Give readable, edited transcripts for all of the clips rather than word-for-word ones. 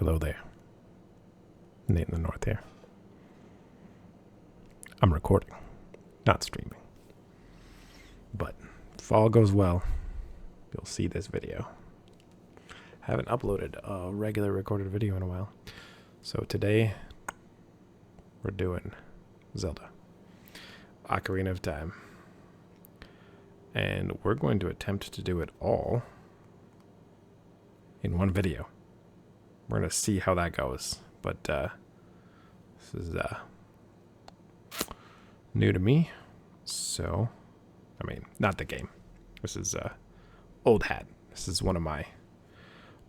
Hello there. Nate in the North here. I'm recording, not streaming. But if all goes well, you'll see this video. Haven't uploaded a regular recorded video in a while. So today, we're doing Zelda. Ocarina of Time. And we're going to attempt to do it all in one video. We're going to see how that goes. But this is new to me. So, I mean, not the game. This is old hat. This is one of my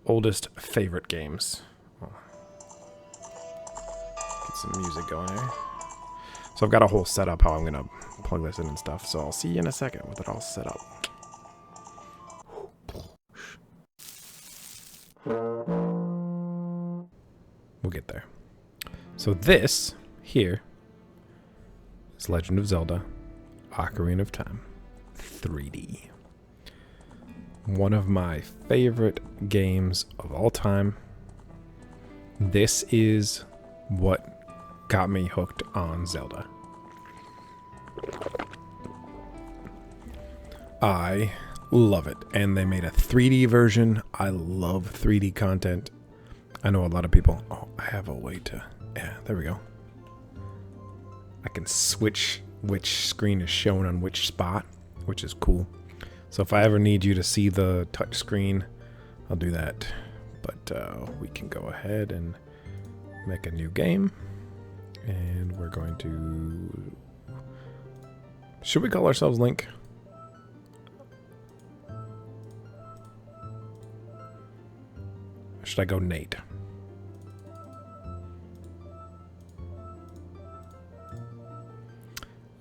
oldest favorite games. Oh. Get some music going here. So I've got a whole setup how I'm going to plug this in and stuff. So I'll see you in a second with it all set up. We'll get there. So this here is Legend of Zelda Ocarina of Time 3D. One of my favorite games of all time. This is what got me hooked on Zelda. I love it. And they made a 3D version. I love 3D content. I know a lot of people... Oh, I have a way to... Yeah, there we go. I can switch which screen is shown on which spot, which is cool. So if I ever need you to see the touch screen, I'll do that. But we can go ahead and make a new game. And we're going to... Should we call ourselves Link? Or should I go Nate?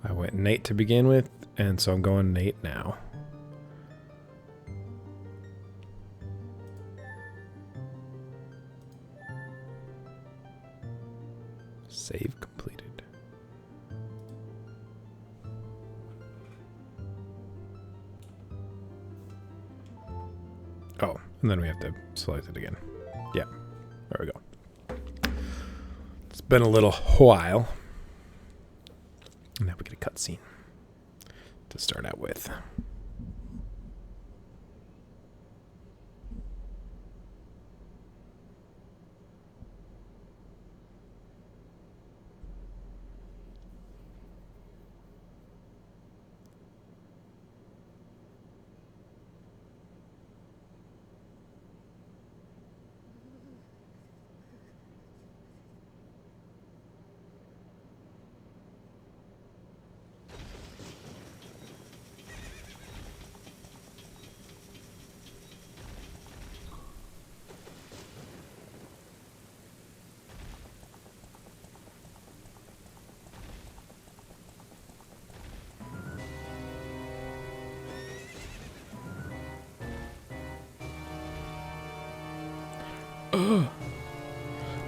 I went Nate to begin with, and so I'm going Nate now. Save completed. Oh, and then we have to select it again. Yeah, there we go. It's been a little while. And now we get a cutscene to start out with.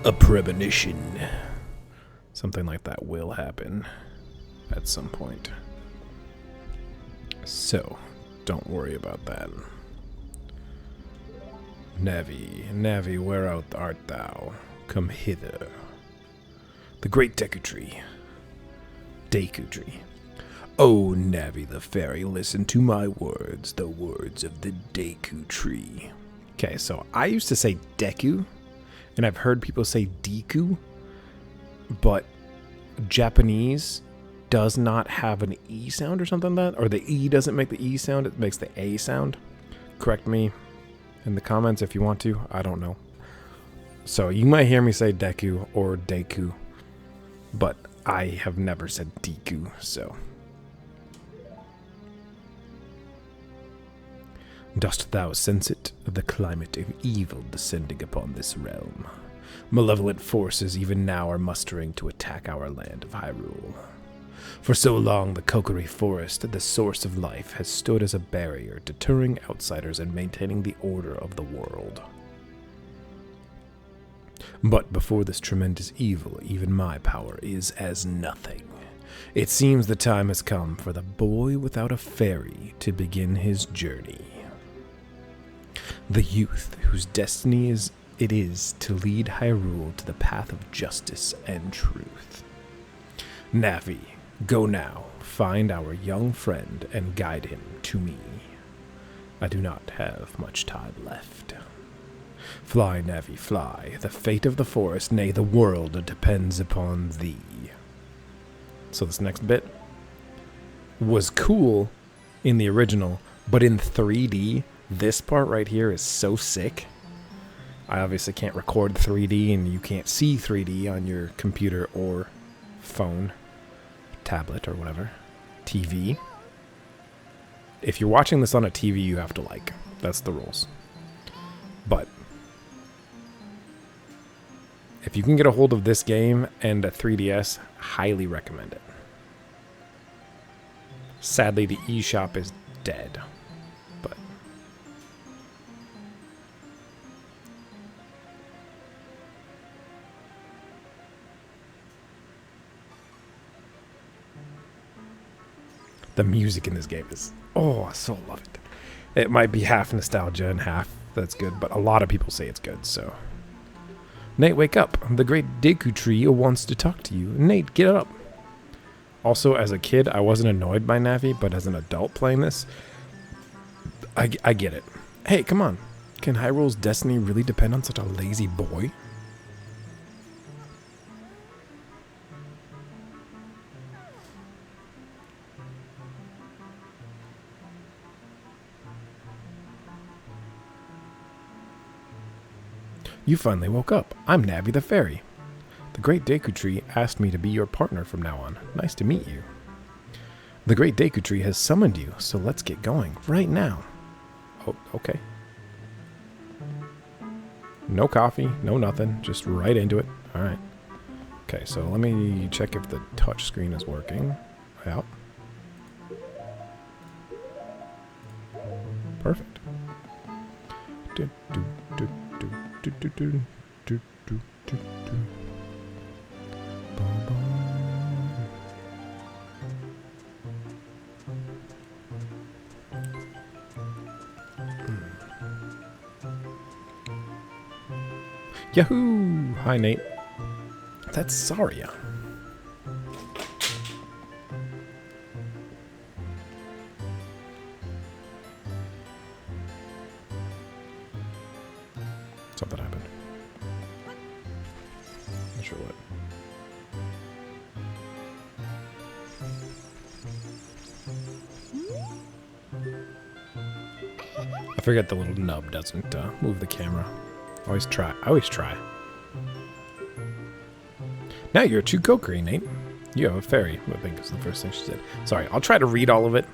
A premonition. Something like that will happen at some point. So, don't worry about that. Navi, Navi, where art thou? Come hither. The great Deku Tree. Deku Tree. Oh, Navi the fairy, listen to my words, the words of the Deku Tree. Okay, so I used to say Deku, and I've heard people say Deku, but Japanese does not have an E sound or something like that, or the E doesn't make the E sound, it makes the A sound. Correct me in the comments if you want to, I don't know. So you might hear me say Deku or Deku, but I have never said Deku, so... Dost thou sense it, the climate of evil descending upon this realm? Malevolent forces even now are mustering to attack our land of Hyrule. For so long, the Kokiri Forest, the source of life, has stood as a barrier, deterring outsiders and maintaining the order of the world. But before this tremendous evil, even my power is as nothing. It seems the time has come for the boy without a fairy to begin his journey. The youth whose destiny is it is to lead Hyrule to the path of justice and truth. Navi, go now, find our young friend and guide him to me. I do not have much time left. Fly, Navi, fly. The fate of the forest, nay, the world, depends upon thee. So this next bit was cool in the original, but in 3D, this part right here is so sick. I obviously can't record 3D, and you can't see 3D on your computer or phone, tablet, or whatever. TV. If you're watching this on a TV, you have to like. That's the rules. But if you can get a hold of this game and a 3DS, highly recommend it. Sadly, the eShop is dead. But the music in this game is, oh, I so love it. It might be half nostalgia and half that's good, but a lot of people say it's good, so. Nate, wake up. The great Deku Tree wants to talk to you. Nate, get up. Also, as a kid, I wasn't annoyed by Navi, but as an adult playing this, I get it. Hey, come on. Can Hyrule's destiny really depend on such a lazy boy? You finally woke up. I'm Navi the Fairy. The Great Deku Tree asked me to be your partner from now on. Nice to meet you. The Great Deku Tree has summoned you, so let's get going right now. Oh, okay. No coffee, no nothing, just right into it. All right. Okay, so let me check if the touch screen is working. Yeah. Perfect. Do, do, do, do, do, do, do, do, do, do, do. Yahoo! Hi, Nate. That's Saria. Something happened. Not sure what. I forget the little nub doesn't move the camera. I always try. Now you're a true Kokiri, Nate. You have a fairy, I think is the first thing she said. Sorry, I'll try to read all of it.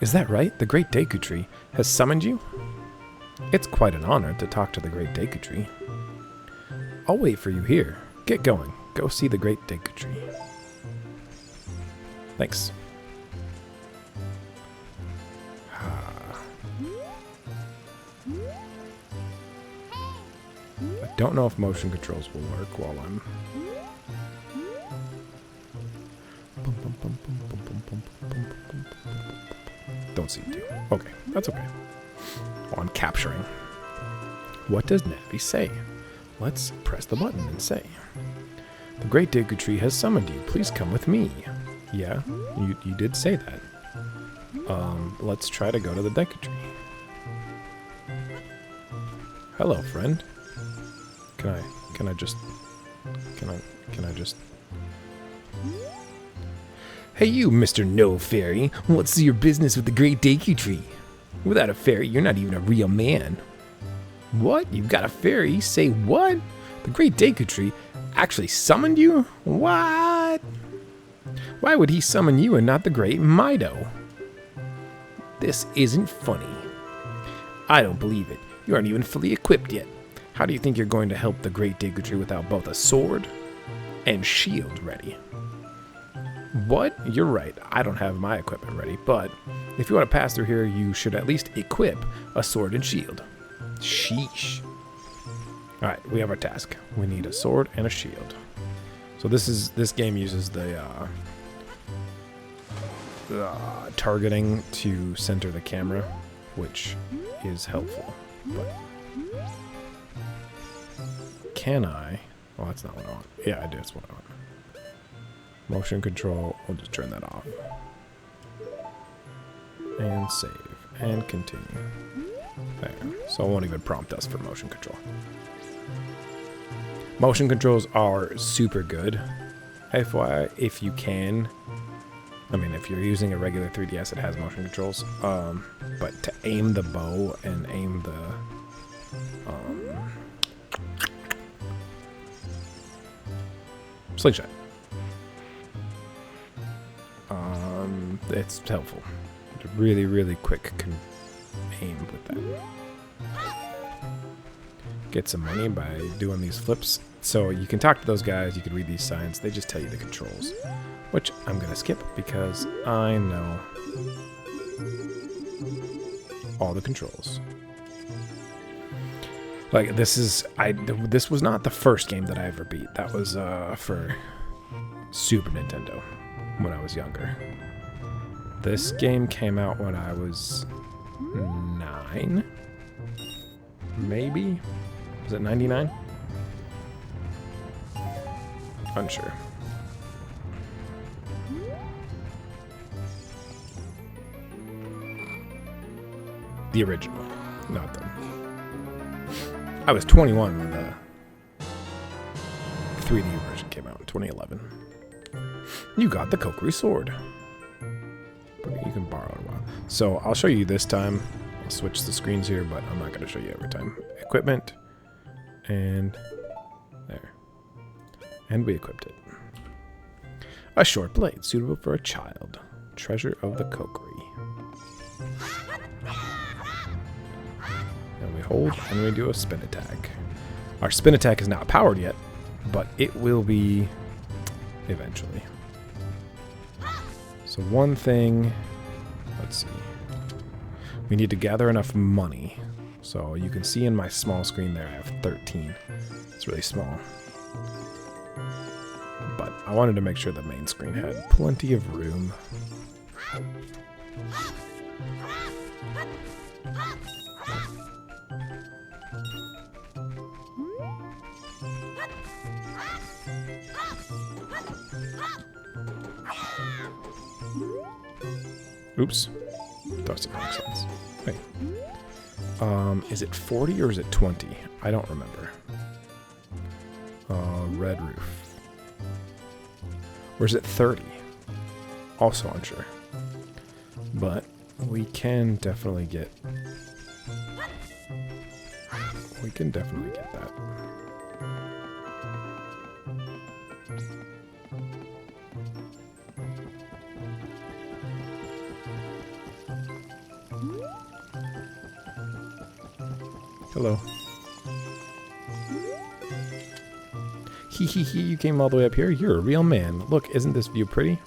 Is that right? The Great Deku Tree has summoned you? It's quite an honor to talk to the Great Deku Tree. I'll wait for you here. Get going. Go see the Great Deku Tree. Thanks. I don't know if motion controls will work while I'm... Don't seem to. Okay, that's okay. While I'm capturing. What does Navi say? Let's press the button and say. The Great Deku Tree has summoned you. Please come with me. Yeah, you did say that. Let's try to go to the Deku Tree. Hello, friend. Can I just... Hey you, Mr. No Fairy. What's your business with the Great Deku Tree? Without a fairy, you're not even a real man. What? You've got a fairy? Say what? The Great Deku Tree actually summoned you? What? Why would he summon you and not the Great Mido? This isn't funny. I don't believe it. You aren't even fully equipped yet. How do you think you're going to help the Great Deku Tree without both a sword and shield ready? What? You're right. I don't have my equipment ready, but if you want to pass through here, you should at least equip a sword and shield. Sheesh. Alright, we have our task. We need a sword and a shield. So this game uses the targeting to center the camera, which is helpful. But can I? Well, that's not what I want. Yeah, I do. That's what I want. Motion control. We'll just turn that off. And save. And continue. There. So it won't even prompt us for motion control. Motion controls are super good. FYI, if you can. I mean, if you're using a regular 3DS, it has motion controls. But to aim the bow and aim the... slingshot. It's helpful. Really, really quick aim with that. Get some money by doing these flips. So you can talk to those guys, you can read these signs, they just tell you the controls. Which I'm going to skip because I know all the controls. Like, this was not the first game that I ever beat. That was for Super Nintendo when I was younger. This game came out when I was 9, maybe? Was it 99? Unsure. The original, not the... I was 21 when the 3D version came out in 2011. You got the Kokiri sword. You can borrow it a while. So I'll show you this time. I'll switch the screens here, but I'm not going to show you every time. Equipment. And there. And we equipped it. A short blade, suitable for a child. Treasure of the Kokiri. And we hold, and we do a spin attack. Our spin attack is not powered yet, but it will be eventually. So one thing, let's see. We need to gather enough money. So you can see in my small screen there, I have 13. It's really small. But I wanted to make sure the main screen had plenty of room. Oops. Doesn't make sense. Wait. Is it 40 or is it 20? I don't remember. Red roof. Or is it 30? Also unsure. But we can definitely get... that. Hello. Hee, you came all the way up here? You're a real man. Look, isn't this view pretty?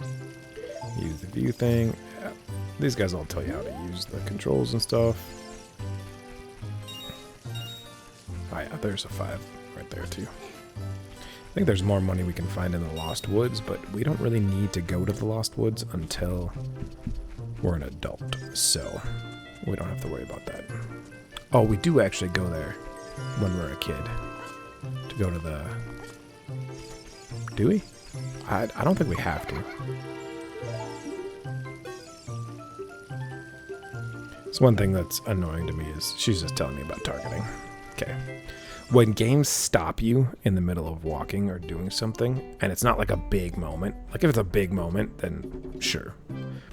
Use the view thing. Yeah. These guys all tell you how to use the controls and stuff. Oh yeah, there's a 5 right there too. I think there's more money we can find in the Lost Woods, but we don't really need to go to the Lost Woods until we're an adult, so we don't have to worry about that. Oh, we do actually go there when we're a kid. To go to the... Do we? I don't think we have to. It's one thing that's annoying to me is she's just telling me about targeting. Okay. When games stop you in the middle of walking or doing something, and it's not like a big moment, like if it's a big moment, then sure.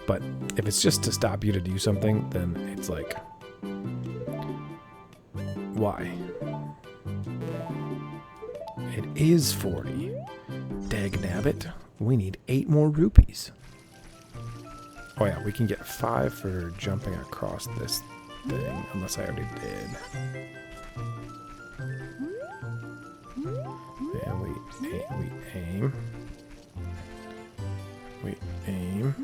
But if it's just to stop you to do something, then it's like... Why? It is 40. Dagnabbit. We need 8 more rupees. Oh yeah, we can get 5 for jumping across this thing, unless I already did. And we aim. We aim.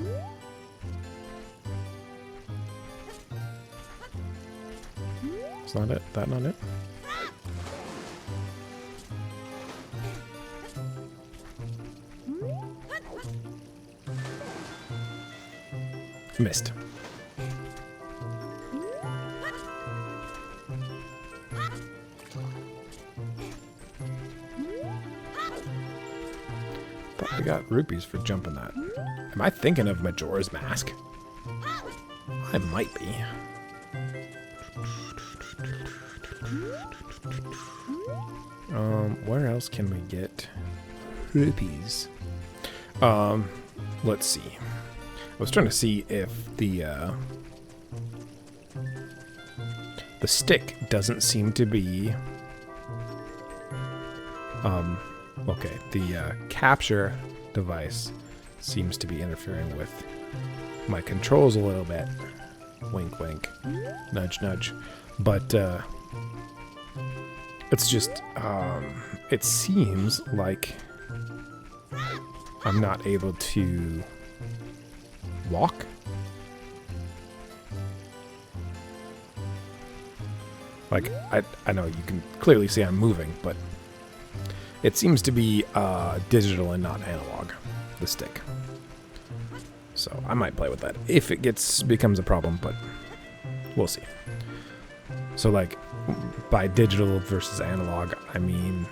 Is not it? That not it? Missed. We got rupees for jumping that. Am I thinking of Majora's Mask? I might be. Where else can we get rupees? Let's see. I was trying to see if the stick doesn't seem to be okay, the capture device seems to be interfering with my controls a little bit. Wink wink. Nudge nudge. But it's just it seems like I'm not able to walk. Like, I know you can clearly see I'm moving, but it seems to be digital and not analog, the stick. So I might play with that if it becomes a problem, but we'll see. So like, by digital versus analog, I mean,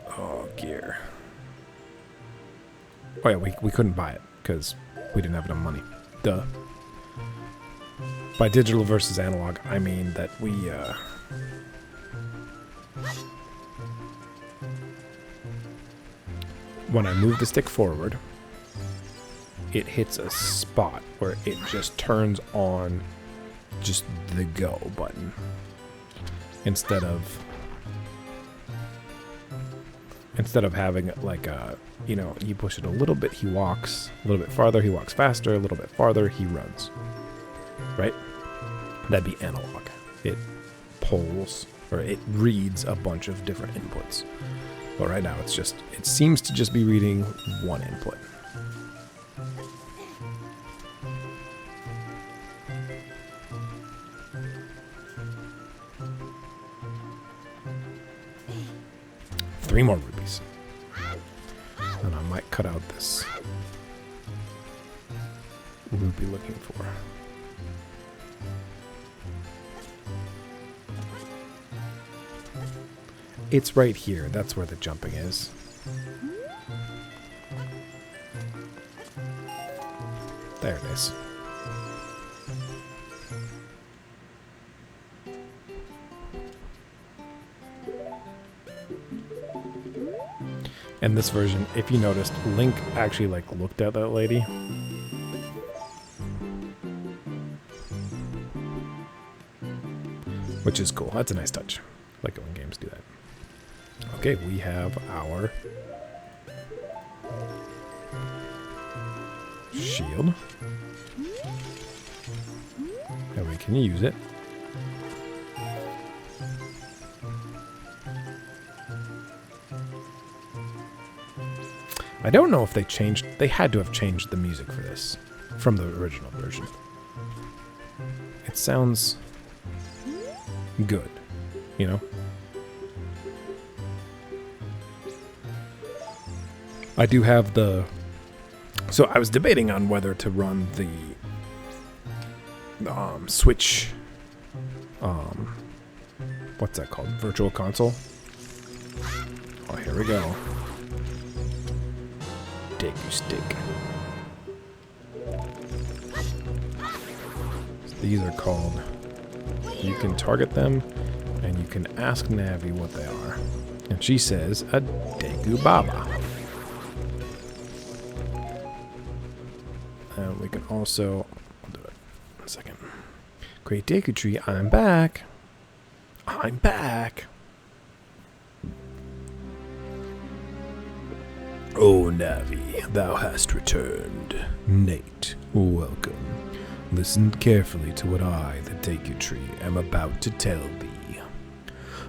oh, gear. Oh yeah, we couldn't buy it because we didn't have enough money. Duh. By digital versus analog, I mean that we, when I move the stick forward, it hits a spot where it just turns on just the go button instead of having like a, you know, you push it a little bit, he walks a little bit farther, he walks faster, a little bit farther, he runs. Right? That'd be analog. It pulls, or it reads a bunch of different inputs. But right now it seems to just be reading one input. Three more rupees. And I might cut out this rupee looking for. It's right here. That's where the jumping is. There it is. And this version, if you noticed, Link actually like looked at that lady. Which is cool. That's a nice touch. I like it when games do that. Okay, we have our shield. And we can use it. I don't know if they had to have changed the music for this from the original version. It sounds good, you know? I do have the... So I was debating on whether to run the Switch... what's that called? Virtual Console? Oh, here we go. Take your stick. So these are called... You can target them, and you can ask Navi what they are. And she says, a Deku Baba. And we can also... I'll do it in a second. Great Deku Tree, I'm back. I'm back. Oh, Navi, thou hast returned. Nate, welcome. Listen carefully to what I, the Deku Tree, am about to tell thee.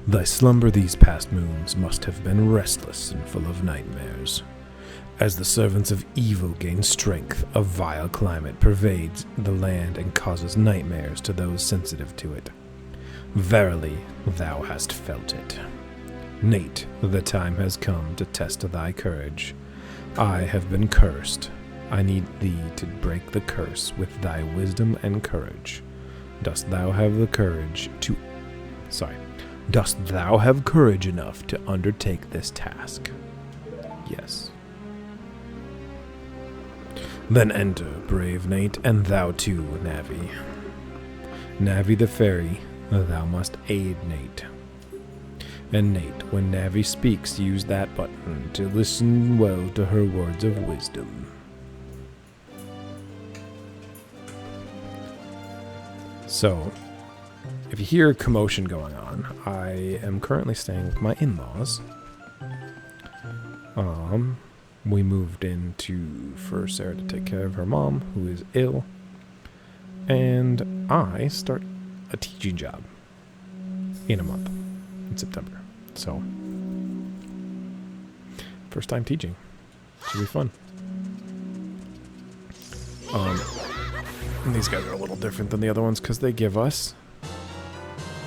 Thy slumber these past moons must have been restless and full of nightmares. As the servants of evil gain strength, a vile climate pervades the land and causes nightmares to those sensitive to it. Verily, thou hast felt it. Nate, the time has come to test thy courage. I have been cursed. I need thee to break the curse with thy wisdom and courage. Dost thou have the courage to... Dost thou have courage enough to undertake this task? Yes. Then enter, brave knight, and thou too, Navi. Navi the fairy, thou must aid Nate. And Nate, when Navi speaks, use that button to listen well to her words of wisdom. So, if you hear commotion going on, I am currently staying with my in-laws. We moved in for Sarah to take care of her mom, who is ill. And I start a teaching job in a month, in September. So, first time teaching. Should be fun. And these guys are a little different than the other ones because they give us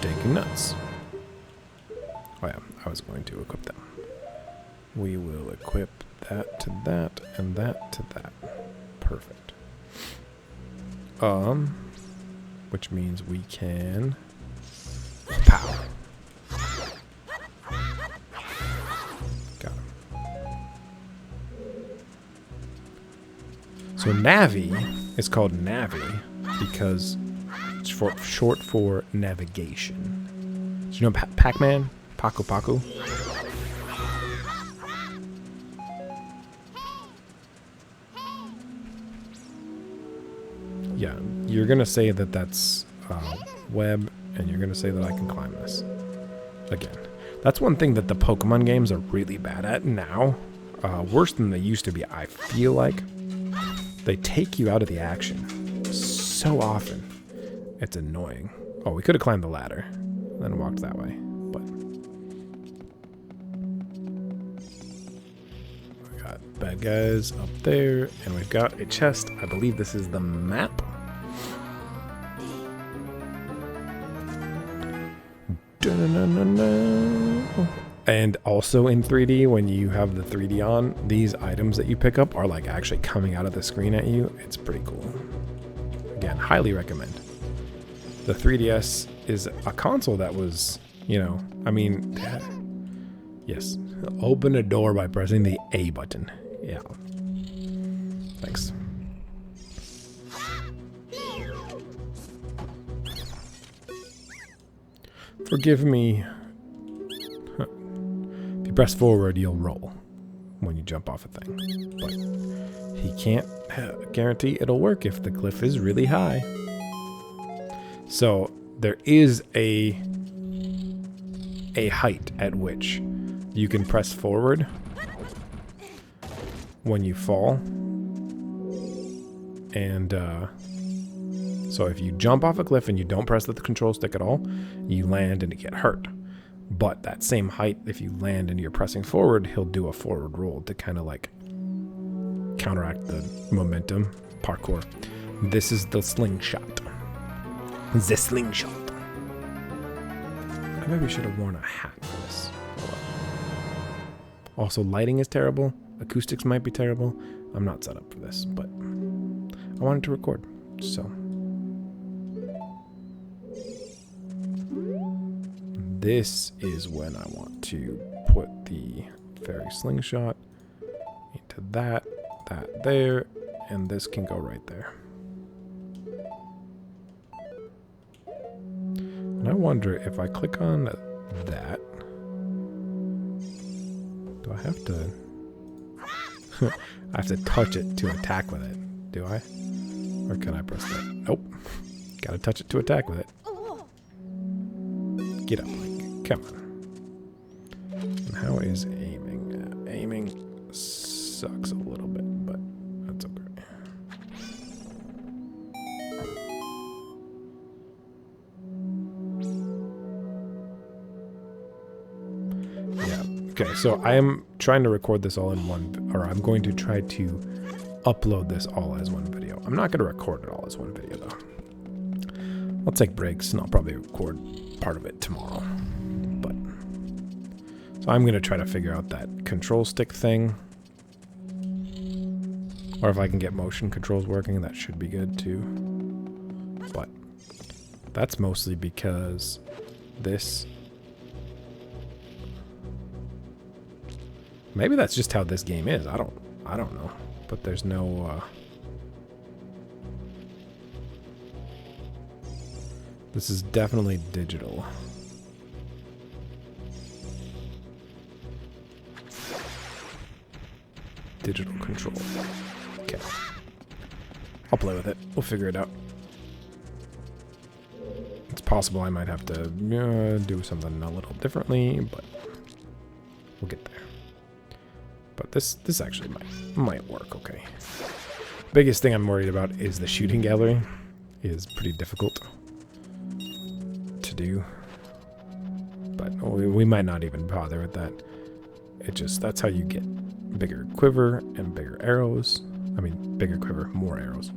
Dank nuts. Oh yeah, I was going to equip them. We will equip that to that and that to that. Perfect. Which means we can pow. Got him. So Navi is called Navi because it's short for navigation. Do you know Pac-Man? Paku Paku? Yeah, you're going to say that that's web, and you're going to say that I can climb this. Again, that's one thing that the Pokemon games are really bad at now. Worse than they used to be, I feel like. They take you out of the action so often. It's annoying. Oh, we could have climbed the ladder, then walked that way, but... We got bad guys up there, and we've got a chest. I believe this is the map. And also in 3D, when you have the 3D on, these items that you pick up are like actually coming out of the screen at you. It's pretty cool. Again, highly recommend. The 3DS is a console that was, you know, I mean, yes, open a door by pressing the A button. Yeah. Thanks. Forgive me. If you press forward, you'll roll when you jump off a thing. But he can't guarantee it'll work if the cliff is really high. So there is a height at which you can press forward when you fall. And so if you jump off a cliff and you don't press the control stick at all, you land and you get hurt. But that same height, if you land and you're pressing forward, he'll do a forward roll to kind of like counteract the momentum. Parkour. This is the slingshot. The slingshot. I maybe should have worn a hat for this. Also, lighting is terrible. Acoustics might be terrible. I'm not set up for this, but I wanted to record, so. This is when I want to put the fairy slingshot into that there, and this can go right there. And I wonder if I click on that, do I have to, I have to touch it to attack with it, do I? Or can I press that? Nope. Gotta touch it to attack with it. Get up, Link. Come on. And how is aiming? Aiming sucks a little bit, but that's okay. Yeah. Okay, so I am trying to record this all in one, or I'm going to try to upload this all as one video. I'm not going to record it all as one video, though. I'll take breaks, and I'll probably record part of it tomorrow. But so I'm going to try to figure out that control stick thing. Or if I can get motion controls working, that should be good too. But that's mostly because this Maybe that's just how this game is. I don't know. But there's no this is definitely digital. Digital control. Okay. I'll play with it. We'll figure it out. It's possible I might have to do something a little differently, but we'll get there. But this actually might work okay. Biggest thing I'm worried about is the shooting gallery is pretty difficult to do. But we might not even bother with that. That's how you get bigger quiver and bigger arrows. I mean, bigger quiver, more arrows.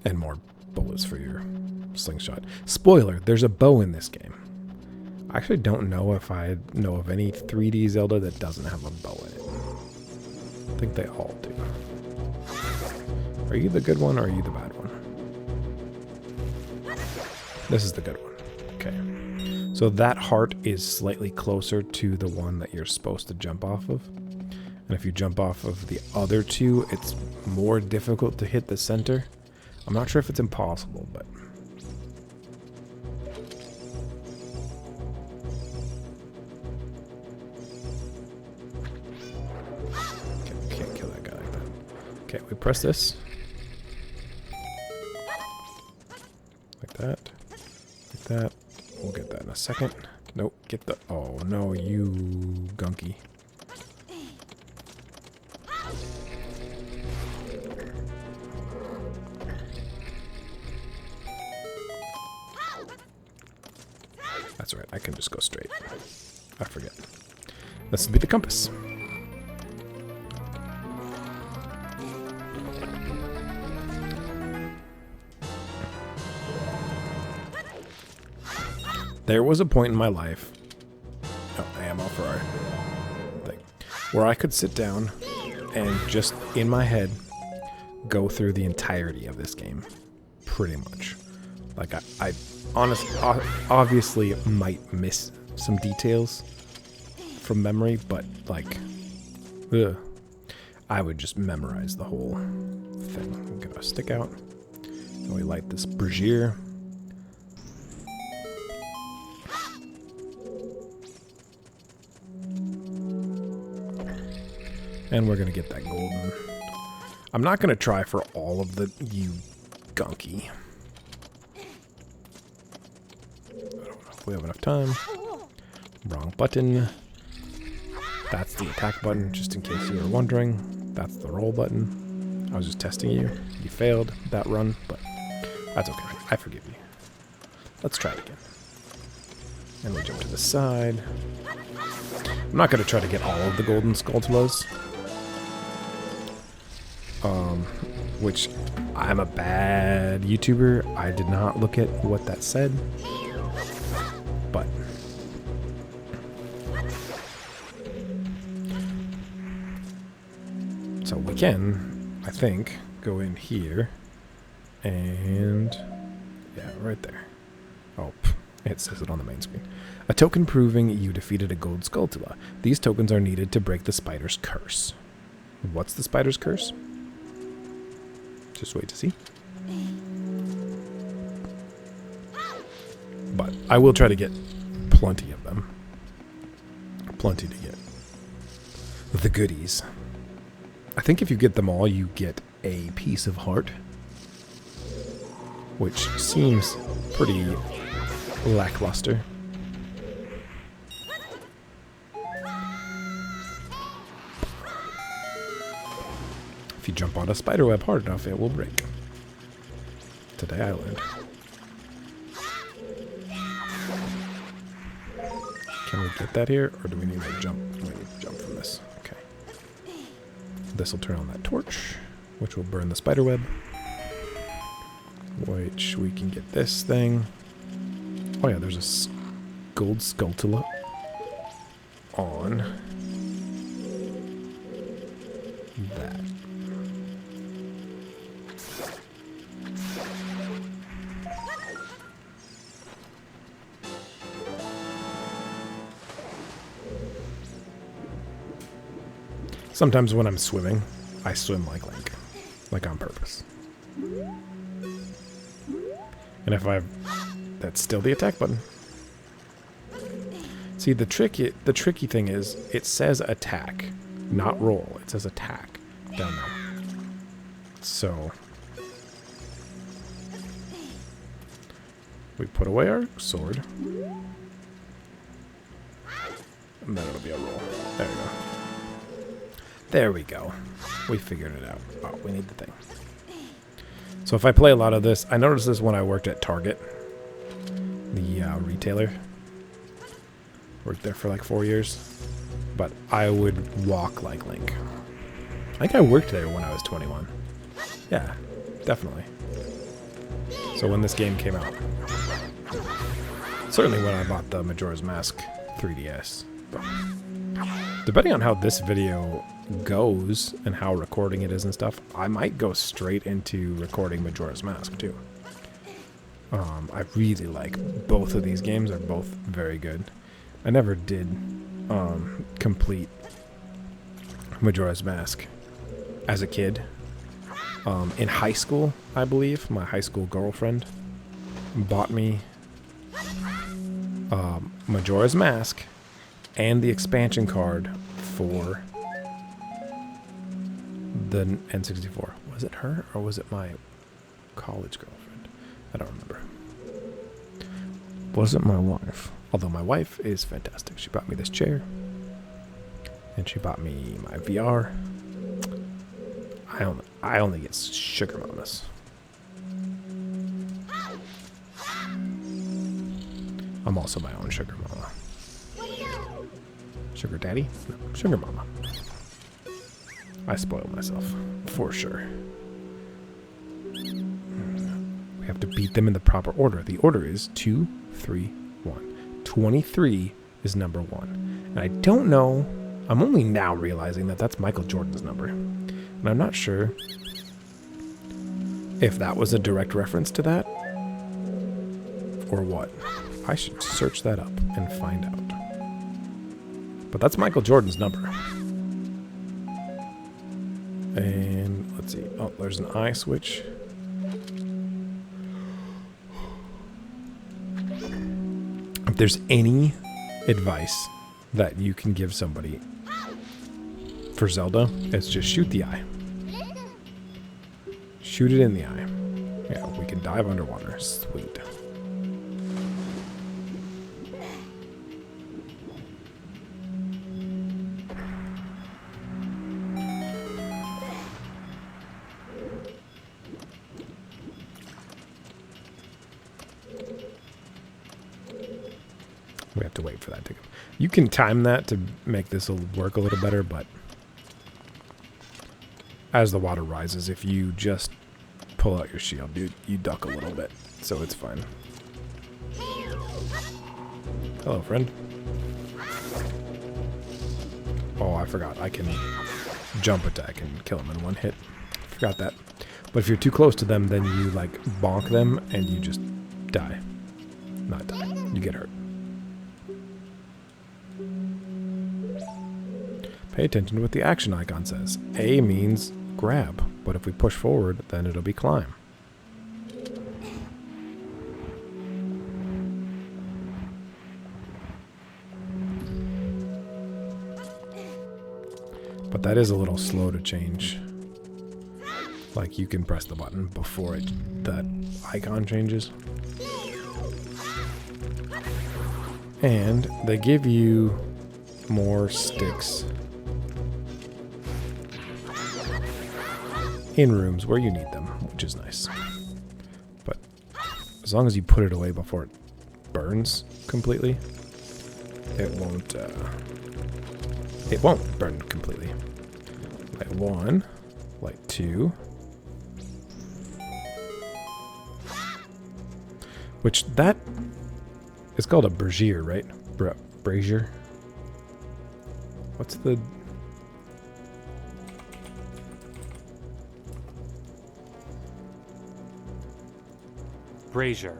And more bullets for your slingshot. Spoiler, there's a bow in this game. I actually don't know if I know of any 3D Zelda that doesn't have a bow in it. I think they all do. Are you the good one or are you the bad one? This is the good one. Okay. So that heart is slightly closer to the one that you're supposed to jump off of. And if you jump off of the other two, it's more difficult to hit the center. I'm not sure if it's impossible, but... Okay, we can't kill that guy like that. Okay, we press this. Like that. Like that. We'll get that in a second. Nope, get the... Oh, no, you gunky. That's right, I can just go straight. I forget. This will be the compass. There was a point in my life, ammo for our thing, where I could sit down and just in my head go through the entirety of this game, pretty much. Like I obviously might miss some details from memory, but like, I would just memorize the whole thing. I'm gonna stick out, and we light this brazier. And we're gonna get that golden. I'm not gonna try for all of the you gunky. I don't know if we have enough time. Wrong button. That's the attack button, just in case you were wondering. That's the roll button. I was just testing you. You failed that run, but that's okay. I forgive you. Let's try it again. And we jump to the side. I'm not gonna try to get all of the golden Skulltulas. Which I'm a bad YouTuber. I did not look at what that said. But so we can, I think, go in here and yeah, right there. Oh, it says it on the main screen. A token proving you defeated a gold Skulltula. These tokens are needed to break the spider's curse. What's the spider's curse? Just wait to see. But I will try to get plenty of them. Plenty to get. The goodies. I think if you get them all, you get a piece of heart. Which seems pretty lackluster. If you jump on a spiderweb hard enough, it will break. Today I learned. Can we get that here, or do we need to jump? We need to jump from this. Okay. This will turn on that torch, which will burn the spiderweb. Which we can get this thing. Oh yeah, there's a gold Skulltula on that. Sometimes when I'm swimming, I swim like Link. Like on purpose. And if that's still the attack button. See, the tricky thing is, it says attack, not roll. It says attack down there. So we put away our sword. And then it'll be a roll. There we go. There we go. We figured it out. Oh, we need the thing. So if I play a lot of this, I noticed this when I worked at Target, the retailer. Worked there for like 4 years. But I would walk like Link. I think I worked there when I was 21. Yeah, definitely. So when this game came out. Certainly when I bought the Majora's Mask 3DS. But depending on how this video goes and how recording it is and stuff, I might go straight into recording Majora's Mask too. I really like both of these games. Are both very good. I never did complete Majora's Mask as a kid. In high school, I believe, my high school girlfriend bought me Majora's Mask and the expansion card for the N64. Was it her or was it my college girlfriend? I don't remember. Was it my wife? Although my wife is fantastic. She bought me this chair. And she bought me my VR. I only get sugar mamas. I'm also my own sugar mama. Sugar daddy? No, sugar mama. I spoil myself, for sure. We have to beat them in the proper order. The order is 2, 3, 1. 23 is number 1. And I don't know, I'm only now realizing that that's Michael Jordan's number. And I'm not sure if that was a direct reference to that or what. I should search that up and find out. But that's Michael Jordan's number. And let's see. Oh, there's an eye switch. If there's any advice that you can give somebody for Zelda, it's just shoot the eye. Shoot it in the eye. Yeah, we can dive underwater. Sweet. We have to wait for that to go. You can time that to make this work a little better, but as the water rises, if you just pull out your shield, you duck a little bit, so it's fine. Hello, friend. Oh, I forgot. I can jump attack and kill them in one hit. Forgot that. But if you're too close to them, then you, like, bonk them, and you just die. Not die. You get hurt. Pay attention to what the action icon says. A means grab, but if we push forward, then it'll be climb. But that is a little slow to change. Like, you can press the button before that icon changes. And they give you more sticks in rooms where you need them, which is nice. But as long as you put it away before it burns completely, it won't burn completely. Light 1, light 2. Which that is called a brazier, right? Brazier. What's the... Brazier.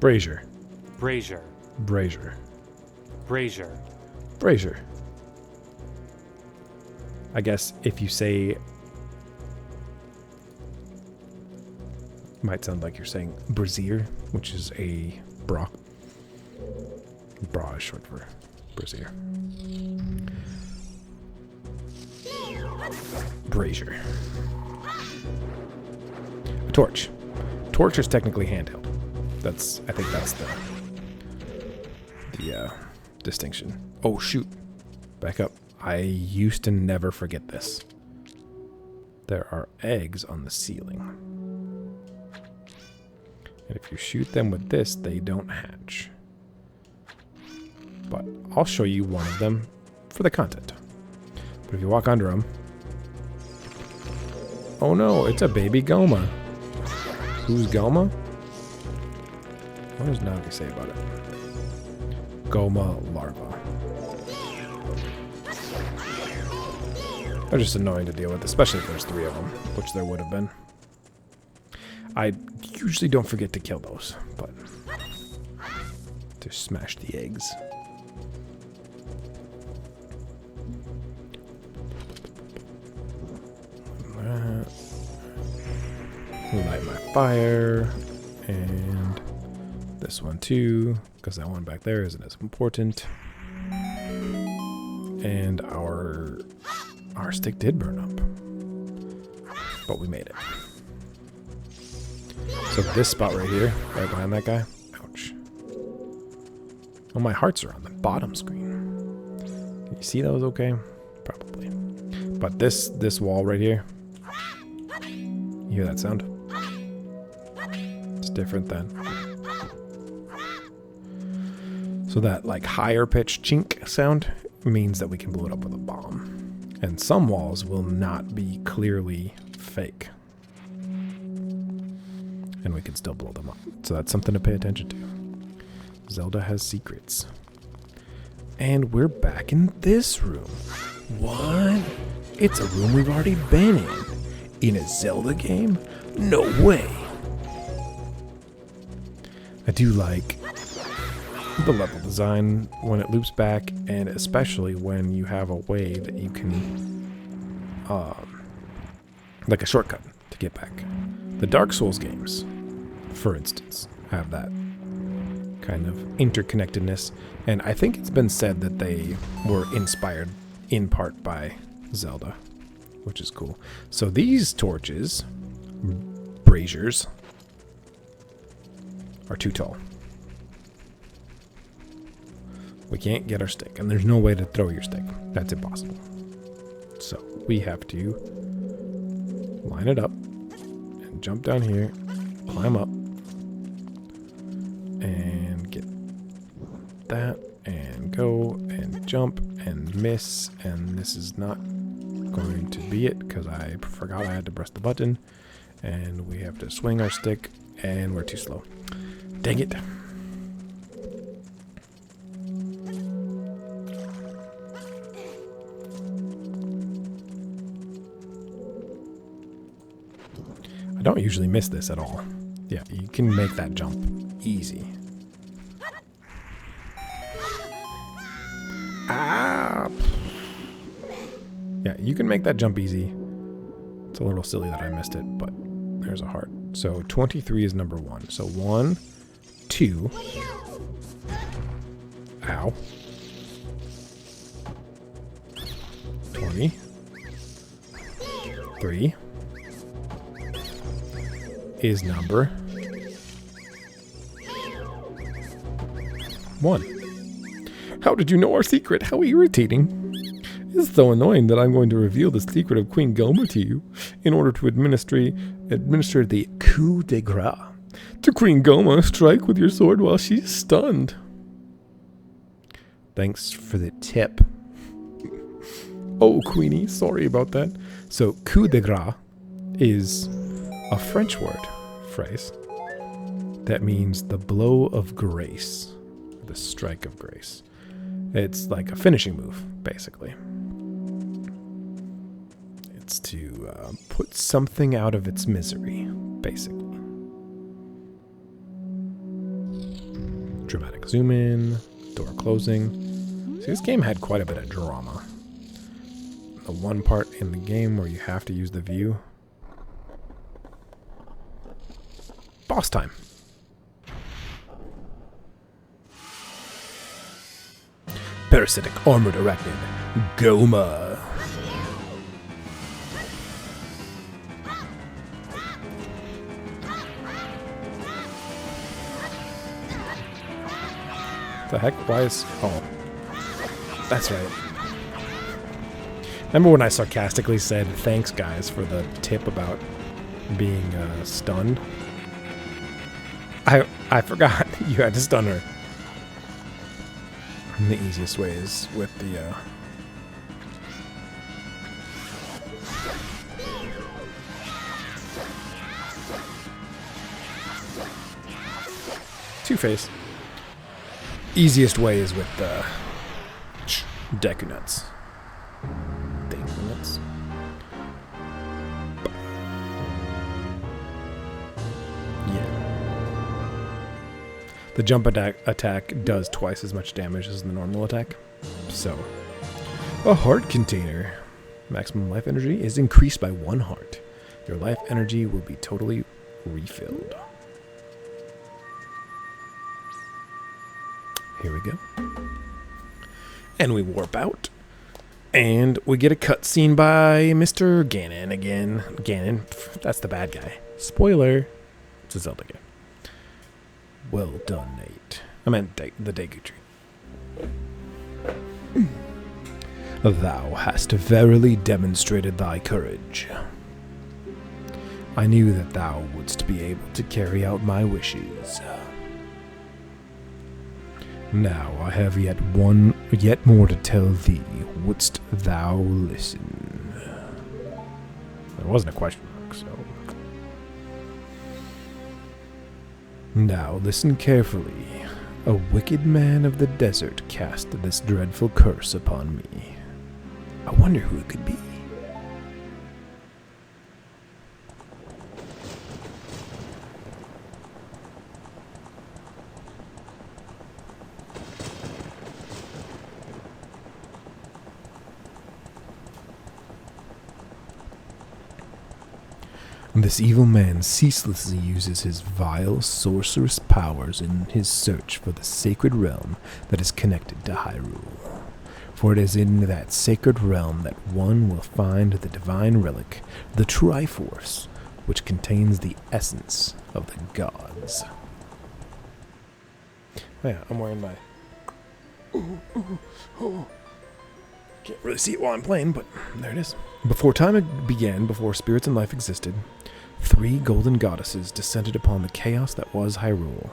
Brazier. Brazier. Brazier. Brazier. Brazier. I guess if you say, might sound like you're saying brassiere, which is a bra. Bra is short for brassiere. Brazier. A torch. Torch is technically handheld. I think that's the distinction. Oh shoot. Back up. I used to never forget this. There are eggs on the ceiling. And if you shoot them with this, they don't hatch. But I'll show you one of them for the content. But if you walk under them... Oh no, it's a baby Goma. Who's Goma? What does Navi say about it? Goma larva. They're just annoying to deal with, especially if there's 3 of them, which there would have been. I usually don't forget to kill those, but to smash the eggs. Light my fire, and this one too, because that one back there isn't as important. And our stick did burn up, but we made it. So this spot right here, right behind that guy, ouch. Oh, my hearts are on the bottom screen. Can you see those okay? Probably. But this wall right here, you hear that sound? It's different then. So that like higher pitched chink sound means that we can blow it up with a bomb. And some walls will not be clearly fake. And we can still blow them up. So that's something to pay attention to. Zelda has secrets. And we're back in this room. What? It's a room we've already been in. In a Zelda game? No way. I do like the level design when it loops back, and especially when you have a way that you can, like a shortcut to get back. The Dark Souls games, for instance, have that kind of interconnectedness, and I think it's been said that they were inspired in part by Zelda, which is cool. So these torches, braziers, are too tall. We can't get our stick, and there's no way to throw your stick. That's impossible. So we have to line it up and jump down here, climb up, and get that, and go, and jump, and miss, and this is not going to be it, because I forgot I had to press the button, and we have to swing our stick, and we're too slow. Dang it. I don't usually miss this at all. Yeah, you can make that jump easy. Ah! Yeah, you can make that jump easy. It's a little silly that I missed it, but there's a heart. So 23 is number 1. So 1, 2. Ow. 20. 3 is number 1. How did you know our secret? How irritating. It's so annoying that I'm going to reveal the secret of Queen Gomer to you in order to administer the coup de grace. To Queen Gomer, strike with your sword while she's stunned. Thanks for the tip. Oh, Queenie, sorry about that. So, coup de grace is a French phrase, that means the blow of grace, the strike of grace. It's like a finishing move, basically. It's to put something out of its misery, basically. Dramatic zoom in, door closing. See, this game had quite a bit of drama. the one part in the game where you have to use the view. Boss time. Parasitic armored arachnid, Goma. The heck? Why is... Oh. That's right. Remember when I sarcastically said, thanks guys for the tip about being stunned? I forgot you had to stun her. And the easiest way is with the... Two-Face. Easiest way is with the Deku Nuts. Deku Nuts. Yeah. The jump attack does twice as much damage as the normal attack. So, a heart container. Maximum life energy is increased by 1 heart. Your life energy will be totally refilled. Here we go. And we warp out. And we get a cutscene by Mr. Ganon again. Ganon, that's the bad guy. Spoiler. It's a Zelda game. Well done, Nate. I meant the Deku Tree. Thou hast verily demonstrated thy courage. I knew that thou wouldst be able to carry out my wishes. Now I have yet more to tell thee. Wouldst thou listen? There wasn't a question mark, so... Now listen carefully. A wicked man of the desert cast this dreadful curse upon me. I wonder who it could be. This evil man ceaselessly uses his vile sorcerous powers in his search for the sacred realm that is connected to Hyrule. For it is in that sacred realm that one will find the divine relic, the Triforce, which contains the essence of the gods. Oh yeah, I'm wearing my... Can't really see it while I'm playing, but there it is. Before time began, before spirits and life existed, 3 golden goddesses descended upon the chaos that was Hyrule.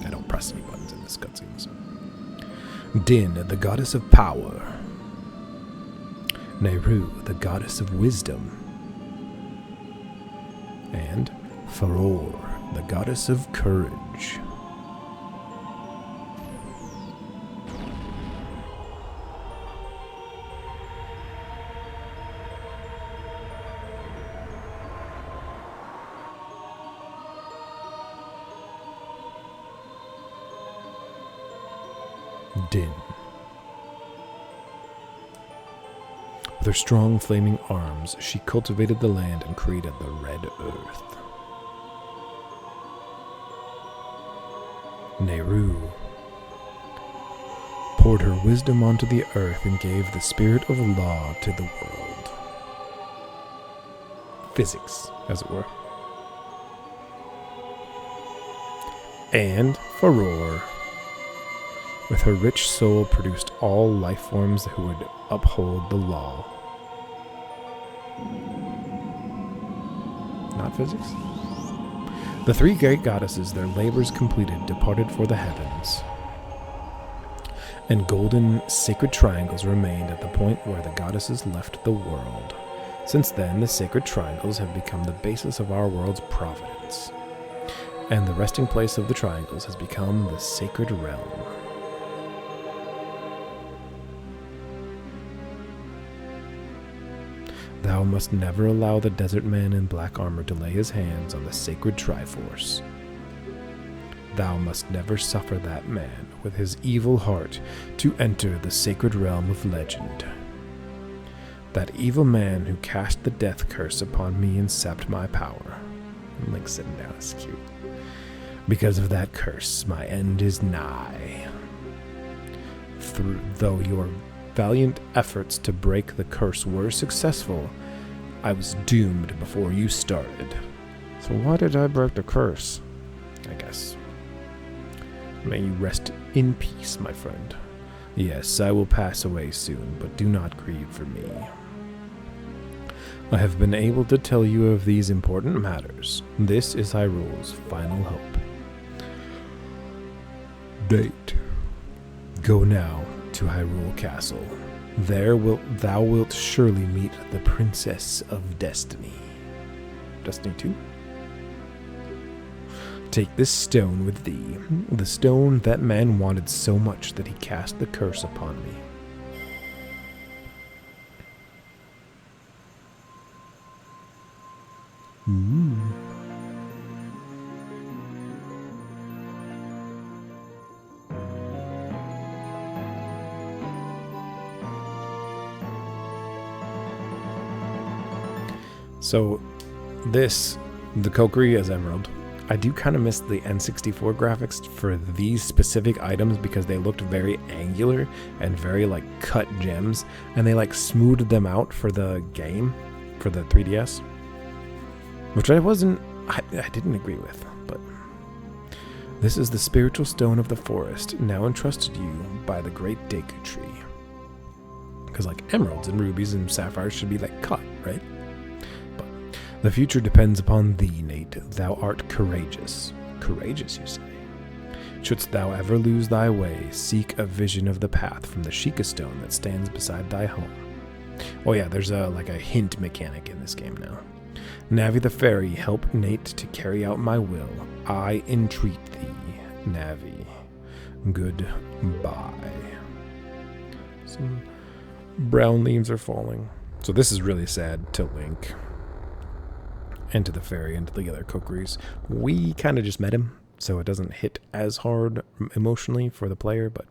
I don't press any buttons in this cutscene, so. Din, the goddess of power. Nehru, the goddess of wisdom. And Faror, the goddess of courage. Din. With her strong flaming arms, she cultivated the land and created the Red Earth. Nehru poured her wisdom onto the earth and gave the spirit of law to the world. Physics, as it were. And Faror, with her rich soul, produced all life forms who would uphold the law. Not physics? The 3 great goddesses, their labors completed, departed for the heavens. And golden sacred triangles remained at the point where the goddesses left the world. Since then, the sacred triangles have become the basis of our world's providence. And the resting place of the triangles has become the sacred realm. Thou must never allow the desert man in black armor to lay his hands on the sacred Triforce. thou must never suffer that man with his evil heart to enter the sacred realm of legend. That evil man who cast the death curse upon me and sapped my power. And Link sitting down is cute. Because of that curse, my end is nigh. Though your valiant efforts to break the curse were successful, I was doomed before you started. So why did I break the curse? I guess. May you rest in peace, my friend. Yes, I will pass away soon, but do not grieve for me. I have been able to tell you of these important matters. This is Hyrule's final hope. Date. Go now to Hyrule Castle. There thou wilt surely meet the Princess of Destiny. Destiny 2? Take this stone with thee, the stone that man wanted so much that he cast the curse upon me. So, the Kokiri as Emerald, I do kind of miss the N64 graphics for these specific items because they looked very angular and very like cut gems, and they like smoothed them out for the game, for the 3DS, which I didn't agree with. But this is the spiritual stone of the forest, now entrusted you by the great Deku Tree. Because like emeralds and rubies and sapphires should be like cut, right? The future depends upon thee, Nate. Thou art courageous. Courageous, you say? Shouldst thou ever lose thy way, seek a vision of the path from the Sheikah stone that stands beside thy home. Oh yeah, there's a hint mechanic in this game now. Navi the Fairy, help Nate to carry out my will. I entreat thee, Navi. Goodbye. Some brown leaves are falling. So this is really sad to Link. And to the fairy and to the other Kokiris. We kind of just met him, so it doesn't hit as hard emotionally for the player, but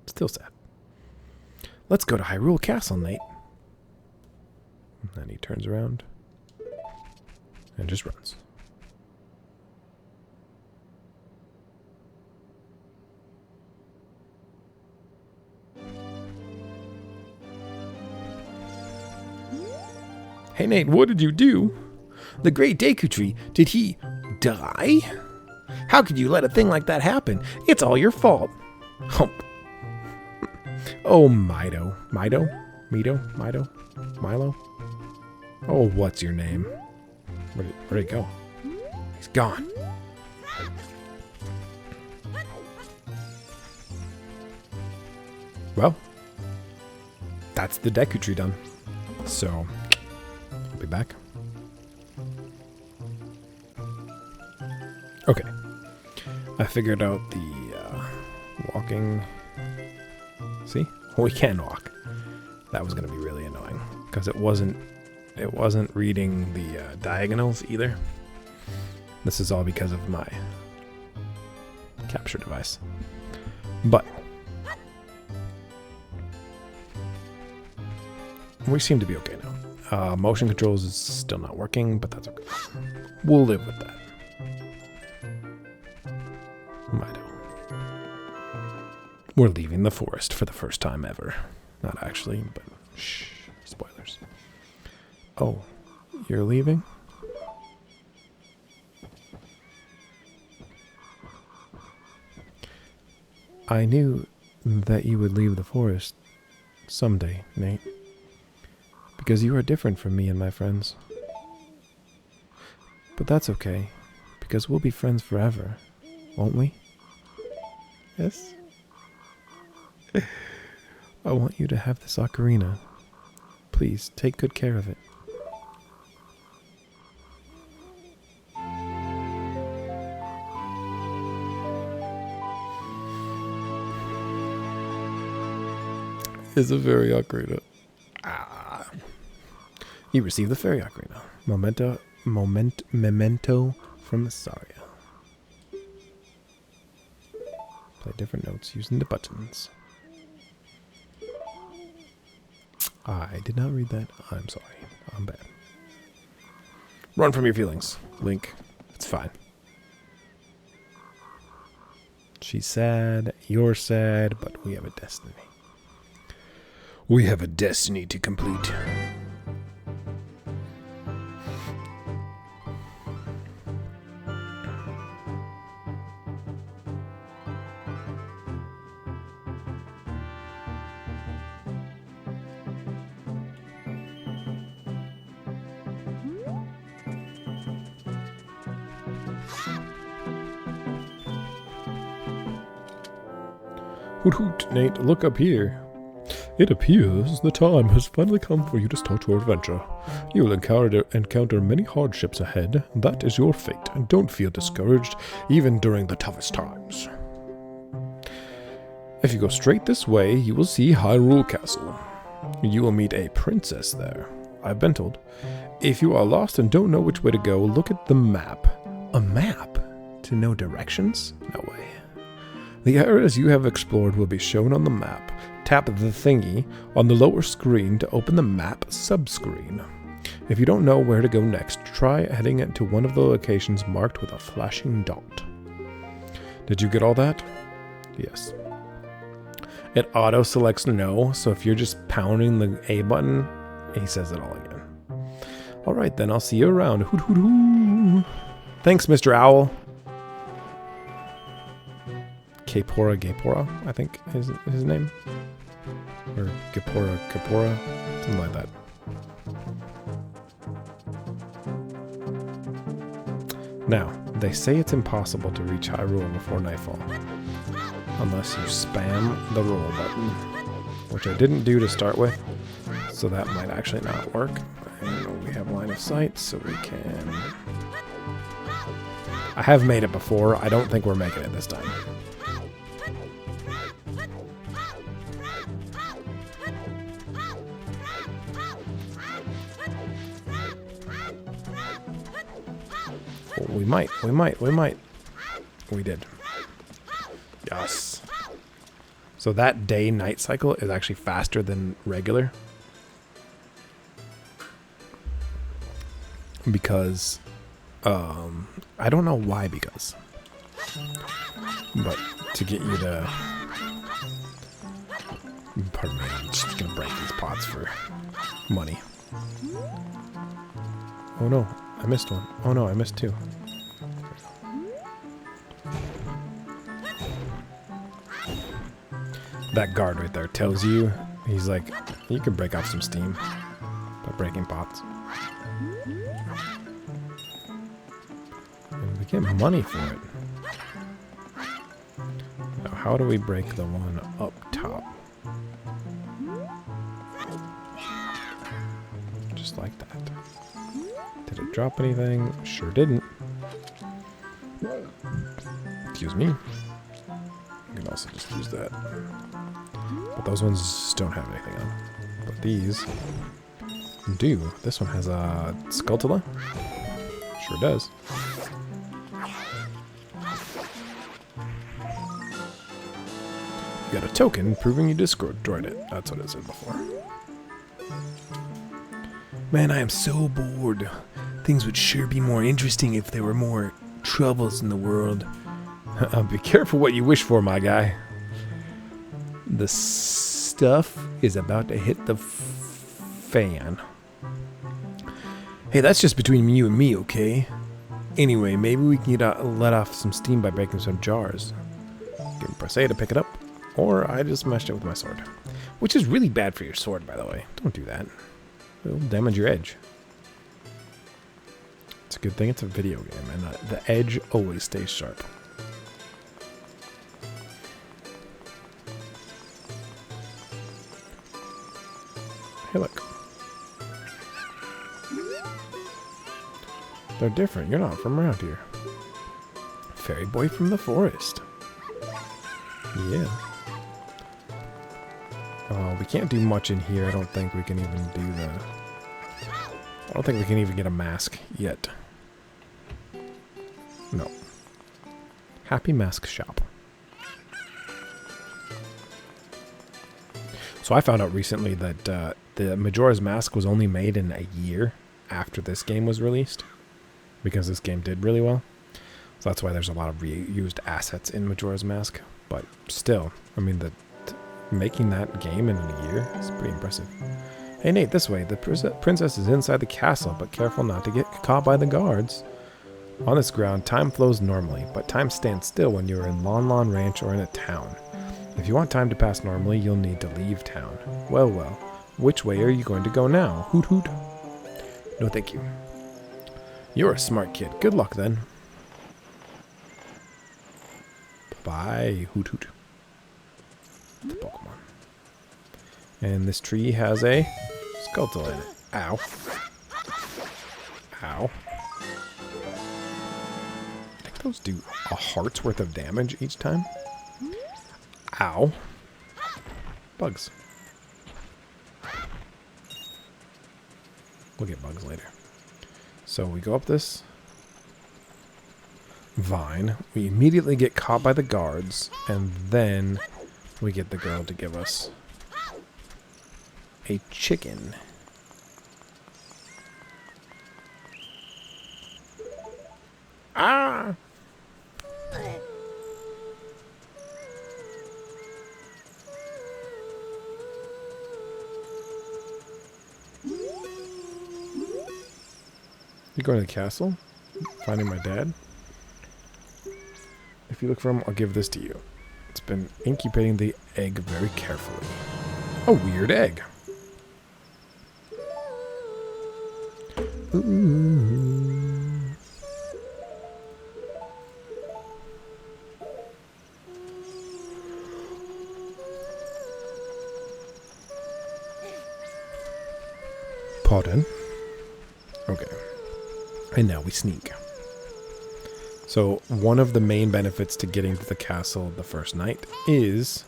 still sad. Let's go to Hyrule Castle, Nate. And then he turns around and just runs. Hey Nate, what did you do? The great Deku Tree, did he die? How could you let a thing like that happen? It's all your fault. Hump. Oh, Milo. Oh, what's your name? Where'd he go? He's gone. Well, that's the Deku Tree done. So, I'll be back. Okay, I figured out the walking. See, we can walk. That was gonna be really annoying because it wasn't reading the diagonals either. This is all because of my capture device. But we seem to be okay now. Motion controls is still not working, but that's okay. We'll live with that. We're leaving the forest for the first time ever. Not actually, but shh, spoilers. Oh, you're leaving? I knew that you would leave the forest someday, Nate. Because you are different from me and my friends. But that's okay, because we'll be friends forever, won't we? Yes? I want you to have this ocarina. Please, take good care of it. It's a fairy ocarina. Ah. You receive the fairy ocarina. Memento from Saria. different notes using the buttons. I did not read that. I'm sorry. I'm bad. Run from your feelings, Link. It's fine. She's sad, you're sad, but we have a destiny. We have a destiny to complete. Hoot hoot, Nate, look up here. It appears the time has finally come for you to start your adventure. You will encounter many hardships ahead. That is your fate, and don't feel discouraged, even during the toughest times. If you go straight this way, you will see Hyrule Castle. You will meet a princess there. I've been told. If you are lost and don't know which way to go, look at the map. A map? To know directions? No way. The areas you have explored will be shown on the map. Tap the thingy on the lower screen to open the map subscreen. If you don't know where to go next, try heading to one of the locations marked with a flashing dot. Did you get all that? Yes. It auto-selects no, so if you're just pounding the A button, he says it all again. Alright then, I'll see you around. Hoot hoot hoo. Thanks, Mr. Owl. Gapora, I think is his name. Or Gapora, something like that. Now, they say it's impossible to reach Hyrule before nightfall. Unless you spam the roll button. Which I didn't do to start with, so that might actually not work. And we have line of sight, so we can... I have made it before, I don't think we're making it this time. We might. We did. Yes. So that day-night cycle is actually faster than regular. Because, I don't know why because. But to get you to... Pardon me, I'm just gonna break these pots for money. Oh no, I missed one. Oh no, I missed two. That guard right there tells you, he's like, you can break off some steam by breaking pots. And we get money for it. Now, how do we break the one up top? Just like that. Did it drop anything? Sure didn't. Excuse me. You can also just use that. But those ones don't have anything on. But these do. This one has a Skulltula. Sure does. You got a token proving you destroyed it. That's what it said before. Man, I am so bored. Things would sure be more interesting if there were more troubles in the world. Be careful what you wish for, my guy. The stuff is about to hit the fan. Hey, that's just between you and me, okay? Anyway, maybe we can let off some steam by breaking some jars. Give him press A to pick it up, or I just smashed it with my sword. Which is really bad for your sword, by the way. Don't do that. It'll damage your edge. It's a good thing it's a video game, and the edge always stays sharp. Hey, look. They're different. You're not from around here. Fairy boy from the forest. Yeah. We can't do much in here. I don't think we can even do the... I don't think we can even get a mask yet. No. Happy Mask Shop. So I found out recently that the Majora's Mask was only made in a year after this game was released, because this game did really well. So that's why there's a lot of reused assets in Majora's Mask. But still, I mean, making that game in a year is pretty impressive. Hey Nate, this way. The princess is inside the castle, but careful not to get caught by the guards. On this ground, time flows normally, but time stands still when you are in Lon Lon Ranch or in a town. If you want time to pass normally, you'll need to leave town. Well, well. Which way are you going to go now? Hoot hoot. No, thank you. You're a smart kid. Good luck, then. Bye, hoot hoot. The Pokemon. And this tree has a Skulltula in it. Ow. Ow. I think those do a heart's worth of damage each time. Ow. Bugs. We'll get bugs later. So we go up this vine. We immediately get caught by the guards. And then we get the girl to give us a chicken. Ah! You going to the castle? Finding my dad? If you look for him, I'll give this to you. It's been incubating the egg very carefully. A weird egg. Ooh. Pardon? Okay. And now we sneak. So one of the main benefits to getting to the castle the first night is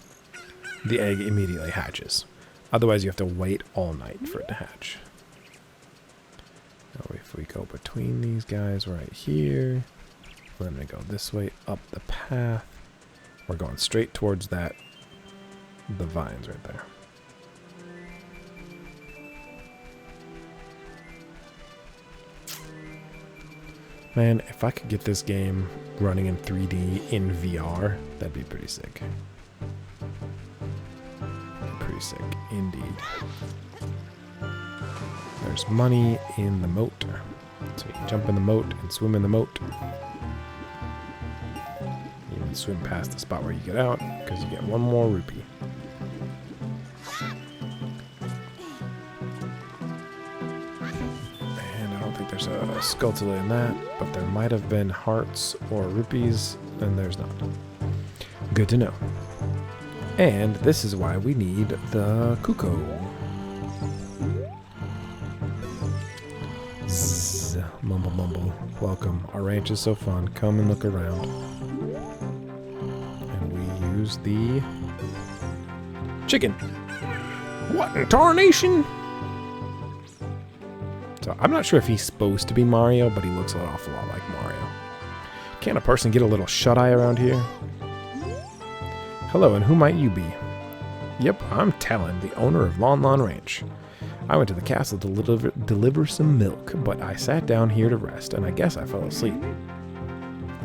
the egg immediately hatches. Otherwise you have to wait all night for it to hatch. Now if we go between these guys right here, we're going to go this way up the path. We're going straight towards the vines right there. Man, if I could get this game running in 3D in VR, that'd be pretty sick. Pretty sick, indeed. There's money in the moat. So you can jump in the moat and swim in the moat. You can swim past the spot where you get out, because you get one more rupee. There's a Skulltula in that, but there might have been hearts or rupees, and there's not. Good to know. And this is why we need the Kuko. Zzz, mumble mumble. Welcome. Our ranch is so fun. Come and look around. And we use the chicken. What in tarnation? So I'm not sure if he's supposed to be Mario, but he looks an awful lot like Mario. Can a person get a little shut-eye around here? Hello, and who might you be? Yep, I'm Talon, the owner of Lon Lon Ranch. I went to the castle to deliver some milk, but I sat down here to rest, and I guess I fell asleep.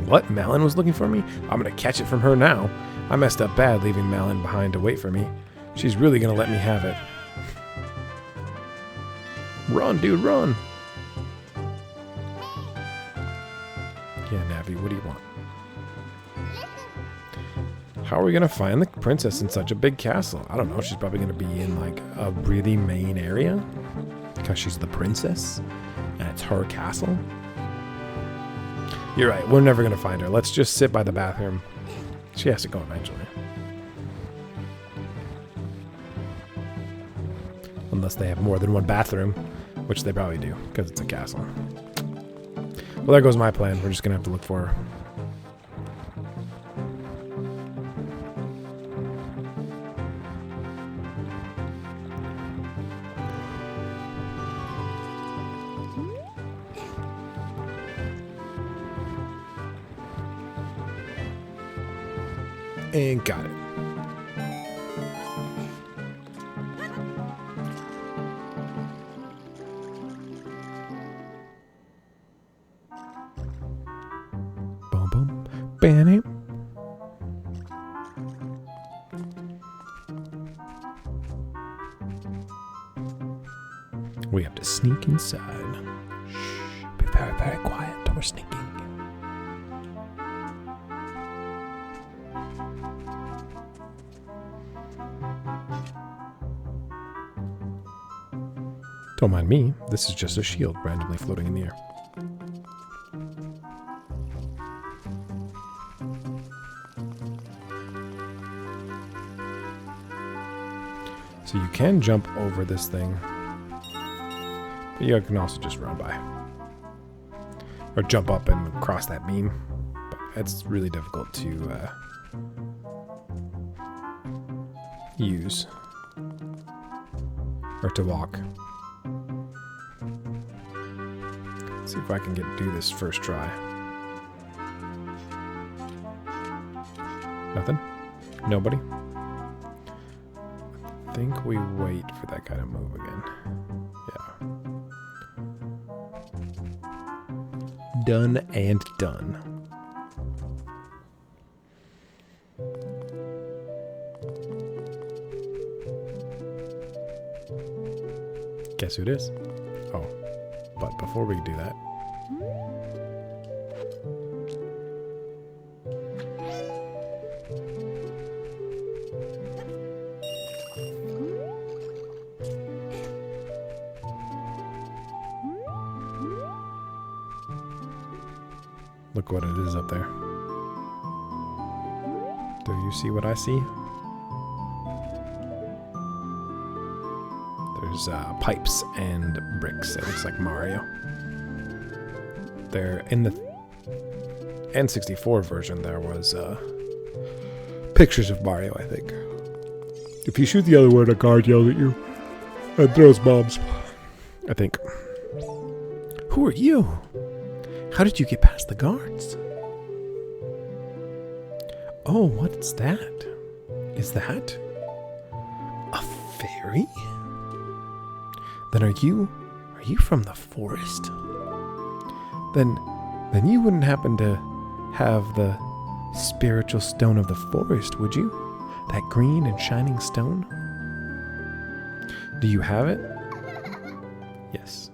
What? Malin was looking for me? I'm gonna catch it from her now. I messed up bad leaving Malin behind to wait for me. She's really gonna let me have it. Run, dude, run! Yeah, Navi, what do you want? How are we going to find the princess in such a big castle? I don't know, she's probably going to be in, like, a really main area. Because she's the princess, and it's her castle. You're right, we're never going to find her. Let's just sit by the bathroom. She has to go eventually. Unless they have more than one bathroom. Which they probably do, because it's a castle. Well, there goes my plan. We're just going to have to look for her. And got it. We have to sneak inside. Shh, be very, very quiet. We're sneaking. Don't mind me. This is just a shield randomly floating in the air. So you can jump over this thing, but you can also just run by. Or jump up and cross that beam. But it's really difficult to use. Or to walk. Let's see if I can do this first try. Nothing? Nobody? I think we wait for that guy to move again. Yeah. Done and done. Guess who it is? Oh, but before we do that, look what it is up there. Do you see what I see? There's pipes and bricks. It looks like Mario. There in the N64 version, there was pictures of Mario, I think. If you shoot the other one, a guard yells at you and throws bombs. I think. Who are you? How did you get past the guards? Oh, what's that? Is that a fairy? Then are you from the forest? Then you wouldn't happen to have the spiritual stone of the forest, would you? That green and shining stone? Do you have it? Yes.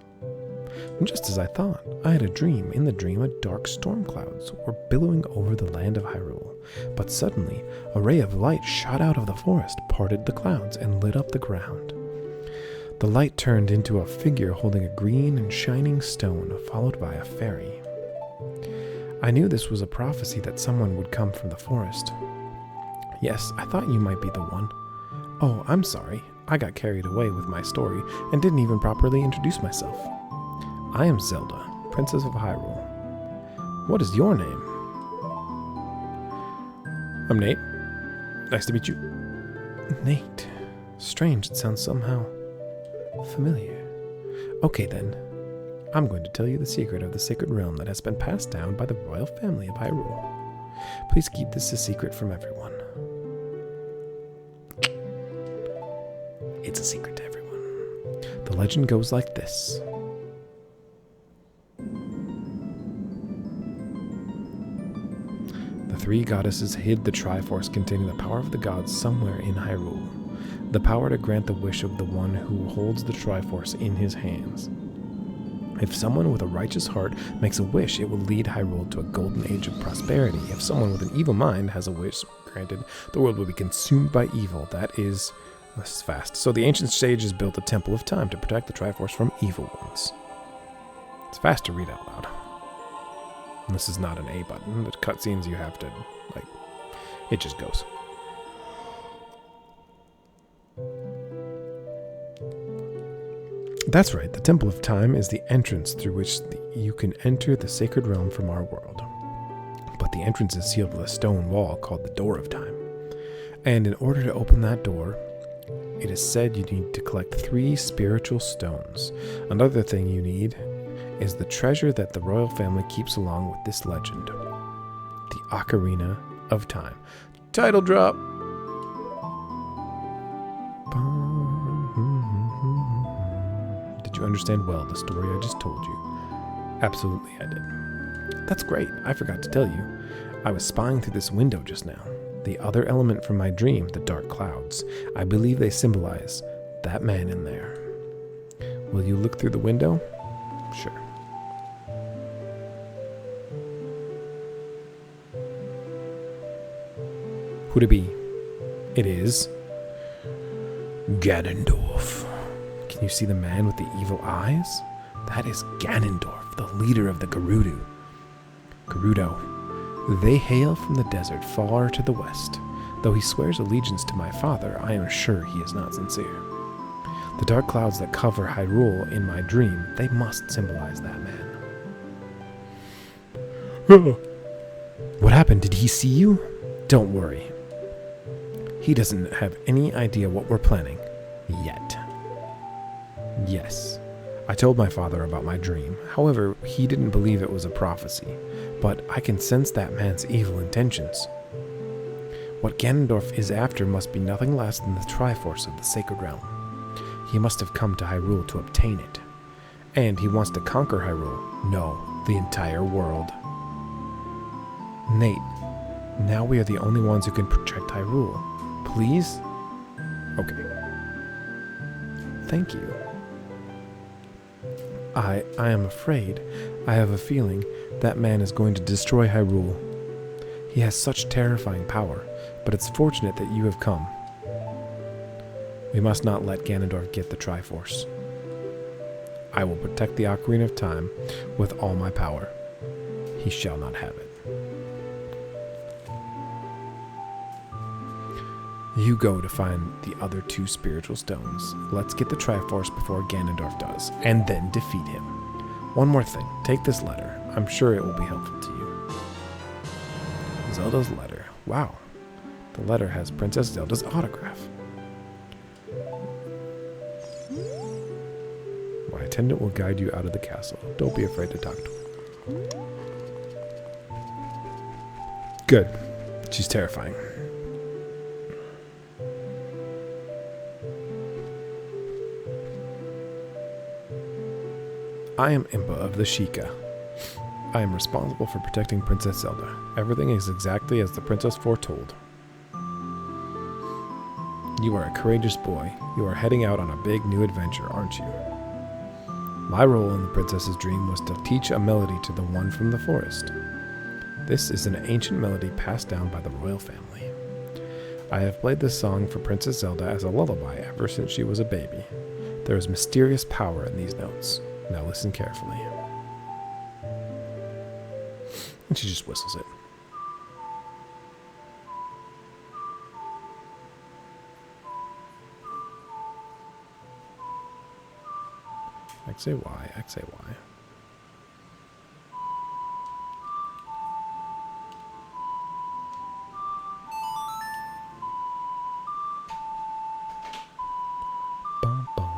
Just as I thought, I had a dream. In the dream, a dark storm clouds were billowing over the land of Hyrule. But suddenly, a ray of light shot out of the forest, parted the clouds, and lit up the ground. The light turned into a figure holding a green and shining stone, followed by a fairy. I knew this was a prophecy that someone would come from the forest. Yes, I thought you might be the one. Oh, I'm sorry. I got carried away with my story and didn't even properly introduce myself. I am Zelda, Princess of Hyrule. What is your name? I'm Nate. Nice to meet you. Nate. Strange, it sounds somehow familiar. Okay then. I'm going to tell you the secret of the sacred realm that has been passed down by the royal family of Hyrule. Please keep this a secret from everyone. It's a secret to everyone. The legend goes like this. The three goddesses hid the Triforce containing the power of the gods somewhere in Hyrule. The power to grant the wish of the one who holds the Triforce in his hands. If someone with a righteous heart makes a wish, it will lead Hyrule to a golden age of prosperity. If someone with an evil mind has a wish granted, the world will be consumed by evil. This is fast. So the ancient sages built a temple of time to protect the Triforce from evil ones. It's fast to read out loud. And this is not an A button. The cutscenes you have to, it just goes. That's right, the Temple of Time is the entrance through which you can enter the sacred realm from our world. But the entrance is sealed with a stone wall called the Door of Time. And in order to open that door, it is said you need to collect 3 spiritual stones. Another thing you need is the treasure that the royal family keeps along with this legend. The Ocarina of Time. Title drop! Did you understand well the story I just told you? Absolutely I did. That's great. I forgot to tell you. I was spying through this window just now. The other element from my dream, the dark clouds, I believe they symbolize that man in there. Will you look through the window? Sure. Who'd it be? It is Ganondorf. Can you see the man with the evil eyes? That is Ganondorf, the leader of the Gerudo. They hail from the desert far to the west. Though he swears allegiance to my father, I am sure he is not sincere. The dark clouds that cover Hyrule in my dream, they must symbolize that man. What happened? Did he see you? Don't worry. He doesn't have any idea what we're planning. Yet. Yes. I told my father about my dream. However, he didn't believe it was a prophecy. But I can sense that man's evil intentions. What Ganondorf is after must be nothing less than the Triforce of the Sacred Realm. He must have come to Hyrule to obtain it. And he wants to conquer Hyrule. No, the entire world. Nate, now we are the only ones who can protect Hyrule. Please? Okay. Thank you. I am afraid, I have a feeling, that man is going to destroy Hyrule. He has such terrifying power, but it's fortunate that you have come. We must not let Ganondorf get the Triforce. I will protect the Ocarina of Time with all my power. He shall not have it. You go to find the other 2 spiritual stones. Let's get the Triforce before Ganondorf does, and then defeat him. One more thing. Take this letter. I'm sure it will be helpful to you. Zelda's letter. Wow. The letter has Princess Zelda's autograph. My attendant will guide you out of the castle. Don't be afraid to talk to her. Good. She's terrifying. I am Impa of the Sheikah. I am responsible for protecting Princess Zelda. Everything is exactly as the princess foretold. You are a courageous boy. You are heading out on a big new adventure, aren't you? My role in the princess's dream was to teach a melody to the one from the forest. This is an ancient melody passed down by the royal family. I have played this song for Princess Zelda as a lullaby ever since she was a baby. There is mysterious power in these notes. Now listen carefully. And she just whistles it. XAY, XAY. Bum, bum.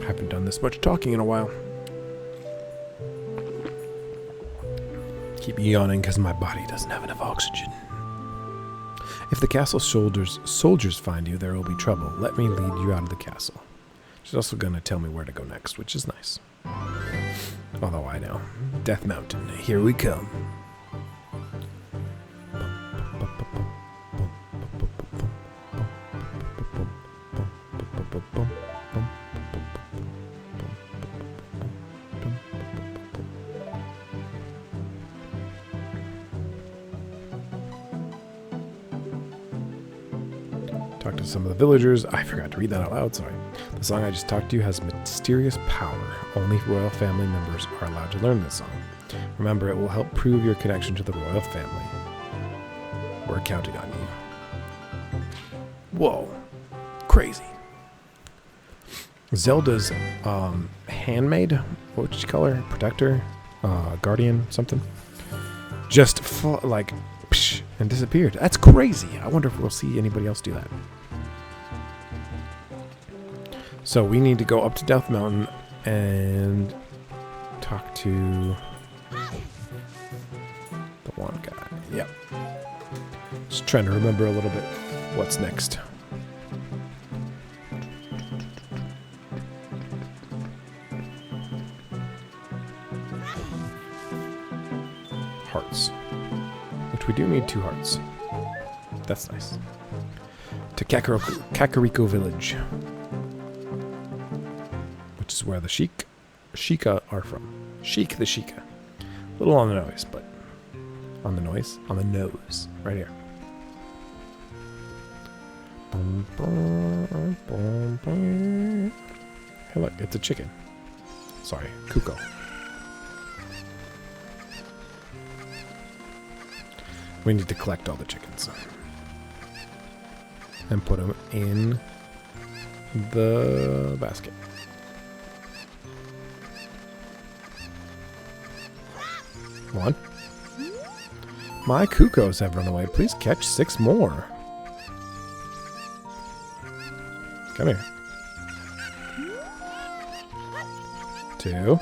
Haven't done this much talking in a while. Keep yawning because my body doesn't have enough oxygen. If the castle soldiers find you, there will be trouble. Let me lead you out of the castle. She's also going to tell me where to go next, which is nice. Although I know. Death Mountain, here we come. Talk to some of the villagers. I forgot to read that out loud, sorry. The song I just talked to you has mysterious power. Only royal family members are allowed to learn this song. Remember, it will help prove your connection to the royal family. We're counting on you. Whoa. Crazy. Zelda's handmaid, what did you call her? Protector? Guardian? Something? Just like psh, and disappeared. That's crazy. I wonder if we'll see anybody else do that. So we need to go up to Death Mountain and talk to the one guy. Yep. Just trying to remember a little bit. What's next? Hearts. Which we do need 2 hearts. That's nice. To Kakariko Village. Which is where the Sheikah are from. Sheik the Sheikah. A little on the nose, but... On the nose? On the nose. Right here. Hey look, it's a chicken. Sorry, Kuko. We need to collect all the chickens. And put them in the basket. One. My Kukos have run away. Please catch 6 more. Come here. 2.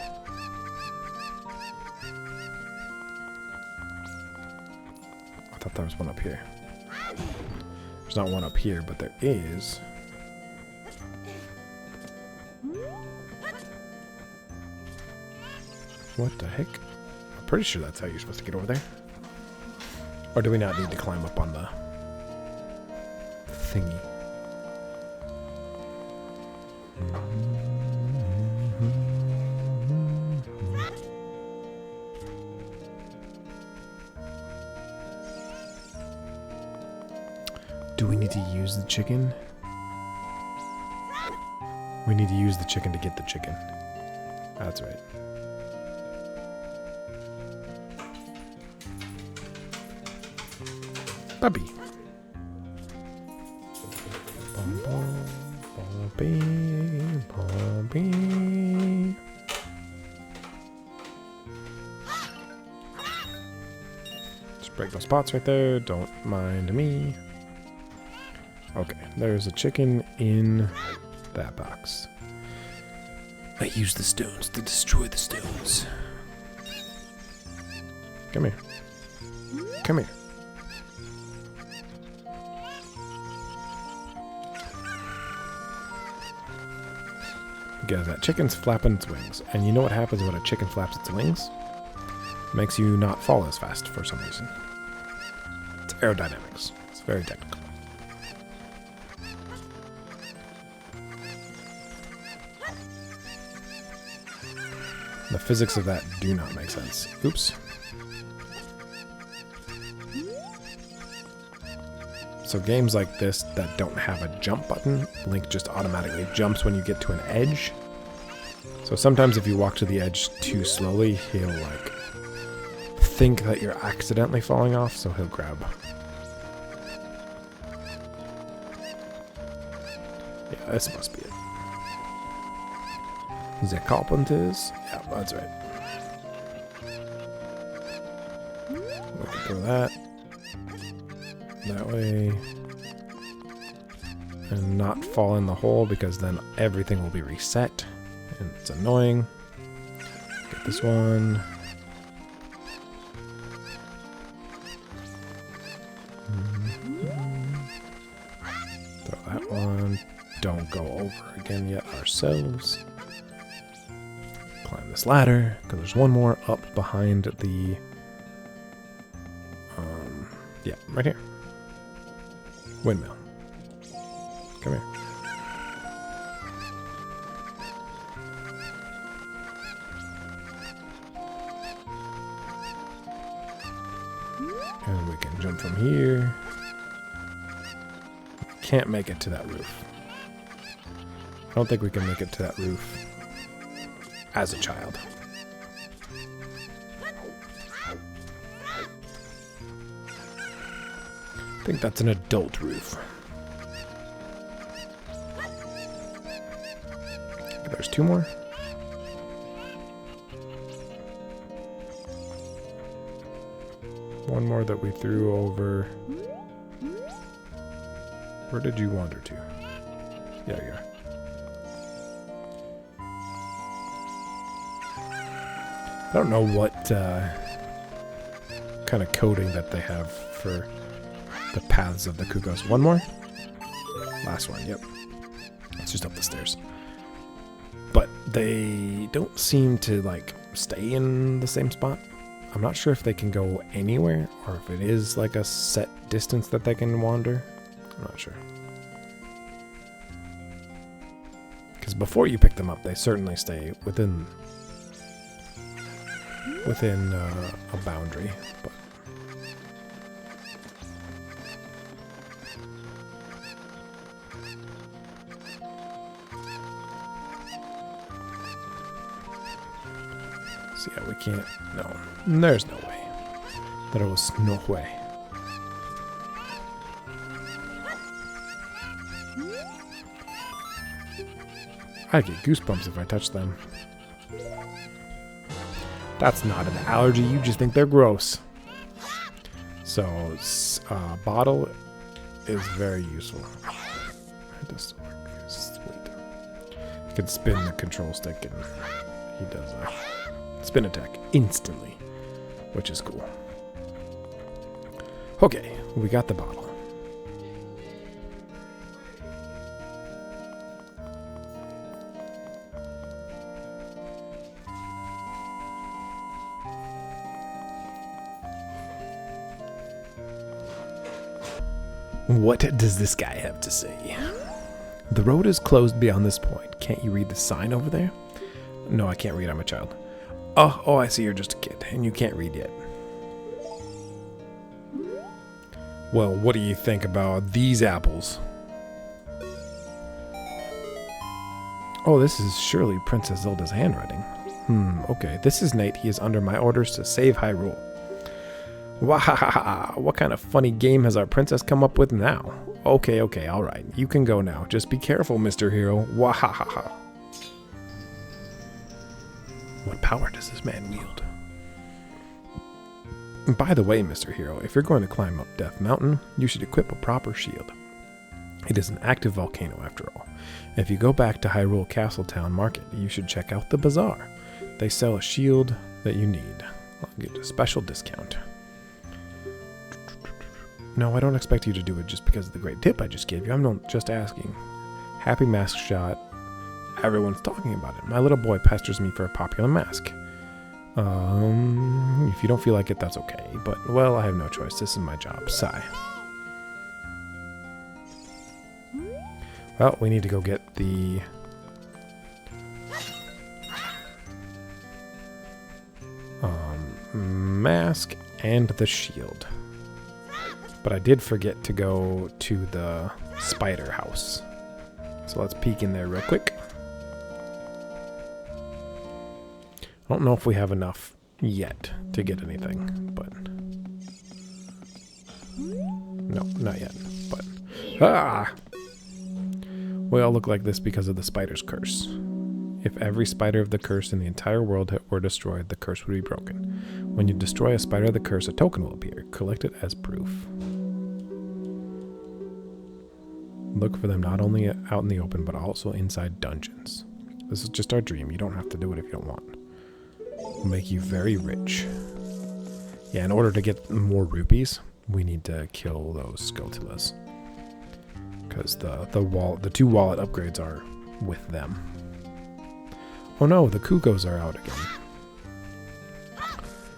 I thought there was one up here. There's not one up here, but there is. What the heck? I'm pretty sure that's how you're supposed to get over there. Or do we not need to climb up on the thingy? Do we need to use the chicken? We need to use the chicken to get the chicken. That's right. Puppy. Just break those pots right there. Don't mind me. Okay, there's a chicken in that box. I use the stones to destroy the stones. Come here. Come here. Because that chicken's flapping its wings. And you know what happens when a chicken flaps its wings? It makes you not fall as fast for some reason. It's aerodynamics. It's very technical. The physics of that do not make sense. Oops. So games like this that don't have a jump button, Link just automatically jumps when you get to an edge. So sometimes if you walk to the edge too slowly, he'll like think that you're accidentally falling off, so he'll grab. Yeah, this must be it. The carpenters? Yeah, that's right. We can throw that way. And not fall in the hole because then everything will be reset. And it's annoying. Get this one. Throw that one. Don't go over again yet ourselves. Climb this ladder, because there's one more up behind the... yeah, right here. Windmill. Come here. And we can jump from here. Can't make it to that roof. I don't think we can make it to that roof as a child. I think that's an adult roof. There's 2 more. One more that we threw over. Where did you wander to? Yeah, you are. I don't know what kind of coding that they have for the paths of the Kugos. One more. Last one, yep. It's just up the stairs. But they don't seem to, like, stay in the same spot. I'm not sure if they can go anywhere or if it is, like, a set distance that they can wander. I'm not sure. Because before you pick them up, they certainly stay within a boundary. But so yeah, we can't. No, there's no way. There was no way. I get goosebumps if I touch them. That's not an allergy, you just think they're gross. So, bottle is very useful. It does work. Sweet. You can spin the control stick and he does a spin attack instantly, which is cool. Okay, we got the bottle. What does this guy have to say? The road is closed beyond this point. Can't you read the sign over there? No, I can't read. I'm a child. Oh, I see. You're just a kid, and you can't read yet. Well, what do you think about these apples? Oh, this is surely Princess Zelda's handwriting. Okay. This is Nate. He is under my orders to save Hyrule. Wahahaha, what kind of funny game has our princess come up with now? Okay, alright. You can go now. Just be careful, Mr. Hero. Wahahaha. What power does this man wield? By the way, Mr. Hero, if you're going to climb up Death Mountain, you should equip a proper shield. It is an active volcano after all. If you go back to Hyrule Castletown Market, you should check out the bazaar. They sell a shield that you need. I'll get a special discount. No, I don't expect you to do it just because of the great tip I just gave you. I'm not just asking. Happy mask shot. Everyone's talking about it. My little boy pesters me for a popular mask. If you don't feel like it, that's okay. But, well, I have no choice. This is my job. Sigh. Well, we need to go get the... mask and the shield. But I did forget to go to the spider house. So let's peek in there real quick. I don't know if we have enough yet to get anything, but... No, not yet, but... Ah! We all look like this because of the spider's curse. If every spider of the curse in the entire world were destroyed, the curse would be broken. When you destroy a spider of the curse, a token will appear. Collect it as proof. Look for them not only out in the open, but also inside dungeons. This is just our dream. You don't have to do it if you don't want. We'll make you very rich. Yeah, in order to get more rupees, we need to kill those Skulltulas. Because the two wallet upgrades are with them. Oh no, the Kugos are out again.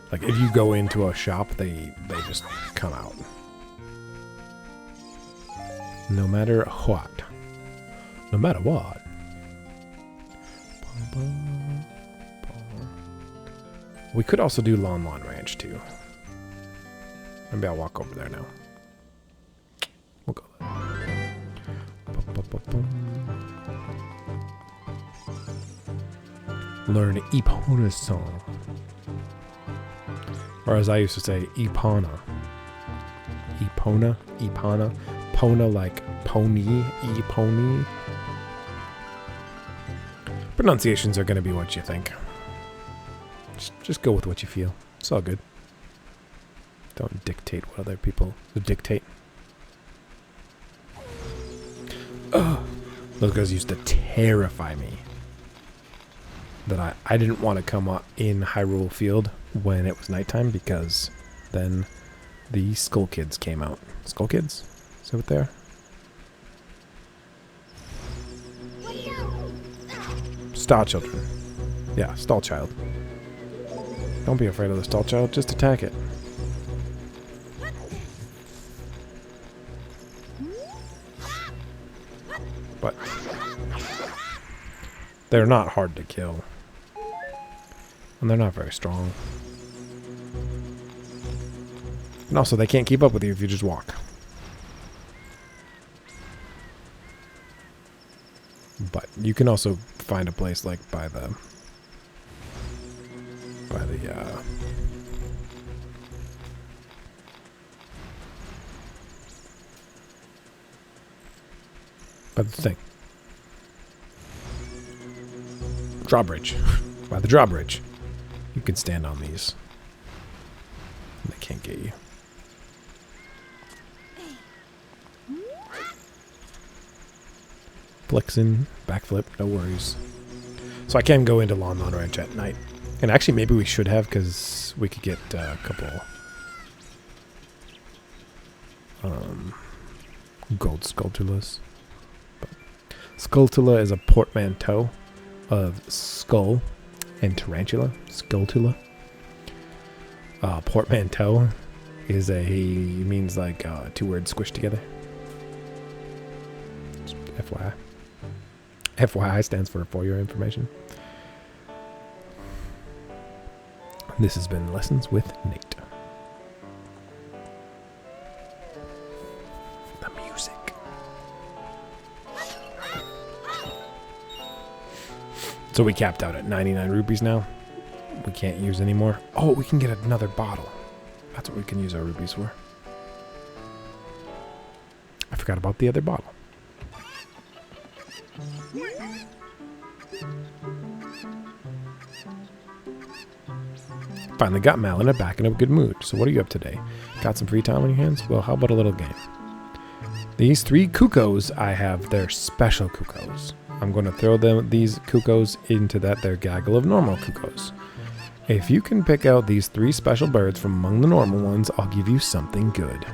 Like, if you go into a shop, they just come out. No matter what. No matter what. We could also do Lon Lon Ranch, too. Maybe I'll walk over there now. We'll go there. Learn Epona's song. Or as I used to say, Epona. Epona? Epona? Pona like pony, e-pony. Pronunciations are going to be what you think. Just go with what you feel. It's all good. Don't dictate what other people dictate. Ugh. Those guys used to terrify me. That I didn't want to come up in Hyrule Field when it was nighttime because then the Skull Kids came out. Skull Kids? Is that what they are? Star Children. Yeah, Stall Child. Don't be afraid of the Stall Child, just attack it. But they're not hard to kill. And they're not very strong. And also, they can't keep up with you if you just walk. But you can also find a place like by the thing. Drawbridge. By the drawbridge. You can stand on these. And they can't get you. Flexing, backflip, no worries. So I can go into Lon Lon Ranch at night. And actually maybe we should have, because we could get a couple gold Skulltulas. Skulltula is a portmanteau of skull and tarantula. Skulltula. Portmanteau is means like two words squished together. Just FYI. FYI stands for your information. This has been Lessons with Nate. The music. So we capped out at 99 rupees now. We can't use anymore. Oh, we can get another bottle. That's what we can use our rupees for. I forgot about the other bottle. Finally got Malin back in a good mood. So what are you up today? Got some free time on your hands? Well, how about a little game? These 3 Cuckoos I have, they're special Cuckoos. I'm going to throw these Cuckoos into their gaggle of normal Cuckoos. If you can pick out these 3 special birds from among the normal ones, I'll give you something good.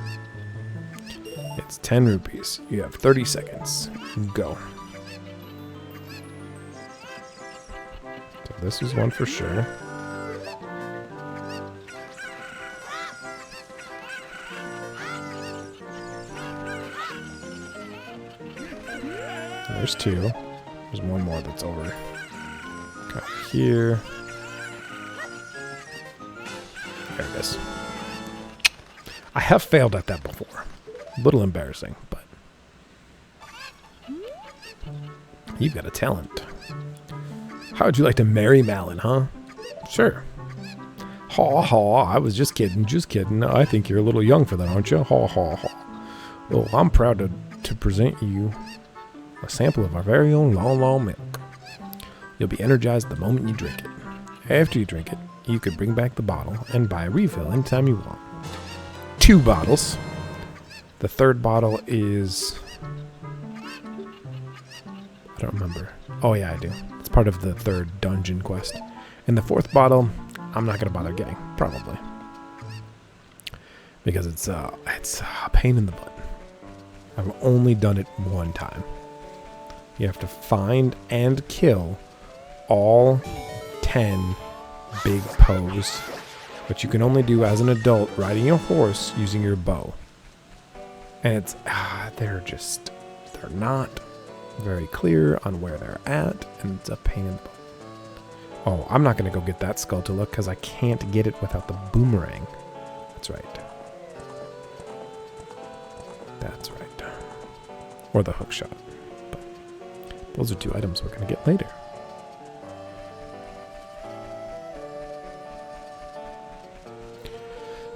It's 10 rupees. You have 30 seconds. Go. So this is one for sure. There's 2. There's one more that's over. Got here. There it is. I have failed at that before. A little embarrassing, but you've got a talent. How would you like to marry Malin, huh? Sure. Ha ha, I was just kidding, just kidding. I think you're a little young for that, aren't you? Ha ha ha. Well, I'm proud to present you a sample of our very own Lon Lon milk. You'll be energized the moment you drink it. After you drink it, you could bring back the bottle and buy a refill anytime you want. 2 bottles. The 3rd bottle is... I don't remember. Oh yeah, I do. It's part of the 3rd dungeon quest. And the 4th bottle, I'm not going to bother getting, probably. Because it's a pain in the butt. I've only done it 1 time. You have to find and kill all 10 big Poes, which you can only do as an adult riding a horse using your bow. And it's, they're not very clear on where they're at, and it's a pain in the butt. Oh, I'm not going to go get that Skulltula because I can't get it without the boomerang. That's right. That's right. Or the hook shot. But those are 2 items we're going to get later.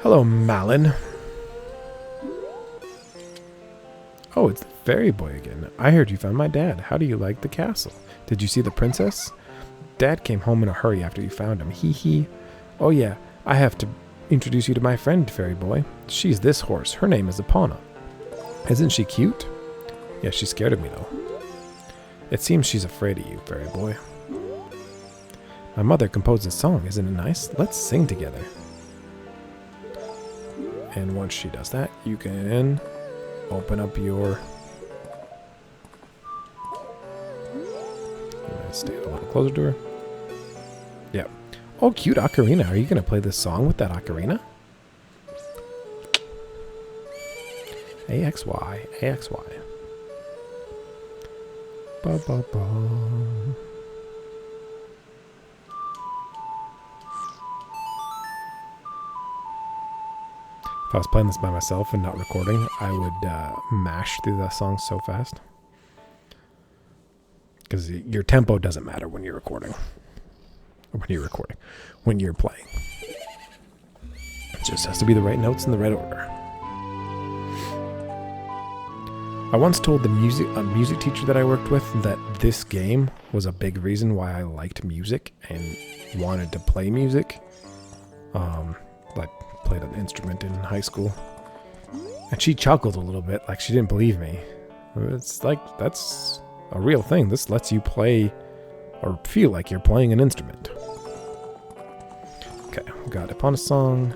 Hello, Malin. Oh, it's the fairy boy again. I heard you found my dad. How do you like the castle? Did you see the princess? Dad came home in a hurry after you found him. Hee hee. Oh yeah, I have to introduce you to my friend, fairy boy. She's this horse. Her name is Epona. Isn't she cute? Yeah, she's scared of me though. It seems she's afraid of you, fairy boy. My mother composed a song. Isn't it nice? Let's sing together. And once she does that, you can open up your... Stay a little closer to her. Yep. Oh, cute ocarina. Are you going to play this song with that ocarina? AXY, AXY. Ba ba ba. If I was playing this by myself and not recording, I would mash through that song so fast. Because your tempo doesn't matter when you're recording. Or when you're playing. It just has to be the right notes in the right order. I once told a music teacher that I worked with that this game was a big reason why I liked music and wanted to play music. I played an instrument in high school. And she chuckled a little bit, like she didn't believe me. It's like, that's a real thing. This lets you play or feel like you're playing an instrument. Okay, we got Epona song.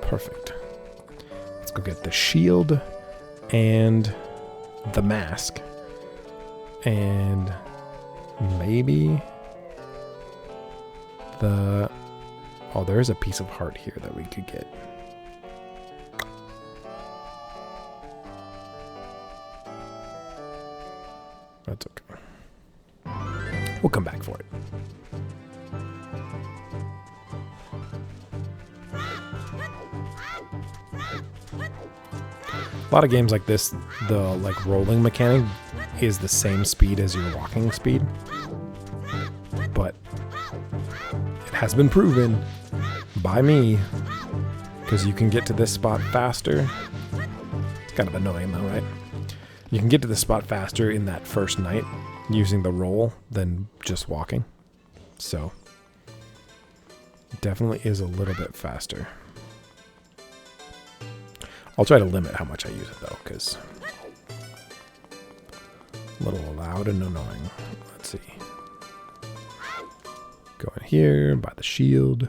Perfect. Let's go get the shield and the mask. And maybe the... Oh, there is a piece of heart here that we could get. That's okay. We'll come back for it. A lot of games like this, the rolling mechanic is the same speed as your walking speed. But it has been proven by me, because you can get to this spot faster. It's kind of annoying though, right? You can get to this spot faster in that first night using the roll than just walking. So, it definitely is a little bit faster. I'll try to limit how much I use it though, because a little loud and annoying. Let's see. Go in here, buy the shield.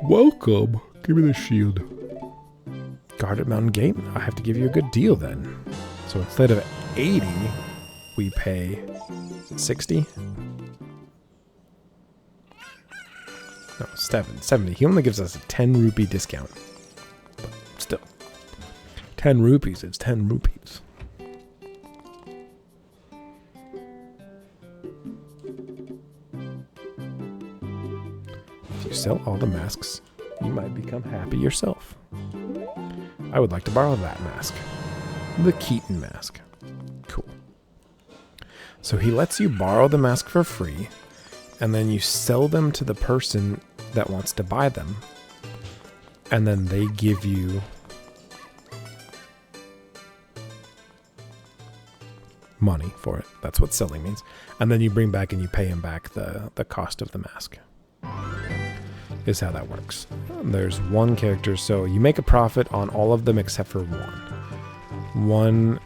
Welcome. Give me the shield. Guarded Mountain Gate. I have to give you a good deal then. So instead of 80, we pay 60. No, 70. He only gives us a 10 rupee discount. But still. 10 rupees is 10 rupees. If you sell all the masks, you might become happy yourself. I would like to borrow that mask. The Keaton mask. Cool. So he lets you borrow the mask for free, and then you sell them to the person that wants to buy them, and then they give you money for it. That's what selling means. And then you bring back and you pay him back the cost of the mask. Is how that works. There's one character, so you make a profit on all of them except for one. One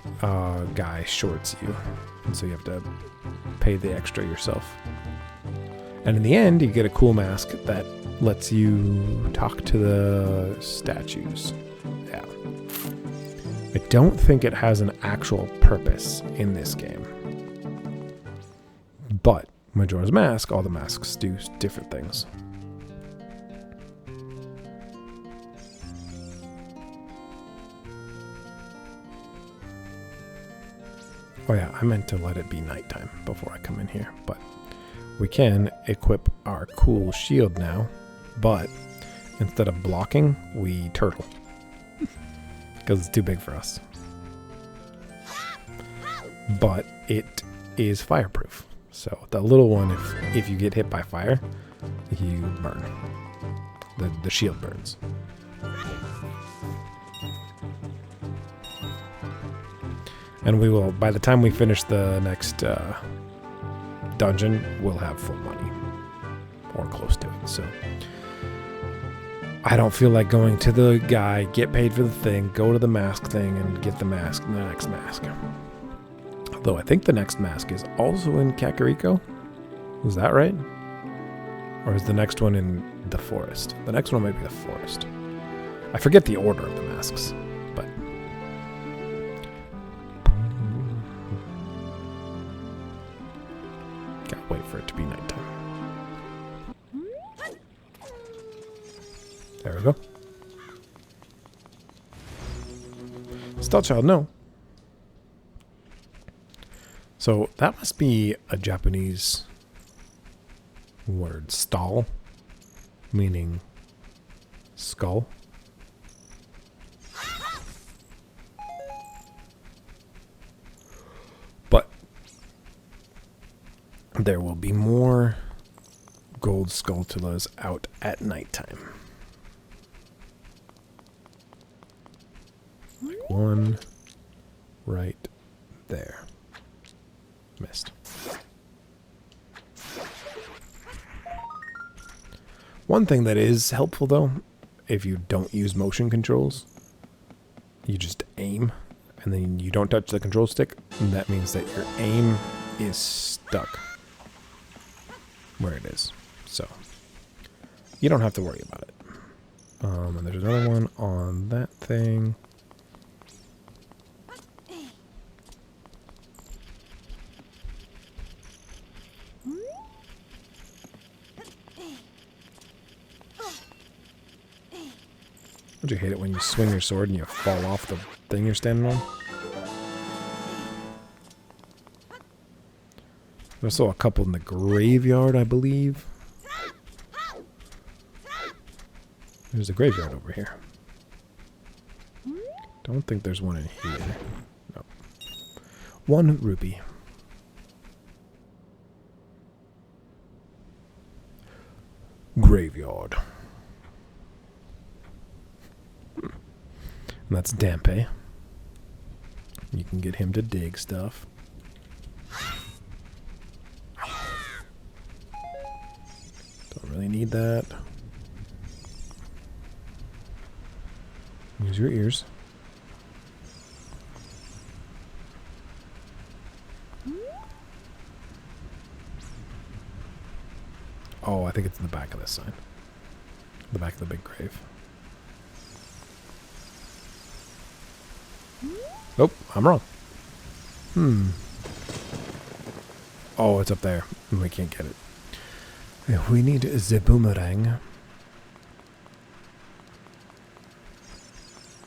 guy shorts you, and so you have to pay the extra yourself. And in the end, you get a cool mask that lets you talk to the statues. Yeah. I don't think it has an actual purpose in this game. But Majora's Mask, all the masks do different things. Oh yeah, I meant to let it be nighttime before I come in here, but we can equip our cool shield now, but instead of blocking, we turtle. Because it's too big for us. But it is fireproof. So the little one, if you get hit by fire, you burn. The shield burns. And we will, by the time we finish the next dungeon, we'll have full money. Or close to it, so. I don't feel like going to the guy, get paid for the thing, go to the mask thing, and get the mask, the next mask. Though I think the next mask is also in Kakariko. Is that right? Or is the next one in the forest. The next one might be the forest. I forget the order of the masks, but... Gotta wait for it to be nighttime. There we go. Still child, no. So that must be a Japanese word. Stall, meaning skull. But there will be more gold skulltulas out at nighttime. Like one right there. Missed. One thing that is helpful though, if you don't use motion controls, you just aim and then you don't touch the control stick, and that means that your aim is stuck where it is. So you don't have to worry about it. And there's another one on that thing. Don't you hate it when you swing your sword and you fall off the thing you're standing on? There's also a couple in the graveyard, I believe. There's a graveyard over here. Don't think there's one in here. No. 1 rupee. Graveyard. And that's Dampe. You can get him to dig stuff. Don't really need that. Use your ears. Oh, I think it's in the back of this sign. The back of the big grave. Nope, I'm wrong. Oh, it's up there. We can't get it. We need the boomerang.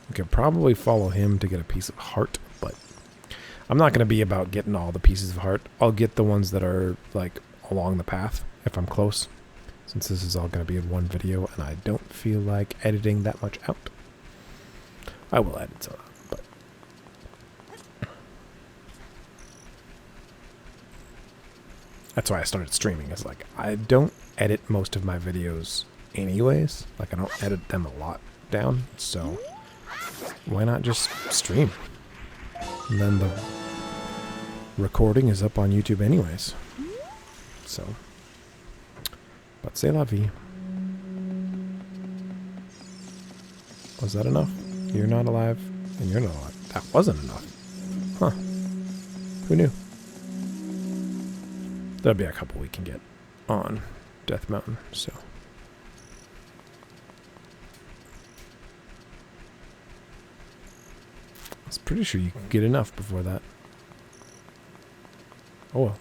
We could probably follow him to get a piece of heart, but I'm not going to be about getting all the pieces of heart. I'll get the ones that are, like, along the path if I'm close, since this is all going to be in one video, and I don't feel like editing that much out. I will edit some. That's why I started streaming. It's like, I don't edit most of my videos anyways. Like, I don't edit them a lot down. So, why not just stream? And then the recording is up on YouTube anyways. So, but c'est la vie. Was that enough? You're not alive, and you're not alive. That wasn't enough. Huh. Who knew? There'll be a couple we can get on Death Mountain, so. I was pretty sure you could get enough before that. Oh well.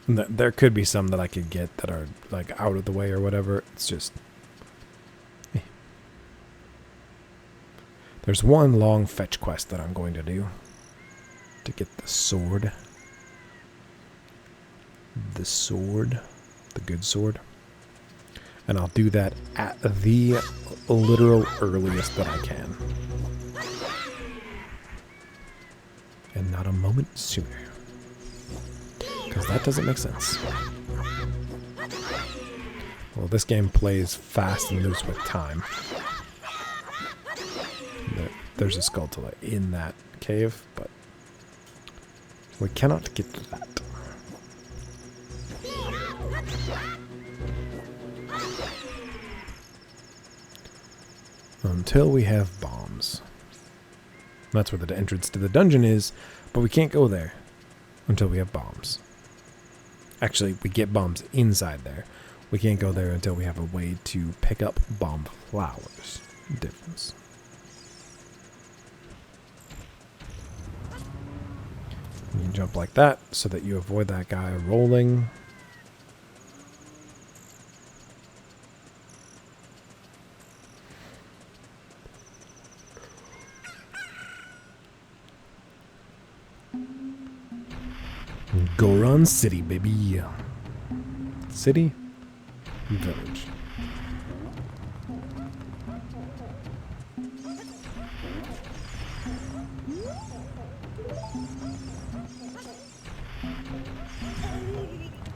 There could be some that I could get that are like out of the way or whatever. It's just... There's one long fetch quest that I'm going to do to get the sword. The sword. The good sword. And I'll do that at the literal earliest that I can. And not a moment sooner. Because that doesn't make sense. Well, this game plays fast and loose with time. There's a skulltula in that cave, but we cannot get to that. Until we have bombs. That's where the entrance to the dungeon is, but we can't go there until we have bombs. Actually, we get bombs inside there. We can't go there until we have a way to pick up bomb flowers. Difference. You can jump like that so that you avoid that guy rolling. Goron City, baby. City? Village.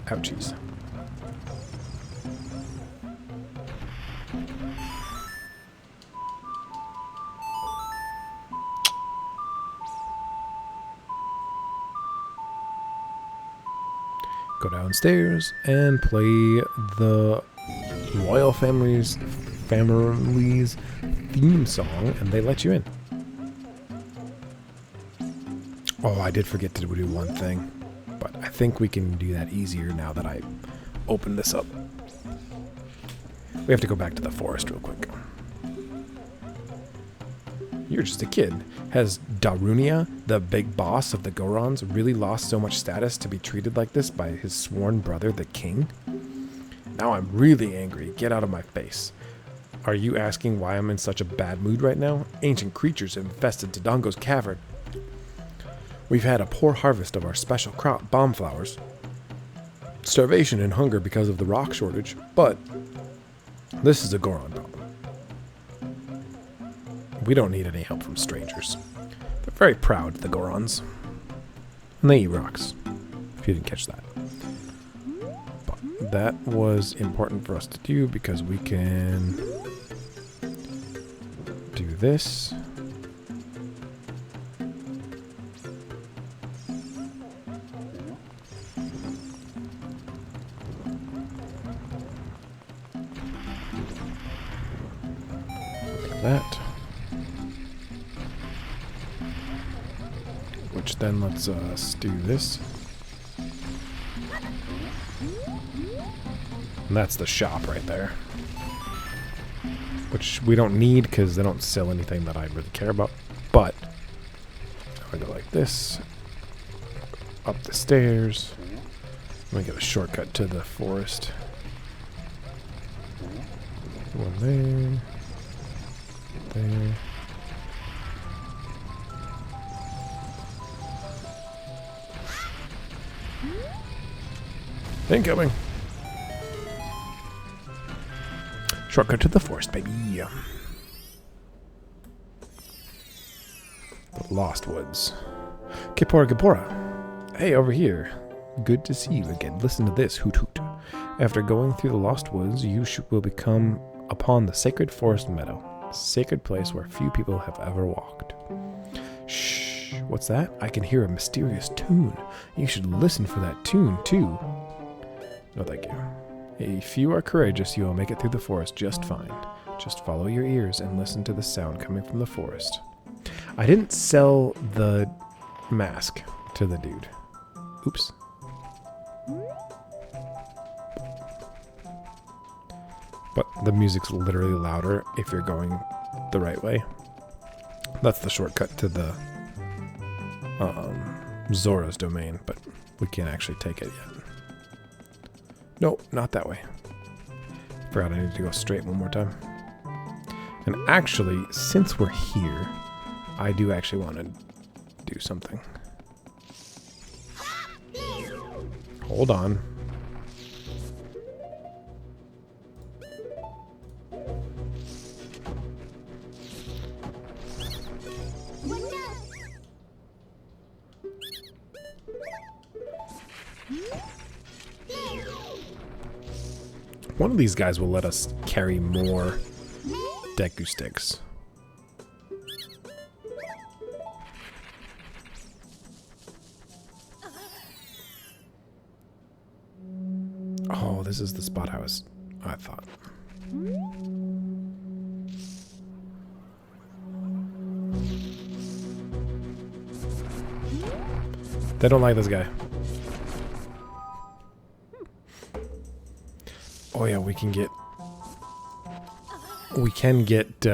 Ouchies. Go downstairs and play the royal family's theme song, and they let you in. Oh, I did forget to do one thing, but I think we can do that easier now that I opened this up. We have to go back to the forest real quick. You're just a kid. Has Darunia, the big boss of the Gorons, really lost so much status to be treated like this by his sworn brother, the king? Now I'm really angry. Get out of my face. Are you asking why I'm in such a bad mood right now? Ancient creatures infested Dodongo's cavern. We've had a poor harvest of our special crop, bomb flowers. Starvation and hunger because of the rock shortage, but this is a Goron problem. We don't need any help from strangers. They're very proud, the Gorons. And they eat rocks, if you didn't catch that. But that was important for us to do because we can do this. Like that. Which then lets us do this. And that's the shop right there. Which we don't need because they don't sell anything that I really care about. But I go like this. Up the stairs. Let me get a shortcut to the forest. One there. There. Incoming. Shortcut to the forest, baby. The Lost Woods. Kippora. Hey, over here. Good to see you again. Listen to this, hoot hoot. After going through the Lost Woods, you will become upon the sacred forest meadow. A sacred place where few people have ever walked. Shh. What's that? I can hear a mysterious tune. You should listen for that tune, too. No, thank you. If you are courageous, you will make it through the forest just fine. Just follow your ears and listen to the sound coming from the forest. I didn't sell the mask to the dude. Oops. But the music's literally louder if you're going the right way. That's the shortcut to the Zora's domain, but we can't actually take it yet. No, not that way. Forgot I need to go straight one more time. And actually, since we're here, I do actually want to do something. Hold on. One of these guys will let us carry more Deku sticks. Oh, this is the spot I thought. They don't like this guy. Oh yeah, we can get... We can get...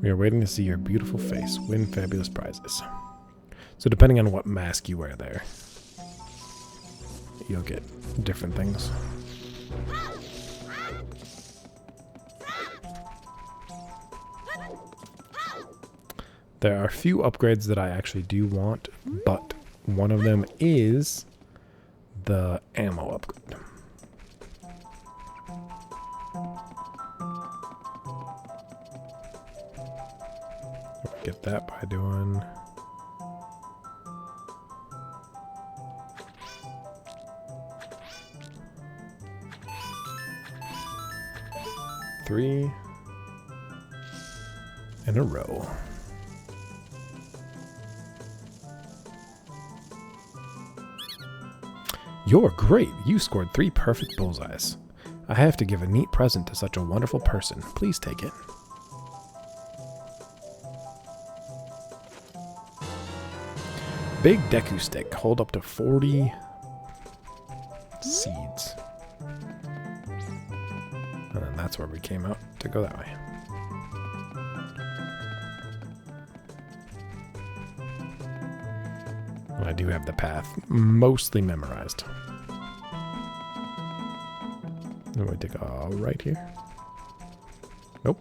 We are waiting to see your beautiful face. Win fabulous prizes. So depending on what mask you wear there, you'll get different things. There are a few upgrades that I actually do want, but one of them is the ammo upgrade. Get that by doing... three in a row. You're great. You scored 3 perfect bullseyes. I have to give a neat present to such a wonderful person. Please take it. Big Deku stick. Hold up to 40 seeds. And then that's where we came out to go that way. I do have the path mostly memorized. I'm going to take a right here. Nope.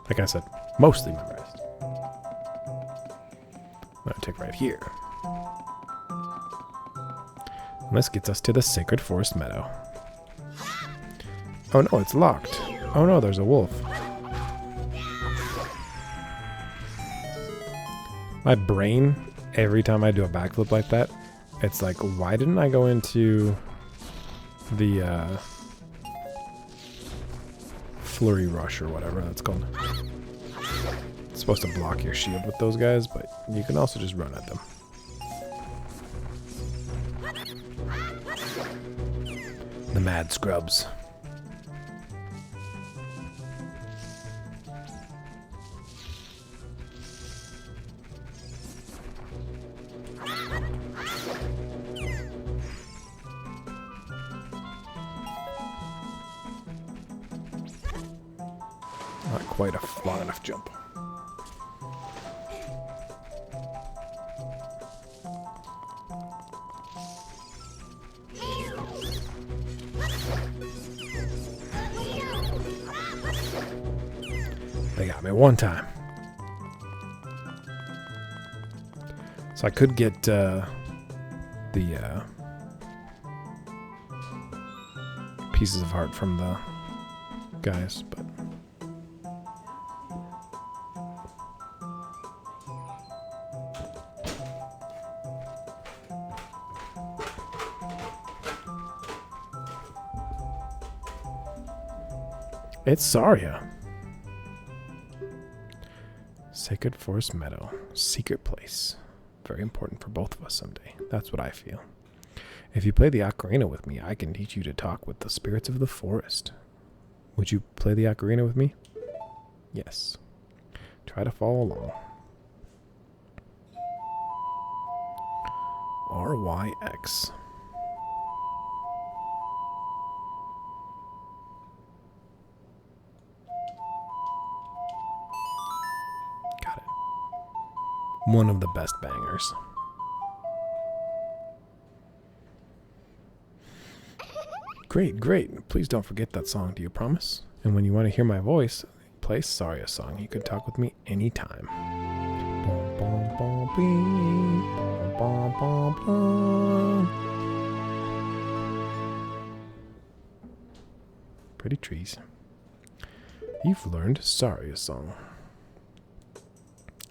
Like I said, mostly memorized. I'm going to take right here. And this gets us to the Sacred Forest Meadow. Oh no, it's locked. Oh no, there's a wolf. My brain, every time I do a backflip like that, it's like, why didn't I go into the Flurry Rush or whatever that's called? It's supposed to block your shield with those guys, but you can also just run at them. The Mad Scrubs. Not quite a long enough jump. They got me one time. So I could get the pieces of heart from the guys, but it's Zarya. Sacred Forest Meadow. Secret place. Very important for both of us someday. That's what I feel. If you play the ocarina with me, I can teach you to talk with the spirits of the forest. Would you play the ocarina with me? Yes. Try to follow along. RYX. Got it. One of the best bangers. Great, great. Please don't forget that song, do you promise? And when you want to hear my voice, play Zarya song. You can talk with me anytime. Pretty trees. You've learned Zarya song.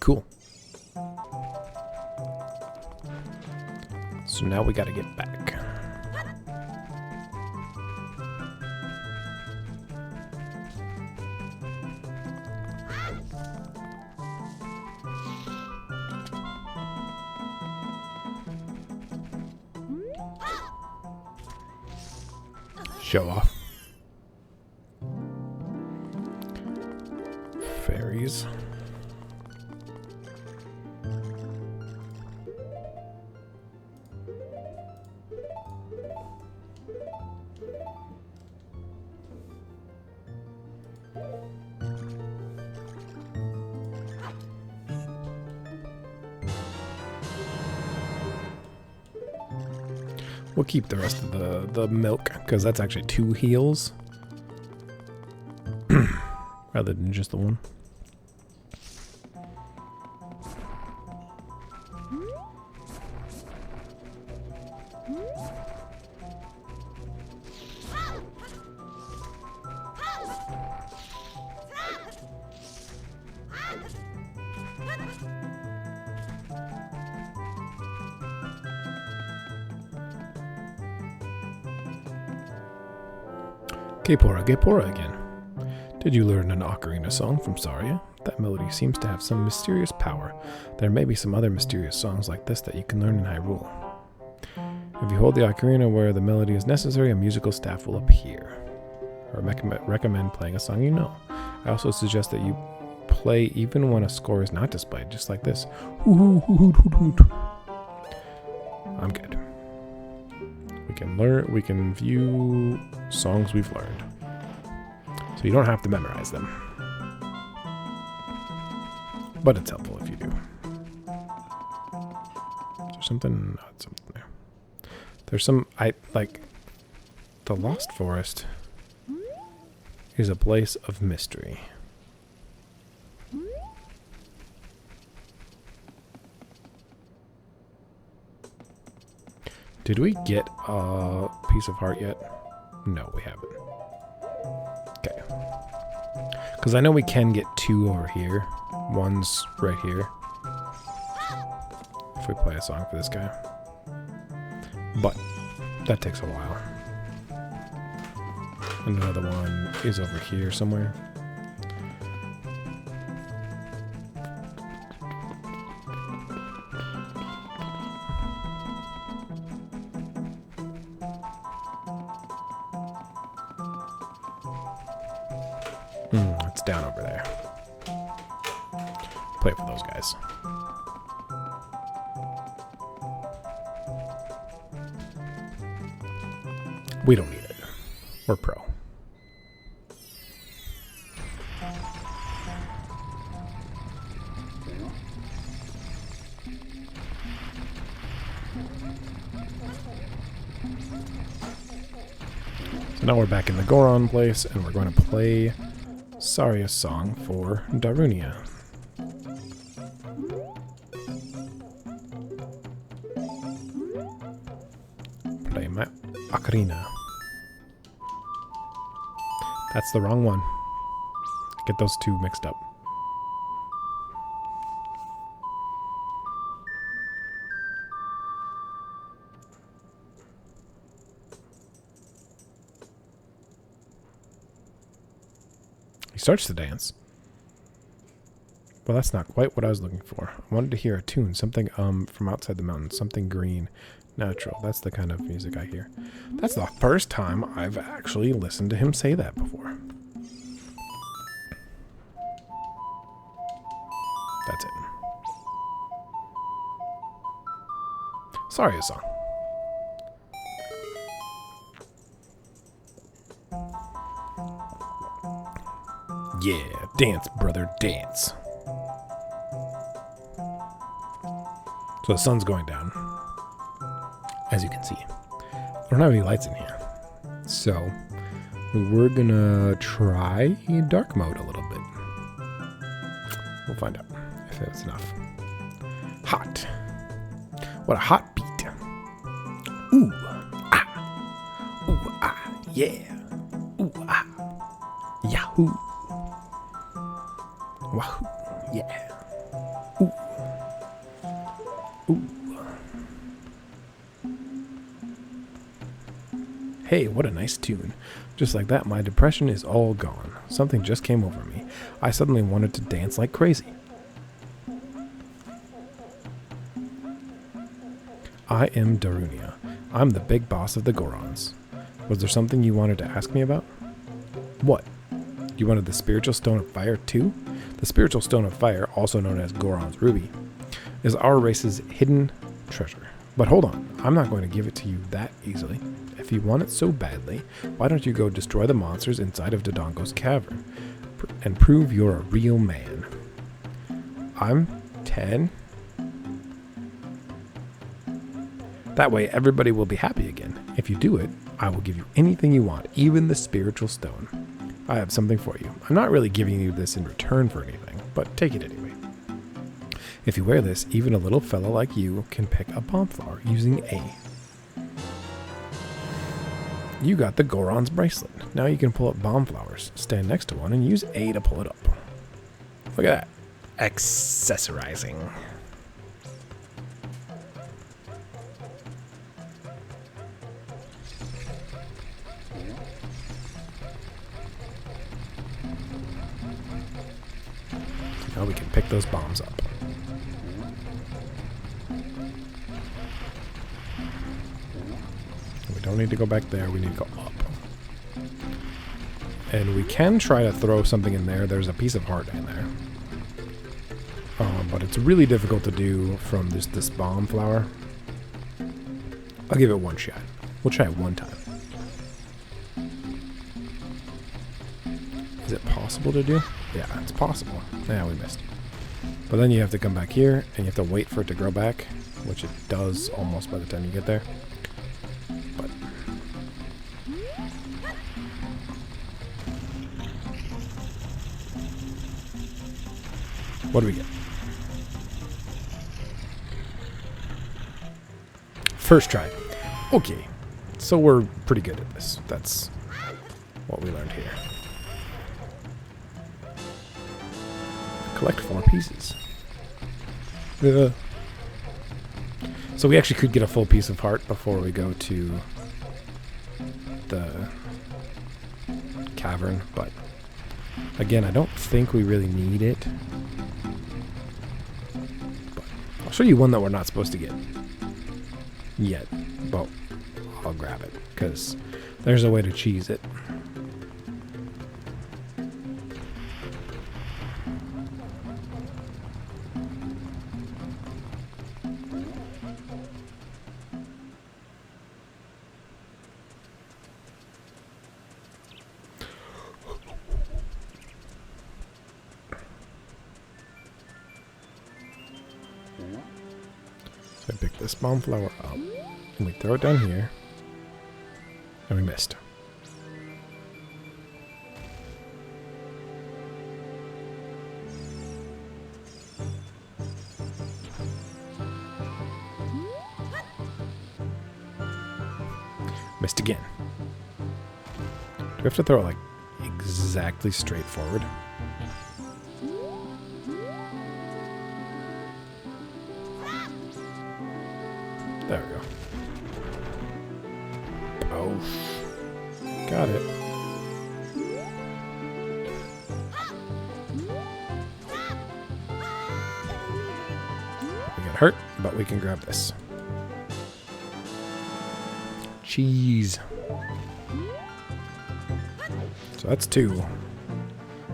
Cool. So now we gotta get back. Show off. berries. We'll keep the rest of the milk, because that's actually 2 heals. Rather than just the one. Gepora again. Did you learn an Ocarina song from Saria? That melody seems to have some mysterious power. There may be some other mysterious songs like this that you can learn in Hyrule. If you hold the Ocarina where the melody is necessary, a musical staff will appear. I recommend playing a song you know. I also suggest that you play even when a score is not displayed, just like this. I'm good. We can view songs we've learned. So you don't have to memorize them. But it's helpful if you do. Is there something? No, it's something there. There's some, the Lost Forest is a place of mystery. Did we get a piece of heart yet? No, we haven't. Okay. Because I know we can get 2 over here. One's right here. If we play a song for this guy. But that takes a while. Another one is over here somewhere. It's down over there. Play for those guys. We don't need it. We're pro. So now we're back in the Goron place, and we're going to play Saria's song for Darunia. Play my Ocarina. That's the wrong one. Get those 2 mixed up. He starts to dance. Well, that's not quite what I was looking for. I wanted to hear a tune, something from outside the mountains, something green, natural. That's the kind of music I hear. That's the first time I've actually listened to him say that before. That's it. Sorry, a song. Yeah, dance, brother, dance. So the sun's going down, as you can see. I don't have any lights in here. So we're gonna try dark mode a little bit. We'll find out if it's enough. Hot. What a hot beat. Ooh, ah. Ooh, ah, yeah. Ooh, ah. Yahoo. Wahoo, yeah. Ooh. Ooh. Hey, what a nice tune. Just like that, my depression is all gone. Something just came over me. I suddenly wanted to dance like crazy. I am Darunia. I'm the big boss of the Gorons. Was there something you wanted to ask me about? What? You wanted the spiritual stone of fire too? The spiritual stone of fire, also known as Goron's ruby, is our race's hidden treasure. But hold on, I'm not going to give it to you that easily. If you want it so badly, why don't you go destroy the monsters inside of Dodongo's cavern and prove you're a real man? I'm 10. That way everybody will be happy again. If you do it, I will give you anything you want, even the spiritual stone. I have something for you. I'm not really giving you this in return for anything, but take it anyway. If you wear this, even a little fella like you can pick a bomb flower using A. You got the Goron's bracelet. Now you can pull up bomb flowers, stand next to one, and use A to pull it up. Look at that. Accessorizing. Now we can pick those bombs up. We don't need to go back there, we need to go up. And we can try to throw something in there. There's a piece of heart in there. But it's really difficult to do from this bomb flower. I'll give it one shot. We'll try it one time. Is it possible to do? Yeah, it's possible. Yeah, we missed. But then you have to come back here, and you have to wait for it to grow back, which it does almost by the time you get there. But what do we get? First try. Okay, so we're pretty good at this. That's what we learned here. Collect 4 pieces. So we actually could get a full piece of heart before we go to the cavern, but again, I don't think we really need it. But I'll show you one that we're not supposed to get yet. Well, I'll grab it because there's a way to cheese it. So I pick this bomb flower up, and we throw it down here, and we missed. Missed again. Do we have to throw it like exactly straight forward? There we go. Oh. Got it. We got hurt, but we can grab this. Cheese. So that's 2.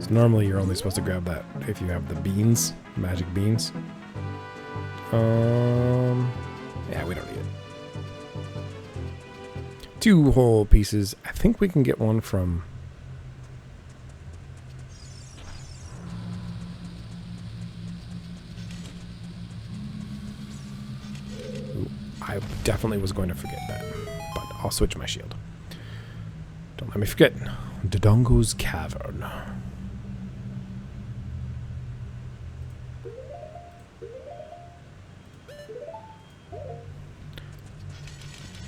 So normally you're only supposed to grab that if you have the beans, magic beans. Yeah, we don't need it. 2 whole pieces. I think we can get one from... Ooh, I definitely was going to forget that, but I'll switch my shield. Don't let me forget. Dodongo's Cavern.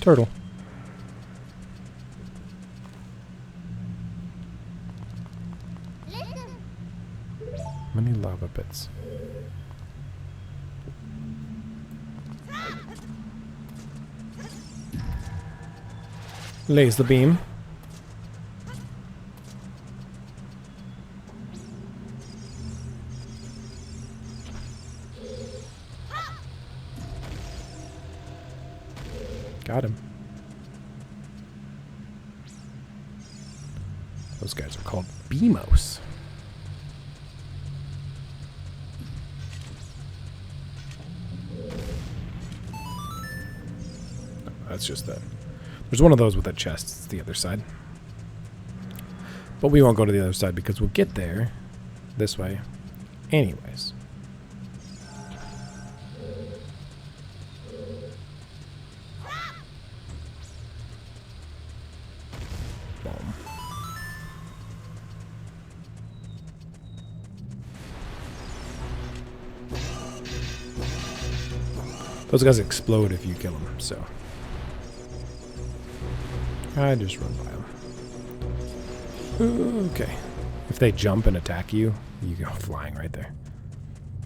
Turtle. Many lava pits. Lays the beam. Got him. Those guys are called Beamos. it's just that. There's one of those with a chest. It's the other side. But we won't go to the other side because we'll get there this way anyways. Boom. Those guys explode if you kill them, so I just run by them. Okay. If they jump and attack you, you go flying right there.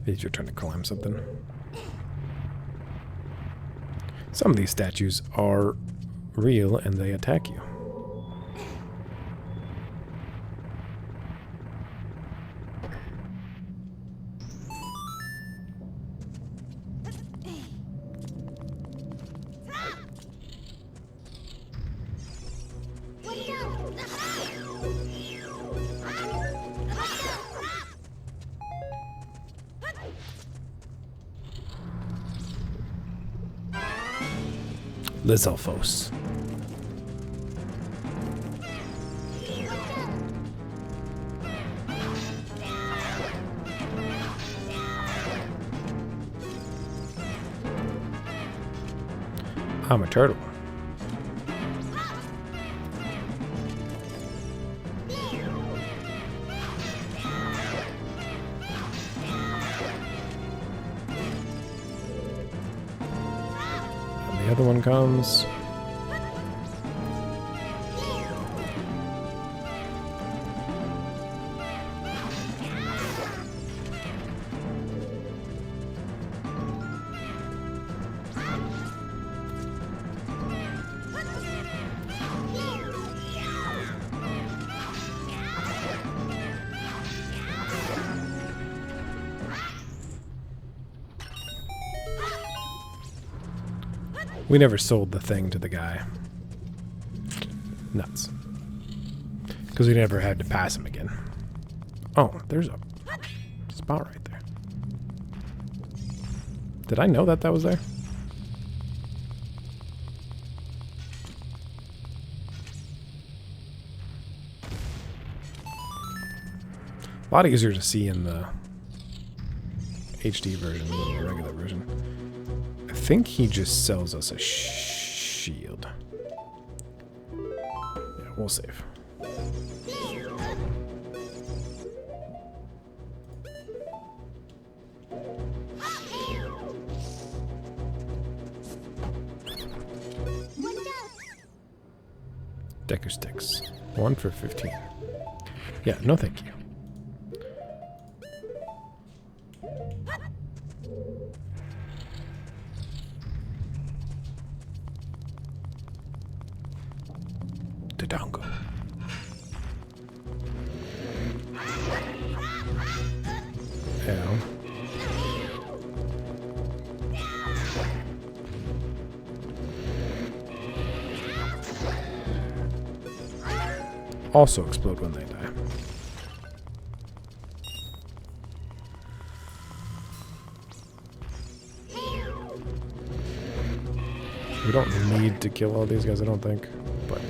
If you're trying to climb something. Some of these statues are real and they attack you. Lizalfos. I'm a turtle. The other one comes. We never sold the thing to the guy. Nuts. Because we never had to pass him again. Oh, there's a spot right there. Did I know that that was there? A lot easier to see in the HD version than the regular version. I think he just sells us a shield. Yeah, we'll save. Deku sticks. 1 for 15. Yeah, no thank you. Dodongo. Ow. Also explode when they die. We don't need to kill all these guys, I don't think, but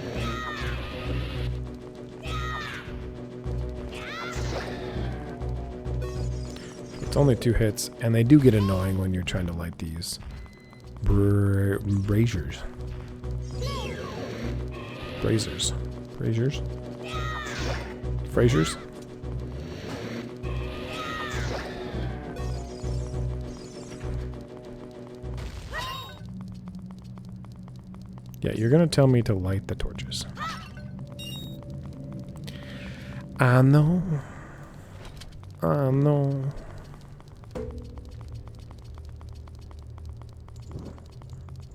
it's only 2 hits, and they do get annoying when you're trying to light these braziers. Braziers. Braziers? Fraziers? Yeah, you're gonna tell me to light the torches. I know. I know.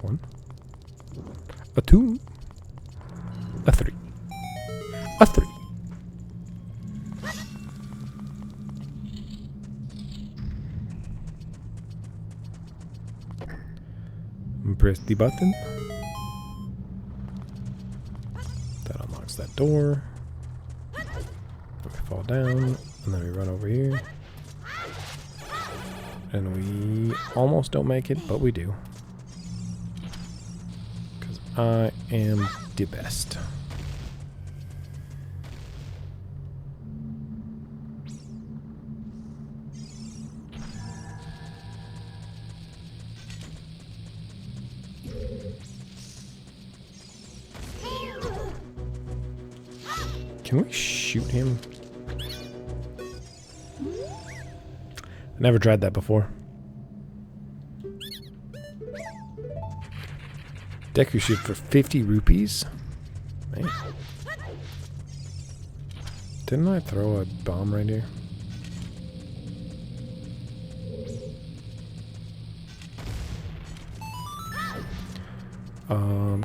One. A 2. A 3. A 3. Press the button. That unlocks that door. We fall down, and then we run over here. And we almost don't make it, but we do. Because I am the best. Can we shoot him? I never tried that before. Deku shoot for 50 rupees? Man. Didn't I throw a bomb right here?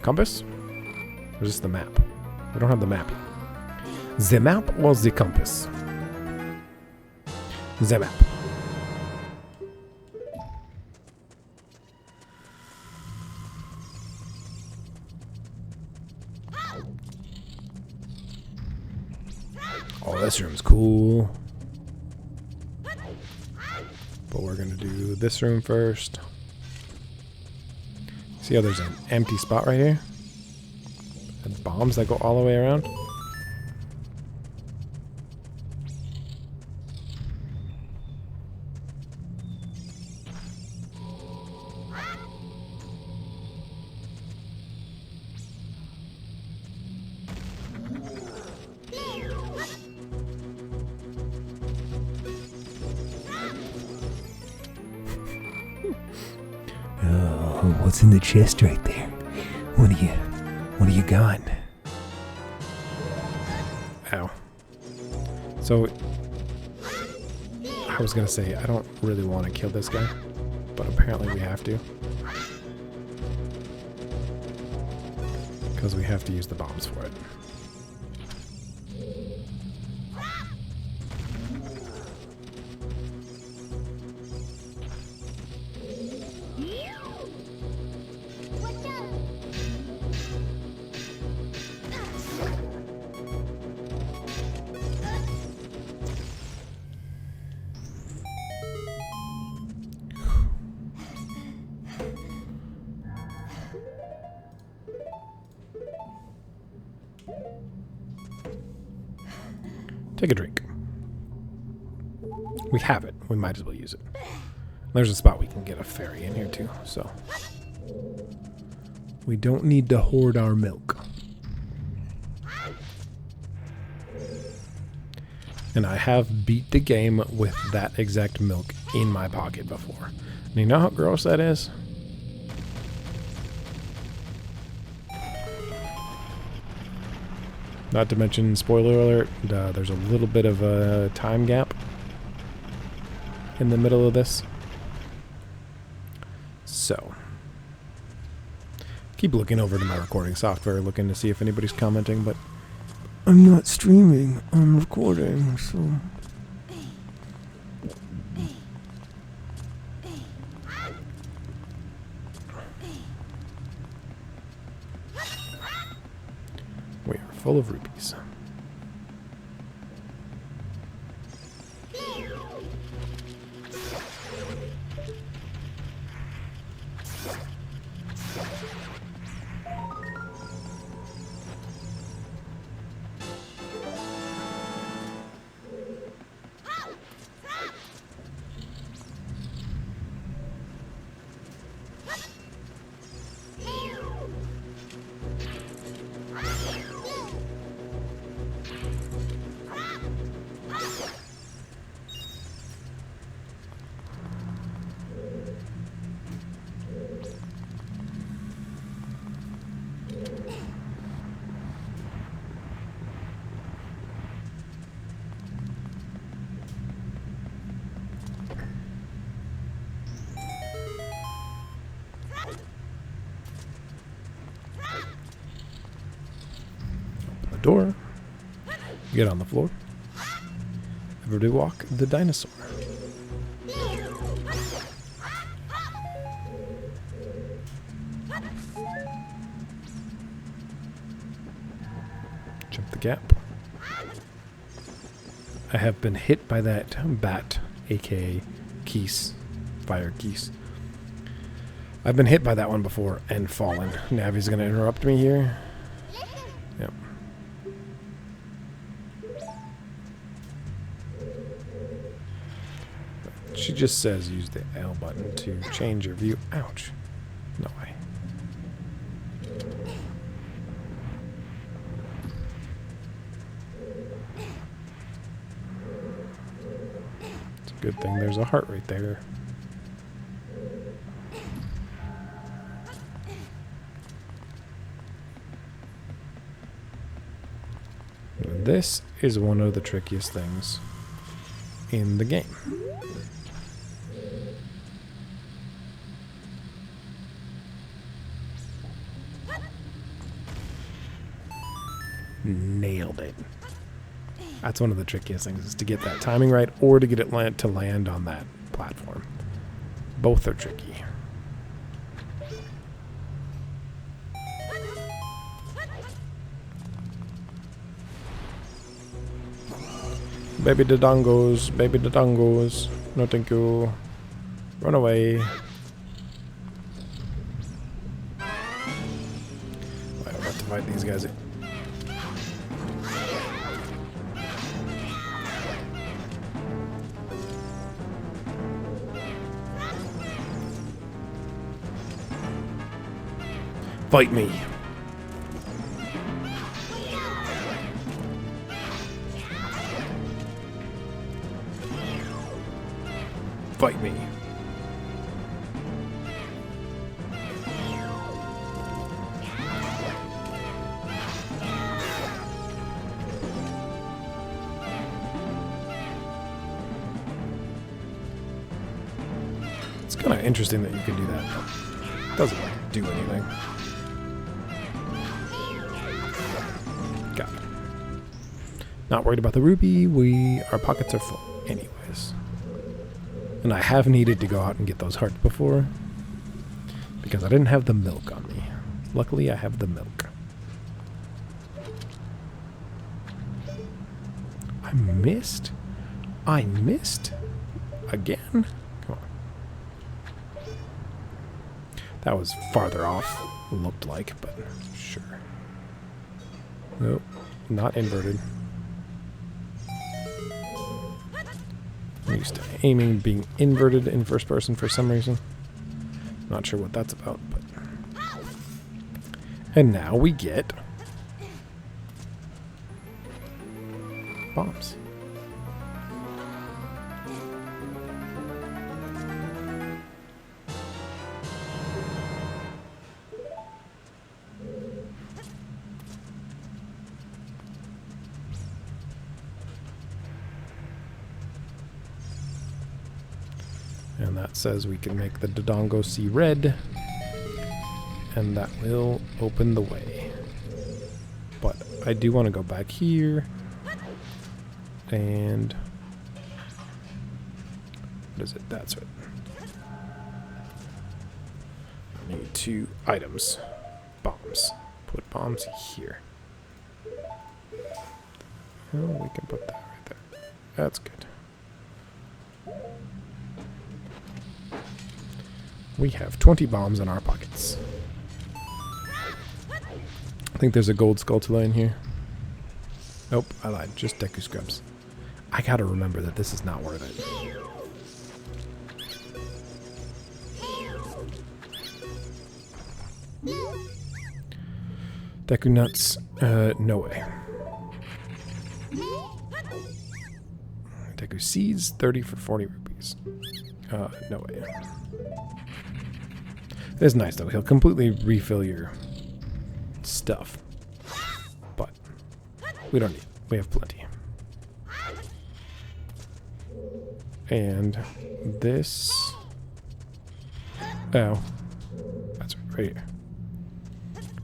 Compass? Or is this the map? We don't have the map yet. The map or the compass? The map. Oh, this room's cool. But we're gonna do this room first. See how there's an empty spot right here? And bombs that go all the way around? Oh, what's in the chest right there? What do you got? Ow. So, I was gonna say, I don't really want to kill this guy, but apparently we have to. Because we have to use the bombs for it. Take a drink. We have it. We might as well use it. There's a spot we can get a fairy in here too, so we don't need to hoard our milk. And I have beat the game with that exact milk in my pocket before. And you know how gross that is? Not to mention, spoiler alert, there's a little bit of a time gap in the middle of this. So, keep looking over to my recording software, looking to see if anybody's commenting, but I'm not streaming, I'm recording, so... we are full of rupees. Door. Get on the floor. Everybody walk the dinosaur. Jump the gap. I have been hit by that bat, aka Keese, fire Keese. I've been hit by that one before and fallen. Navi's gonna interrupt me here. Yep. She just says use the L button to change your view. Ouch. No way. It's a good thing there's a heart right there. This is one of the trickiest things in the game. Nailed it. That's one of the trickiest things, is to get that timing right or to get it to land on that platform. Both are tricky. Baby the dongos, baby the dongos. No thank you. Run away. I don't have to fight these guys. Fight me. Fight me. It's kind of interesting that you can do that. It doesn't do anything. Got it. Not worried about the ruby. Our pockets are full anyways. And I have needed to go out and get those hearts before, because I didn't have the milk on me. Luckily, I have the milk. I missed? I missed? Again? Come on. That was farther off, looked like, but sure. Nope, not inverted. I'm used to aiming being inverted in first person for some reason. Not sure what that's about, but... And now we get... bombs. And that says we can make the Dodongo see red, and that will open the way. But I do want to go back here, and what is it? That's it. I need 2 items. Bombs. Put bombs here. Oh, we can put that right there. That's good. We have 20 bombs in our pockets. I think there's a gold Skulltula in here. Nope, I lied. Just Deku Scrubs. I gotta remember that this is not worth it. Deku Nuts. No way. Deku Seeds, 30 for 40 rupees. No way. It's nice though. He'll completely refill your stuff. But we don't need it. We have plenty. And this... Oh. That's right here.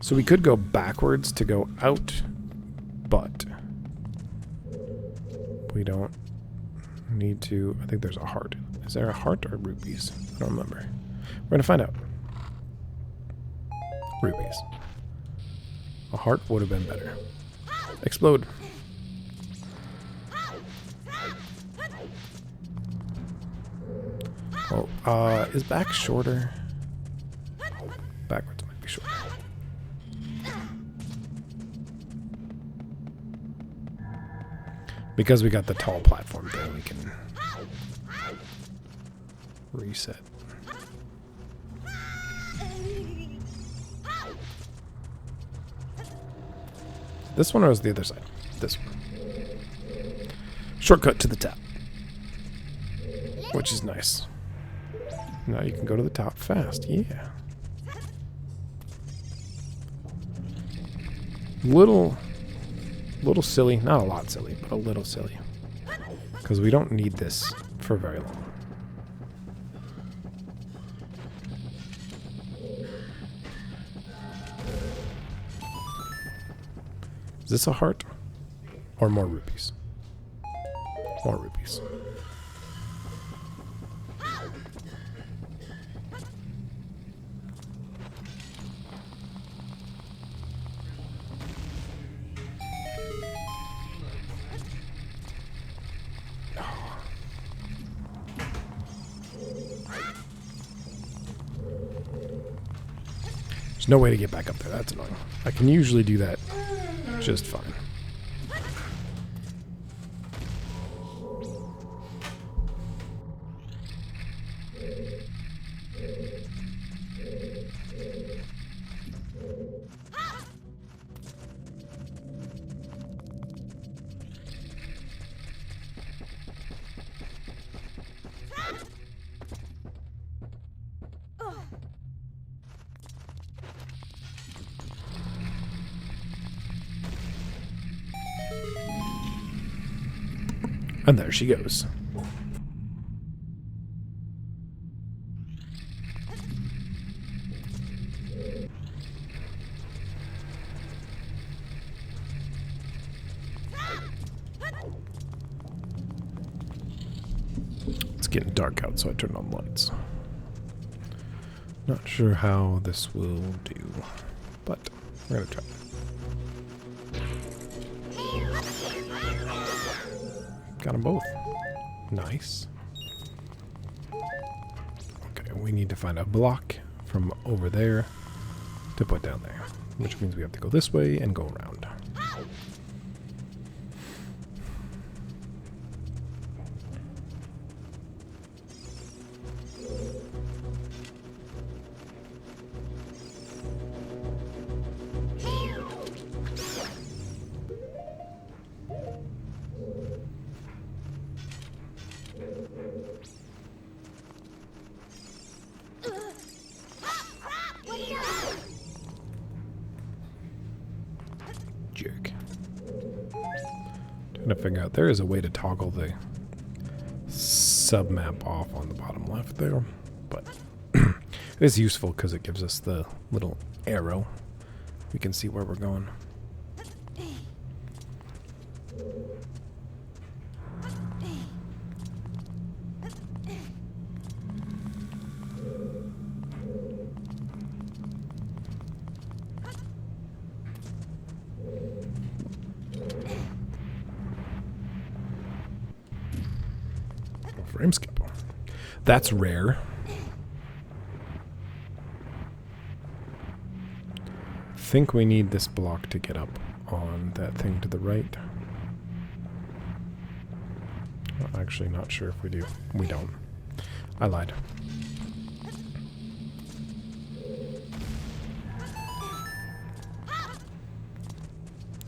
So we could go backwards to go out, but we don't need to... I think there's a heart. Is there a heart or rupees? I don't remember. We're going to find out. Rupees. A heart would have been better. Explode. Oh, is back shorter? Backwards might be short. Because we got the tall platform thing, we can reset. This one or is the other side? This one. Shortcut to the top. Which is nice. Now you can go to the top fast. Yeah. Little silly. Not a lot silly, but a little silly. Because we don't need this for very long. Is this a heart? Or more rupees? More rupees. There's no way to get back up there. That's annoying. I can usually do that just fine. And there she goes. It's getting dark out, so I turned on lights. Not sure how this will do, but we're gonna try. Got them both. Nice. Okay, we need to find a block from over there to put down there, which means we have to go this way and go around. Jerk. Trying to figure out, there is a way to toggle the sub-map off on the bottom left there, but it is useful because it gives us the little arrow. We can see where we're going. Frame skip. That's rare. Think we need this block to get up on that thing to the right. Actually, not sure if we do. We don't. I lied.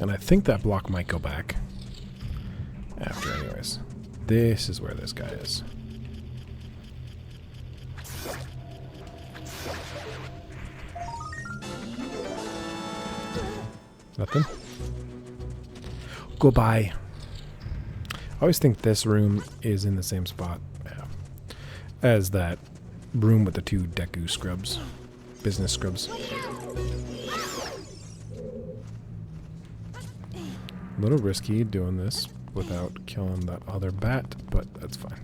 And I think that block might go back after anyways. This is where this guy is. Nothing? Goodbye. I always think this room is in the same spot as that room with the two Deku scrubs. Business scrubs. A little risky doing this without killing that other bat, but that's fine.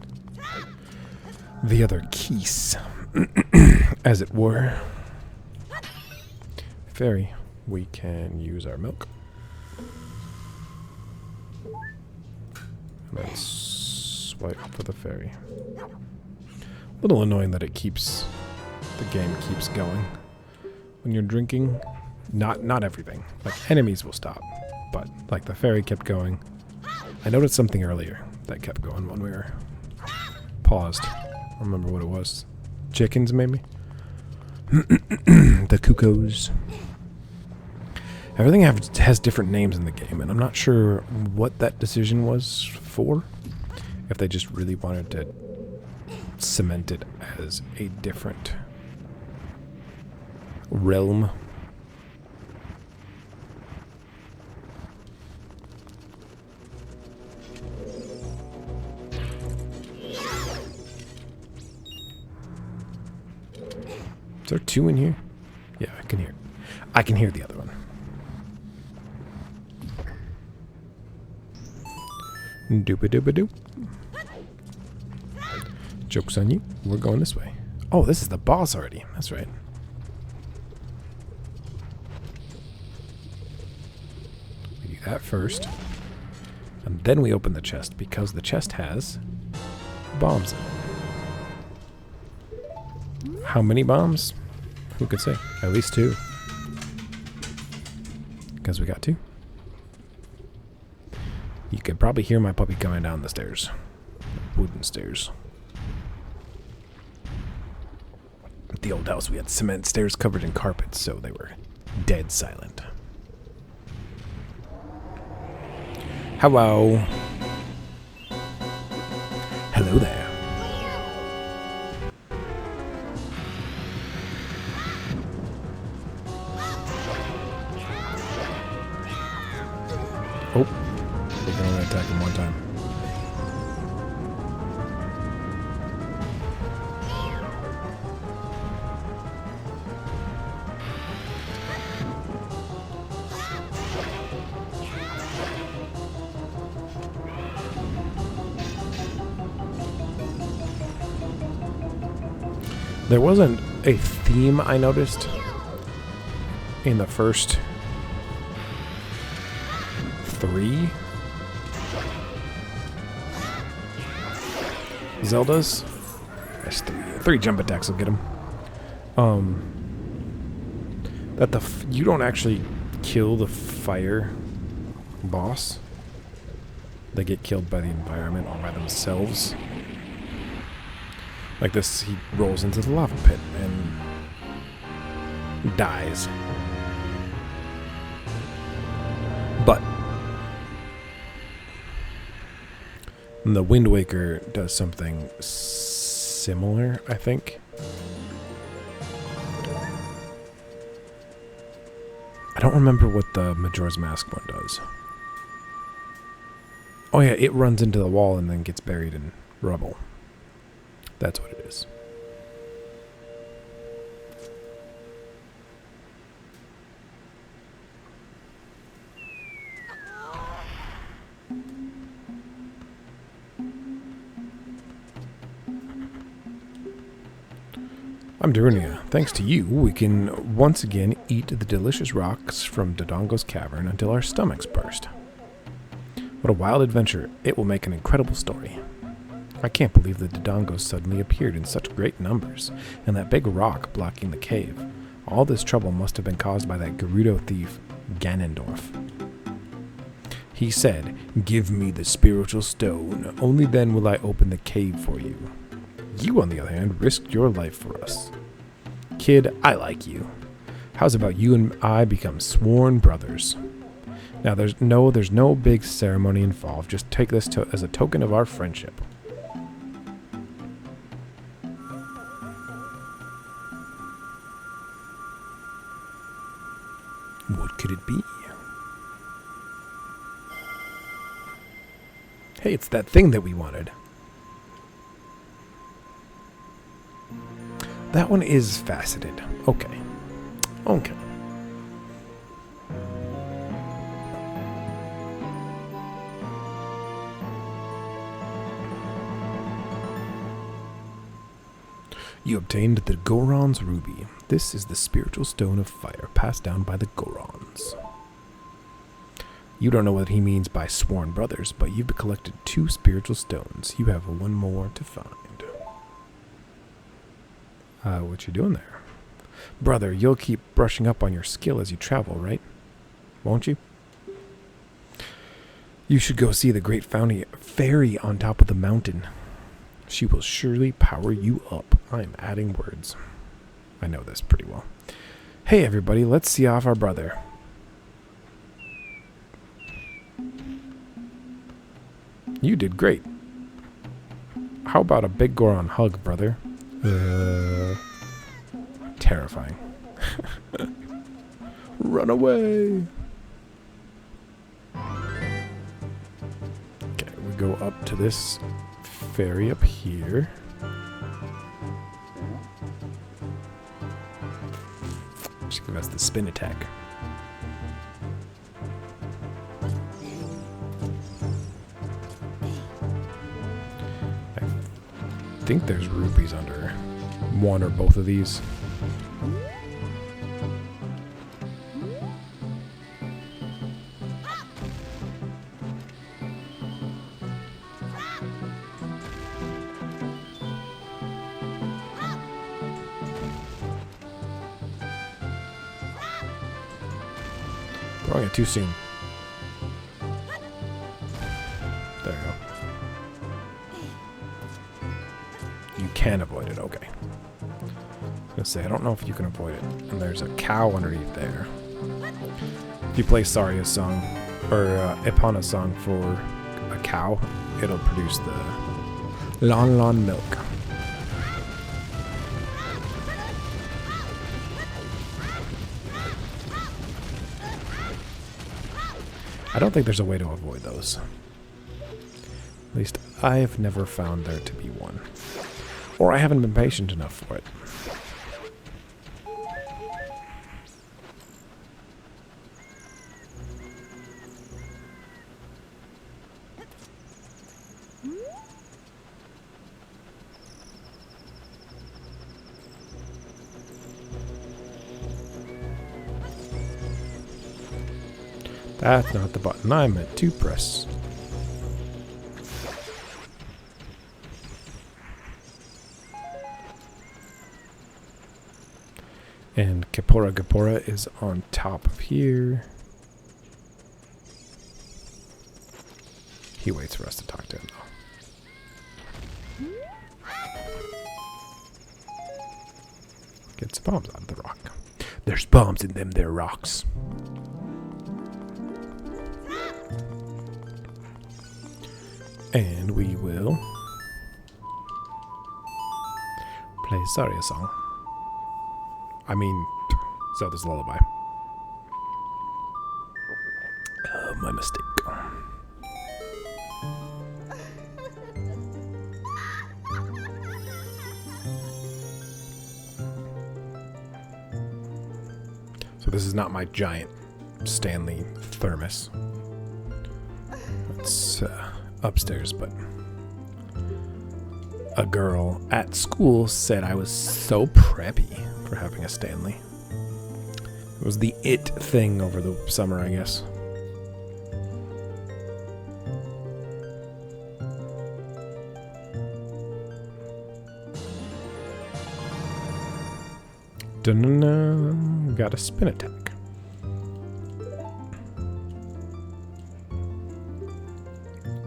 The other keys, as it were. Fairy, we can use our milk. And then swipe for the fairy. A little annoying that it keeps, the game keeps going when you're drinking. Not everything. Like, enemies will stop. But, like, the fairy kept going. I noticed something earlier that kept going when we were paused. I don't remember what it was. Chickens, maybe? The cuckoos. Everything has different names in the game, and I'm not sure what that decision was for. If they just really wanted to cement it as a different realm. Is there two in here? Yeah, I can hear. I can hear the other one. Doop-a-doop-a-doop. Joke's on you. We're going this way. Oh, this is the boss already. That's right. We do that first. And then we open the chest because the chest has bombs in it. How many bombs? Who could say? At least two. Because we got two. You could probably hear my puppy coming down the stairs. Wooden stairs. At the old house, we had cement stairs covered in carpets, so they were dead silent. Hello. Hello there. Oh, we can only attack him one time. There wasn't a theme I noticed in the first 3 Zeldas. That's 3 jump attacks will get him. That you don't actually kill the fire boss. They get killed by the environment all by themselves. Like this, he rolls into the lava pit and dies. But the Wind Waker does something similar, I think. I don't remember what the Majora's Mask one does. Oh yeah, it runs into the wall and then gets buried in rubble. That's what it is. I'm Darunia. Thanks to you, we can once again eat the delicious rocks from Dodongo's cavern until our stomachs burst. What a wild adventure. It will make an incredible story. I can't believe the Dodongos suddenly appeared in such great numbers, and that big rock blocking the cave. All this trouble must have been caused by that Gerudo thief, Ganondorf. He said, "Give me the spiritual stone, only then will I open the cave for you." You, on the other hand, risked your life for us. Kid, I like you. How's about you and I become sworn brothers? Now, there's no big ceremony involved. Just take this as a token of our friendship. What could it be? Hey, it's that thing that we wanted. That one is faceted. Okay. Okay. You obtained the Goron's Ruby. This is the spiritual stone of fire passed down by the Gorons. You don't know what he means by sworn brothers, but you've collected 2 spiritual stones. You have 1 more to find. What you doing there? Brother, you'll keep brushing up on your skill as you travel, right? Won't you? You should go see the great fairy on top of the mountain. She will surely power you up. I'm adding words. I know this pretty well. Hey everybody, let's see off our brother. You did great. How about a big Goron hug, brother? Terrifying. Run away! Okay, we go up to this fairy up here. Just give us the spin attack. I think there's rupees under one or both of these. Throwing it too soon. There you go. You can avoid it, okay. I was gonna say, I don't know if you can avoid it. And there's a cow underneath there. If you play Saria's song, or Epana's song for a cow, it'll produce the Lon Lon milk. I don't think there's a way to avoid those. At least I've never found there to be one. Or I haven't been patient enough for it. That's not the button I meant to press. And Gapora is on top of here. He waits for us to talk to him, though. Get some bombs out of the rock. There's bombs in them there rocks. And we will play Saria song. I mean, Zelda's Lullaby. My mistake. So this is not my giant Stanley thermos. It's upstairs, but a girl at school said I was so preppy for having a Stanley. It was the it thing over the summer, I guess. Dun-dun-dun. Got a spin attack.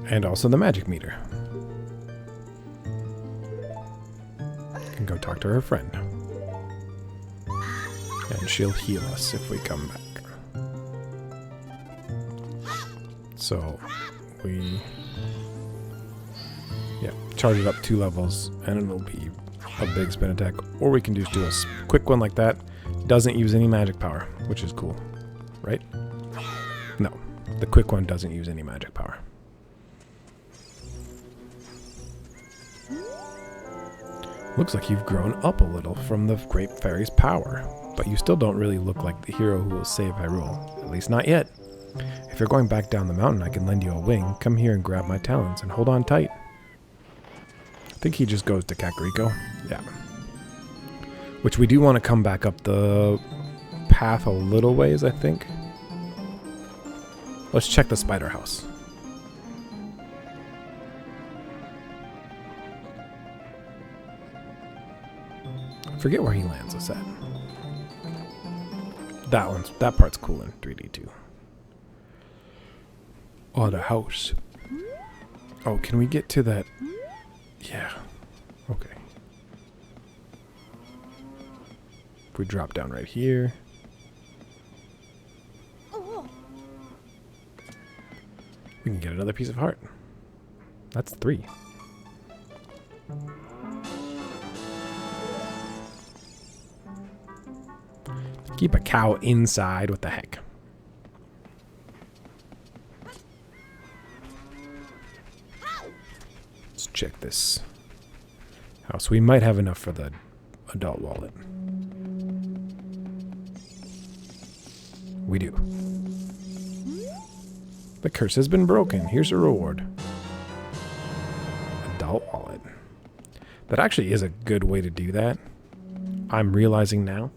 And also the magic meter. And go talk to her friend. And she'll heal us if we come back. So we charge it up 2 levels and it'll be a big spin attack. Or we can just do a quick one like that. Doesn't use any magic power, which is cool. Right? No. The quick one doesn't use any magic power. Looks like you've grown up a little from the Great Fairy's power, but you still don't really look like the hero who will save Hyrule, at least not yet. If you're going back down the mountain, I can lend you a wing. Come here and grab my talons and hold on tight. I think he just goes to Kakariko. Yeah. Which we do want to come back up the path a little ways, I think. Let's check the spider house. Forget where he lands us at. That part's cool in 3D too. Oh, the house. Oh, can we get to that? Yeah. Okay. If we drop down right here. We can get another piece of heart. That's 3. Keep a cow inside. What the heck? Let's check this house. We might have enough for the adult wallet. We do. The curse has been broken. Here's a reward. Adult wallet. That actually is a good way to do that. I'm realizing now.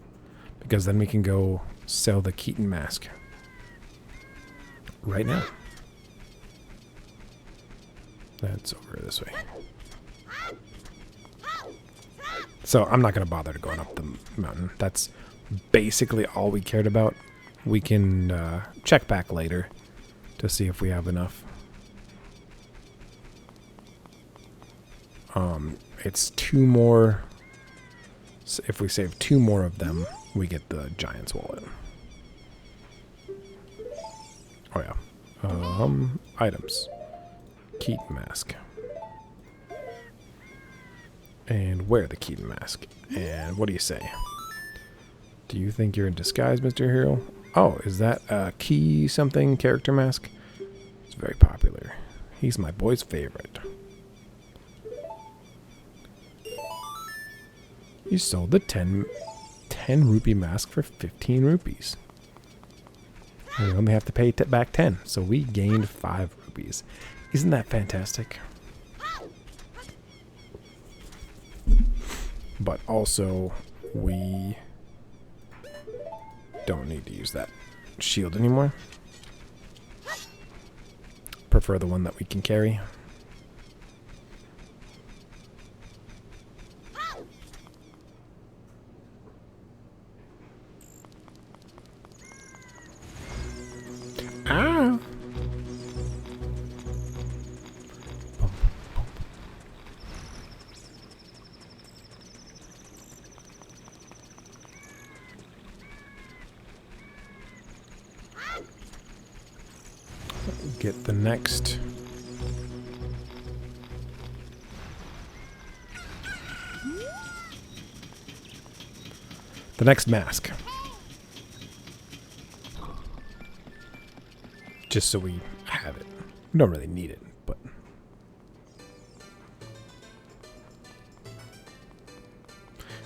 Because then we can go sell the Keaton mask. Right now. That's over this way. So I'm not going to bother to going up the mountain. That's basically all we cared about. We can check back later to see if we have enough. It's 2 more. So if we save 2 more of them, we get the Giant's wallet. Oh yeah. Items. Keaton mask. And wear the Keaton mask. And what do you say? Do you think you're in disguise, Mr. Hero? Oh, is that a key something character mask? It's very popular. He's my boy's favorite. You sold the 10 rupee mask for 15 rupees. And we only have to pay back 10, so we gained 5 rupees. Isn't that fantastic? But also, we don't need to use that shield anymore. Prefer the one that we can carry. Ah! Get the next. The next mask. Just so we have it. We don't really need it, but.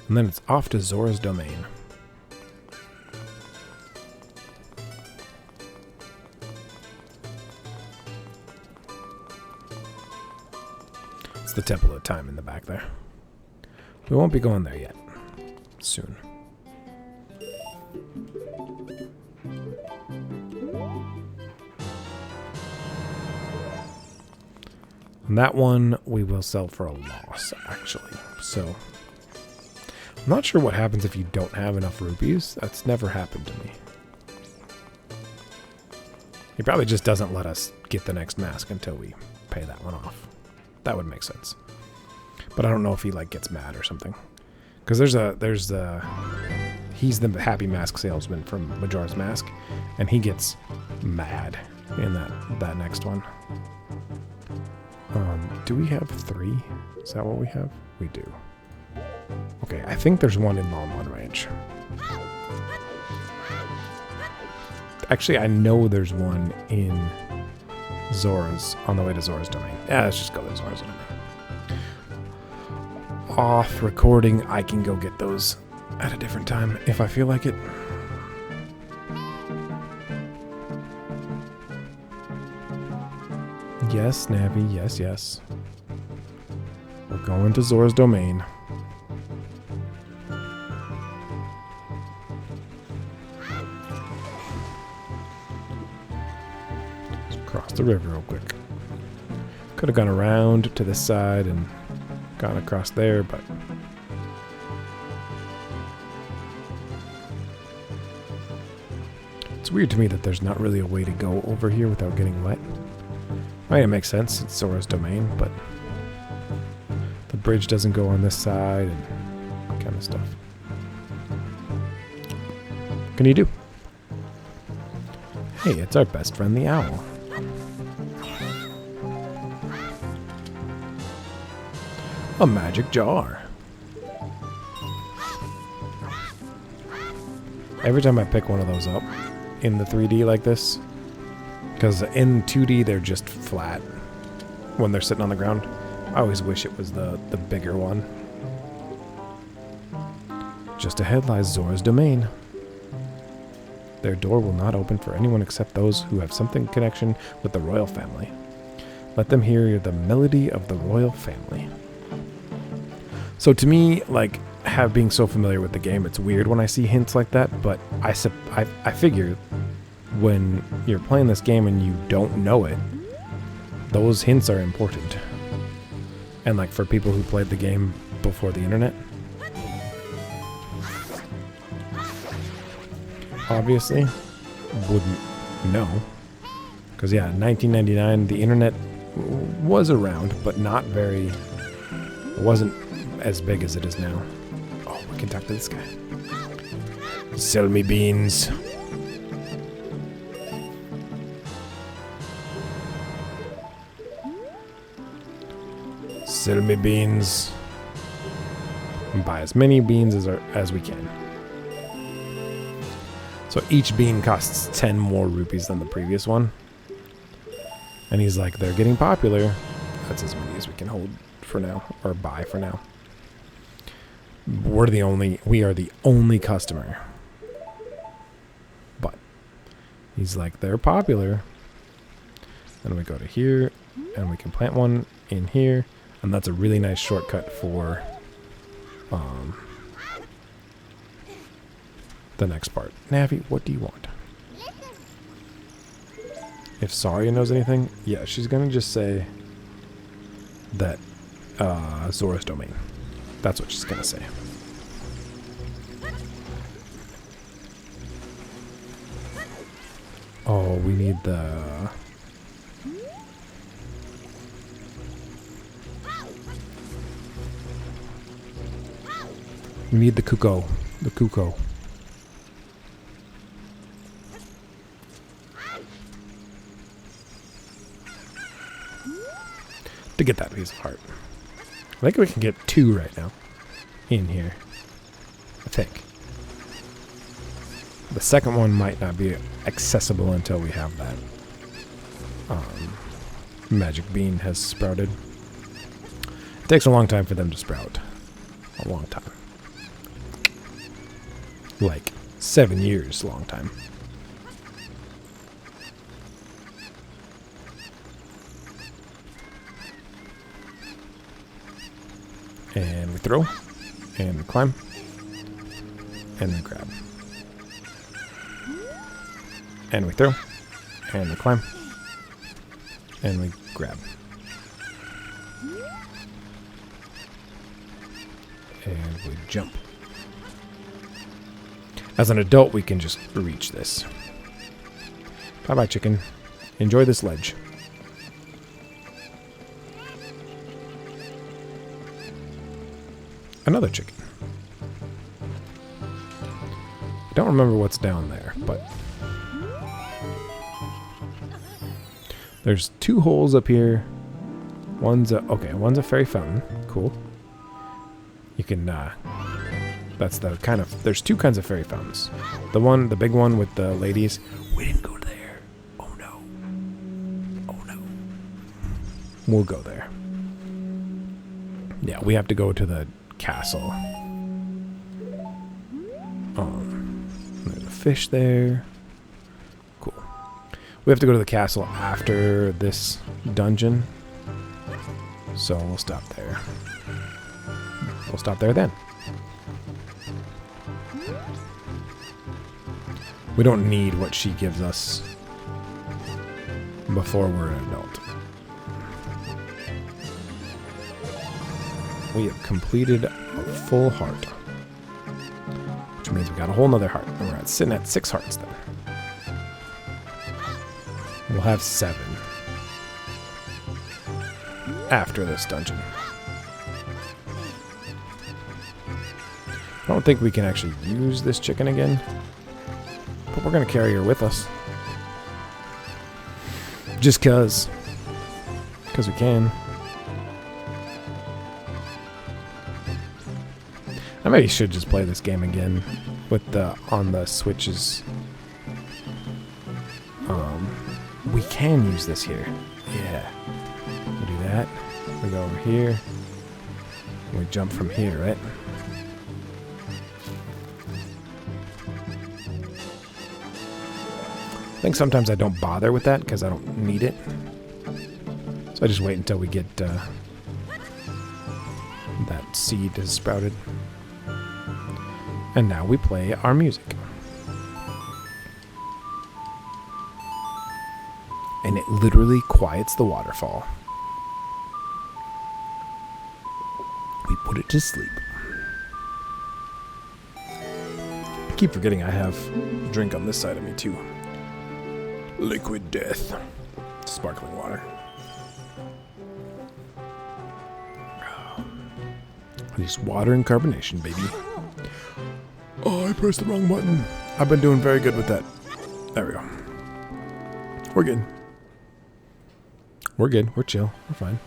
And then it's off to Zora's domain. It's the Temple of Time in the back there. We won't be going there yet. Soon. And that one we will sell for a loss, actually. So, I'm not sure what happens if you don't have enough rupees. That's never happened to me. He probably just doesn't let us get the next mask until we pay that one off. That would make sense. But I don't know if he like gets mad or something. Because he's the happy mask salesman from Majora's Mask, and he gets mad in that next one. Do we have 3? Is that what we have? We do. Okay, I think there's one in Longwood Ranch. Actually, I know there's one in Zora's, on the way to Zora's domain. Yeah, let's just go to Zora's domain. Off recording, I can go get those at a different time if I feel like it. Yes, Navi, yes, yes. We're going to Zora's domain. Let's cross the river real quick. Could have gone around to this side and gone across there, but It's weird to me that there's not really a way to go over here without getting wet. I mean, it makes sense. It's Zora's domain, but the bridge doesn't go on this side and kind of stuff. What can you do? Hey, it's our best friend, the owl. A magic jar. Every time I pick one of those up in the 3D like this, because in 2D they're just flat when they're sitting on the ground, I always wish it was the bigger one. Just ahead lies Zora's domain. Their door will not open for anyone except those who have something connection with the royal family. Let them hear the melody of the royal family. So to me, like, being so familiar with the game, it's weird when I see hints like that, but I figure when you're playing this game and you don't know it, those hints are important. And like for people who played the game before the internet, obviously wouldn't know. Because yeah, in 1999 the internet was around, but not very, wasn't as big as it is now. Oh, we can talk to this guy. Sell me beans. Sell me beans. And buy as many beans as we can. So each bean costs 10 more rupees than the previous one. And he's like, they're getting popular. That's as many as we can hold for now, or buy for now. We are the only customer. But he's like, they're popular. And we go to here, and we can plant one in here, and that's a really nice shortcut for the next part. Navi, what do you want? If Saria knows anything, yeah, she's gonna just say that Zora's domain. That's what she's gonna say. Oh, we need the... We need the Kuko. The Kuko. To get that piece of heart. I think we can get 2 right now. In here. I think. The second one might not be accessible until we have that. Magic bean has sprouted. It takes a long time for them to sprout. A long time. Like 7 years long time. And we throw. And we climb. And we grab. And we throw. And we climb. And we grab. And we jump. As an adult, we can just reach this. Bye-bye, chicken. Enjoy this ledge. Another chicken. I don't remember what's down there, but... There's 2 holes up here. One's a fairy fountain. Cool. You can, that's the kind of... There's 2 kinds of fairy fountains. The big one with the ladies. We didn't go there. Oh no. Oh no. We'll go there. Yeah, we have to go to the castle. There's a fish there. Cool. We have to go to the castle after this dungeon. So we'll stop there. We'll stop there then. We don't need what she gives us before we're an adult. We have completed a full heart. Which means we got a whole nother heart. And we're sitting at 6 hearts then. We'll have 7 after this dungeon. I don't think we can actually use this chicken again, but we're going to carry her with us. Just because we can. I maybe should just play this game again with on the Switches. We can use this here. Yeah. We do that. We go over here. We jump from here, right? I think sometimes I don't bother with that because I don't need it. So I just wait until we get that seed has sprouted. And now we play our music. And it literally quiets the waterfall. We put it to sleep. I keep forgetting I have a drink on this side of me too. Liquid death. Sparkling water. Just water and carbonation, baby. Oh, I pressed the wrong button. I've been doing very good with that. There we go. We're good. We're good. We're chill. We're fine.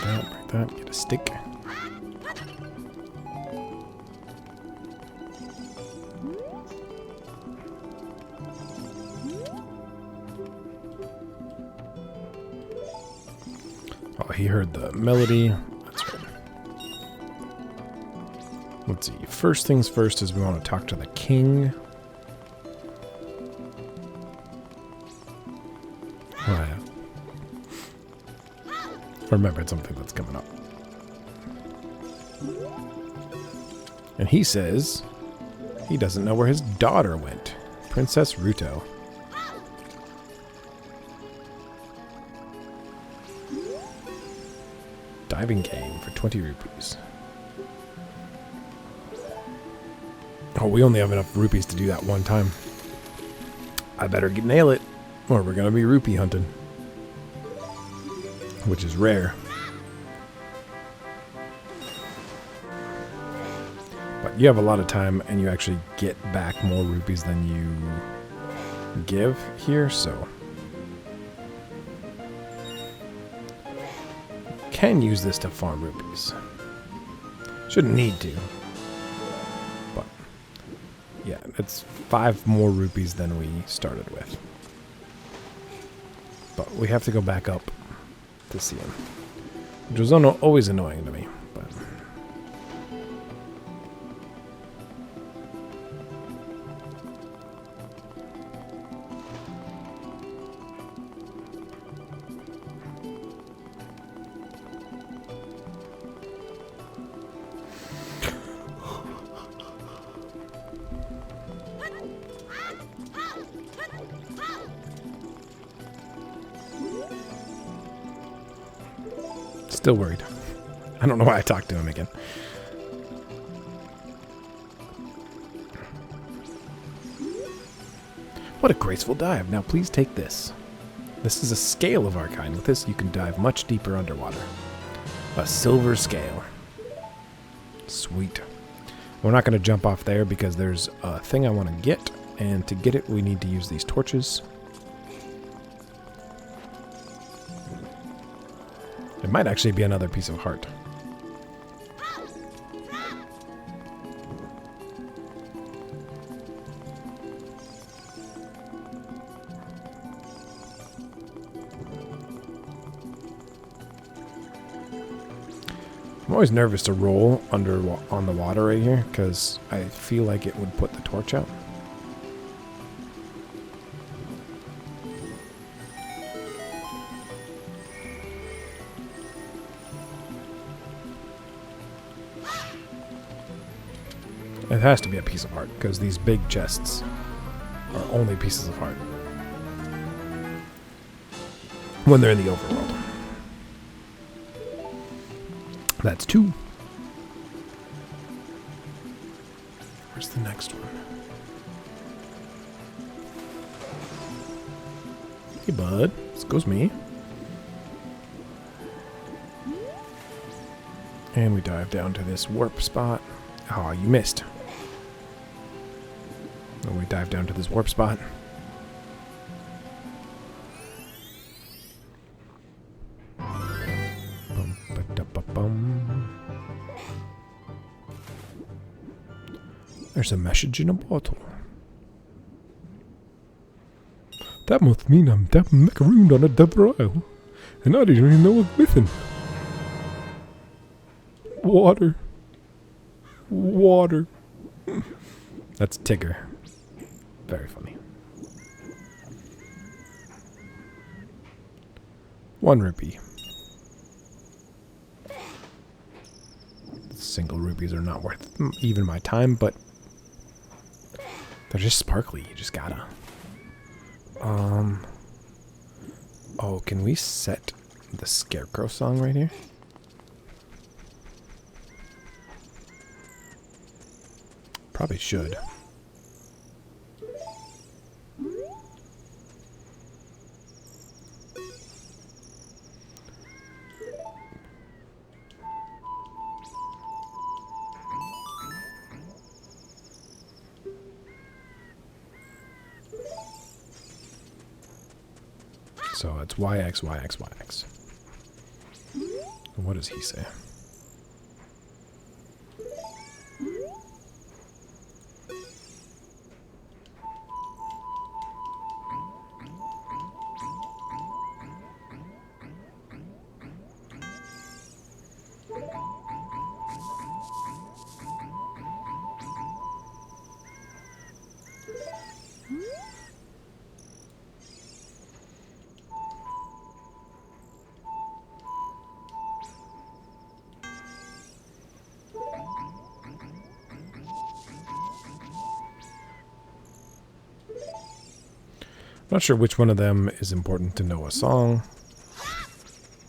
Break that. Get a stick. Oh, he heard the melody. That's right. Let's see. First things first is we want to talk to the king. Oh, yeah. Remembered something that's coming up. And he says he doesn't know where his daughter went. Princess Ruto. Diving game for 20 rupees. Oh, we only have enough rupees to do that one time. I better nail it, or we're going to be rupee hunting. Which is rare. But you have a lot of time, and you actually get back more rupees than you give here, so... Can use this to farm rupees. Shouldn't need to. But, yeah, it's 5 more rupees than we started with. But we have to go back up to see him. Which was always annoying to me. But still worried. I don't know why I talked to him again. What a graceful dive. Now please take this. This is a scale of our kind. With this you can dive much deeper underwater. A silver scale. Sweet. We're not going to jump off there because there's a thing I want to get. And to get it we need to use these torches. It might actually be another piece of heart. I'm always nervous to roll on the water right here because I feel like it would put the torch out. It has to be a piece of heart, because these big chests are only pieces of heart when they're in the overworld. That's 2. Where's the next one? Hey, bud. This goes me. And we dive down to this warp spot. Oh, you missed. And we dive down to this warp spot. Bum, ba-da-ba-bum. There's a message in a bottle. That must mean I'm dapping macarooned on a double aisle. And I didn't even know what's missing. Water. Water. That's Tigger. Very funny. 1 rupee. Single rupees are not worth even my time, but they're just sparkly. You just gotta. Oh, can we set the Scarecrow song right here? Probably should. So it's YX, YX, YX. What does he say? Not sure which one of them is important to know a song,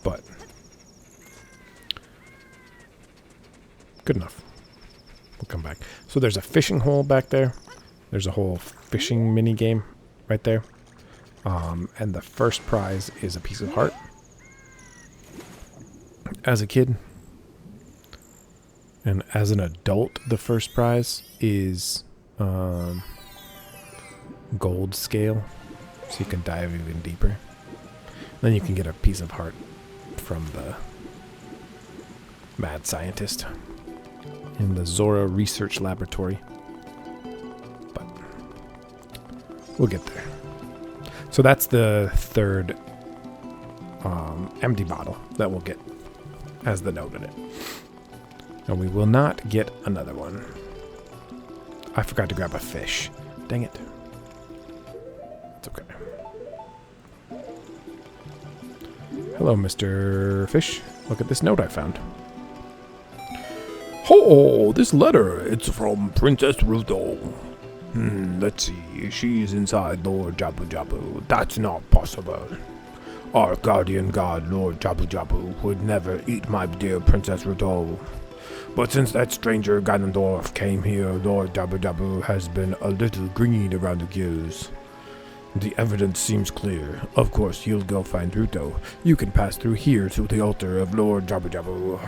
but good enough. We'll come back. So there's a fishing hole back there. There's a whole fishing mini game right there. And the first prize is a piece of heart. As a kid. And as an adult, the first prize is gold scale. So you can dive even deeper. Then you can get a piece of heart from the mad scientist in the Zora Research Laboratory. But we'll get there. So that's the third empty bottle that we'll get as the note in it. And we will not get another one. I forgot to grab a fish. Dang it. It's okay. Hello, Mr. Fish. Look at this note I found. Oh, this letter. It's from Princess Ruto. Let's see. She's inside Lord Jabu Jabu. That's not possible. Our guardian god, Lord Jabu Jabu, would never eat my dear Princess Ruto. But since that stranger Ganondorf came here, Lord Jabu Jabu has been a little green around the gills. The evidence seems clear. Of course, you'll go find Ruto. You can pass through here to the altar of Lord Jabu Jabu.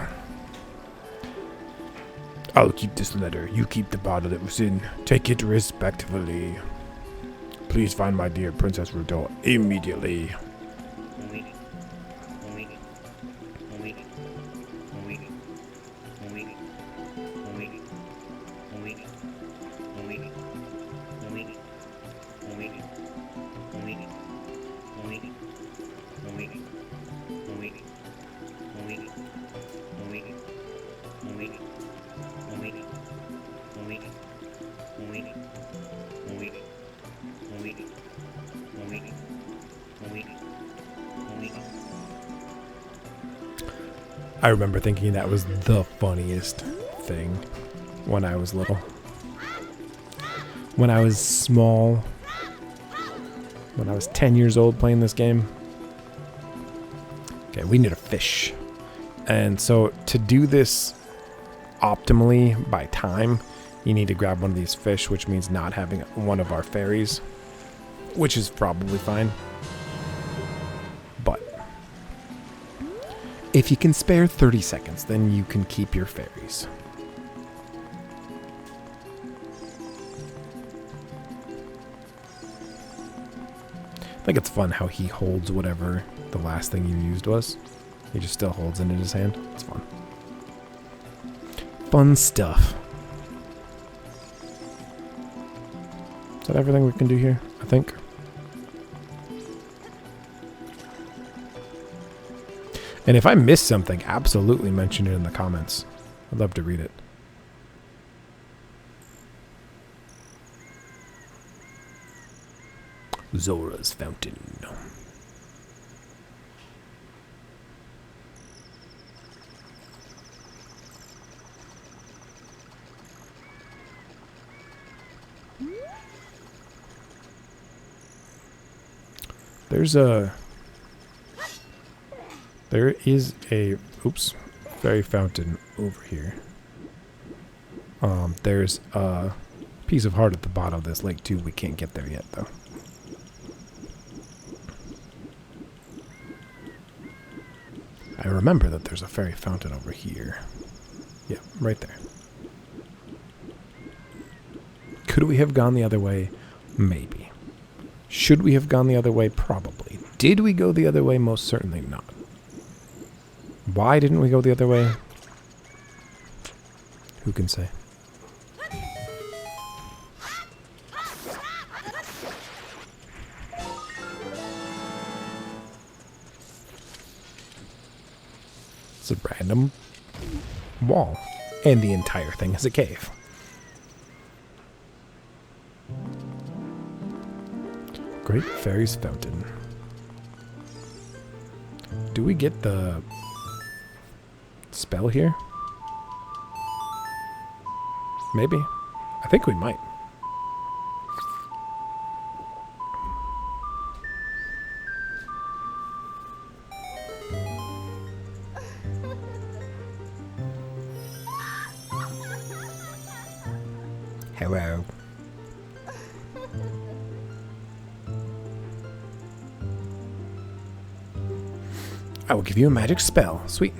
I'll keep this letter. You keep the bottle it was in. Take it respectfully. Please find my dear Princess Ruto immediately. I remember thinking that was the funniest thing when I was little. when I was small, when I was 10 years old playing this game. Okay, we need a fish. And so to do this optimally by time, you need to grab one of these fish, which means not having one of our fairies, which is probably fine. But if you can spare 30 seconds, then you can keep your fairies. I think it's fun how he holds whatever the last thing you used was. He just still holds it in his hand. It's fun. Fun stuff. Is that everything we can do here? I think. And if I missed something, absolutely mention it in the comments. I'd love to read it. Zora's Fountain. There is a fairy fountain over here. There's a piece of heart at the bottom of this lake too. We can't get there yet though. I remember that there's a fairy fountain over here. Yeah, right there. Could we have gone the other way? Maybe. Should we have gone the other way? Probably. Did we go the other way? Most certainly not. Why didn't we go the other way? Who can say? It's a random wall. And the entire thing is a cave. Great Fairy's Fountain. Do we get the spell here? Maybe. I think we might. Hello. I will give you a magic spell. Sweet.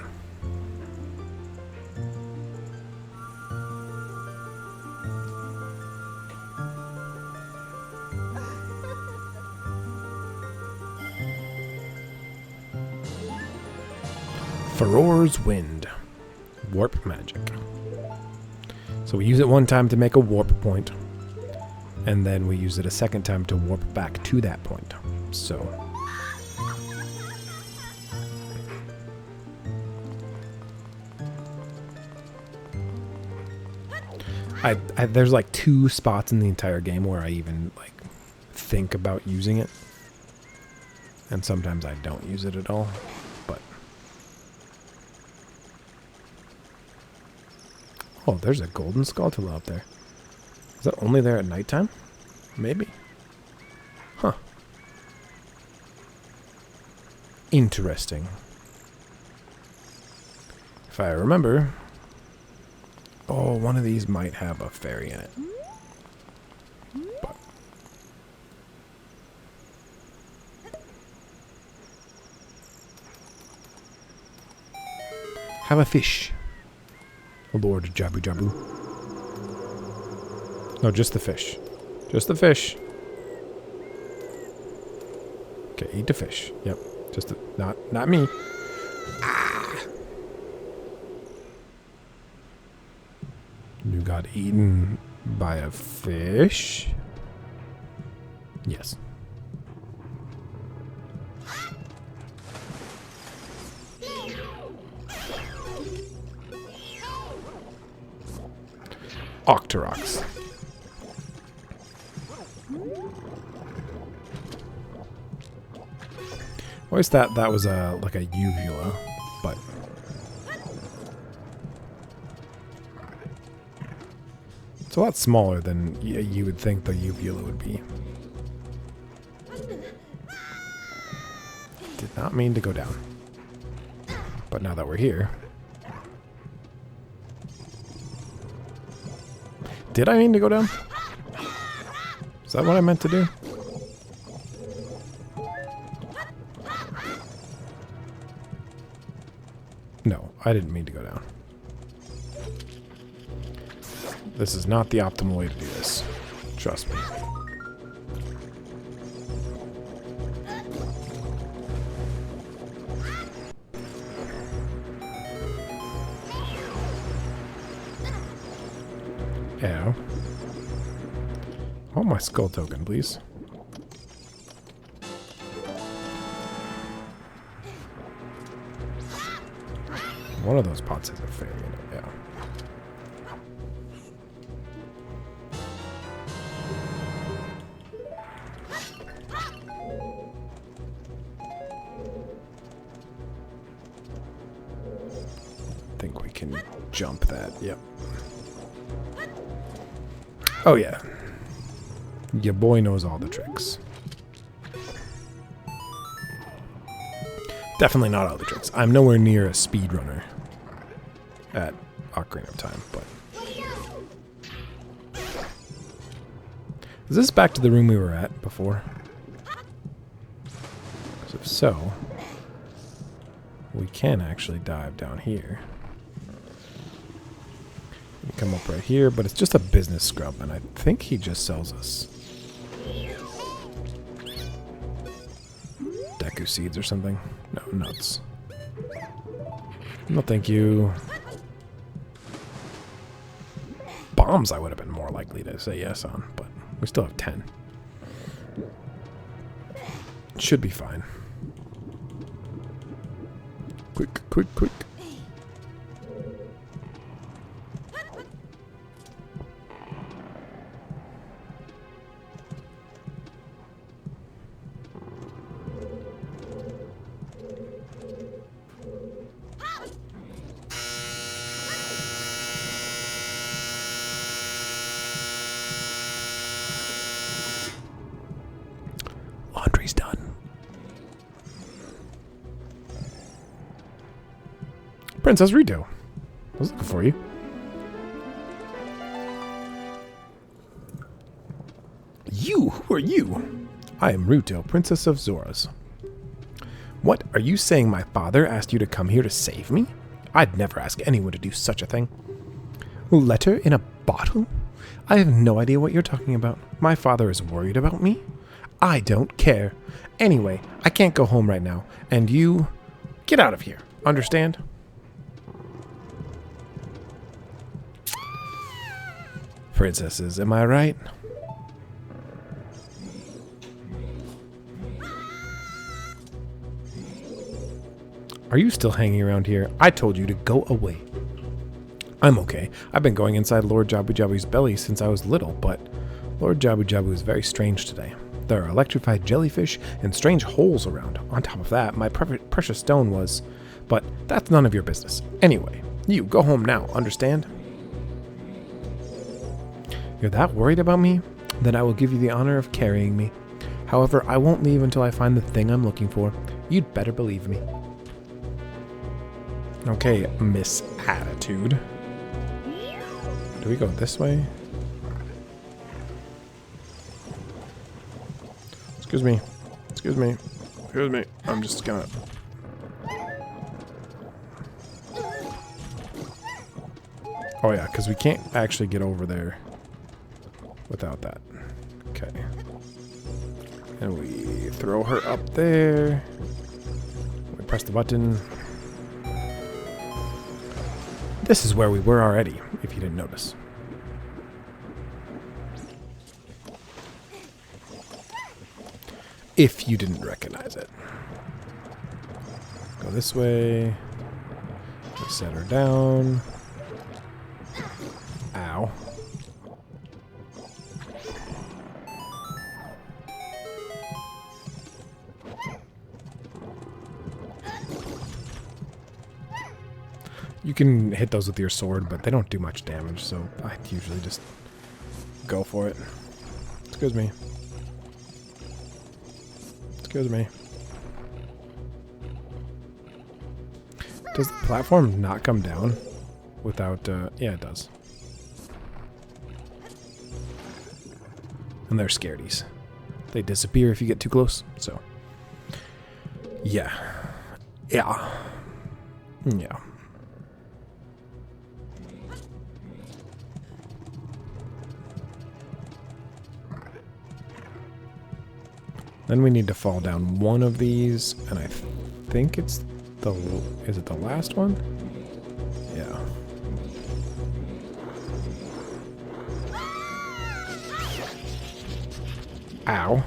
Farore's Wind. Warp magic. So we use it one time to make a warp point, and then we use it a second time to warp back to that point. So there's like 2 spots in the entire game where I even like think about using it, and sometimes I don't use it at all. But oh, there's a golden Skulltula up there. Is that only there at nighttime? Maybe. Huh. Interesting. If I remember. Oh, one of these might have a fairy in it. But have a fish. Lord Jabu Jabu. No, just the fish. Just the fish. Okay, eat the fish. Yep. Just the, not me. Ah. You got eaten by a fish? Yes. Octoroks. Always thought that was like a uvula, but it's a lot smaller than you would think the uvula would be. Did not mean to go down. But now that we're here... Did I mean to go down? Is that what I meant to do? No, I didn't mean to go down. This is not the optimal way to do this. Trust me. Ow. I want my skull token, please. One of those pots has a fairy in it, yeah. I think we can jump that, yep. Oh yeah. Your boy knows all the tricks. Definitely not all the tricks. I'm nowhere near a speedrunner at Ocarina of Time, but... Is this back to the room we were at before? Because if so, we can actually dive down here. We come up right here, but it's just a business scrub, and I think he just sells us Deku seeds or something. No, nuts. No, thank you. Bombs I would have been more likely to say yes on, but we still have 10. Should be fine. Quick, quick, quick. Laundry's done. Princess Rito. I was looking for you. You? Who are you? I am Ruto, Princess of Zoras. What? Are you saying my father asked you to come here to save me? I'd never ask anyone to do such a thing. Letter in a bottle? I have no idea what you're talking about. My father is worried about me? I don't care. Anyway, I can't go home right now, and you... Get out of here. Understand? Princesses, am I right? Are you still hanging around here? I told you to go away. I'm okay. I've been going inside Lord Jabu Jabu's belly since I was little, but Lord Jabu Jabu is very strange today. There are electrified jellyfish and strange holes around. On top of that, my precious stone was... But that's none of your business. Anyway, you go home now, understand? You're that worried about me? Then I will give you the honor of carrying me. However, I won't leave until I find the thing I'm looking for. You'd better believe me. Okay, Miss Attitude. Do we go this way? Excuse me. Excuse me. Excuse me. I'm just gonna... Oh yeah, because we can't actually get over there without that. Okay. And we throw her up there. We press the button. This is where we were already, if you didn't notice. If you didn't recognize it. Go this way. We set her down. Ow. You can hit those with your sword, but they don't do much damage, so I usually just go for it. Excuse me. Excuse me. Does the platform not come down without... yeah, it does. And they're scaredies. They disappear if you get too close, so... Yeah. Yeah. Yeah. Then we need to fall down one of these, and I think it's the... Is it the last one? Yeah. Ow.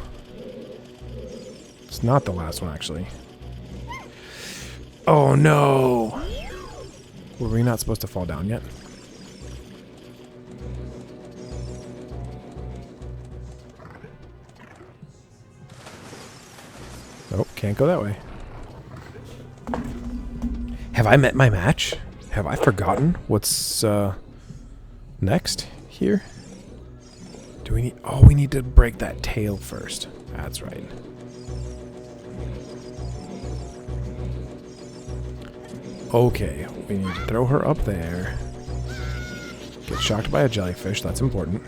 It's not the last one, actually. Oh, no! Were we not supposed to fall down yet? Nope, can't go that way. Have I met my match? Have I forgotten what's next here? Do we need... Oh, we need to break that tail first. That's right. Okay, we need to throw her up there. Get shocked by a jellyfish, that's important.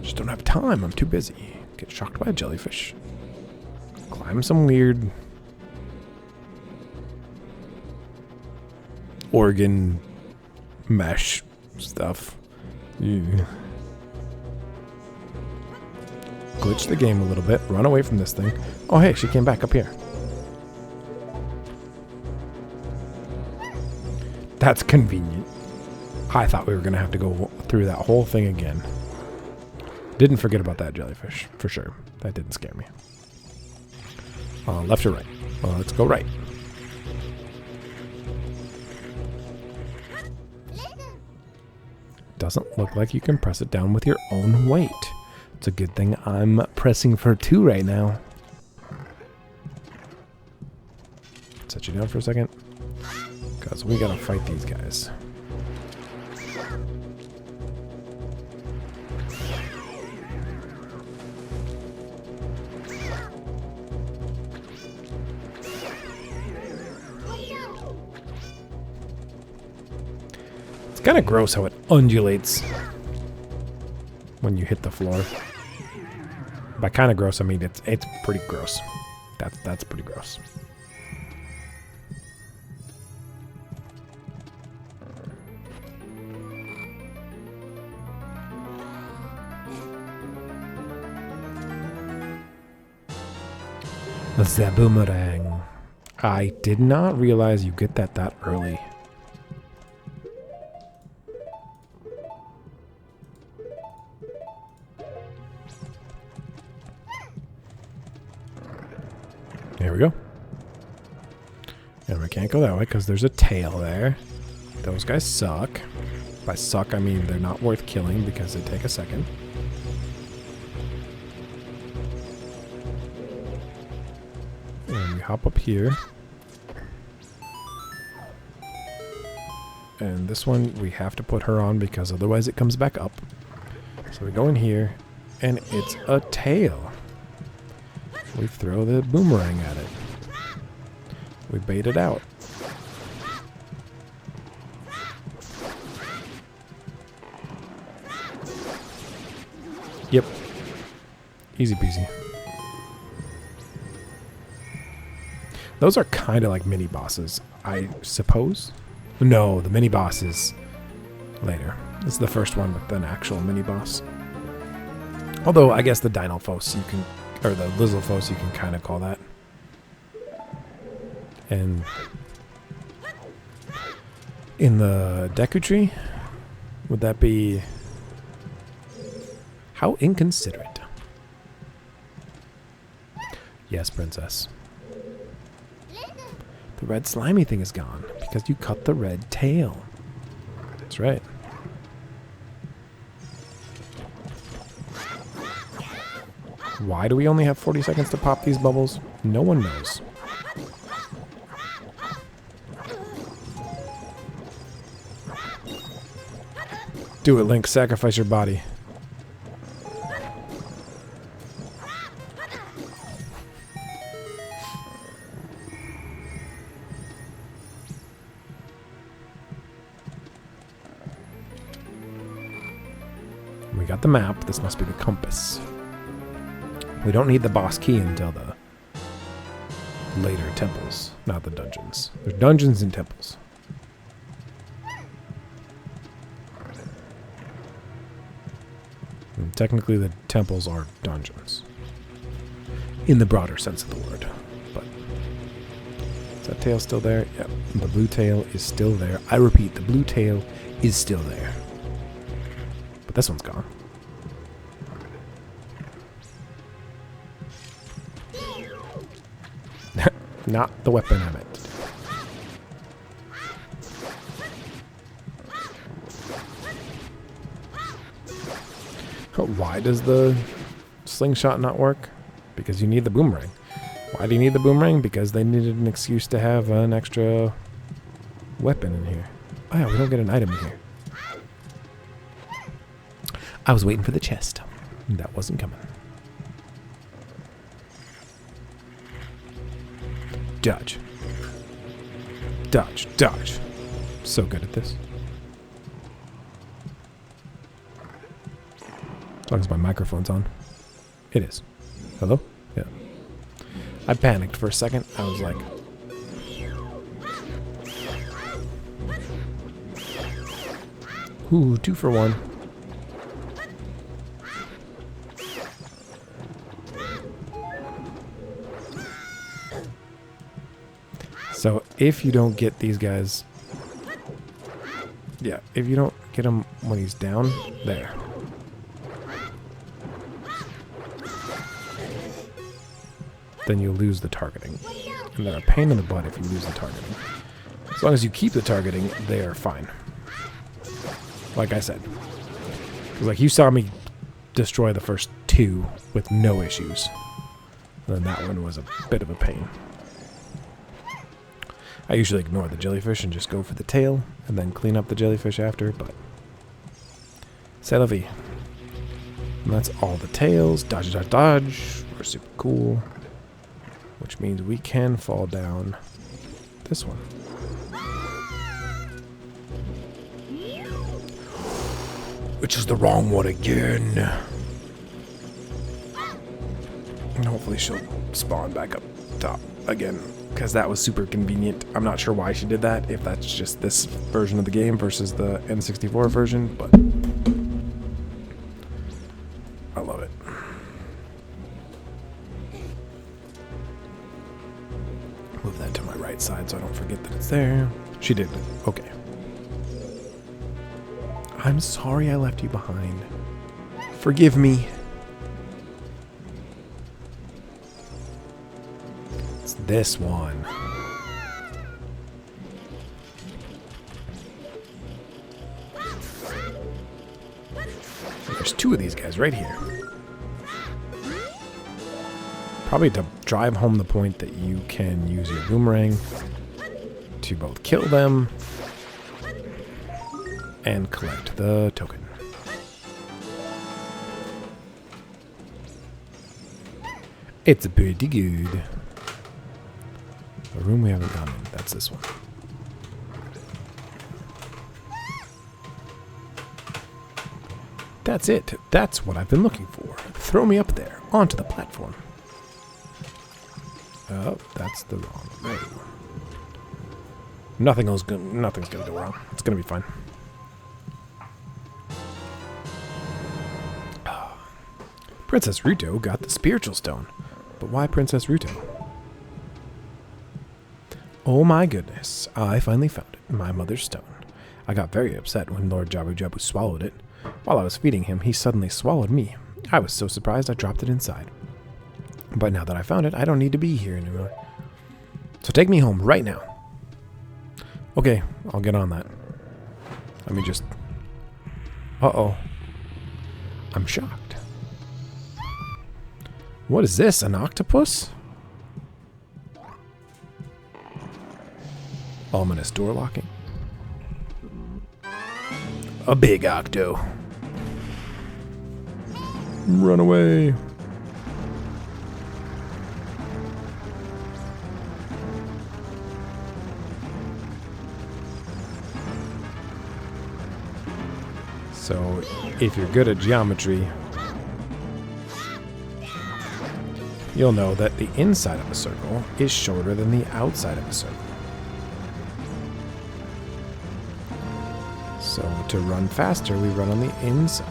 Just don't have time, I'm too busy. Get shocked by a jellyfish. Climb some weird... organ mesh stuff. Ew. Glitch the game a little bit. Run away from this thing. Oh, hey, she came back up here. That's convenient. I thought we were going to have to go through that whole thing again. Didn't forget about that jellyfish, for sure. That didn't scare me. Left or right? Let's go right. Doesn't look like you can press it down with your own weight. It's a good thing I'm pressing for 2 right now. Set you down for a second. Because we gotta fight these guys. It's kind of gross how it undulates when you hit the floor. By kind of gross, I mean it's pretty gross. That's pretty gross. The boomerang. I did not realize you get that early. There we go. And we can't go that way because there's a tail there. Those guys suck. By suck, I mean they're not worth killing because they take a second. And we hop up here. And this one we have to put her on because otherwise it comes back up. So we go in here and it's a tail. We throw the boomerang at it. We bait it out. Yep. Easy peasy. Those are kind of like mini bosses, I suppose. No, the mini boss is later. This is the first one with an actual mini boss. Although I guess the Dinophos you can, or the Lizalfos you can kind of call that. And in the Deku Tree, would that be... How inconsiderate. Yes, princess. The red slimy thing is gone because you cut the red tail. That's right. Why do we only have 40 seconds to pop these bubbles? No one knows. Do it, Link. Sacrifice your body. We got the map. This must be the compass. We don't need the boss key until the later temples, not the dungeons. There's dungeons and temples. And technically the temples are dungeons. In the broader sense of the word. But is that tail still there? Yep. The blue tail is still there. I repeat, the blue tail is still there. But this one's gone. Not the weapon I meant. Why does the slingshot not work? Because you need the boomerang. Why do you need the boomerang? Because they needed an excuse to have an extra weapon in here. Oh yeah, we don't get an item in here. I was waiting for the chest. That wasn't coming. Dodge. Dodge. Dodge. So good at this. As long as my microphone's on. It is. Hello? Yeah. I panicked for a second. I was like... Ooh, 2 for 1. So, if you don't get these guys... Yeah, if you don't get him when he's down, there. Then you'll lose the targeting. And they're a pain in the butt if you lose the targeting. As long as you keep the targeting, they are fine. Like I said. Like, you saw me destroy the first 2 with no issues. And then that one was a bit of a pain. I usually ignore the jellyfish and just go for the tail, and then clean up the jellyfish after, but... C'est la vie. And that's all the tails. Dodge, dodge, dodge. We're super cool. Which means we can fall down this one. Which is the wrong one again. And hopefully she'll spawn back up top again. Because that was super convenient. I'm not sure why she did that, if that's just this version of the game versus the N64 version, but I love it. Move that to my right side so I don't forget that it's there. She did. Okay. I'm sorry I left you behind. Forgive me. This one. There's 2 of these guys right here. Probably to drive home the point that you can use your boomerang to both kill them and collect the token. It's pretty good. A room we haven't gone in. That's this one. That's it. That's what I've been looking for. Throw me up there, onto the platform. Oh, that's the wrong way. Nothing's gonna go wrong. It's gonna be fine. Princess Ruto got the spiritual stone. But why Princess Ruto? Oh my goodness, I finally found it, my mother's stone. I got very upset when Lord Jabu Jabu swallowed it. While I was feeding him, he suddenly swallowed me. I was so surprised I dropped it inside. But now that I found it, I don't need to be here anymore. So take me home right now. Okay, I'll get on that. Let me just... Uh-oh. I'm shocked. What is this, an octopus? Ominous door locking. A big octo. Run away. So, if you're good at geometry, you'll know that the inside of a circle is shorter than the outside of a circle. So, to run faster, we run on the inside.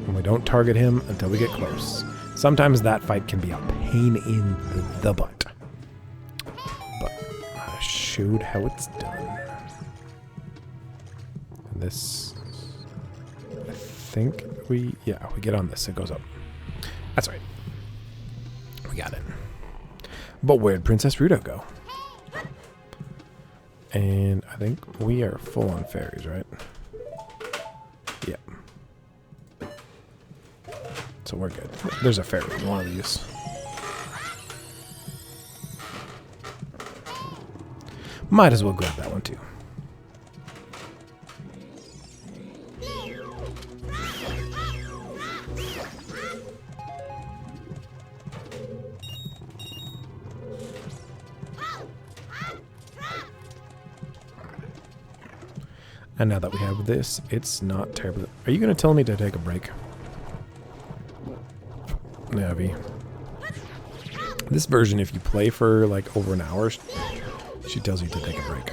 And we don't target him until we get close. Sometimes that fight can be a pain in the butt. But I showed how it's done. And this, I think we get on this. It goes up. That's right. We got it. But where'd Princess Ruto go? And I think we are full on fairies, right? Yep. So we're good. There's a fairy in one of these. Might as well grab that one too. And now that we have this, it's not terrible. Are you going to tell me to take a break? Navi. This version, if you play for like over an hour, she tells you to take a break.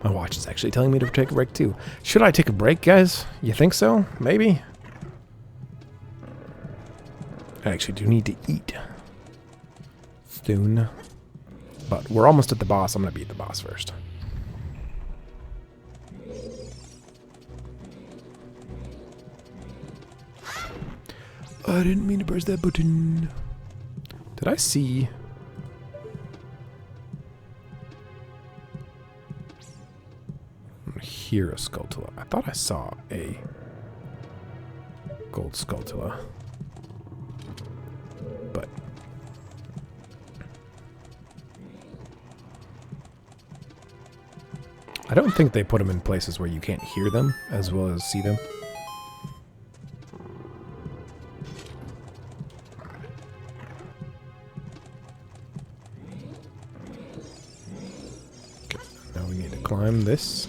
My watch is actually telling me to take a break too. Should I take a break, guys? You think so? Maybe? I actually do need to eat soon. But we're almost at the boss. I'm going to beat the boss first. I didn't mean to press that button. Did I see? Hear a Skulltula. I thought I saw a gold Skulltula. But I don't think they put them in places where you can't hear them as well as see them. Okay, now we need to climb this.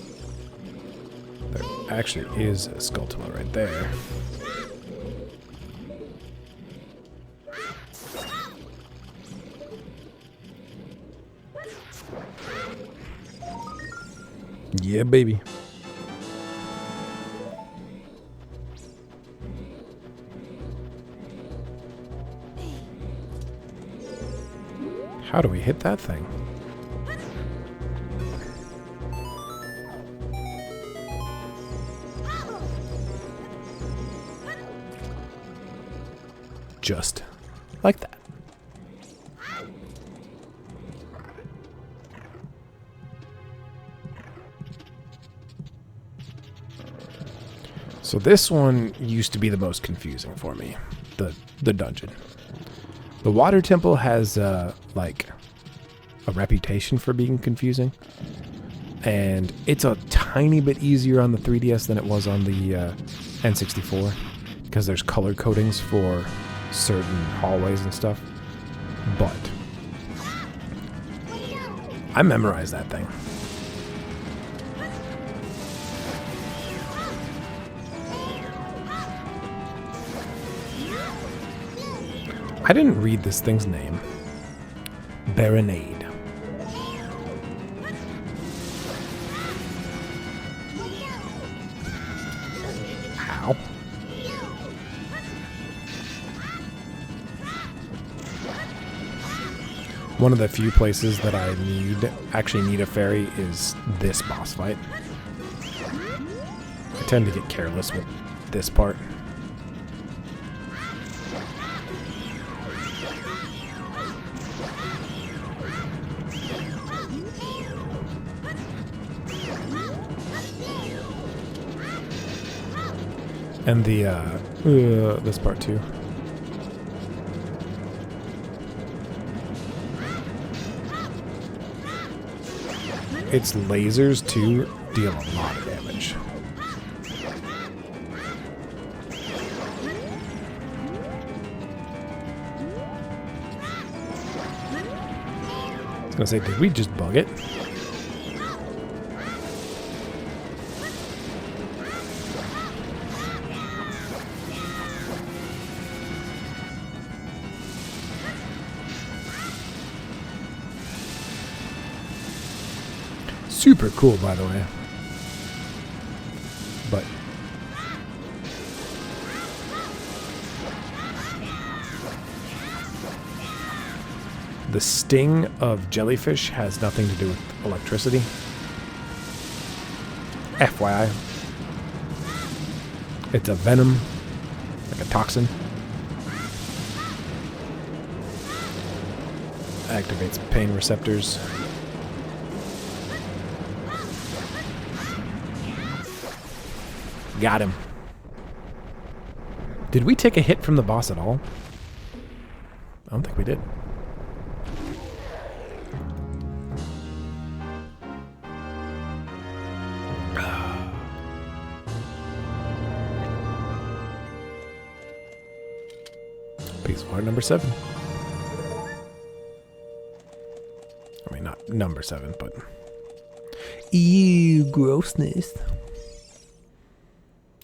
There actually is a Skulltula right there. Yeah, baby. How do we hit that thing? Just like that. So this one used to be the most confusing for me, the dungeon. The water temple has like a reputation for being confusing, and it's a tiny bit easier on the 3DS than it was on the N64 because there's color codings for certain hallways and stuff. But I memorized that thing. I didn't read this thing's name. Baronade. Ow. One of the few places that I actually need a fairy is this boss fight. I tend to get careless with this part. And the, this part too. Its lasers too deal a lot of damage. I was gonna say, did we just bug it? Super cool, by the way. But the sting of jellyfish has nothing to do with electricity. FYI. It's a venom, like a toxin. Activates pain receptors. Got him. Did we take a hit from the boss at all? I don't think we did. Piece of art number 7. I mean, not number 7, but... Ew, grossness.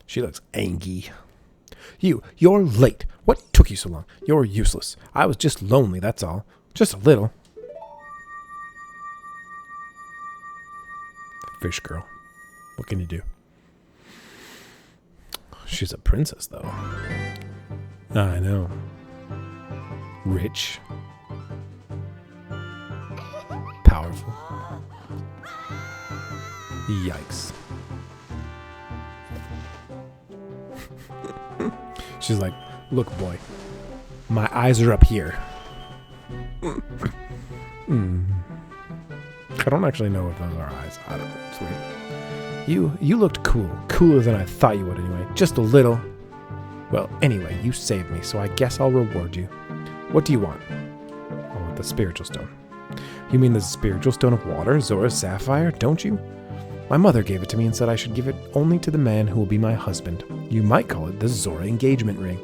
She looks angry. You're late. What took you so long? You're useless. I was just lonely, that's all. Just a little. Fish girl. What can you do? She's a princess, though. I know. Rich. Powerful. Yikes. She's like, look, boy, my eyes are up here. I don't actually know if those are eyes. I don't know. It's weird. You looked cool. Cooler than I thought you would anyway. Just a little. Well, anyway, you saved me, so I guess I'll reward you. What do you want? Oh, the spiritual stone. You mean the spiritual stone of water, Zora's sapphire, don't you? My mother gave it to me and said I should give it only to the man who will be my husband. You might call it the Zora engagement ring.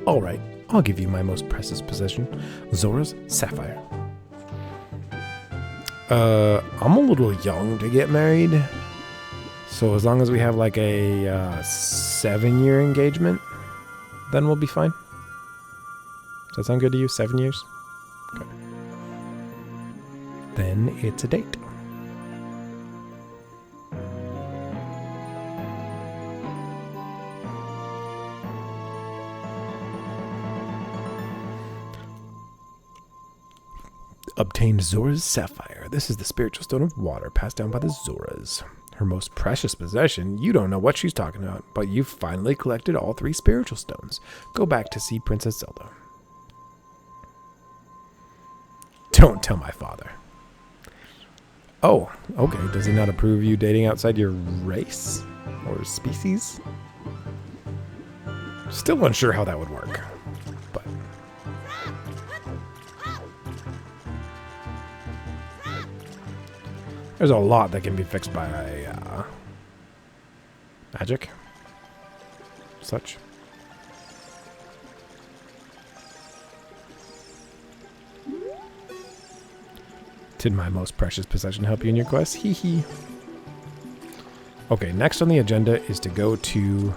All right, I'll give you my most precious possession, Zora's sapphire. I'm a little young to get married, so as long as we have like a 7-year engagement, then we'll be fine. Does that sound good to you? 7 years? Okay. Then it's a date. Obtained Zora's sapphire. This is the spiritual stone of water passed down by the Zoras. Her most precious possession. You don't know what she's talking about, but you've finally collected all 3 spiritual stones. Go back to see Princess Zelda. Don't tell my father. Oh, okay. Does he not approve you dating outside your race or species? Still unsure how that would work, but... There's a lot that can be fixed by magic. Such. Did my most precious possession help you in your quest? Hee hee. Okay, next on the agenda is to go to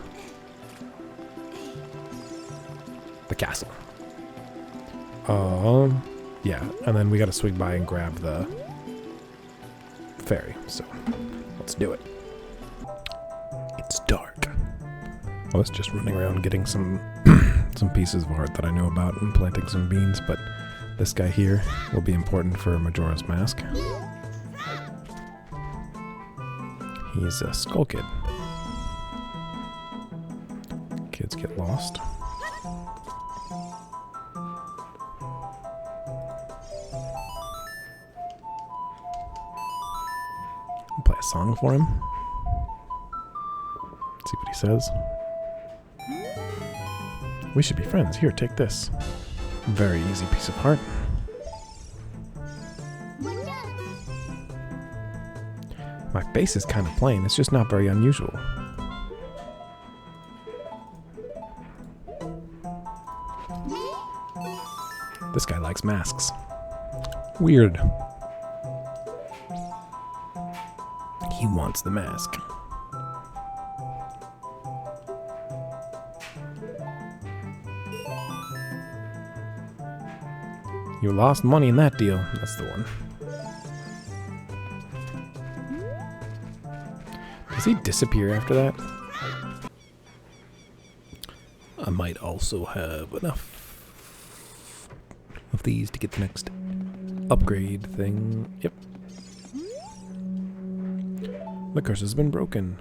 the castle. Yeah, and then we gotta swing by and grab the ferry, so let's do it. It's dark. I was just running around getting some some pieces of art that I know about and planting some beans, but this guy here will be important for Majora's Mask. He's a skull kid. Kids get lost. Play a song for him. See what he says. We should be friends. Here, take this. Very easy piece of heart. My face is kind of plain. It's just not very unusual. This guy likes masks. Weird. He wants the mask. You lost money in that deal. That's the one. Does he disappear after that? I might also have enough of these to get the next upgrade thing. Yep. The curse has been broken.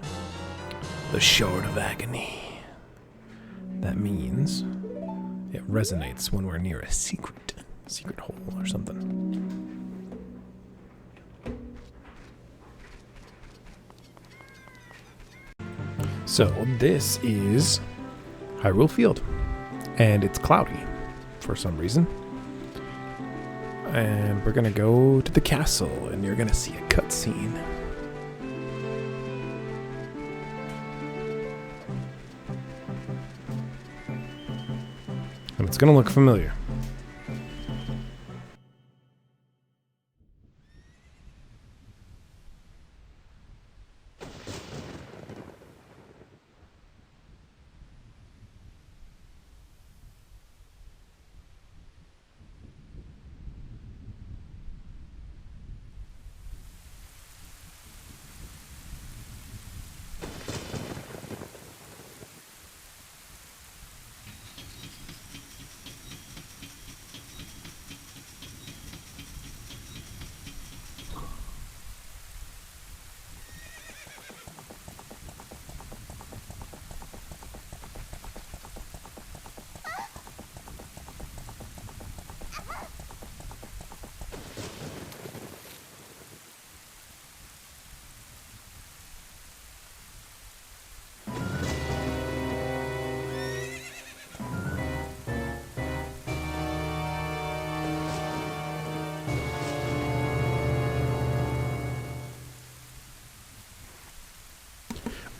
The Shard of Agony. That means it resonates when we're near a secret hole or something. So this is Hyrule Field, and it's cloudy for some reason. And we're gonna go to the castle, and you're gonna see a cutscene. And it's gonna look familiar.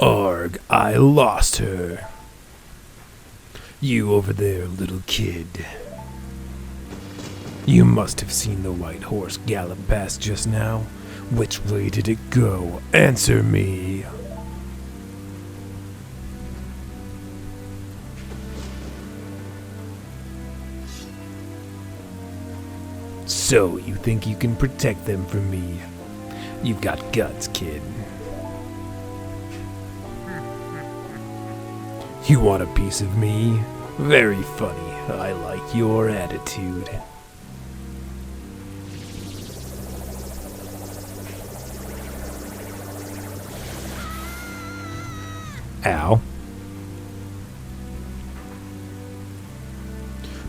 Arg, I lost her. You over there, little kid. You must have seen the white horse gallop past just now. Which way did it go? Answer me. So, you think you can protect them from me? You've got guts, kid. You want a piece of me? Very funny. I like your attitude. Ow.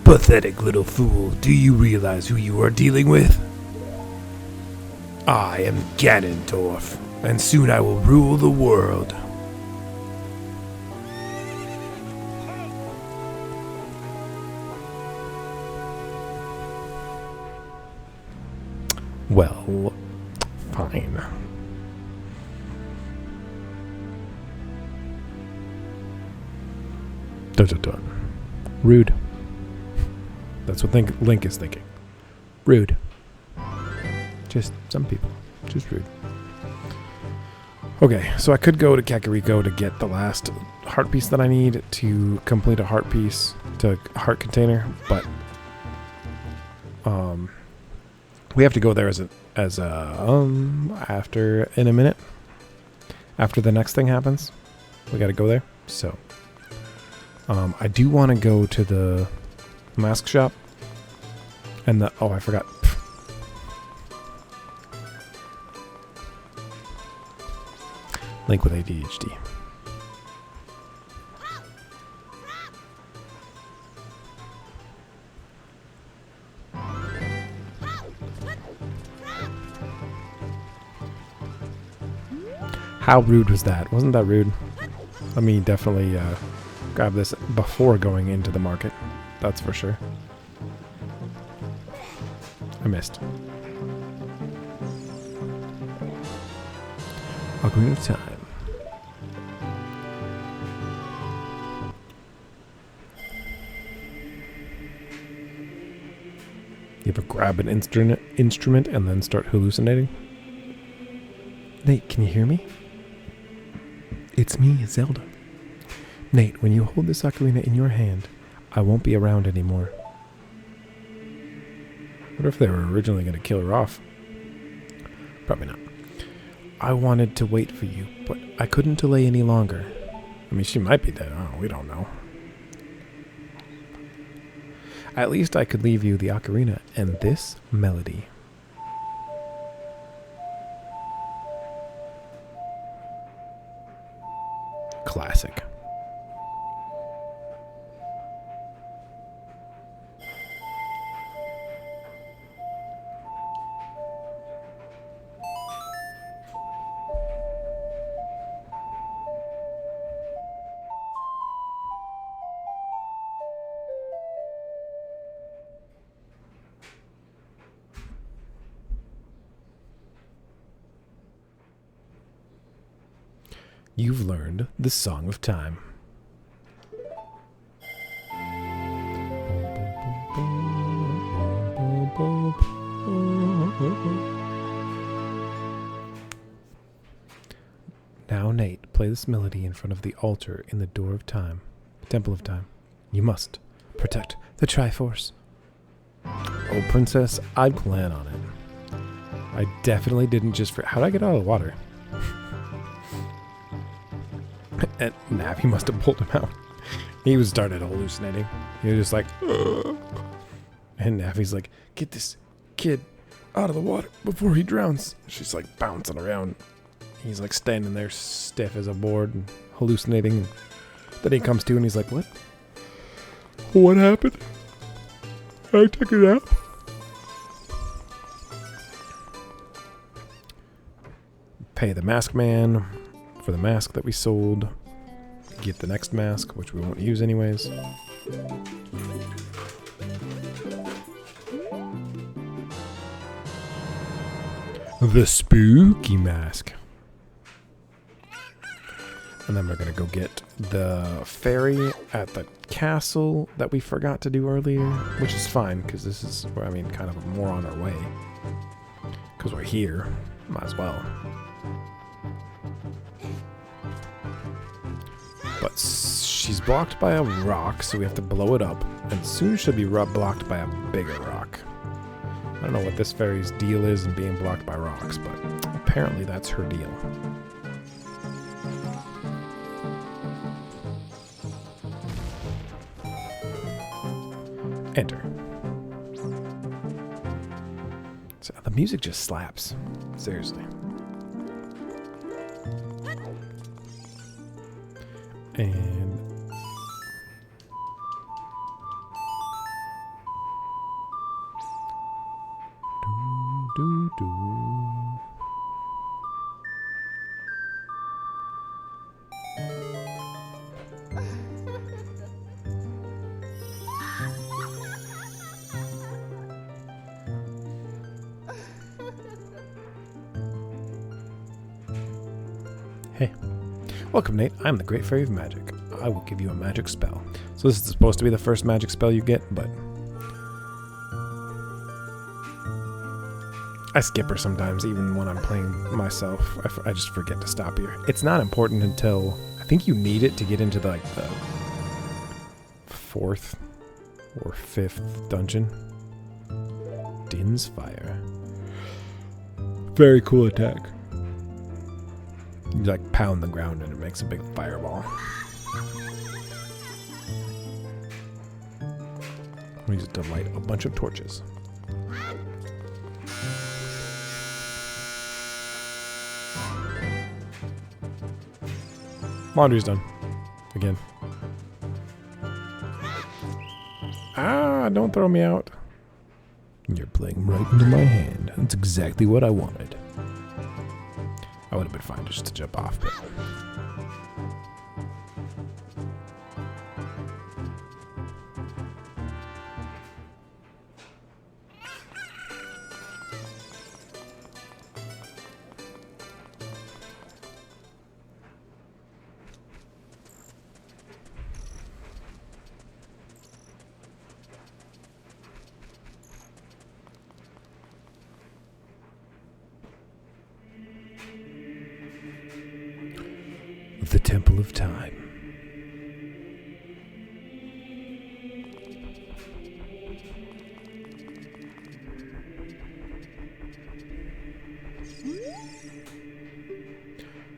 Pathetic little fool. Do you realize who you are dealing with? I am Ganondorf, and soon I will rule the world. Well, fine. Dun. Rude. That's what Link is thinking. Rude. Just some people. Just rude. Okay, so I could go to Kakariko to get the last heart piece that I need to complete a heart piece to heart container, but we have to go there after in a minute. After the next thing happens, we got to go there. So I do want to go to the mask shop and I forgot. Link with ADHD. How rude was that? Wasn't that rude? Let me definitely grab this before going into the market. That's for sure. I missed. Ocarina of Time. You ever grab an instrument and then start hallucinating? Nate, can you hear me? It's me, Zelda. Nate, when you hold this ocarina in your hand, I won't be around anymore. What if they were originally going to kill her off? Probably not. I wanted to wait for you, but I couldn't delay any longer. I mean, she might be dead. Oh, we don't know. At least I could leave you the ocarina and this melody. Classic. You've learned the Song of Time. Now, Nate, play this melody in front of the altar in the Door of Time, Temple of Time. You must protect the Triforce. Oh, Princess, I'd plan on it. I definitely didn't just how'd I get out of the water? And Navi must have pulled him out. He was started hallucinating. He was just like, ugh. And Navi's like, get this kid out of the water before he drowns. She's like bouncing around. He's like standing there stiff as a board and hallucinating. And then he comes to and he's like, what? What happened? I took it out. Pay the mask man for the mask that we sold. Get the next mask, which we won't use anyways. The spooky mask. And then we're going to go get the fairy at the castle that we forgot to do earlier, which is fine because this is, I mean, kind of more on our way. Because we're here. Might as well. But she's blocked by a rock, so we have to blow it up. And soon she'll be blocked by a bigger rock. I don't know what this fairy's deal is in being blocked by rocks, but apparently that's her deal. Enter. So the music just slaps. Seriously. And do. Hey. Welcome, Nate. I'm the Great Fairy of Magic. I will give you a magic spell. So this is supposed to be the first magic spell you get, but I skip her sometimes, even when I'm playing myself. I just forget to stop here. It's not important until I think you need it to get into the 4th or 5th dungeon. Din's Fire. Very cool attack. You like pound the ground and it makes a big fireball. We use it to light a bunch of torches. Laundry's done. Again. Ah, don't throw me out. You're playing right into my hand. That's exactly what I wanted. I would have been fine just to jump off, but the Temple of Time.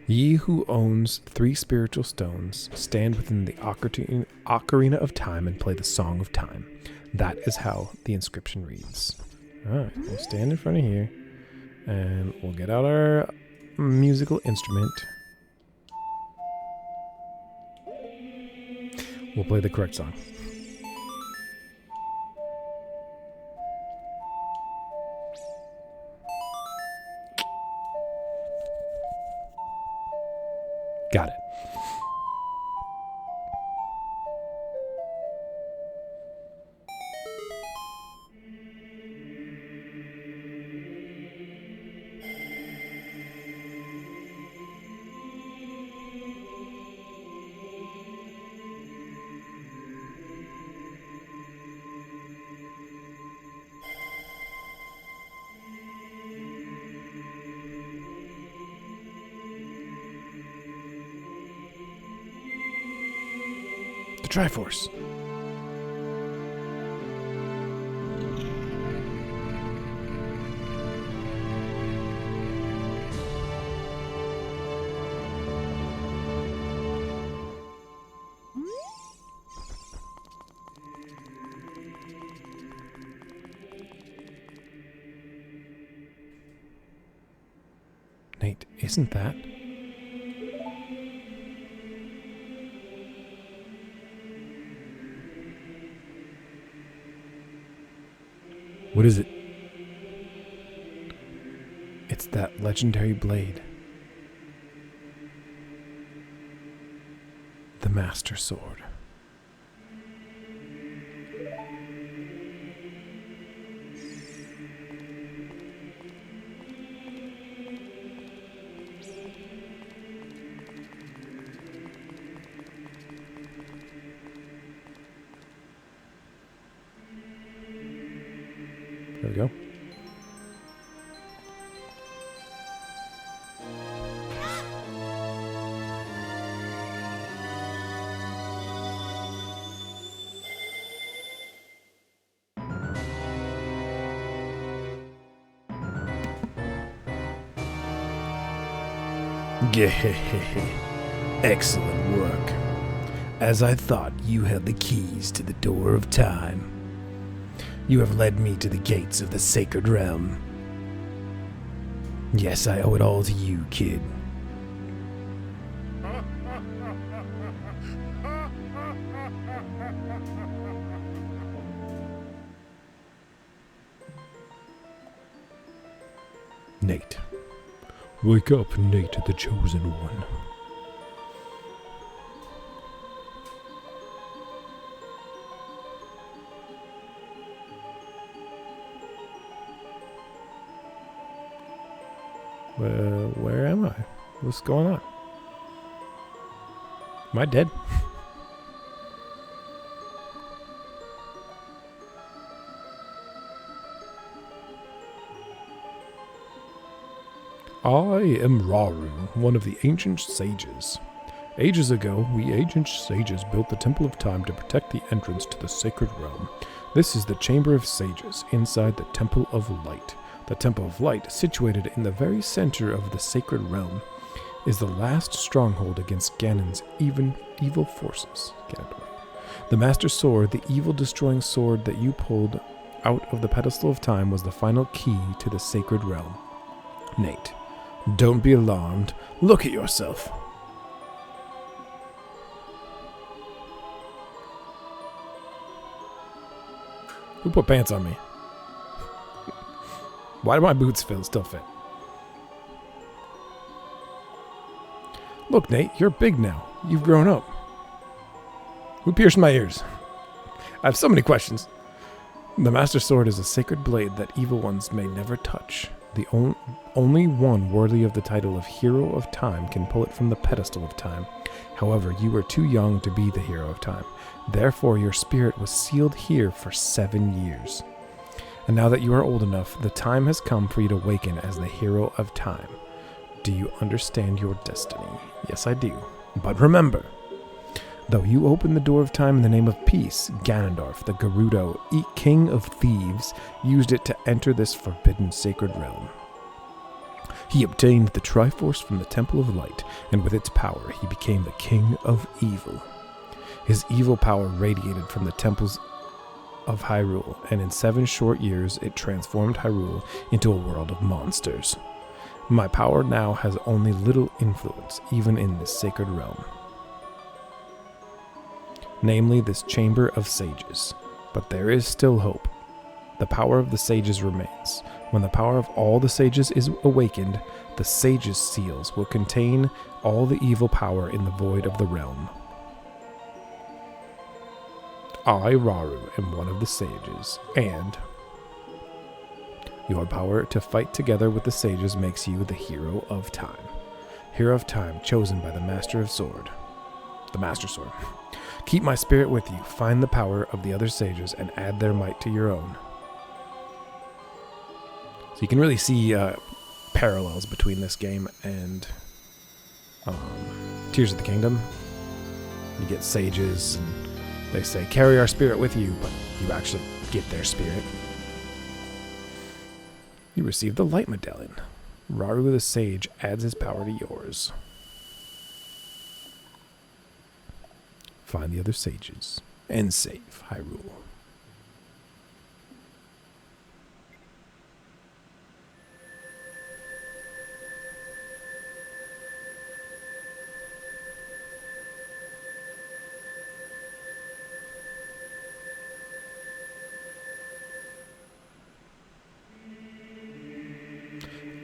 Ye who owns 3 spiritual stones stand within the Ocarina of Time and play the Song of Time. That is how the inscription reads. Alright, we'll stand in front of here and we'll get out our musical instrument. We'll play the correct song. Got it. The Triforce. Nate, isn't that? What is it? It's that legendary blade. The Master Sword. There we go. Excellent work. As I thought, you held the keys to the door of time. You have led me to the gates of the sacred realm. Yes, I owe it all to you, kid. Nate. Wake up, Nate, the chosen one. Where am I? What's going on? Am I dead? I am Raru, one of the ancient sages. Ages ago, we ancient sages built the Temple of Time to protect the entrance to the sacred realm. This is the Chamber of Sages, inside the Temple of Light. The Temple of Light, situated in the very center of the sacred realm, is the last stronghold against Ganon's evil forces. The Master Sword, the evil-destroying sword that you pulled out of the pedestal of time, was the final key to the sacred realm. Nate, don't be alarmed. Look at yourself. Who put pants on me? Why do my boots still fit? Look, Nate, you're big now. You've grown up. Who pierced my ears? I have so many questions. The Master Sword is a sacred blade that evil ones may never touch. The only one worthy of the title of Hero of Time can pull it from the pedestal of time. However, you were too young to be the Hero of Time. Therefore, your spirit was sealed here for 7 years. And now that you are old enough, the time has come for you to awaken as the Hero of Time. Do you understand your destiny? Yes, I do. But remember, though you opened the door of time in the name of peace, Ganondorf, the Gerudo, king of thieves, used it to enter this forbidden sacred realm. He obtained the Triforce from the Temple of Light, and with its power he became the King of Evil. His evil power radiated from the temples of Hyrule, and in 7 short years it transformed Hyrule into a world of monsters. My power now has only little influence, even in this sacred realm. Namely, this Chamber of Sages. But there is still hope. The power of the sages remains. When the power of all the sages is awakened, the sages' seals will contain all the evil power in the void of the realm. I, Rauru, am one of the sages, and your power to fight together with the sages makes you the Hero of Time. Hero of Time, chosen by the Master of Sword. The Master Sword. Keep my spirit with you, find the power of the other sages, and add their might to your own. So you can really see parallels between this game and Tears of the Kingdom. You get sages, and they say, carry our spirit with you, but you actually get their spirit. You receive the Light Medallion. Rauru the Sage adds his power to yours. Find the other sages and save Hyrule.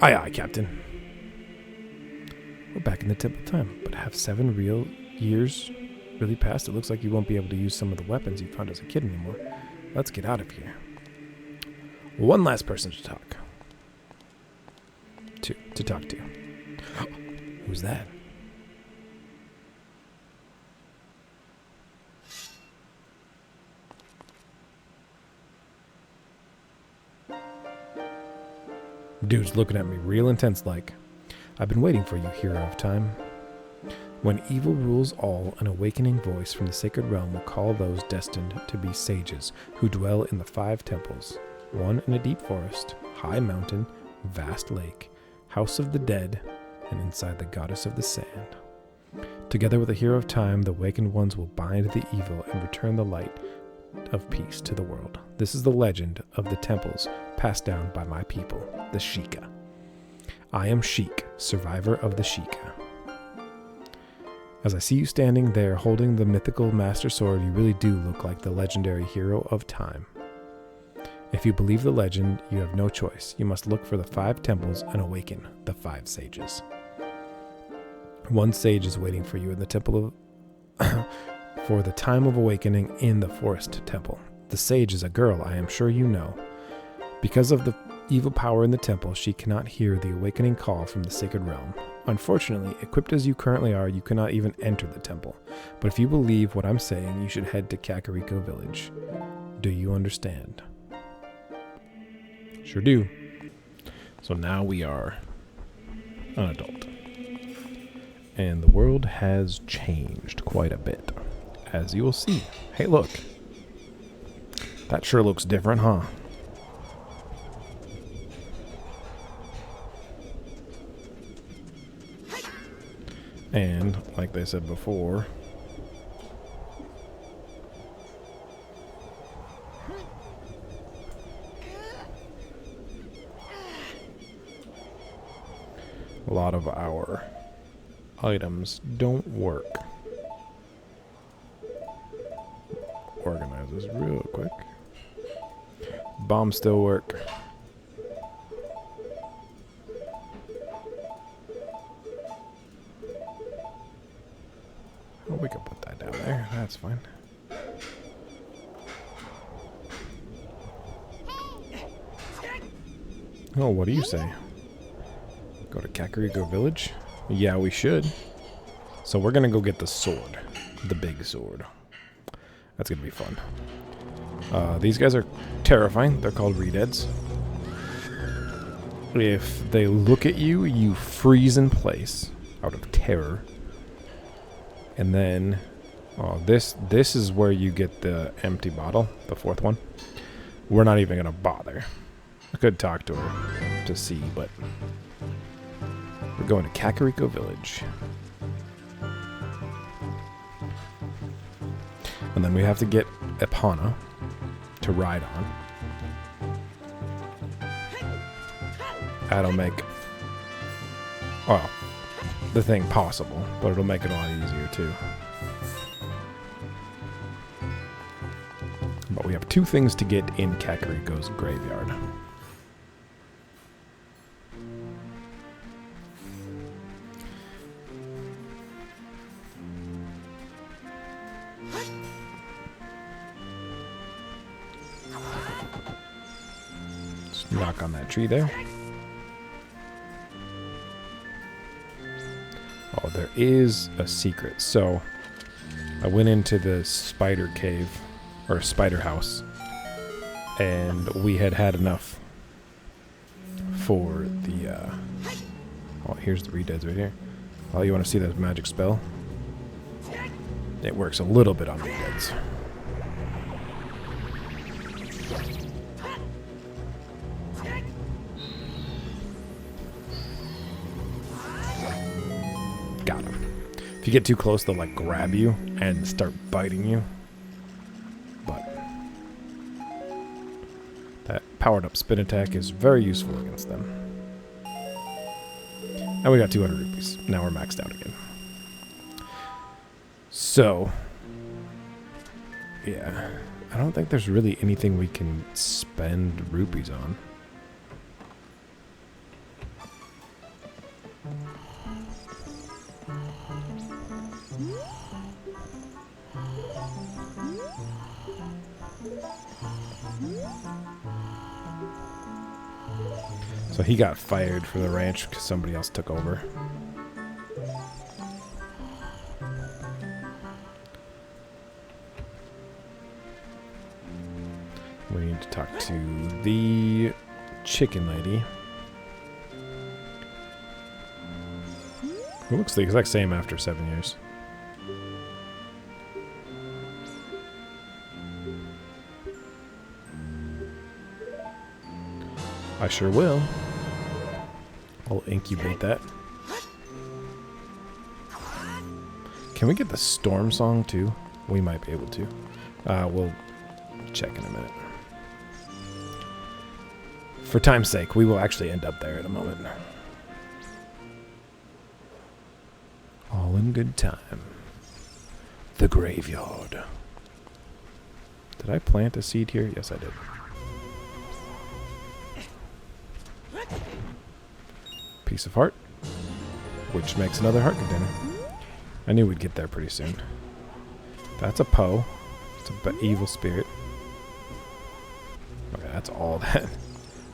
Aye, aye, Captain. We're back in the Temple Time, but have 7 real years really passed? It looks like you won't be able to use some of the weapons you found as a kid anymore. Let's get out of here. One last person to talk. To talk to. Who's that? Dude's looking at me real intense like. I've been waiting for you, Hero of Time. When evil rules all, an awakening voice from the sacred realm will call those destined to be sages who dwell in the 5 temples, one in a deep forest, high mountain, vast lake, house of the dead, and inside the goddess of the sand. Together with the Hero of Time, the awakened ones will bind the evil and return the light of peace to the world. This is the legend of the temples passed down by my people, the Sheikah. I am Sheik, survivor of the Sheikah. As I see you standing there holding the mythical Master Sword, you really do look like the legendary Hero of Time. If you believe the legend, you have no choice. You must look for the 5 temples and awaken the 5 sages. One sage is waiting for you in the temple of for the time of awakening in the forest temple. The sage is a girl, I am sure you know. Because of the evil power in the temple, she cannot hear the awakening call from the sacred realm. Unfortunately, equipped as you currently are, you cannot even enter the temple. But if you believe what I'm saying, you should head to Kakariko Village. Do you understand? Sure do. So now we are an adult. And the world has changed quite a bit, as you will see. Hey, look. That sure looks different, huh? And, like they said before, a lot of our items don't work. Organize this real quick. Bombs still work. Oh, we can put that down there. That's fine. Oh, what do you say? Go to Kakariko Village? Yeah, we should. So we're gonna go get the sword. The big sword. That's gonna be fun. These guys are terrifying. They're called Redeads. If they look at you, you freeze in place out of terror. And then, oh, this is where you get the empty bottle, the fourth one. We're not even gonna bother. I could talk to her to see, but we're going to Kakariko Village. And then we have to get Epona to ride on. That'll make, well, the thing possible, but it'll make it a lot easier too. But we have 2 things to get in Kakariko's graveyard. Just knock on that tree there. Oh, there is a secret. So I went into the spider cave, or spider house, and we had enough for the, oh, here's the redeads right here. Oh, you want to see that magic spell? It works a little bit on redeads. Got him. If you get too close, they'll like grab you and start biting you. But that powered up spin attack is very useful against them. And we got 200 rupees. Now we're maxed out again. So, yeah, I don't think there's really anything we can spend rupees on. So he got fired from the ranch because somebody else took over. We need to talk to the chicken lady. Who looks the exact same after 7 years. I sure will. I'll incubate that. Can we get the storm song too? We might be able to. We'll check in a minute. For time's sake, we will actually end up there in a moment. All in good time. The graveyard. Did I plant a seed here? Yes, I did. Piece of heart, which makes another heart container. I knew we'd get there pretty soon. That's a Poe. It's an evil spirit. Okay, that's all that.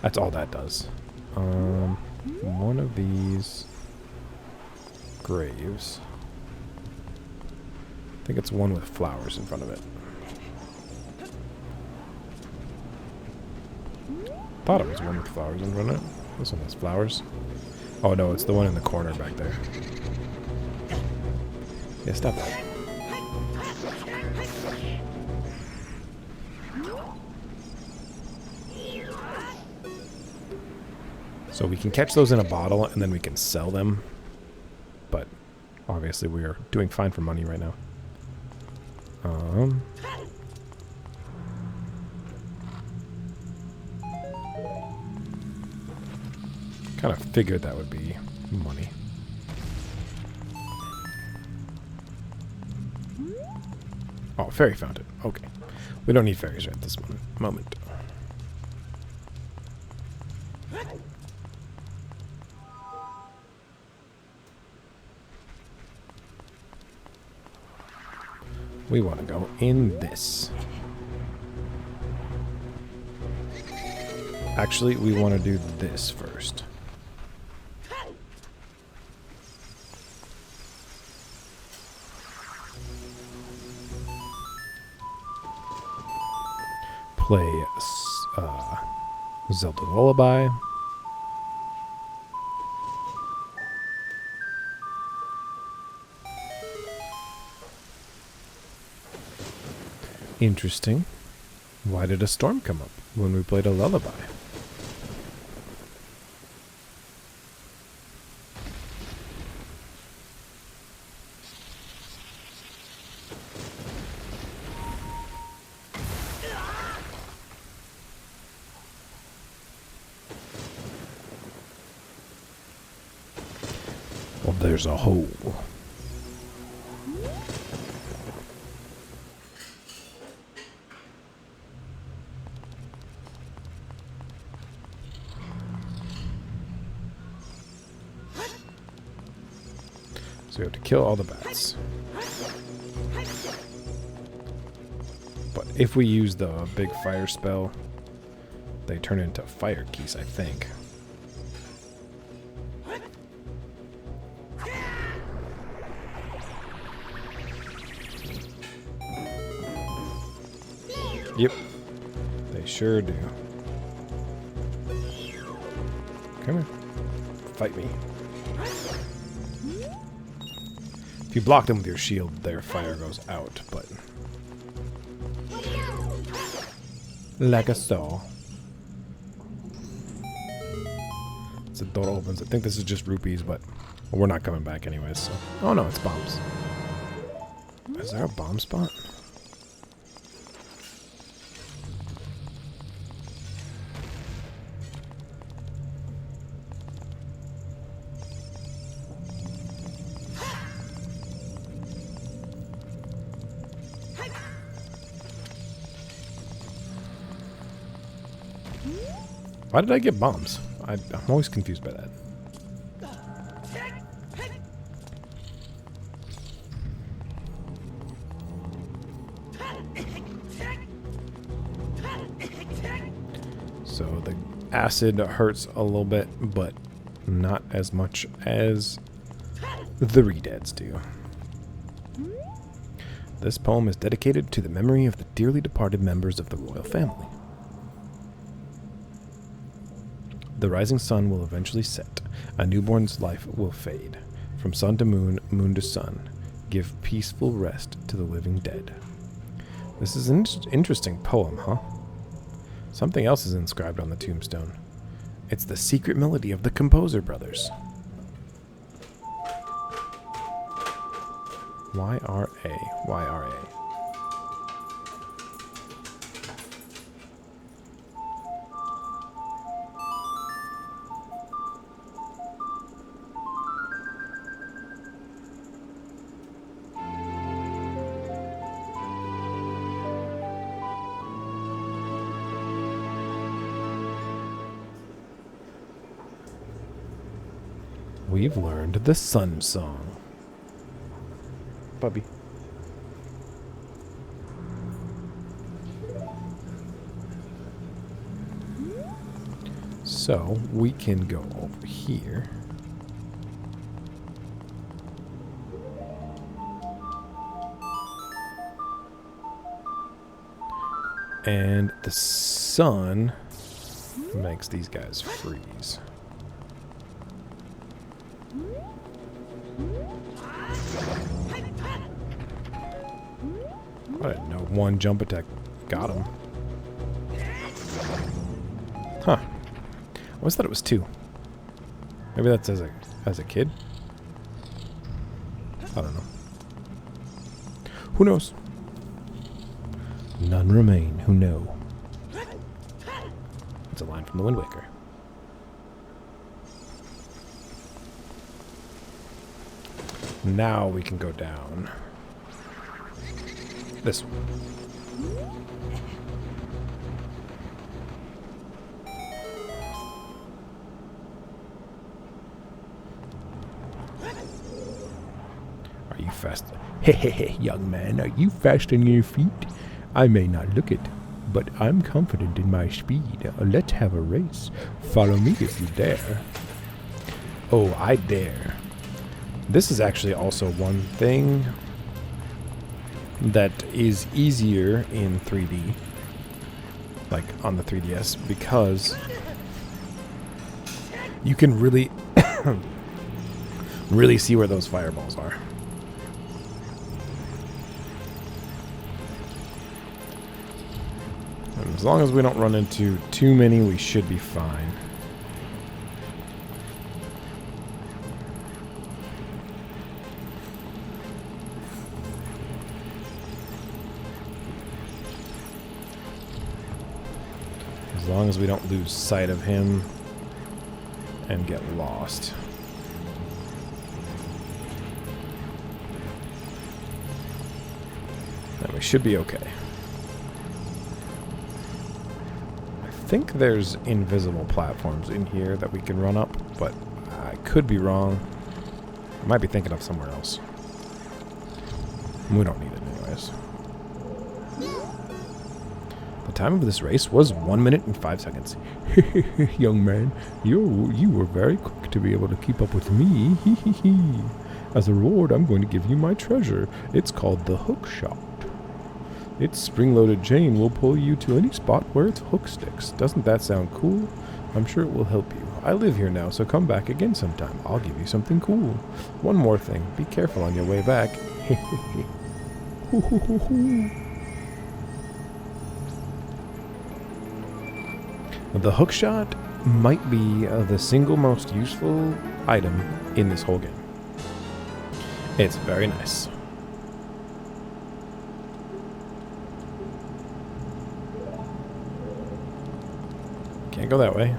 That's all that does. One of these graves. I think it's one with flowers in front of it. Thought it was one with flowers in front of it. This one has flowers. Oh no, it's the one in the corner back there. Yeah, stop that. So we can catch those in a bottle and then we can sell them. But obviously we are doing fine for money right now. Kind of figured that would be money. Oh, fairy fountain. Okay. We don't need fairies right at this moment. We want to go in this. Actually, we want to do this first. Play Zelda Lullaby. Interesting. Why did a storm come up when we played a lullaby? Well, there's a hole. So we have to kill all the bats. But if we use the big fire spell, they turn into fire keys, I think. Yep, they sure do. Come here. Fight me. If you block them with your shield, their fire goes out, but... like a saw. So the door opens. I think this is just rupees, but well, we're not coming back anyways, so... oh no, it's bombs. Is there a bomb spot? Why did I get bombs? I'm always confused by that. So the acid hurts a little bit, but not as much as the redeads do. This poem is dedicated to the memory of the dearly departed members of the royal family. The rising sun will eventually set. A newborn's life will fade. From sun to moon, moon to sun. Give peaceful rest to the living dead. This is an interesting poem, huh? Something else is inscribed on the tombstone. It's the secret melody of the Composer Brothers. YRA. YRA. We've learned the Sun Song. Puppy. So, we can go over here. And the sun makes these guys freeze. I didn't know one jump attack got him. Huh. I always thought it was two. Maybe that's as a kid? I don't know. Who knows? None remain who know. It's a line from the Wind Waker. Now we can go down. This one. Are you fast? Hehehe, young man, are you fast on your feet? I may not look it, but I'm confident in my speed. Let's have a race. Follow me if you dare. Oh, I dare. This is actually also one thing that is easier in 3D, like on the 3DS, because you can really really see where those fireballs are. As long as we don't run into too many, we should be fine. As long as we don't lose sight of him and get lost. Then we should be okay. I think there's invisible platforms in here that we can run up, but I could be wrong. I might be thinking of somewhere else. We don't need it anyways. The time of this race was 1 minute and 5 seconds. Young man, you were very quick to be able to keep up with me. As a reward, I'm going to give you my treasure. It's called the hook shot. Its spring-loaded chain will pull you to any spot where its hook sticks. Doesn't that sound cool? I'm sure it will help you. I live here now, so come back again sometime. I'll give you something cool. One more thing. Be careful on your way back. The hook shot might be the single most useful item in this whole game. It's very nice. Can't go that way.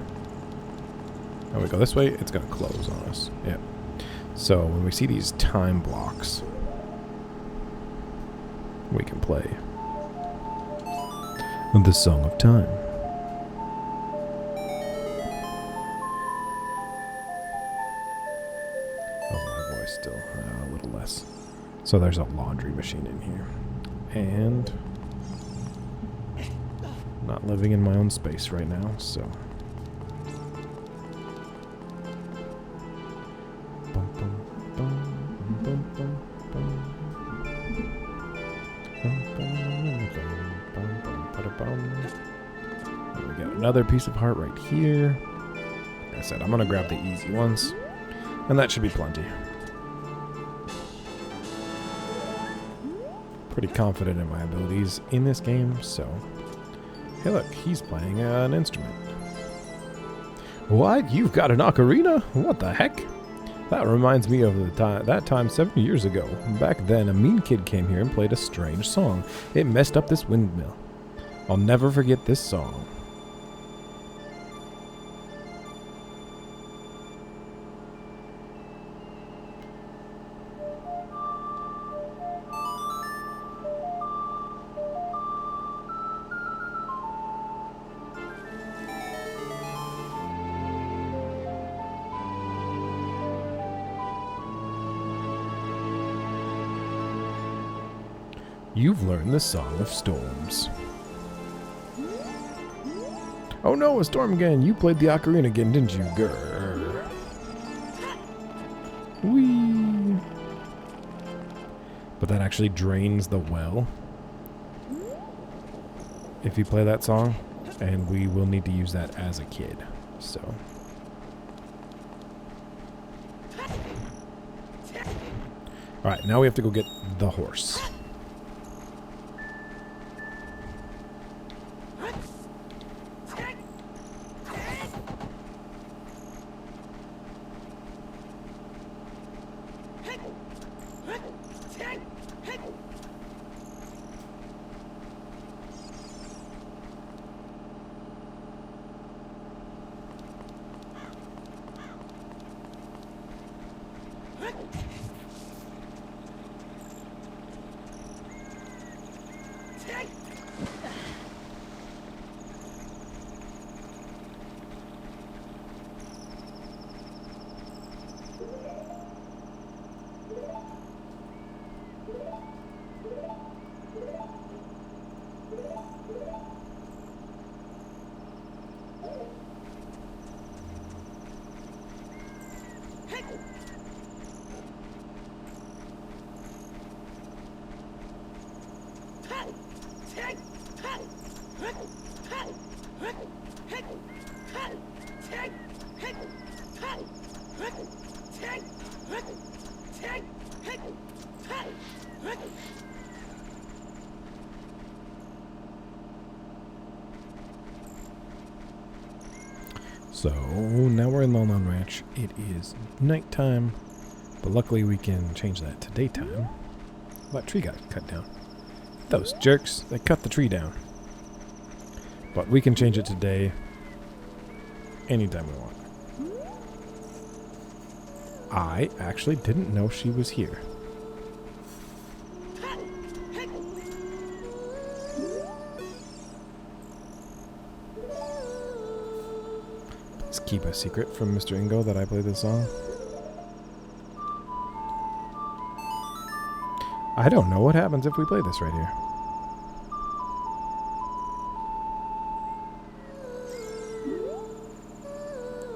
Oh, we go this way, it's going to close on us. Yeah. So when we see these time blocks, we can play the Song of Time. How's my voice still? A little less. So there's a laundry machine in here. And not living in my own space right now, so. We got another piece of heart right here. Like I said, I'm gonna grab the easy ones, and that should be plenty. Pretty confident in my abilities in this game, so. Hey look, he's playing an instrument. What? You've got an ocarina? What the heck? That reminds me of that time 7 years ago. Back then, a mean kid came here and played a strange song. It messed up this windmill. I'll never forget this song. You've learned the Song of Storms. Oh no, a storm again. You played the ocarina again, didn't you? Grr. Whee. But that actually drains the well if you play that song, and we will need to use that as a kid, so. Alright, now we have to go get the horse. So now we're in Lone Lone Ranch. It is nighttime, but luckily we can change that to daytime. That tree got cut down. Those jerks, they cut the tree down. But we can change it to day anytime we want. I actually didn't know she was here. Let's keep a secret from Mr. Ingo that I played this song. I don't know what happens if we play this right here.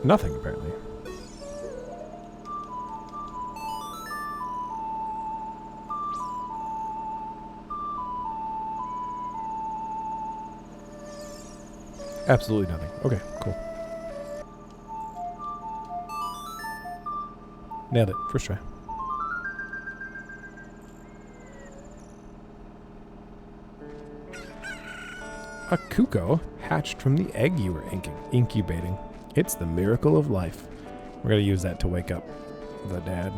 Nothing, apparently. Absolutely nothing. Okay, cool. Nailed it. First try. A cuckoo hatched from the egg you were incubating. It's the miracle of life. We're going to use that to wake up the dad.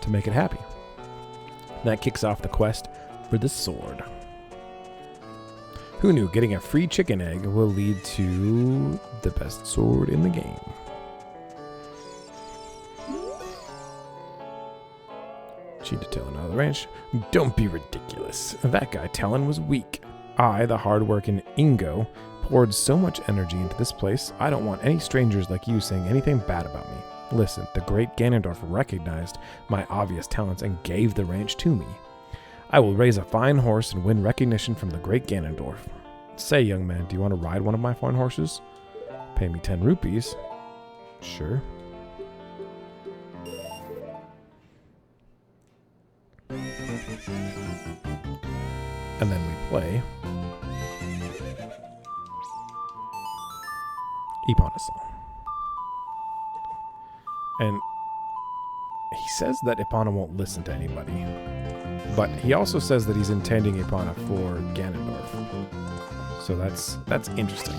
To make it happy. That kicks off the quest for the sword. Who knew getting a free chicken egg will lead to the best sword in the game? Cheetah Talon out of the ranch. Don't be ridiculous. That guy Talon was weak. I, the hard-working Ingo, poured so much energy into this place, I don't want any strangers like you saying anything bad about me. Listen, the great Ganondorf recognized my obvious talents and gave the ranch to me. I will raise a fine horse and win recognition from the great Ganondorf. Say, young man, do you want to ride one of my fine horses? Pay me 10 rupees. Sure. And then we play Epona song. And he says that Epona won't listen to anybody. But he also says that he's intending Epona for Ganondorf. So that's interesting.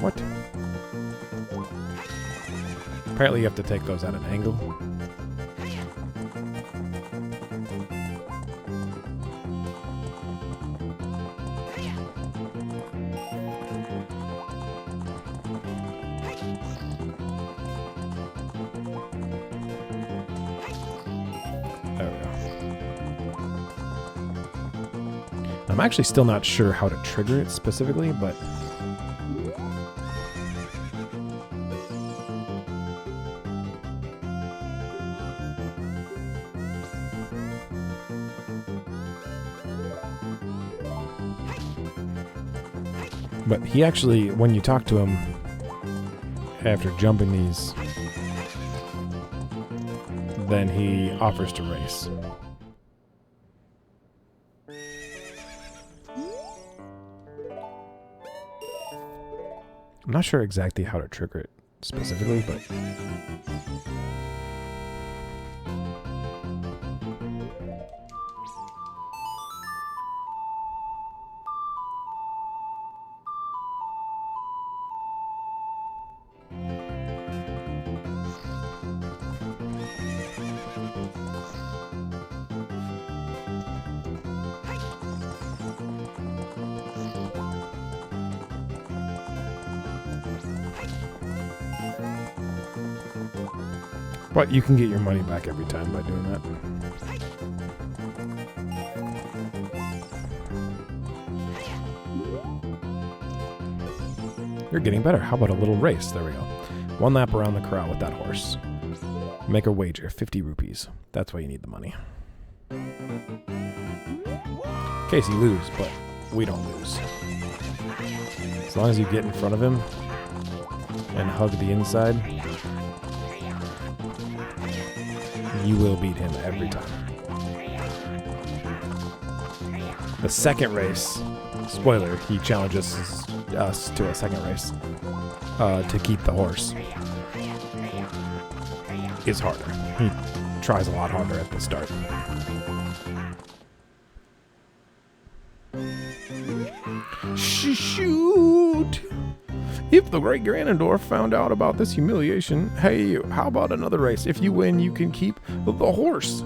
What? Apparently you have to take those at an angle. There we go. I'm actually still not sure how to trigger it specifically, but he actually, when you talk to him after jumping these, then he offers to race. I'm not sure exactly how to trigger it specifically, but you can get your money back every time by doing that. You're getting better. How about a little race? There we go. One lap around the corral with that horse. Make a wager, 50 rupees. That's why you need the money. In case you lose, but we don't lose. As long as you get in front of him and hug the inside, you will beat him every time. The second race, spoiler, he challenges us to a second race to keep the horse. is harder. He tries a lot harder at the start. Shoot! If the Great Ganondorf found out about this humiliation, hey, how about another race? If you win, you can keep the horse.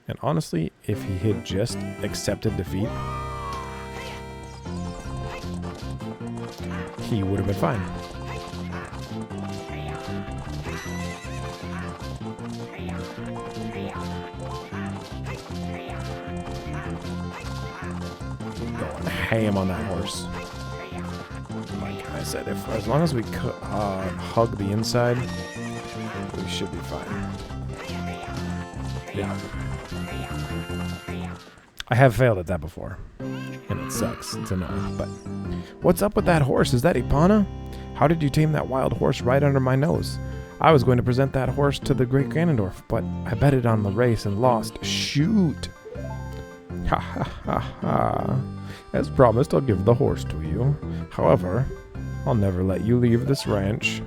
And honestly, if he had just accepted defeat, he would have been fine. Going ham on that horse. Like I said, as long as we hug the inside, we should be fine. Yeah. I have failed at that before, and it sucks to know, but what's up with that horse? Is that Epona? How did you tame that wild horse right under my nose? I was going to present that horse to the Great Ganondorf, but I betted on the race and lost. Shoot! Ha ha ha ha. As promised, I'll give the horse to you. However, I'll never let you leave this ranch.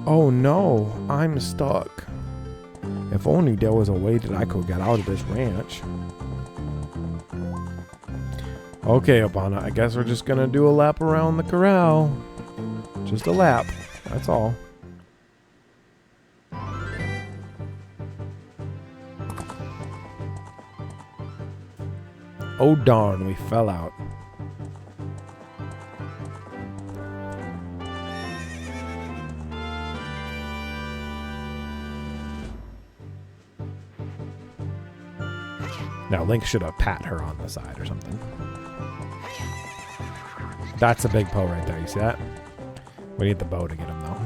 Oh no, I'm stuck. If only there was a way that I could get out of this ranch. Okay, Epona, I guess we're just gonna do a lap around the corral. Just a lap, that's all. Oh darn, we fell out. Now, Link should have pat her on the side or something. That's a big Poe right there. You see that? We need the bow to get him, though.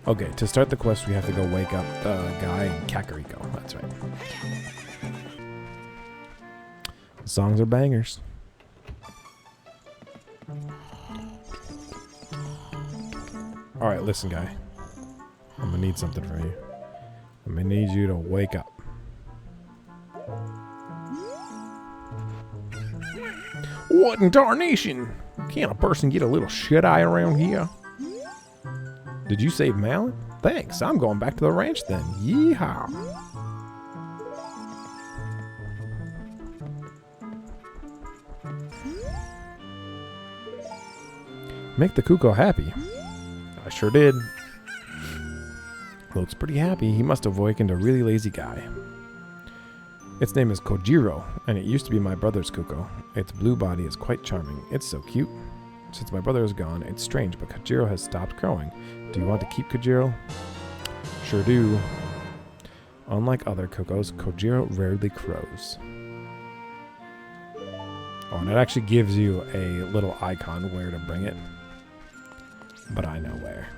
Okay, to start the quest, we have to go wake up the guy in Kakariko. That's right. The songs are bangers. Alright, listen, guy. I'm gonna need something from you. I'm gonna need you to wake up. What in tarnation? Can't a person get a little shut-eye around here? Did you save Malin? Thanks, I'm going back to the ranch then. Yeehaw. Make the Cuckoo happy. I sure did. Looks pretty happy. He must have awakened a really lazy guy. Its name is Kojiro, and it used to be my brother's Cuckoo. Its blue body is quite charming. It's so cute. Since my brother is gone, it's strange, but Kojiro has stopped crowing. Do you want to keep Kojiro? Sure do. Unlike other Cuckoos, Kojiro rarely crows. Oh, and it actually gives you a little icon where to bring it. But I know where.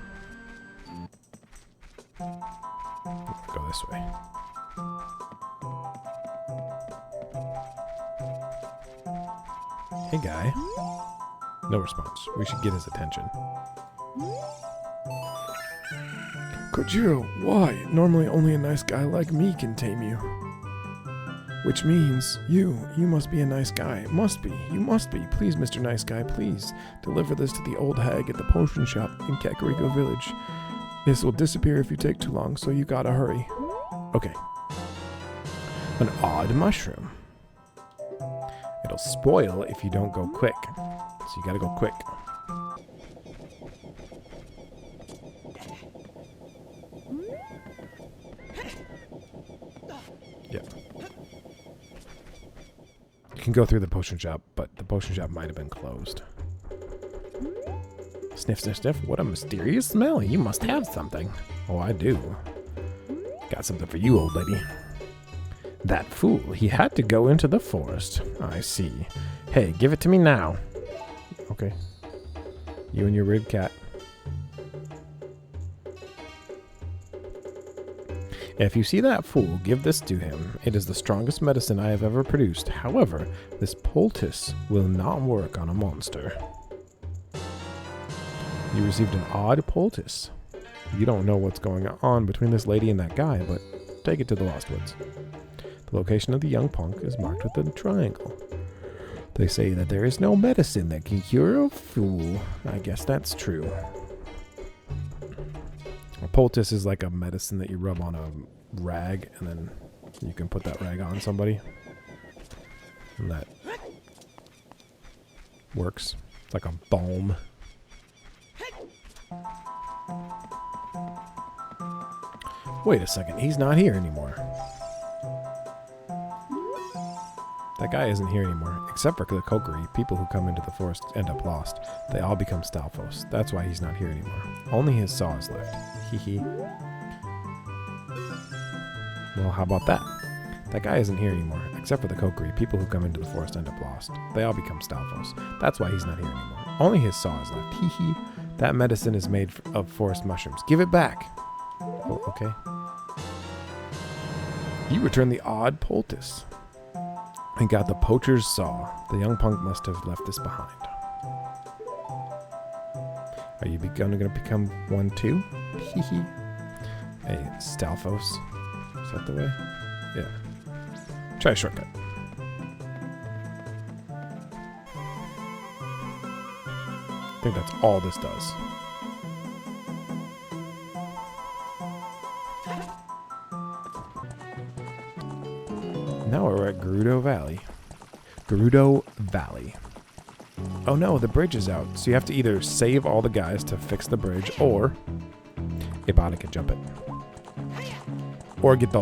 Go this way. Hey, guy. No response. We should get his attention. Kojiro, why? Normally only a nice guy like me can tame you. Which means, you must be a nice guy. Must be. You must be. Please, Mr. Nice Guy, please. Deliver this to the old hag at the potion shop in Kakariko Village. This will disappear if you take too long, so you gotta hurry. Okay. An odd mushroom. It'll spoil if you don't go quick. So you gotta go quick. Yeah. You can go through the potion shop, but the potion shop might have been closed. Sniff, sniff, sniff. What a mysterious smell. You must have something. Oh, I do. Got something for you, old lady. That fool. He had to go into the forest. I see. Hey, give it to me now. Okay. You and your weird cat. If you see that fool, give this to him. It is the strongest medicine I have ever produced. However, this poultice will not work on a monster. You received an odd poultice. You don't know what's going on between this lady and that guy, but take it to the Lost Woods. The location of the young punk is marked with a triangle. They say that there is no medicine that can cure a fool. I guess that's true. A poultice is like a medicine that you rub on a rag, and then you can put that rag on somebody. And that works. It's like a balm. Wait a second, he's not here anymore. That guy isn't here anymore, except for the Kokiri. People who come into the forest end up lost. They all become Stalfos. That's why he's not here anymore. Only his saw is left. Hee. Well, how about that? That guy isn't here anymore, except for the Kokiri. People who come into the forest end up lost. They all become Stalfos. That's why he's not here anymore. Only his saw is left. Hee. That medicine is made of forest mushrooms. Give it back. Oh, okay. You return the odd poultice. And got the poacher's saw. The young punk must have left this behind. Are you going to become one too? Hee. Hey, Stalfos. Is that the way? Yeah. Try a shortcut. I think that's all this does. Now we're at Gerudo Valley. Gerudo Valley. Oh no, the bridge is out. So you have to either save all the guys to fix the bridge, or Ibana can jump it. Or get the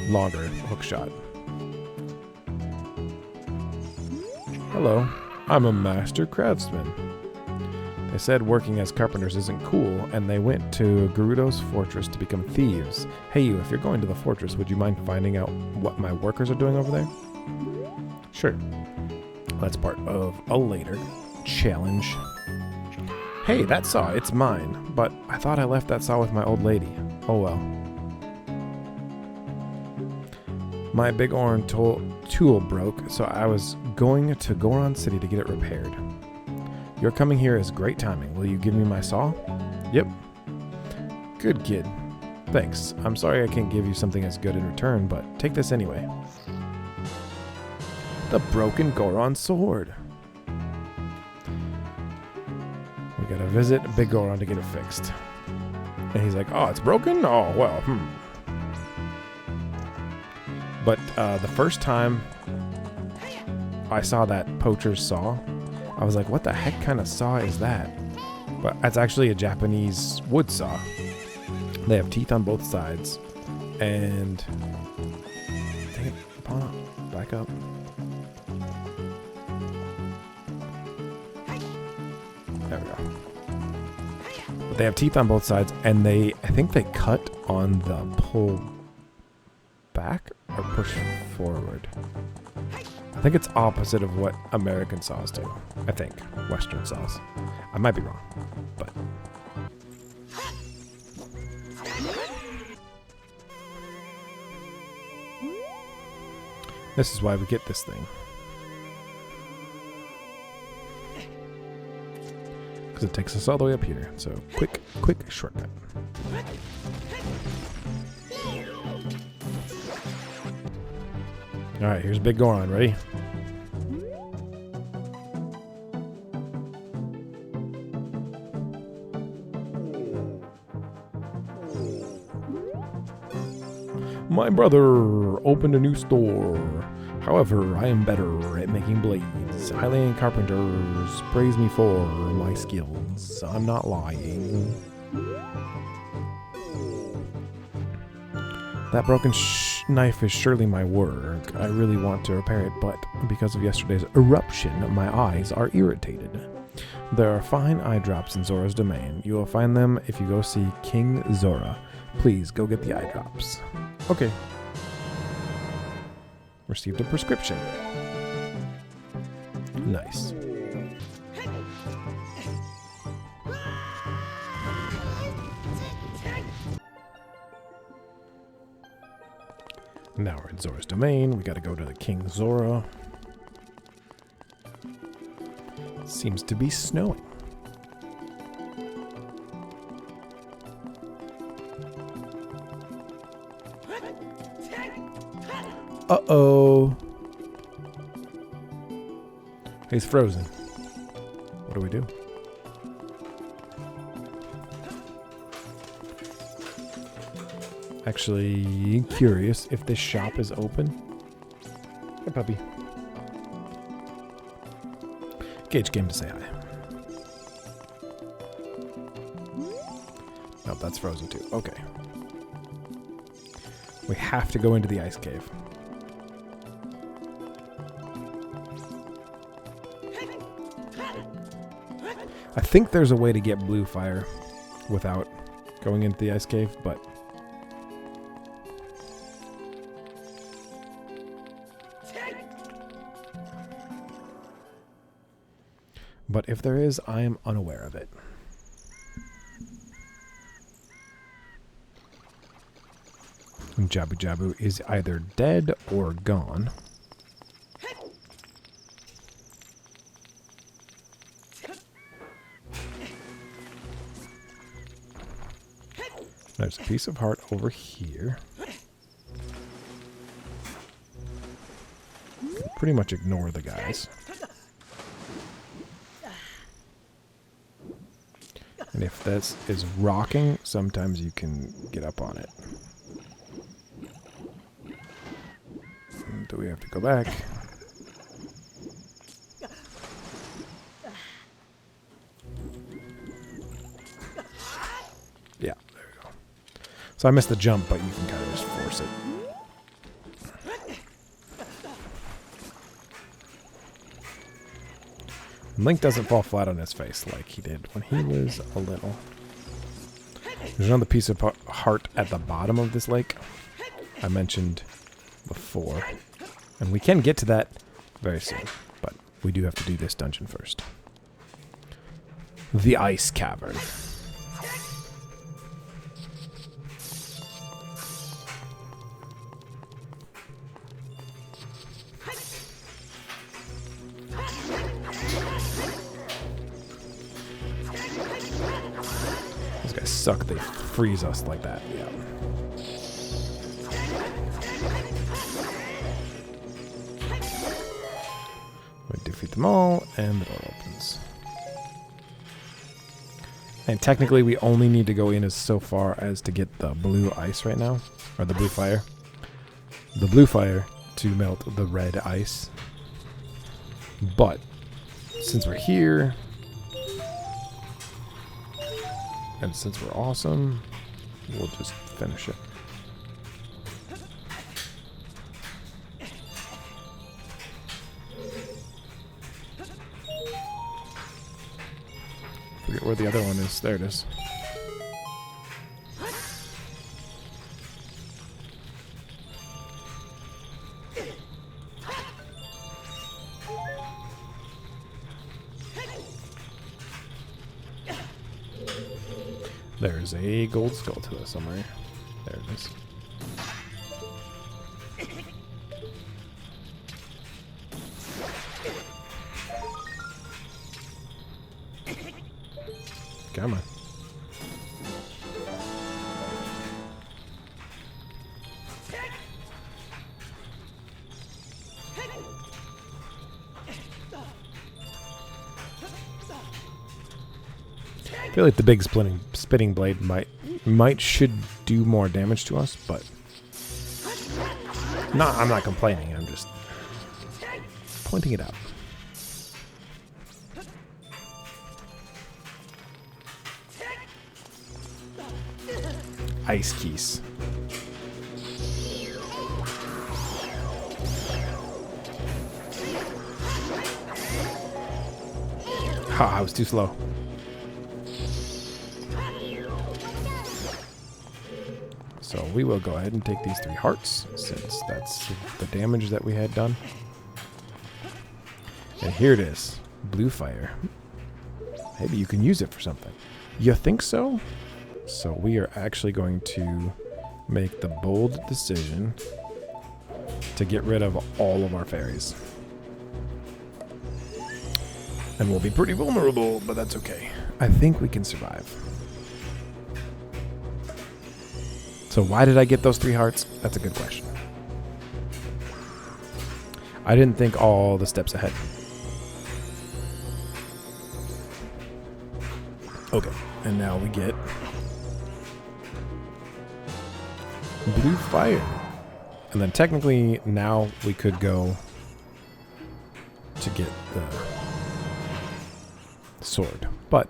longer hook shot. Hello, I'm a master craftsman. They said working as carpenters isn't cool, and they went to Gerudo's fortress to become thieves. Hey you, if you're going to the fortress, would you mind finding out what my workers are doing over there? Sure. That's part of a later challenge. Hey, that saw, it's mine. But I thought I left that saw with my old lady. Oh well. My big orange tool broke, so I was going to Goron City to get it repaired. Your coming here is great timing. Will you give me my saw? Yep. Good kid. Thanks. I'm sorry I can't give you something as good in return, but take this anyway. The broken Goron sword. We gotta visit Big Goron to get it fixed. And he's like, oh, it's broken? Oh, well, But the first time I saw that poacher's saw, I was like, what the heck kind of saw is that? But it's actually a Japanese wood saw. They have teeth on both sides. And dang it, Ipana, back up. There we go. But they have teeth on both sides, and I think they cut on the pull back or push forward. I think it's opposite of what American saws do. I think. Western saws. I might be wrong, but... This is why we get this thing. Because it takes us all the way up here. So, quick shortcut. Alright, here's Big Goron. Ready? My brother opened a new store. However, I am better at making blades. Highland carpenters praise me for my skills. I'm not lying. That broken knife is surely my work. I really want to repair it, but because of yesterday's eruption, my eyes are irritated. There are fine eye drops in Zora's domain. You will find them if you go see King Zora. Please go get the eye drops. Okay. Received a prescription. Nice. Now we're in Zora's domain. We gotta go to the King Zora. Seems to be snowing. Uh-oh. He's frozen. What do we do? Actually, curious if this shop is open. Hey, puppy. Gage came to say hi. Nope, that's frozen too. Okay. We have to go into the ice cave. I think there's a way to get blue fire without going into the ice cave, but if there is, I am unaware of it. And Jabu Jabu is either dead or gone. There's a piece of heart over here. Can pretty much ignore the guys. And if this is rocking, sometimes you can get up on it. Do we have to go back? Yeah, there we go. So I missed the jump, but you can kind of just force it. Link doesn't fall flat on his face like he did when he was a little. There's another piece of heart at the bottom of this lake I mentioned before. And we can get to that very soon, but we do have to do this dungeon first. The Ice Cavern. These guys suck. They freeze us like that. Yeah. We defeat them all, and the door opens. And technically, we only need to go in as so far as to get the blue ice right now, or the blue fire. The blue fire to melt the red ice. But since we're here, and since we're awesome, we'll just finish it. Forget where the other one is. There it is. There's a gold skull to us somewhere. There it is. Come on. I feel like the big spitting blade should do more damage to us, but I'm not complaining. I'm just pointing it out. Ice keys. Ha, I was too slow. So we will go ahead and take these 3 hearts, since that's the damage that we had done. And here it is. Blue fire. Maybe you can use it for something. You think so? So we are actually going to make the bold decision to get rid of all of our fairies. And we'll be pretty vulnerable, but that's okay. I think we can survive. So why did I get those 3 hearts? That's a good question. I didn't think all the steps ahead. Okay, and now we get blue fire. And then technically now we could go to get the sword. But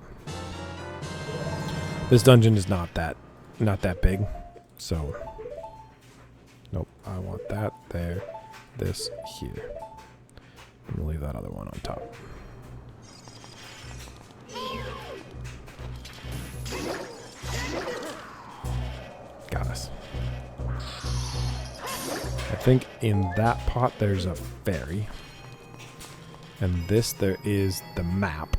this dungeon is not that big. So nope, I want that there, this here. I'm gonna leave that other one on top. Got us. I think in that pot there's a fairy. And this there is the map.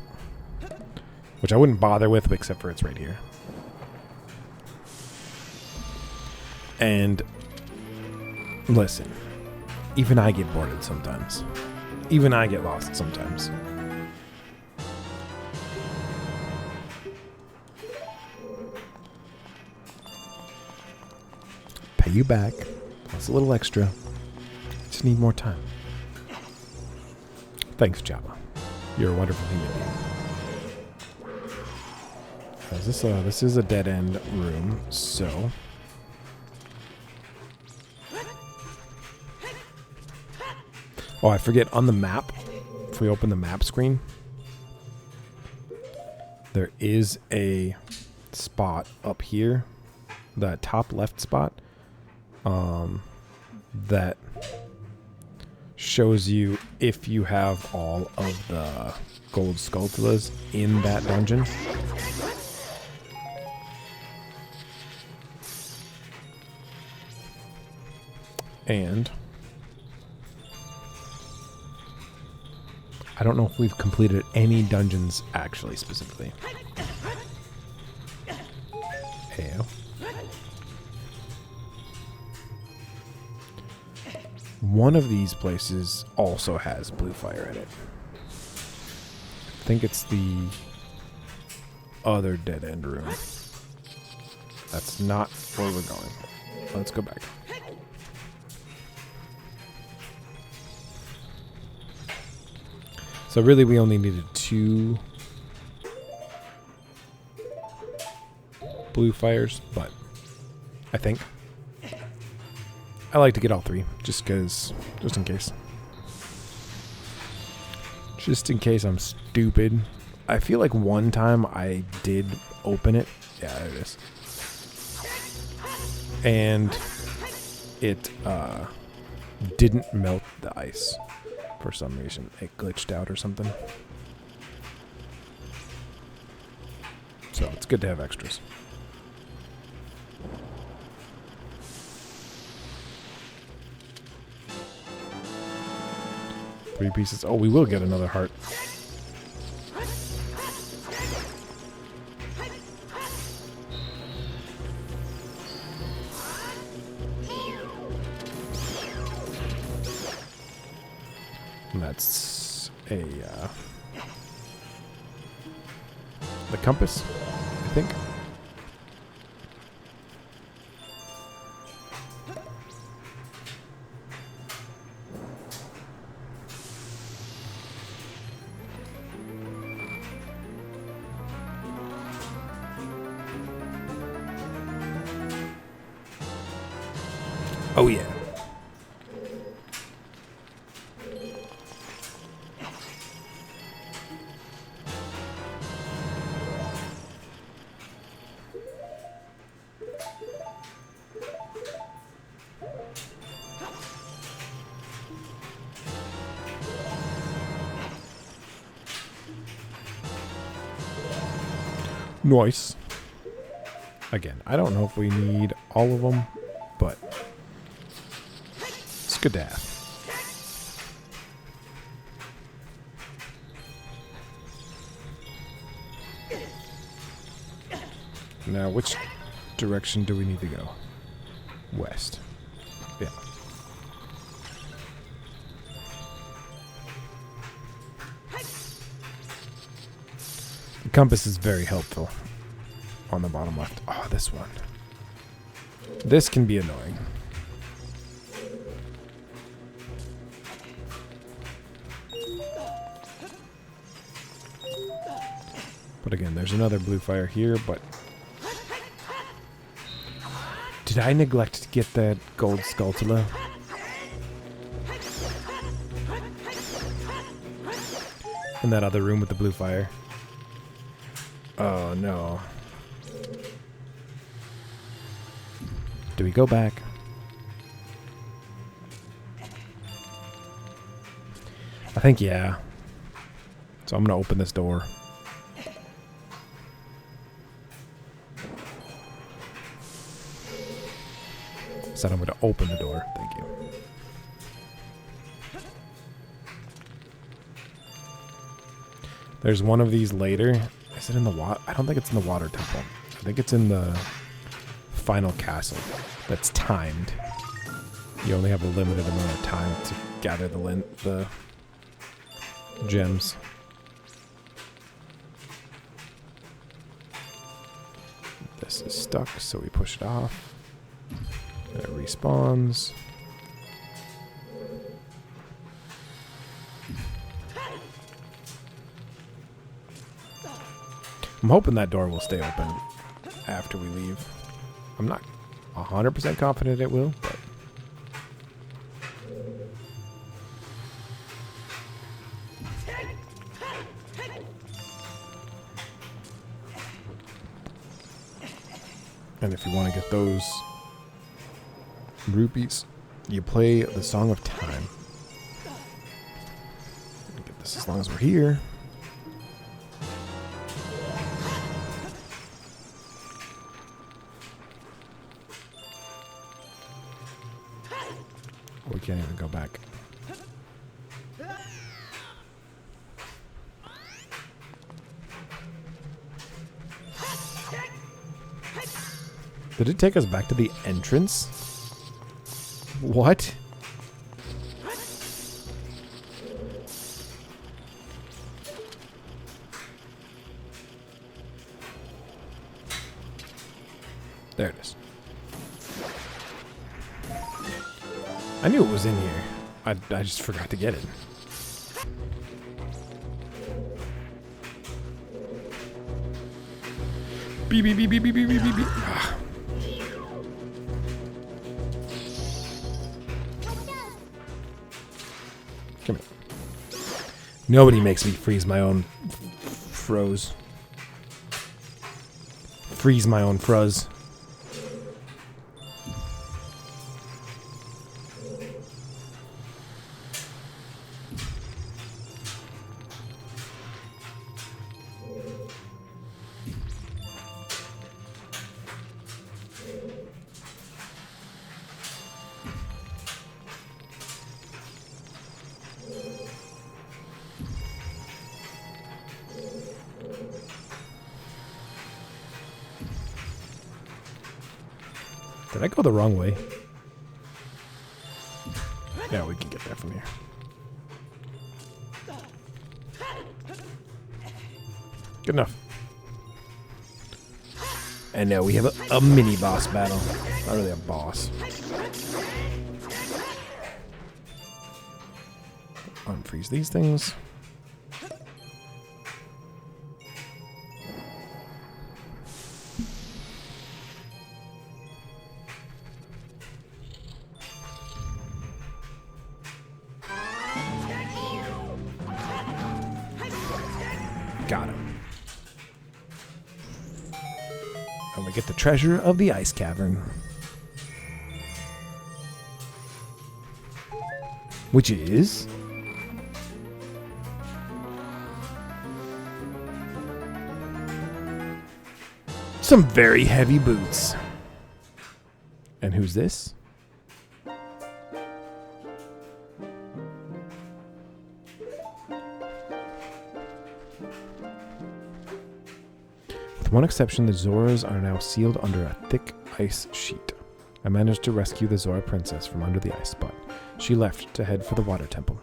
Which I wouldn't bother with except for it's right here. And listen, even I get bored sometimes. Even I get lost sometimes. Pay you back. That's a little extra. Just need more time. Thanks, Java. You're a wonderful human being. This is a dead end room, so oh, I forget on the map. If we open the map screen, there is a spot up here, the top left spot, that shows you if you have all of the gold skulltulas in that dungeon. And I don't know if we've completed any dungeons actually specifically. Heyo. One of these places also has blue fire in it. I think it's the other dead end room. That's not where we're going. Let's go back. So really we only needed 2 blue fires, but I think I like to get all 3 just in case. Just in case I'm stupid. I feel like one time I did open it. Yeah, there it is. And it didn't melt the ice. For some reason, it glitched out or something. So it's good to have extras. Three pieces. Oh, we will get another heart. And that's a the compass, I think. Oh yeah. Nice. Again, I don't know if we need all of them, but it's good to have. Now, which direction do we need to go? West. Yeah. The compass is very helpful on the bottom left. Oh, this one. This can be annoying. But again, there's another blue fire here, but... Did I neglect to get that gold Skulltula? In that other room with the blue fire? Oh, no. Do we go back? I think, yeah. So I'm going to open this door. Said I'm going to open the door. Thank you. There's one of these later. Is it in the water? I don't think it's in the water temple. I think it's in the final castle that's timed. You only have a limited amount of time to gather the gems. This is stuck, so we push it off. It respawns. I'm hoping that door will stay open after we leave. I'm not 100% confident it will, but... And if you want to get those rupees, you play the Song of Time. Get this as long as we're here. We can't even go back. Did it take us back to the entrance? What? There it is. I knew it was in here. I just forgot to get it. Beep, beep, beep, beep, beep, beep, beep, beep. Ah. Come here. Nobody makes me freeze my own froze. Freeze my own froze. Did I go the wrong way? Yeah, we can get there from here. Good enough. And now we have a mini boss battle. Not really a boss. Unfreeze these things. Got him. And we get the treasure of the ice cavern. Which is... some very heavy boots. And who's this? With one exception, the Zoras are now sealed under a thick ice sheet. I managed to rescue the Zora princess from under the ice, but she left to head for the water temple.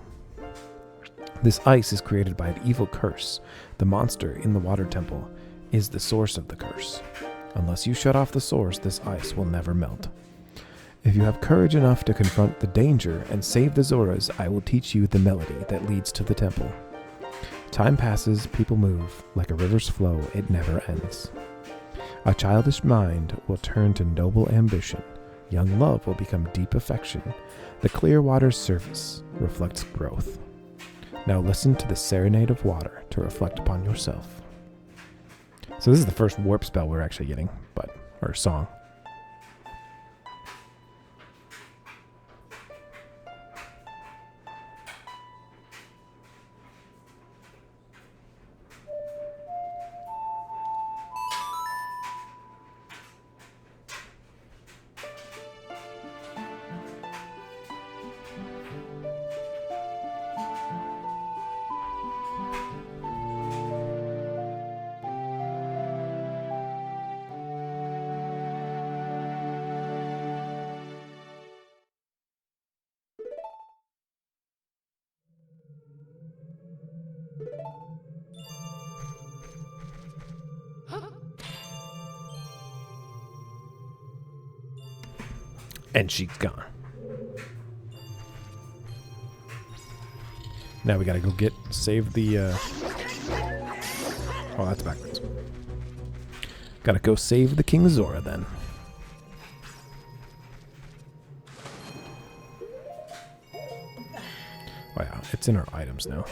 This ice is created by an evil curse. The monster in the water temple is the source of the curse. Unless you shut off the source, this ice will never melt. If you have courage enough to confront the danger and save the Zoras, I will teach you the melody that leads to the temple. Time passes, people move, like a river's flow, it never ends. A childish mind will turn to noble ambition. Young love will become deep affection. The clear water's surface reflects growth. Now listen to the serenade of water to reflect upon yourself. So this is the first warp spell we're actually getting, or song. And she's gone. Now we gotta go save the, oh, that's backwards. Gotta go save the King Zora then. Oh yeah, it's in our items now.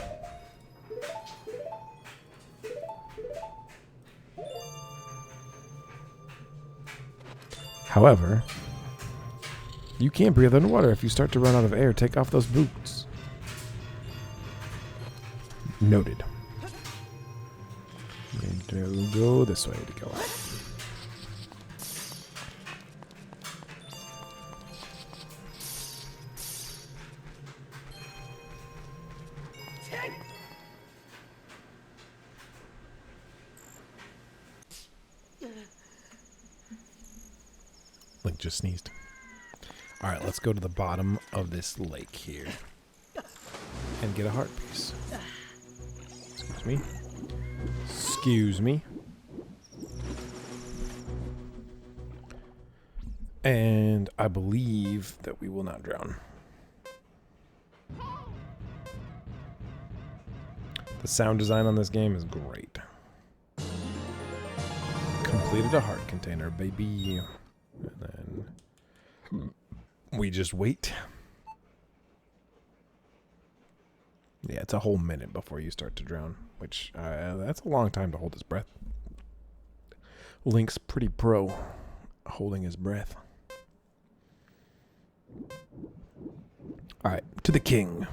However, you can't breathe underwater. If you start to run out of air, take off those boots. Noted. And go this way to go. Link just sneezed. Alright, let's go to the bottom of this lake here. And get a heart piece. Excuse me. Excuse me. And I believe that we will not drown. The sound design on this game is great. Completed a heart container, baby. And then we just wait. Yeah, it's a whole minute before you start to drown, which that's a long time to hold his breath. Link's pretty pro holding his breath. All right, to the king.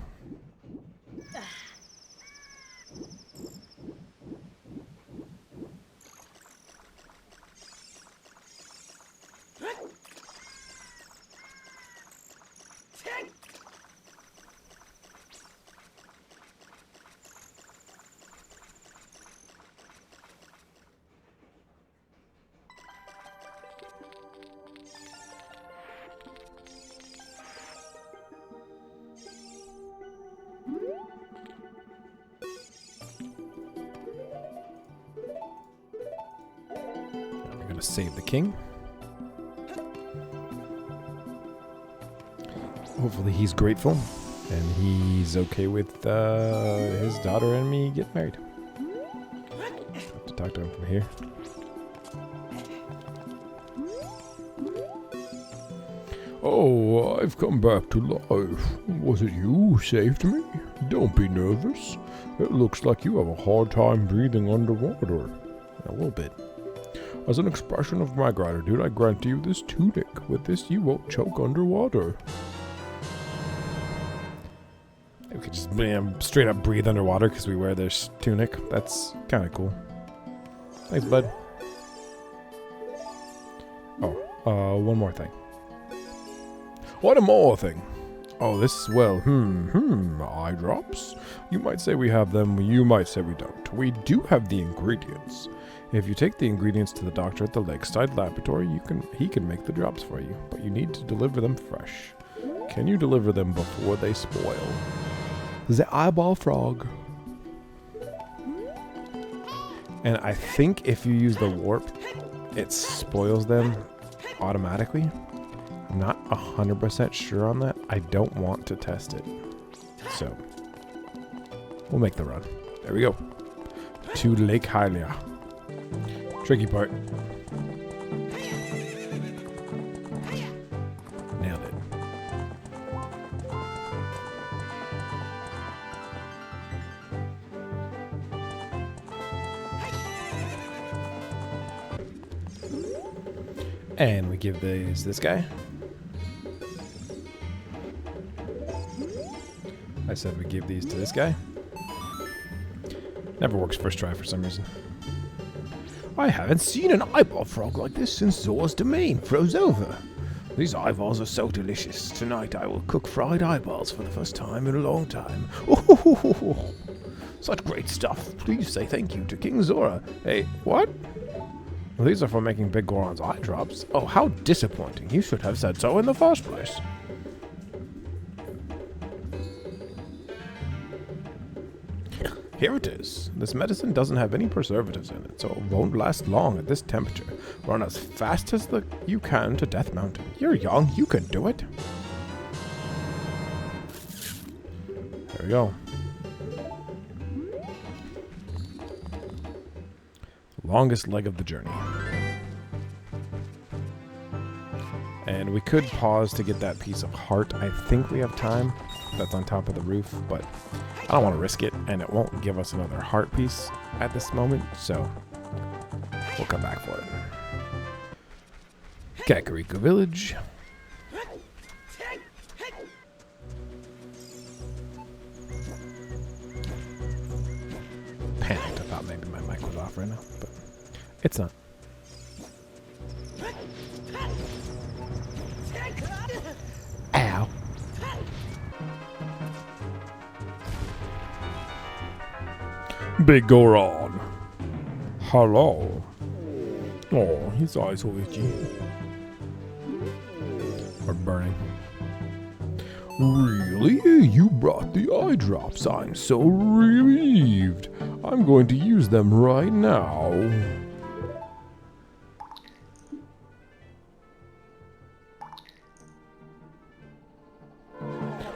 We're going to save the king. Hopefully he's grateful and he's okay with his daughter and me getting married. Have to talk to him from here. Oh, I've come back to life. Was it you who saved me? Don't be nervous. It looks like you have a hard time breathing underwater. A little bit. As an expression of my gratitude, I grant you this tunic. With this, you won't choke underwater. We could just straight up breathe underwater because we wear this tunic. That's kind of cool. Thanks, bud. Oh, one more thing. What a more thing? Oh, this, well, eye drops? You might say we have them, you might say we don't. We do have the ingredients. If you take the ingredients to the doctor at the lakeside laboratory, he can make the drops for you, but you need to deliver them fresh. Can you deliver them before they spoil? The eyeball frog. And I think if you use the warp, it spoils them automatically. I'm not 100% sure on that. I don't want to test it. So, we'll make the run. There we go. To Lake Hylia. Tricky part. Nailed it. And we give this guy. I said we give these to this guy. Never works first try for some reason. I haven't seen an eyeball frog like this since Zora's domain froze over. These eyeballs are so delicious. Tonight I will cook fried eyeballs for the first time in a long time. Oh, such great stuff. Please say thank you to King Zora. Hey, what? Well, these are for making Big Goron's eye drops. Oh, how disappointing. You should have said so in the first place. Here it is. This medicine doesn't have any preservatives in it, so it won't last long at this temperature. Run as fast as you can to Death Mountain. You're young. You can do it. There we go. Longest leg of the journey. And we could pause to get that piece of heart. I think we have time. That's on top of the roof, but I don't want to risk it, and it won't give us another heart piece at this moment, so we'll come back for it. Kakariko Village. Panicked. I thought maybe my mic was off right now, but it's not. Ow. Big Goron. Hello. Oh, his eyes are itchy. Or burning. Really? You brought the eye drops. I'm so relieved. I'm going to use them right now.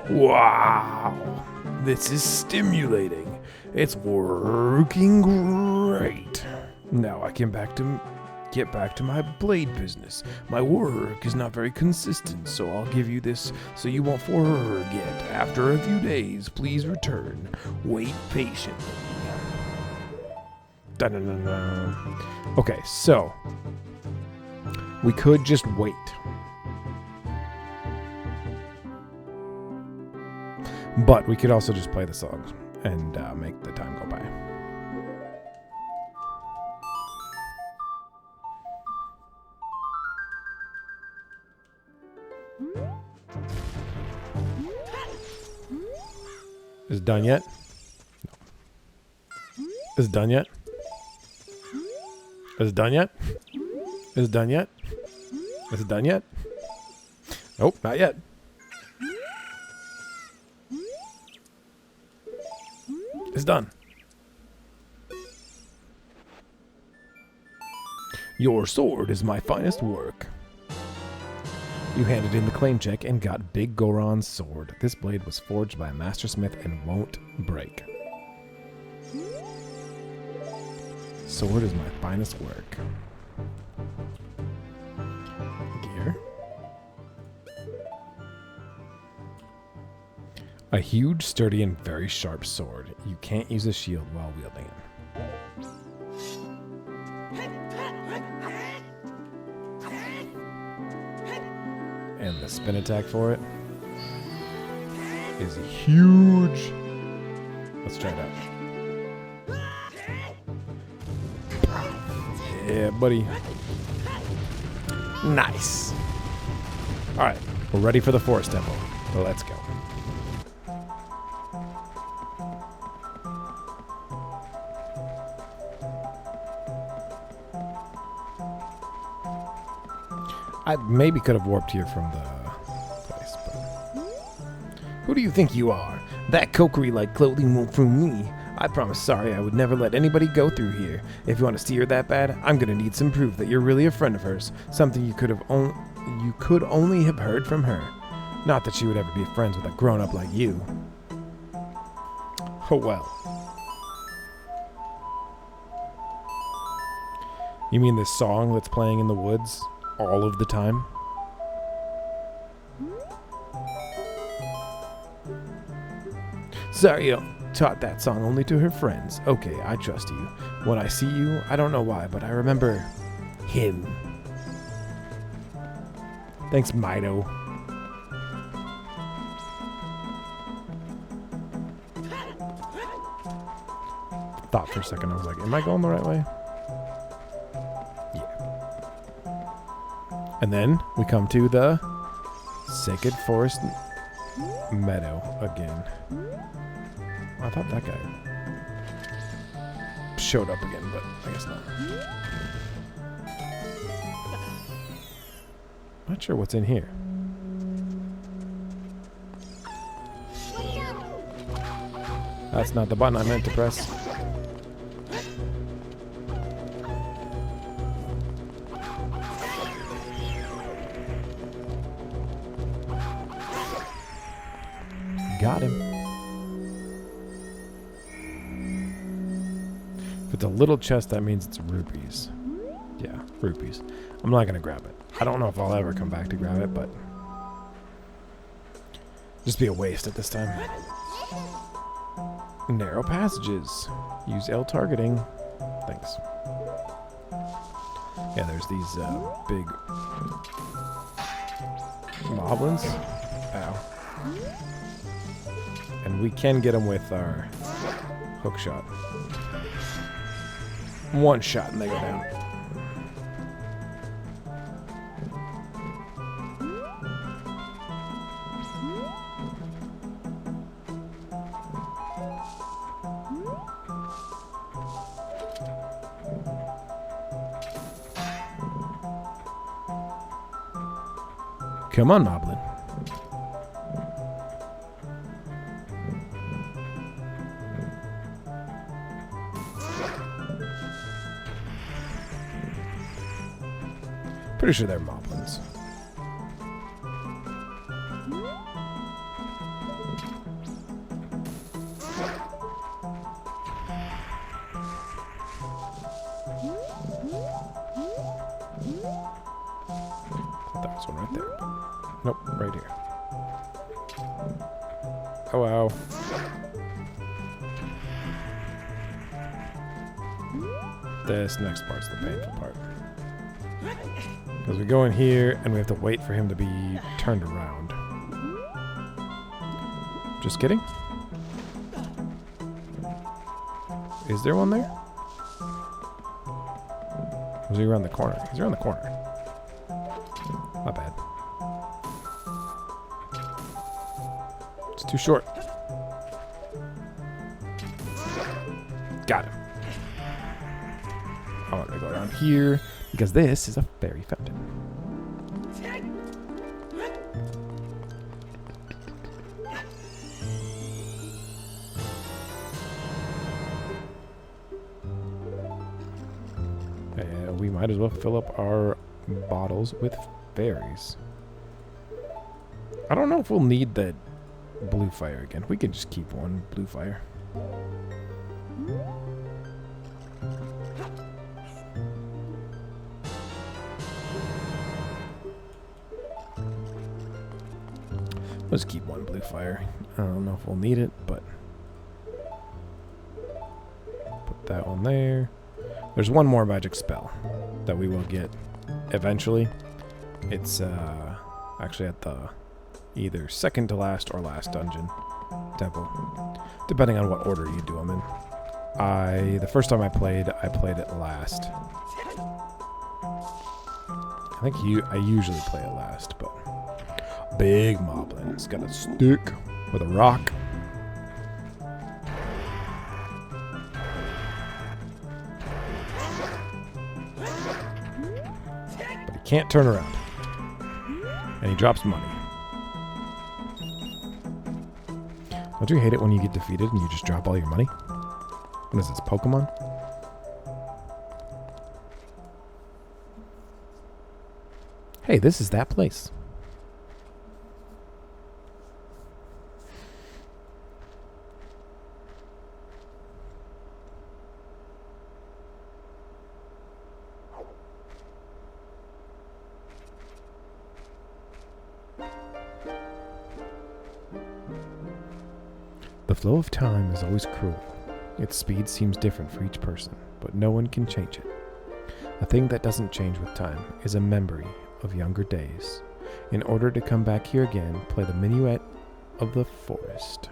Wow. This is stimulating. It's working great. Now I can get back to my blade business. My work is not very consistent, so I'll give you this so you won't forget. After a few days, please return. Wait patiently. Dun-dun-dun-dun. Okay, so we could just wait. But we could also just play the songs and make the time go by. Is it done yet? No. Is it done yet? Is it done yet? Is it done yet? Is it done yet? Nope, not yet. It's done. Your sword is my finest work. You handed in the claim check and got Big Goron's sword. This blade was forged by a mastersmith and won't break. Sword is my finest work. Gear. A huge, sturdy, and very sharp sword. You can't use a shield while wielding it. And the spin attack for it is huge. Let's try it out. Yeah, buddy. Nice. All right, we're ready for the forest temple. Let's go. I maybe could have warped here from the place, but... Who do you think you are? That cokery-like clothing won't fool me. I promised Sorry I would never let anybody go through here. If you want to see her that bad, I'm gonna need some proof that you're really a friend of hers. Something you could only have heard from her. Not that she would ever be friends with a grown-up like you. Oh well. You mean this song that's playing in the woods all of the time? Zario taught that song only to her friends. Okay, I trust you. When I see you, I don't know why, but I remember him. Thanks, Mido. Thought for a second, I was like, am I going the right way? Yeah. And then we come to the Sacred Forest Meadow again. I thought that guy showed up again, but I guess not. Not sure what's in here. That's not the button I meant to press. Got him. If it's a little chest, that means it's rupees. Yeah, rupees. I'm not going to grab it. I don't know if I'll ever come back to grab it, but just be a waste at this time. Narrow passages. Use L targeting. Thanks. Yeah, there's these big moblins. Ow. And we can get them with our hook shot. One shot and they go down. Come on, Moblin. Pretty sure they're moblins. That was one right there. Nope, right here. Oh, wow. This next part's the painful part. Because we go in here and we have to wait for him to be turned around. Just kidding? Is there one there? Was he around the corner? He's around the corner. Not bad. It's too short. Got him. I want to go down here because this is a fairy fountain. We might as well fill up our bottles with berries. I don't know if we'll need that blue fire again. We can just keep one blue fire. Let's keep one blue fire. I don't know if we'll need it, but put that one there. There's one more magic spell that we will get eventually. It's actually at the either second to last or last dungeon temple, depending on what order you do them in. The first time I played it last. I think I usually play it last, but big moblin. It's got a stick with a rock. But he can't turn around. And he drops money. Don't you hate it when you get defeated and you just drop all your money? What is this, Pokemon? Hey, this is that place. flow of time is always cruel. Its speed seems different for each person, but no one can change it. A thing that doesn't change with time is a memory of younger days. In order to come back here again, play the Minuet of the Forest.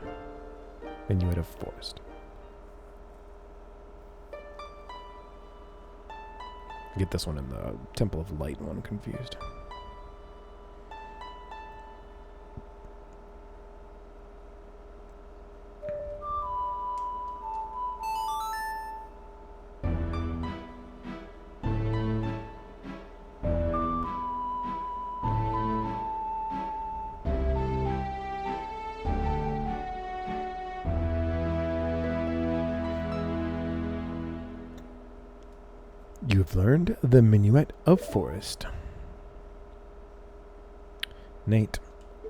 Minuet of Forest. Get this one in the Temple of Light one confused. You have learned the Minuet of Forest. Nate,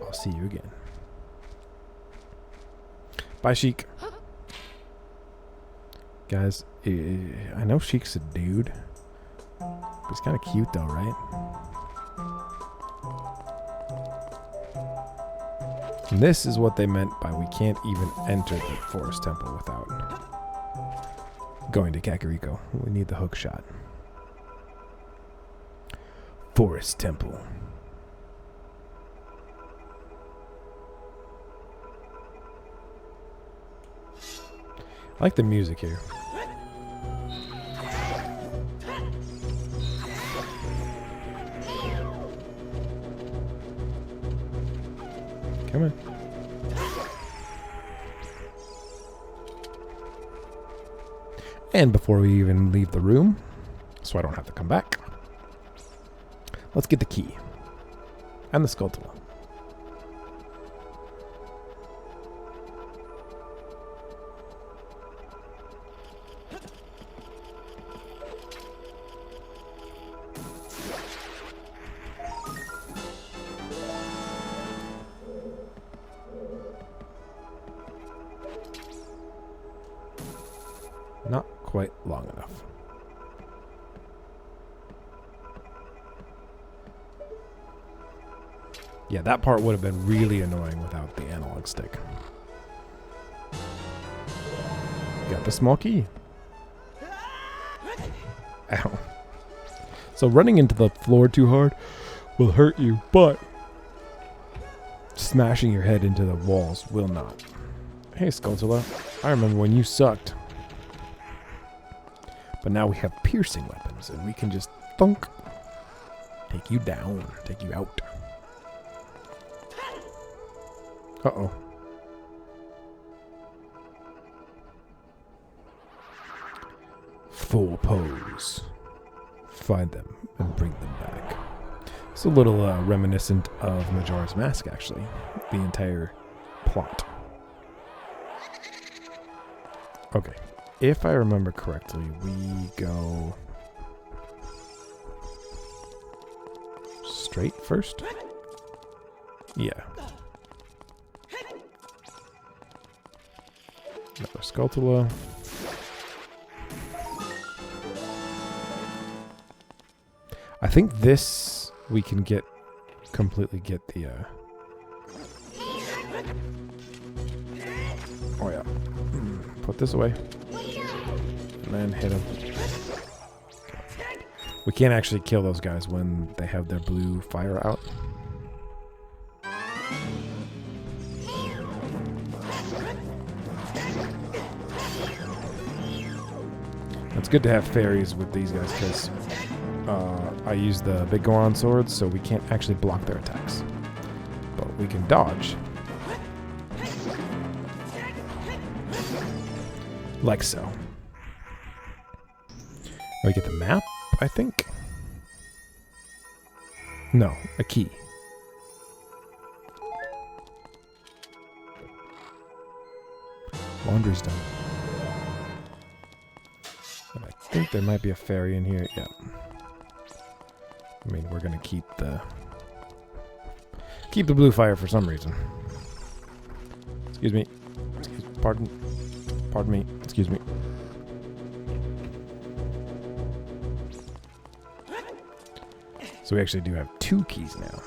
I'll see you again. Bye, Sheik. Guys, I know Sheik's a dude. But he's kind of cute though, right? And this is what they meant by we can't even enter the Forest Temple without going to Kakariko. We need the hook shot. Forest Temple. I like the music here. Come on. And before we even leave the room, so I don't have to come back, let's get the key and the Skulltula. Not quite long enough. Yeah, that part would have been really annoying without the analog stick. Got the small key. Ow. So running into the floor too hard will hurt you, but smashing your head into the walls will not. Hey, Skulltula, I remember when you sucked. But now we have piercing weapons, and we can just thunk. Take you down. Take you out. Uh-oh. Full pose. Find them and bring them back. It's a little reminiscent of Majora's Mask, actually. The entire plot. Okay. If I remember correctly, we go straight first? Yeah. Another Skulltula. I think this we can completely get the oh yeah. Put this away. And then hit him. Okay. We can't actually kill those guys when they have their blue fire out. It's good to have fairies with these guys because I use the big Goron swords, so we can't actually block their attacks. But we can dodge. Like so. We get the map, I think? No, a key. Laundry's done. And I think there might be a fairy in here. Yeah. I mean, we're gonna keep the blue fire for some reason. Excuse me. Pardon me. Excuse me. So we actually do have 2 keys now.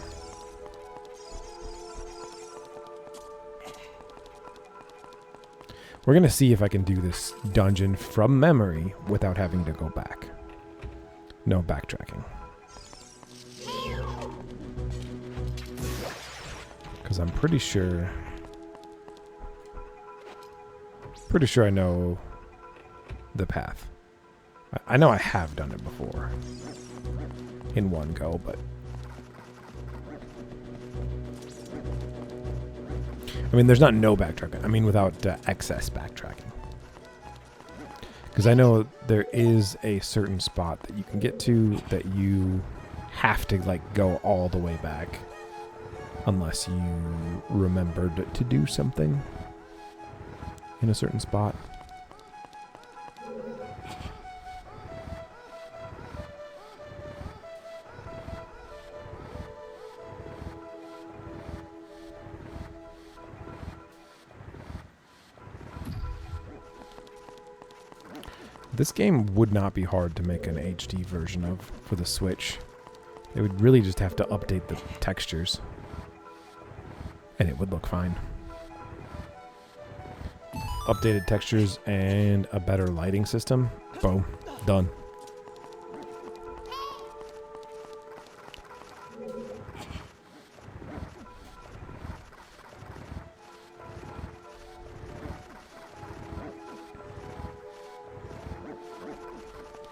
We're going to see if I can do this dungeon from memory without having to go back. No backtracking. Because I'm pretty sure I know the path. I know I have done it before in one go, but I mean, there's not no backtracking. I mean, without excess backtracking. Because I know there is a certain spot that you can get to that you have to, like, go all the way back. Unless you remembered to do something in a certain spot. This game would not be hard to make an HD version of for the Switch. They would really just have to update the textures. And it would look fine. Updated textures and a better lighting system. Boom. Done.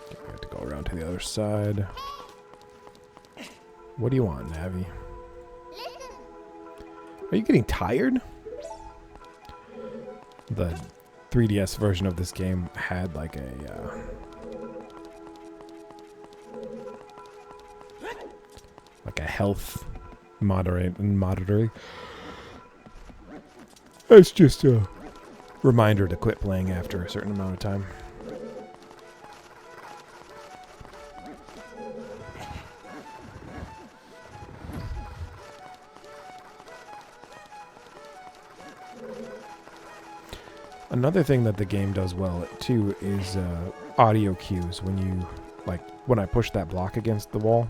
We have to go around to the other side. What do you want, Navi? Are you getting tired? The 3DS version of this game had like a health monitoring. It's just a reminder to quit playing after a certain amount of time. Another thing that the game does well, too, is audio cues. When you, like, when I pushed that block against the wall,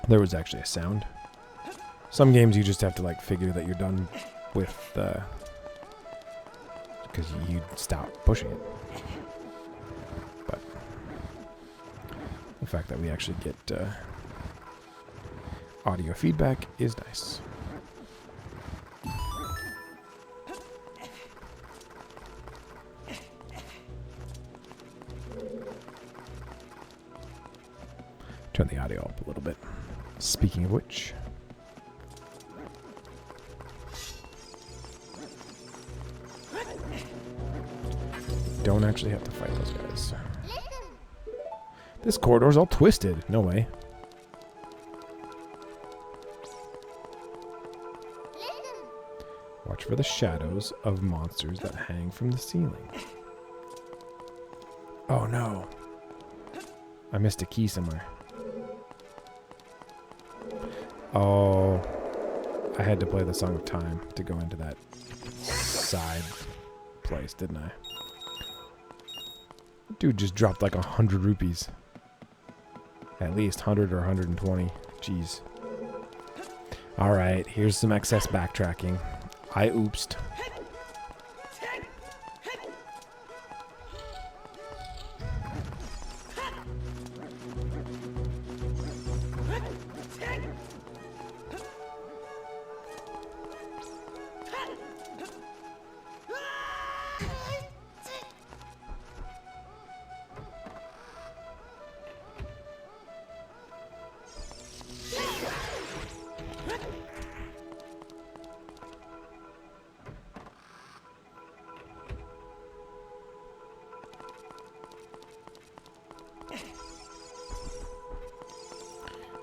there was actually a sound. Some games you just have to, like, figure that you're done with, because you stop pushing it. But the fact that we actually get audio feedback is nice. Turn the audio up a little bit. Speaking of which, don't actually have to fight those guys. This corridor's all twisted. No way. Watch for the shadows of monsters that hang from the ceiling. Oh no. I missed a key somewhere. Oh, I had to play the Song of Time to go into that side place, didn't I? Dude just dropped like 100 rupees. At least 100 or 120. Jeez. Alright, here's some excess backtracking. I oopsed.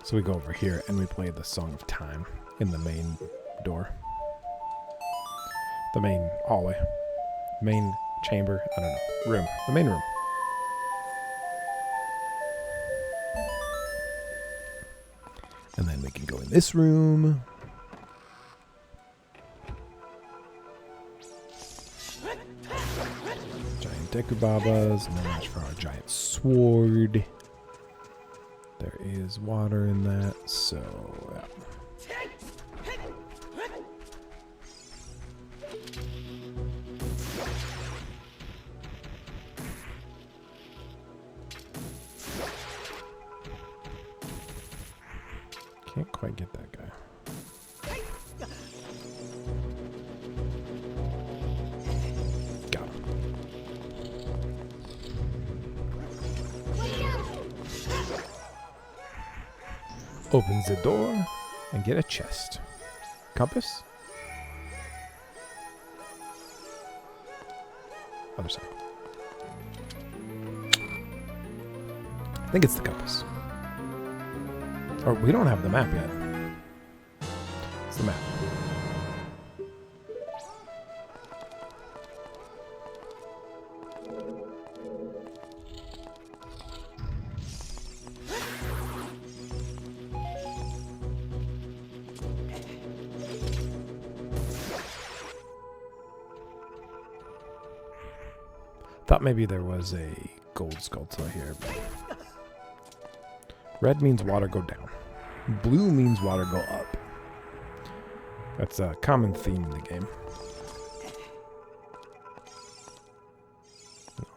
So we go over here and we play the Song of Time in the main door. The main hallway. Main chamber. I don't know. Room. The main room. And then we can go in this room. Giant Deku Babas. No match for our giant sword. There is water in that, so yeah. Can't quite get that guy. Got him. Opens the door and get a chest. Compass? Other side. I think it's the compass. Or we don't have the map yet. It's the map. Thought maybe there was a gold skull here. Red means water go down. Blue means water go up. That's a common theme in the game.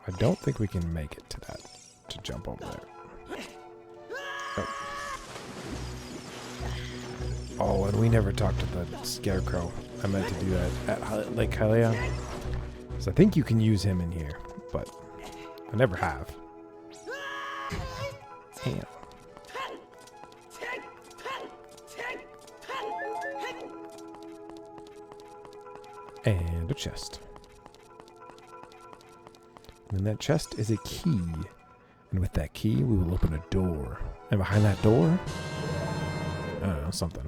I don't think we can make it to that, to jump over there. Oh, and we never talked to the scarecrow. I meant to do that at Lake Hylia. So I think you can use him in here, but I never have. Damn. And a chest. And in that chest is a key. And with that key, we will open a door. And behind that door, I don't know, something.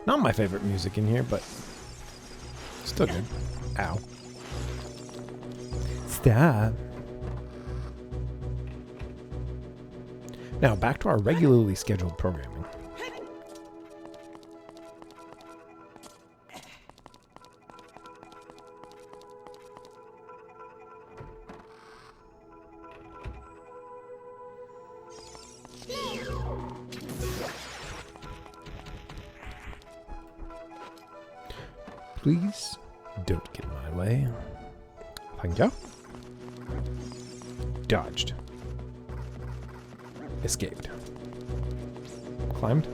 Not my favorite music in here, but still good. Ow. Stop. Now, back to our regularly scheduled programming. Please don't get in my way. Thank you. Dodged. Escaped. Climbed.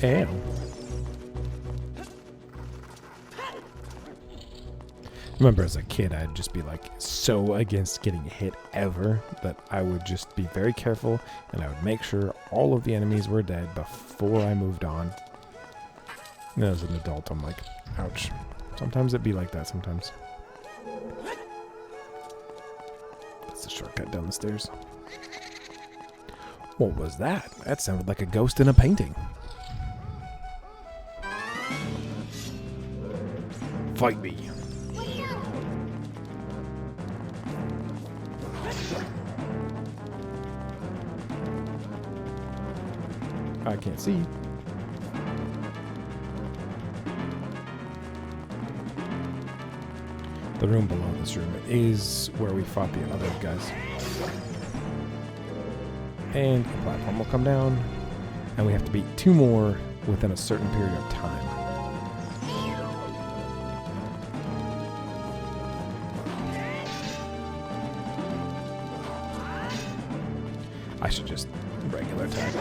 Ew. Remember as a kid, I'd just be like so against getting hit ever that I would just be very careful and I would make sure all of the enemies were dead before I moved on. And as an adult, I'm like, ouch. Sometimes it'd be like that sometimes. That's the shortcut down the stairs. What was that? That sounded like a ghost in a painting. Fight me. I can't see. The room below this room is where we fought the other guys. And the platform will come down, and we have to beat 2 more within a certain period of time. I should just regular tag.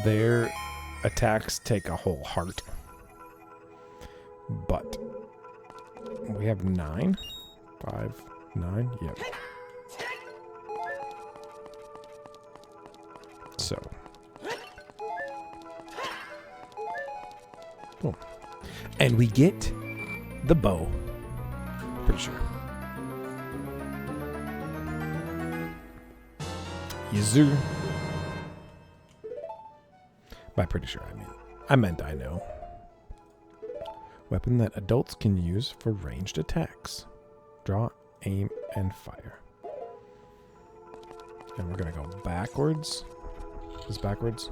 Their attacks take a whole heart. But we have 9. 5, 9, yep. So Boom. And we get the bow. Pretty sure. Yazoo. By pretty sure, I meant I know. Weapon that adults can use for ranged attacks. Draw, aim, and fire. And we're going to go backwards. Is this backwards?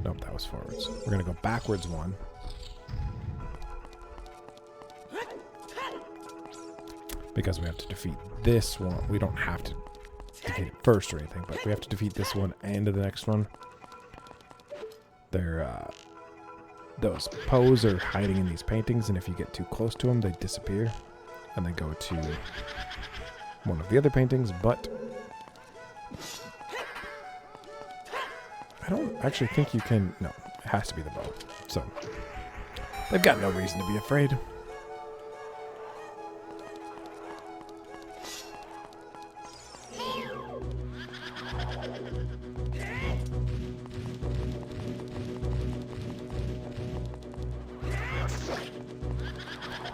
Nope, that was forwards. We're going to go backwards one. Because we have to defeat this one. We don't have to defeat it first or anything, but we have to defeat this one and the next one. They're, those Poes are hiding in these paintings, and if you get too close to them, they disappear. And they go to one of the other paintings, but I don't actually think you can... No, it has to be the bow. So, they've got no reason to be afraid.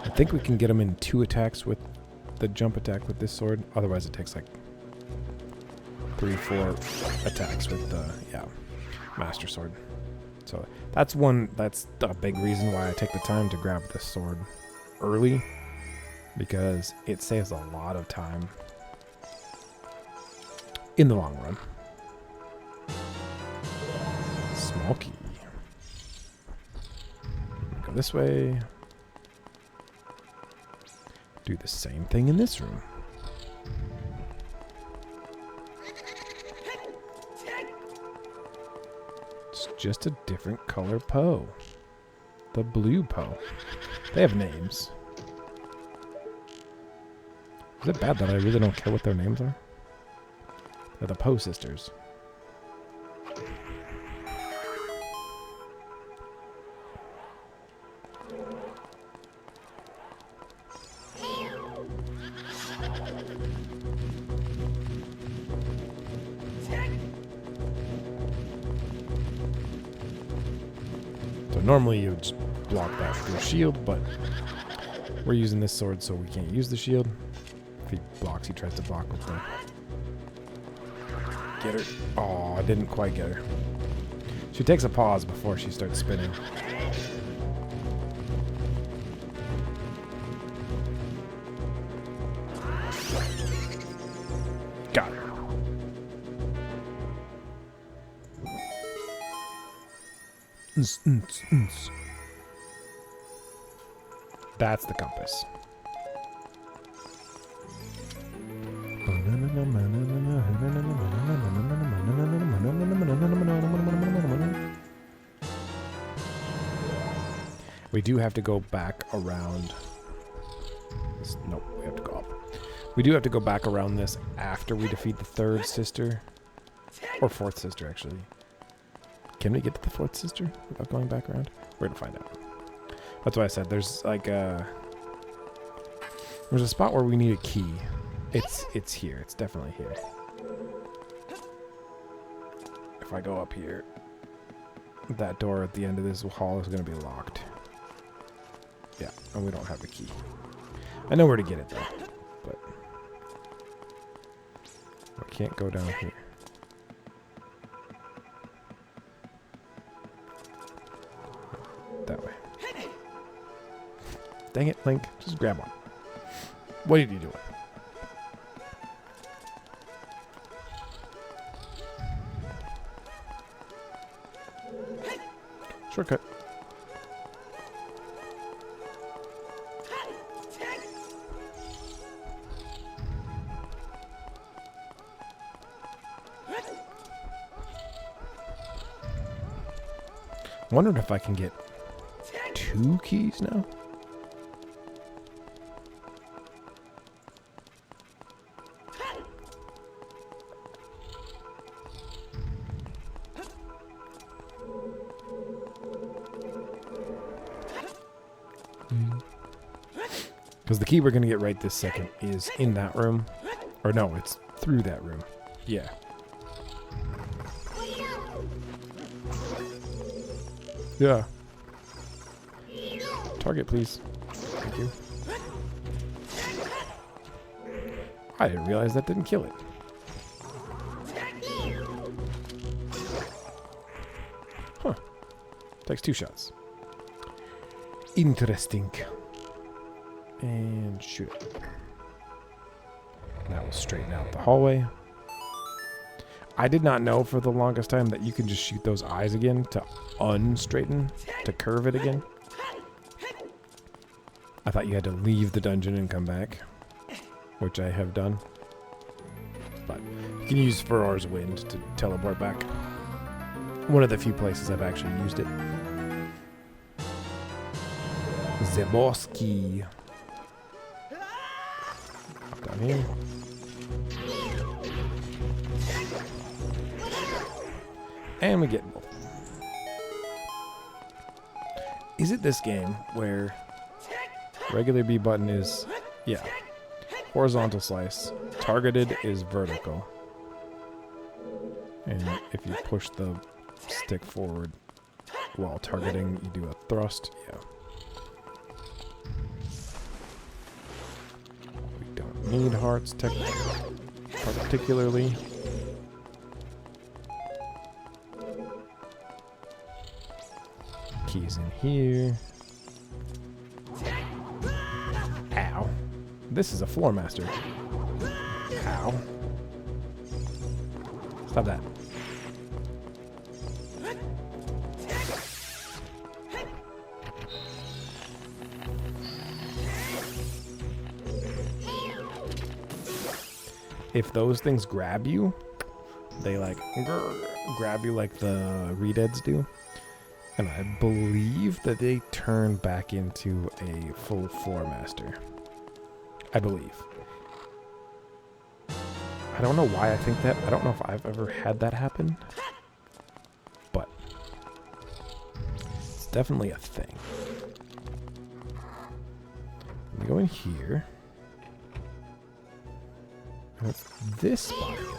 I think we can get him in 2 attacks with the jump attack with this sword. Otherwise, it takes like 3, 4 attacks with the Master Sword. So that's a big reason why I take the time to grab this sword early, because it saves a lot of time in the long run. Small key. Go this way. Do the same thing in this room. It's just a different color Poe. The blue Poe. They have names. Is it bad that I really don't care what their names are? They're the Poe sisters. So normally you would just block that with your shield, but we're using this sword so we can't use the shield. If he blocks, he tries to block with the... Get her. Oh, I didn't quite get her. She takes a pause before she starts spinning. Got her. That's the compass. We do have to go back around. Nope, we have to go up. We do have to go back around this after we defeat the 3rd sister. Or 4th sister, actually. Can we get to the 4th sister without going back around? We're gonna find out. That's why I said there's like a... There's a spot where we need a key. It's here. It's definitely here. If I go up here, that door at the end of this hall is going to be locked. Yeah, and we don't have the key. I know where to get it though, but I can't go down here. That way. Dang it, Link. Just grab one. What are you doing? Shortcut. I'm wondering if I can get 2 keys now. Because the key we're going to get right this second is in that room. Or no, it's through that room. Yeah. Yeah. Target, please. Thank you. I didn't realize that didn't kill it. Huh. Takes 2 shots. Interesting. And shoot it. That will straighten out the hallway. I did not know for the longest time that you can just shoot those eyes again to unstraighten, to curve it again. I thought you had to leave the dungeon and come back, which I have done. But you can use Farar's Wind to teleport back. One of the few places I've actually used it. Zeboski. Down here. And we get both. Is it this game where regular B button is, yeah, horizontal slice, targeted is vertical, and if you push the stick forward while targeting, you do a thrust, yeah. We don't need hearts particularly. Keys in here. Ow. This is a floor master. Ow. Stop that. If those things grab you, they like grab you like the Redeads do. And I believe that they turn back into a full floor master. I believe. I don't know why I think that. I don't know if I've ever had that happen. But it's definitely a thing. Let me go in here. What's this spot again?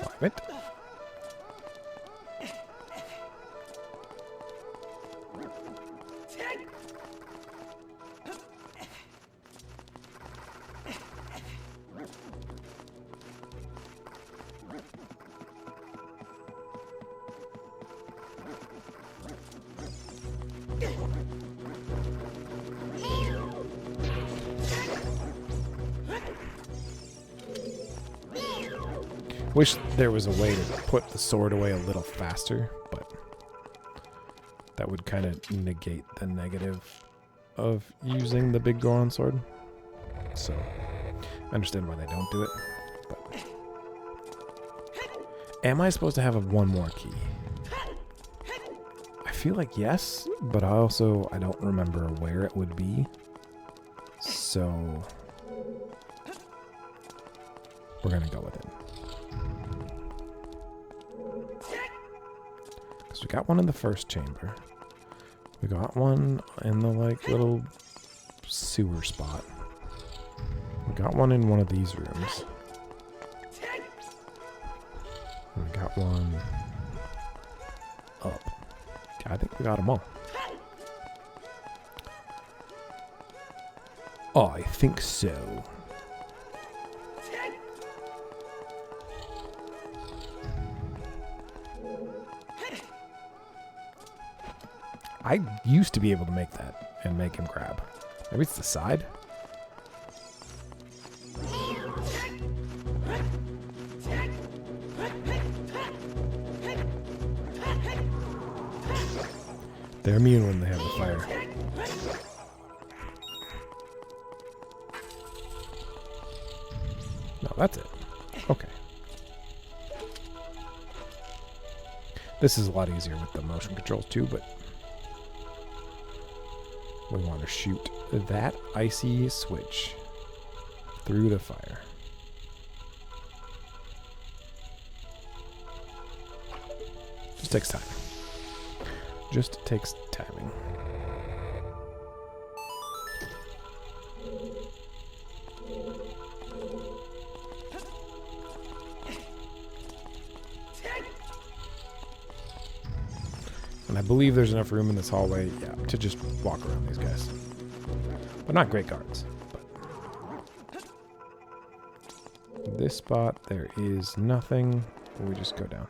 Climb it. Wish there was a way to put the sword away a little faster, but that would kind of negate the negative of using the big Goron sword. So, I understand why they don't do it. But. Am I supposed to have one more key? I feel like yes, but I don't remember where it would be. So, we're going to go with it. We got one in the first chamber. We got one in the like little sewer spot. We got one in one of these rooms. And we got one up. Yeah, I think we got them all. Oh, I think so. I used to be able to make that and make him grab. Maybe it's the side? They're immune when they have the fire. No, that's it. Okay. This is a lot easier with the motion controls too, but we want to shoot that icy switch through the fire. Just takes time. Just takes timing. And I believe there's enough room in this hallway, yeah, to just walk around these guys. But not great guards. But this spot, there is nothing. We just go down.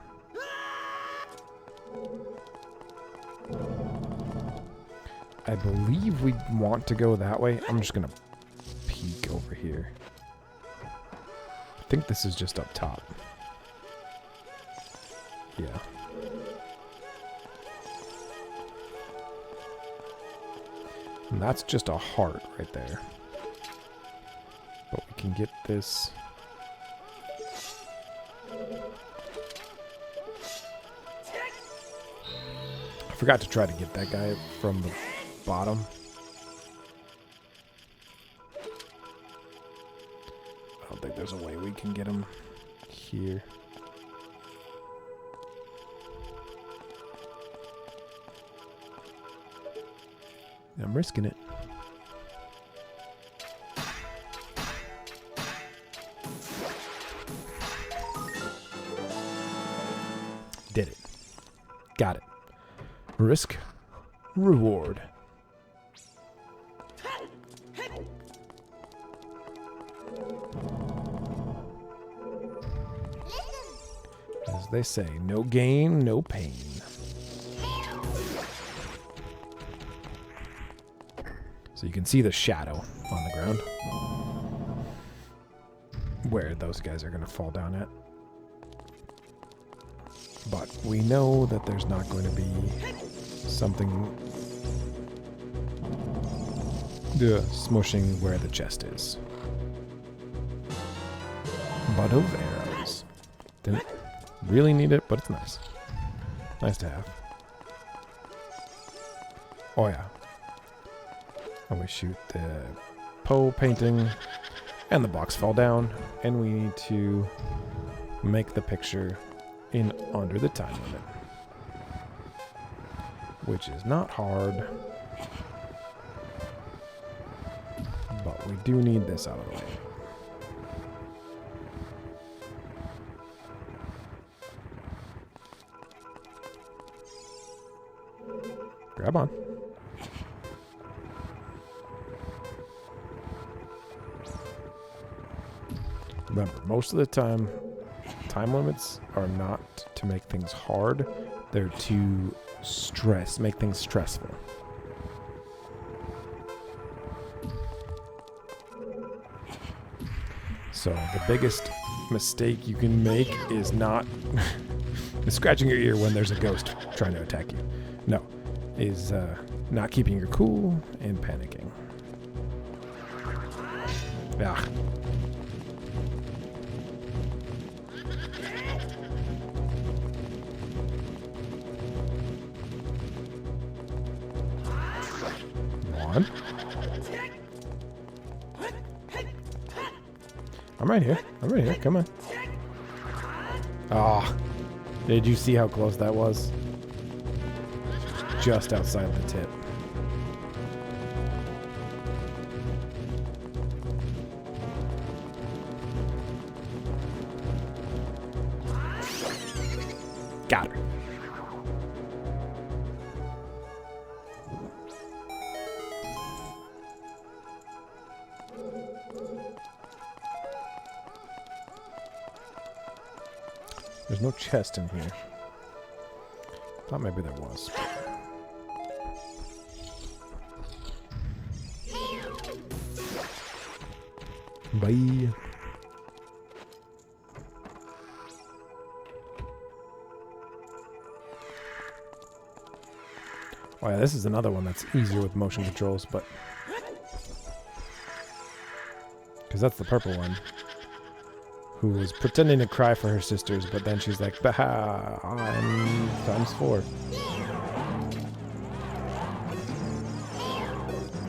I believe we want to go that way. I'm just going to peek over here. I think this is just up top. Yeah. And that's just a heart right there. But we can get this. I forgot to try to get that guy from the bottom. I don't think there's a way we can get him here. I'm risking it. Did it. Got it. Risk. Reward. As they say, no gain, no pain. So you can see the shadow on the ground where those guys are going to fall down at. But we know that there's not going to be something smushing where the chest is. Bud of arrows. Didn't really need it, but it's nice. Nice to have. Oh yeah. And we shoot the Poe painting, and the box fell down, and we need to make the picture in under the time limit, which is not hard, but we do need this out of the way. Grab on. Remember, most of the time limits are not to make things hard. They're to make things stressful. So the biggest mistake you can make is not scratching your ear when there's a ghost trying to attack you. No, is not keeping your cool and panicking. Yeah. On. I'm right here. Come on. Ah. Oh, did you see how close that was? Just outside the tip. Got her. There's no chest in here. Thought maybe there was. Bye. Oh yeah, this is another one that's easier with motion controls, but because that's the purple one, who was pretending to cry for her sisters, but then she's like, "Bah, I'm ×4."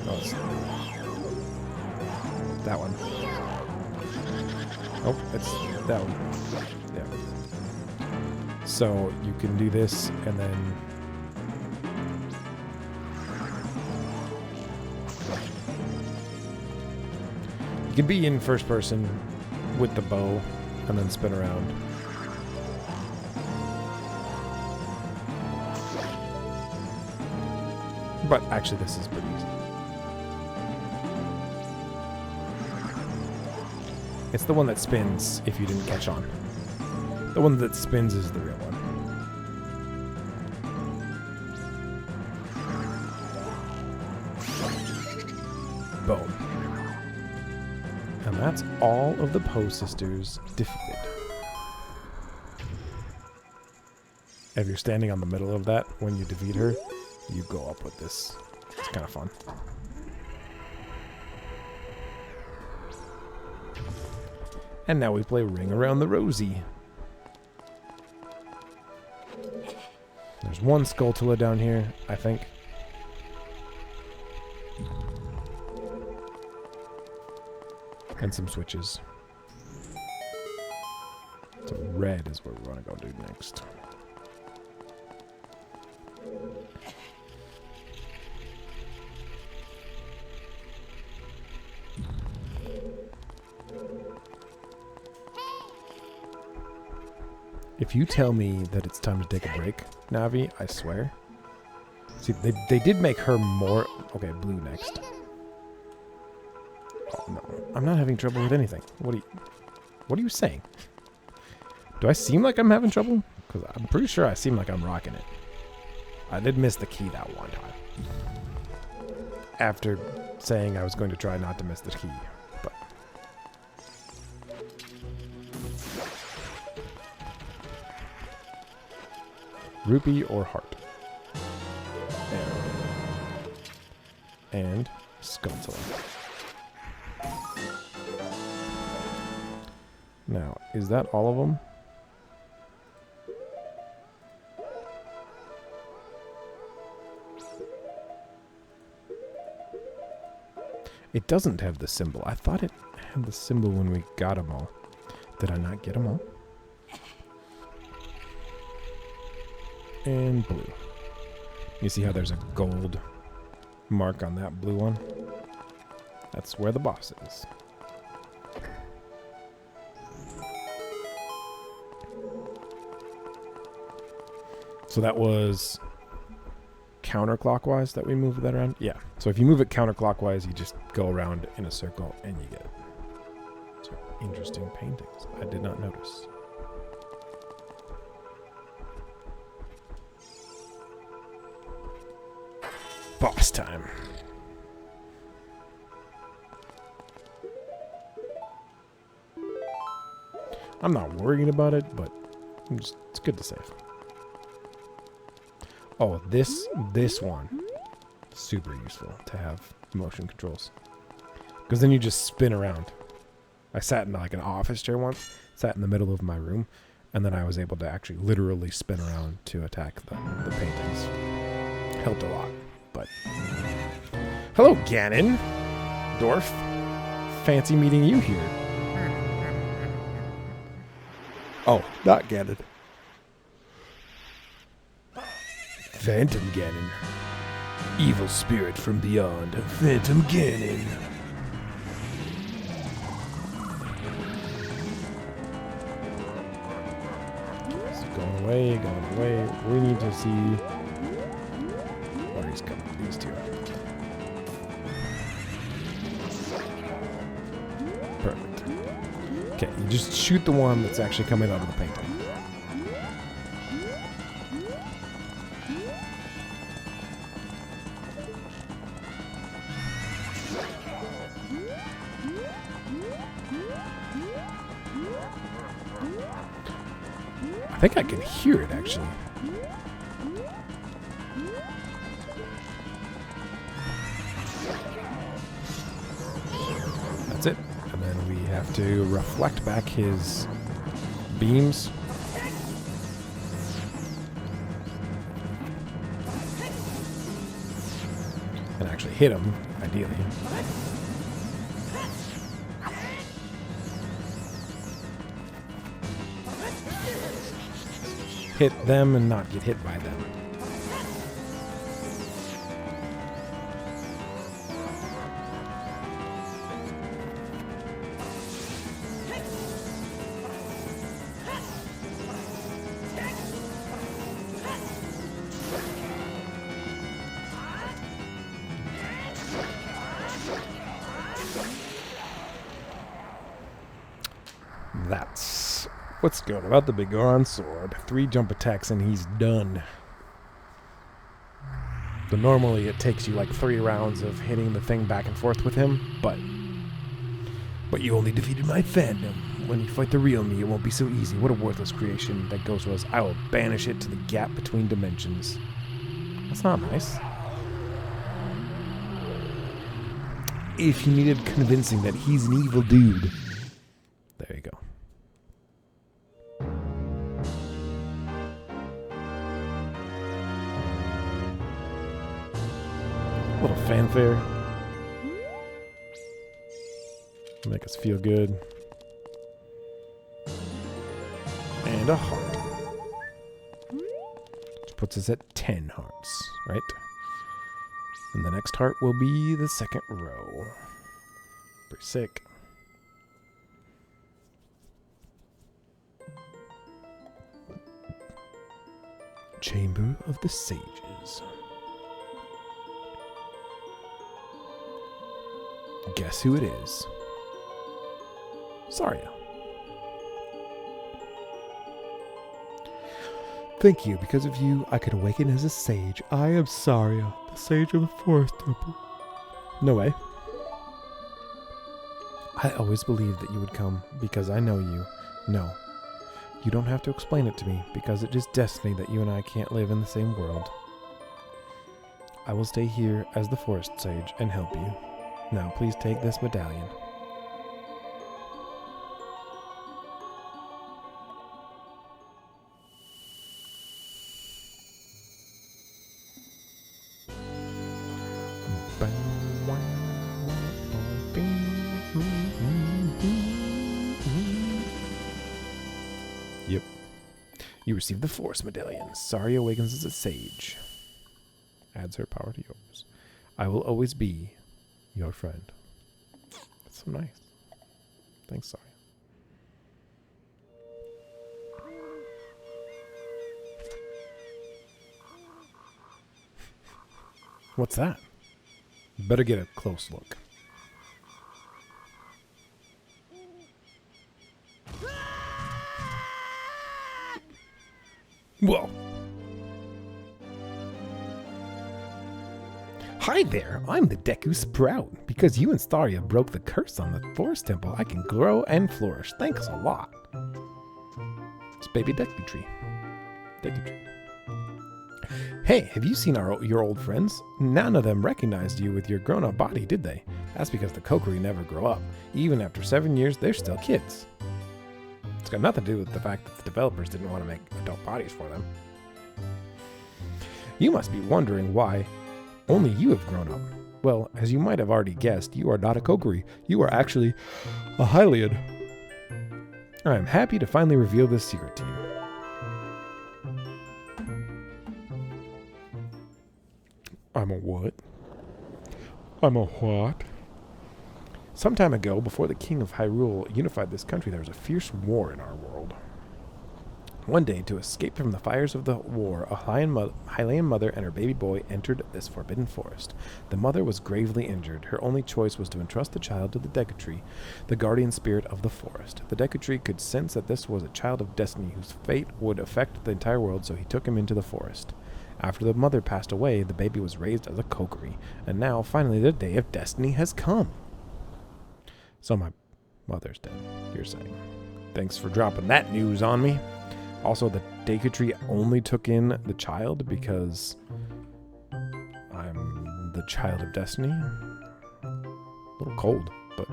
Oh, it's that one. Oh, it's that one. Yeah. So you can do this, and then you can be in first person with the bow and then spin around. but actually this is pretty easy. It's the one that spins if you didn't catch on. The one that spins is the real one. Boom. And that's all of the Poe sisters defeated. If you're standing on the middle of that when you defeat her, you go up with this. It's kind of fun. And now we play Ring Around the Rosie. There's one Skulltula down here, I think. And some switches. So red is where we want to go do next. If you tell me that it's time to take a break, Navi, I swear. See, they did make her more... Okay, blue next. Oh, no. I'm not having trouble with anything. What are you saying? Do I seem like I'm having trouble? Because I'm pretty sure I seem like I'm rocking it. I did miss the key that one time. After saying I was going to try not to miss the key. But... Rupee or heart. And Skulltula. Now, is that all of them? It doesn't have the symbol. I thought it had the symbol when we got them all. Did I not get them all? And blue. You see how there's a gold mark on that blue one? That's where the boss is. So that was counterclockwise that we moved that around? Yeah. So if you move it counterclockwise, you just go around in a circle and you get some interesting paintings. I did not notice. Boss time. I'm not worried about it, but it's good to save. Oh, this one, super useful to have motion controls. Because then you just spin around. I sat in like an office chair once, sat in the middle of my room, and then I was able to actually literally spin around to attack the paintings. Helped a lot, but... Hello, Ganon! Dwarf. Fancy meeting you here. Oh, not Ganon. Phantom Ganon. Evil spirit from beyond. Phantom Ganon. It's going away, going away. We need to see... Oh, he's coming. These two. Perfect. Okay, you just shoot the one that's actually coming out of the painting. I think I can hear it, actually. That's it. And then we have to reflect back his beams. And actually hit him, ideally. Hit them and not get hit by them. What's good about the big Goron sword? 3 jump attacks and he's done. So normally it takes you like 3 rounds of hitting the thing back and forth with him, but you only defeated my fandom. When you fight the real me, it won't be so easy. What a worthless creation. That ghost was. I will banish it to the gap between dimensions. That's not nice. If you needed convincing that he's an evil dude. There you go. A little fanfare. Make us feel good. And a heart. Which puts us at 10 hearts, right? And the next heart will be the second row. Pretty sick. Chamber of the Sages. Guess who it is? Saria. Thank you. Because of you, I could awaken as a sage. I am Saria, the sage of the Forest Temple. No way. I always believed that you would come because I know you. No. You don't have to explain it to me because it is destiny that you and I can't live in the same world. I will stay here as the Forest Sage and help you. Now, please take this medallion. Yep. You receive the Force Medallion. Saria awakens as a sage. Adds her power to yours. I will always be your friend. That's so nice. Thanks, Saria. What's that? Better get a close look. Whoa. Hi there, I'm the Deku Sprout. Because you and Saria broke the curse on the Forest Temple, I can grow and flourish. Thanks a lot. It's baby Deku Tree. Deku Tree. Hey, have you seen your old friends? None of them recognized you with your grown-up body, did they? That's because the Kokiri never grow up. Even after 7 years, they're still kids. It's got nothing to do with the fact that the developers didn't want to make adult bodies for them. You must be wondering why only you have grown up. Well, as you might have already guessed, you are not a Kokiri. You are actually a Hylian. I am happy to finally reveal this secret to you. I'm a what? I'm a what? Some time ago, before the king of Hyrule unified this country, there was a fierce war in our world. One day, to escape from the fires of the war, a Hylian mother and her baby boy entered this forbidden forest. The mother was gravely injured. Her only choice was to entrust the child to the Deku Tree, the guardian spirit of the forest. The Deku Tree could sense that this was a child of destiny whose fate would affect the entire world, so he took him into the forest. After the mother passed away, the baby was raised as a Kokiri, and now, finally, the day of destiny has come. So my mother's dead, you're saying. Thanks for dropping that news on me. Also, the Deku Tree only took in the child because I'm the child of destiny. A little cold, but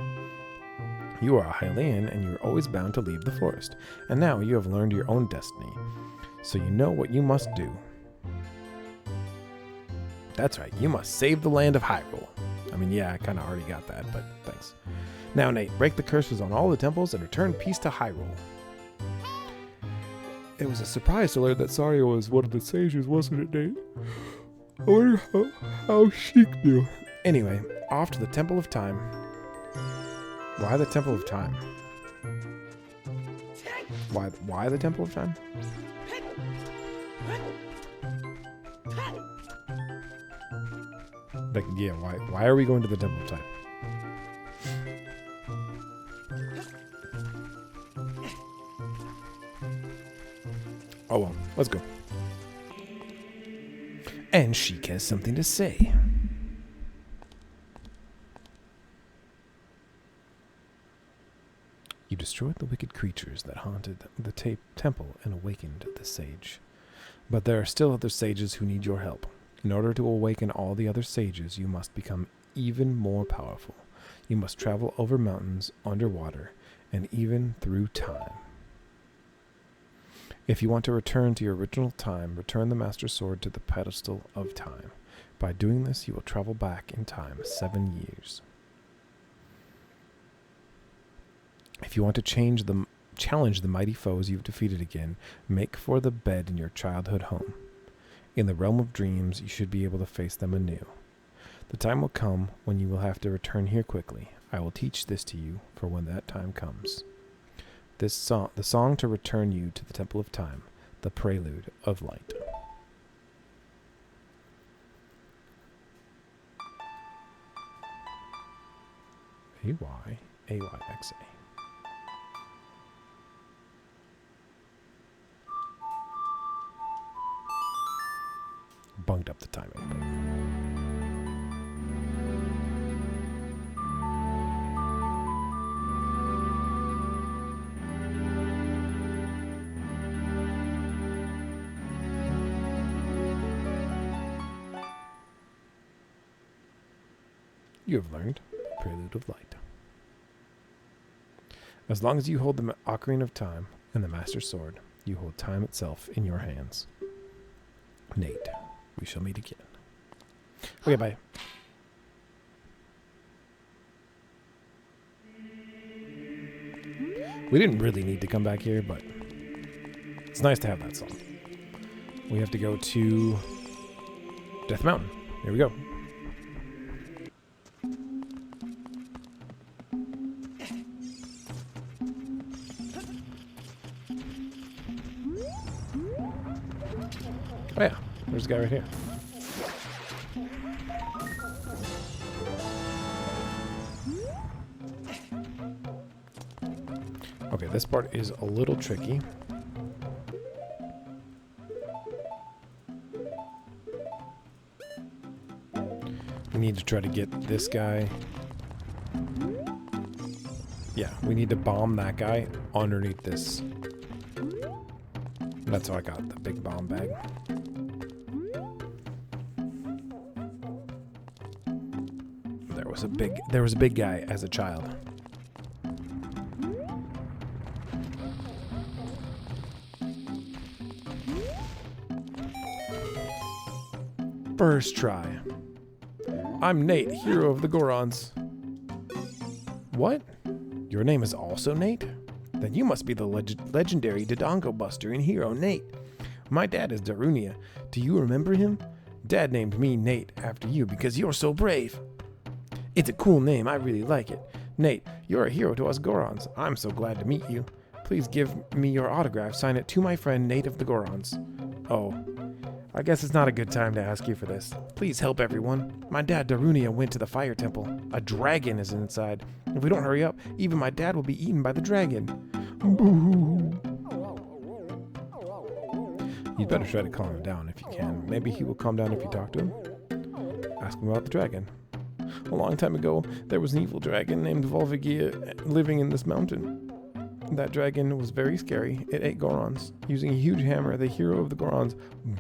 you are a Hylian and you are always bound to leave the forest. And now you have learned your own destiny, so you know what you must do. That's right, you must save the land of Hyrule. I mean, yeah, I kind of already got that, but thanks. Now, Nate, break the curses on all the temples and return peace to Hyrule. It was a surprise to learn that Saria was one of the sages, wasn't it, Nate? I wonder how she knew. Anyway, off to the Temple of Time. Why the Temple of Time? Why the Temple of Time? Like, yeah, why are we going to the Temple of Time? Oh well, let's go. And Sheik has something to say. You destroyed the wicked creatures that haunted the temple and awakened the sage. But there are still other sages who need your help. In order to awaken all the other sages, you must become even more powerful. You must travel over mountains, underwater, and even through time. If you want to return to your original time, return the Master Sword to the pedestal of time. By doing this, you will travel back in time 7 years. If you want to challenge the mighty foes you've defeated again, make for the bed in your childhood home. In the realm of dreams, you should be able to face them anew. The time will come when you will have to return here quickly. I will teach this to you for when that time comes. The song to return you to the Temple of Time, the Prelude of Light. A-Y-A-Y-X-A. Bunked up the timing. You have learned Prelude of Light. As long as you hold the Ocarina of Time and the Master Sword, you hold time itself in your hands. Nate, we shall meet again. Okay, bye. We didn't really need to come back here, but it's nice to have that song. We have to go to Death Mountain. Here we go. Oh yeah, there's a guy right here. Okay, this part is a little tricky. We need to try to get this guy. Yeah, we need to bomb that guy underneath this. That's how I got the big bomb bag. There was a big guy as a child. First try. I'm Nate, hero of the Gorons. What? Your name is also Nate? Then you must be the legendary Dodongo Buster and hero Nate. My dad is Darunia. Do you remember him? Dad named me Nate after you because you're so brave. It's a cool name, I really like it. Nate, you're a hero to us Gorons. I'm so glad to meet you. Please give me your autograph, sign it to my friend Nate of the Gorons. Oh, I guess it's not a good time to ask you for this. Please help everyone. My dad Darunia went to the fire temple. A dragon is inside. If we don't hurry up, even my dad will be eaten by the dragon. Boo. You'd better try to calm him down if you can. Maybe he will calm down if you talk to him. Ask him about the dragon. A long time ago, there was an evil dragon named Volvigia living in this mountain. That dragon was very scary. It ate Gorons. Using a huge hammer, the hero of the Gorons,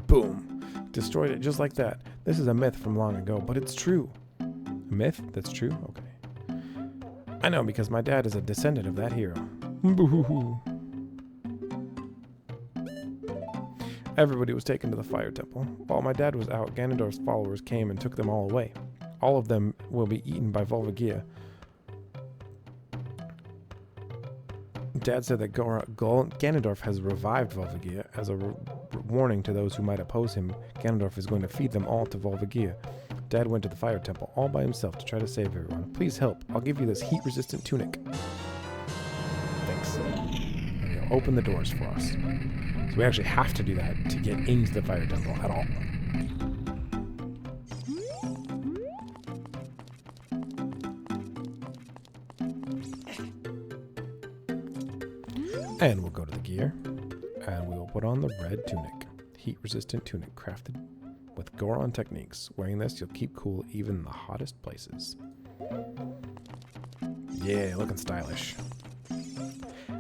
boom, destroyed it just like that. This is a myth from long ago, but it's true. A myth? That's true? Okay. I know because my dad is a descendant of that hero. Boo-hoo-hoo. Everybody was taken to the fire temple. While my dad was out, Ganondorf's followers came and took them all away. All of them will be eaten by Volvigia. Dad said that Ganondorf has revived Volvigia as a warning to those who might oppose him. Ganondorf is going to feed them all to Volvigia. Dad went to the fire temple all by himself to try to save everyone. Please help. I'll give you this heat-resistant tunic. Thanks. And you'll open the doors for us. So we actually have to do that to get into the fire temple at all. And we'll go to the gear, and we'll put on the red tunic. Heat-resistant tunic crafted with Goron techniques. Wearing this, you'll keep cool even in the hottest places. Yeah, looking stylish.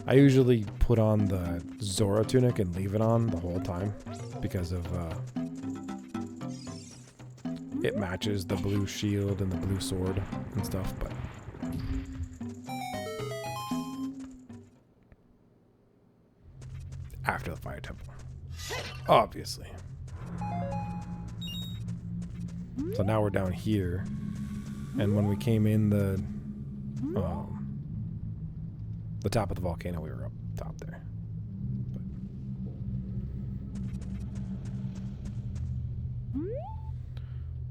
I usually put on the Zora tunic and leave it on the whole time because of it matches the blue shield and the blue sword and stuff, but after the fire temple, obviously. So now we're down here, and when we came in the top of the volcano, we were up top there.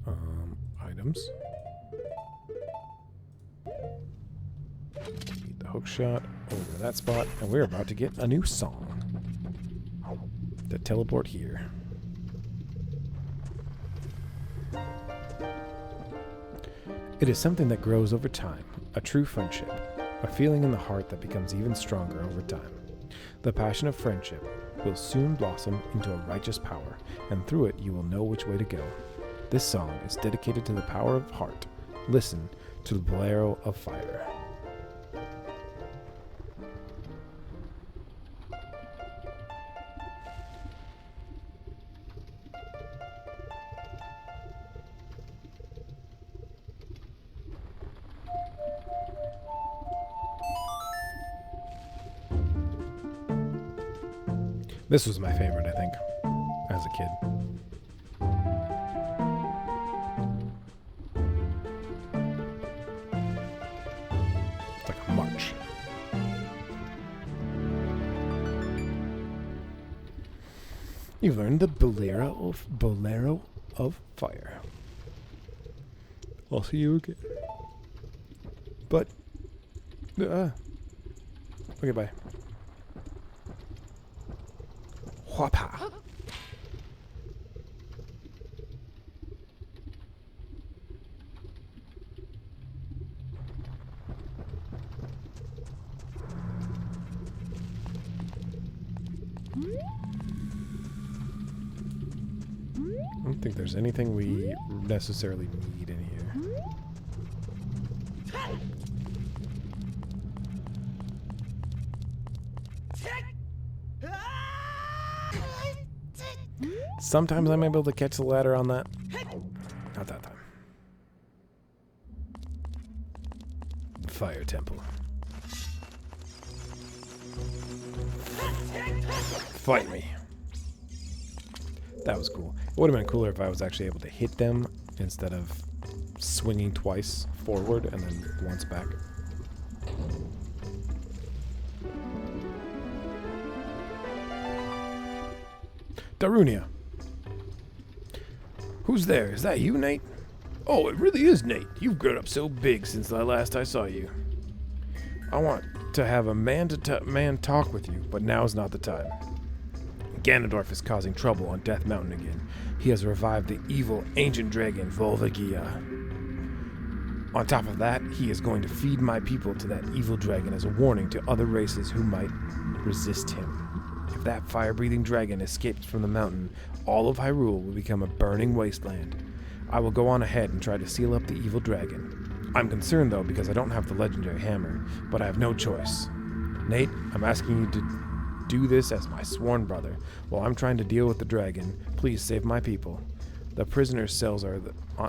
But, items. Beat the hook shot over to that spot, and we're about to get a new song to teleport here. It is something that grows over time, a true friendship, a feeling in the heart that becomes even stronger over time. The passion of friendship will soon blossom into a righteous power, and through it you will know which way to go. This song is dedicated to the power of heart. Listen to the Bolero of Fire. This was my favorite, I think, as a kid. It's like a march. You've learned the Bolero of Fire. I'll see you again. But, okay, bye. Whapa. I don't think there's anything we necessarily need in here. Sometimes I'm able to catch the ladder on that. Not that time. Fire temple. Fight me. That was cool. It would have been cooler if I was actually able to hit them instead of swinging twice forward and then once back. Darunia. Who's there? Is that you, Nate? Oh, it really is Nate. You've grown up so big since the last I saw you. I want to have a man-to-man talk with you, but now's not the time. Ganondorf is causing trouble on Death Mountain again. He has revived the evil ancient dragon Volvagia. On top of that, he is going to feed my people to that evil dragon as a warning to other races who might resist him. If that fire-breathing dragon escapes from the mountain, all of Hyrule will become a burning wasteland. I will go on ahead and try to seal up the evil dragon. I'm concerned, though, because I don't have the legendary hammer, but I have no choice. Nate, I'm asking you to do this as my sworn brother. While I'm trying to deal with the dragon, please save my people. The prisoner's cells are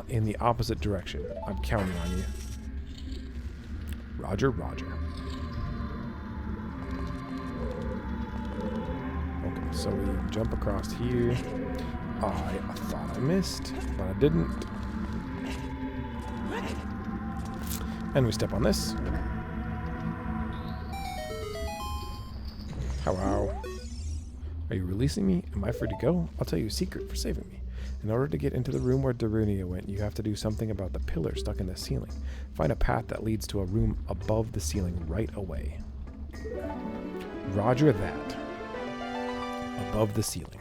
in the opposite direction. I'm counting on you. Roger, Roger. Okay, so we jump across here. I thought I missed, but I didn't. And we step on this. Hello. Are you releasing me? Am I free to go? I'll tell you a secret for saving me. In order to get into the room where Darunia went, you have to do something about the pillar stuck in the ceiling. Find a path that leads to a room above the ceiling right away. Roger that. Above the ceiling.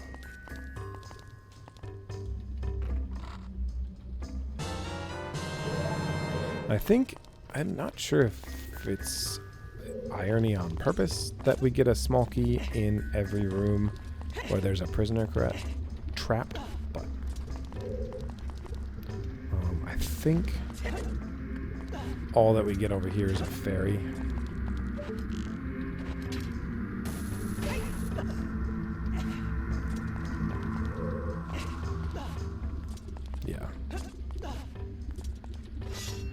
I'm not sure if it's irony on purpose that we get a small key in every room Or there's a prisoner trapped, but I think all that we get over here is a fairy. Yeah.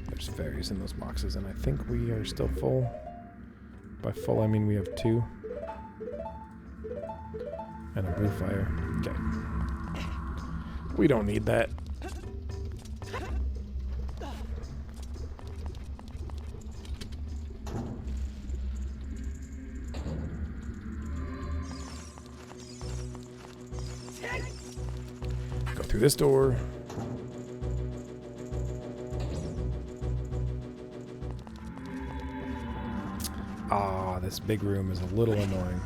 There's fairies in those boxes, and I think we are still full. By full, I mean we have 2. And a blue fire. Okay. We don't need that. Go through this door. Ah, this big room is a little annoying.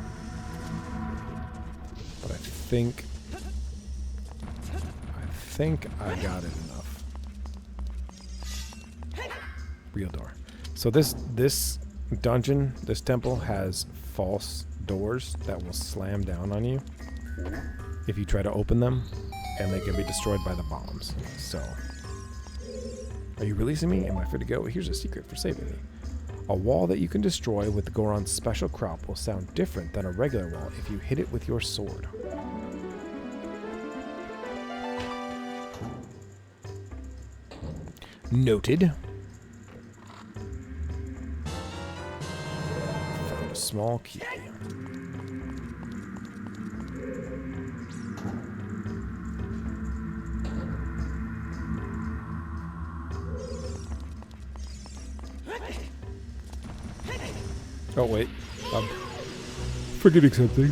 But I think I got it enough. Real door. So this dungeon, this temple has false doors that will slam down on you if you try to open them, and they can be destroyed by the bombs. So, are you releasing me? Am I free to go? Here's a secret for saving me. A wall that you can destroy with Goron's special crop will sound different than a regular wall if you hit it with your sword. Noted. Found a small key. Oh wait, I'm forgetting something.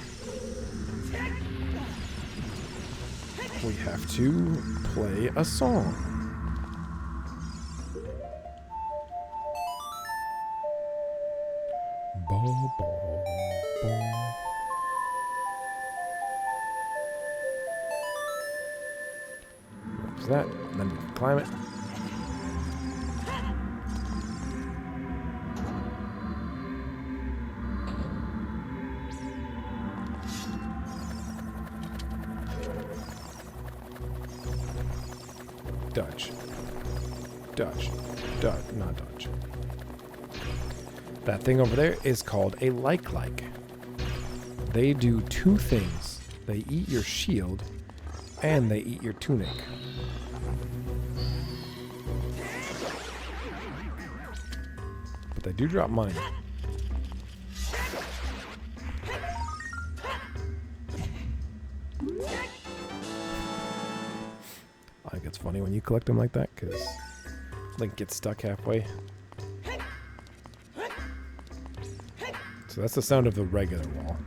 We have to play a song. Ba, ba, ba. What's that? And then we can climb it. Dodge. Dodge. Dodge. Not dodge. That thing over there is called a like. They do 2 things. They eat your shield, and they eat your tunic. But they do drop money. I think it's funny when you collect them like that, because Link gets stuck halfway. So that's the sound of the regular wall.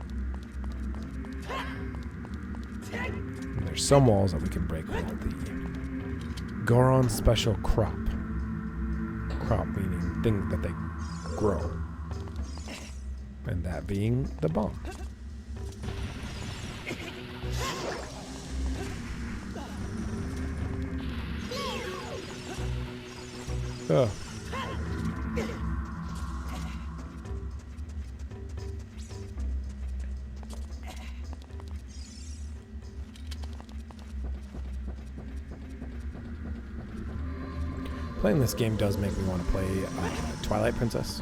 And there's some walls that we can break with the Goron's special crop. Crop meaning thing that they grow. And that being the bomb. Oh. Playing this game does make me want to play Twilight Princess.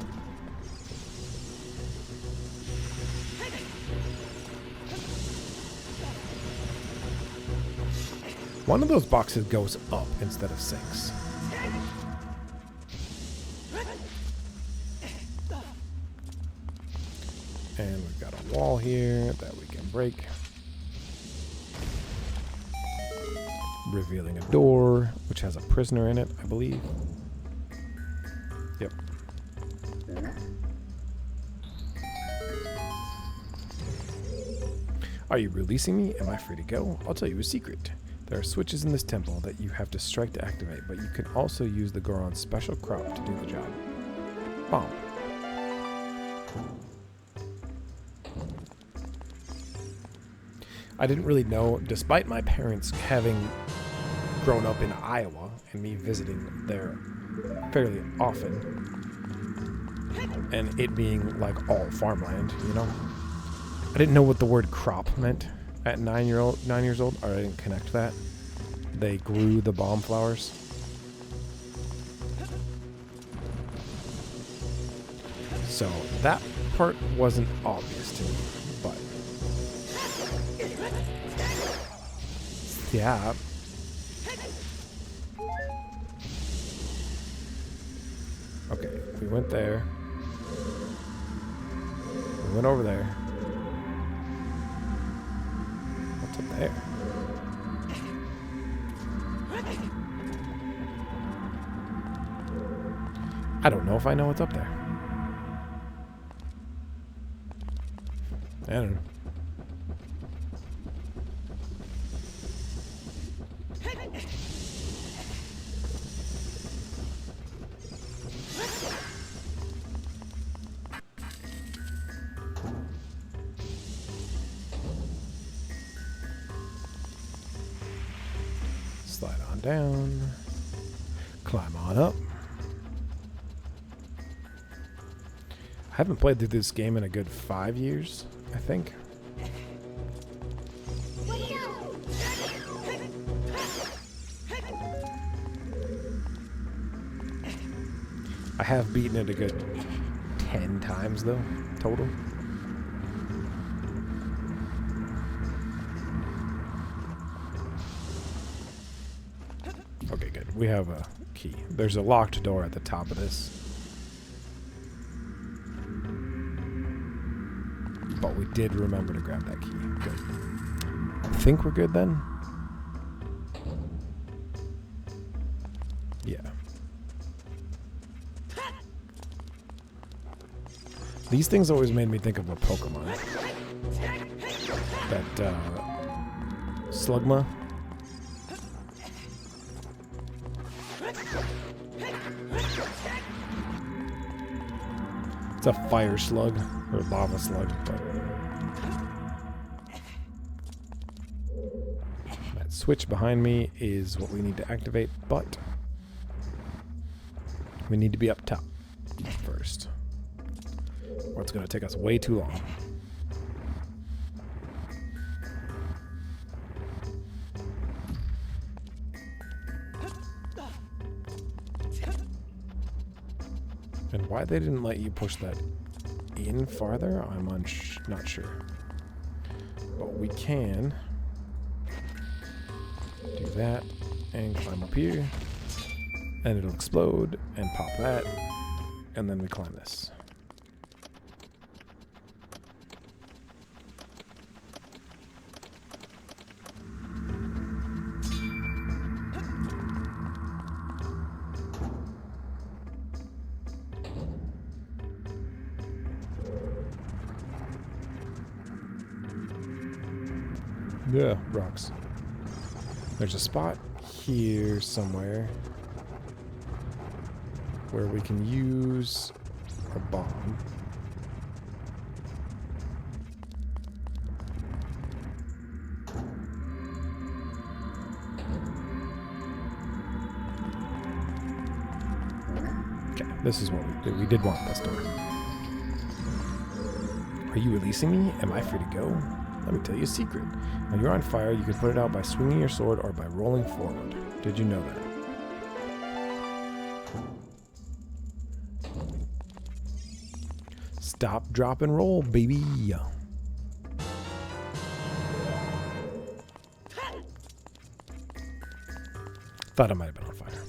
One of those boxes goes up instead of sinks. And we've got a wall here that we can break. Revealing a door, which has a prisoner in it, I believe. Yep. Are you releasing me? Am I free to go? I'll tell you a secret. There are switches in this temple that you have to strike to activate, but you can also use the Goron's special crop to do the job. Bomb. I didn't really know, despite my parents having grown up in Iowa and me visiting there fairly often, and it being like all farmland, you know, I didn't know what the word crop meant at 9 years old, or I didn't connect that. They grew the bomb flowers. So that part wasn't obvious to me, but yeah. Okay, we went there. We went over there. What's up there? I don't know if I know what's up there. I don't know. Slide on down. Climb on up. I haven't played through this game in a good 5 years, I think. I have beaten it a good 10 times, though, total. Okay, good. We have a key. There's a locked door at the top of this. But we did remember to grab that key. Good. I think we're good then. Yeah. These things always made me think of a Pokemon. That, Slugma. It's a fire slug, or lava slug, but... That switch behind me is what we need to activate, but... we need to be up top first. Or it's going to take us way too long. And why they didn't let you push that in farther, I'm not sure. But we can do that and climb up here. And it'll explode and pop that. And then we climb this. Yeah, rocks. There's a spot here somewhere where we can use a bomb. Okay, this is what we did want this door. Are you releasing me? Am I free to go? Let me tell you a secret. When you're on fire, you can put it out by swinging your sword or by rolling forward. Did you know that? Stop, drop, and roll, baby. Thought I might have been on fire.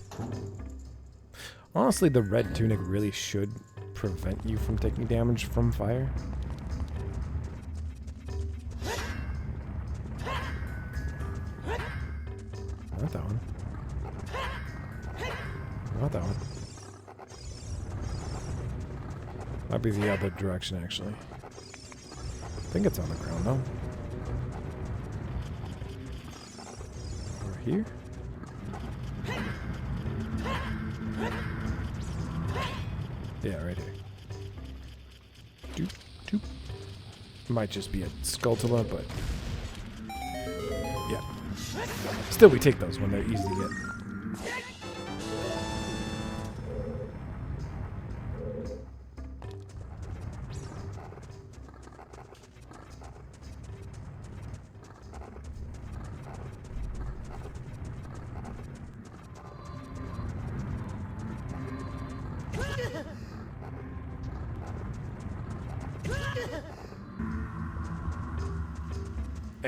Honestly, the red tunic really should prevent you from taking damage from fire. Not that one. Not that one. Might be the other direction, actually. I think it's on the ground, though. Over here? Yeah, right here. Doop, doop. Might just be a Skulltula, but... yeah. Still, we take those when they're easy to get.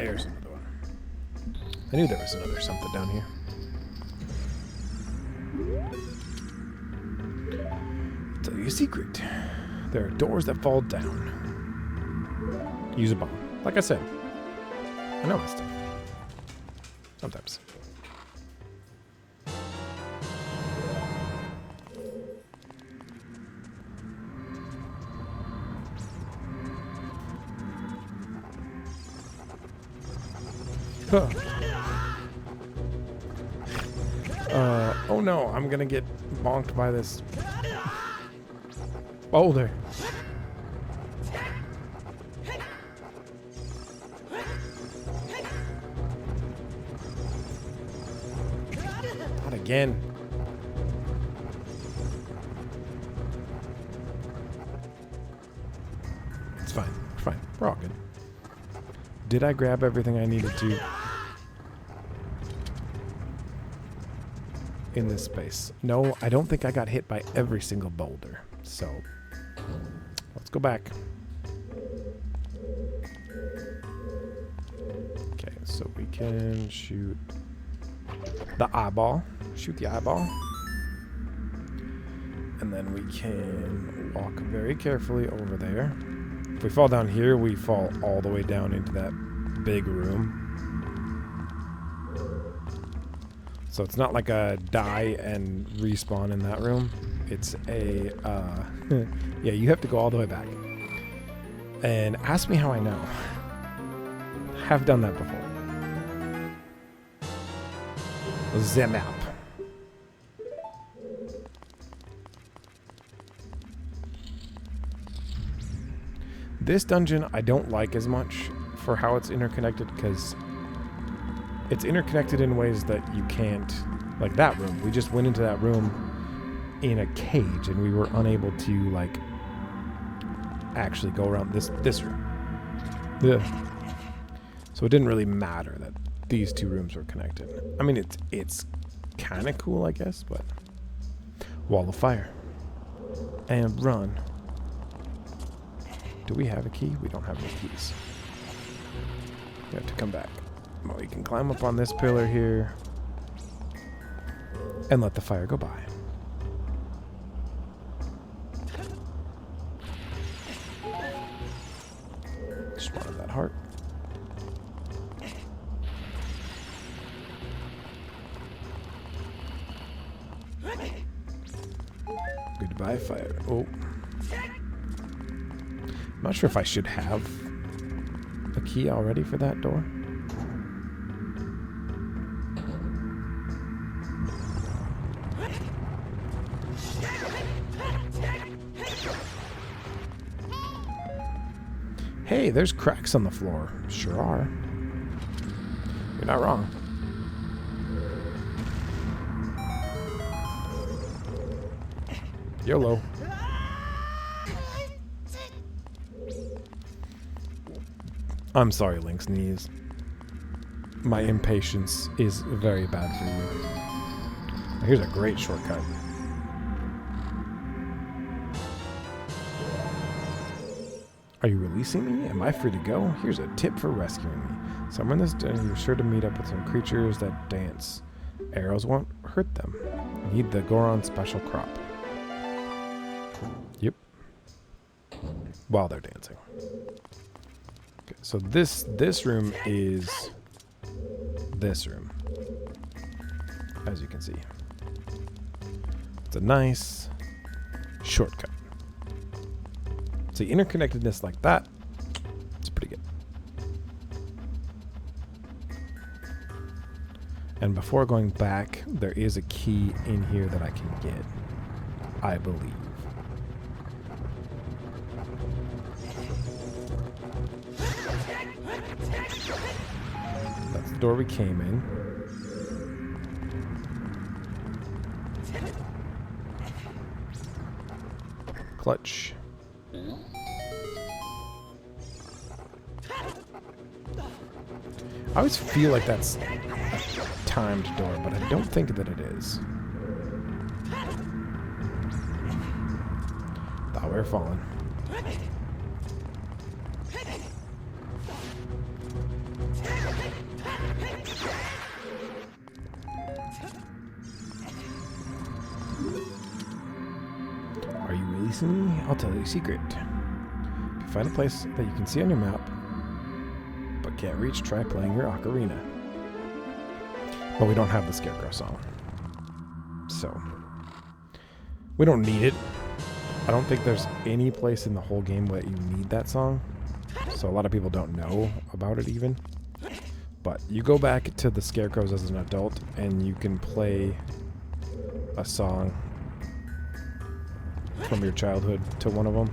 There's another one. I knew there was another something down here. I'll tell you a secret. There are doors that fall down. Use a bomb. Like I said. I know this stuff. Sometimes. Huh. Oh no, I'm gonna get bonked by this boulder. Not again. It's fine. We're fine. We're all good. Did I grab everything I needed to in this space? No, I don't think I got hit by every single boulder. So, let's go back. Okay, so we can shoot the eyeball. Shoot the eyeball. And then we can walk very carefully over there. If we fall down here, we fall all the way down into that big room. So it's not like a die and respawn in that room. It's a, yeah, you have to go all the way back. And ask me how I know. Have done that before. The map. This dungeon I don't like as much for how it's interconnected, because it's interconnected in ways that you can't, like that room. We just went into that room in a cage and we were unable to like actually go around this room. Yeah. So it didn't really matter that these two rooms were connected. I mean, it's kind of cool, I guess, but wall of fire and run. Do we have a key? We don't have any keys. We have to come back. Well, we can climb up on this pillar here and let the fire go by. Just wanted that heart. Goodbye, fire. Oh. I'm not sure if I should have a key already for that door. Hey, there's cracks on the floor. Sure are. You're not wrong. YOLO. I'm sorry, Link's knees. My impatience is very bad for you. Here's a great shortcut. Are you releasing me? Am I free to go? Here's a tip for rescuing me. Somewhere in this dungeon, you're sure to meet up with some creatures that dance. Arrows won't hurt them. Need the Goron special crop. Yep. While they're dancing. Okay, so this room is this room, as you can see. It's a nice shortcut. See, interconnectedness like that, it's pretty good. And before going back, there is a key in here that I can get, I believe. That's the door we came in. Clutch. I always feel like that's a timed door, but I don't think that it is. Thought we were falling. listen, I'll tell you a secret. If you find a place that you can see on your map, but can't reach, try playing your ocarina. But we don't have the Scarecrow song. So, we don't need it. I don't think there's any place in the whole game where you need that song. So a lot of people don't know about it even. But you go back to the Scarecrows as an adult and you can play a song from your childhood to one of them.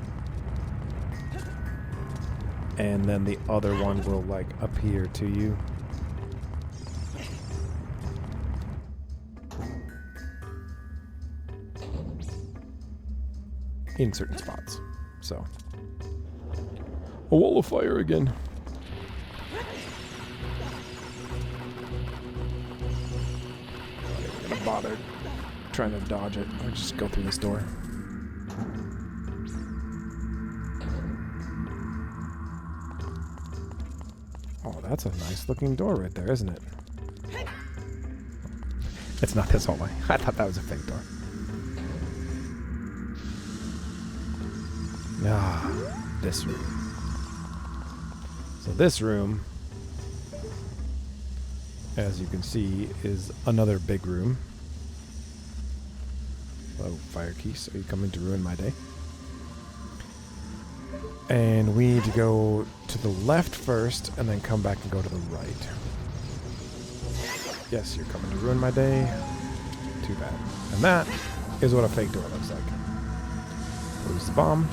And then the other one will like appear to you. In certain spots. So. A wall of fire again. I'm not even gonna bother trying to dodge it. I'll just go through this door. Oh, that's a nice looking door right there, isn't it? It's not this hallway. I thought that was a fake door. Ah, this room. So this room, as you can see, is another big room. Hello, fire keys. Are you coming to ruin my day? And we need to go to the left first, and then come back and go to the right. Yes, you're coming to ruin my day. Too bad. And that is what a fake door looks like. Lose the bomb.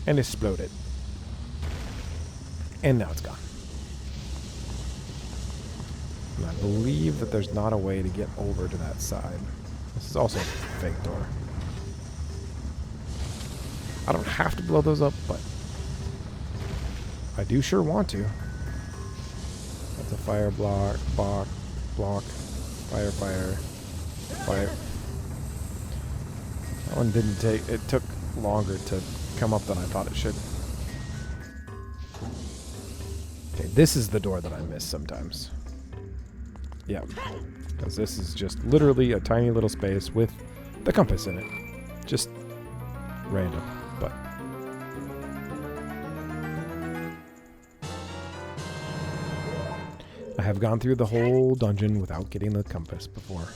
And explode it. And now it's gone. And I believe that there's not a way to get over to that side. This is also a fake door. I don't have to blow those up, but I do sure want to. That's a fire block, fire. That one didn't take, it took longer to come up than I thought it should. Okay, this is the door that I miss sometimes. Yeah, because this is just literally a tiny little space with the compass in it. Just random, but... I have gone through the whole dungeon without getting the compass before.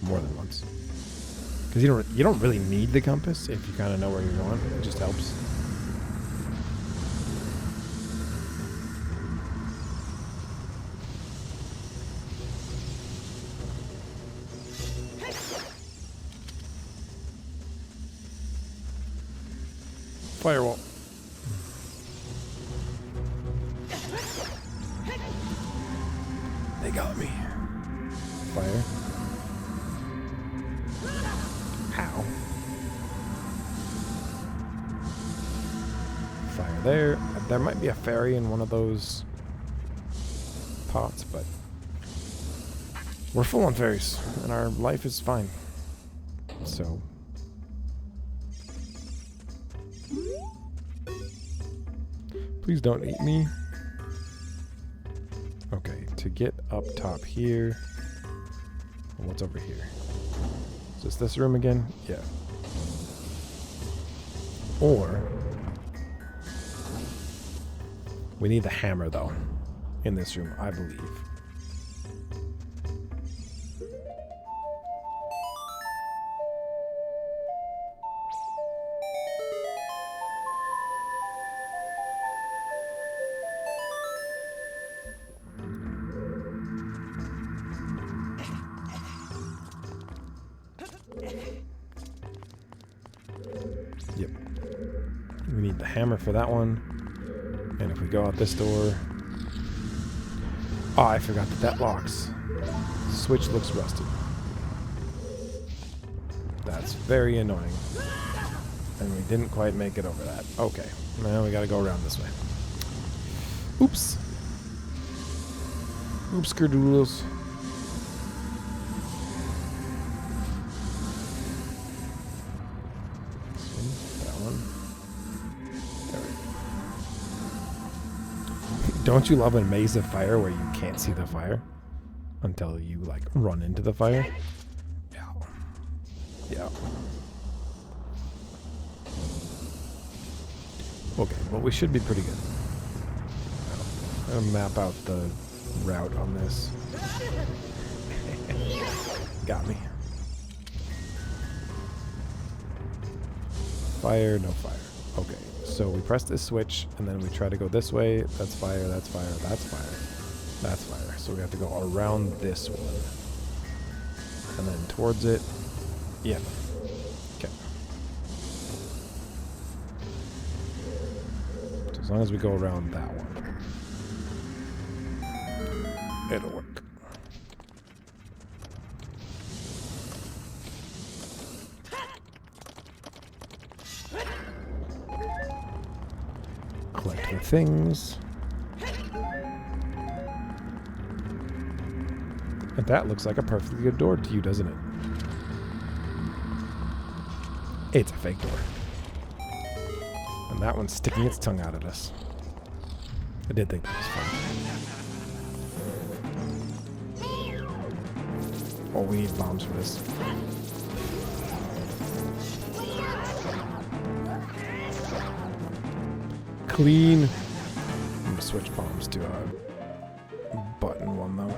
More than once. Because you don't really need the compass if you kind of know where you're going. It just helps. Firewall. They got me. Fire. Ow. Fire there. There might be a fairy in one of those pots, but we're full on fairies, and our life is fine. So... please don't eat me. Okay, to get up top here. What's over here? Is this room again? Yeah. Or we need the hammer though in this room, I believe. Yep. We need the hammer for that one. And if we go out this door... oh, I forgot that locks. Switch looks rusted. That's very annoying. And we didn't quite make it over that. Okay. Now we gotta go around this way. Oops. Oops, skerdoodles. Don't you love a maze of fire where you can't see the fire until you like run into the fire? Yeah. Yeah. Okay, well, we should be pretty good. I'm gonna map out the route on this. Got me. Fire, no fire. Okay, so we press this switch, and then we try to go this way. That's fire, that's fire, that's fire. That's fire. So we have to go around this one. And then towards it. Yeah. Okay. So as long as we go around that one, it'll work. Collect the things. And that looks like a perfectly good door to you, doesn't it? It's a fake door. And that one's sticking its tongue out at us. I did think that was fun. Oh, we need bombs for this. Clean. I'm gonna switch bombs to a button one though.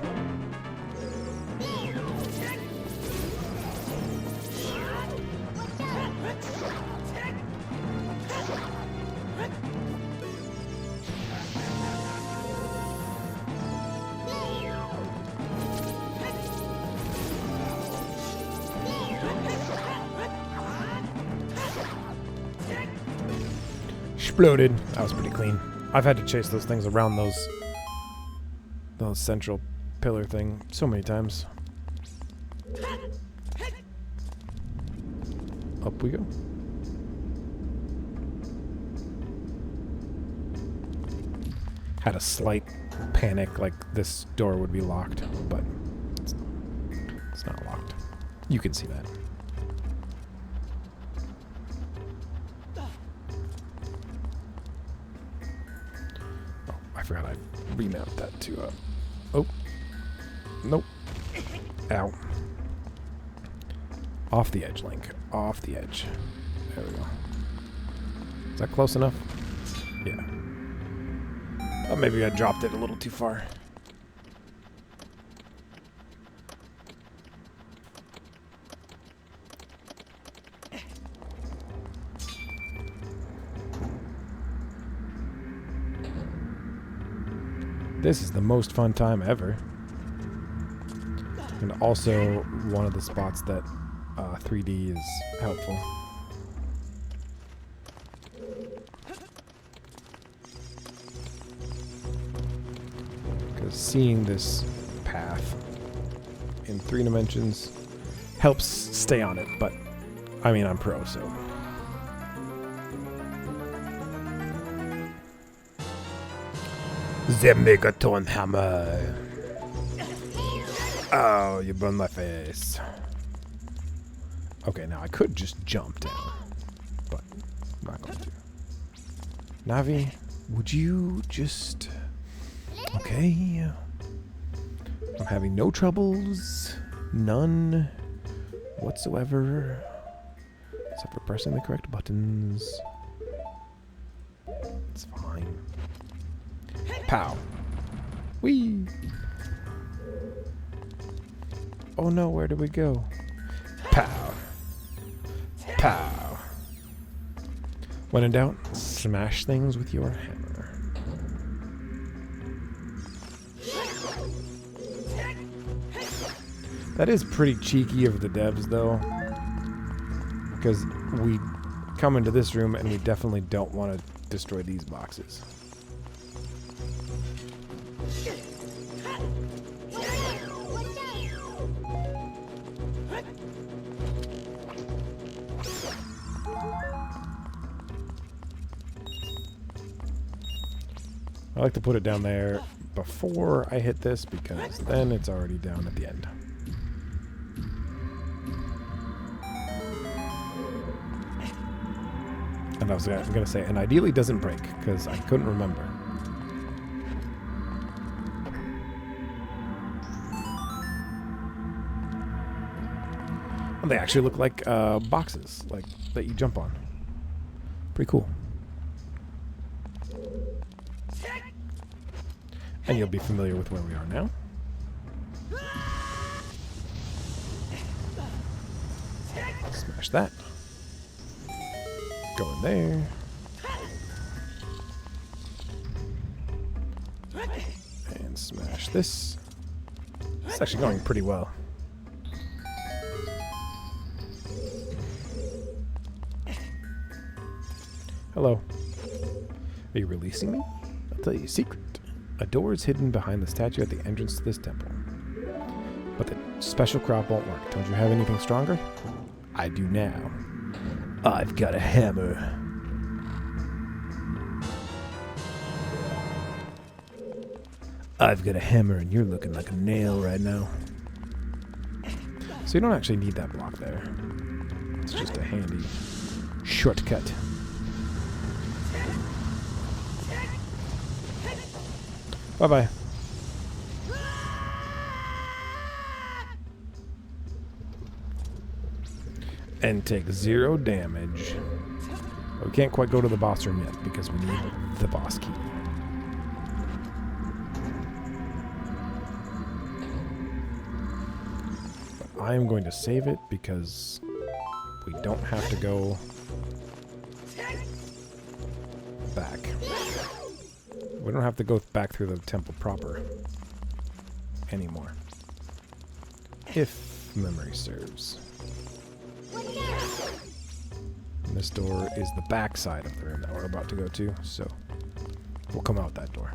Exploded. That was pretty clean. I've had to chase those things around those central pillar thing so many times. Up we go. Had a slight panic, like this door would be locked, but it's not locked. You can see that. I forgot I remapped that to oh. Nope. Ow. Off the edge, Link. Off the edge. There we go. Is that close enough? Yeah. Oh, maybe I dropped it a little too far. This is the most fun time ever. And also one of the spots that 3D is helpful. Because seeing this path in 3 dimensions helps stay on it, but I mean, I'm pro, so. The Megaton Hammer. Oh, you burned my face. Okay, now I could just jump down, but I'm not going to. Navi, would you just... Okay. I'm having no troubles. None whatsoever. Except for pressing the correct buttons. It's fine. Pow. Whee! Oh no, where do we go? Pow. Pow. When in doubt, smash things with your hammer. That is pretty cheeky of the devs, though. Because we come into this room and we definitely don't want to destroy these boxes. I like to put it down there before I hit this because then it's already down at the end. And I was going to say, and ideally doesn't break because I couldn't remember. And they actually look like boxes, like that you jump on. Pretty cool. And you'll be familiar with where we are now. Smash that. Go in there. And smash this. It's actually going pretty well. Hello. Are you releasing me? I'll tell you a secret. A door is hidden behind the statue at the entrance to this temple. But the special crop won't work. Don't you have anything stronger? I do now. I've got a hammer. I've got a hammer and you're looking like a nail right now. So you don't actually need that block there. It's just a handy shortcut. Bye-bye. And take 0 damage. But we can't quite go to the boss room yet because we need the boss key. But I am going to save it because we don't have to go back. We don't have to go back through the temple proper anymore. If memory serves. And this door is the back side of the room that we're about to go to, so we'll come out that door.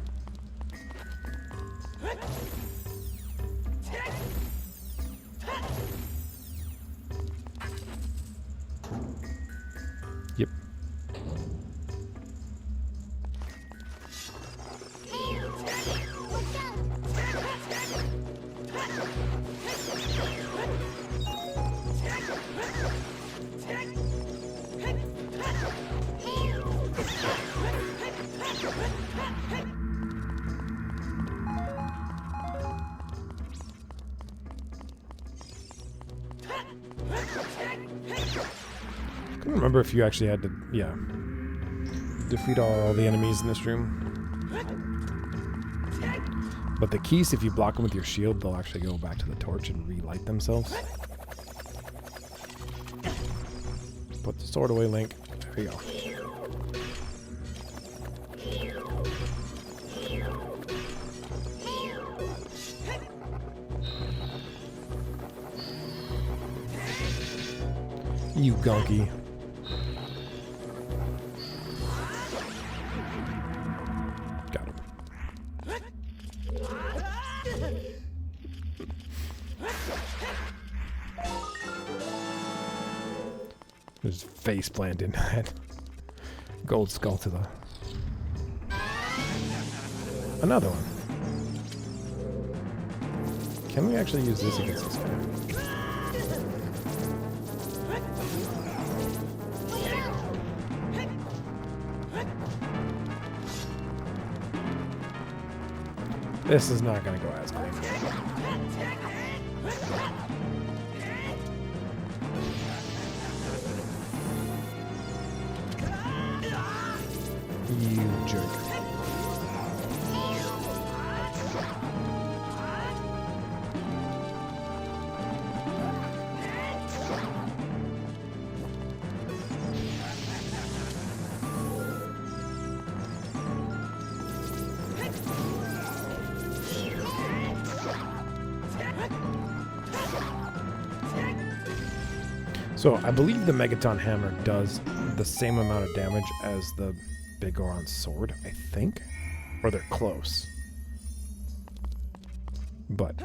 Yep. I couldn't remember if you actually had to, defeat all the enemies in this room. But the keys, if you block them with your shield, they'll actually go back to the torch and relight themselves. Put the sword away, Link. There you go. You gonky. Got him. His face planted in that gold skull to the... Another one. Can we actually use this against this guy? This is not going to go as quick. You jerk. So I believe the Megaton Hammer does the same amount of damage as the Big Goron Sword, I think. Or they're close. But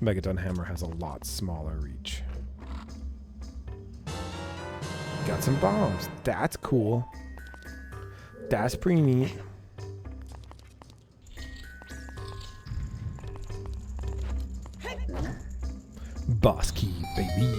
Megaton Hammer has a lot smaller reach. Got some bombs. That's cool. That's pretty neat. Boss key, baby.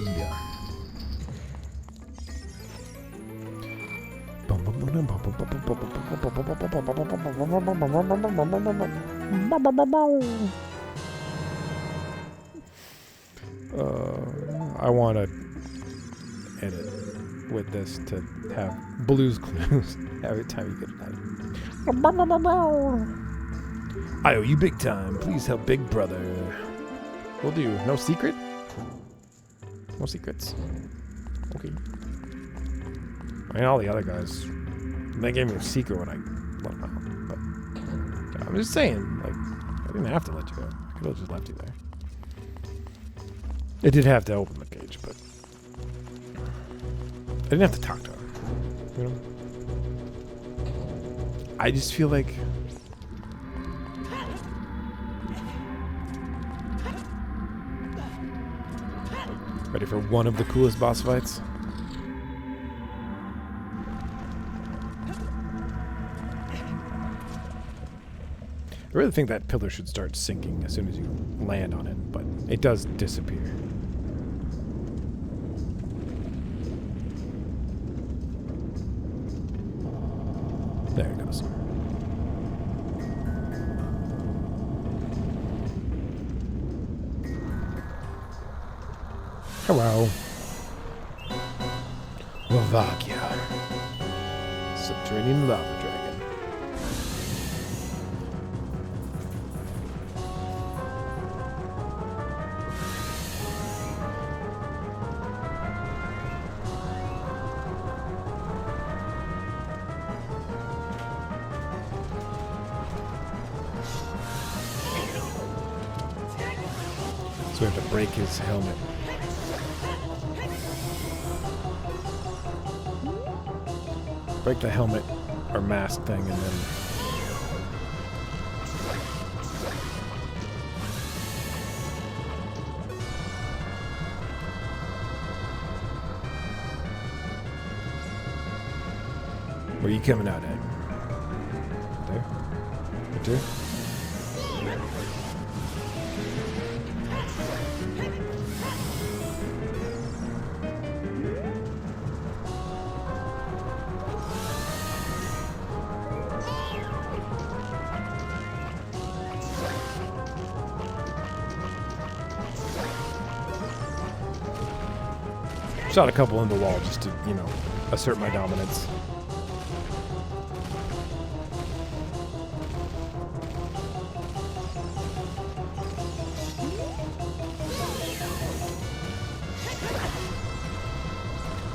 I want to edit with this to have Blue's Clues every time you get an item. I owe you big time. Please help big brother. We'll do. No secret? No secrets. Okay. I mean, all the other guys, they gave me a secret when I let them out. But I'm just saying, like, I didn't have to let you go. I could have just left you there. It did have to open the cage, but I didn't have to talk to him. You know? I just feel like ready for one of the coolest boss fights? I really think that pillar should start sinking as soon as you land on it, but it does disappear. There it goes. Hello. Lavagia. Subterranean lava dragon. So we have to break his helmet. Break the helmet or mask thing and then where are you coming out at? There? Right there? Shot a couple in the wall just to, you know, assert my dominance.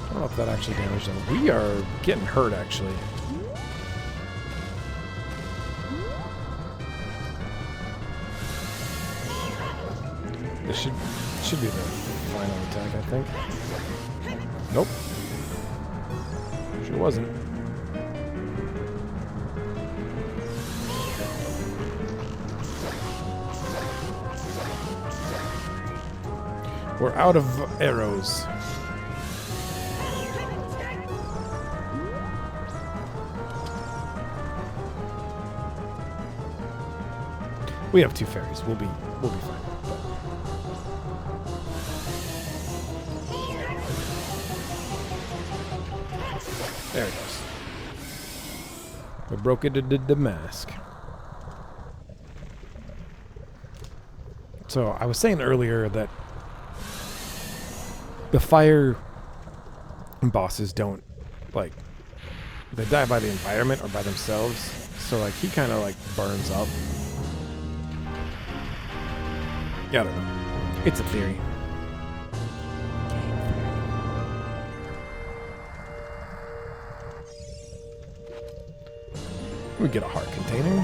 I don't know if that actually damaged them. We are getting hurt, actually. This should be the final attack, I think. Nope. Sure wasn't. We're out of arrows. We have 2 fairies. We'll be fine. There it goes. We broke it into the mask. So I was saying earlier that the fire bosses don't, like, they die by the environment or by themselves. So, like, he kind of, like, burns up. Yeah, I don't know. It's a theory. We get a heart container.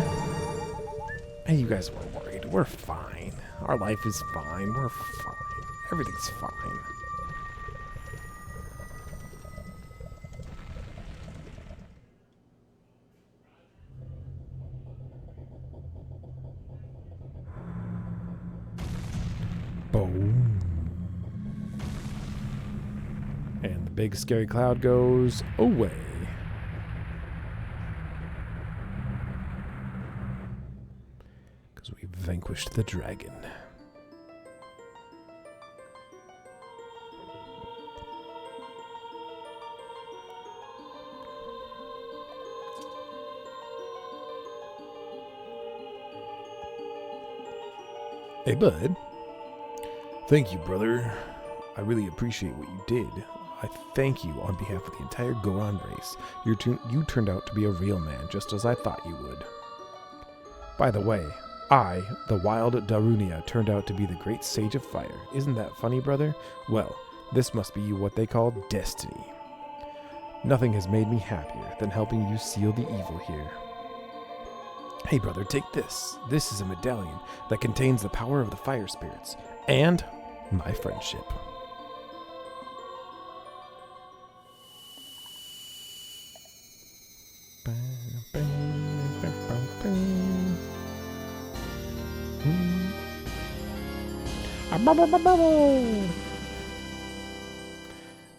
Hey, you guys were worried. We're fine. Our life is fine. We're fine. Everything's fine. Boom. And the big scary cloud goes away. We vanquished the dragon. Hey, bud. Thank you, brother. I really appreciate what you did. I thank you on behalf of the entire Goron race. You turned out to be a real man, just as I thought you would. By the way, I, the wild Darunia, turned out to be the great sage of fire. Isn't that funny, brother? Well, this must be what they call destiny. Nothing has made me happier than helping you seal the evil here. Hey, brother, take this. This is a medallion that contains the power of the fire spirits and my friendship.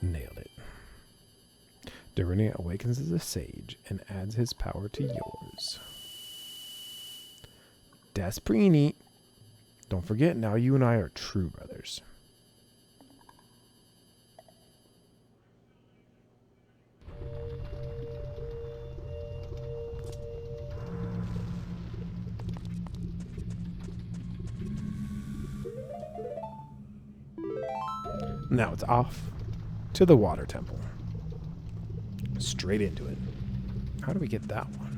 Nailed it. Darunia awakens as a sage and adds his power to yours. That's pretty neat. Don't forget, now you and I are true brothers. Now it's off to the water temple. Straight into it. How do we get that one?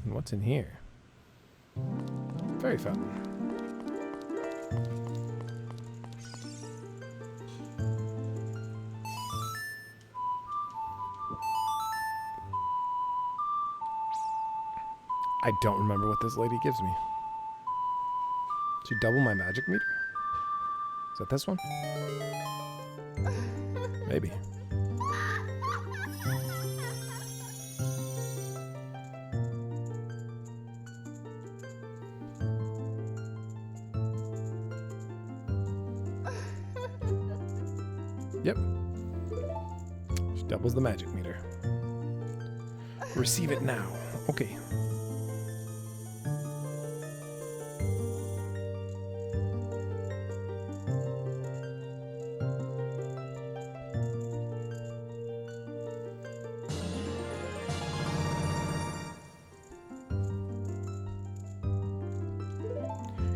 And what's in here? Fairy fountain. I don't remember what this lady gives me. Did you double my magic meter? Is that this one? Maybe. Yep. She doubles the magic meter. Receive it now. Okay.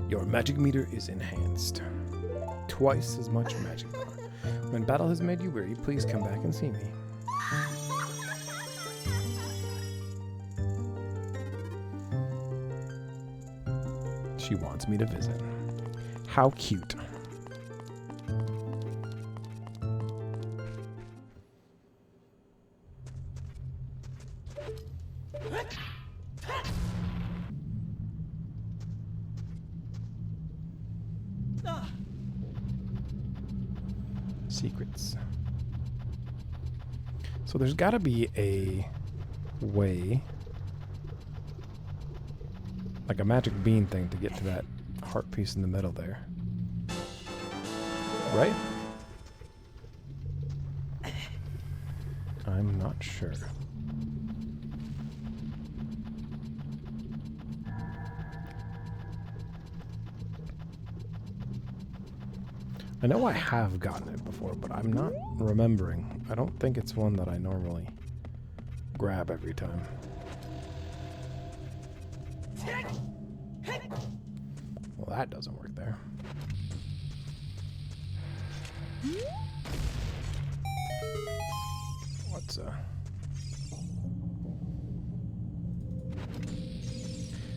Your magic meter is enhanced. Twice as much magic power. When battle has made you weary, please come back and see me. She wants me to visit. How cute. Secrets. So there's got to be a way, like a magic bean thing, to get to that heart piece in the middle there. Right? I'm not sure. I know I have gotten it before, but I'm not remembering. I don't think it's one that I normally grab every time. Well, that doesn't work there. What's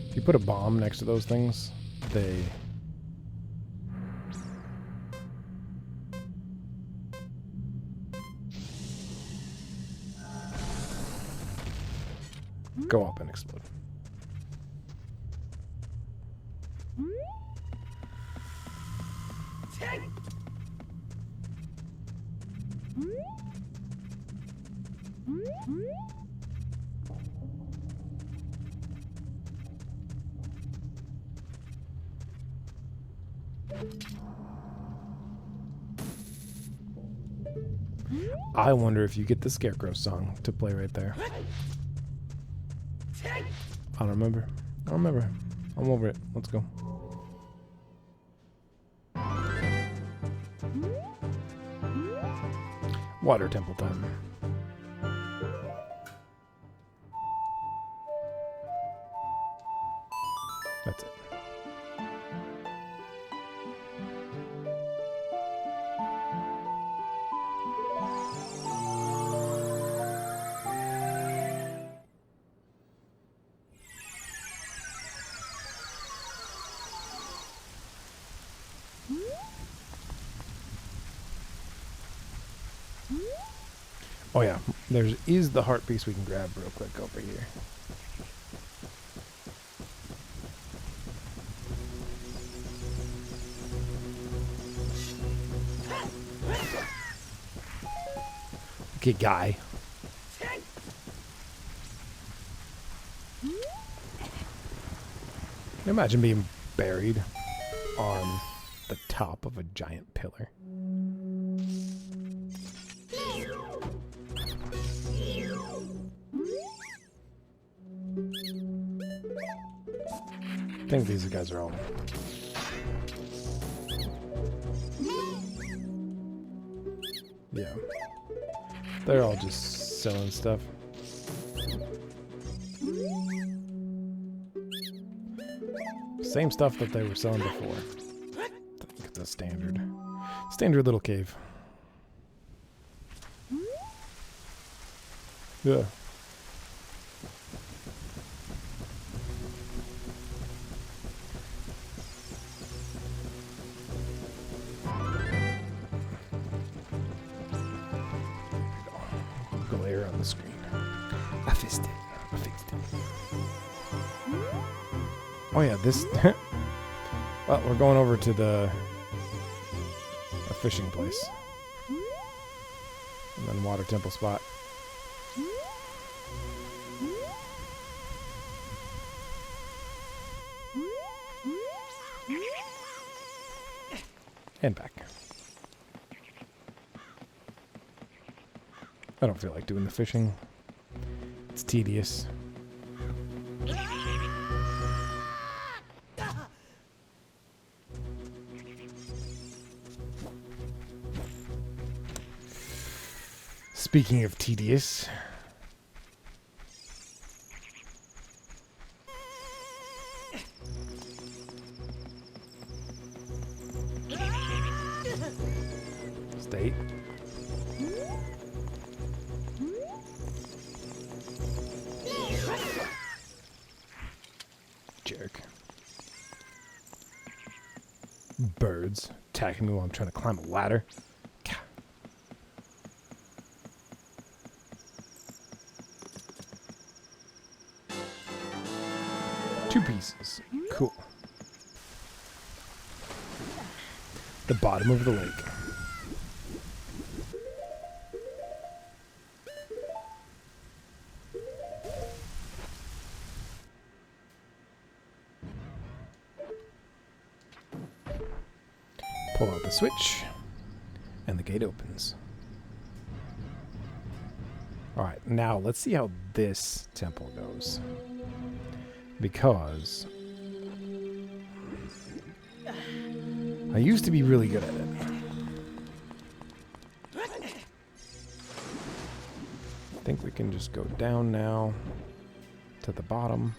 if you put a bomb next to those things, they go up and explode. I wonder if you get the Scarecrow song to play right there. I don't remember. I don't remember. I'm over it. Let's go. Water temple time. That's it. Oh yeah, is the heart piece we can grab real quick over here. Okay, guy. Can you imagine being buried on the top of a giant pillar? I think these guys are all... Yeah. They're all just selling stuff. Same stuff that they were selling before. I think it's a standard little cave. Yeah. Glare on the screen. I fixed it. Oh yeah, this... Well, we're going over to a fishing place. And then water temple spot. And back. I don't feel like doing the fishing. It's tedious. Speaking of tedious, state. Jerk. Birds attacking me while I'm trying to climb a ladder. 2 pieces. Cool. The bottom of the lake. Pull out the switch, and the gate opens. Alright, now let's see how this temple goes. Because I used to be really good at it. I think we can just go down now to the bottom.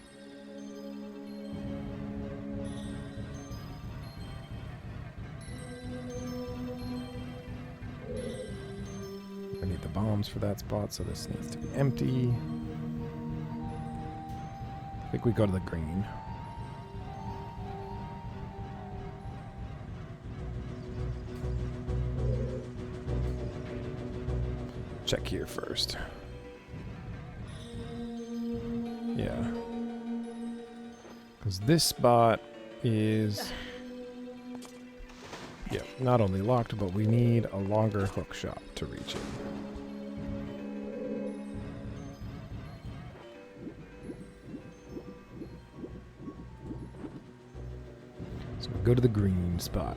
I need the bombs for that spot, so this needs to be empty. I think we go to the green. Check here first. Yeah. Because this spot is... Yeah, not only locked, but we need a longer hook shot to reach it. So we go to the green spot.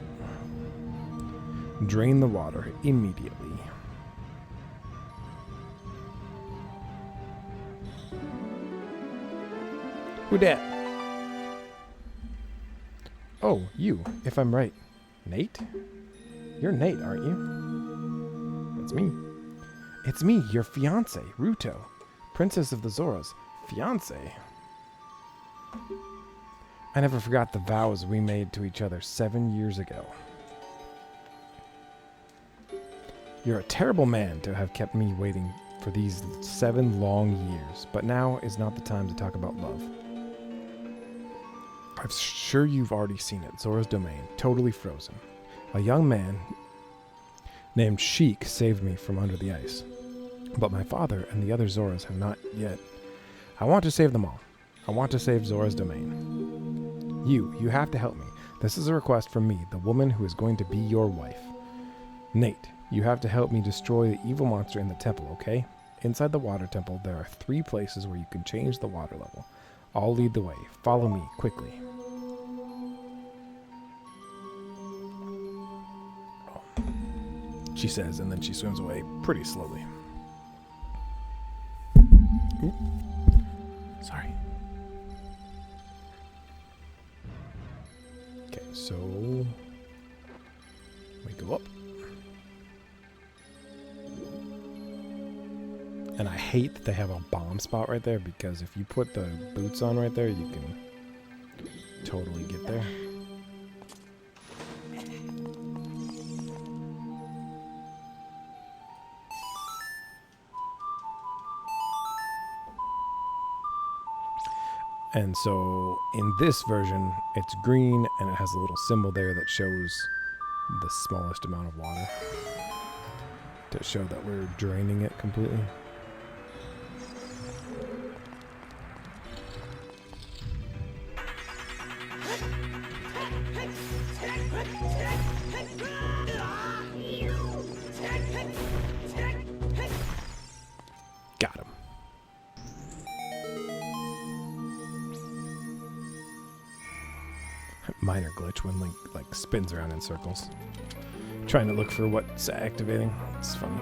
Drain the water immediately. Who dat? Oh, you, if I'm right. Nate? You're Nate, aren't you? That's me. It's me, your fiancé, Ruto. Princess of the Zoras. Fiancé? I never forgot the vows we made to each other 7 years ago. You're a terrible man to have kept me waiting for these 7 long years, but now is not the time to talk about love. I'm sure you've already seen it. Zora's domain, totally frozen. A young man named Sheik saved me from under the ice. But my father and the other Zoras have not yet. I want to save them all. I want to save Zora's domain. You have to help me. This is a request from me, the woman who is going to be your wife. Nate, you have to help me destroy the evil monster in the temple, okay? Inside the water temple, there are 3 places where you can change the water level. I'll lead the way. Follow me, quickly. She says, and then she swims away pretty slowly. Oop. Sorry. Okay, so we go up. And I hate that they have a bomb spot right there, because if you put the boots on right there, you can totally get there. And so in this version, it's green and it has a little symbol there that shows the smallest amount of water to show that we're draining it completely. Got him. Minor glitch when Link like spins around in circles, trying to look for what's activating. It's funny.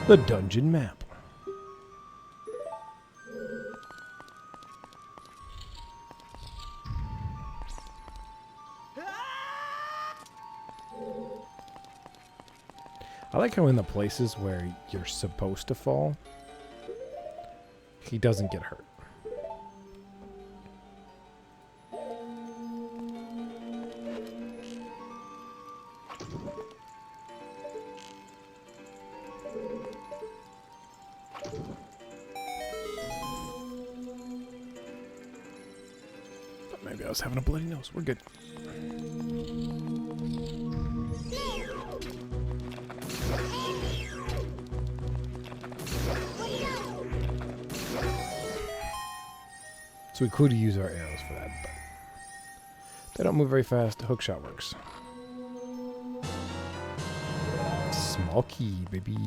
The dungeon map. I like how in the places where you're supposed to fall, he doesn't get hurt. But maybe I was having a bloody nose. We're good. So we could use our arrows for that, but they don't move very fast. Hookshot works. Small key, baby.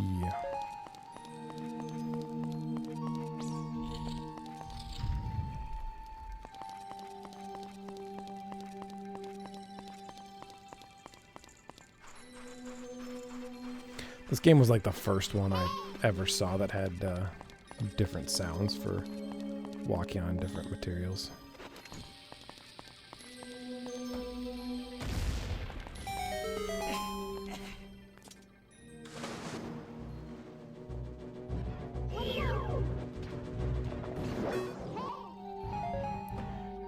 This game was like the first one I ever saw that had different sounds for walking on different materials.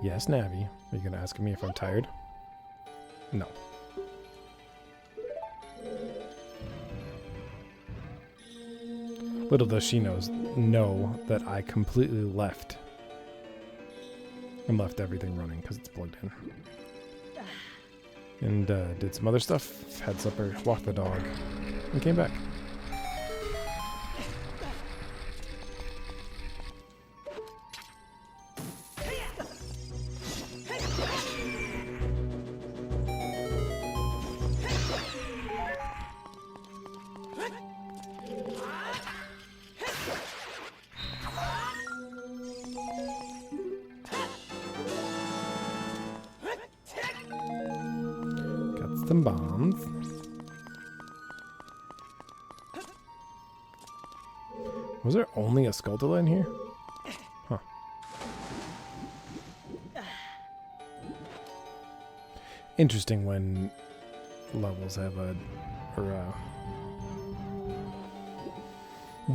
Yes, Navi. Are you going to ask me if I'm tired? No. Little does she know that I completely left everything running because it's plugged in. And did some other stuff, had supper, walked the dog, and came back. Some bombs. Was there only a Skulltula in here? Huh. Interesting when levels have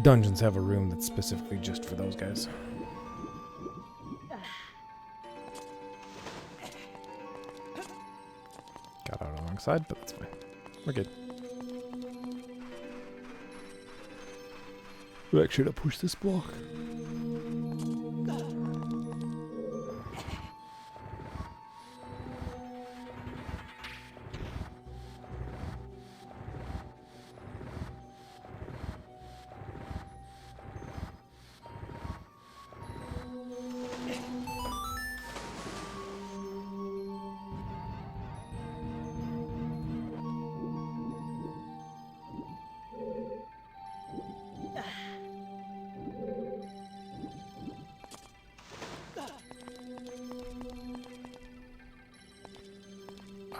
dungeons have a room that's specifically just for those guys. Got out on the wrong side, but that's fine. We're good. Make sure to push this block.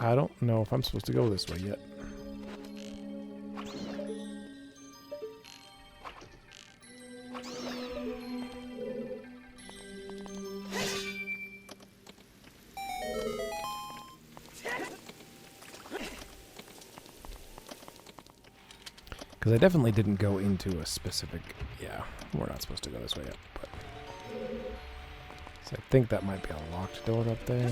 I don't know if I'm supposed to go this way yet. Because I definitely didn't go into a specific... Yeah, we're not supposed to go this way yet, but... So I think that might be a locked door up there.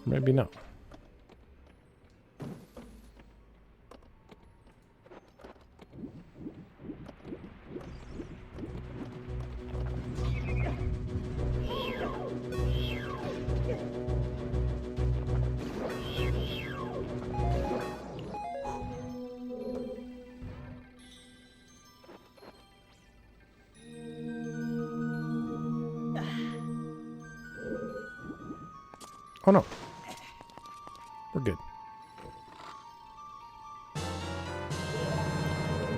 Maybe no. Oh no. We're good.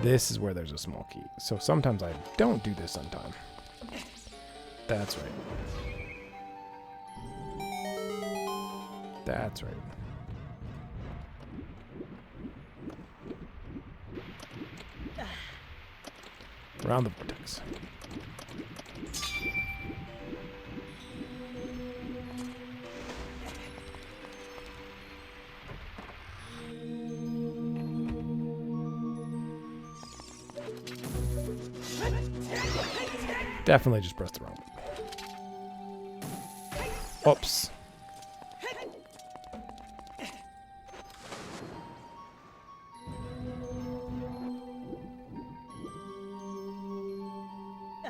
This is where there's a small key. So sometimes I don't do this on time. That's right. That's right. Around the vortex. Definitely just pressed the wrong one. Oops. I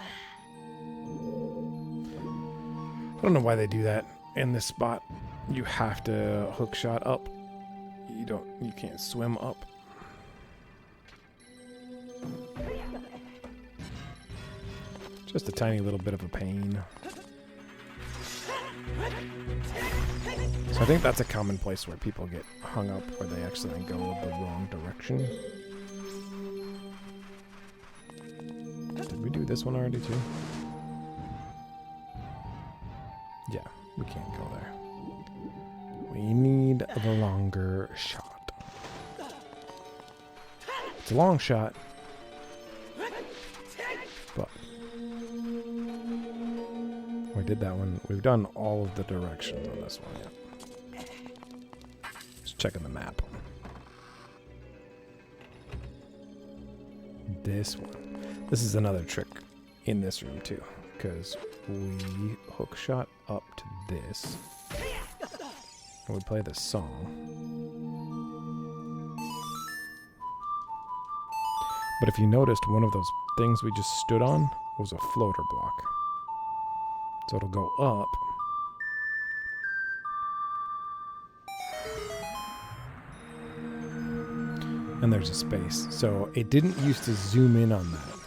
don't know why they do that in this spot. You have to hook shot up. You can't swim up. Just a tiny little bit of a pain. So I think that's a common place where people get hung up, where they accidentally go the wrong direction. Did we do this one already too? Yeah, we can't go there. We need the longer shot. It's a long shot, but we did that one. We've done all of the directions on this one, yeah. Just checking the map. This one. This is another trick in this room too, because we hook shot up to this, and we play this song. But if you noticed, one of those things we just stood on was a floater block. So it'll go up. And there's a space. So it didn't used to zoom in on that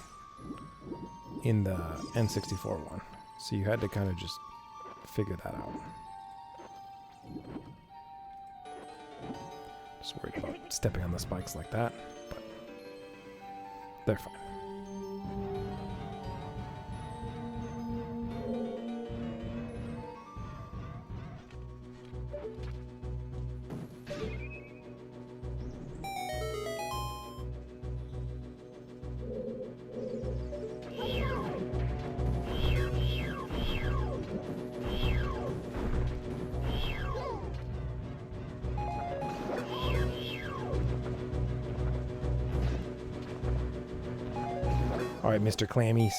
in the N64 one. So you had to kind of just figure that out. Just worried about stepping on the spikes like that, but they're fine. All right, Mr. Clammies.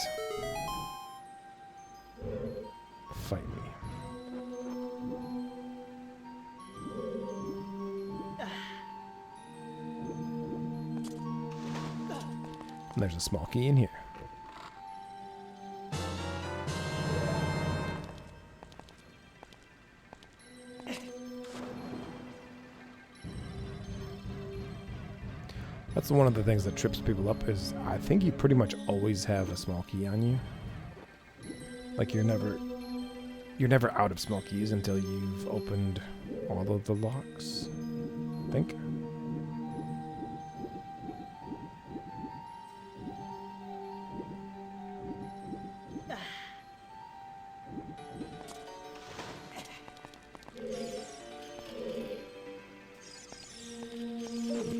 Fight me. And there's a small key in here. That's one of the things that trips people up is I think you pretty much always have a small key on you. Like you're never out of small keys until you've opened all of the locks, I think.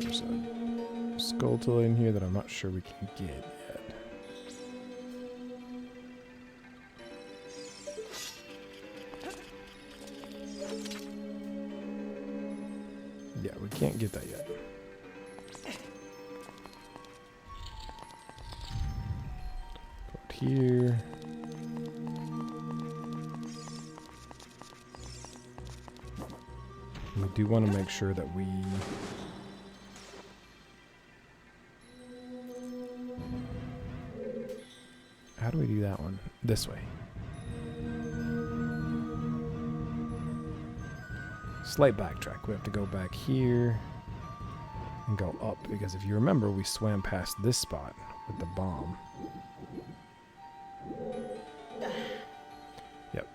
There's a skeletal in here that I'm not sure we can get yet. Yeah, we can't get that yet. Go out here. We do want to make sure that we... How do we do that one? This way. Slight backtrack. We have to go back here and go up, because if you remember, we swam past this spot with the bomb. Yep.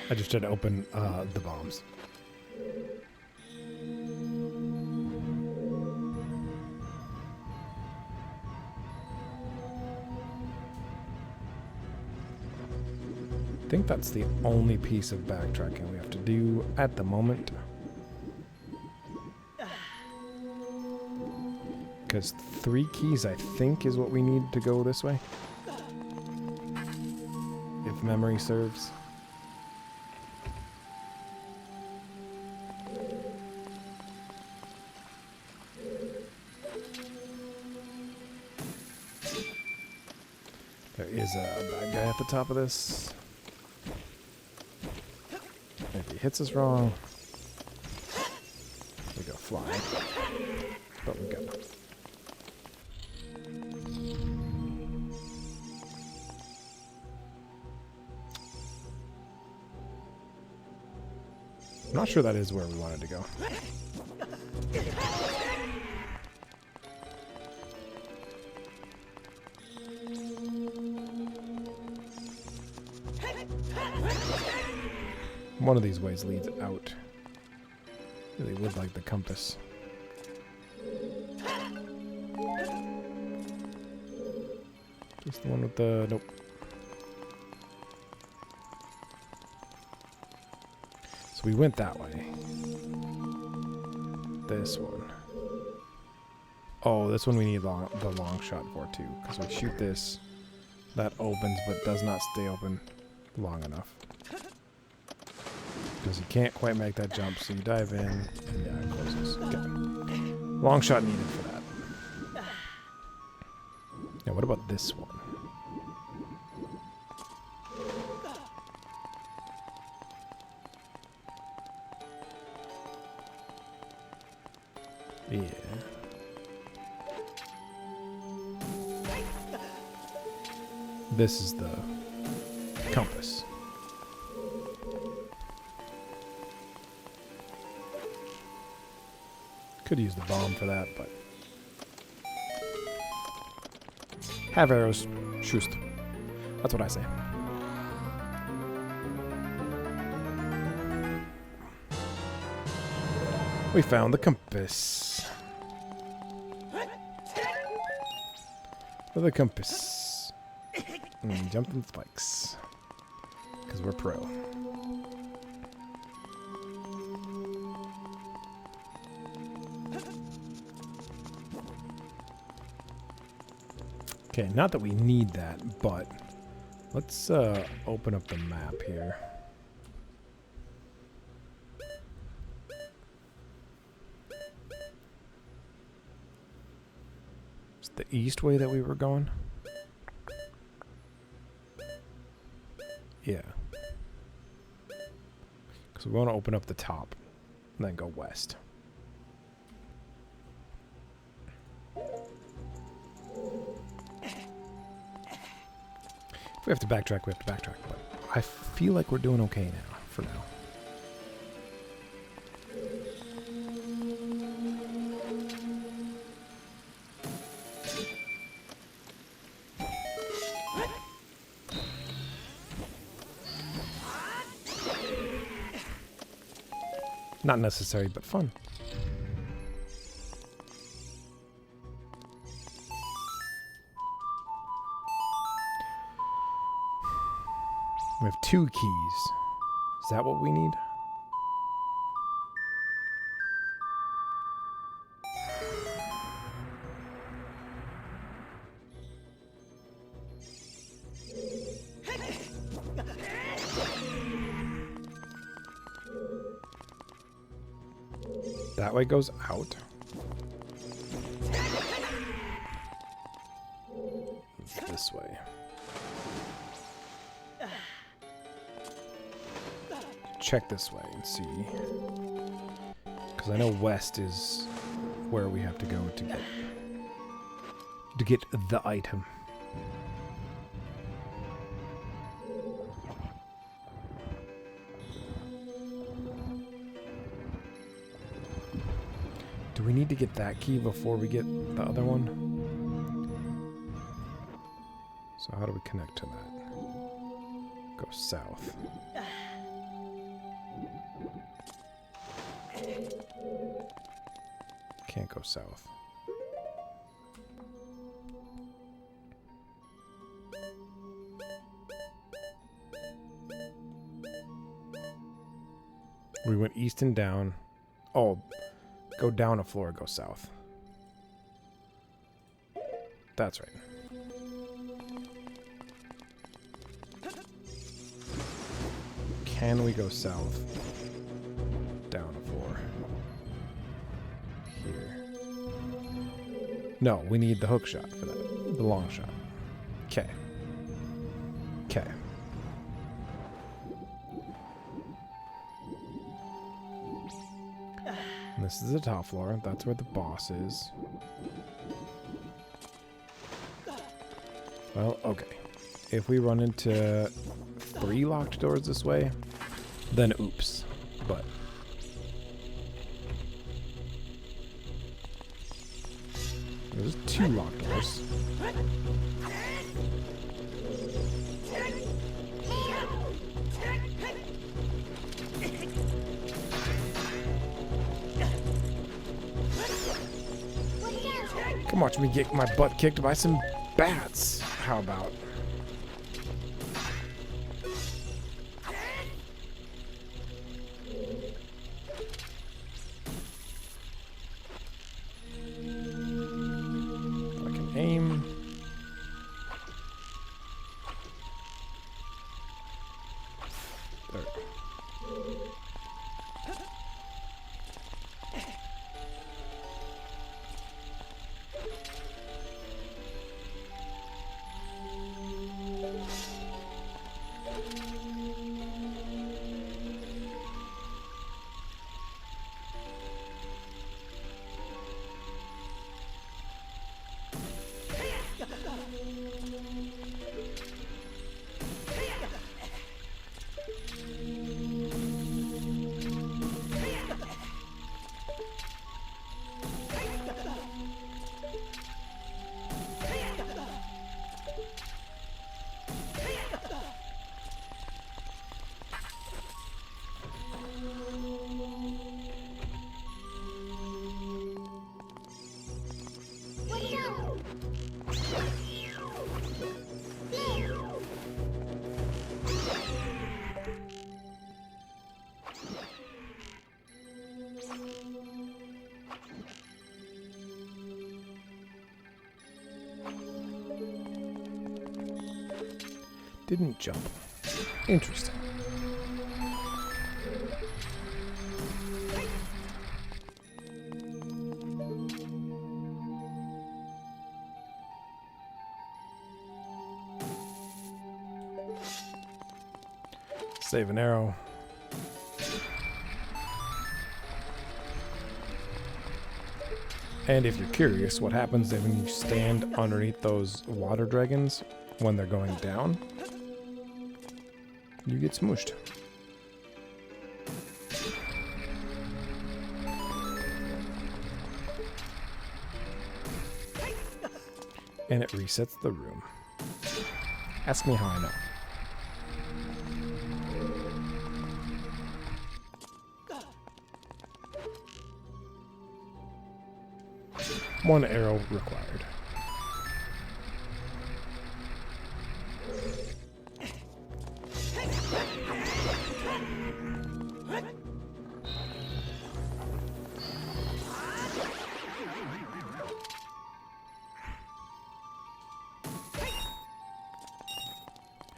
I just had to open the bombs. I think that's the only piece of backtracking we have to do at the moment. Because 3 keys, I think, is what we need to go this way. If memory serves. There is a bad guy at the top of this. If he hits us wrong, we go flying. But we're good. I'm not sure that is where we wanted to go. One of these ways leads out. Really would like the compass. Just the one with the... Nope. So we went that way. This one. Oh, this one we need the long shot for too. Because we shoot this. That opens but does not stay open long enough. Because you can't quite make that jump, so you dive in, and yeah, it closes. Okay. Long shot needed for that. Now, what about this one? Yeah. This is the compass. Could use the bomb for that, but have arrows, shoot. That's what I say. We found the compass. The compass. And jumped in spikes. Because we're pro. Okay, not that we need that, but let's open up the map here. Is it the east way that we were going? Yeah. Because we want to open up the top and then go west. If we have to backtrack, we have to backtrack, but I feel like we're doing okay now, for now. Not necessary, but fun. We have 2 keys. Is that what we need? That way goes out. This way. Check this way and see. Because I know west is where we have to go to get the item. Do we need to get that key before we get the other one? So how do we connect to that? Go south. Can't go south. We went east and down. Oh, go down a floor, go south. That's right. Can we go south? Down a floor. Here. No, we need the hook shot for that. The long shot. Okay. Okay. This is the top floor. That's where the boss is. Well, okay. If we run into 3 locked doors this way, then oops. But there's 2 locked doors. Come watch me get my butt kicked by some bats. How about? If I can aim. There we go. Didn't jump. Interesting. Save an arrow. And if you're curious, what happens when you stand underneath those water dragons when they're going down? You get smooshed. And it resets the room. Ask me how I know. One arrow required.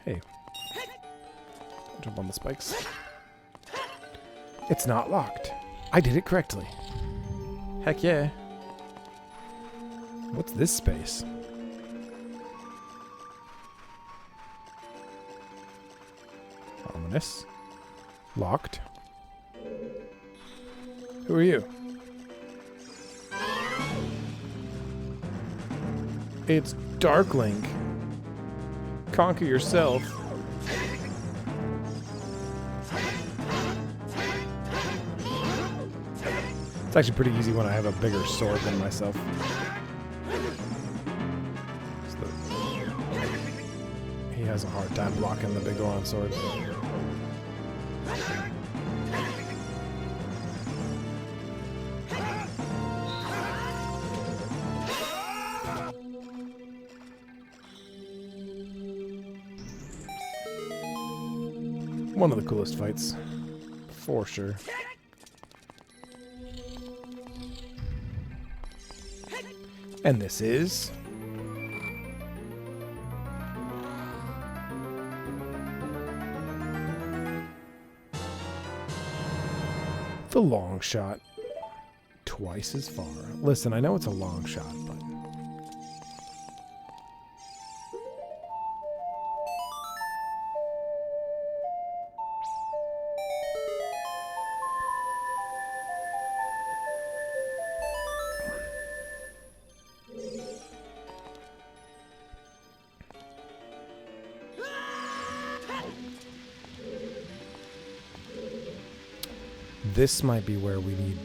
Hey. Jump on the spikes. It's not locked. I did it correctly. Heck yeah. What's this space? Ominous. Locked. Who are you? It's Darklink. Conquer yourself. It's actually pretty easy when I have a bigger sword than myself. He has a hard time blocking the big Goron sword. One of the coolest fights, for sure. And this is... the long shot. Twice as far. Listen, I know it's a long shot, but... this might be where we need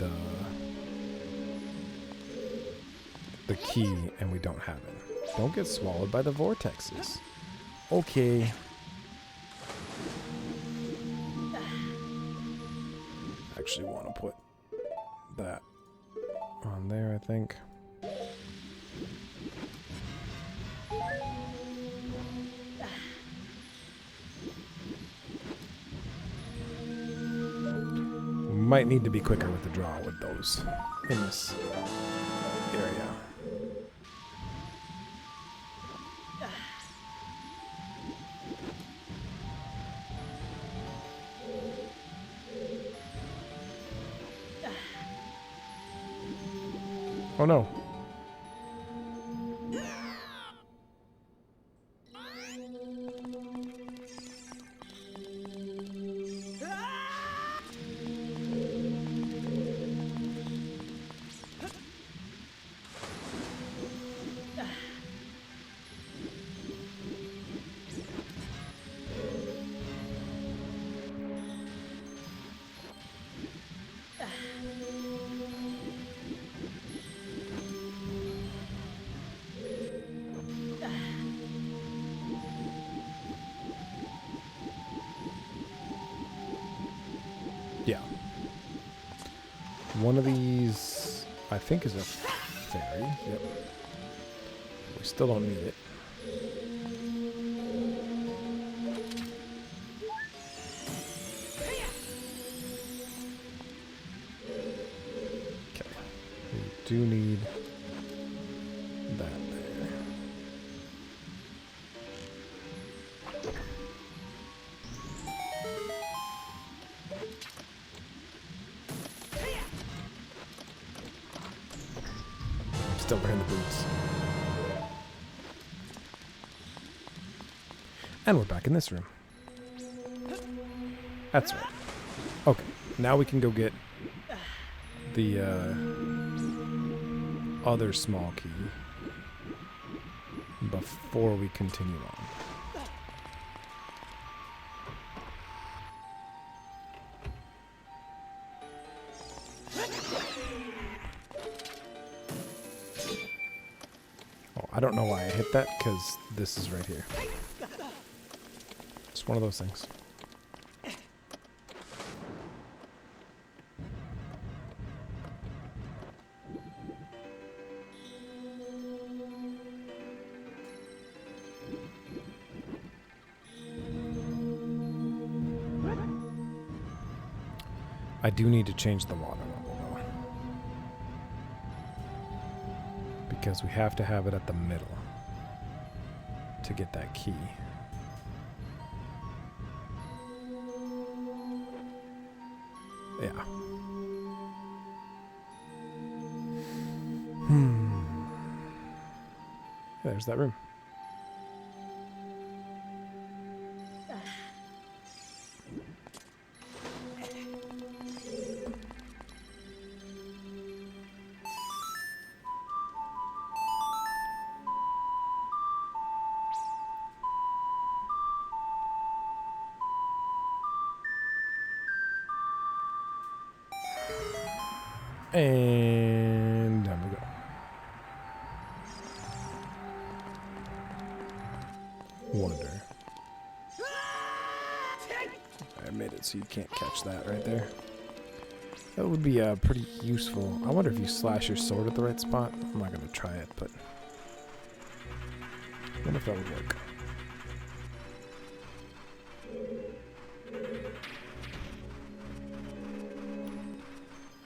the key, and we don't have it. Don't get swallowed by the vortexes. Okay. Actually want to put that on there, I think. Might need to be quicker with the draw with those in this area. Oh no. Yeah. One of these, I think, is a fairy. Yep. We still don't need it. Okay. We do need that there. Still wearing the boots. And we're back in this room. That's right. Okay, now we can go get the other small key before we continue on. I don't know why I hit that, because this is right here. It's one of those things. I do need to change the water level, though. Because we have to have it at the middle to get that key. Yeah. There's that room. And down we go. Wonder. I made it so you can't catch that right there. That would be pretty useful. I wonder if you slash your sword at the right spot. I'm not going to try it, but I wonder if that would work.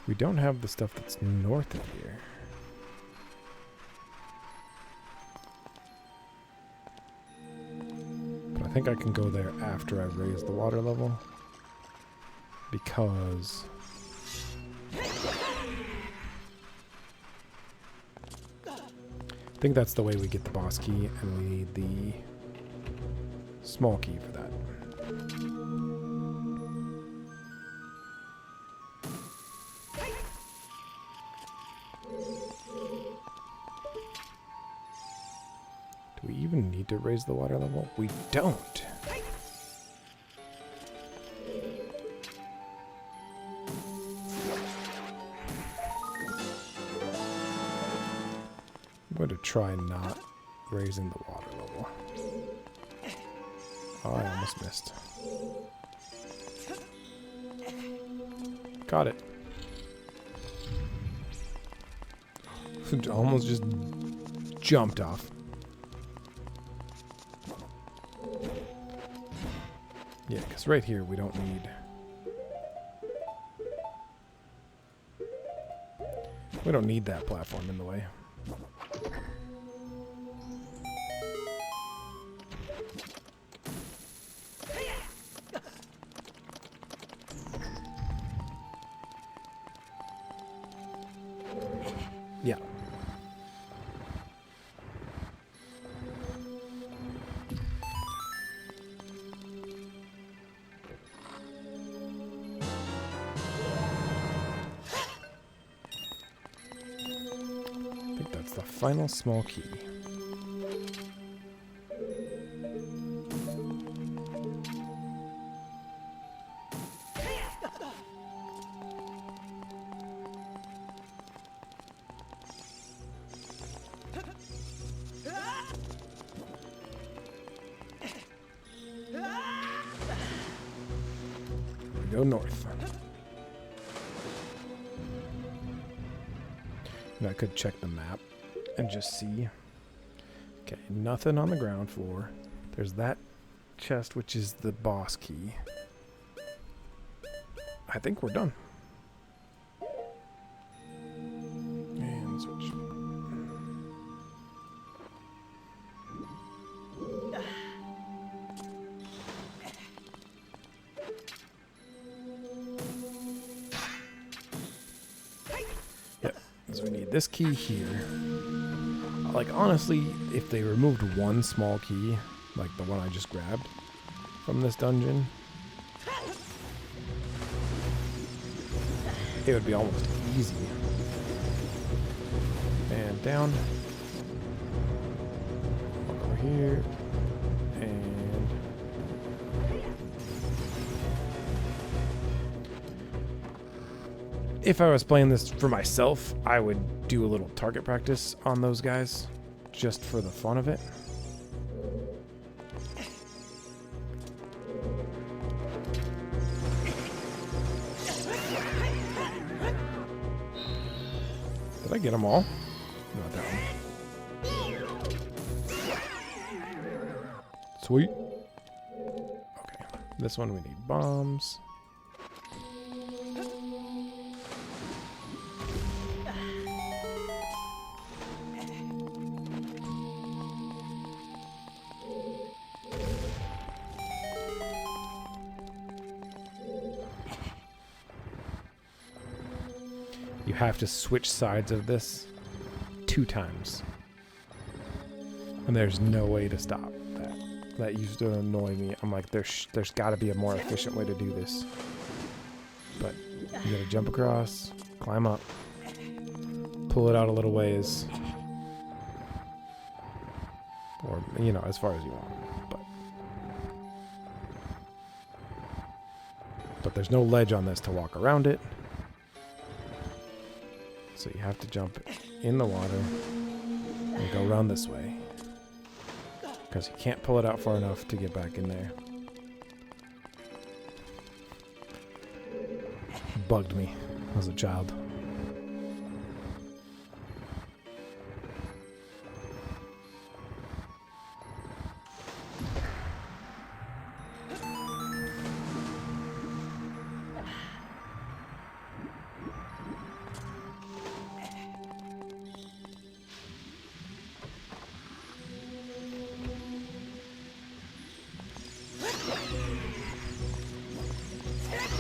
We don't have the stuff that's north of here. But I think I can go there after I raise the water level. Because I think that's the way we get the boss key, and we need the small key for that. Do we even need to raise the water level? We don't. I'm going to try not raising the water level. Oh, I almost missed. Got it. Almost just jumped off. Yeah, because right here we don't need... We don't need that platform in the way. Yeah. I think that's the final small key. Go north. And I could check the map and just see. Okay, nothing on the ground floor. There's that chest, which is the boss key. I think we're done. And switch. We need this key here. Like, honestly, if they removed one small key, like the one I just grabbed from this dungeon, it would be almost easy. And down. Over here. And if I was playing this for myself, I would do a little target practice on those guys, just for the fun of it. Did I get them all? Not that one. Sweet. Okay, this one we need bombs. You have to switch sides of this 2 times. And there's no way to stop that. That used to annoy me. I'm like, there's got to be a more efficient way to do this. But you gotta jump across, climb up, pull it out a little ways. Or, you know, as far as you want. But there's no ledge on this to walk around it. So you have to jump in the water and go around this way. Because you can't pull it out far enough to get back in there. Bugged me as a child.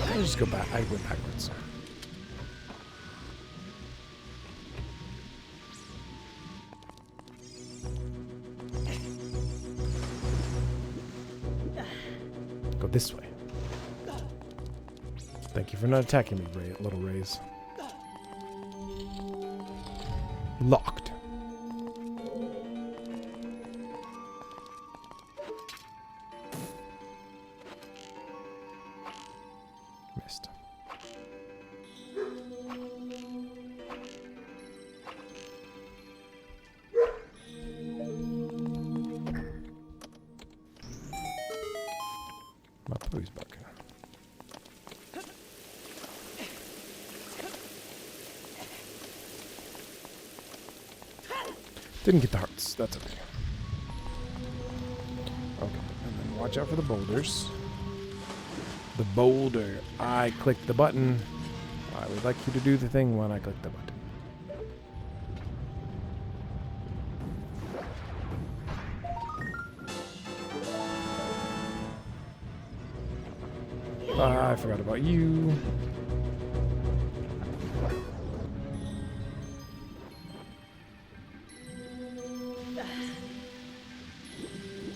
I'll just go back. I went backwards. Go this way. Thank you for not attacking me, little rays. Locked. Missed. My poo's back. Didn't get the hearts. That's okay. Okay, and then watch out for the boulders. The boulder. I clicked the button. I would like you to do the thing when I click the button. I forgot about you.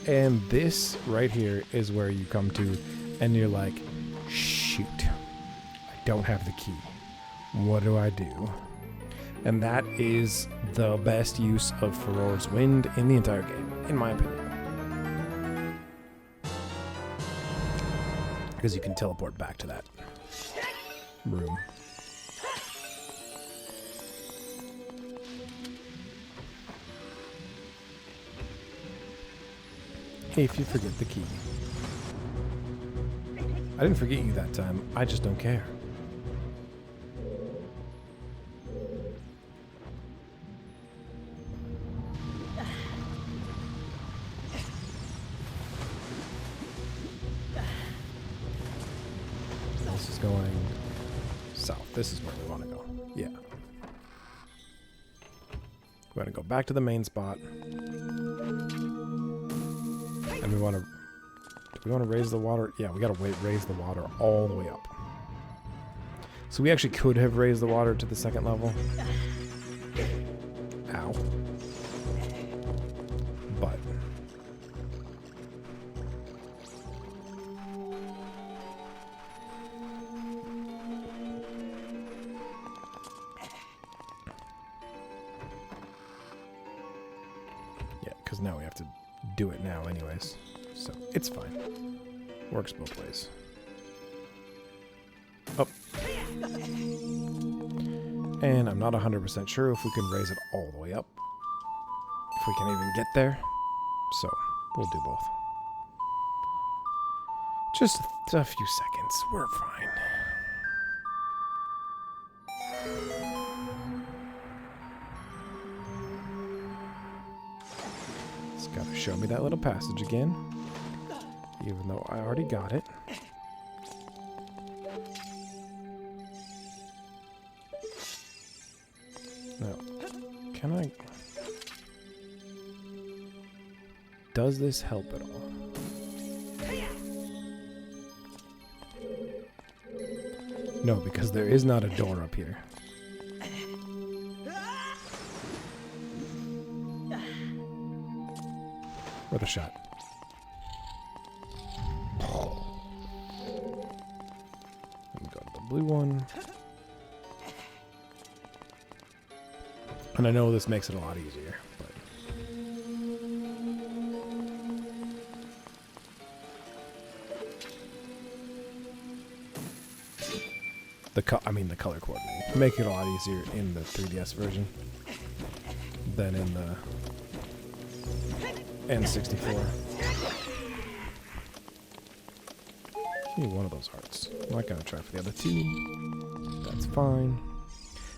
And this right here is where you come to and you're like, shoot, I don't have the key. What do I do? And that is the best use of Furor's Wind in the entire game, in my opinion. Because you can teleport back to that room. If you forget the key. I didn't forget you that time. I just don't care. This is going south. This is where we want to go. Yeah. We're going to go back to the main spot. And we want to... Do we want to raise the water? Yeah, we got to raise the water all the way up. So we actually could have raised the water to the second level. Ow. But... yeah, because now we have to do it now anyways. So, it's fine. Works both ways. Up. And I'm not 100% sure if we can raise it all the way up. if we can even get there. So, we'll do both. Just a few seconds. We're fine. It's got to show me that little passage again. Even though I already got it. Now, can I... Does this help at all? No, because there is not a door up here. Worth a shot. Let me go to the blue one. And I know this makes it a lot easier, but... the color coordinating. Make it a lot easier in the 3DS version than in the N64. Give me one of those hearts. I'm not gonna try for the other two. That's fine.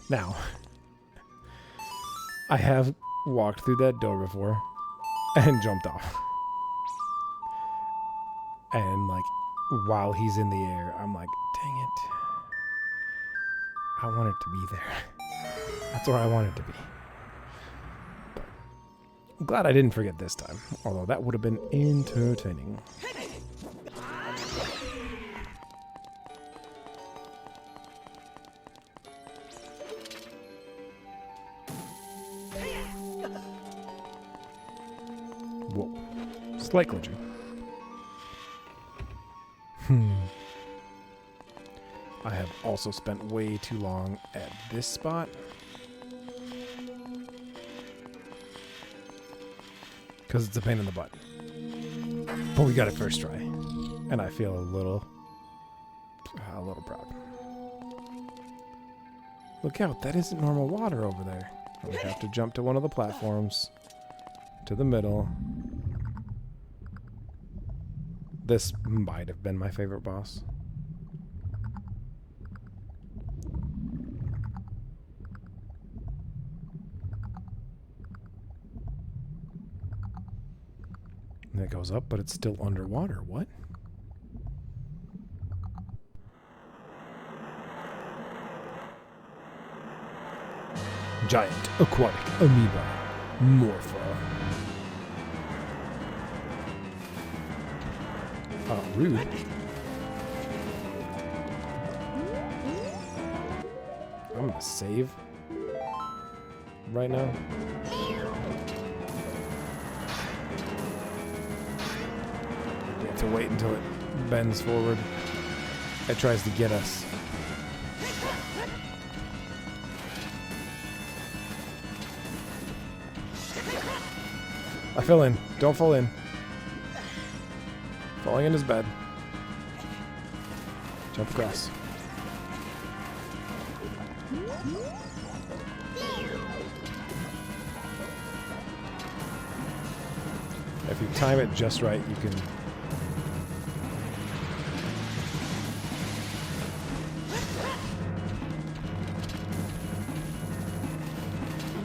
Now, I have walked through that door before and jumped off. And like, while he's in the air, I'm like, dang it. I want it to be there. That's where I want it to be. But I'm glad I didn't forget this time. Although that would have been entertaining. Whoa. Slight glitching. I have also spent way too long at this spot. Because it's a pain in the butt. But we got it first try. And I feel a little proud. Look out, that isn't normal water over there. We have to jump to one of the platforms. To the middle. This might have been my favorite boss. And it goes up, but it's still underwater. What? Giant aquatic amoeba. Morpha. Rude. I'm gonna save right now. We have to wait until it bends forward. It tries to get us. I fell in. Don't fall in. Falling in is bad. Jump across. If you time it just right, you can...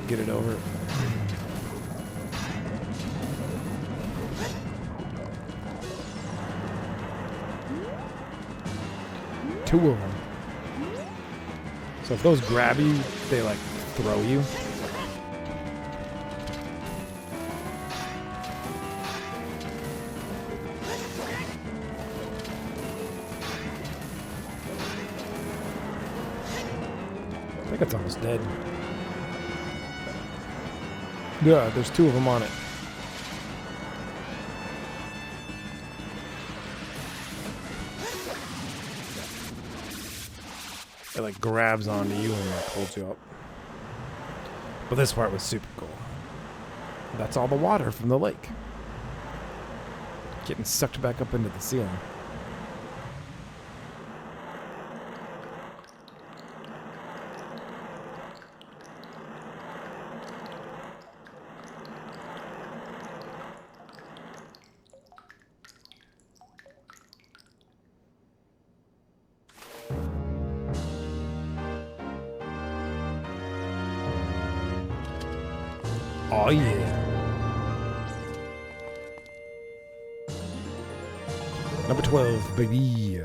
get it over. Two of them. So if those grab you, they like throw you. I think it's almost dead. Yeah, there's two of them on it. It like grabs onto you and like holds you up. But this part was super cool. That's all the water from the lake. Getting sucked back up into the ceiling. Oh yeah. Number 12, baby.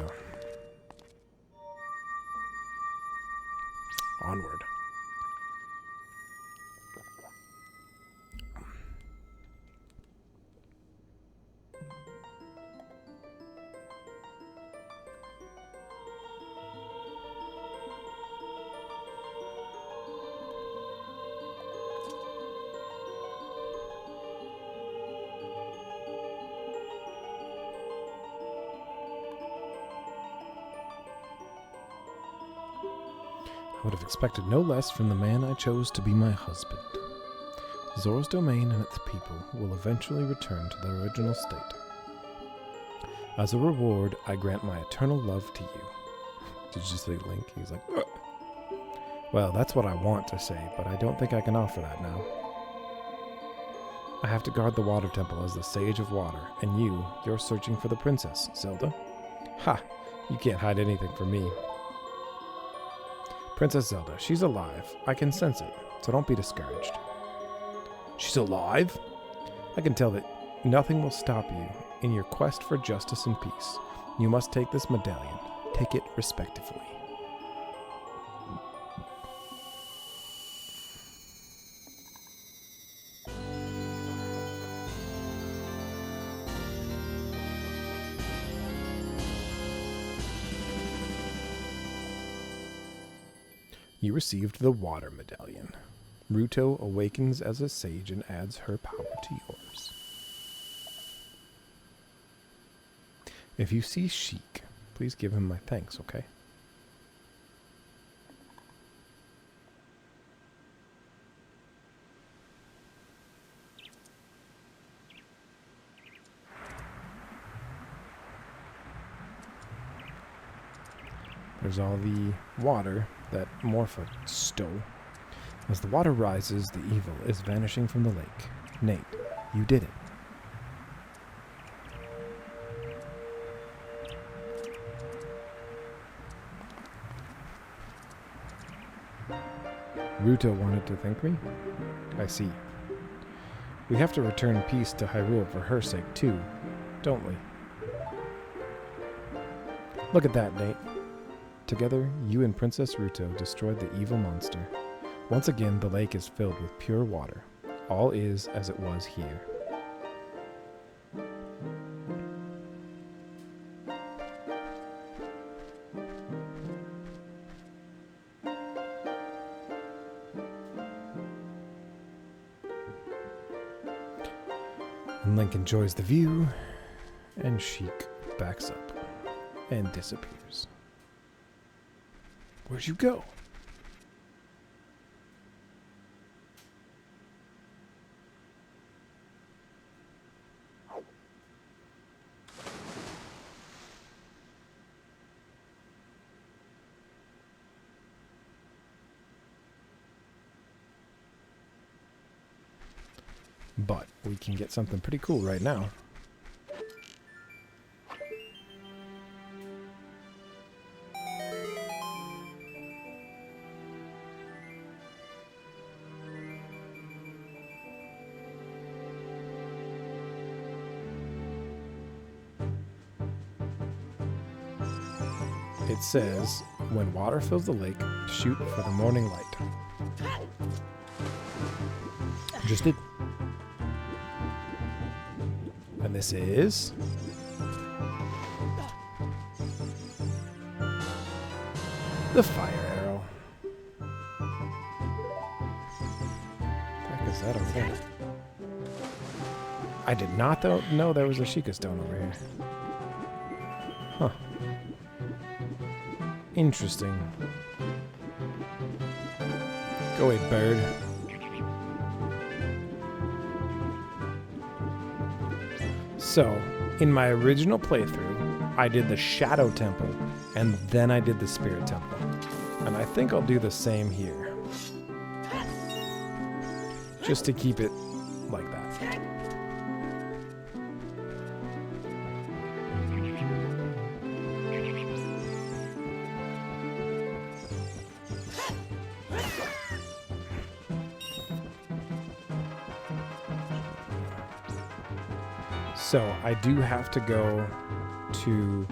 Onward. I would have expected no less from the man I chose to be my husband. Zora's domain and its people will eventually return to their original state. As a reward, I grant my eternal love to you. Did you see Link? He's like, ugh. Well, that's what I want to say, but I don't think I can offer that now. I have to guard the water temple as the Sage of Water, and you're searching for the princess, Zelda. Ha! You can't hide anything from me. Princess Zelda, she's alive. I can sense it, so don't be discouraged. She's alive? I can tell that nothing will stop you in your quest for justice and peace. You must take this medallion. Take it respectfully. You received the Water Medallion. Ruto awakens as a sage and adds her power to yours. If you see Sheik, please give him my thanks, okay? There's all the water that Morpha stole. As the water rises, the evil is vanishing from the lake. Nate, you did it. Ruto wanted to thank me? I see. We have to return peace to Hyrule for her sake too, don't we? Look at that, Nate. Together, you and Princess Ruto destroyed the evil monster. Once again, the lake is filled with pure water. All is as it was here. And Link enjoys the view, and Sheik backs up and disappears. Where'd you go? But we can get something pretty cool right now. It says, when water fills the lake, shoot for the morning light. Just did. And this is... the fire arrow. What the heck is that over there? I did not know there was a Sheikah stone over here. Huh. Interesting. Go away, bird. So, in my original playthrough, I did the Shadow Temple, and then I did the Spirit Temple. And I think I'll do the same here. Just to keep it like that. So I do have to go to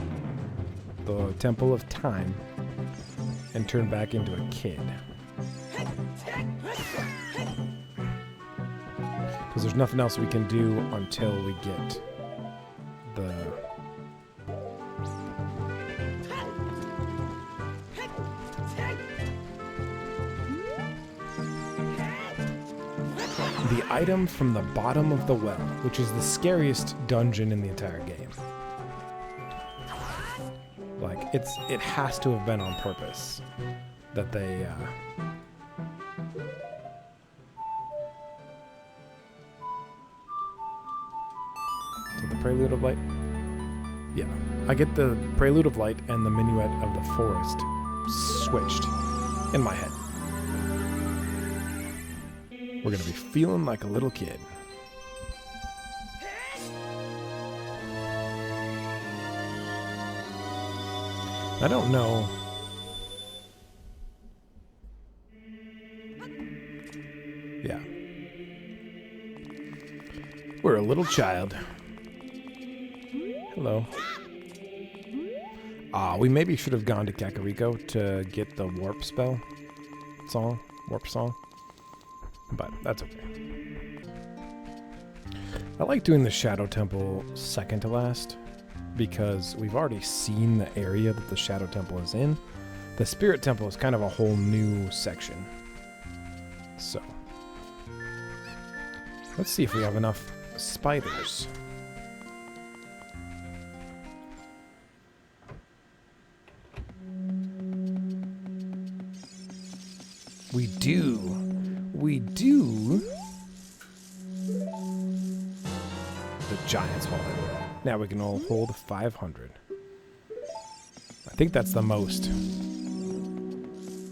the Temple of Time and turn back into a kid. Because there's nothing else we can do until we get the... the item from the bottom of the well, which is the scariest dungeon in the entire game. Like, it has to have been on purpose that they, So the Prelude of Light? Yeah. I get the Prelude of Light and the Minuet of the Forest switched in my head. We're gonna be feeling like a little kid. I don't know. Yeah. We're a little child. Hello. We maybe should have gone to Kakariko to get the warp spell song, warp song. But that's okay. I like doing the Shadow Temple second to last because we've already seen the area that the Shadow Temple is in. The Spirit Temple is kind of a whole new section. So, let's see if we have enough spiders. We do. We do. The Giant's Wallet. Now we can all hold 500. I think that's the most. I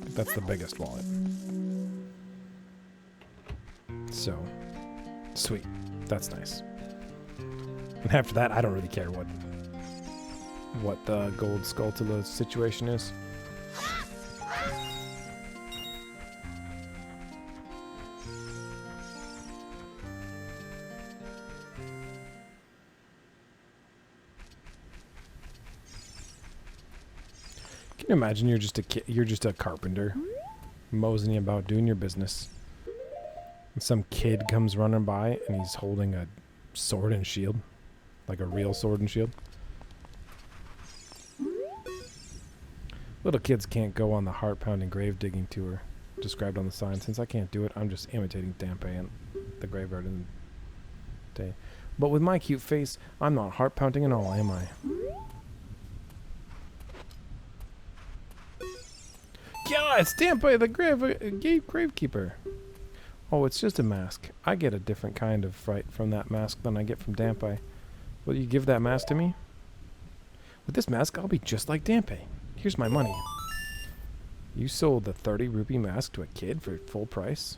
think that's the biggest wallet. So, sweet. That's nice. And after that, I don't really care what the gold Skulltula situation is. Can you imagine you're just a carpenter, moseying about doing your business, and some kid comes running by and he's holding a sword and shield, like a real sword and shield. Little kids can't go on the heart-pounding grave digging tour described on the sign. Since I can't do it, I'm just imitating Dampe and the graveyard in the day. But with my cute face, I'm not heart-pounding at all, am I? Yeah, it's Dampe, the gravekeeper. Oh, it's just a mask. I get a different kind of fright from that mask than I get from Dampe. Will you give that mask to me? With this mask, I'll be just like Dampe. Here's my money. You sold the 30 rupee mask to a kid for full price?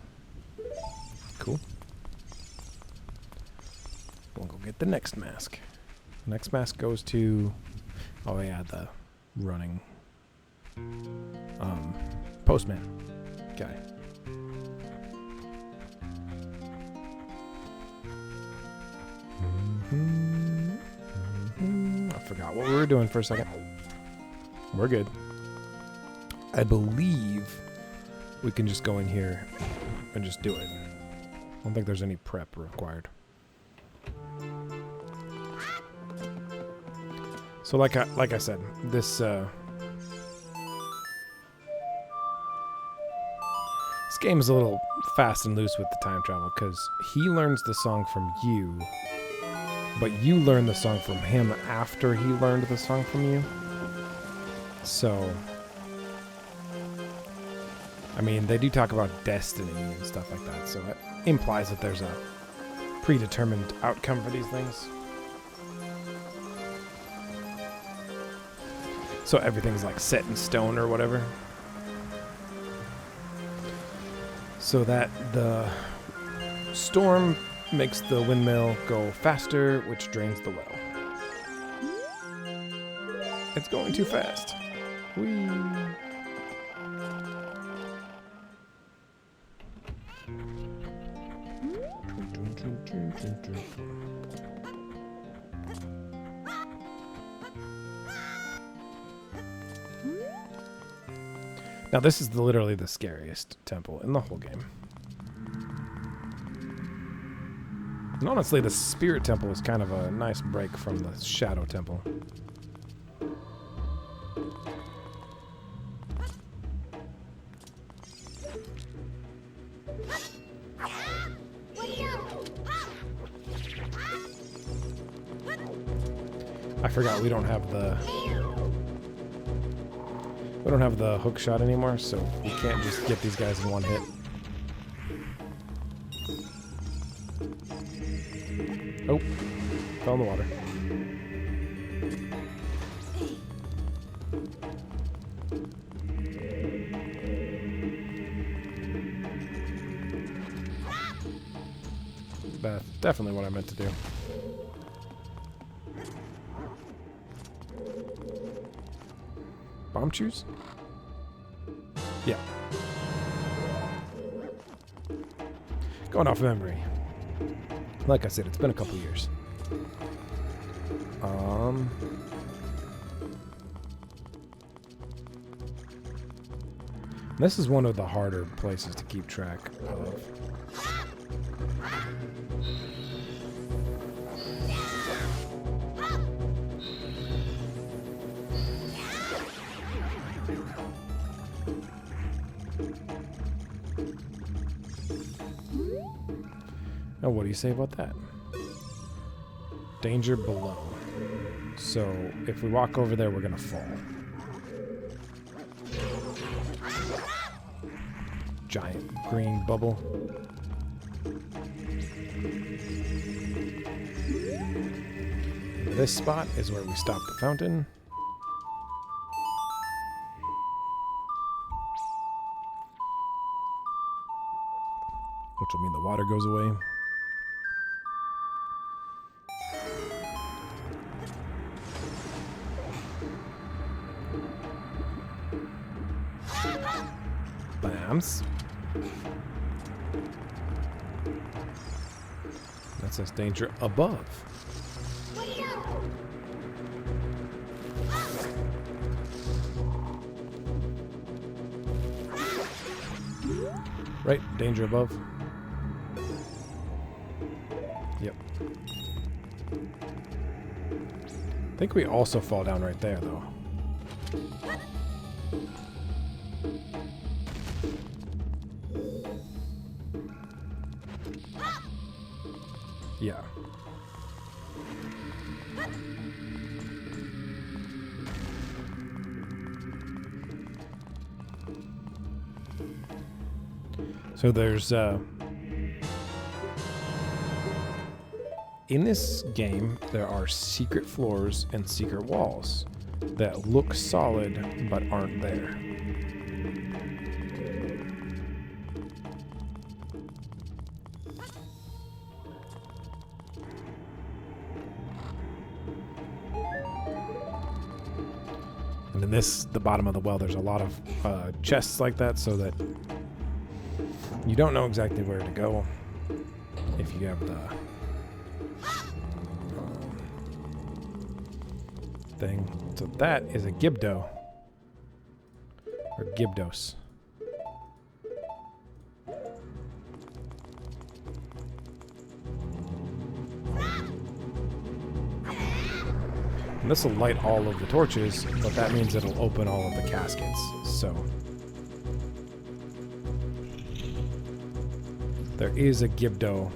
Cool. We'll go get the next mask. The next mask goes to... oh yeah, the running... postman guy. I forgot what we were doing for a second. We're good. I believe we can just go in here and just do it. I don't think there's any prep required. So like I said, this game is a little fast and loose with the time travel because he learns the song from you, but you learn the song from him after he learned the song from you. So, I mean, they do talk about destiny and stuff like that, so it implies that there's a predetermined outcome for these things. So everything's like set in stone or whatever. So that the storm makes the windmill go faster, which drains the well. It's going too fast. Whee! Now this is literally the scariest temple in the whole game. And honestly, the Spirit Temple is kind of a nice break from the Shadow Temple. I forgot we don't have the hook shot anymore, so we can't just get these guys in one hit. Oh, fell in the water. That's definitely what I meant to do. Bomb shoes? Yeah. Going off memory. Like I said, it's been a couple years. This is one of the harder places to keep track of. Now, what do you say about that? Danger below. So, if we walk over there, we're gonna fall. Giant green bubble. This spot is where we stop the fountain. Which will mean the water goes away. Bams. That says danger above. Right, danger above. Yep. I think we also fall down right there, though. Yeah. So there's in this game there are secret floors and secret walls that look solid but aren't there. And in the bottom of the well, there's a lot of chests like that, so that you don't know exactly where to go if you have the thing. So that is a Gibdo. Or Gibdos. And this will light all of the torches, but that means it'll open all of the caskets. So there is a Gibdo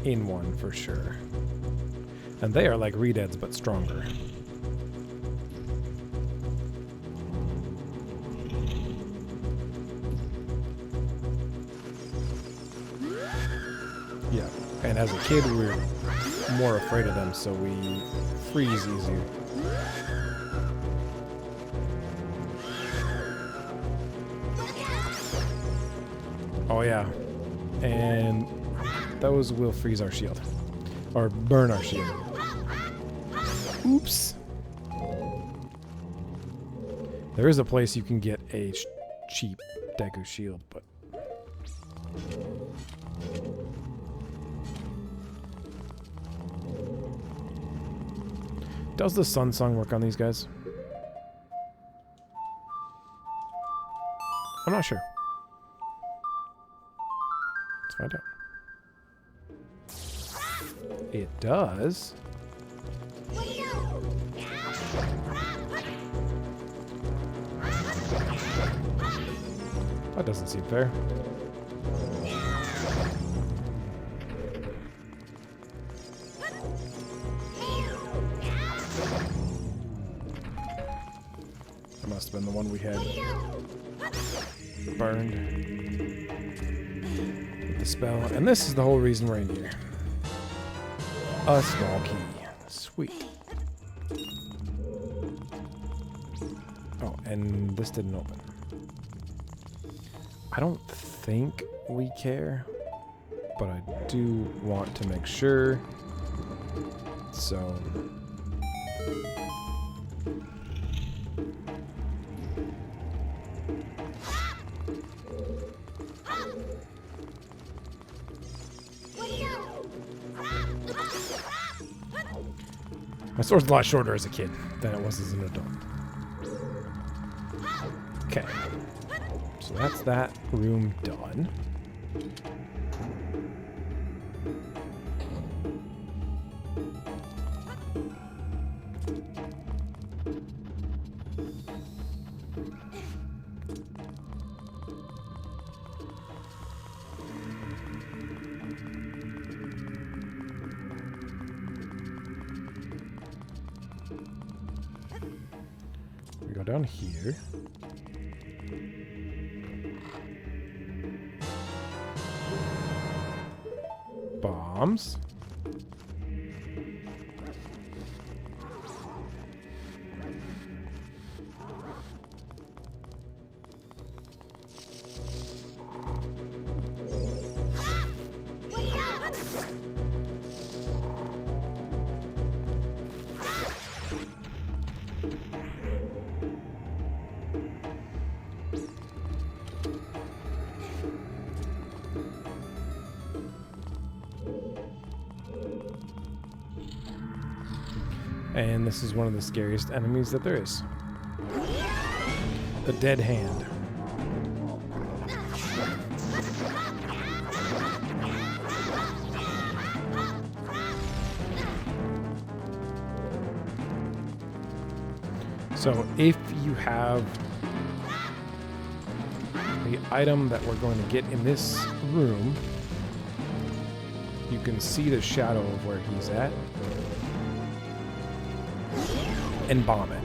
in one for sure. And they are like Redeads, but stronger. Yeah, and as a kid we were more afraid of them, so we freeze easier. Oh yeah, and those will freeze our shield. Or burn our shield. Oops. There is a place you can get a cheap Deku shield, but... Does the Sun Song work on these guys? not sure. Let's find out. It does. That doesn't seem fair. That must have been the one we had burned with the spell. And this is the whole reason we're in here. A small key. Sweet. Oh, and this didn't open. I don't think we care, but I do want to make sure. So... my sword's a lot shorter as a kid than it was as an adult. Okay. So that's that room done. We go down here. Bombs. And this is one of the scariest enemies that there is. The dead hand. So if you have the item that we're going to get in this room, you can see the shadow of where he's at. And bomb it.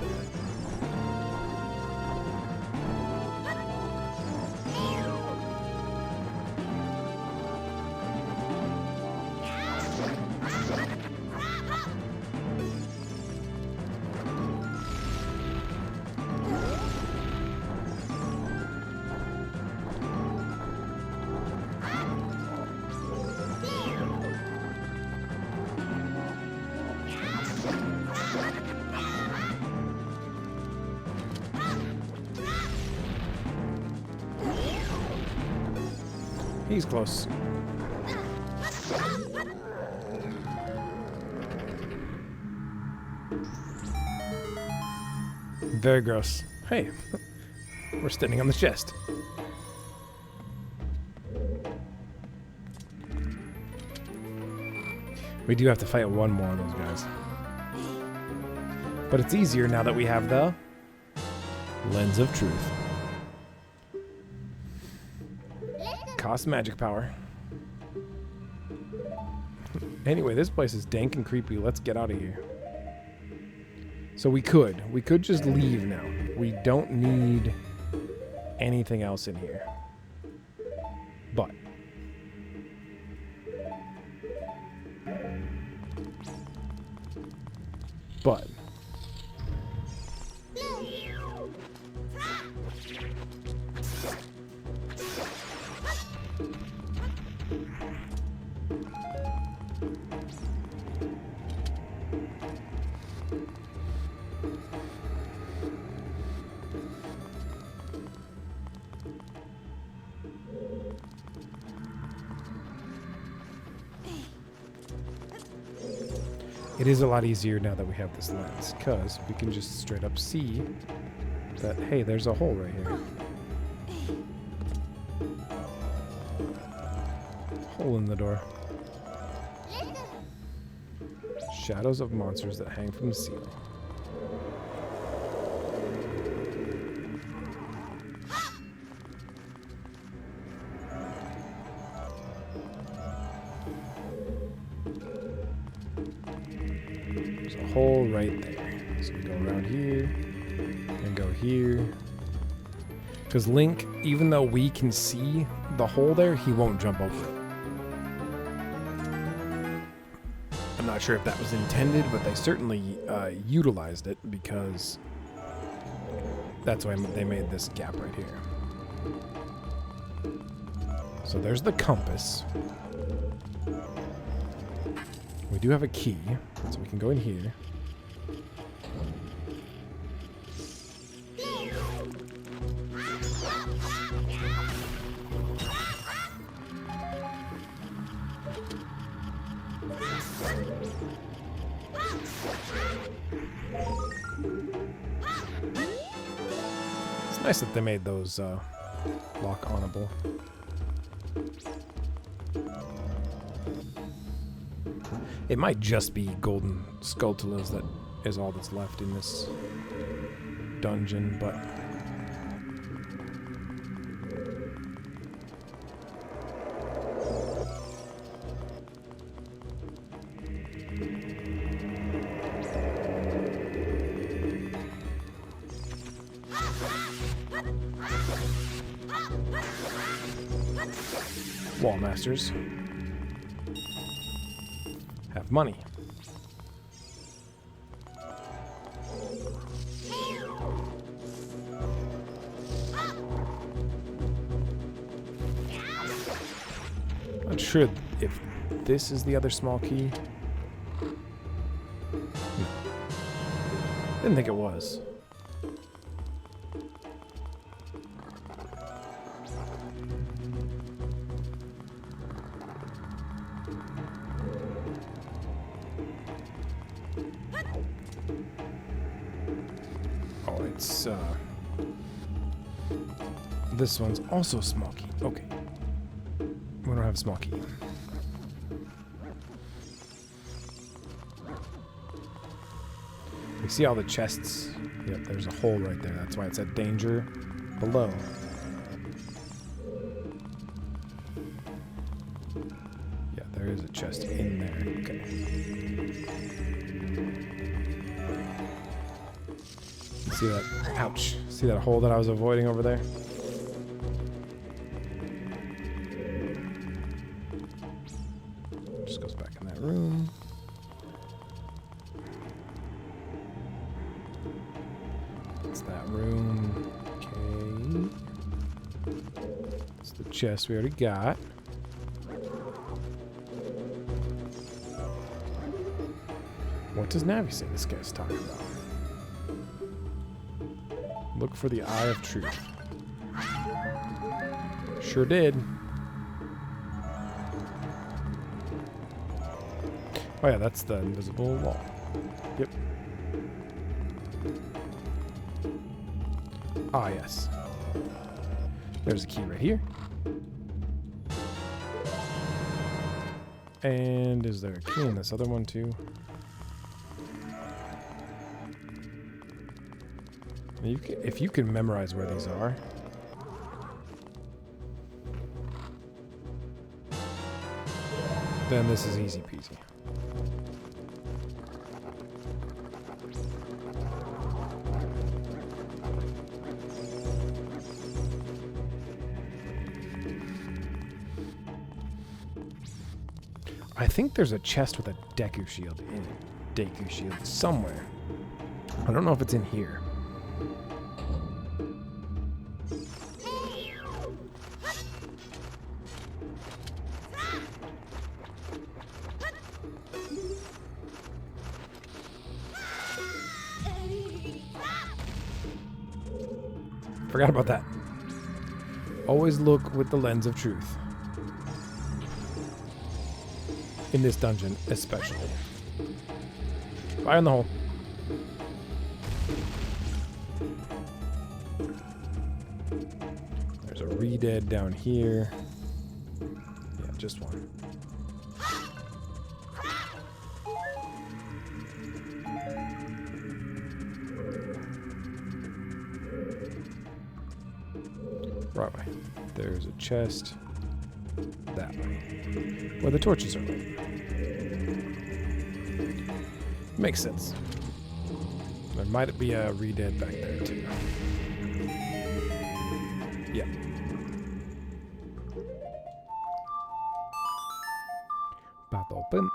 He's close. Very gross. Hey, we're standing on the chest. We do have to fight one more of those guys. But it's easier now that we have the Lens of Truth. Cost magic power. Anyway, this place is dank and creepy. Let's get out of here. So we could just leave now. We don't need anything else in here. But it is a lot easier now that we have this lens, because we can just straight up see that, hey, there's a hole right here. Hole in the door. Shadows of monsters that hang from the ceiling. There's a hole right there. So we go around here and go here. Because Link, even though we can see the hole there, he won't jump over it. I'm not sure if that was intended, but they certainly utilized it because that's why they made this gap right here. So there's the compass. We do have a key, so we can go in here. It's nice that they made those lock-onable. It might just be golden sculptulas that is all that's left in this dungeon, but Wall Masters have money. Not sure if this is the other small key. No. Didn't think it was. Oh, it's this one's also a small key. Okay. We don't have a small key. We see all the chests. Yep, there's a hole right there. That's why it said danger below. Yeah, there is a chest in there. Okay. See that? Ouch. See that hole that I was avoiding over there? Just goes back in that room. It's that room. Okay. It's the chest we already got. What does Navi say this guy's talking about? Look for the Eye of Truth. Sure did. Oh yeah, that's the invisible wall. Yep. Ah, yes. There's a key right here. And is there a key in this other one too? If you can memorize where these are. Then this is easy peasy. I think there's a chest with a Deku shield in it. Deku shield somewhere. I don't know if it's in here. Forgot about that. Always look with the lens of truth. In this dungeon, especially. Fire in the hole. There's a re-dead down here. Yeah, just one. Right way. There's a chest that way, where the torches are lit. Makes sense. There might be a re-dead back there too. Yeah. Pop open.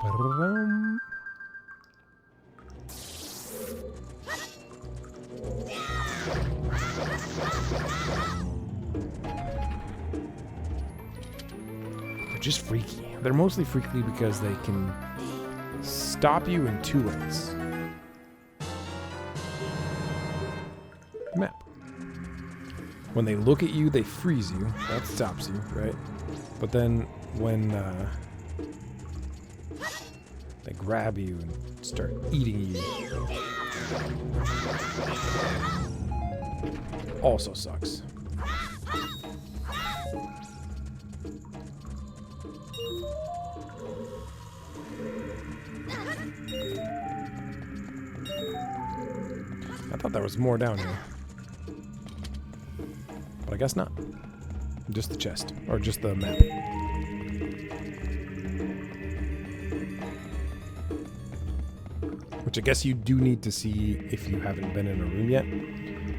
Ba-dum. They're just freaky. They're mostly freaky because they can stop you in two ways. Map. When they look at you, they freeze you. That stops you, right? But then when they grab you and start eating you, also sucks. I thought there was more down here. But I guess not. Just the chest. Or just the map. Which I guess you do need to see if you haven't been in a room yet.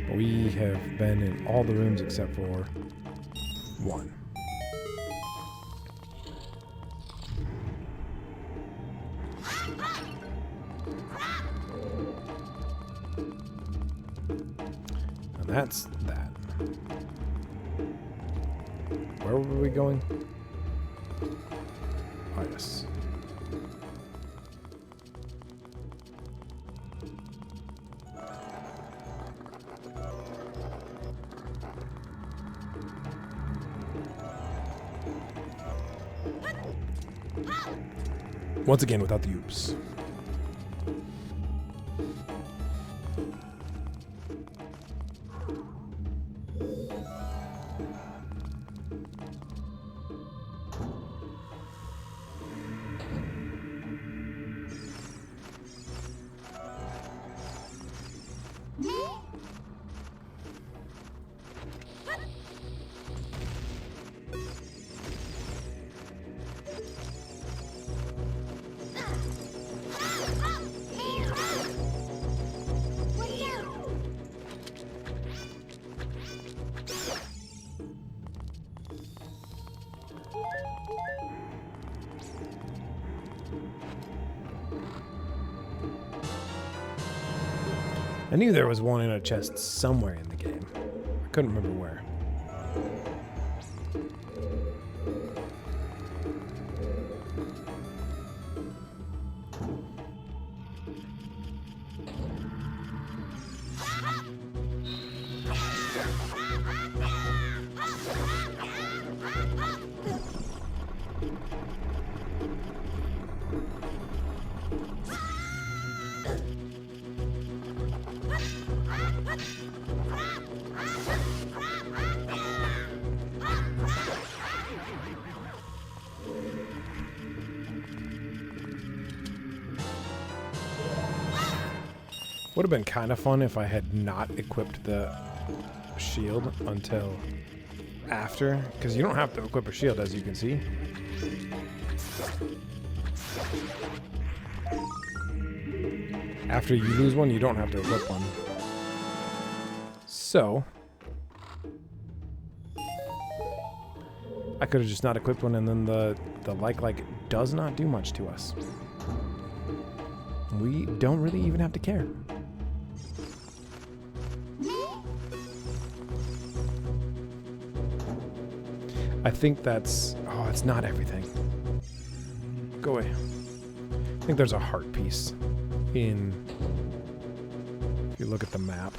But we have been in all the rooms except for one. And that's that. Where were we going? Oh, yes. Once again, without the oops. I knew there was one in a chest somewhere in the game. I couldn't remember where. Would have been kind of fun if I had not equipped the shield until after, because you don't have to equip a shield, as you can see. After you lose one, you don't have to equip one. So I could have just not equipped one, and then the like does not do much to us. We don't really even have to care. I think that's... Oh, it's not everything. Go away. I think there's a heart piece in... If you look at the map.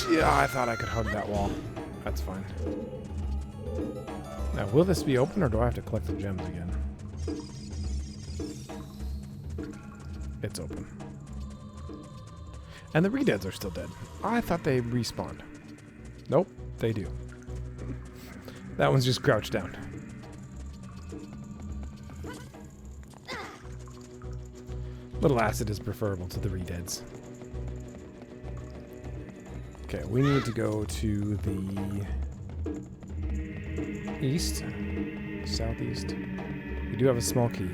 Yeah, I thought I could hug that wall. That's fine. Now, will this be open, or do I have to collect the gems again? It's open. And the Redeads are still dead. I thought they respawned. Nope, they do. That one's just crouched down. Little acid is preferable to the Redeads. Okay, we need to go to the east, southeast. We do have a small key.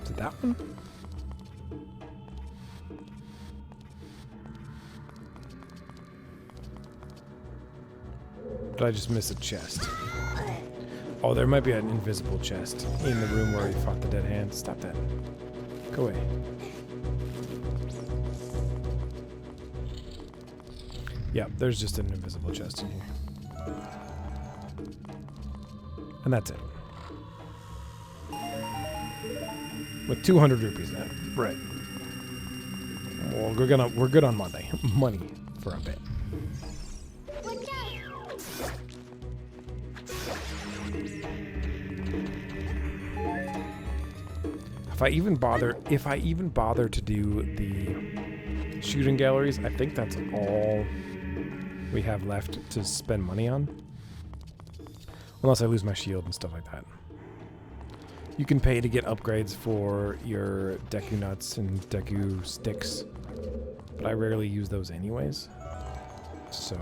Is it that one? Did I just miss a chest? Oh, there might be an invisible chest in the room where he fought the dead hand. Stop that. Go away. Yeah, there's just an invisible chest in here. And that's it. With 200 rupees now. Right. Well, we're good on Monday. Money for a bit. If I even bother to do the shooting galleries, I think that's all we have left to spend money on. Unless I lose my shield and stuff like that. You can pay to get upgrades for your Deku Nuts and Deku Sticks, but I rarely use those anyways. So.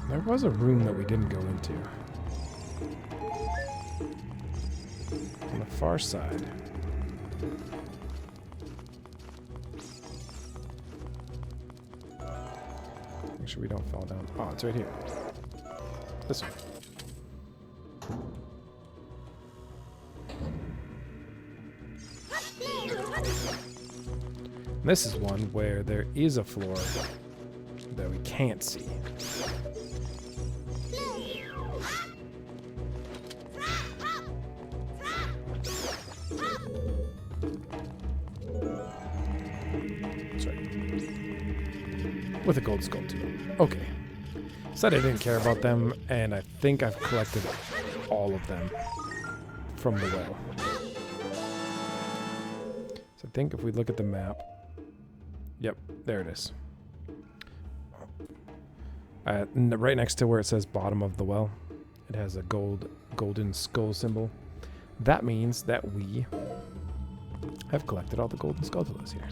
There was a room that we didn't go into. On the far side. Make sure we don't fall down. Oh, it's right here. This one. And this is one where there is a floor that we can't see. With a gold skull too. Okay. Said I didn't care about them, and I think I've collected all of them from the well. So I think if we look at the map, yep, there it is. Right next to where it says bottom of the well, it has a golden skull symbol. That means that we have collected all the golden skulls here.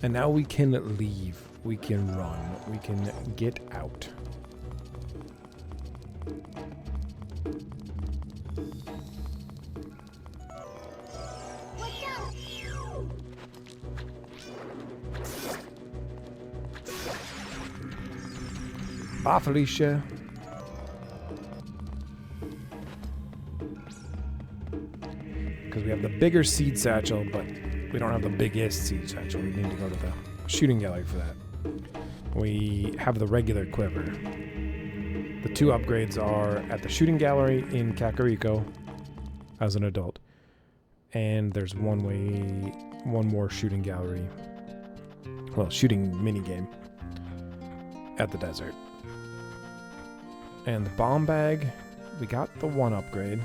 And now we can leave. We can run. We can get out. Bye, Felicia. Because we have the bigger seed satchel, but we don't have the biggest seed satchel. We need to go to the shooting gallery for that. We have the regular quiver. The two upgrades are at the shooting gallery in Kakariko as an adult. And there's one more shooting gallery. Well, shooting minigame at the desert. And the bomb bag, we got the one upgrade.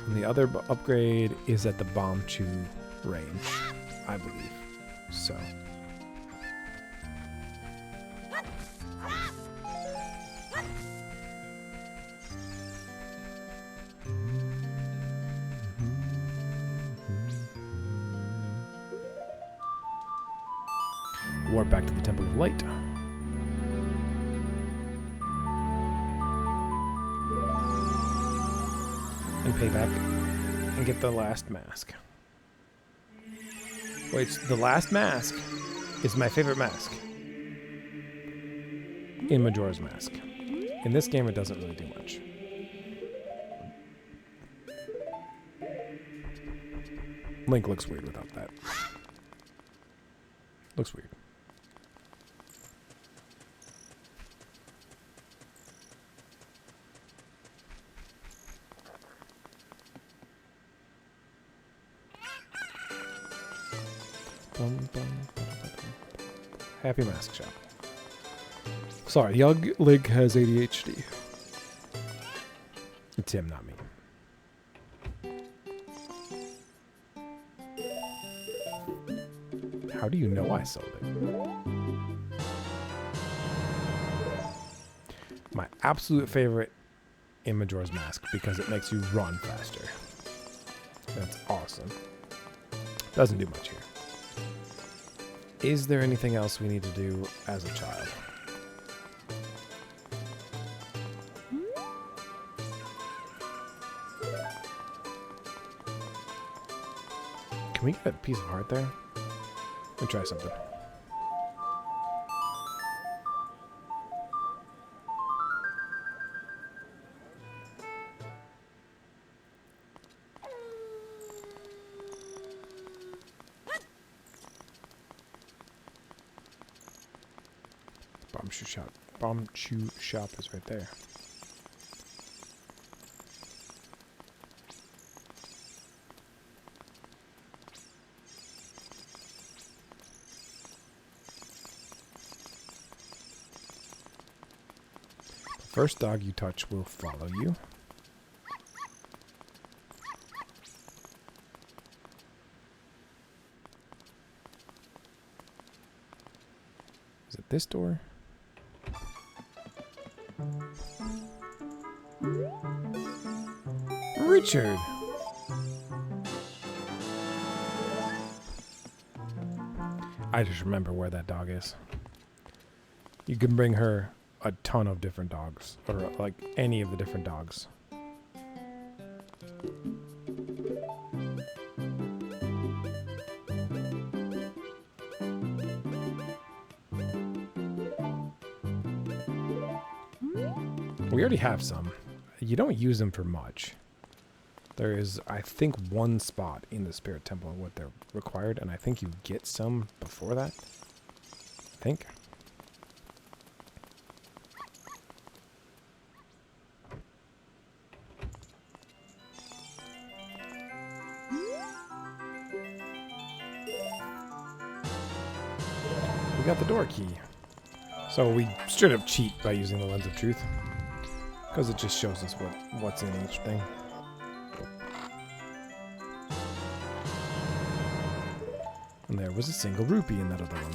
And the other upgrade is at the bomb chew range, I believe. So. Warp back to the Temple of Light. And pay back and get the last mask. Wait, the last mask is my favorite mask in Majora's Mask. In this game, it doesn't really do much. Link looks weird without that. Looks weird. Happy Mask Shop. Sorry, young Link has ADHD. It's him, not me. How do you know I sold it? My absolute favorite in Majora's Mask because it makes you run faster. That's awesome. Doesn't do much here. Is there anything else we need to do as a child? Can we get a piece of heart there? Let me try something. Bomb shoe shop is right there. The first dog you touch will follow you. Is it this door? Richard! I just remember where that dog is. You can bring her a ton of different dogs, or like any of the different dogs. We already have some. You don't use them for much. There is, I think, one spot in the Spirit Temple what they're required, and I think you get some before that. I think. We got the door key. So we straight up cheat by using the Lens of Truth. Because it just shows us what's in each thing. And there was a single rupee in that other one.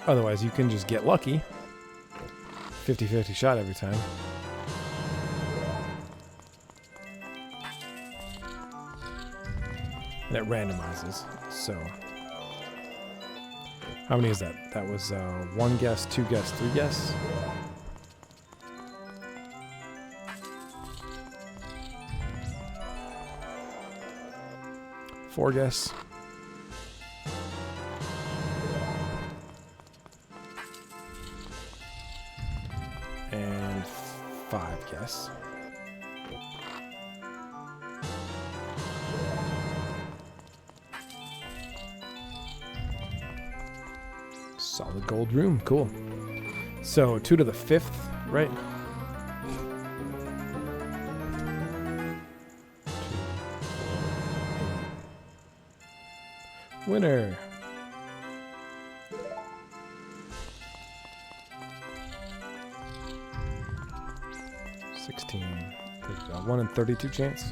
Otherwise, you can just get lucky. 50-50 shot every time. And it randomizes, so... How many is that? That was 1 guess, 2 guess, 3 guess? Four guess. And 5 guess. Solid gold room, cool. So 2 to the 5th, right? 2, 4, 8. Winner. There's a 1 in 32 chance.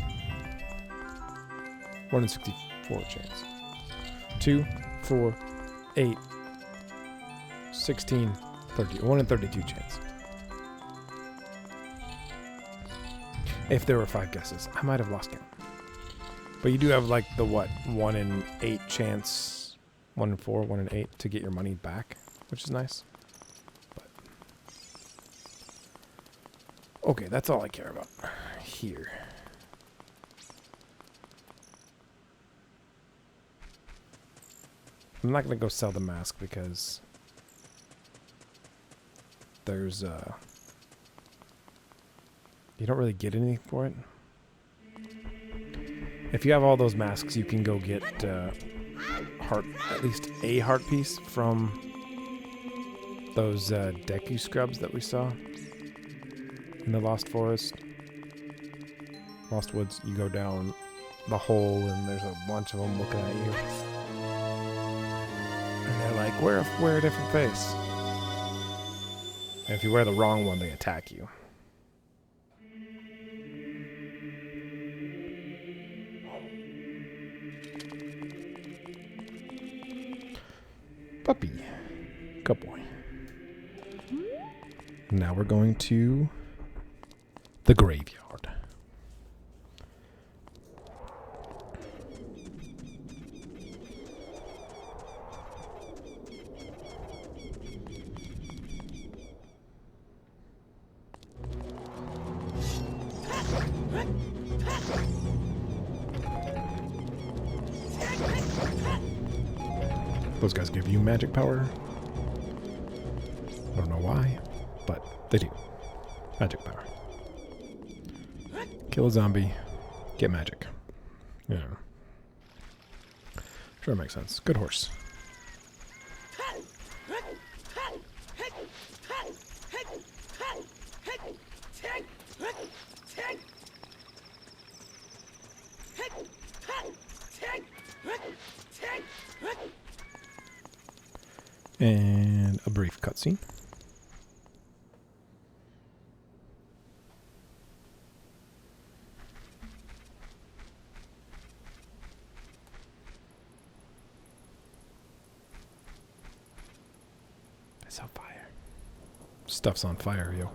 1 in 64 chance. 2, 4, 8. 16, 30, 1 in 32 chance. If there were 5 guesses, I might have lost count. But you do have like the 1 in 8 chance, 1 in 4, 1 in 8 to get your money back, which is nice. But okay, that's all I care about here. I'm not going to go sell the mask because there's you don't really get anything for it. If you have all those masks, you can go get at least a heart piece from those Deku scrubs that we saw in the Lost Forest. Lost Woods, you go down the hole and there's a bunch of them looking at you. And they're like, wear a different face. And if you wear the wrong one, they attack you. Puppy. Good boy. Now we're going to the graveyard. Those guys give you magic power. I don't know why, but they do. Magic power. Kill a zombie, get magic. Yeah. Sure makes sense. Good horse. And a brief cutscene. It's on fire. Stuff's on fire, yo.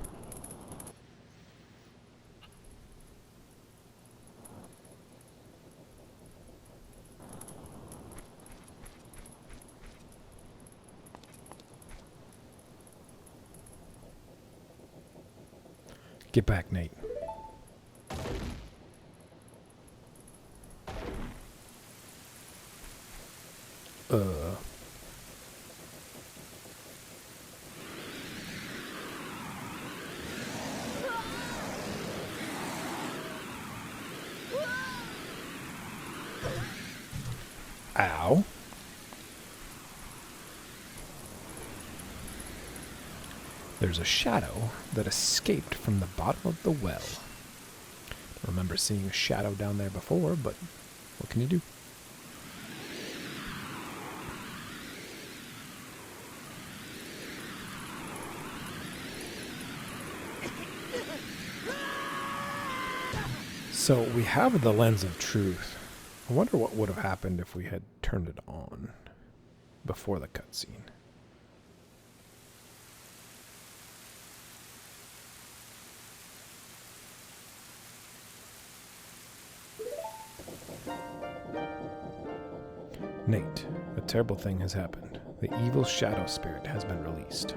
Get back, Nate. Ow. There's a shadow that escaped from the bottom of the well. I remember seeing a shadow down there before, but what can you do? So we have the lens of truth. I wonder what would have happened if we had turned it on before the cutscene. Nate, a terrible thing has happened. The evil shadow spirit has been released.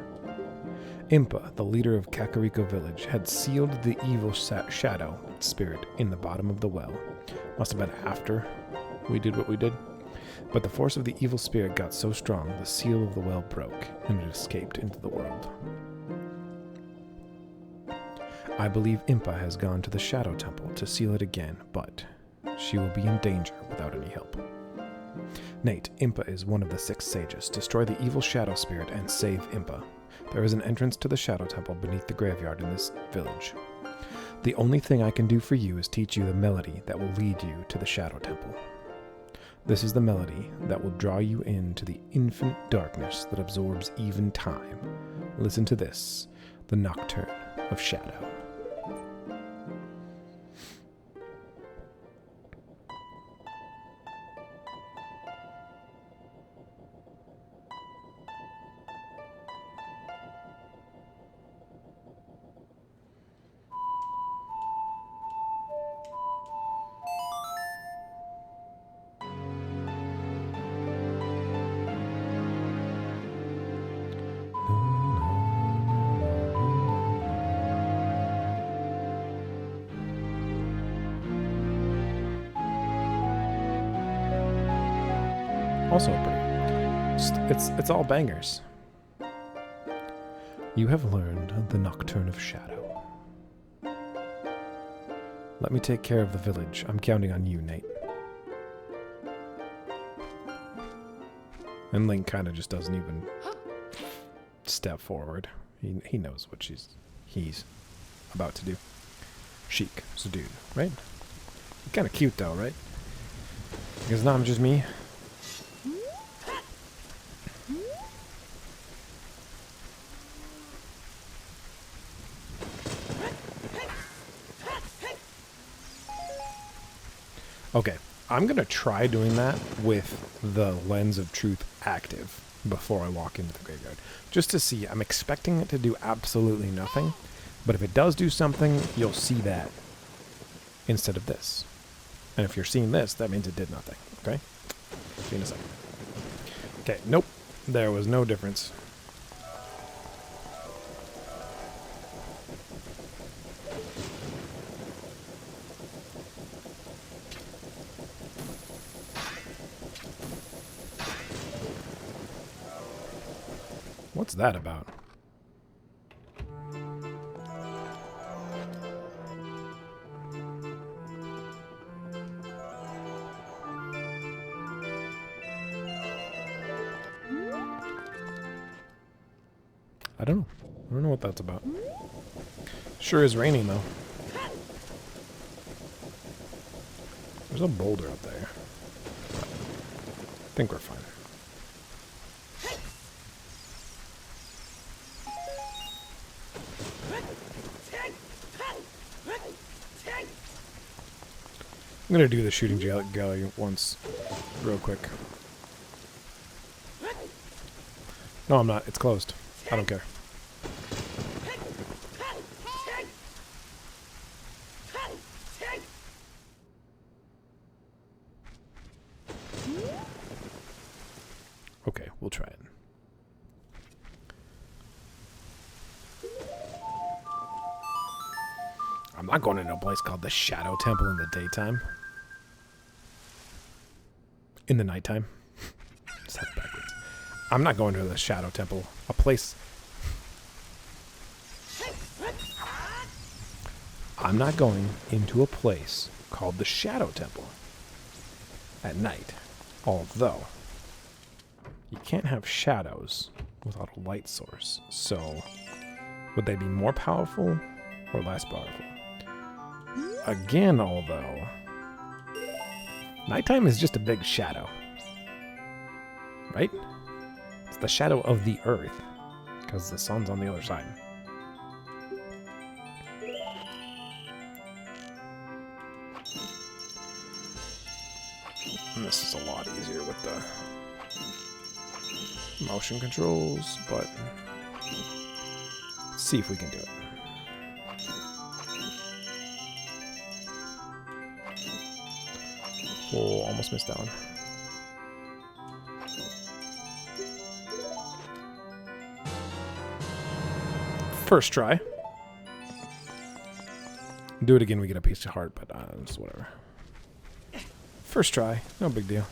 Impa, the leader of Kakariko village, had sealed the evil shadow spirit in the bottom of the well. Must have been after we did what we did. But the force of the evil spirit got so strong, the seal of the well broke, and it escaped into the world. I believe Impa has gone to the Shadow Temple to seal it again, but she will be in danger without any help. Nate, Impa is one of the 6 sages. Destroy the evil shadow spirit and save Impa. There is an entrance to the Shadow Temple beneath the graveyard in this village. The only thing I can do for you is teach you the melody that will lead you to the Shadow Temple. This is the melody that will draw you into the infinite darkness that absorbs even time. Listen to this, the Nocturne of Shadow. Also pretty. It's all bangers. You have learned the Nocturne of Shadow. Let me take care of the village. I'm counting on you, Nate. And Link kind of just doesn't even step forward. He knows what he's about to do. Chic, it's a dude, right? Kind of cute though, right? Because not just me. Okay, I'm gonna try doing that with the Lens of Truth active before I walk into the graveyard. Just to see. I'm expecting it to do absolutely nothing, but if it does do something, you'll see that instead of this. And if you're seeing this, that means it did nothing, okay? See you in a second. Okay, nope. There was no difference. What's that about? I don't know. I don't know what that's about. Sure is raining though. There's a boulder up there. I think we're fine. I'm gonna do the shooting gallery once, real quick. No, I'm not. It's closed. I don't care. Okay, we'll try it. I'm not going into a place called the Shadow Temple in the daytime. In the nighttime. Is that backwards? I'm not going to the Shadow Temple. A place... I'm not going into a place called the Shadow Temple at night. Although, you can't have shadows without a light source. So, would they be more powerful or less powerful? Again, although, nighttime is just a big shadow. Right? It's the shadow of the earth. Because the sun's on the other side. And this is a lot easier with the motion controls, but let's see if we can do it. Oh, almost missed that one. First try. Do it again, we get a piece of heart, but just whatever. First try, no big deal.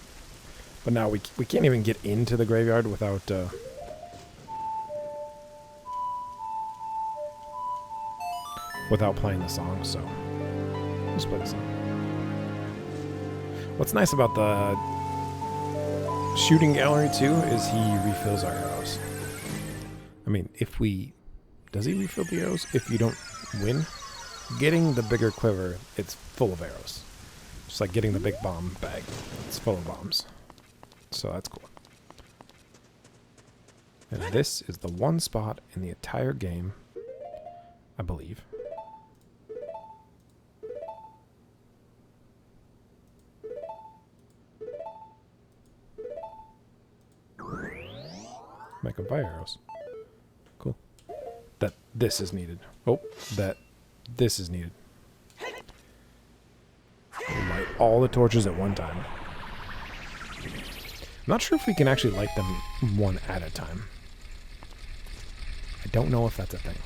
But now we can't even get into the graveyard without without playing the song, so let's play the song. What's nice about the shooting gallery too is he refills our arrows. I mean, if we... Does he refill the arrows if you don't win? Getting the bigger quiver, it's full of arrows. Just like getting the big bomb bag. It's full of bombs. So that's cool. And this is the one spot in the entire game, I believe. Make 'em fire arrows. Cool. That this is needed. Oh, that this is needed. We'll light all the torches at one time. I'm not sure if we can actually light them one at a time. I don't know if that's a thing.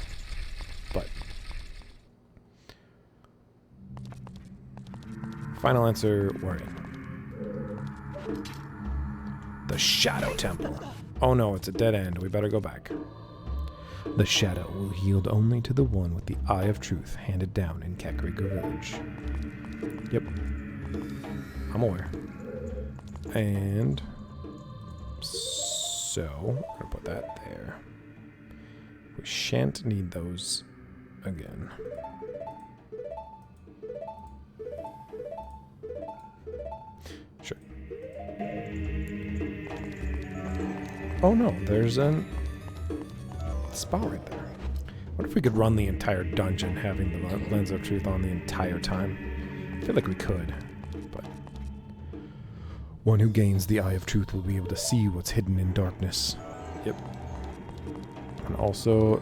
But final answer, we're in. The Shadow Temple. Oh no, it's a dead end. We better go back. The shadow will yield only to the one with the Eye of Truth handed down in Kakariko Village. Yep. I'm aware. And so, we're going to put that there. We shan't need those again. Sure. Oh no, there's a spot right there. What if we could run the entire dungeon having the Lens of Truth on the entire time? I feel like we could, but one who gains the Eye of Truth will be able to see what's hidden in darkness. Yep. And also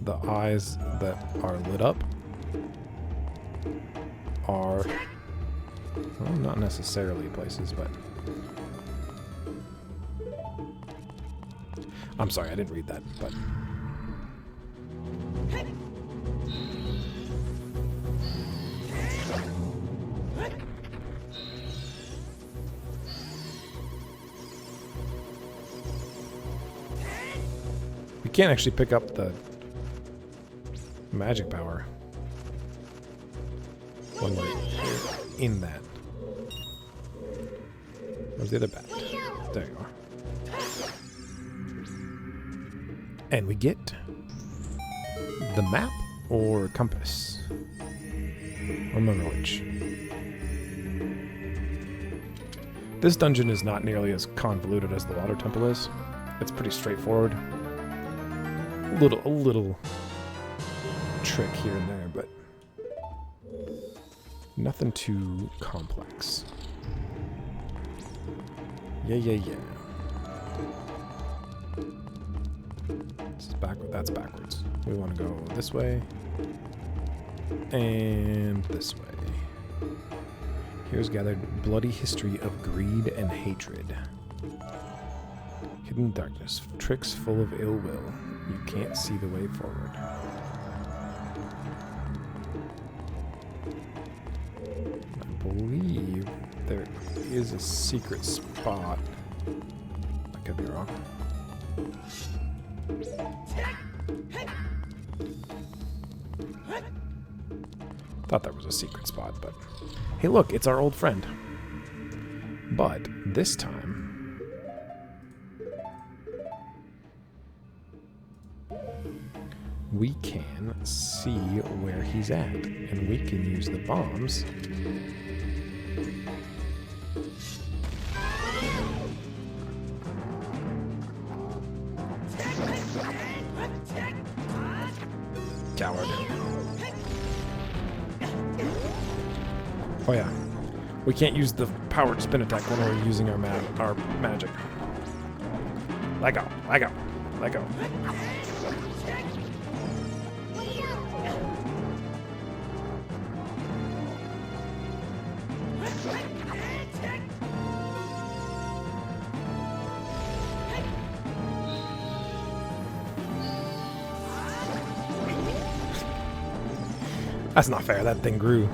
the eyes that are lit up are, well, not necessarily places, but I'm sorry, I didn't read that, but we can't actually pick up the magic power when we're in that. Where's the other bat? There you are. And we get the map or compass. Remember which. This dungeon is not nearly as convoluted as the water temple is. It's pretty straightforward. A little trick here and there, but nothing too complex. Yeah. This is backward. That's backwards. We want to go this way and this way. Here's gathered bloody history of greed and hatred. Hidden darkness, tricks full of ill will. You can't see the way forward. I believe there is a secret spot. I could be wrong. Thought there was a secret spot, but hey, look, it's our old friend. But this time, we can see where he's at, and we can use the bombs coward. Oh yeah, we can't use the powered spin attack when we're using our magic. Let go. That's not fair, that thing grew.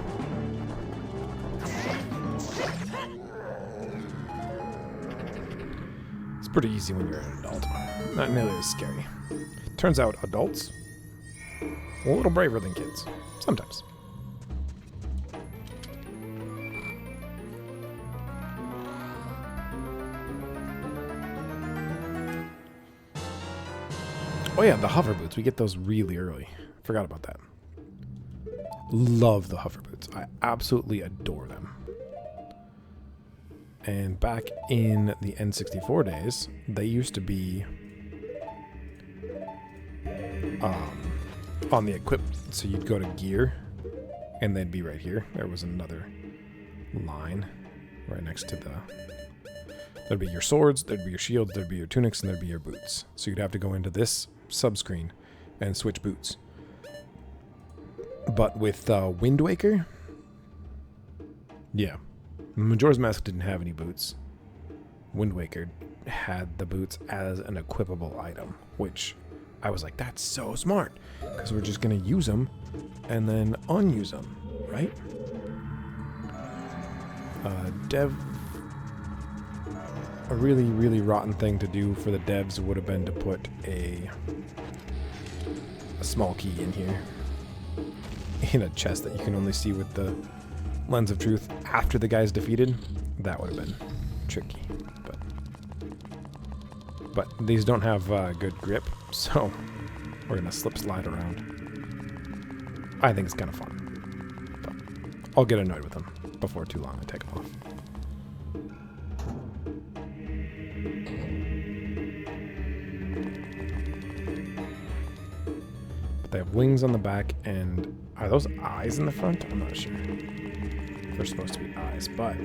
It's pretty easy when you're an adult. Not nearly as scary. Turns out adults are a little braver than kids. Sometimes. Oh yeah, the hover boots. We get those really early. Forgot about that. Love the hover boots. I absolutely adore them. And back in the N64 days, they used to be on the equipment. So you'd go to gear, and they'd be right here. There was another line right next to the... There'd be your swords, there'd be your shields, there'd be your tunics, and there'd be your boots. So you'd have to go into this subscreen and switch boots. But with Wind Waker, yeah, Majora's Mask didn't have any boots. Wind Waker had the boots as an equipable item, which I was like, that's so smart, because we're just going to use them and then unuse them, right? A really, really rotten thing to do for the devs would have been to put a small key in here. In a chest that you can only see with the lens of truth after the guy's defeated. That would have been tricky. But these don't have good grip, so we're going to slip slide around. I think it's kind of fun. But I'll get annoyed with them before too long and take them off. They have wings on the back, and are those eyes in the front? I'm not sure. They're supposed to be eyes, but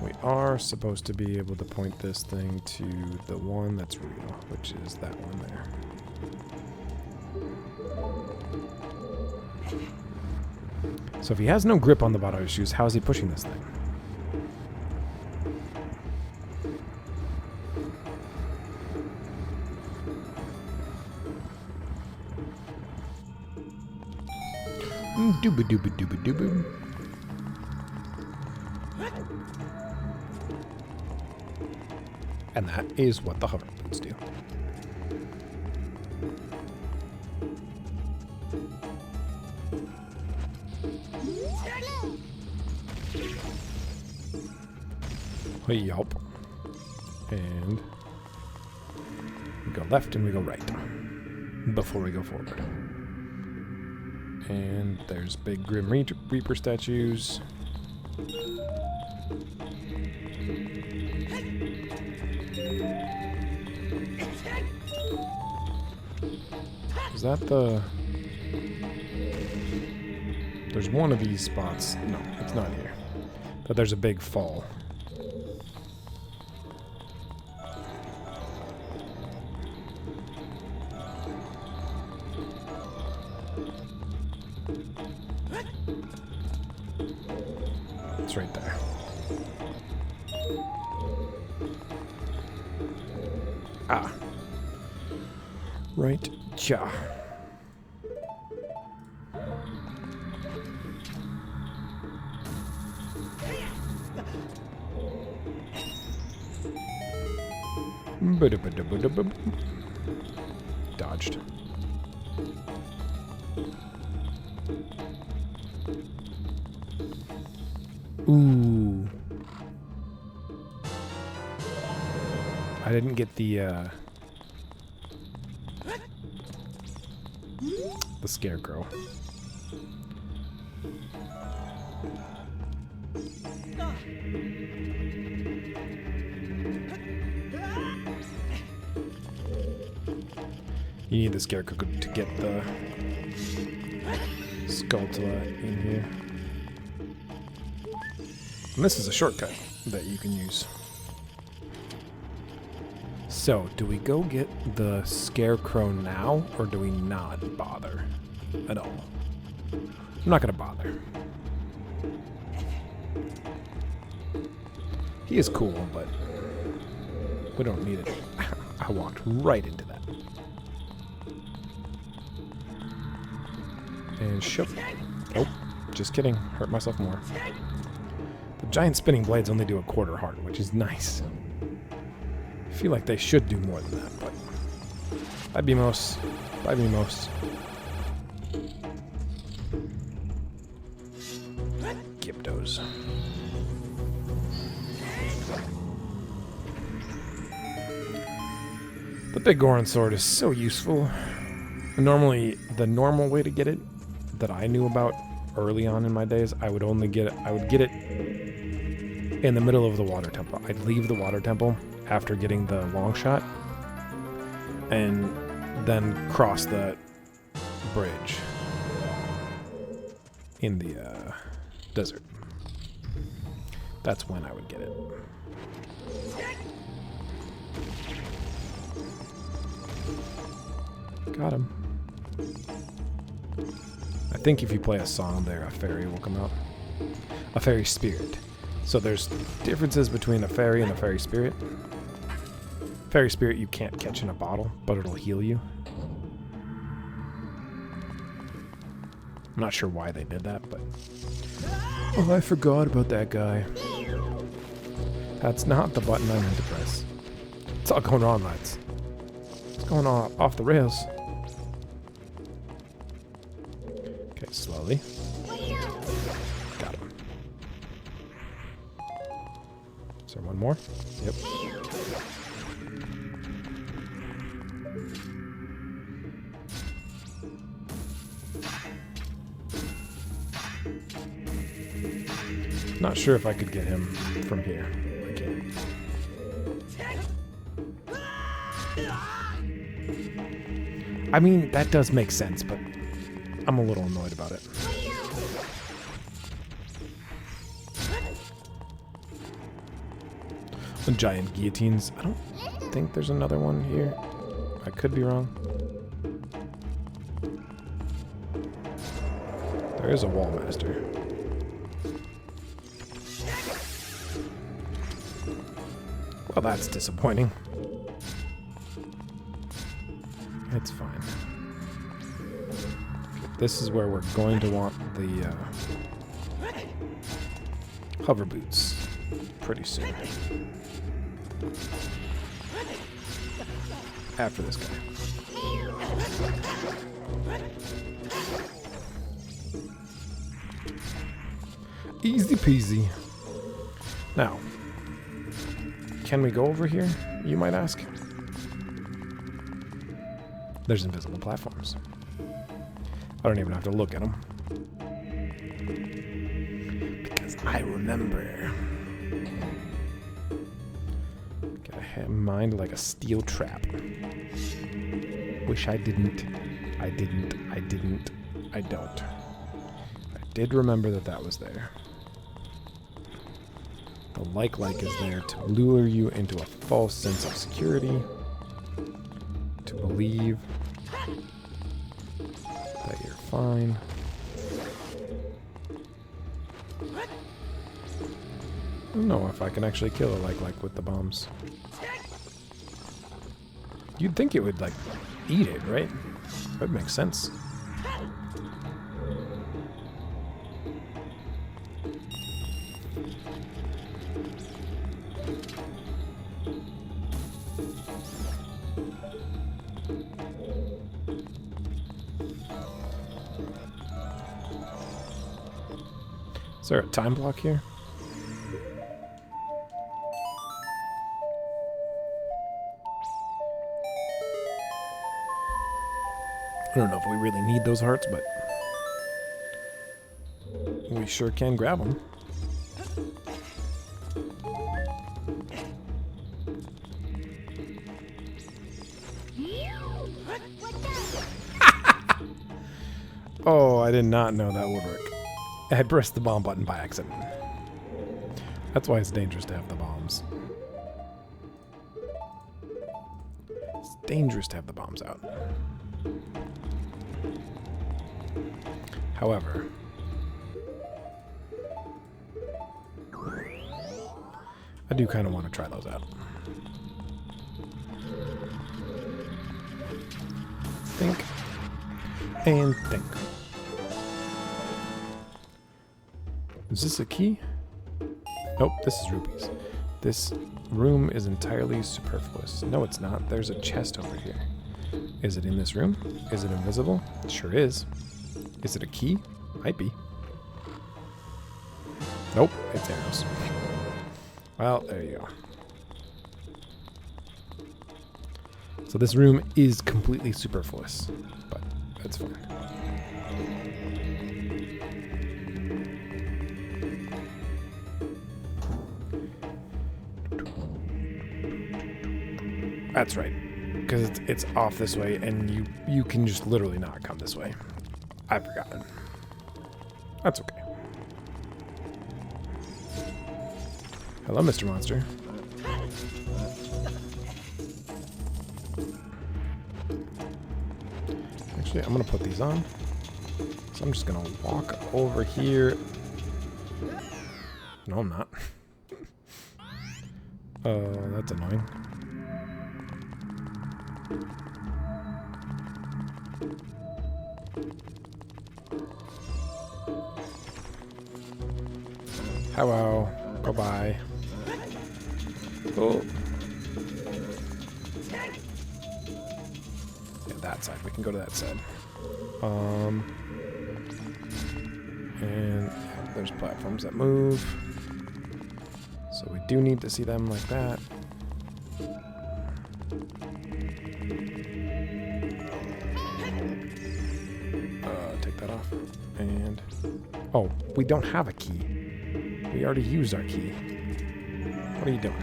we are supposed to be able to point this thing to the one that's real, which is that one there. So if he has no grip on the bottom of his shoes, how is he pushing this thing? Dooba dooba dooba dooba. And that is what the hover boots do. Yup. And we go left and we go right before we go forward. And there's big Grim Reaper statues. Is that the... There's one of these spots. No, it's not here. But there's a big fall. It's right there. Ah. Right. Ja. Dodged. Ooh. I didn't get the scarecrow. You need the scarecrow to get the Skulltula in here. And this is a shortcut that you can use. So, do we go get the scarecrow now, or do we not bother at all? I'm not gonna bother. He is cool, but we don't need it. I walked right into that. And shook. Oh, just kidding. Hurt myself more. The giant spinning blades only do a quarter heart, which is nice. I feel like they should do more than that, but by Beamos. By Beamos. Gyptos. The big Goron sword is so useful. Normally, the normal way to get it that I knew about early on in my days, I would get it in the middle of the water temple. I'd leave the water temple after getting the long shot and then cross the bridge in the desert. That's when I would get it. Got him. I think if you play a song there, a fairy will come out. A fairy spirit. So there's differences between a fairy and a fairy spirit. Fairy spirit you can't catch in a bottle, but it'll heal you. I'm not sure why they did that, but Oh, I forgot about that guy. That's not the button I meant to press. It's all going wrong, lads. It's going off the rails. Okay, slowly. Got him. Is there one more? Yep. Not sure if I could get him from here. I can't. I mean, that does make sense, but I'm a little annoyed about it. The giant guillotines. I don't think there's another one here. I could be wrong. There is a wall master. Well, that's disappointing. It's fine. Okay, this is where we're going to want the hover boots pretty soon. After this guy. Easy peasy. Now, can we go over here, you might ask? There's invisible platforms. I don't even have to look at them. Because I remember. Got a mind like a steel trap. Wish I didn't. I don't. I did remember that was there. The like is there to lure you into a false sense of security, to believe that you're fine. I don't know if I can actually kill a like with the bombs. You'd think it would, like, eat it, right? That makes sense. Is there a time block here? I don't know if we really need those hearts, but we sure can grab them. Oh, I did not know that would work. I pressed the bomb button by accident. That's why it's dangerous to have the bombs. It's dangerous to have the bombs out. However, I do kind of want to try those out. Think and think. Is this a key? Nope, this is rupees. This room is entirely superfluous. No, it's not. There's a chest over here. Is it in this room? Is it invisible? It sure is. Is it a key? Might be. Nope, it's arrows. Well, there you go. So this room is completely superfluous, but that's fine. That's right, because it's off this way, and you can just literally not come this way. I've forgotten. That's okay. Hello, Mr. Monster. Actually, I'm gonna put these on. So I'm just gonna walk over here. No, I'm not. That's annoying. Hello. Goodbye. Oh. Yeah, that side. We can go to that side. And yeah, there's platforms that move. So we do need to see them like that. Take that off. And... oh, we don't have a key. We already used our key. What are you doing?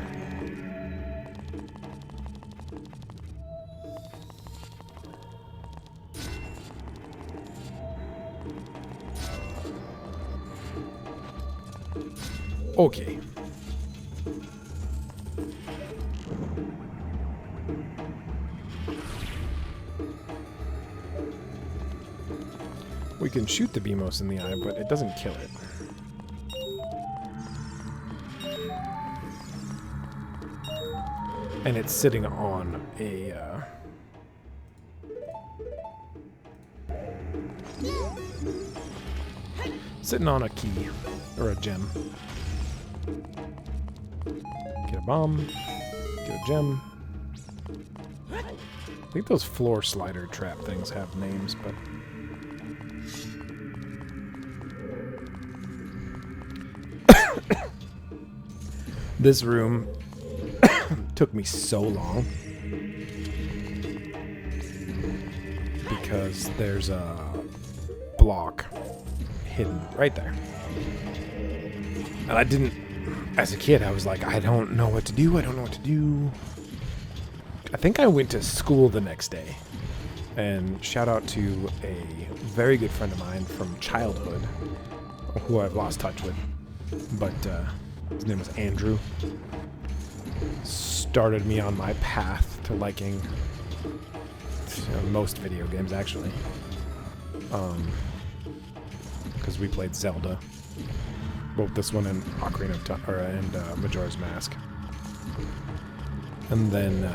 Okay. We can shoot the Beamos in the eye, but it doesn't kill it. And it's sitting on a... sitting on a key. Or a gem. Get a bomb. Get a gem. I think those floor slider trap things have names, but... this room took me so long because there's a block hidden right there. And I didn't, as a kid, I was like, I don't know what to do. I don't know what to do. I think I went to school the next day. And shout out to a very good friend of mine from childhood who I've lost touch with. But his name was Andrew. Started me on my path to liking most video games, actually. Because we played Zelda. Both this one and Ocarina of Time, and Majora's Mask. And then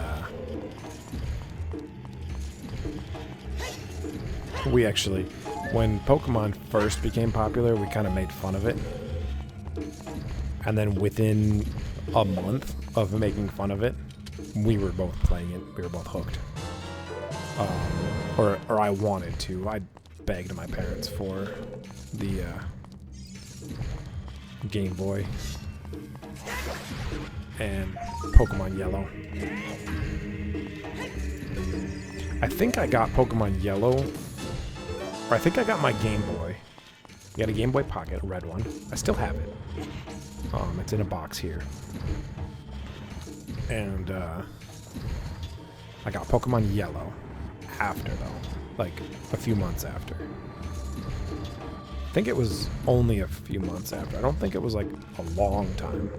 we actually, when Pokemon first became popular, we kind of made fun of it. And then within a month of making fun of it, we were both playing it. We were both hooked. Or I wanted to. I begged my parents for the Game Boy and Pokemon Yellow. I think I got Pokemon Yellow, or I think I got my Game Boy. I got a Game Boy Pocket, a red one. I still have it. It's in a box here. And I got Pokemon Yellow after, though. Like, a few months after. I think it was only a few months after. I don't think it was, like, a long time.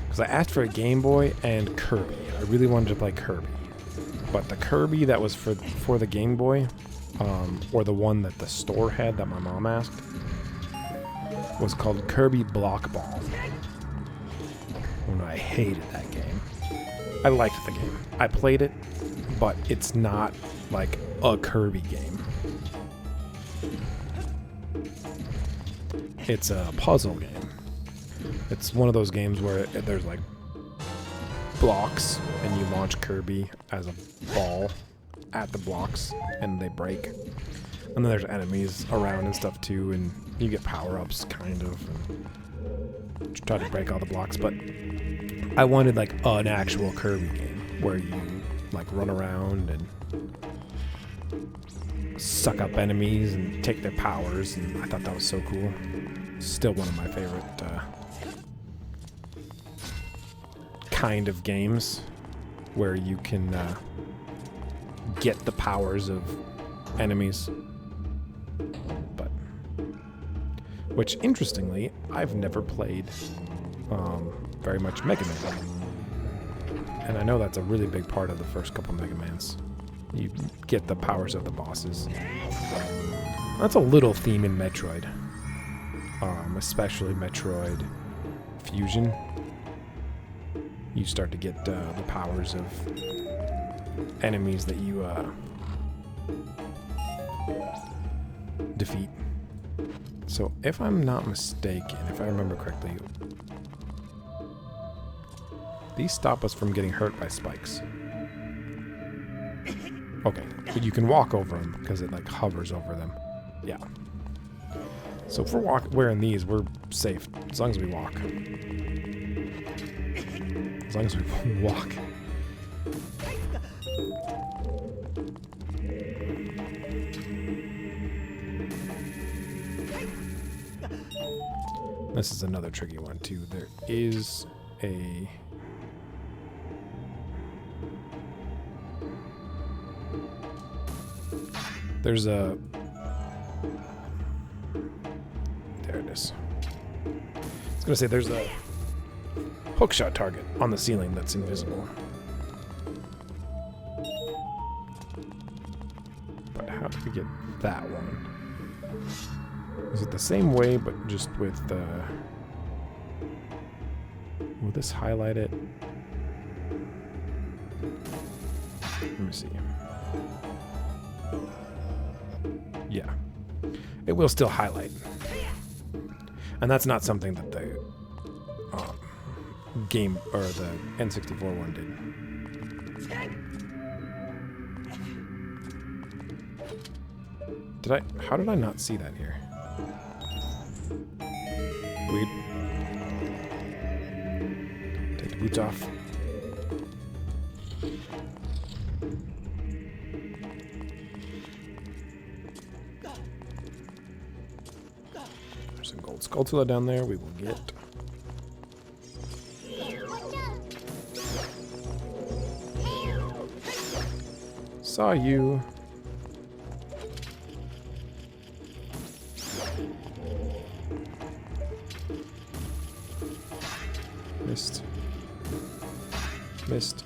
Because I asked for a Game Boy and Kirby. I really wanted to play Kirby. But the Kirby that was for the Game Boy, or the one that the store had that my mom asked, was called Kirby Block Ball. And I hated that game. I liked the game. I played it, but it's not like a Kirby game. It's a puzzle game. It's one of those games where there's like blocks and you launch Kirby as a ball at the blocks and they break. And then there's enemies around and stuff too, and you get power-ups, kind of, and try to break all the blocks. But I wanted like an actual Kirby game where you like run around and suck up enemies and take their powers, and I thought that was so cool. Still one of my favorite kind of games where you can get the powers of enemies. But which, interestingly, I've never played very much Mega Man. And I know that's a really big part of the first couple Mega Mans. You get the powers of the bosses. That's a little theme in Metroid. Especially Metroid Fusion. You start to get the powers of enemies that you defeat. So if I'm not mistaken, if I remember correctly, these stop us from getting hurt by spikes. Okay, but you can walk over them because it like hovers over them. Yeah. So if we're wearing these, we're safe as long as we walk. As long as we walk. This is another tricky one too. There is a... There's a... There it is. I was gonna say there's a hookshot target on the ceiling that's invisible. But how do we get that one? Is it the same way, but just with the... Will this highlight it? Let me see. Yeah. It will still highlight. And that's not something that the game, or the N64 one did. How did I not see that here? Weird. Take the boots off. There's some gold Skulltula down there we will get. Saw you. Missed. Missed.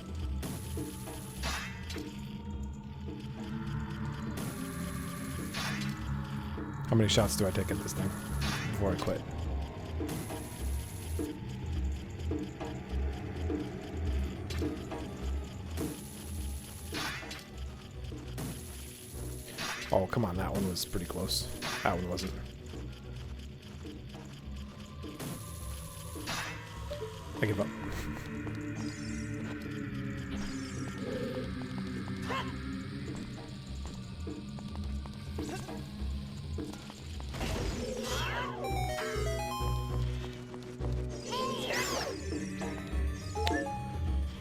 How many shots do I take at this thing before I quit? Oh, come on, that one was pretty close. That one wasn't. I give up.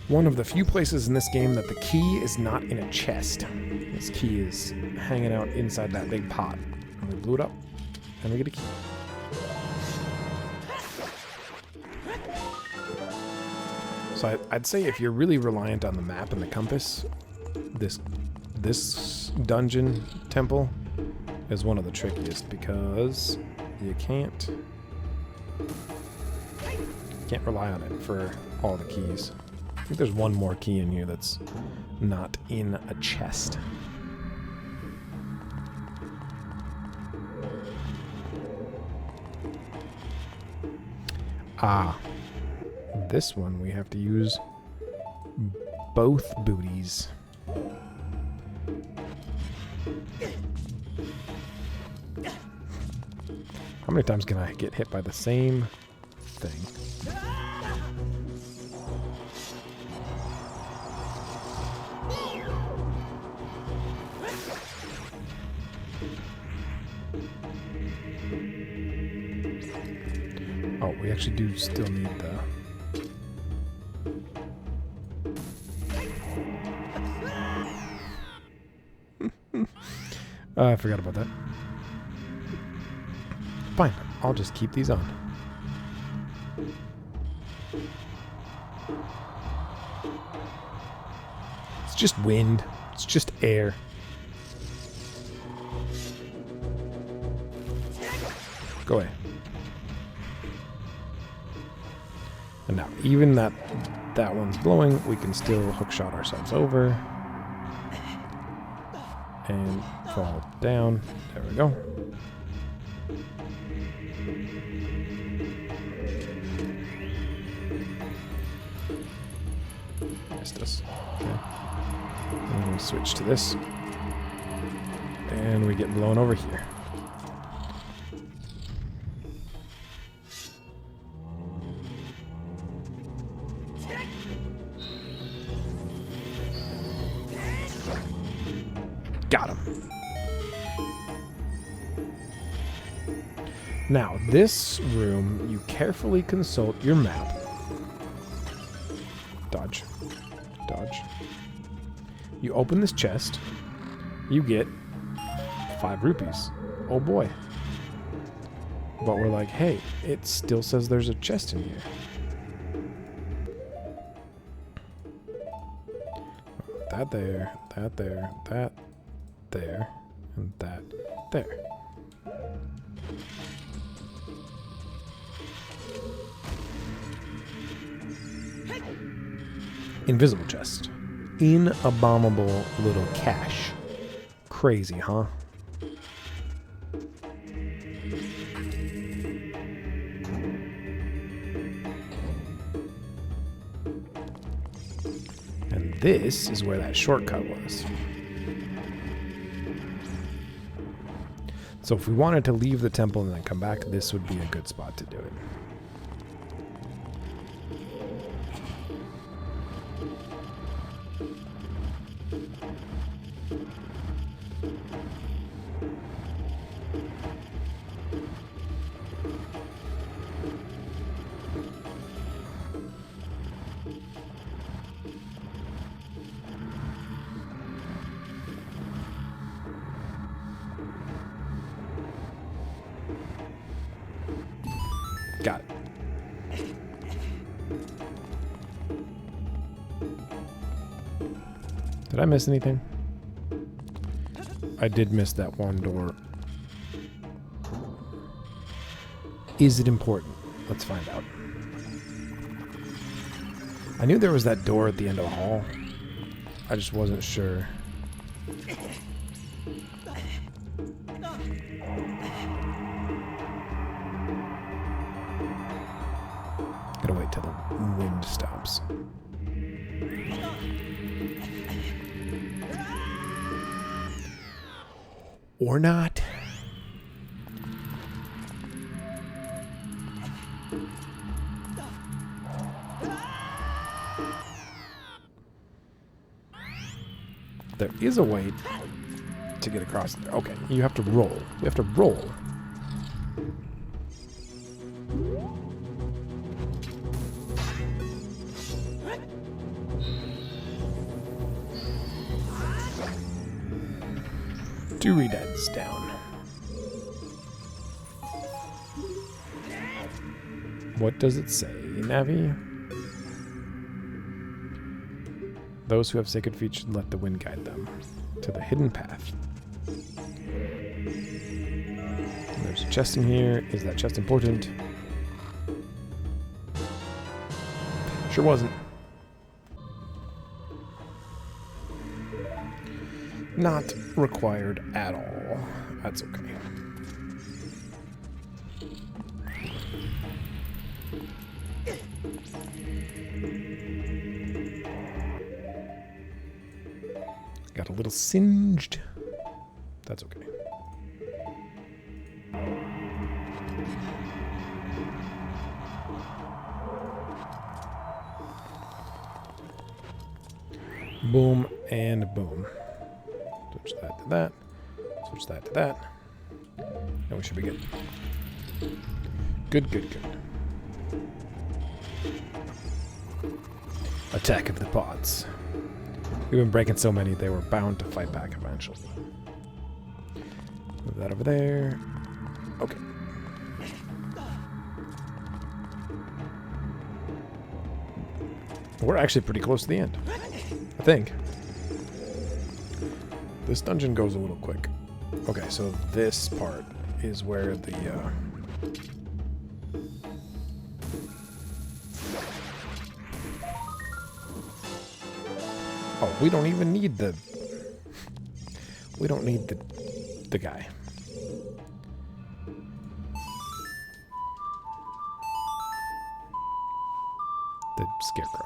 One of the few places in this game that the key is not in a chest. This key is hanging out inside that big pot. And we blew it up, and we get a key. So I'd say if you're really reliant on the map and the compass, this dungeon temple is one of the trickiest because you can't rely on it for all the keys. I think there's one more key in here that's not in a chest. Ah. This one we have to use both booties. How many times can I get hit by the same thing? Oh, we actually do still need the... I forgot about that. Fine, I'll just keep these on. It's just wind. It's just air. Go away. And now, even that one's blowing, we can still hookshot ourselves over. And fall down. There we go. Missed us. Okay. And we switch to this. And we get blown over here. Got him. Now, this room, you carefully consult your map. Dodge. Dodge. You open this chest. You get 5 rupees. Oh boy. But we're like, hey, it still says there's a chest in here. That there, that there, that there, and that there. Invisible chest. Inabominable little cache. Crazy, huh? And this is where that shortcut was. So if we wanted to leave the temple and then come back, this would be a good spot to do it. Got it. Did I miss anything? I did miss that one door. Is it important? Let's find out. I knew there was that door at the end of the hall. I just wasn't sure. Gotta wait till the wind stops. Or not. There is a way to get across there. Okay, you have to roll. You have to roll. Two redeads down. What does it say, Navi? Those who have sacred feet should let the wind guide them to the hidden path. There's a chest in here. Is that chest important? Sure wasn't. Not required at all. That's okay. Got a little singed. That's okay. Boom and boom. Switch that to that. Switch that to that. And we should be good. Good, good, good. Attack of the pods. We've been breaking so many, they were bound to fight back eventually. Move that over there. Okay. We're actually pretty close to the end, I think. This dungeon goes a little quick. Okay, so this part is where the oh, we don't even need the the guy. The scarecrow.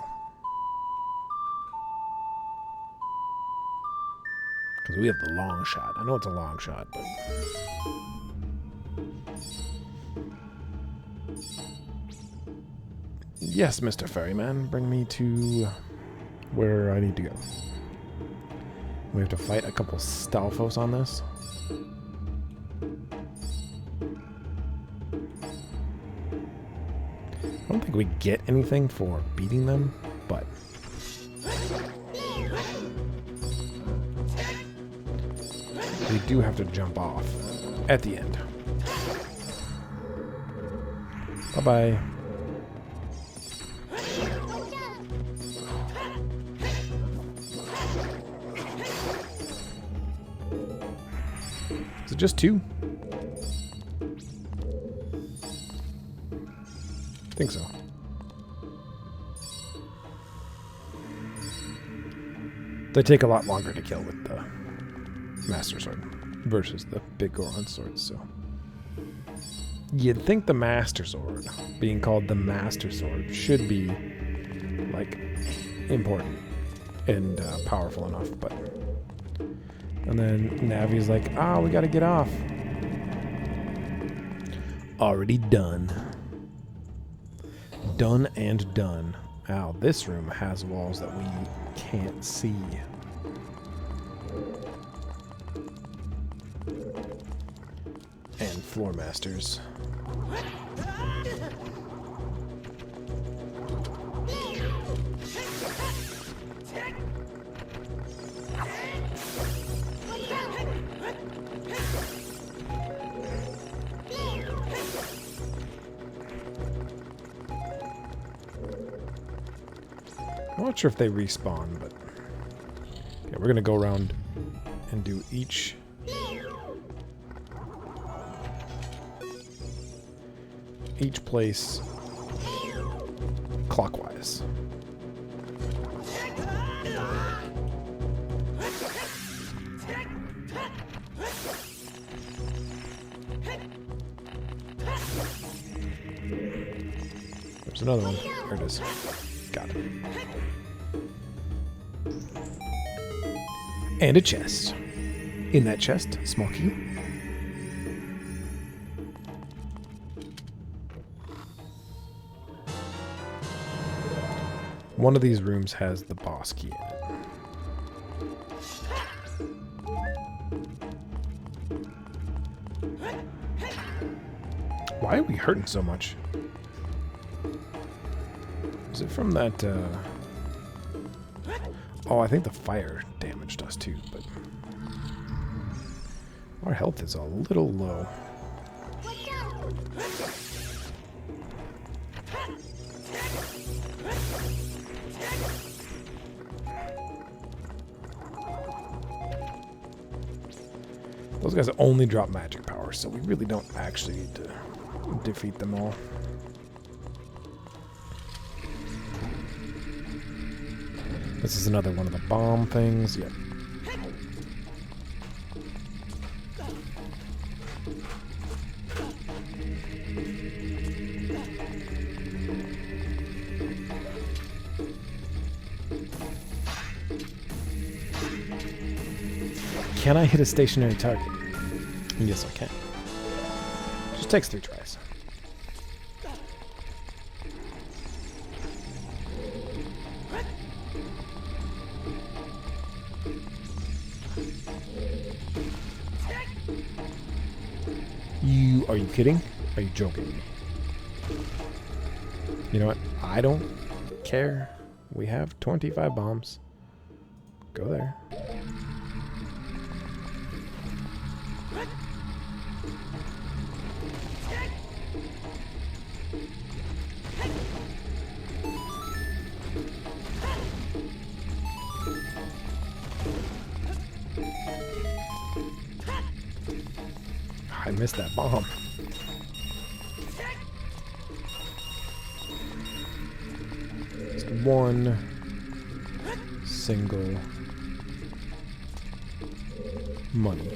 Because we have the long shot. I know it's a long shot, but... Yes, Mr. Ferryman, bring me to where I need to go. We have to fight a couple Stalfos on this. I don't think we get anything for beating them, but we do have to jump off at the end. Bye-bye. Is it just 2? I think so. They take a lot longer to kill with the Master Sword versus the big Goron swords, so. You'd think the Master Sword, being called the Master Sword, should be, like, important and powerful enough, but... And then Navi's like, we gotta get off. Already done. Done and done. Ow, this room has walls that we can't see. And floor masters. I'm not sure if they respawn, but yeah, we're gonna go around and do each place clockwise. There's another one. There it is. Got it. And a chest. In that chest, small key. One of these rooms has the boss key in it. Why are we hurting so much? Is it from that, Oh, I think the fire damaged us too, but... Our health is a little low. Those guys only drop magic power, so we really don't actually need to defeat them all. This is another one of the bomb things. Yep. Can I hit a stationary target? Yes, I can. Just takes 3 tries. Are you kidding? Are you joking? You know what? I don't care. We have 25 bombs. Go there. I missed that bomb. Just one single money.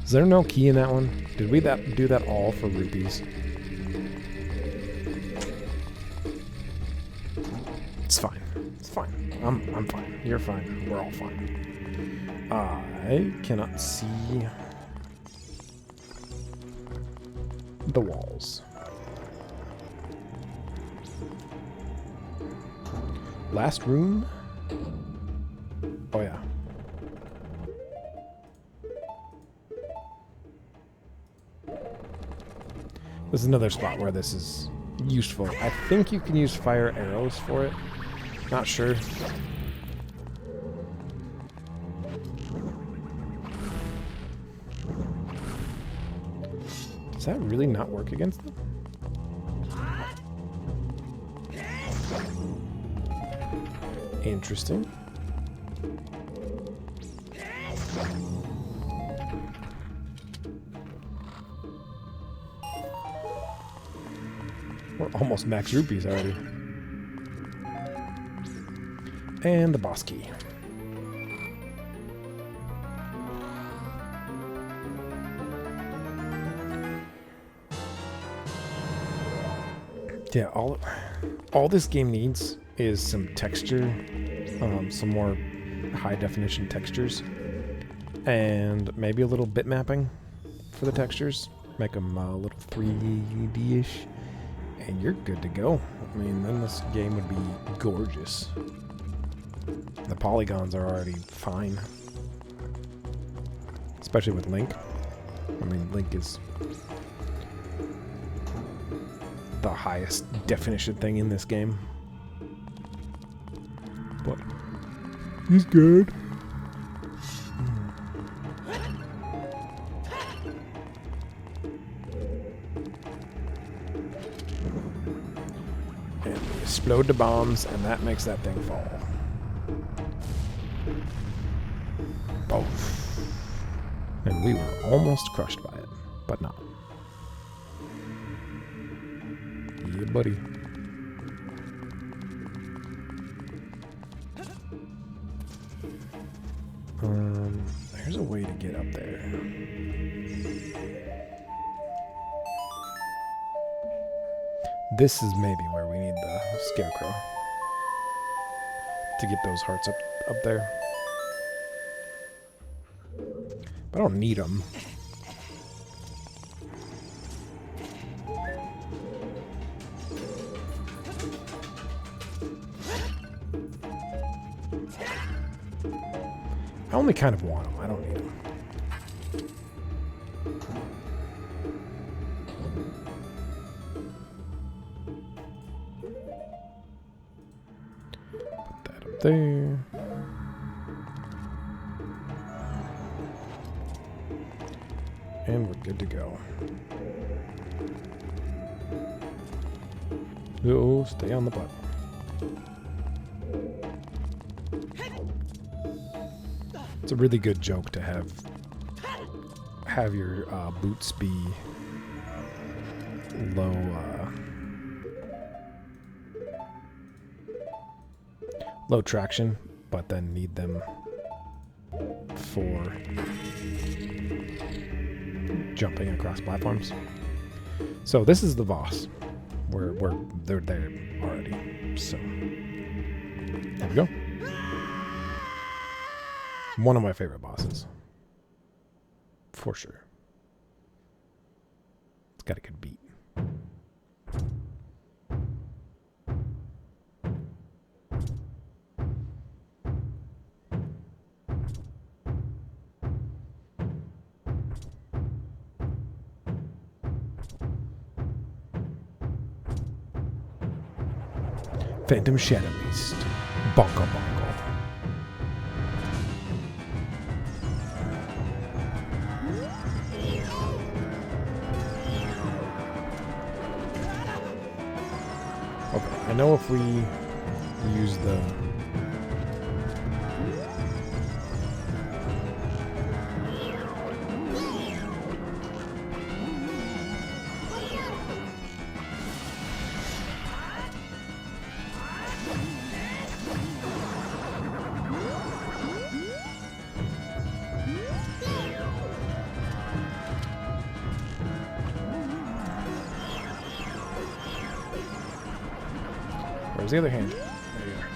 Is there no key in that one? Did we do that all for rupees? It's fine. It's fine. I'm fine. You're fine. We're all fine. I cannot see the walls. Last room? Oh yeah, is another spot where this is useful. I think you can use fire arrows for it. Not sure. Does that really not work against them? Interesting. We're almost max rupees already. And the boss key. Yeah, all this game needs is some texture, some more high definition textures, and maybe a little bit mapping for the textures. Make them a little 3D-ish, and you're good to go. I mean, then this game would be gorgeous. The polygons are already fine, especially with Link. I mean, Link is the highest definition thing in this game. But he's good. And we explode the bombs, and that makes that thing fall. Oh. And we were almost crushed by it, but not. Yeah, buddy. There's a way to get up there. This is maybe where we need the scarecrow to get those hearts up there. But I don't need them. I only kind of want them. I don't need them. Put that up there. And we're good to go. Oh, stay on the button. It's a really good joke to have your boots be low traction, but then need them for jumping across platforms. So this is the boss. They're there already. So there we go. One of my favorite bosses. For sure. It's got a good beat. Phantom Shadow Beast. Bonko Bonko. Okay, I know if we use the... Where's the other hand? There you are.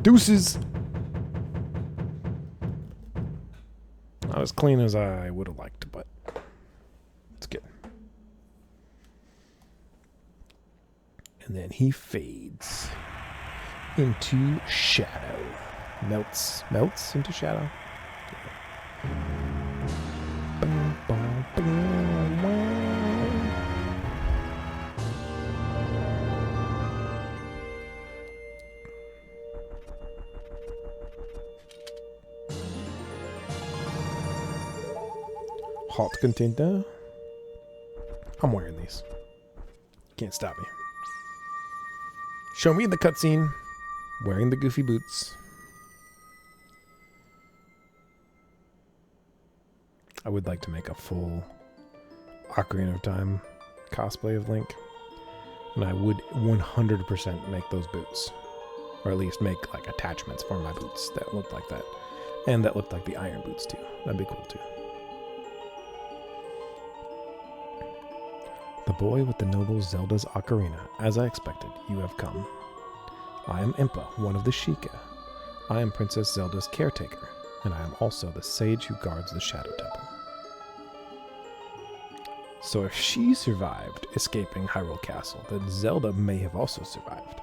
Deuces! Not as clean as I would have liked, but it's good. And then he fades into shadow. Melts into shadow. Hot container. I'm wearing these. Can't stop me. Show me in the cutscene wearing the goofy boots. I would like to make a full Ocarina of Time cosplay of Link. And I would 100% make those boots. Or at least make like attachments for my boots that looked like that. And that looked like the iron boots too. That'd be cool too. The boy with the noble Zelda's Ocarina. As I expected, you have come. I am Impa, one of the Sheikah. I am Princess Zelda's caretaker, and I am also the sage who guards the Shadow Temple. So if she survived escaping Hyrule Castle, then Zelda may have also survived.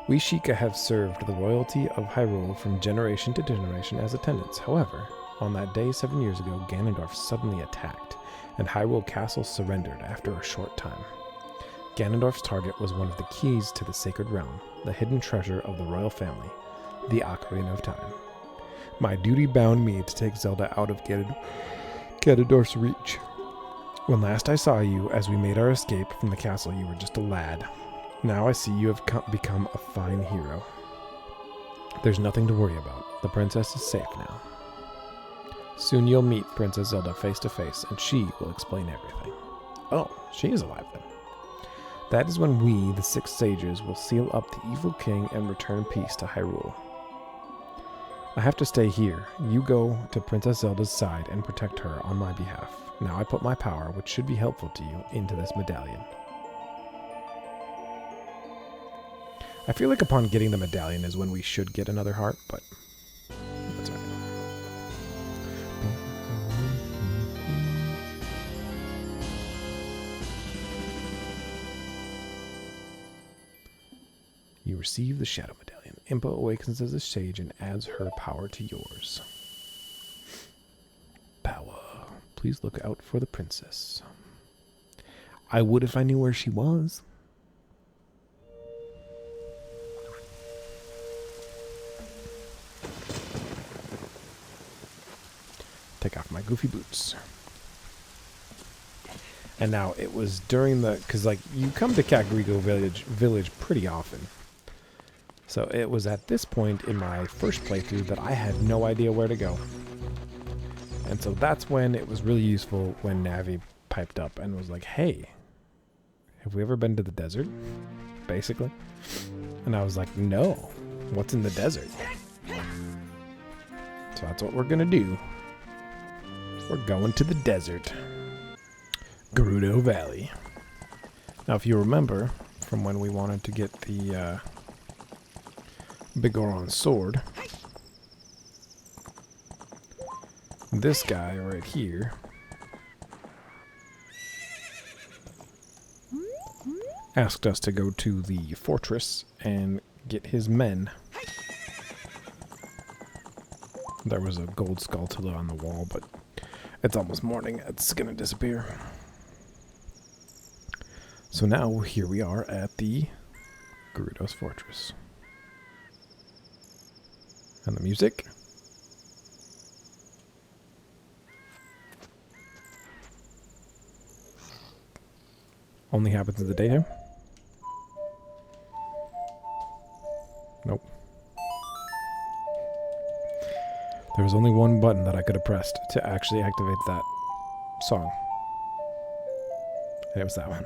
We Sheikah have served the royalty of Hyrule from generation to generation as attendants. However, on that day 7 years ago, Ganondorf suddenly attacked, and Hyrule Castle surrendered after a short time. Ganondorf's target was one of the keys to the Sacred Realm, the hidden treasure of the royal family, the Ocarina of Time. My duty bound me to take Zelda out of Ganondorf's reach. When last I saw you, as we made our escape from the castle, you were just a lad. Now I see you have become a fine hero. There's nothing to worry about. The princess is safe now. Soon you'll meet Princess Zelda face to face, and she will explain everything. Oh, she is alive then. That is when we, the 6 sages, will seal up the evil king and return peace to Hyrule. I have to stay here. You go to Princess Zelda's side and protect her on my behalf. Now I put my power, which should be helpful to you, into this medallion. I feel like upon getting the medallion is when we should get another heart, but that's alright. You receive the Shadow Medallion. Impa awakens as a sage and adds her power to yours. Power. Please look out for the princess. I would if I knew where she was. Take off my goofy boots. And now it was during the, because like you come to Kakariko village pretty often. So it was at this point in my first playthrough that I had no idea where to go. And so that's when it was really useful when Navi piped up and was like, hey, have we ever been to the desert? Basically. And I was like, no. What's in the desert? So that's what we're going to do. We're going to the desert. Gerudo Valley. Now, if you remember from when we wanted to get the Bigoron sword, this guy right here asked us to go to the fortress and get his men. There was a gold skull on the wall, but it's almost morning. It's gonna disappear. So now here we are at the Gerudo's fortress. And the music. Only happens in the daytime? Nope. There was only one button that I could have pressed to actually activate that song. And it was that one.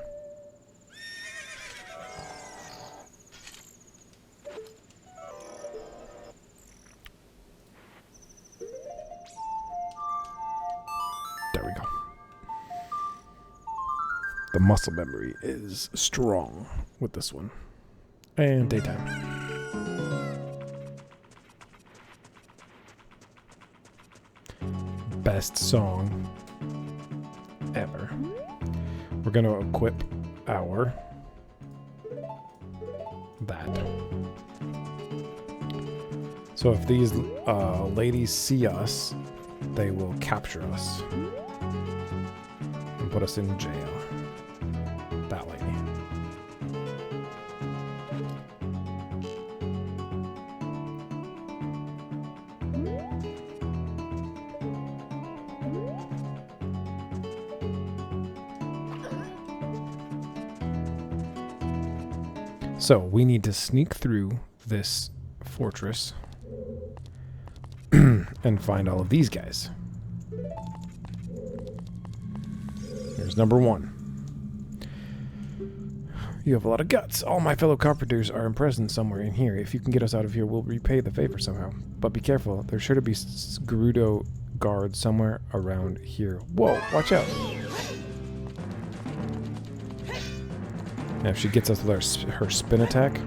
There we go. The muscle memory is strong with this one. And daytime. Best song ever. We're going to equip our that. So if these ladies see us, they will capture us and put us in jail. That lady. So we need to sneak through this fortress and find all of these guys. Here's number 1. You have a lot of guts. All my fellow carpenters are imprisoned somewhere in here. If you can get us out of here, we'll repay the favor somehow. But be careful. There's sure to be Gerudo guards somewhere around here. Whoa, watch out. Now, if she gets us with her spin attack,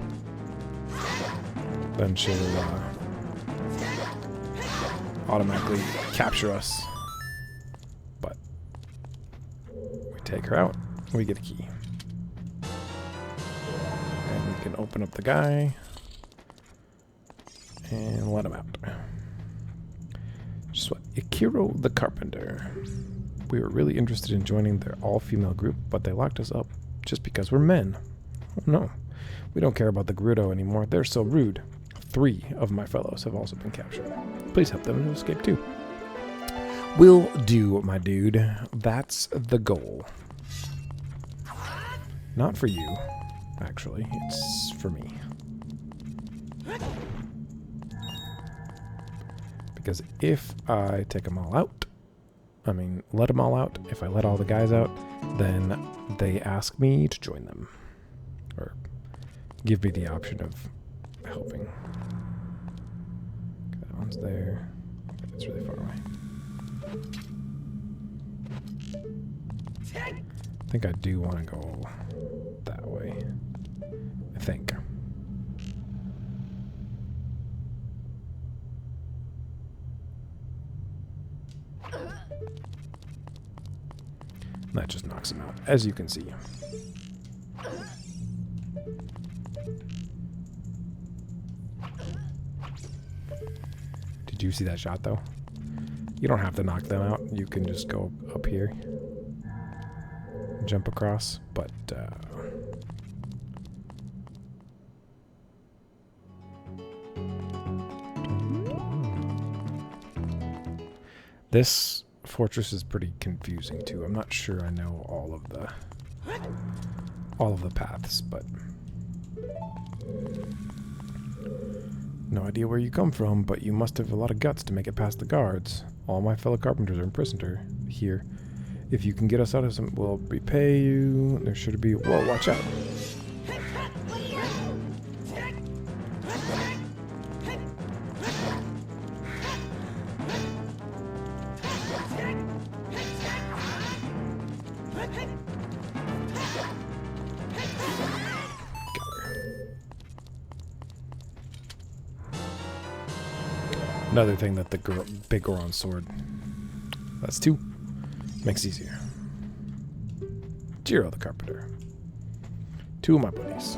then she'll automatically capture us. But we take her out, we get a key. And we can open up the guy and let him out. Just what? Ikiro the Carpenter. We were really interested in joining their all-female group, but they locked us up just because we're men. Oh, no, we don't care about the Gerudo anymore. They're so rude. 3 of my fellows have also been captured. Please help them to escape too. Will do, my dude. That's the goal. Not for you, actually. It's for me. Because if I take them all out, let them all out, if I let all the guys out, then they ask me to join them. Or give me the option of helping. Okay, that one's there. Okay, that's really far away. I think I do want to go that way. I think. That just knocks him out, as you can see. Did you see that shot, though? You don't have to knock them out. You can just go up here. Jump across, but... This fortress is pretty confusing too. I'm not sure I know all of the paths, but no idea where you come from, but you must have a lot of guts to make it past the guards. All my fellow carpenters are imprisoned here. If you can get us out of some, we'll repay you. There should be... Whoa, watch out. Another thing that the big Goron sword, that's 2, makes easier. Jiro the Carpenter. 2 of my buddies.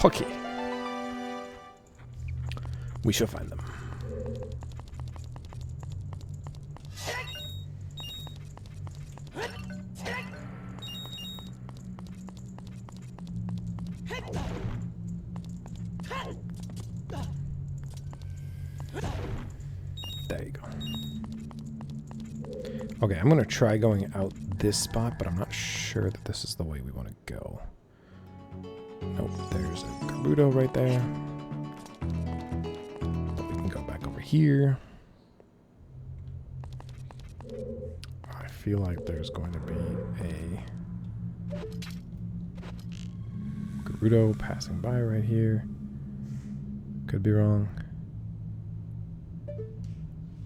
Okay. We shall find them. There you go. Okay, I'm going to try going out this spot, but I'm not sure that this is the way we want to go. Nope, there's a Gerudo right there. But we can go back over here. I feel like there's going to be a Gerudo passing by right here. Could be wrong.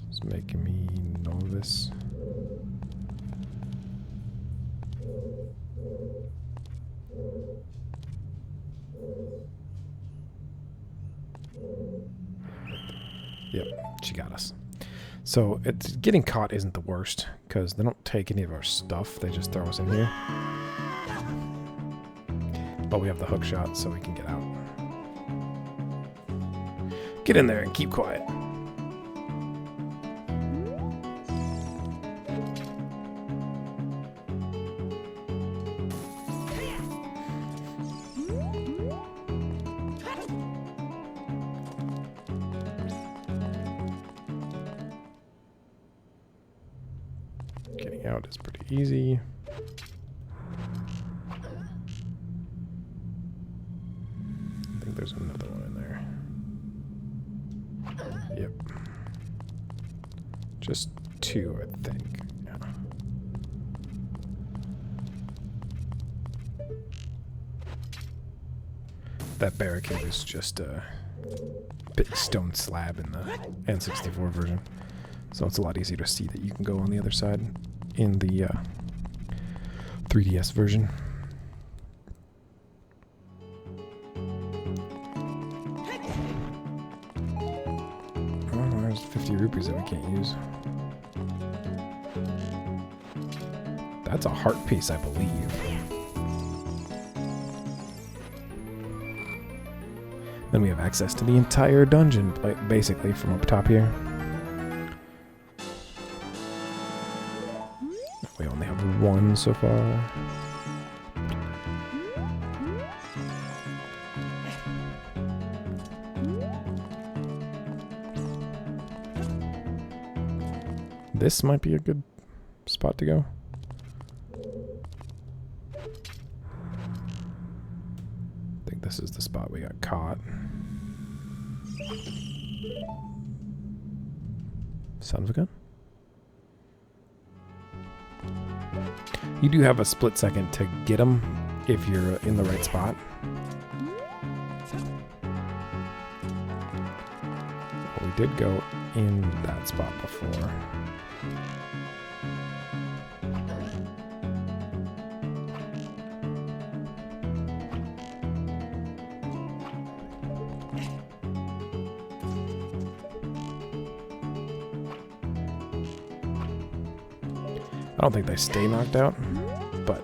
It's making me nervous. Yep, she got us. So getting caught isn't the worst, because they don't take any of our stuff. They just throw us in here. But we have the hook shot, so we can get out. Get in there and keep quiet. Getting out is pretty easy. I think there's another one in there. Yep. Just 2, I think. Yeah. That barricade is just a big stone slab in the N64 version. So it's a lot easier to see that you can go on the other side in the 3DS version. Oh, there's 50 rupees that we can't use. That's a heart piece, I believe. Then we have access to the entire dungeon, basically, from up top here. We only have 1 so far. This might be a good spot to go. I think this is the spot we got caught. Sounds good. You do have a split second to get them if you're in the right spot. But we did go in that spot before. I don't think they stay knocked out, but...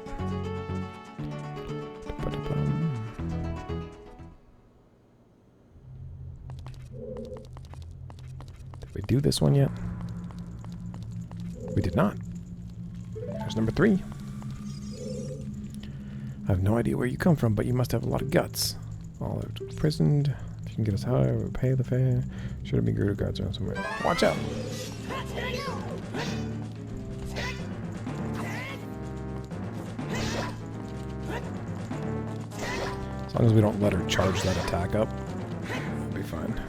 Did we do this one yet? We did not. There's number 3. I have no idea where you come from, but you must have a lot of guts. All are imprisoned. If you can get us out, we'll pay the fare. Should it be Gerudo guards around somewhere? Watch out! As long as we don't let her charge that attack up, we'll be fine.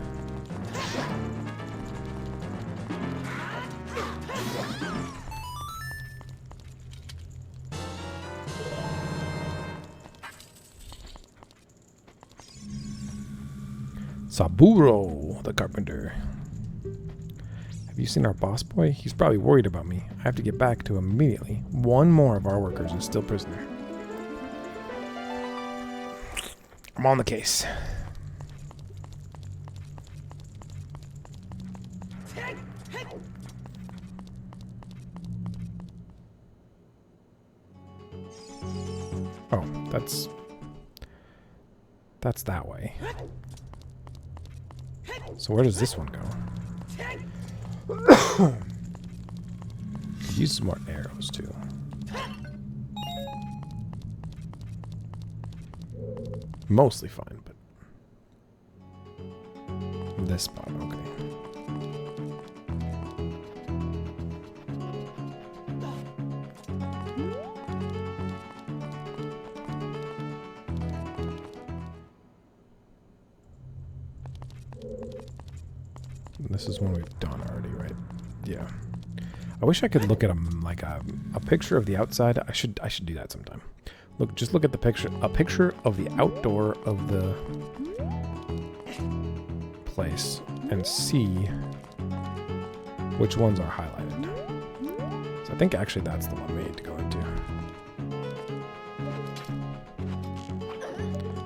Saburo, the carpenter. Have you seen our boss boy? He's probably worried about me. I have to get back to him immediately. 1 more of our workers is still prisoner. I'm on the case. Oh, that's that way. So where does this one go? Could use some more arrows too. Mostly fine, but this spot, okay. This is one we've done already, right? Yeah. I wish I could look at a picture of the outside. I should do that sometime. Look, just look at the picture. A picture of the outdoor of the place and see which ones are highlighted. So I think actually that's the one we need to go into.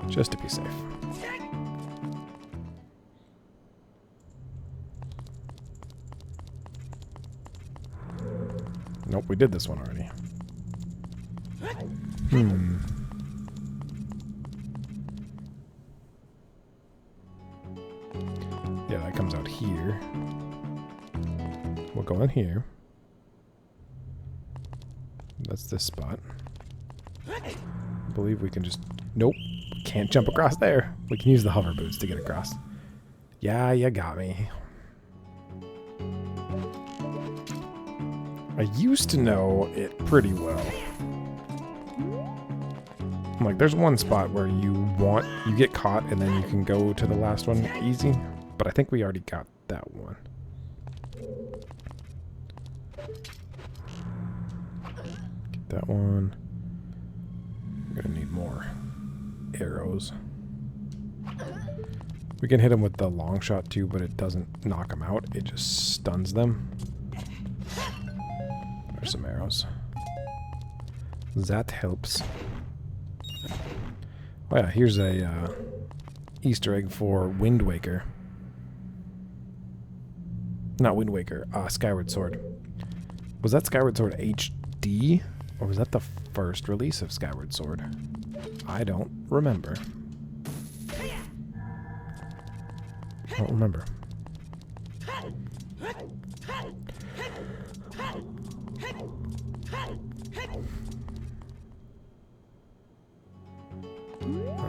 Just to be safe. Nope, we did this one already. out here. We'll go in here. That's this spot. I believe we can just... Nope. Can't jump across there. We can use the hover boots to get across. Yeah, you got me. I used to know it pretty well. Like, there's one spot where you get caught and then you can go to the last one easy. But I think we already got that one. Get that one. We're gonna need more arrows. We can hit them with the long shot too, but it doesn't knock them out. It just stuns them. There's some arrows. That helps. Oh yeah, here's a Easter egg for Wind Waker. Not Wind Waker, Skyward Sword. Was that Skyward Sword HD? Or was that the first release of Skyward Sword? I don't remember. I don't remember.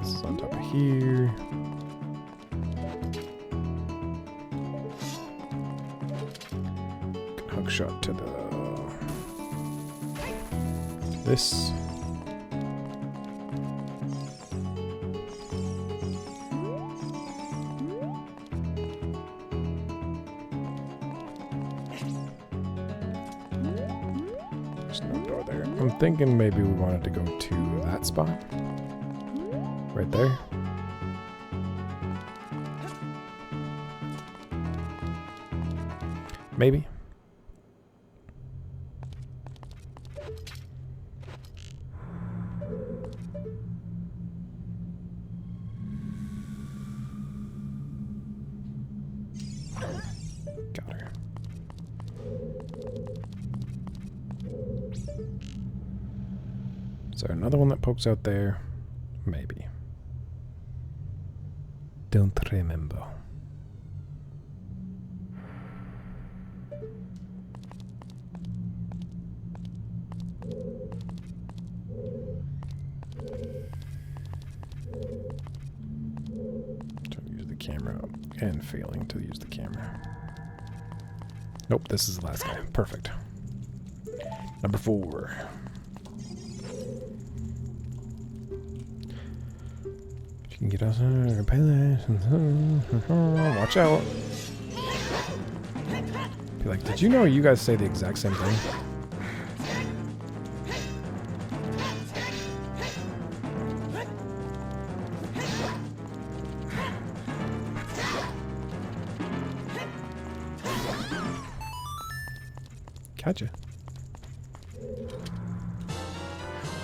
This is on top of here. Can hook shot to the... this. There's no door there. I'm thinking maybe we wanted to go to that spot. Right there. Maybe. Got her. Is there another one that pokes out there? Maybe. Don't remember. Trying to use the camera and failing to use the camera. Nope, this is the last guy. Perfect. Number 4. You can get us. Watch out. Be like, did you know you guys say the exact same thing? Gotcha.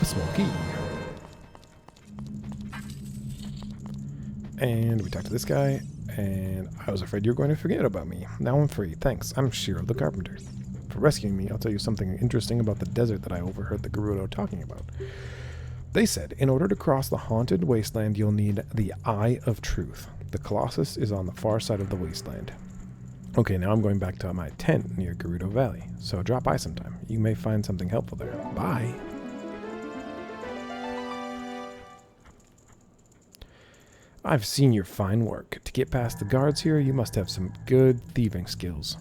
A small key. And we talked to this guy, and I was afraid you were going to forget about me. Now I'm free. Thanks. I'm Shiro the Carpenter. For rescuing me, I'll tell you something interesting about the desert that I overheard the Gerudo talking about. They said, in order to cross the haunted wasteland, you'll need the Eye of Truth. The Colossus is on the far side of the wasteland. Okay, now I'm going back to my tent near Gerudo Valley, so drop by sometime. You may find something helpful there. Bye! I've seen your fine work. To get past the guards here, you must have some good thieving skills.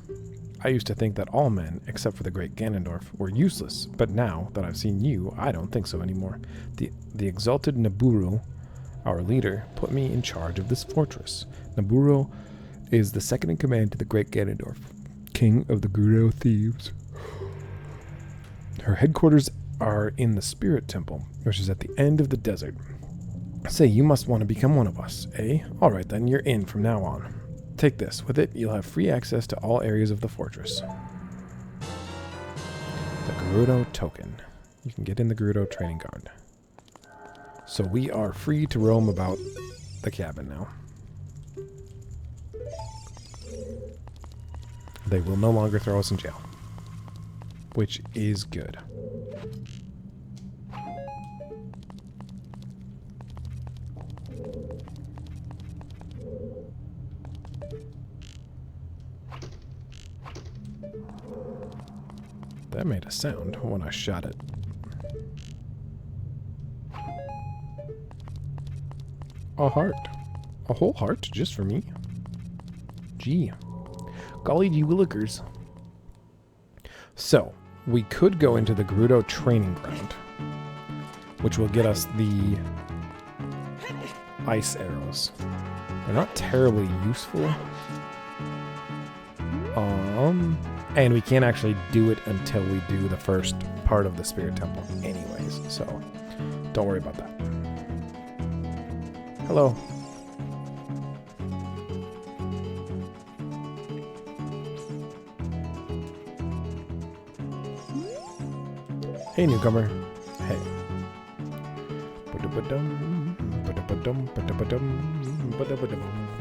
I used to think that all men, except for the great Ganondorf, were useless, but now that I've seen you, I don't think so anymore. The exalted Naburo, our leader, put me in charge of this fortress. Naburo is the second in command to the great Ganondorf, king of the Gerudo thieves. Her headquarters are in the Spirit Temple, which is at the end of the desert. Say, you must want to become one of us, eh? Alright then, you're in from now on. Take this. With it, you'll have free access to all areas of the fortress. The Gerudo token. You can get in the Gerudo training guard. So we are free to roam about the cabin now. They will no longer throw us in jail. Which is good. That made a sound when I shot it. A heart. A whole heart just for me? Gee. Golly gee willikers. So, we could go into the Gerudo training ground, which will get us the ice arrows. They're not terribly useful. And we can't actually do it until we do the first part of the Spirit Temple anyways, so don't worry about that. Hello. Hey, newcomer. Hey. Ba-da-ba-dum, ba-da-ba-dum, ba-da-ba-dum, ba-da-ba-dum.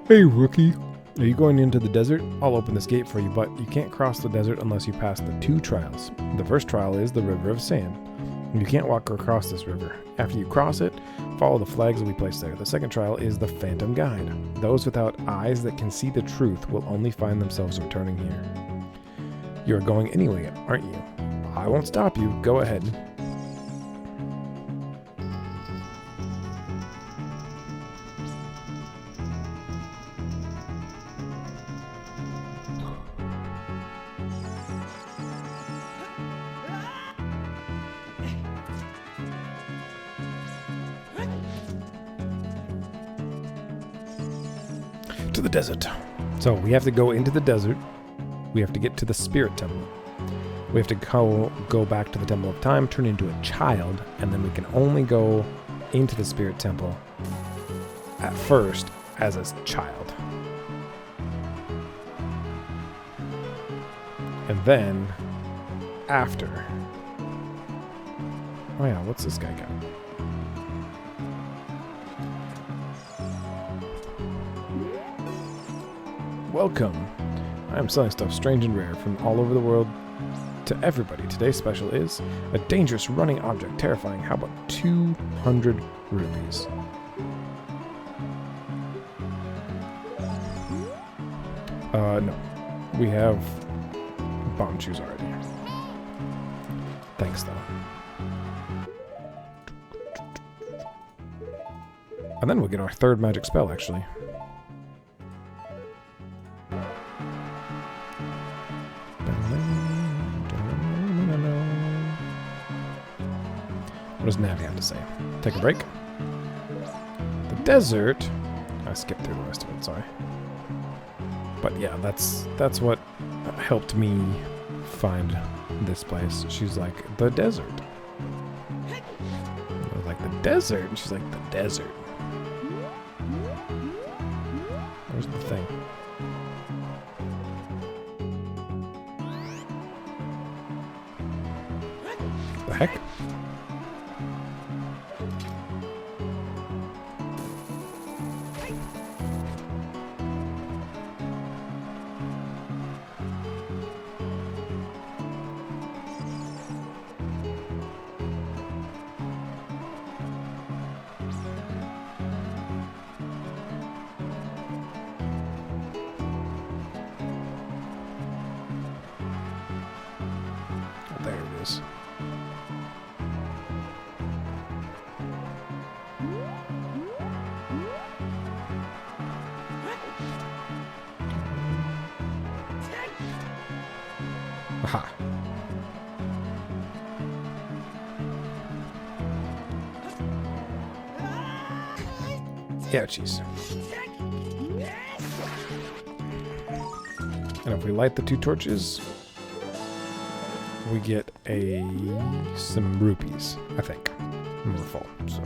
Hey, rookie. Are you going into the desert? I'll open this gate for you, but you can't cross the desert unless you pass the 2 trials. The first trial is the River of Sand. You can't walk across this river. After you cross it, follow the flags that we place there. The second trial is the Phantom Guide. Those without eyes that can see the truth will only find themselves returning here. You're going anyway, aren't you? I won't stop you. Go ahead. To the desert. So we have to go into the desert. We have to get to the Spirit Temple. We have to go back to the Temple of Time, turn into a child, and then we can only go into the Spirit Temple at first as a child. And then after. Oh yeah, what's this guy got? Welcome. I am selling stuff strange and rare from all over the world to everybody. Today's special is a dangerous running object, terrifying. How about 200 rupees? No. We have bomb shoes already. Thanks, though. And then we'll get our third magic spell, actually. What does Navi have to say? Take a break. The desert. I skipped through the rest of it, sorry. But yeah, that's what helped me find this place. She's like, the desert. I was like, the desert? And she's like, the desert. Where's the thing? The heck? There it is. Aha. Yeah, jeez. And if we light the 2 torches, we get some rupees, I think. And we're full, so.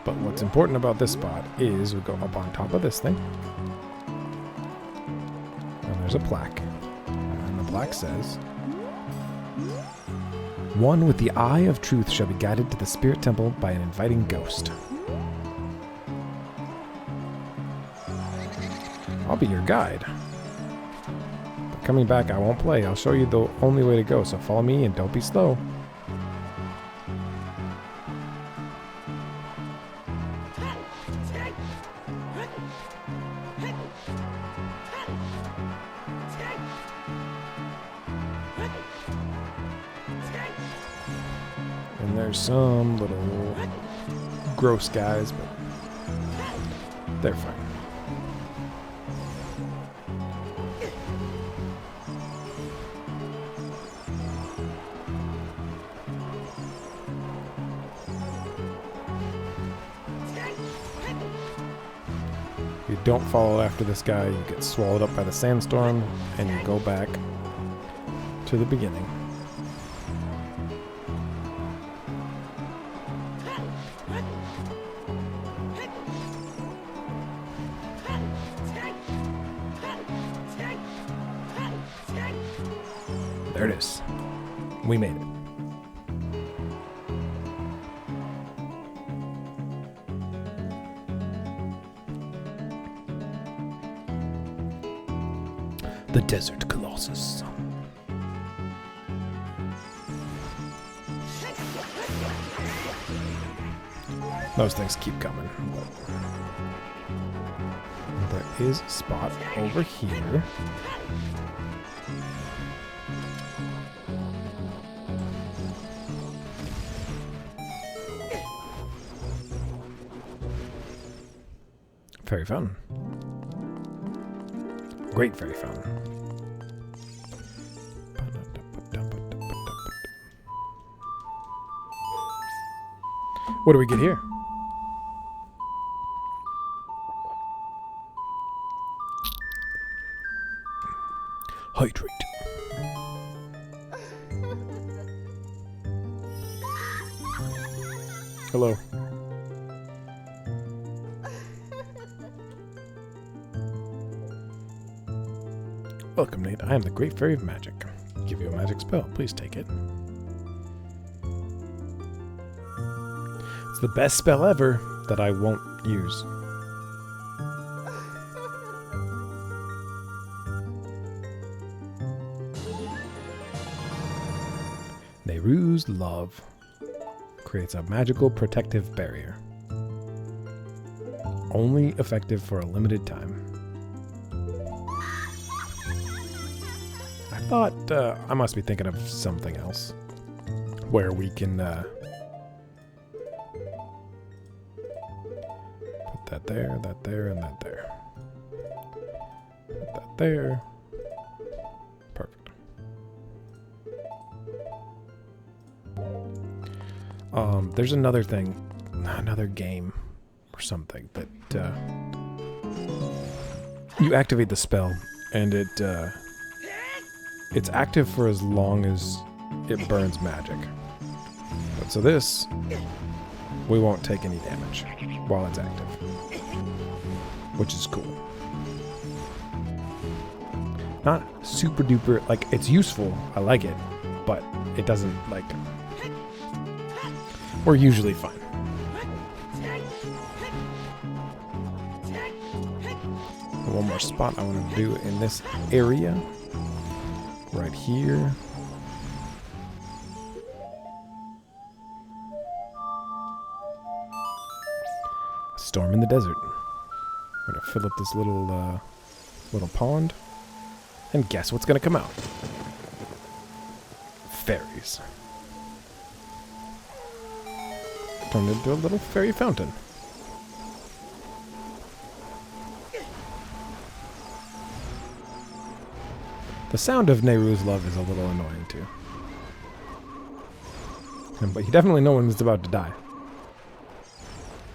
But what's important about this spot is we go up on top of this thing. And there's a plaque. And the plaque says, "One with the eye of truth shall be guided to the Spirit Temple by an inviting ghost." I'll be your guide. But coming back, I won't play. I'll show you the only way to go, so follow me and don't be slow. And there's some little gross guys, but they're fine. If you don't follow after this guy, you get swallowed up by the sandstorm, and you go back to the beginning. There it is. We made it. The Desert Colossus. Those things keep coming. There is a spot over here. Fairy fountain. Great fairy fountain. What do we get here? Hydrate. Hello. Welcome, Nate. I am the Great Fairy of Magic. Give you a magic spell. Please take it. It's the best spell ever that I won't use. Nehru's Love creates a magical protective barrier. Only effective for a limited time. I thought I must be thinking of something else where we can put that there, and that there. Put that there. Perfect. There's another thing, another game or something that you activate the spell and it's active for as long as it burns magic. But so this, we won't take any damage while it's active, which is cool. Not super duper, like, it's useful, I like it, but it doesn't, like, we're usually fine. One more spot I want to do in this area. Right here. Storm in the desert. We're gonna fill up this little pond, and guess what's gonna come out? Fairies. Turned into a little fairy fountain. The sound of Nehru's Love is a little annoying too. But you definitely know when it's about to die.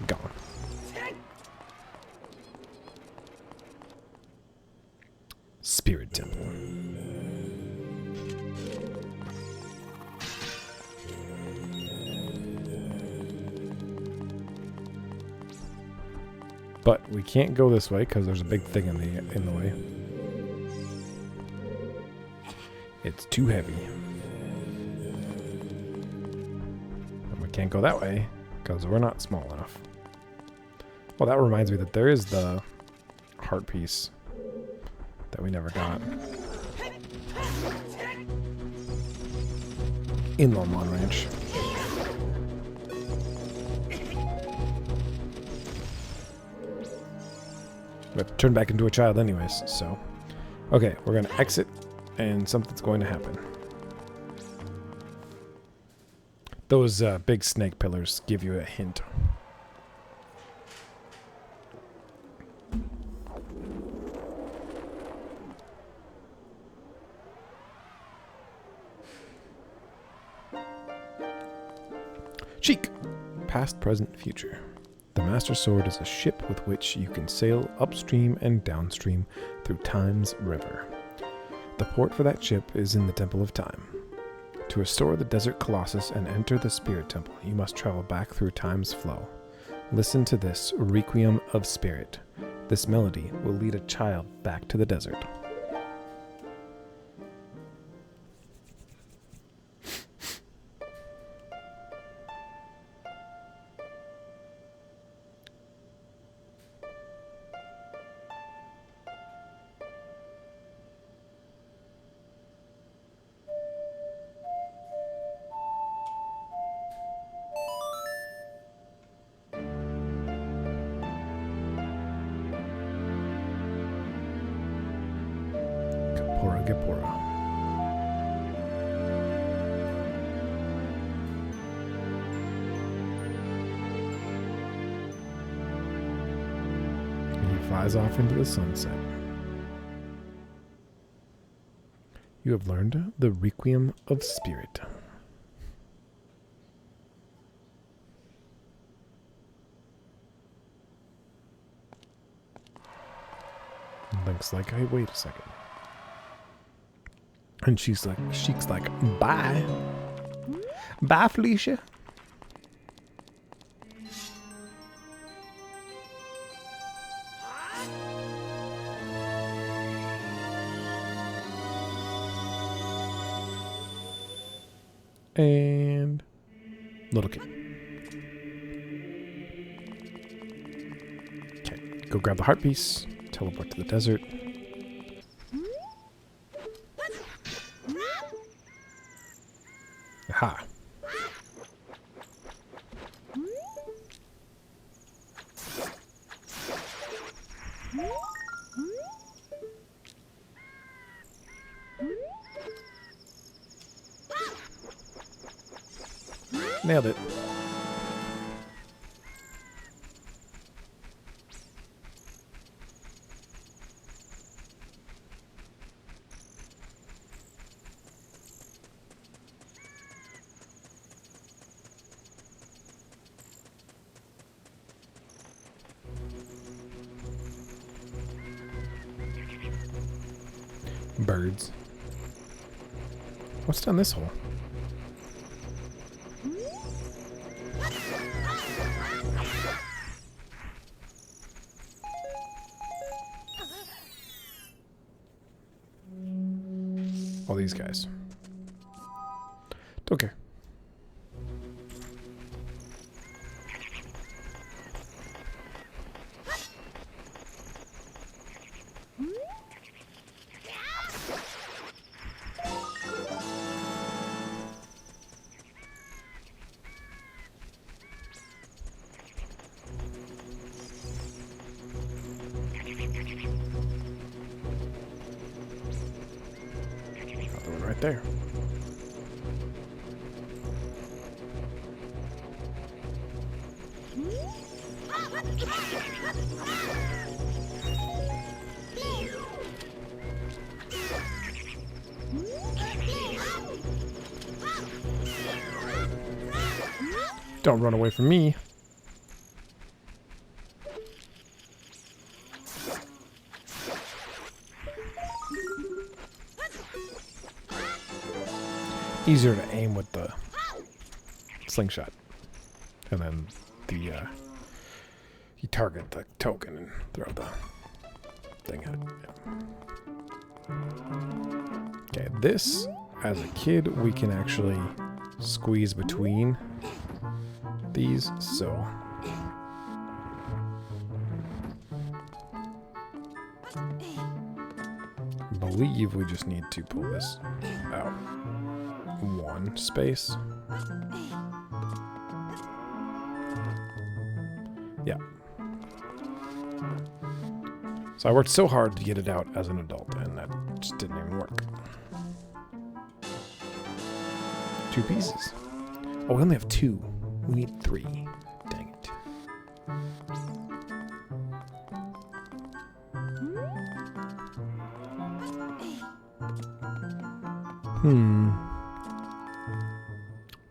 Gone. Spirit Temple. But we can't go this way because there's a big thing in the way. It's too heavy. And we can't go that way because we're not small enough. Well, that reminds me that there is the heart piece that we never got. in Lomond Ranch. We have to turn back into a child anyways, so. Okay, we're going to exit, and something's going to happen. Those big snake pillars give you a hint. Cheek! Past, present, future. The Master Sword is a ship with which you can sail upstream and downstream through Time's river. The port for that ship is in the Temple of Time. To restore the Desert Colossus and enter the Spirit Temple, you must travel back through Time's flow. Listen to this Requiem of Spirit. This melody will lead a child back to the desert. Gapora. And he flies off into the sunset. You have learned the Requiem of Spirit. Link's like, hey, wait a second. And Sheik's like, bye. Bye, Felicia. And little kid. Okay, go grab the heart piece, teleport to the desert. Aha. Nailed it. Birds. What's down this hole? All these guys. Don't care. Right there. Don't run away from me. Easier to aim with the slingshot, and then the you target the token and throw the thing at it. Yeah. Okay, this as a kid we can actually squeeze between these, so I believe we just need to pull this out. 1 space. Yeah. So I worked so hard to get it out as an adult, and that just didn't even work. 2 pieces. Oh, we only have 2. We need 3. Dang it.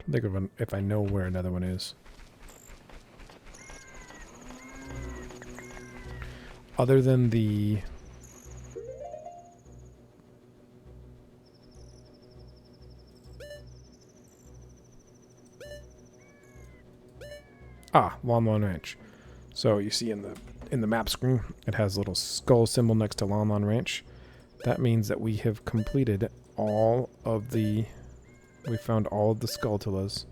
Think of if I know where another one is. Other than the... Lon Lon Ranch. So you see in the map screen, it has a little skull symbol next to Lon Lon Ranch. That means that we have completed all of the... We found all of the Skulltulas.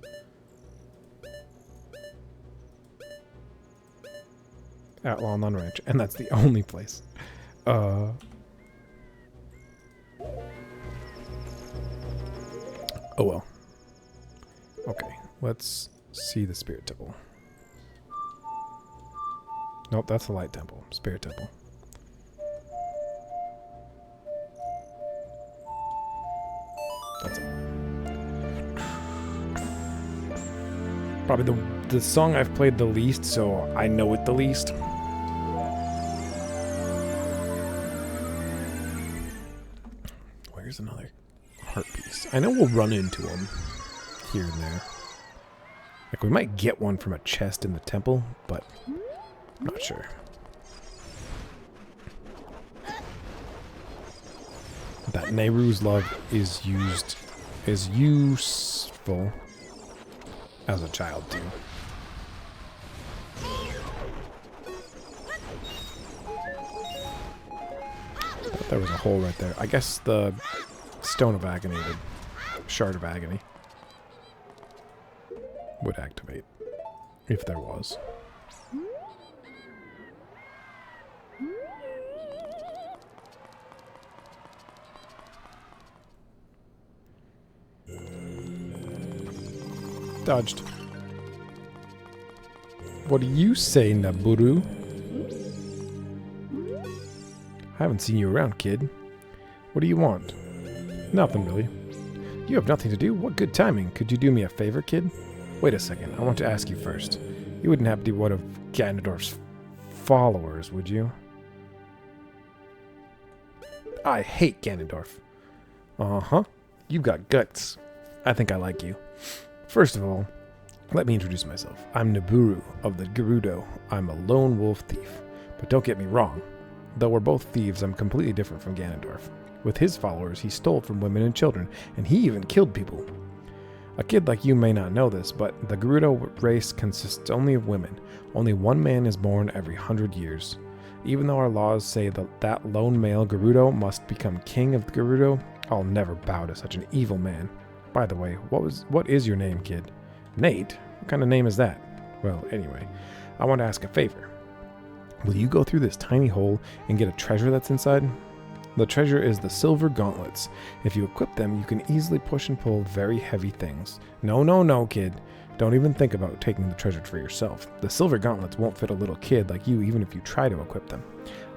At Lon Lon Ranch. And that's the only place. Oh well. Okay, let's see the Spirit Temple. Nope, that's the Light Temple. Spirit Temple. That's it. Probably the song I've played the least, so I know it the least. Where's another heart piece? I know we'll run into them here and there. Like, we might get one from a chest in the temple, but I'm not sure. That Nehru's love is useful as a child too. There was a hole right there. I guess the Stone of Agony, the Shard of Agony, would activate if there was. Dodged. What do you say, Naburu? I haven't seen you around, kid. What do you want? Nothing, really. You have nothing to do? What good timing. Could you do me a favor, kid? Wait a second. I want to ask you first. You wouldn't happen to be one of Ganondorf's followers, would you? I hate Ganondorf. Uh-huh. You've got guts. I think I like you. First of all, let me introduce myself. I'm Naburu of the Gerudo. I'm a lone wolf thief. But don't get me wrong. Though we're both thieves, I'm completely different from Ganondorf. With his followers, he stole from women and children, and he even killed people. A kid like you may not know this, but the Gerudo race consists only of women. Only one man is born every 100 years. Even though our laws say that lone male Gerudo must become king of the Gerudo, I'll never bow to such an evil man. By the way, what is your name, kid? Nate? What kind of name is that? Well, anyway, I want to ask a favor. Will you go through this tiny hole and get a treasure that's inside? The treasure is the silver gauntlets. If you equip them, you can easily push and pull very heavy things. No, kid. Don't even think about taking the treasure for yourself. The silver gauntlets won't fit a little kid like you even if you try to equip them.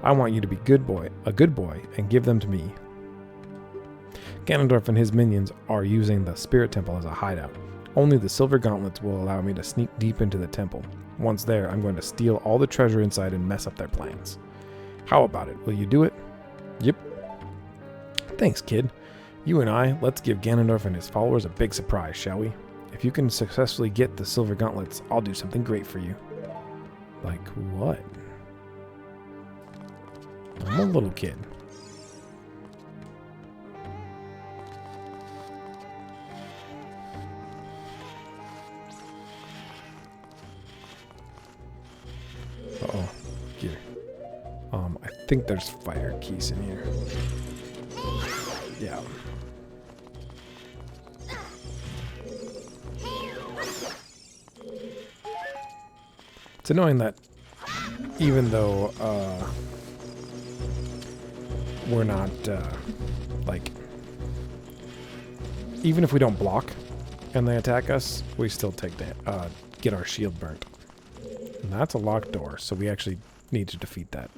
I want you to be a good boy, and give them to me. Ganondorf and his minions are using the Spirit Temple as a hideout. Only the silver gauntlets will allow me to sneak deep into the temple. Once there, I'm going to steal all the treasure inside and mess up their plans. How about it? Will you do it? Yep. Thanks, kid. You and I, let's give Ganondorf and his followers a big surprise, shall we? If you can successfully get the silver gauntlets, I'll do something great for you. Like what? I'm a little kid. Uh-oh. Here. I think there's fire keys in here. Yeah. It's annoying that even though we're not like even if we don't block and they attack us, we still get our shield burnt. And that's a locked door, so we actually need to defeat that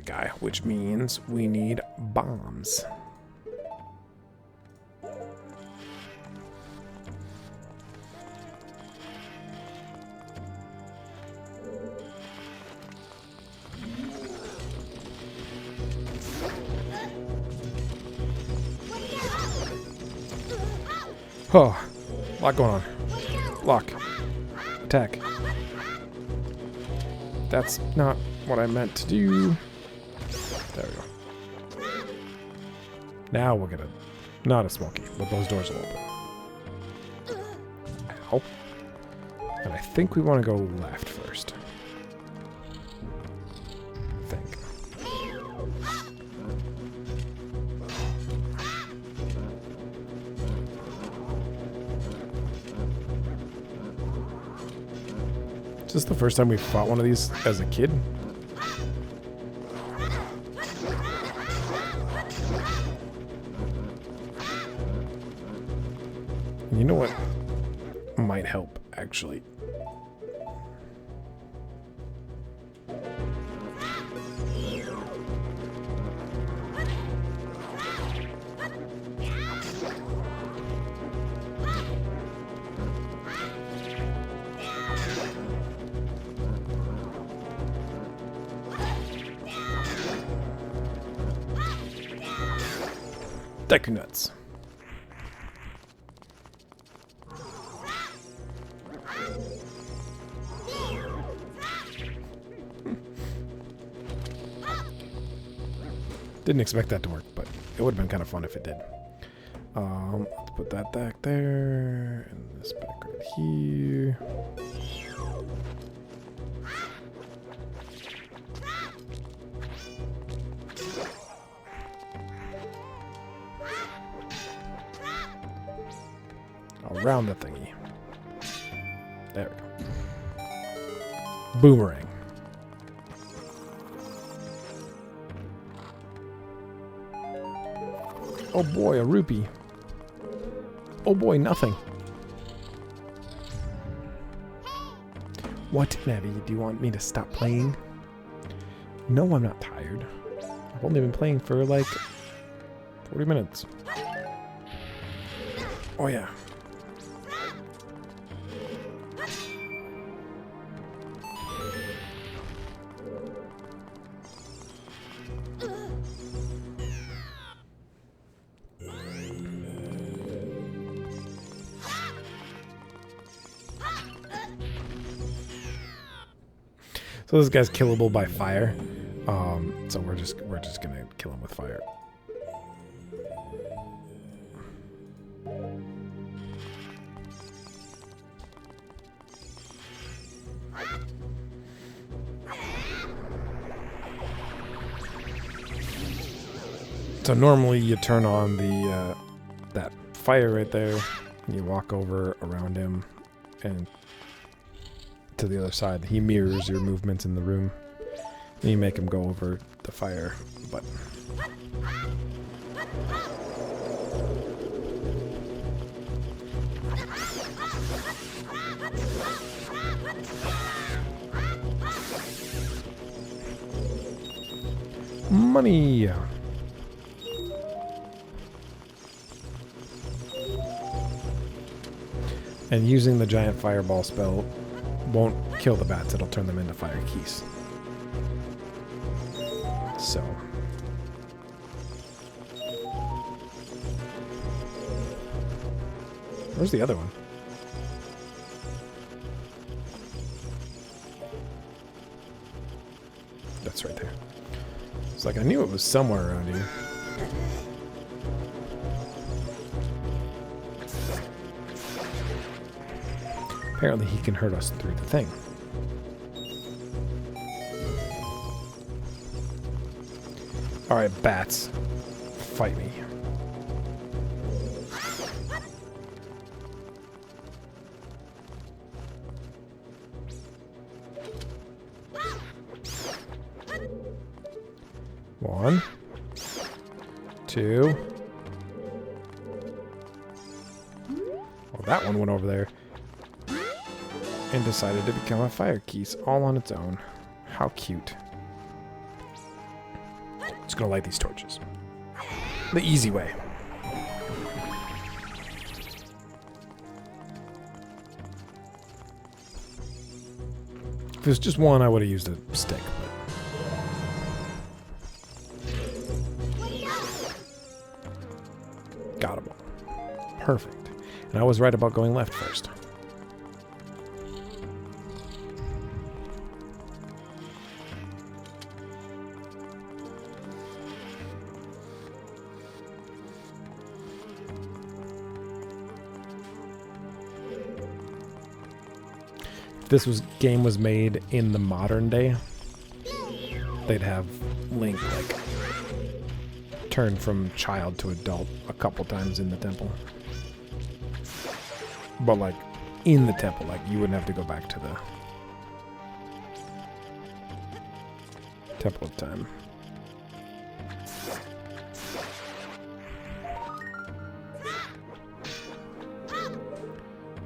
guy, which means we need bombs. Oh, a lot going on. Lock. Attack. That's not what I meant to do. There we go. Now we're gonna... Not a smoky, but those doors will open. Ow. And I think we want to go left first. I think. Is this the first time we fought one of these as a kid? You know what might help, actually? Deku nuts. Didn't expect that to work, but it would have been kind of fun if it did. Let's put that back there, and this back right here. Around the thingy. There we go. Boomerang. Oh boy, a rupee. Oh boy, nothing. What, Navi? Do you want me to stop playing? No, I'm not tired. I've only been playing for like 40 minutes. Oh yeah. So this guy's killable by fire. So we're just gonna kill him with fire. So normally you turn on the that fire right there, and you walk over around him and to the other side. He mirrors your movements in the room. And you make him go over the fire button. Money! And using the giant fireball spell won't kill the bats, it'll turn them into fire keys. So. Where's the other one? That's right there. It's like I knew it was somewhere around here. Apparently he can hurt us through the thing. Alright, bats. Fight me. One. Two. that one went over there and decided to become a fire keys all on its own. How cute. Just gonna light these torches. The easy way. If it was just one, I would have used a stick. But got them all. Perfect. And I was right about going left first. This game was made in the modern day, they'd have Link like turn from child to adult a couple times in the temple. But like in the temple, like you wouldn't have to go back to the Temple of Time.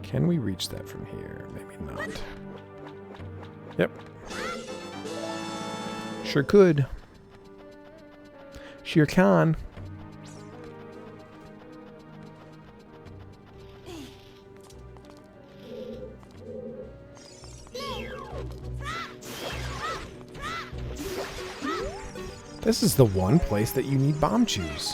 Can we reach that from here? Maybe not. Yep. Sure could. Sure can. This is the one place that you need bomb chews.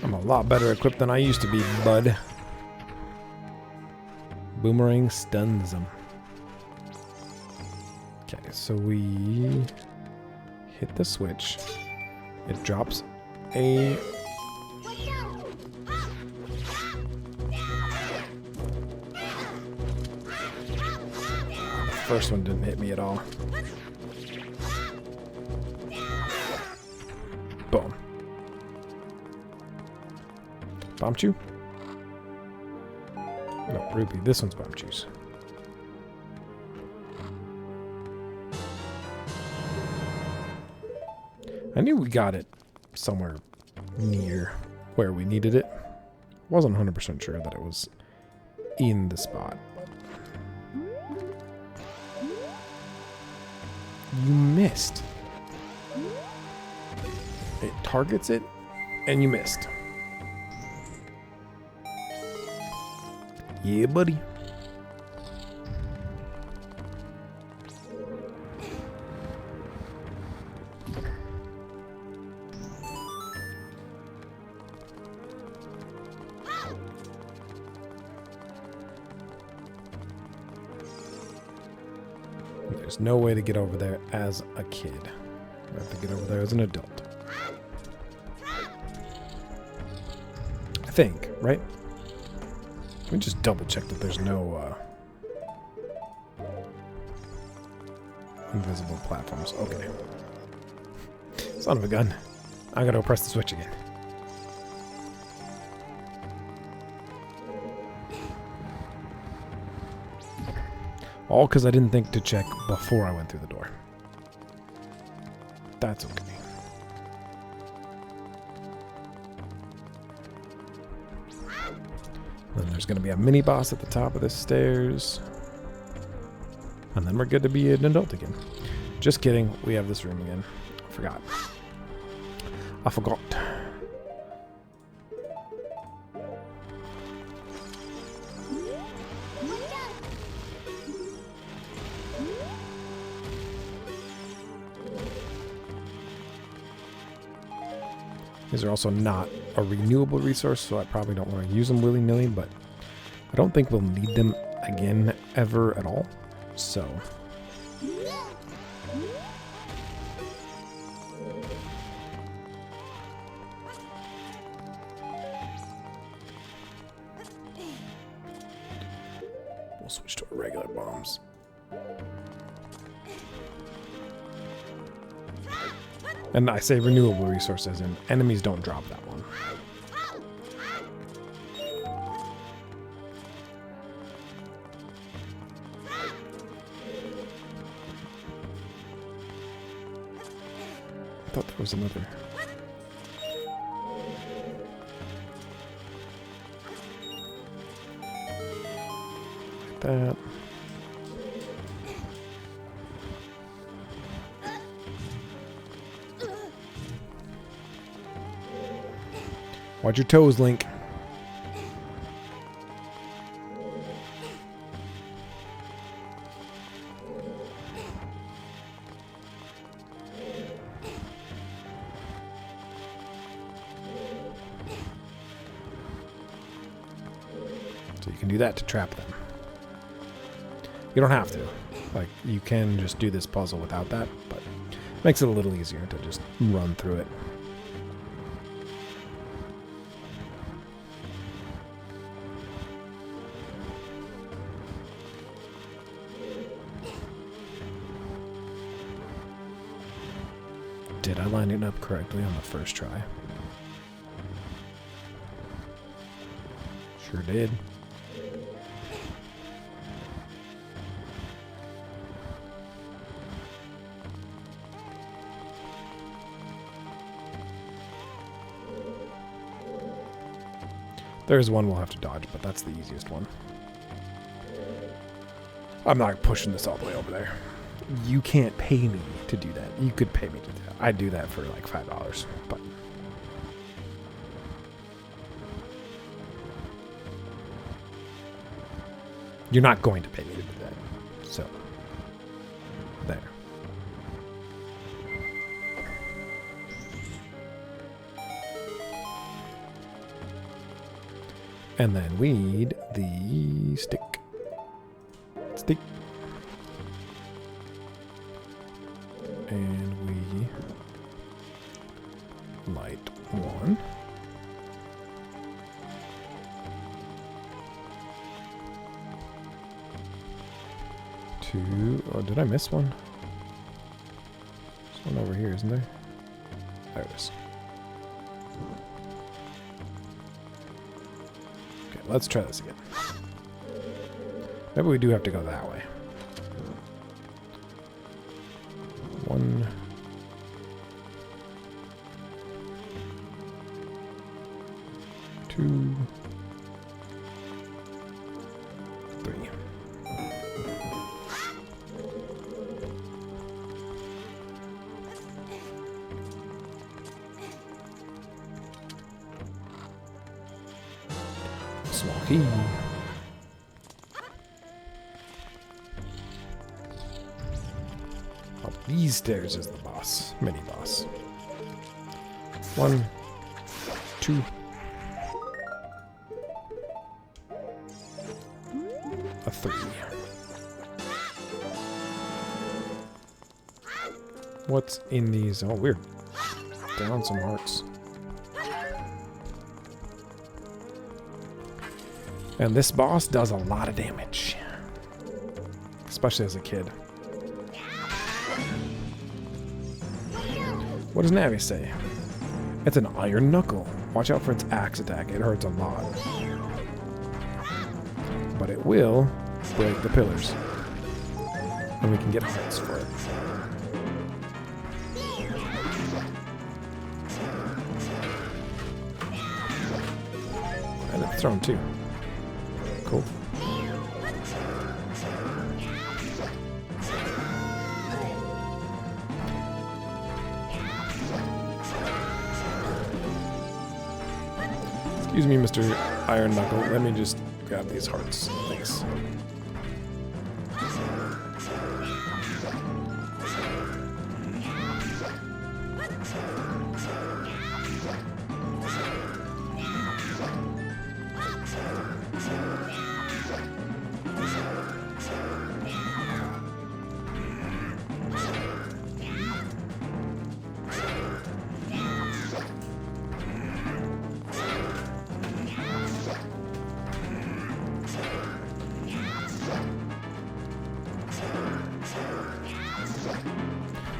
I'm a lot better equipped than I used to be, bud. Boomerang stuns them. Okay, so we hit the switch. It drops a... The first one didn't hit me at all. Boom. Bomb chew? No, Ruby. This one's bomb chews. I knew we got it somewhere near where we needed it. Wasn't 100% sure that it was in the spot. You missed. It targets it, and you missed. Yeah, buddy. There's no way to get over there as a kid. I have to get over there as an adult. I think, right? Let me just double check that there's no invisible platforms. Okay. Son of a gun. I gotta press the switch again. All because I didn't think to check before I went through the door. That's okay. Then there's going to be a mini boss at the top of the stairs. And then we're good to be an adult again. Just kidding. We have this room again. I forgot. These are also not a renewable resource, so I probably don't want to use them willy-nilly, but I don't think we'll need them again ever at all. So we'll switch to regular bombs. And I say renewable resources, and enemies don't drop that one. thought there was another. Like that. Watch your toes, Link. So you can do that to trap them. You don't have to. Like, you can just do this puzzle without that, but it makes it a little easier to just run through it. Did I line it up correctly on the first try? Sure did. There's one we'll have to dodge, but that's the easiest one. I'm not pushing this all the way over there. You can't pay me to do that. You could pay me to do that. I'd do that for like $5, but you're not going to pay me to do that. So, there. And then we need the stick. Stick. And we light one. Two. Oh, did I miss one? There's one over here, isn't there? There it is. Okay, let's try this again. Maybe we do have to go that way. One. Two. Three. Small key. Up these stairs is the boss. Mini boss. 1, 2. A 3. What's in these? Oh, we're down some hearts. And this boss does a lot of damage. Especially as a kid. What does Navi say? It's an iron knuckle. Watch out for its axe attack. It hurts a lot. But it will break the pillars. And we can get hearts for it. And it's thrown too. Cool. Excuse me, Mr. Iron Knuckle. Let me just grab these hearts. Thanks.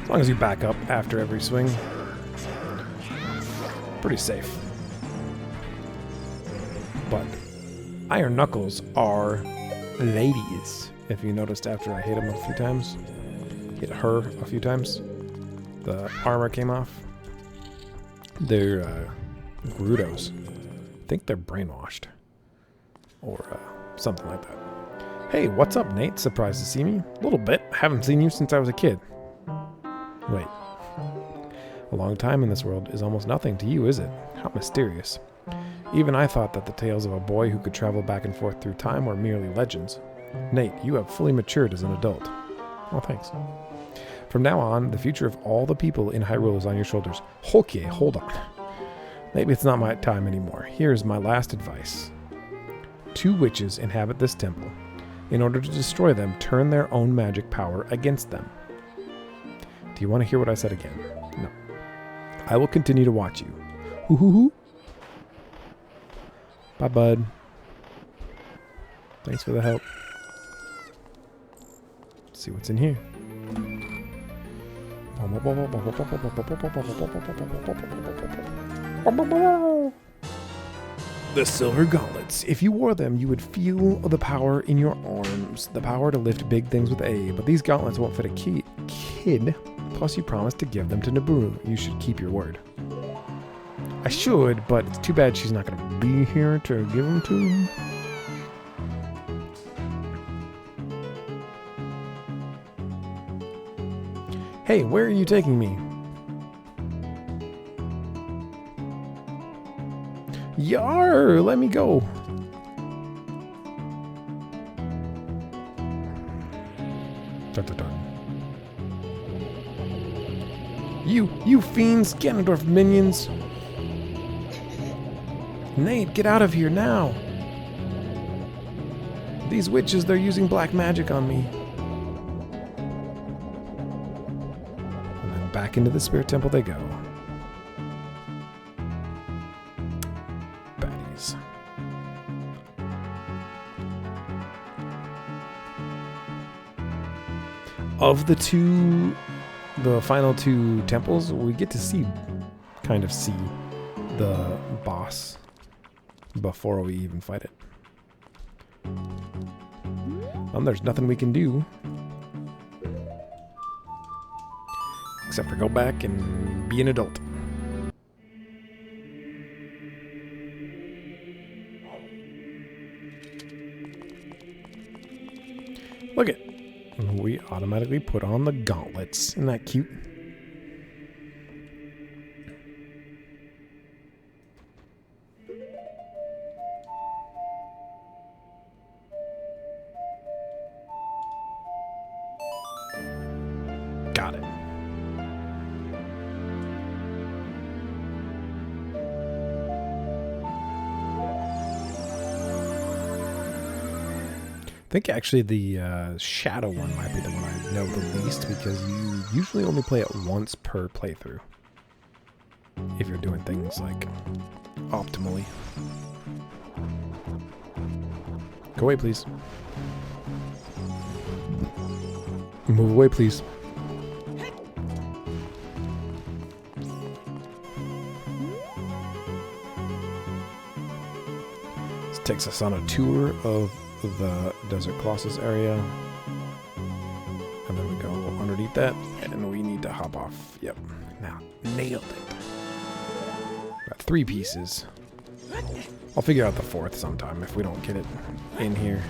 As long as you back up after every swing, pretty safe. But Iron Knuckles are ladies. If you noticed after I hit him a few times, hit her a few times, The armor came off. They're Gerudos. I think they're brainwashed. Or something like that. Hey, what's up, Nate? Surprised to see me? A little bit. Haven't seen you since I was a kid. Wait. A long time in this world is almost nothing to you, is it? How mysterious. Even I thought that the tales of a boy who could travel back and forth through time were merely legends. Nate, you have fully matured as an adult. Oh, thanks. From now on, the future of all the people in Hyrule is on your shoulders. Okay, hold on. Maybe it's not my time anymore. Here's my last advice. 2 witches inhabit this temple. In order to destroy them, turn their own magic power against them. Do you want to hear what I said again? No. I will continue to watch you. Hoo hoo hoo. Bye, bud. Thanks for the help. Let's see what's in here. The silver gauntlets. If you wore them, you would feel the power in your arms. The power to lift big things with A. But these gauntlets won't fit a kid. Plus, you promised to give them to Naboo. You should keep your word. I should, but it's too bad she's not going to be here to give them to me. Hey, where are you taking me? Yar! Let me go. Dun, dun, dun. You fiends, Ganondorf minions! Nate, get out of here now! These witches, they're using black magic on me. And then back into the Spirit Temple they go. Baddies. Of the final 2 temples, we get to kind of see the boss before we even fight it. Well, there's nothing we can do except for go back and be an adult. Look it. We automatically put on the gauntlets. Isn't that cute? Got it. I think actually the shadow one might be the one I know the least, because you usually only play it once per playthrough. If you're doing things like optimally. Go away, please. Move away, please. This takes us on a tour of the Desert Colossus area. And then we go underneath that, and we need to hop off. Yep. Now, nailed it. Got 3 pieces. I'll figure out the 4th sometime if we don't get it in here.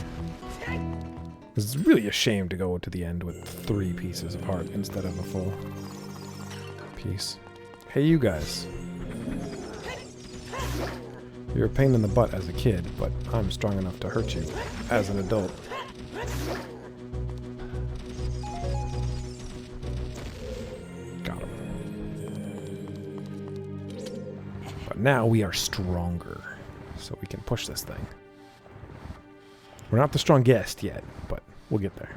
It's really a shame to go to the end with 3 pieces of heart instead of a full piece. Hey, you guys. You're a pain in the butt as a kid, but I'm strong enough to hurt you as an adult. Got him. But now we are stronger, so we can push this thing. We're not the strongest yet, but we'll get there.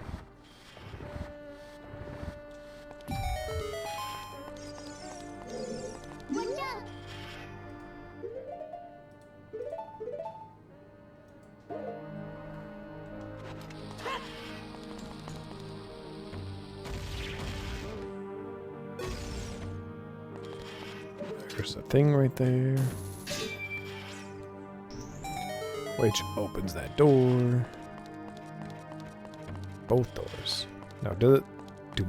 There's a thing right there, which opens that door. Both doors. Now, do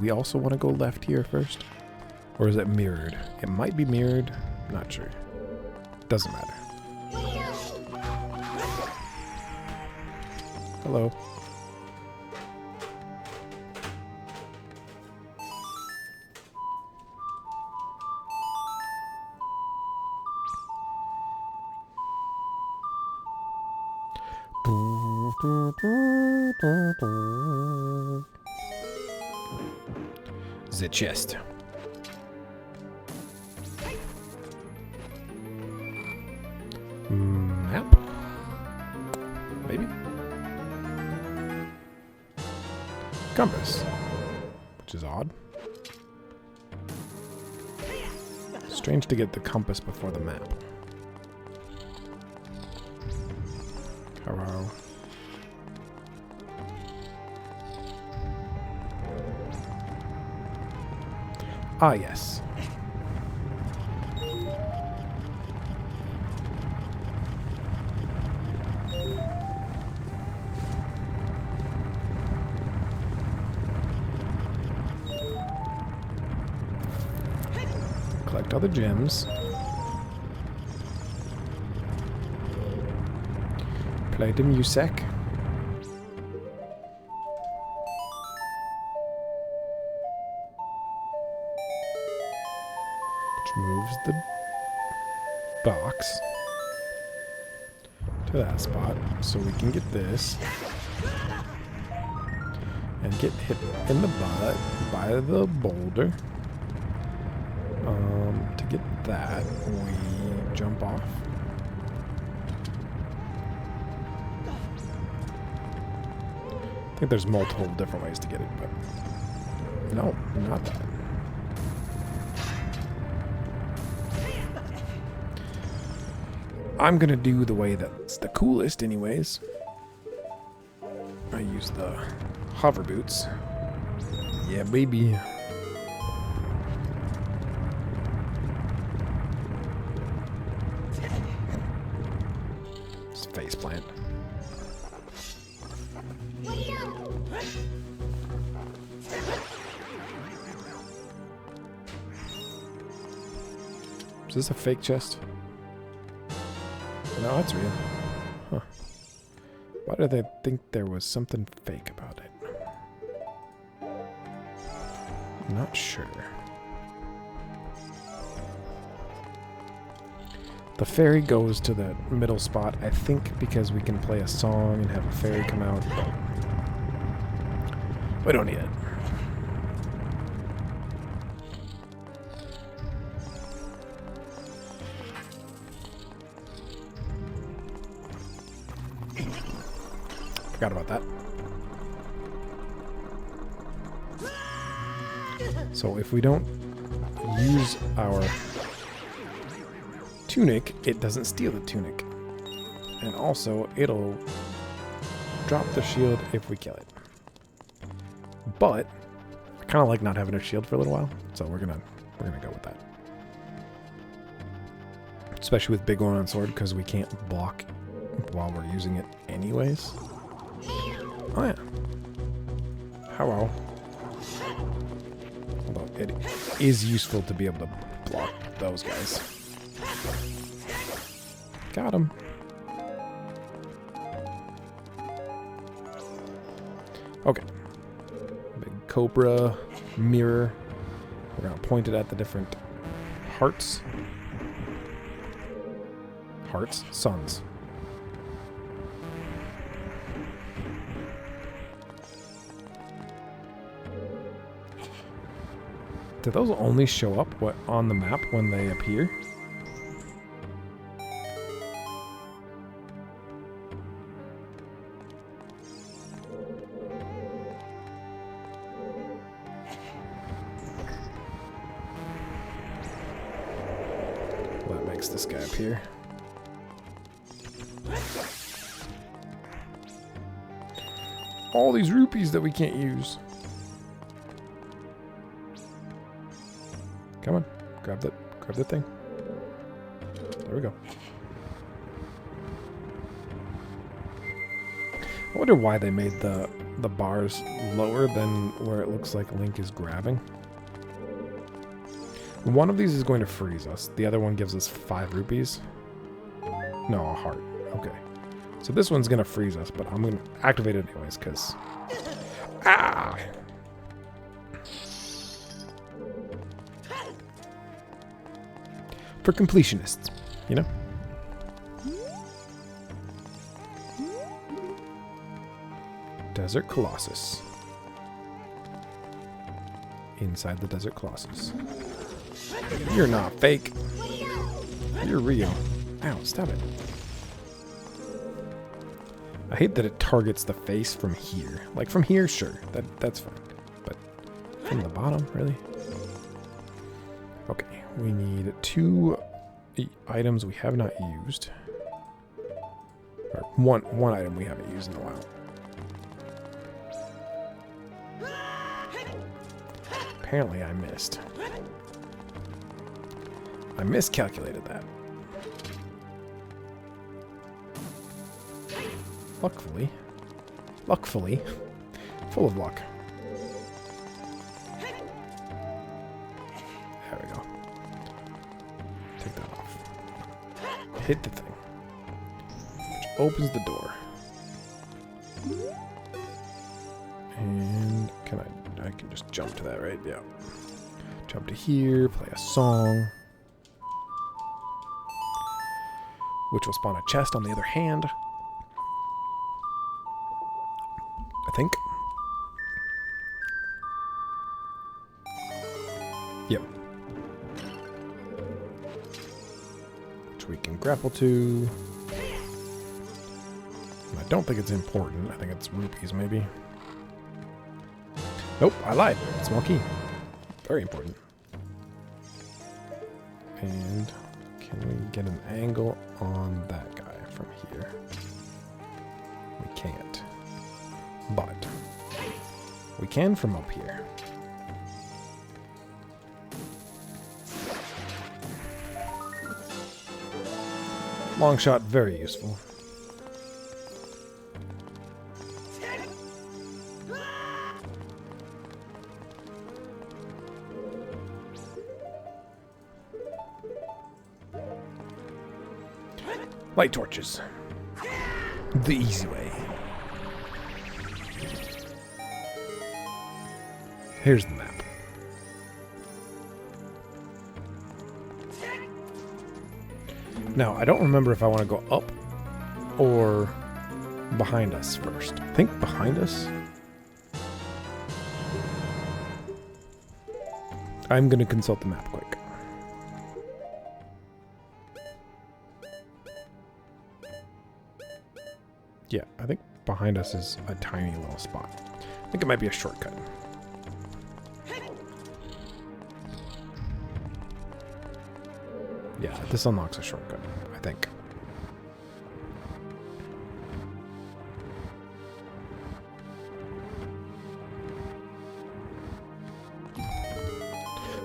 we also want to go left here first? Or is it mirrored? It might be mirrored. Not sure. Doesn't matter. Hello. The chest. Map? Maybe? Compass. Which is odd. Strange to get the compass before the map. Hello. Ah, yes. Collect all the gems. Play the music. Which moves the box to that spot so we can get this and get hit in the butt by the boulder. To get that, we jump off. I think there's multiple different ways to get it, but no, not that. I'm gonna do the way that's the coolest anyways. I use the hover boots. Yeah, baby. It's face plant. Is this a fake chest? No, it's real. Huh. Why do they think there was something fake about it? I'm not sure. The fairy goes to the middle spot, I think, because we can play a song and have a fairy come out, but we don't need it. Forgot about that. So if we don't use our tunic, it doesn't steal the tunic. And also, it'll drop the shield if we kill it. But I kind of like not having a shield for a little while, so we're gonna go with that. Especially with Big One on sword, because we can't block while we're using it anyways. Oh yeah. Hello. Although it is useful to be able to block those guys. Got him. Okay. Big cobra mirror. We're gonna point it at the different hearts. Hearts? Suns. Do those only show up on the map when they appear? Well, that makes this guy appear. All these rupees that we can't use. Come on, grab that thing. There we go. I wonder why they made the bars lower than where it looks like Link is grabbing. One of these is going to freeze us. The other one gives us 5 rupees. No, a heart. Okay. So this one's going to freeze us, but I'm going to activate it anyways, because... Ah! For completionists, you know? Desert Colossus. Inside the Desert Colossus. You're not fake. You're real. Ow, stop it. I hate that it targets the face from here. Like, from here, sure. That's fine. But from the bottom, really? Okay, we need 2 items we have not used. Or one item we haven't used in a while. Apparently I missed. I miscalculated that. Luckfully, full of luck. There we go. Take that off. Hit the thing. Which opens the door. And I can just jump to that, right? Yeah. Jump to here, play a song. Which will spawn a chest on the other hand. I think. Yep. Which we can grapple to. And I don't think it's important. I think it's rupees, maybe. Nope, I lied. Small key. Very important. And can we get an angle on that guy from here? We can't. But we can from up here. Long shot, very useful. Light torches. The easy way. Here's the map. Now, I don't remember if I want to go up or behind us first. I think behind us. I'm going to consult the map quick. Yeah, I think behind us is a tiny little spot. I think it might be a shortcut. Yeah, this unlocks a shortcut, I think.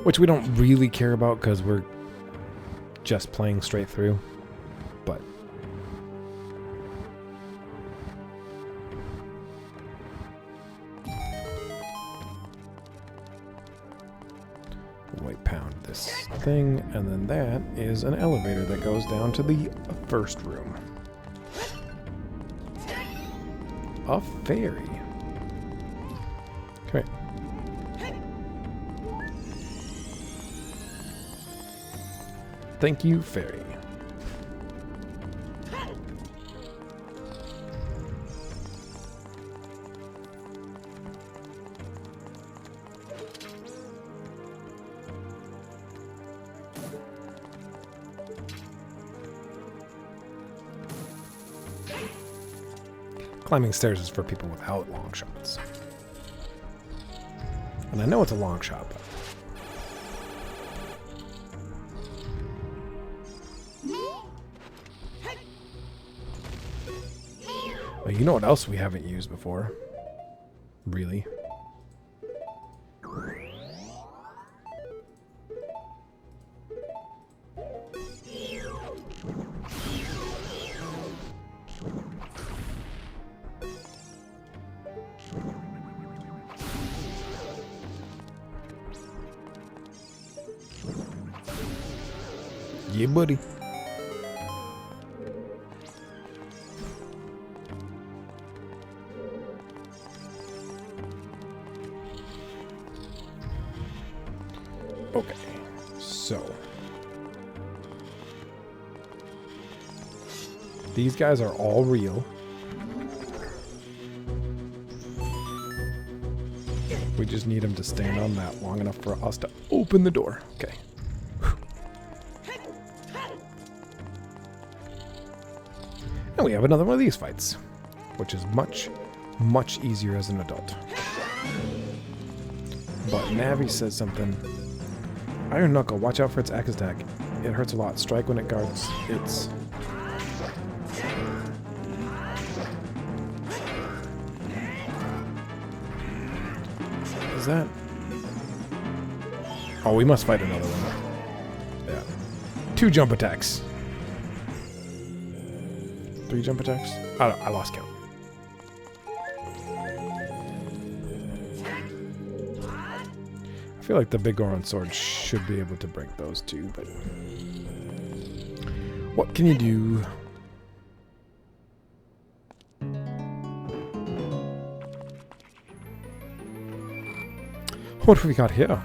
Which we don't really care about because we're just playing straight through. But white pound this thing, and then that is an elevator that goes down to the first room. A fairy. Come here. Thank you, fairy. Climbing stairs is for people without long shots. And I know it's a long shot, but... Oh, you know what else we haven't used before? Really? Yeah, buddy. Okay, so these guys are all real. We just need them to stand on that long enough for us to open the door. Okay. And we have another one of these fights, which is much, much easier as an adult. But Navi says something. Iron Knuckle, watch out for its axe attack. It hurts a lot. Strike when it guards its... Is that... Oh, we must fight another one. Yeah. 2 jump attacks. 3 jump attacks? I lost count. I feel like the big Goron sword should be able to break those too, but... What can you do? What have we got here?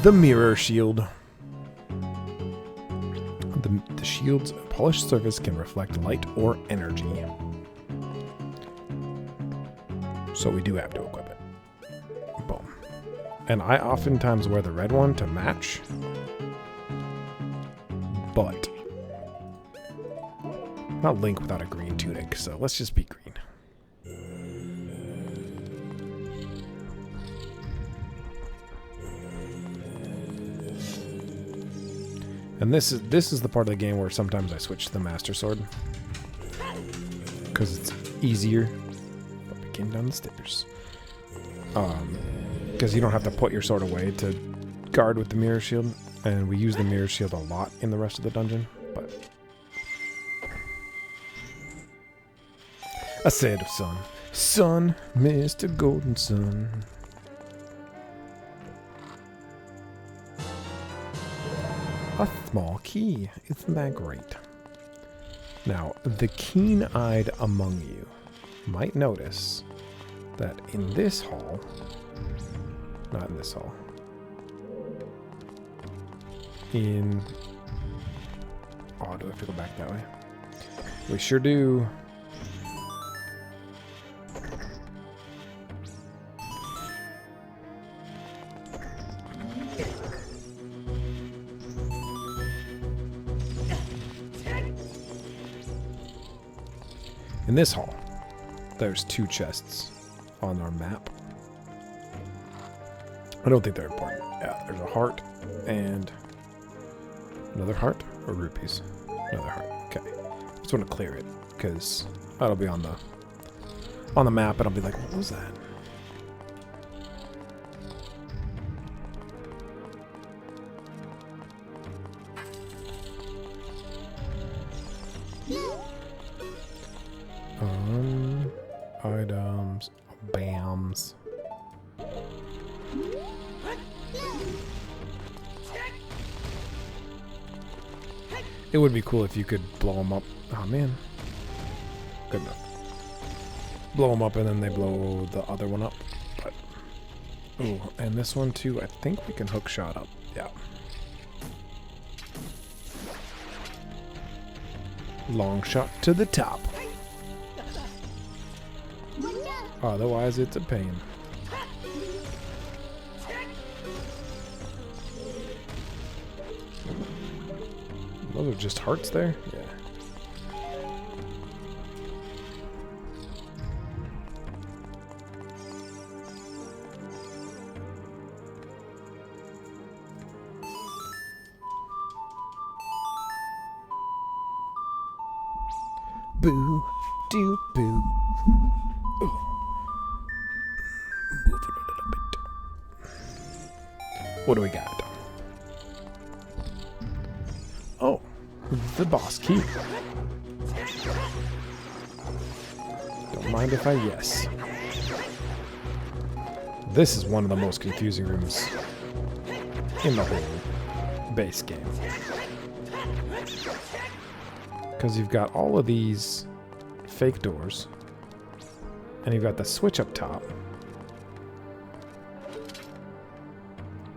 The mirror shield. The shield's polished surface can reflect light or energy. So we do have to equip it. Boom. And I oftentimes wear the red one to match. But not Link without a green tunic, so let's just be green. And this is the part of the game where sometimes I switch to the Master Sword. Because it's easier. But we came down the stairs. Because you don't have to put your sword away to guard with the mirror shield. And we use the mirror shield a lot in the rest of the dungeon. But I said, son. Son, Mr. Golden Sun. A small key. Isn't that great? Now, the keen-eyed among you might notice that in this hall, not in this hall, in... Oh, do I have to go back that way? We sure do. In this hall, there's 2 chests on our map. I don't think they're important. Yeah, there's a heart and another heart or rupees. Another heart. Okay. Just want to clear it because that'll be on the map, and I'll be like, what was that? Items, bams. It would be cool if you could blow them up. Oh man. Good enough. Blow them up and then they blow the other one up. But, ooh, and this one too, I think we can hook shot up. Yeah. Long shot to the top. Otherwise, it's a pain. Those are just hearts there? Yeah. Boo, doo, boo. Ooh. Move it a little bit. What do we got? Oh, the boss key. Don't mind if I yes. This is one of the most confusing rooms in the whole base game. Because you've got all of these fake doors, and you've got the switch up top.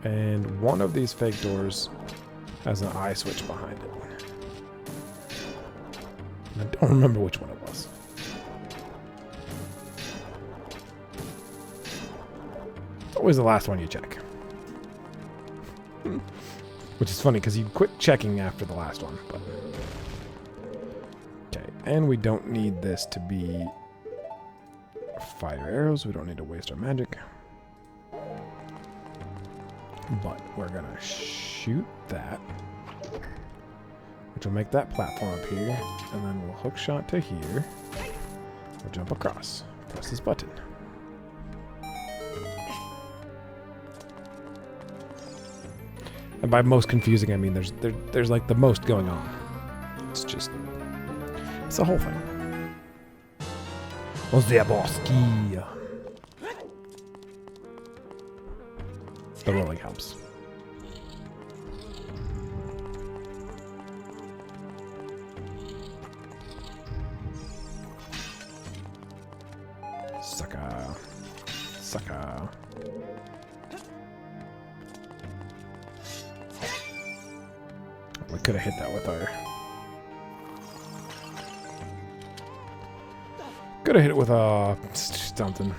And one of these fake doors has an eye switch behind it. And I don't remember which one it was. It's always the last one you check. Which is funny because you quit checking after the last one. But okay, and we don't need this to be fire arrows. We don't need to waste our magic. But we're gonna shoot that, which will make that platform up here, and then we'll hook shot to here. We'll jump across. Press this button. And by most confusing, I mean there's like the most going on. It's the whole thing. Ozaboski. The rolling helps. Sucker. Sucker. We could have hit that with our... Could have hit it with something.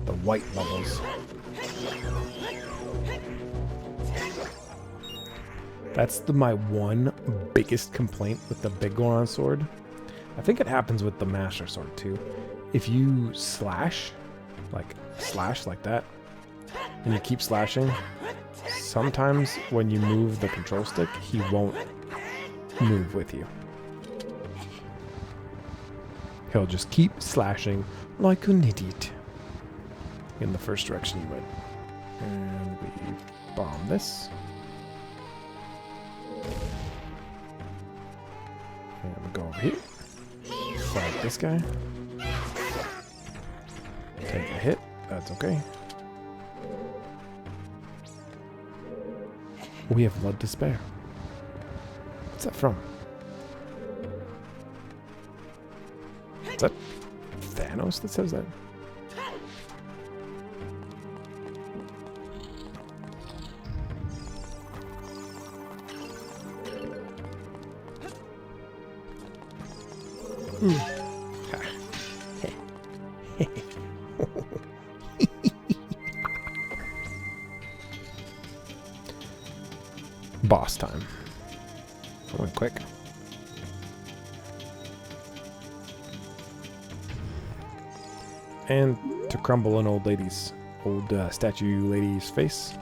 The white bubbles. That's my one biggest complaint with the Big Goron sword. I think it happens with the Master Sword too. If you slash like that, and you keep slashing, sometimes when you move the control stick, he won't move with you. He'll just keep slashing like an idiot in the first direction you went. And we bomb this. And we go over here. Fight this guy. Take a hit. That's okay. We have blood to spare. What's that from? Is that Thanos that says that? Boss time. That went quick. And to crumble an old statue lady's face,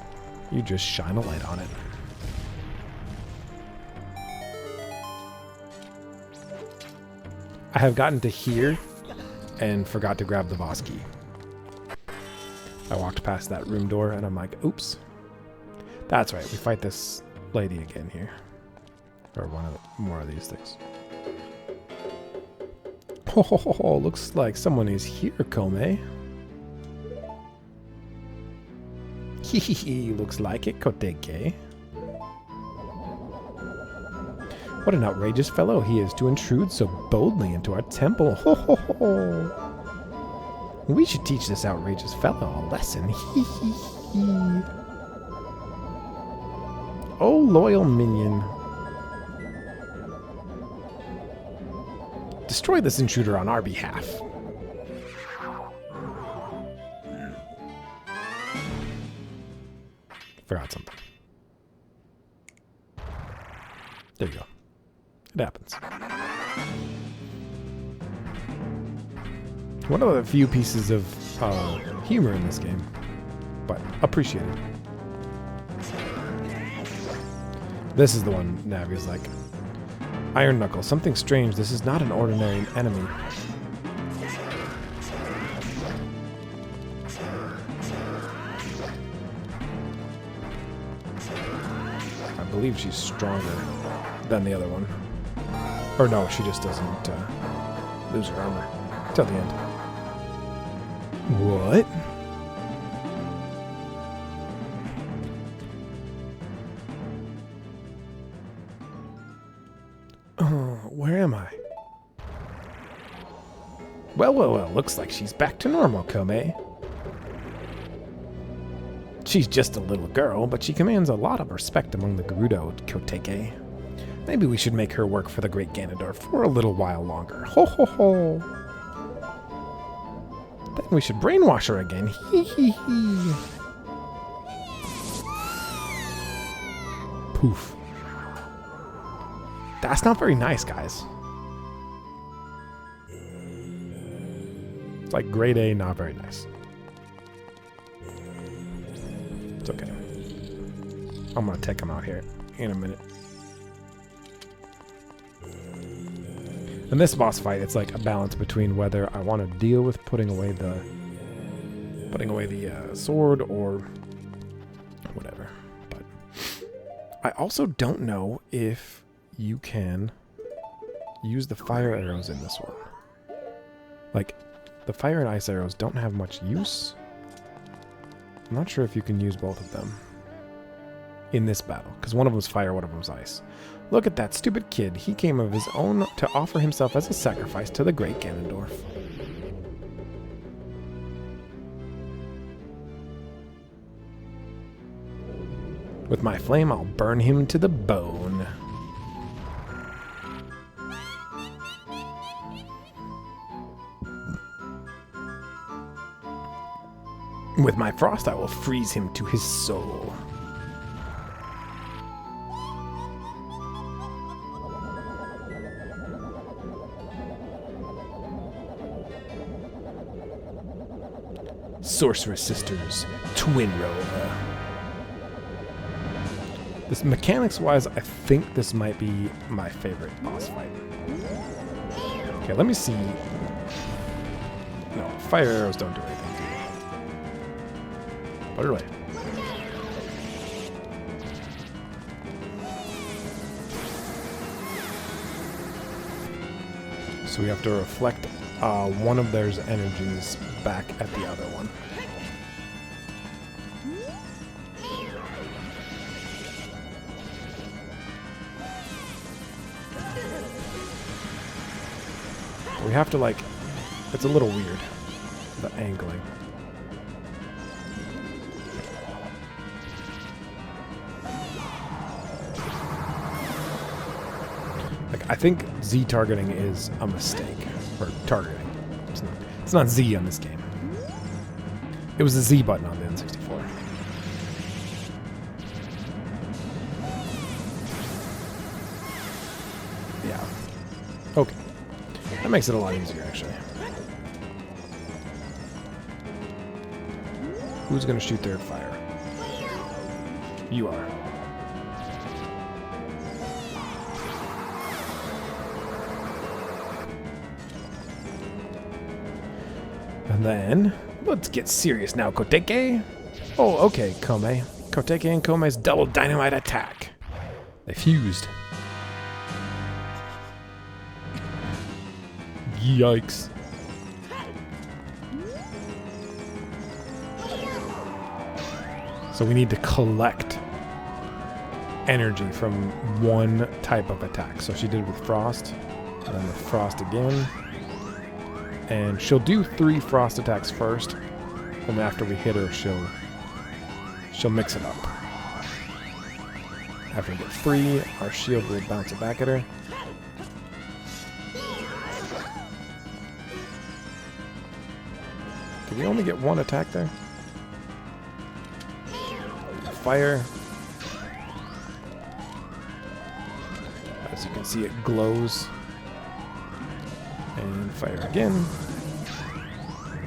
you just shine a light on it. I have gotten to here and forgot to grab the boss key. I walked past that room door and I'm like, oops. That's right, we fight this lady again here. Or more of these things. Oh, looks like someone is here, Kome. Hehehe, looks like it, Koteke. What an outrageous fellow he is to intrude so boldly into our temple. Ho ho ho! We should teach this outrageous fellow a lesson. Hee hee hee. Oh, loyal minion. Destroy this intruder on our behalf. Forgot something. There you go. It happens. One of the few pieces of humor in this game, but appreciated. This is the one Navi's like, Iron Knuckle, something strange. This is not an ordinary enemy. I believe she's stronger than the other one. Or no, she just doesn't lose her armor till the end. What? Where am I? Well, looks like she's back to normal, Kome. She's just a little girl, but she commands a lot of respect among the Gerudo Koteke. Maybe we should make her work for the Great Ganondorf for a little while longer. Ho ho ho! Then we should brainwash her again. Hee hee hee. Poof. That's not very nice, guys. It's like grade A, not very nice. It's okay. I'm gonna take him out here in a minute. In this boss fight, it's like a balance between whether I want to deal with putting away the sword or whatever. But I also don't know if you can use the fire arrows in this one. Like, the fire and ice arrows don't have much use. I'm not sure if you can use both of them in this battle, because one of them's fire, one of them's ice. Look at that stupid kid. He came of his own to offer himself as a sacrifice to the great Ganondorf. With my flame, I'll burn him to the bone. With my frost, I will freeze him to his soul. Sorceress Sisters, Twin Rover. This mechanics-wise, I think this might be my favorite boss fight. Okay, let me see. No, fire arrows don't do anything, do they? Put it away. So we have to reflect one of their energies back at the other one. We have to, like, it's a little weird, the angling. Like, I think Z targeting is a mistake, or targeting. It's not Z on this game. It was the Z button on the N64. Yeah. Okay. That makes it a lot easier, actually. Who's going to shoot their fire? You are. And then, let's get serious now, Koteke. Oh, okay, Kome. Koteke and Kome's double dynamite attack. They fused. Yikes. So we need to collect energy from one type of attack. So she did it with Frost, and then with Frost again. And she'll do 3 Frost attacks first, and after we hit her, she'll mix it up. After we get 3, our shield will bounce it back at her. Did we only get 1 attack there? Fire. As you can see, it glows. And fire again.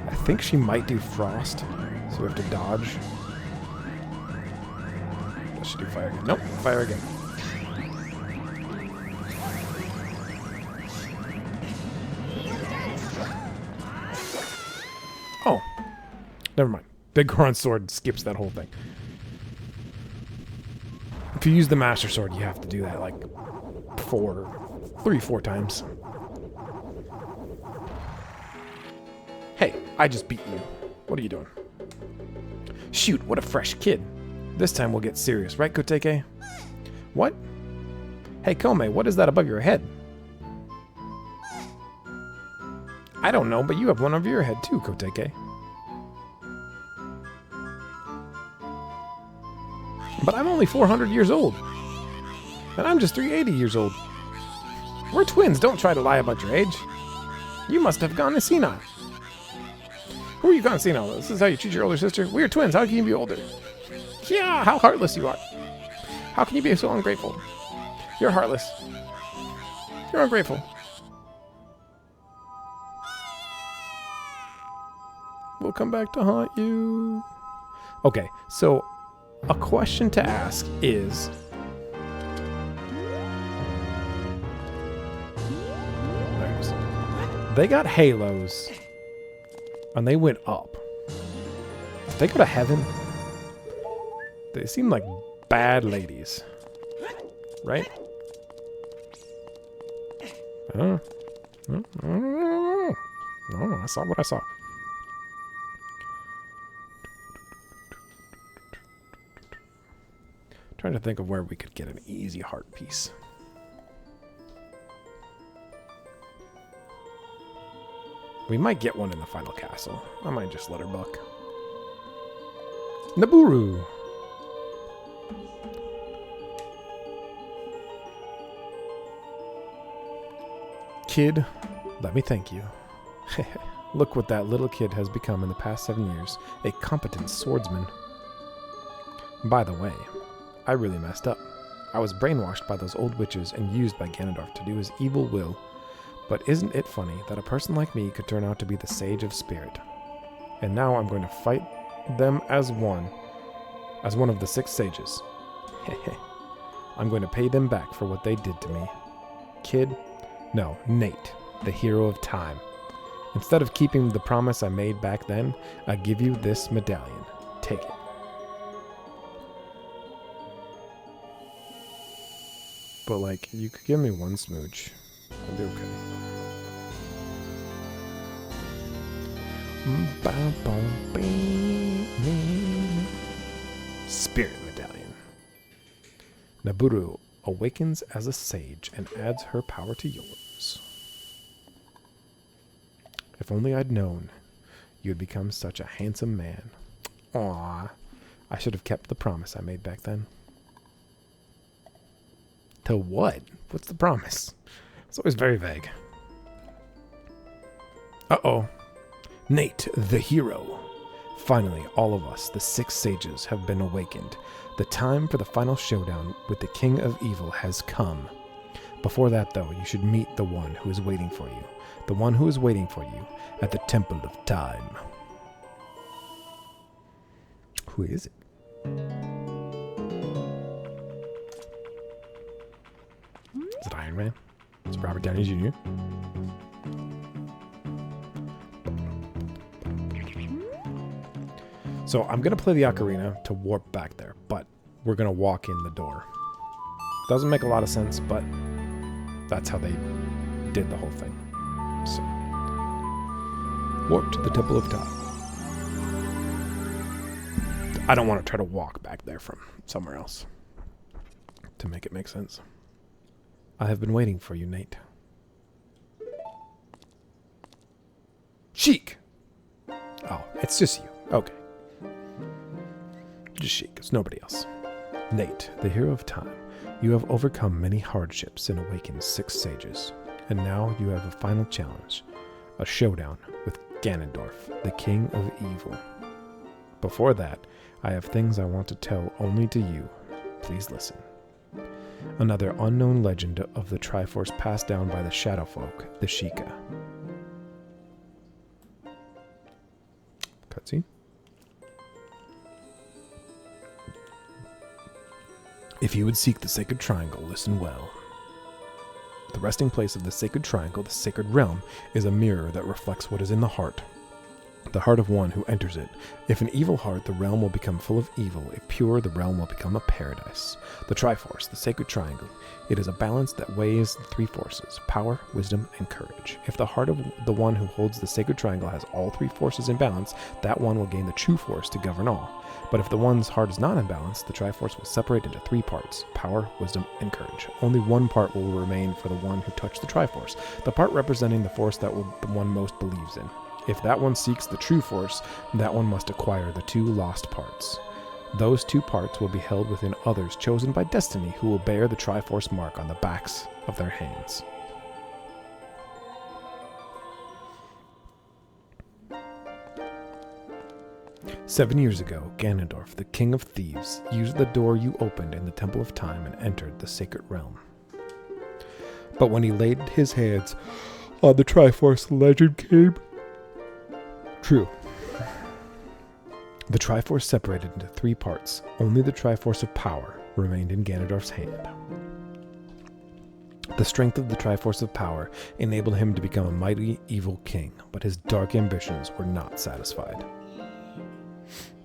I think she might do Frost, so we have to dodge. Does she do fire again? Nope, fire again. Oh, never mind. Bighorn Sword skips that whole thing. If you use the Master Sword, you have to do that like 4 times. Hey, I just beat you. What are you doing? Shoot, what a fresh kid. This time we'll get serious, right, Koteke? What? Hey, Kome, what is that above your head? I don't know, but you have one over your head too, Koteke. But I'm only 400 years old. And I'm just 380 years old. We're twins, don't try to lie about your age. You must have gone senile. Who are you gone senile? This is how you treat your older sister? We're twins, how can you be older? Yeah, how heartless you are. How can you be so ungrateful? You're heartless. You're ungrateful. We'll come back to haunt you. Okay, so a question to ask is... There it is. They got halos, and they went up. Did they go to heaven? They seem like bad ladies. Right? I don't know. No, I saw what I saw. Trying to think of where we could get an easy heart piece. We might get one in the final castle. I might just let her buck. Naburu! Kid, let me thank you. Look what that little kid has become in the past 7 years. A competent swordsman. By the way, I really messed up. I was brainwashed by those old witches and used by Ganondorf to do his evil will. But isn't it funny that a person like me could turn out to be the Sage of Spirit? And now I'm going to fight them as one of the 6 sages. I'm going to pay them back for what they did to me. Kid? No, Nate, the hero of time. Instead of keeping the promise I made back then, I give you this medallion. Take it. But, like, you could give me one smooch. I'd be okay. Spirit Medallion. Naburu awakens as a sage and adds her power to yours. If only I'd known you'd become such a handsome man. Aww. I should have kept the promise I made back then. To what? What's the promise? It's always very vague. Uh-oh. Nate, the hero. Finally, all of us, the 6 sages, have been awakened. The time for the final showdown with the King of Evil has come. Before that, though, you should meet the one who is waiting for you. The one who is waiting for you at the Temple of Time. Who is it? Is it Iron Man? Is it Robert Downey Jr.? So I'm going to play the ocarina to warp back there, but we're going to walk in the door. Doesn't make a lot of sense, but that's how they did the whole thing. So, warp to the Temple of Time. I don't want to try to walk back there from somewhere else to make it make sense. I have been waiting for you, Nate. Sheik! Oh, it's just you. Okay. Just Sheik. It's nobody else. Nate, the hero of time, you have overcome many hardships and awakened 6 sages. And now you have a final challenge. A showdown with Ganondorf, the King of Evil. Before that, I have things I want to tell only to you. Please listen. Another unknown legend of the Triforce passed down by the Shadow Folk, the Sheikah. Cutscene. If you would seek the Sacred Triangle, listen well. The resting place of the Sacred Triangle, the Sacred Realm, is a mirror that reflects what is in the heart. the heart of one who enters it. If an evil heart, the realm will become full of evil. If pure, the realm will become a paradise. The Triforce, the sacred triangle. It is a balance that weighs the three forces, power, wisdom, and courage. If the heart of the one who holds the sacred triangle has all three forces in balance, that one will gain the true force to govern all. But if the one's heart is not in balance, the Triforce will separate into three parts, power, wisdom, and courage. Only one part will remain for the one who touched the Triforce, the part representing the force that the one most believes in. If that one seeks the true force, that one must acquire the two lost parts. Those two parts will be held within others chosen by destiny who will bear the Triforce mark on the backs of their hands. "7 years ago, Ganondorf, the King of Thieves, used the door you opened in the Temple of Time and entered the Sacred Realm. But when he laid his hands on the Triforce, legend came true. The Triforce separated into three parts. Only the Triforce of Power remained in Ganondorf's hand. The strength of the Triforce of Power enabled him to become a mighty evil king, but his dark ambitions were not satisfied.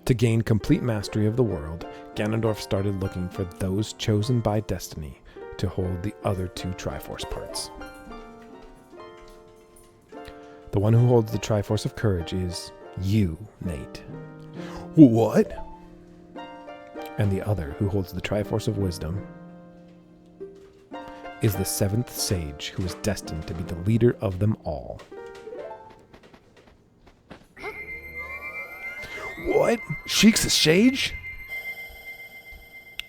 To gain complete mastery of the world, Ganondorf started looking for those chosen by destiny to hold the other two Triforce parts. The one who holds the Triforce of Courage is you, Nate." "What?" "And the other, who holds the Triforce of Wisdom, is the seventh sage who is destined to be the leader of them all." "What? Sheik's a sage?"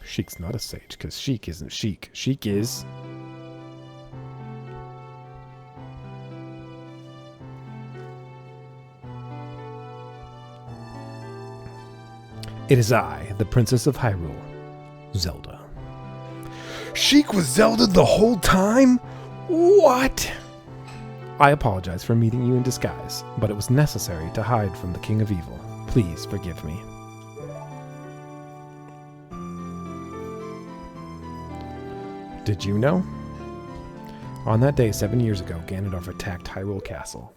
"Sheik's not a sage, because Sheik isn't Sheik. Sheik is..." "It is I, the Princess of Hyrule, Zelda." "Sheik was Zelda the whole time? What?" "I apologize for meeting you in disguise, but it was necessary to hide from the King of Evil. Please forgive me." Did you know? On that day 7 years ago, Ganondorf attacked Hyrule Castle.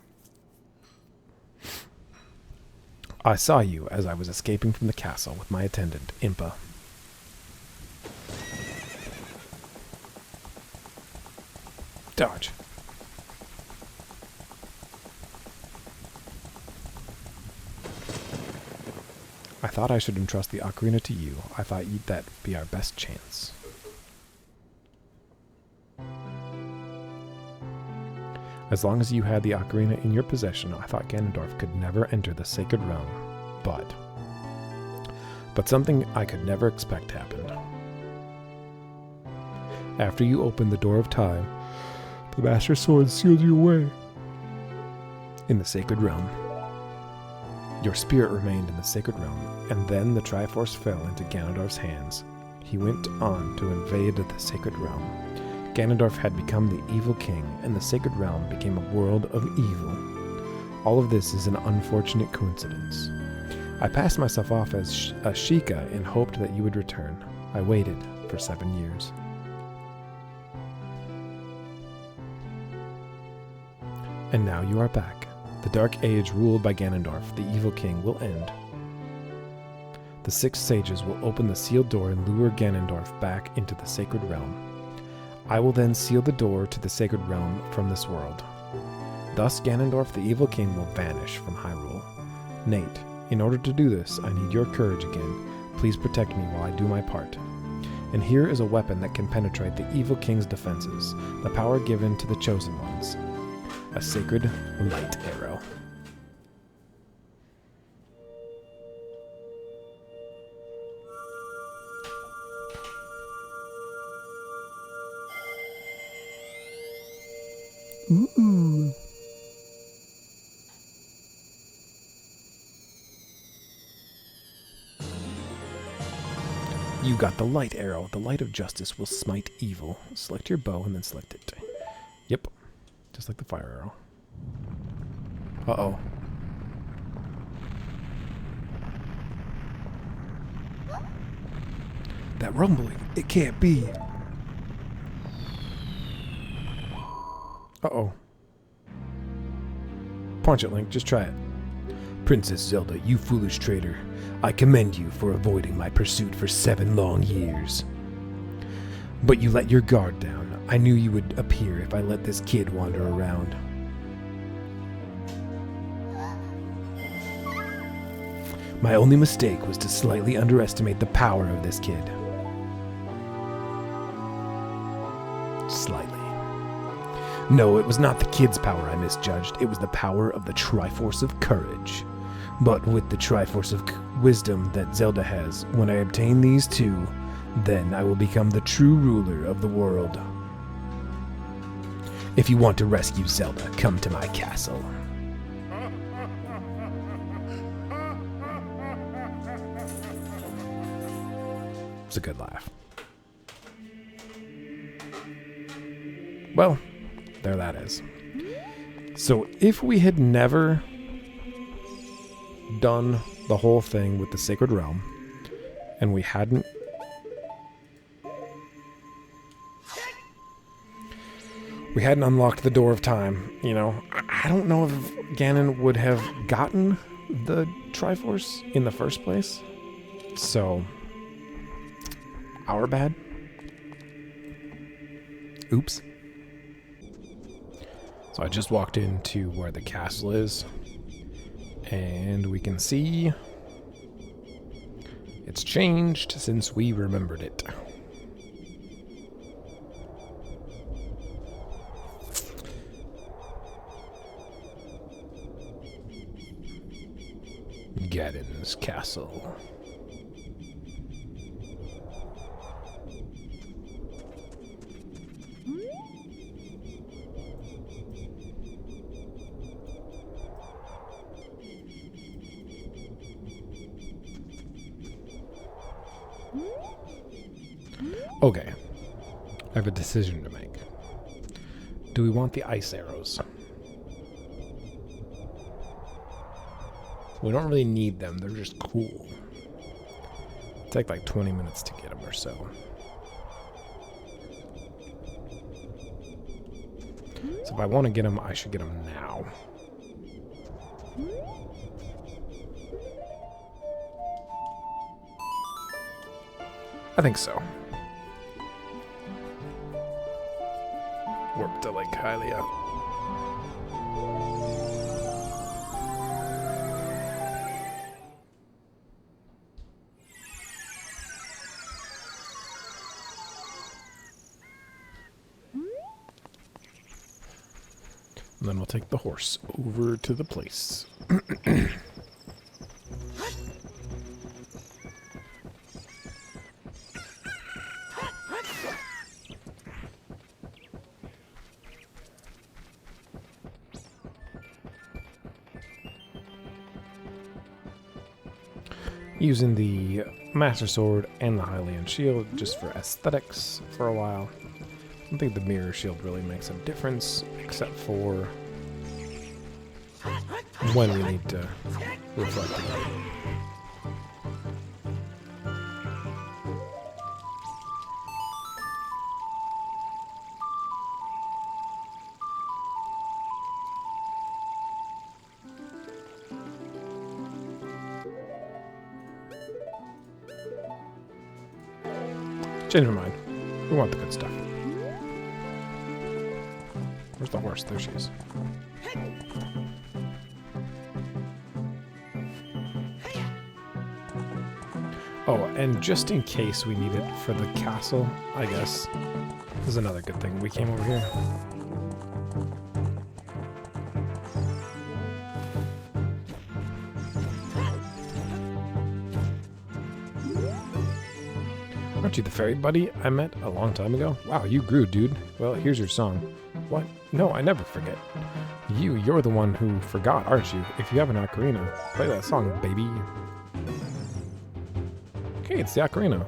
I saw you as I was escaping from the castle with my attendant, Impa. Dodge. I thought I should entrust the Ocarina to you. I thought that'd be our best chance. As long as you had the Ocarina in your possession, I thought Ganondorf could never enter the Sacred Realm. But something I could never expect happened. After you opened the door of time, the Master Sword sealed you away in the Sacred Realm. Your spirit remained in the Sacred Realm, and then the Triforce fell into Ganondorf's hands. He went on to invade the Sacred Realm. Ganondorf had become the evil king, and the Sacred Realm became a world of evil. All of this is an unfortunate coincidence. I passed myself off as a Sheikah and hoped that you would return. I waited for 7 years. And now you are back. The Dark Age ruled by Ganondorf, the evil king, will end. The 6 sages will open the sealed door and lure Ganondorf back into the Sacred Realm. I will then seal the door to the Sacred Realm from this world. Thus Ganondorf, the evil king, will vanish from Hyrule. Nate, in order to do this, I need your courage again. Please protect me while I do my part. And here is a weapon that can penetrate the evil king's defenses, the power given to the chosen ones. A sacred light arrow. Ooh. You got the light arrow. The light of justice will smite evil. Select your bow and then select it. Yep. Just like the fire arrow. Uh-oh. That rumbling. It can't be. Uh-oh. Punch it, Link. Just try it. Princess Zelda, you foolish traitor. I commend you for avoiding my pursuit for 7 long years. But you let your guard down. I knew you would appear if I let this kid wander around. My only mistake was to slightly underestimate the power of this kid. Slightly. No, it was not the kid's power I misjudged. It was the power of the Triforce of Courage. But with the Triforce of Wisdom that Zelda has, when I obtain these two, then I will become the true ruler of the world. If you want to rescue Zelda, come to my castle. It's a good laugh. Well, there that is. So if we had never done the whole thing with the Sacred Realm, and we hadn't unlocked the Door of Time, you know, I don't know if Ganon would have gotten the Triforce in the first place. So, our bad. Oops. So I just walked into where the castle is, and we can see it's changed since we remembered it. Ganon's castle. Okay, I have a decision to make. Do we want the ice arrows? We don't really need them, they're just cool. Take like 20 minutes to get them or so. So if I want to get them, I should get them now. I think so. Warp to Lake Hylia. And then we'll take the horse over to the place. Using the Master Sword and the Hylian Shield just for aesthetics for a while. I don't think the Mirror Shield really makes a difference, except for when we need to reflect it. Change my mind. We want the good stuff. Where's the horse? There she is. Oh, and just in case we need it for the castle, I guess, this is another good thing. We came over here. Aren't you the fairy buddy I met a long time ago? Wow, you grew, dude. Well, here's your song. What? No, I never forget. You're the one who forgot, aren't you? If you have an ocarina, play that song, baby. Okay, it's the ocarina.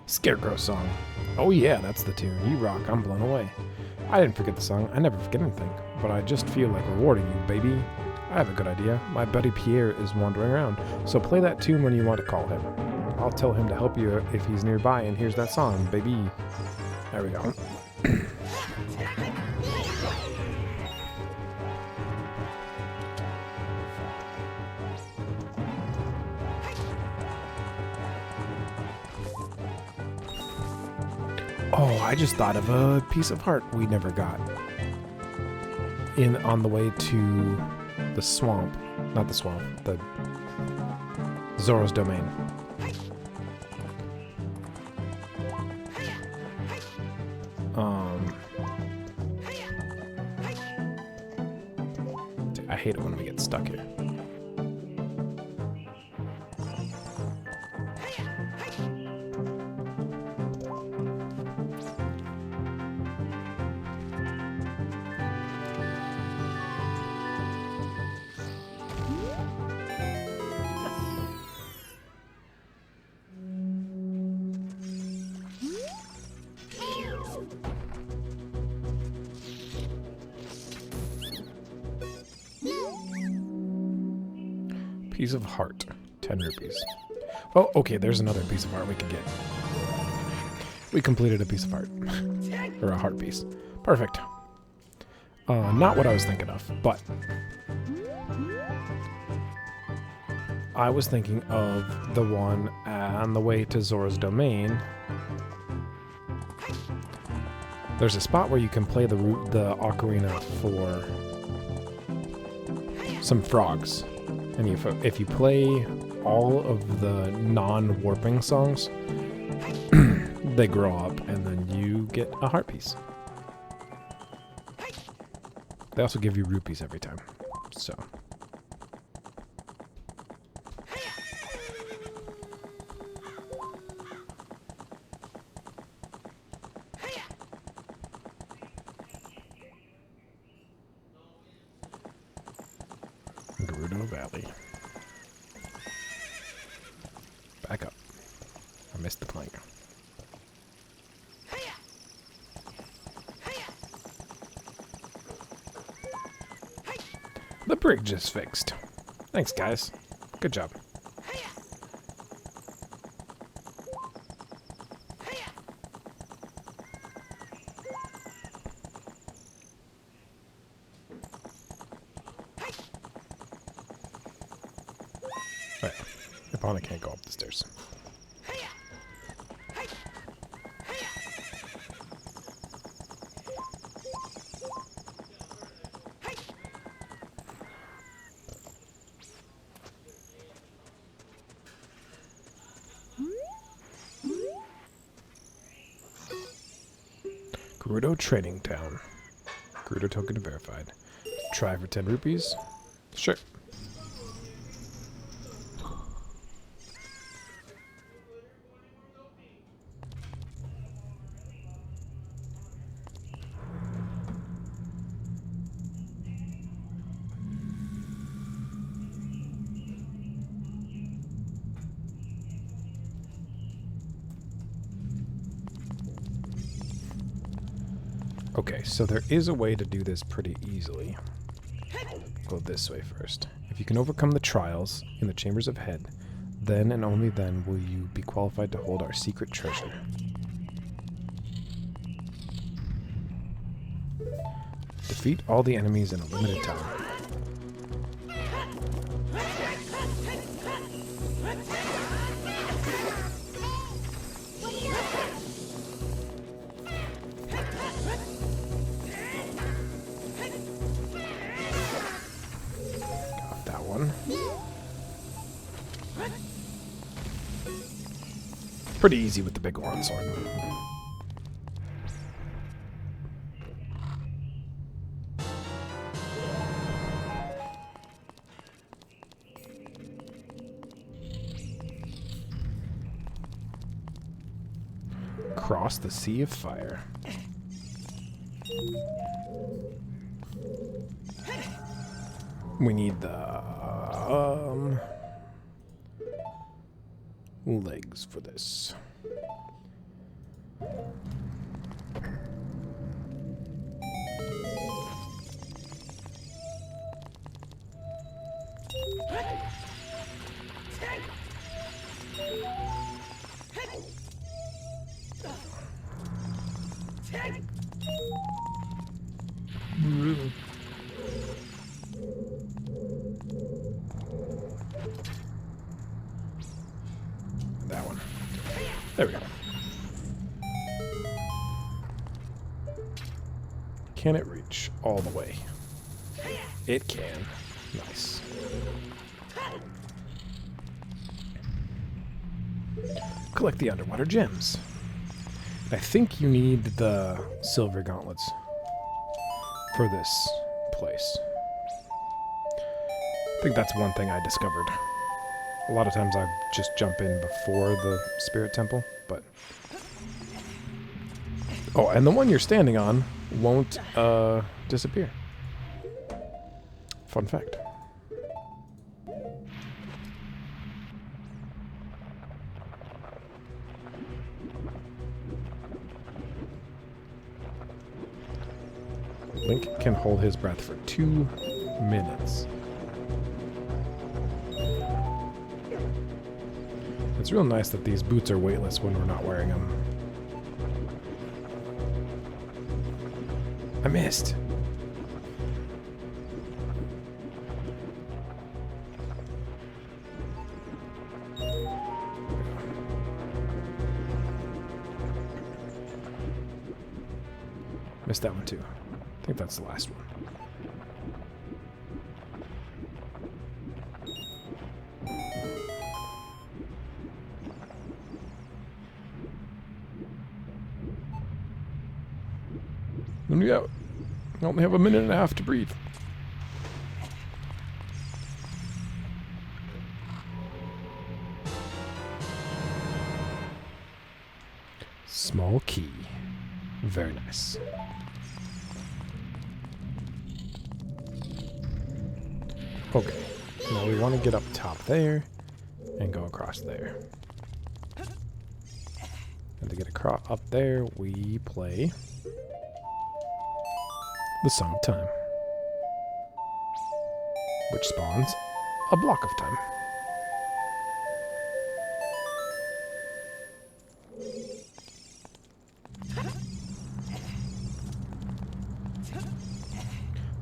Scarecrow song. Oh yeah, that's the tune. You rock, I'm blown away. I didn't forget the song. I never forget anything. But I just feel like rewarding you, baby. I have a good idea. My buddy Pierre is wandering around, so play that tune when you want to call him. I'll tell him to help you if he's nearby, and here's that song, baby. There we go. Oh, I just thought of a piece of heart we never got. On the way to the swamp. Not the swamp, the Zora's Domain. I hate it when we get stuck here. Piece of heart. 10 rupees. Oh, okay, there's another piece of heart we can get. We completed a piece of heart. Or a heart piece. Perfect. Not what I was thinking of, but I was thinking of the one on the way to Zora's Domain. There's a spot where you can play the ocarina for some frogs. And if you play all of the non-warping songs, they grow up, and then you get a heart piece. They also give you rupees every time, so... Gerudo Valley. Back up. I missed the plank. The bridge is fixed. Thanks, guys. Good job. Right. Epona can't go up the stairs. Gerudo Trading Town. Gerudo token verified. Try for 10 rupees? Sure. Okay, so there is a way to do this pretty easily. Go this way first. If you can overcome the trials in the Chambers of Head, then and only then will you be qualified to hold our secret treasure. Defeat all the enemies in a limited time. Pretty easy with the big Goron sword. Cross the Sea of Fire. We need the legs for this. Can it reach all the way? It can. Nice. Collect the underwater gems. I think you need the silver gauntlets for this place. I think that's one thing I discovered. A lot of times I just jump in before the spirit temple, but... Oh, and the one you're standing on won't disappear. Fun fact. Link can hold his breath for 2 minutes. It's real nice that these boots are weightless when we're not wearing them. I missed. Missed that one too. I think that's the last one. Let me out. I only have a minute and a half to breathe. Small key. Very nice. Okay. Now we want to get up top there and go across there. And to get across up there, we play the Song of Time, which spawns a block of time.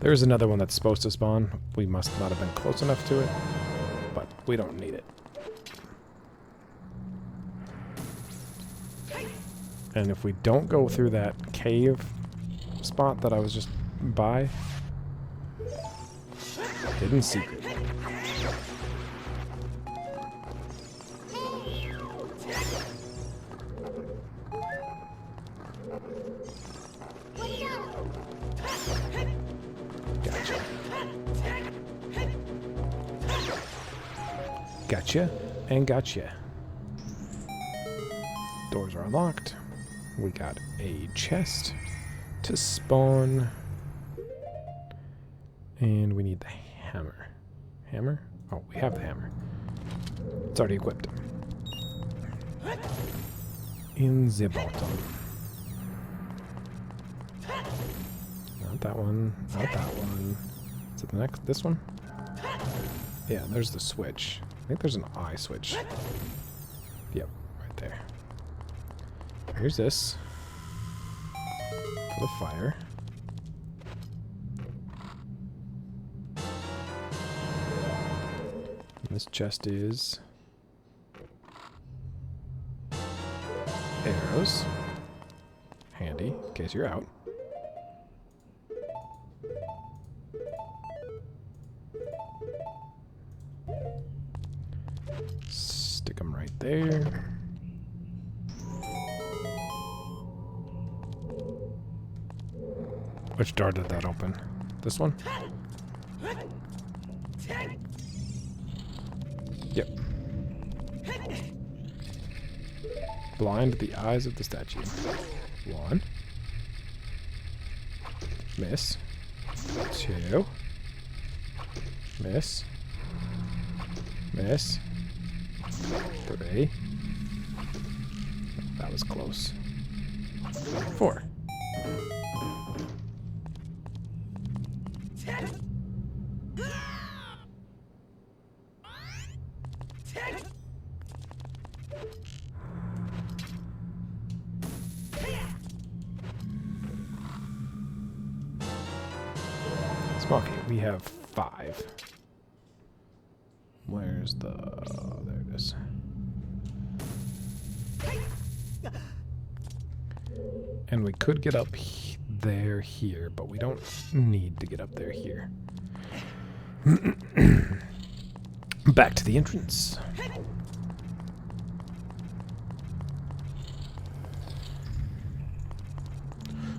There's another one that's supposed to spawn. We must not have been close enough to it, but we don't need it. And if we don't go through that cave spot that I was just by, hidden secret. Gotcha and gotcha. Doors are unlocked. We got a chest to spawn. And we need the hammer. Hammer? Oh, we have the hammer. It's already equipped. In the bottom. Not that one. Not that one. Is it the next? This one? Yeah, there's the switch. I think there's an eye switch. Yep, right there. Here's this. For the fire. And this chest is arrows. Handy, in case you're out. Stick them right there. Which door did that open? This one? Yep. Blind the eyes of the statue. 1. Miss. 2. Miss. Miss. 3. That was close. 4. Smoky, we have 5. Where's the... there it is. And we could get up there here, but we don't need to get up there here. Back to the entrance.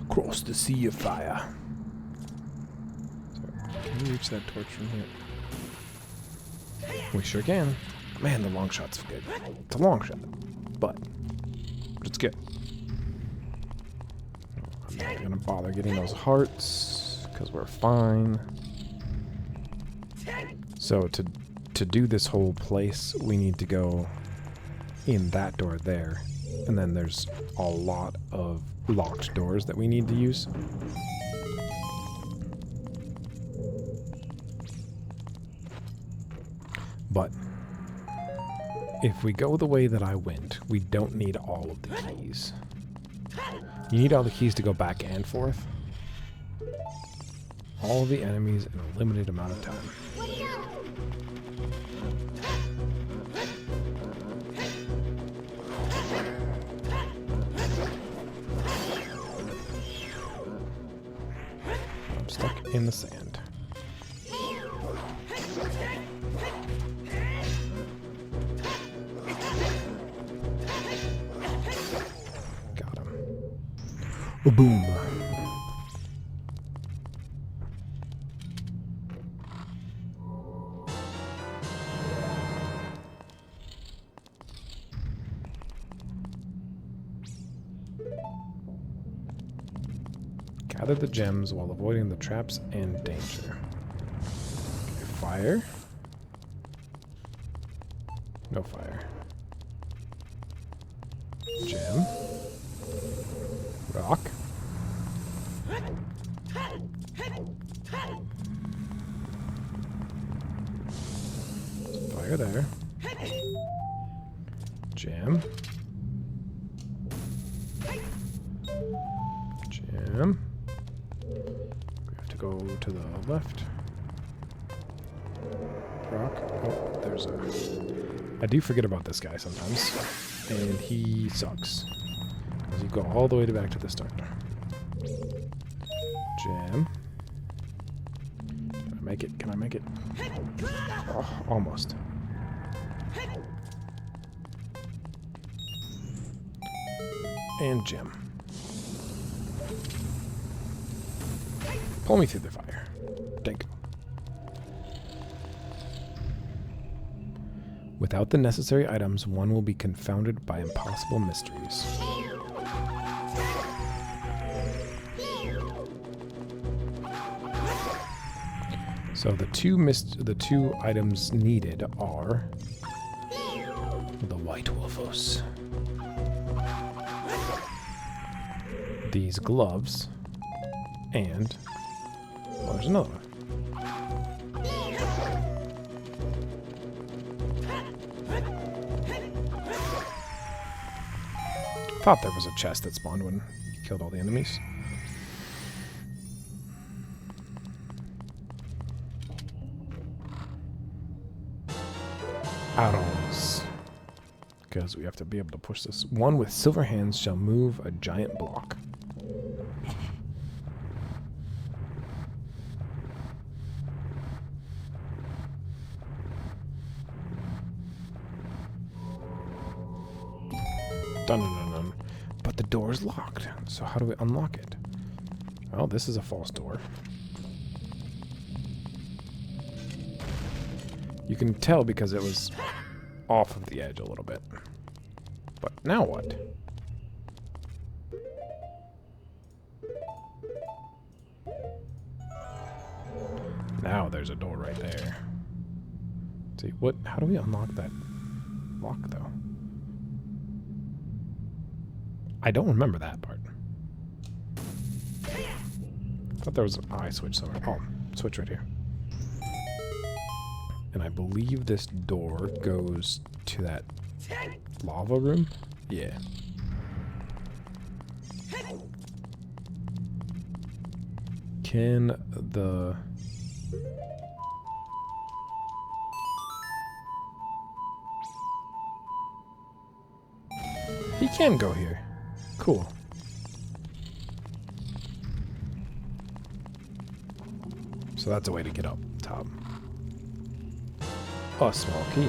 Cross the sea of fire. So, can we reach that torch from here? We sure can. Man, the long shot's good. It's a long shot, but it's good. I'm not gonna bother getting those hearts because we're fine. So to do this whole place, we need to go in that door there, and then there's a lot of locked doors that we need to use. But if we go the way that I went, we don't need all of the keys. You need all the keys to go back and forth. All the enemies in a limited amount of time. I'm stuck in the sand. Got him. Boom. Gather the gems while avoiding the traps and danger. Okay, fire. No fire. Gem. Rock. Fire there. Gem. Gem. We have to go to the left. Rock. Oh, there's a... I do forget about this guy sometimes. And he sucks. Because you go all the way back to the start. Gem. Can I make it? Can I make it? Oh, almost. And gem. Pull me through the fire. Thank you. Without the necessary items, one will be confounded by impossible mysteries. So the two items needed are the white wolfos, these gloves, and well, there's another one. Thought there was a chest that spawned when you killed all the enemies. Arrows. Because we have to be able to push this. One with silver hands shall move a giant block. Dun dun dun dun. But the door is locked. So how do we unlock it? Well, this is a false door. You can tell because it was off of the edge a little bit. But now what? Now there's a door right there. Let's see, what? How do we unlock that lock, though? I don't remember that part. I thought there was an eye switch somewhere. Oh, switch right here. And I believe this door goes to that lava room? Yeah. Can the... He can go here. Cool. So that's a way to get up top. A small key.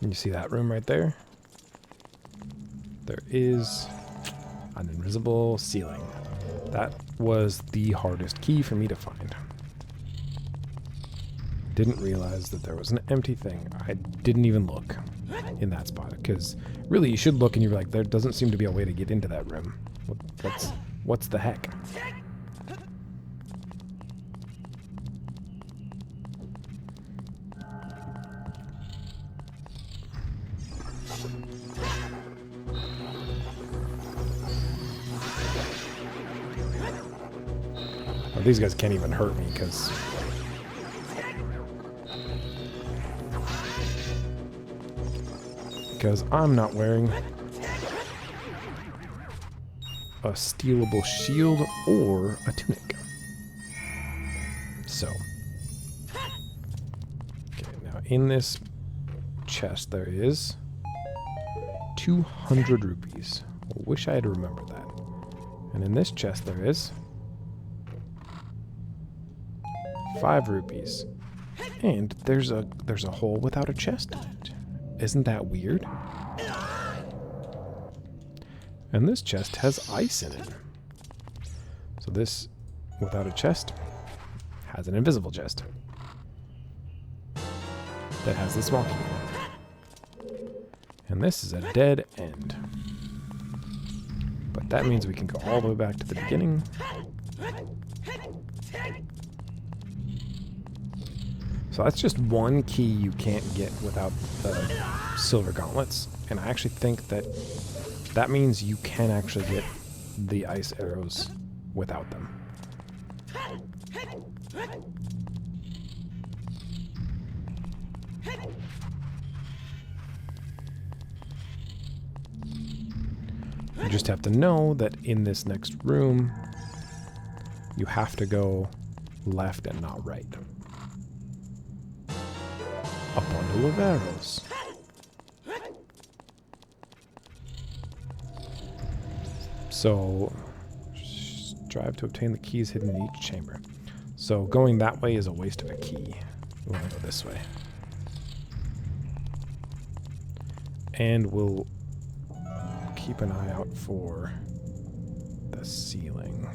And you see that room right there? There is an invisible ceiling. That was the hardest key for me to find. Didn't realize that there was an empty thing. I didn't even look in that spot, because really you should look and you're like, there doesn't seem to be a way to get into that room. What's the heck? Well, these guys can't even hurt me because I'm not wearing a stealable shield or a tunic. So, okay, now in this chest there is 200 rupees. I wish I had remembered that. And in this chest there is 5 rupees. And there's a hole without a chest in it. Isn't that weird? And this chest has ice in it. So this, without a chest, has an invisible chest that has the small key in it. And this is a dead end. But that means we can go all the way back to the beginning. So that's just one key you can't get without the silver gauntlets. And I actually think that that means you can actually get the ice arrows without them. You just have to know that in this next room, you have to go left and not right. A bundle of arrows. So, strive to obtain the keys hidden in each chamber. So going that way is a waste of a key. We want to go this way. And we'll keep an eye out for the ceiling.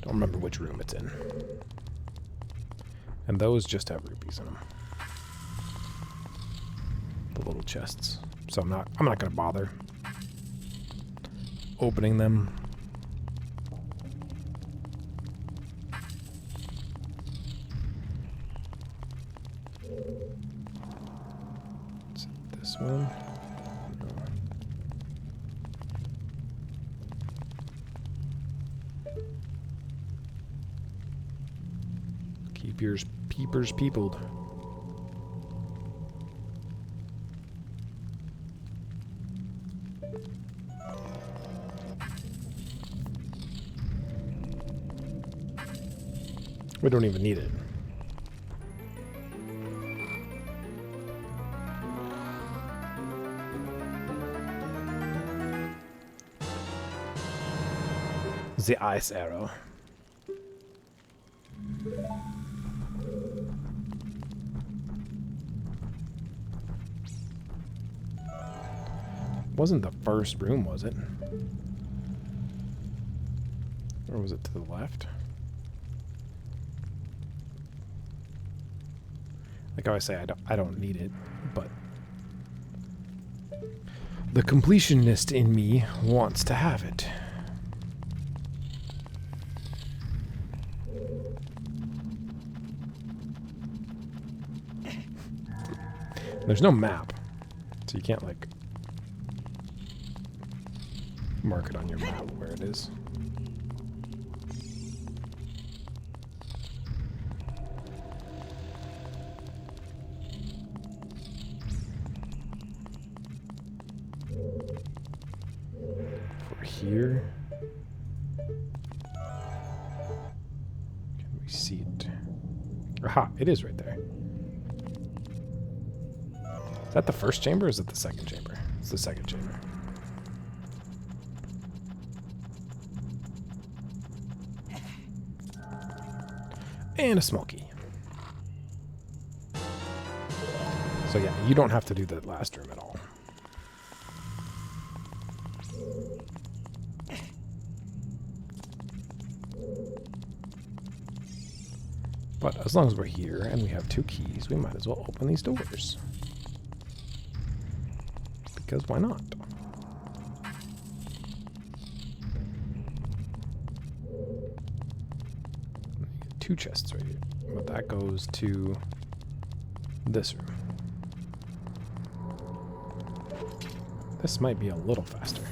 Don't remember which room it's in. And those just have rupees in them. The little chests. So I'm not gonna bother opening them. Is it this one? Keep your peepers peopled. We don't even need it. The ice arrow. Wasn't the first room, was it? Or was it to the left? Like I always say, I don't need it, but the completionist in me wants to have it. There's no map, so you can't like mark it on your map where it is. For here, can we see it? Aha, it is right there. Is that the first chamber or is it the second chamber? It's the second chamber. And a small key. So yeah, you don't have to do the last room at all. But as long as we're here and we have 2 keys, we might as well open these doors. Because why not? 2 chests right here. But that goes to this room. This might be a little faster.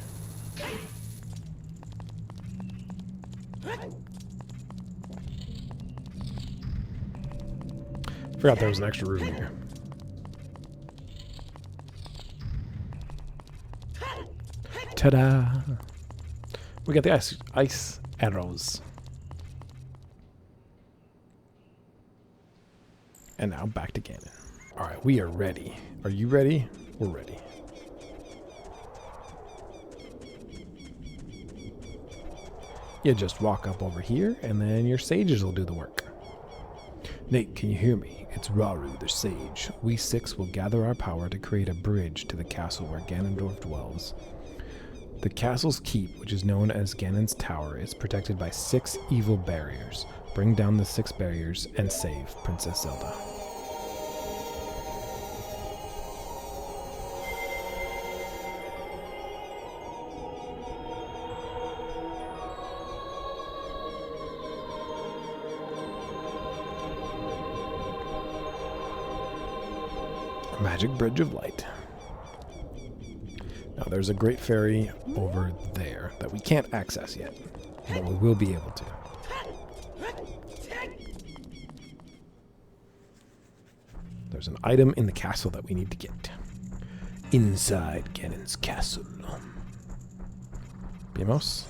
Forgot there was an extra room here. Ta-da! We got the ice arrows. And now back to Ganon. Alright, we are ready. Are you ready? We're ready. You just walk up over here, and then your sages will do the work. Nate, can you hear me? It's Raru, the sage. We 6 will gather our power to create a bridge to the castle where Ganondorf dwells. The castle's keep, which is known as Ganon's Tower, is protected by 6 evil barriers. Bring down the 6 barriers and save Princess Zelda. Magic Bridge of Light. Now there's a great fairy over there that we can't access yet, but we will be able to. There's an item in the castle that we need to get. Inside Ganon's castle. Beamos.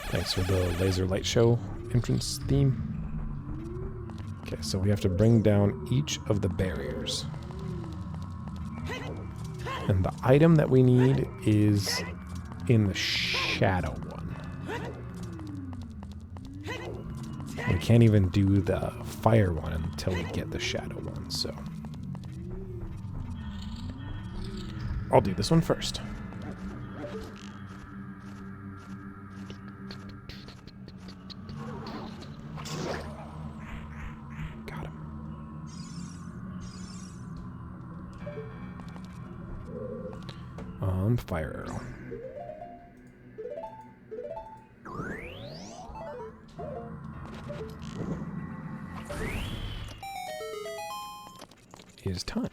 Thanks for the laser light show entrance theme. Okay, so we have to bring down each of the barriers. And the item that we need is in the shadow one. We can't even do the fire one until we get the shadow one, so. I'll do this one first. Fire arrow. Is timed.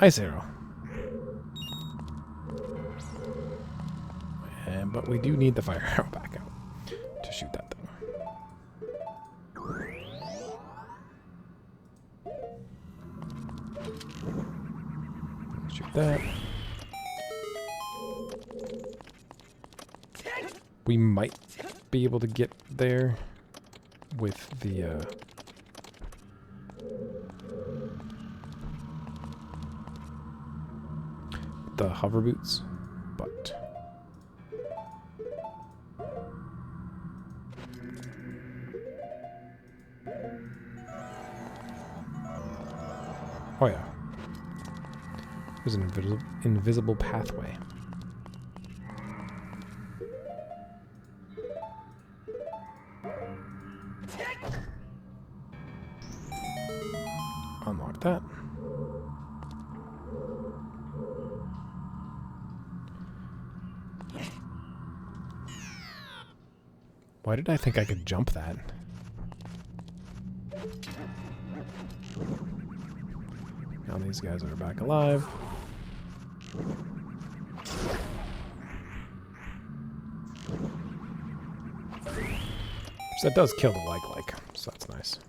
Ice arrow. But we do need the fire arrow back out to shoot that thing. Shoot that. We might be able to get there with the hover boots, but oh yeah, there's an invisible pathway. Unlock that. Why did I think I could jump that? Now these guys are back alive. So that does kill the like, so that's nice.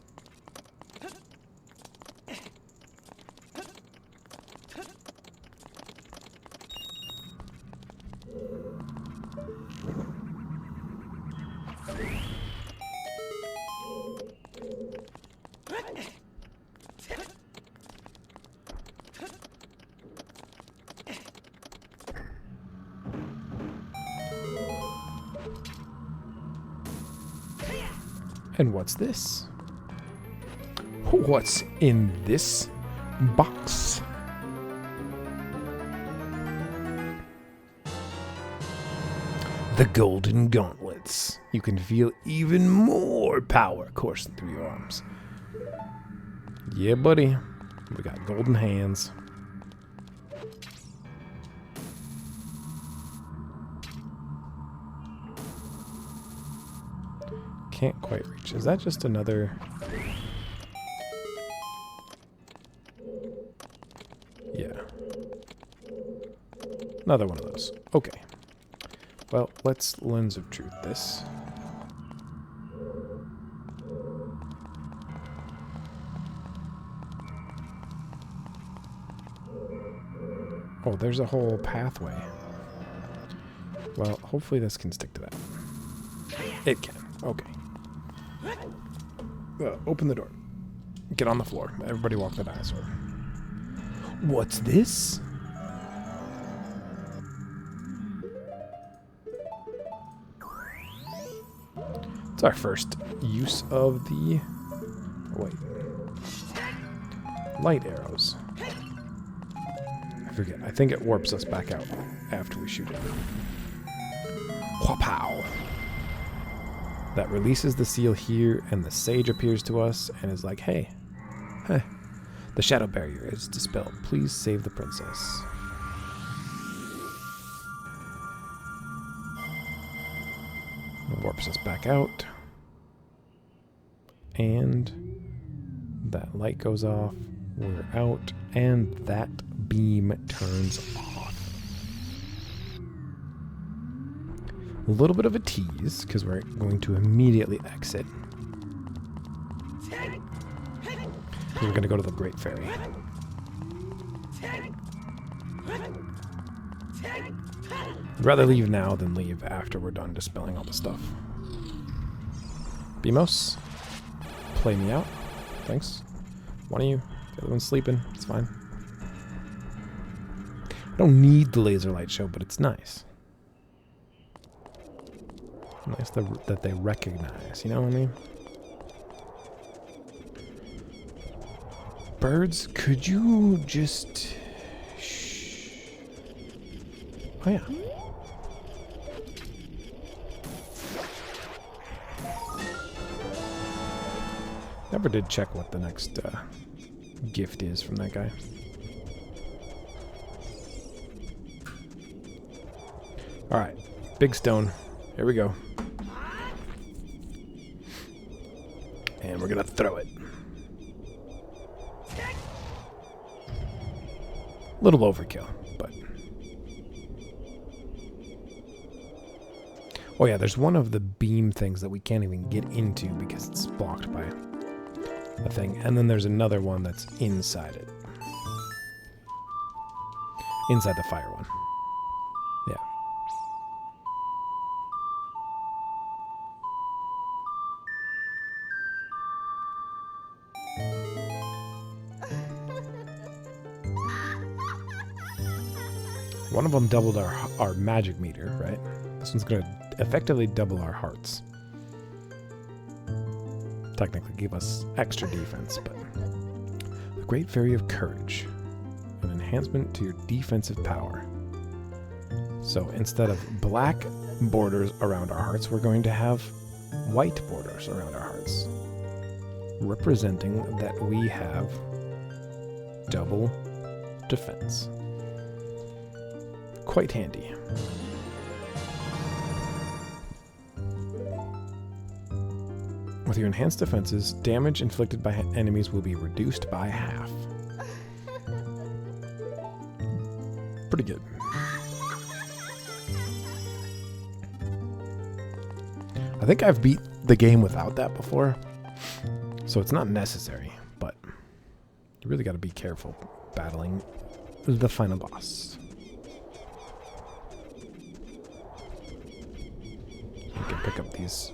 And what's this? What's in this box? The golden gauntlets. You can feel even more power coursing through your arms. Yeah, buddy. We got golden hands. Can't quite reach. Is that just another... Yeah. Another one of those. Okay. Well, let's Lens of Truth this. Oh, there's a whole pathway. Well, hopefully this can stick to that. It can. Okay. Open the door. Get on the floor. Everybody walk the dinosaur. What's this? It's our first use of the... Oh, wait. Light arrows. I forget. I think it warps us back out after we shoot it. Wha-pow! That releases the seal here, and the sage appears to us and is like, hey, the shadow barrier is dispelled. Please save the princess. It warps us back out. And that light goes off. We're out, and that beam turns off. A little bit of a tease, because we're going to immediately exit. We're going to go to the Great Fairy. I'd rather leave now than leave after we're done dispelling all the stuff. Beamos, play me out. Thanks. One of you. The other one's sleeping. It's fine. I don't need the laser light show, but it's nice. Nice that they recognize, you know what I mean? Birds, could you just... Shh. Oh, yeah. Never did check what the next gift is from that guy. Alright, big stone. Here we go. And we're gonna throw it. Little overkill, but... Oh yeah, there's one of the beam things that we can't even get into because it's blocked by a thing. And then there's another one that's inside it. Inside the fire one. Yeah. One of them doubled our magic meter, right? This one's going to effectively double our hearts. Technically give us extra defense, but... The Great Fairy of Courage. An enhancement to your defensive power. So instead of black borders around our hearts, we're going to have white borders around our hearts. Representing that we have double defense. Quite handy. With your enhanced defenses, damage inflicted by enemies will be reduced by half. Pretty good. I I think I've beat the game without that before, so it's not necessary, but you really got to be careful battling the final boss. You can pick up these.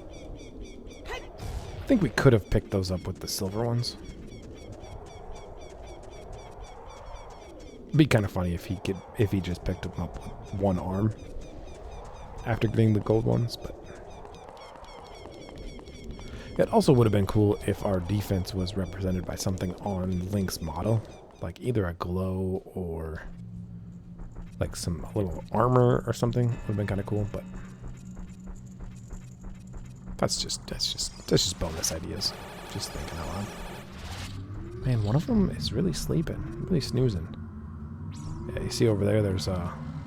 I think we could have picked those up with the silver ones. It'd be kind of funny if he just picked them up with one arm after getting the gold ones, but it also would have been cool if our defense was represented by something on Link's model, like either a glow or like a little armor or something. Would have been kind of cool, but that's just bonus ideas. Just thinking out loud. Man, one of them is really sleeping, really snoozing. Yeah, you see over there, there's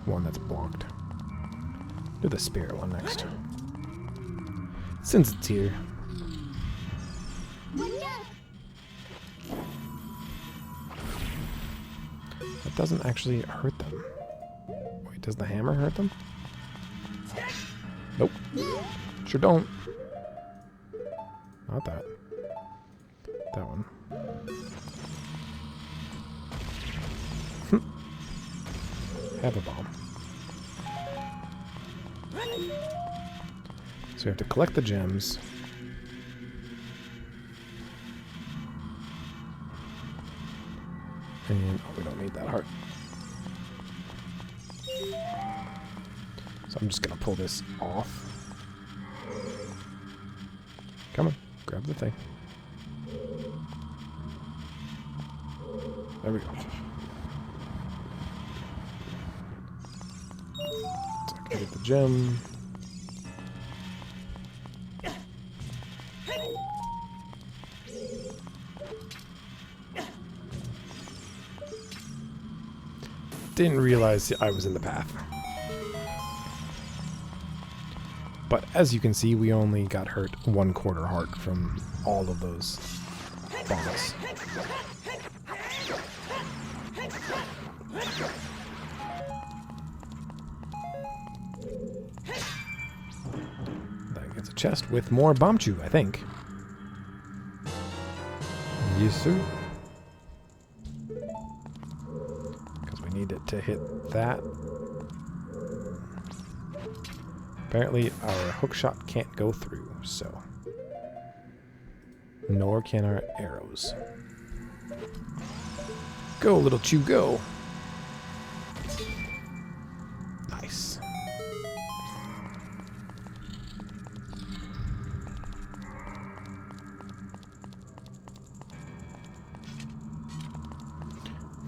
one that's blocked. Do the spirit one next. Since it's here. That doesn't actually hurt them. Wait, does the hammer hurt them? Nope. Sure don't. Not that. That one. Have a bomb. So we have to collect the gems. And oh, we don't need that heart. So I'm just gonna pull this off. Come on, grab the thing. There we go. So I can get the gem. Didn't realize I was in the path. But as you can see, we only got hurt 1/4 heart from all of those bombs. That gets a chest with more bomb chew, I think. Yes, sir. Need it to hit that. Apparently our hook shot can't go through, so nor can our arrows. Go, little chew, go. Nice.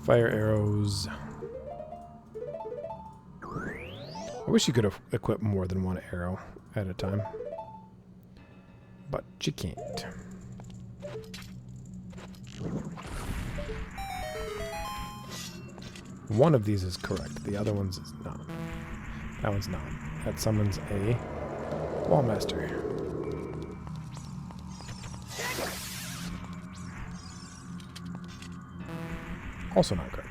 Fire arrows. I wish you could have equipped more than one arrow at a time, but you can't. One of these is correct, the other one's is not. That one's not. That summons a Wallmaster. Also not correct.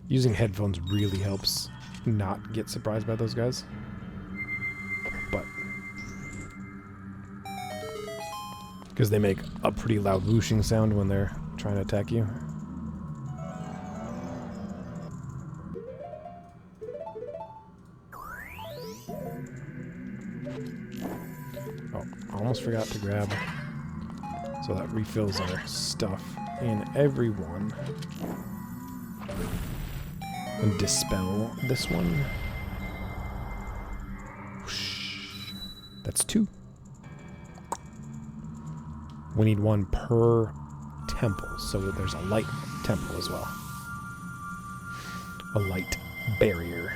Using headphones really helps not get surprised by those guys. But because they make a pretty loud whooshing sound when they're trying to attack you. Oh, almost forgot to grab. So that refills our stuff in every one. And dispel this one. Whoosh. That's 2. We need 1 per temple, so there's a light temple as well. A light barrier.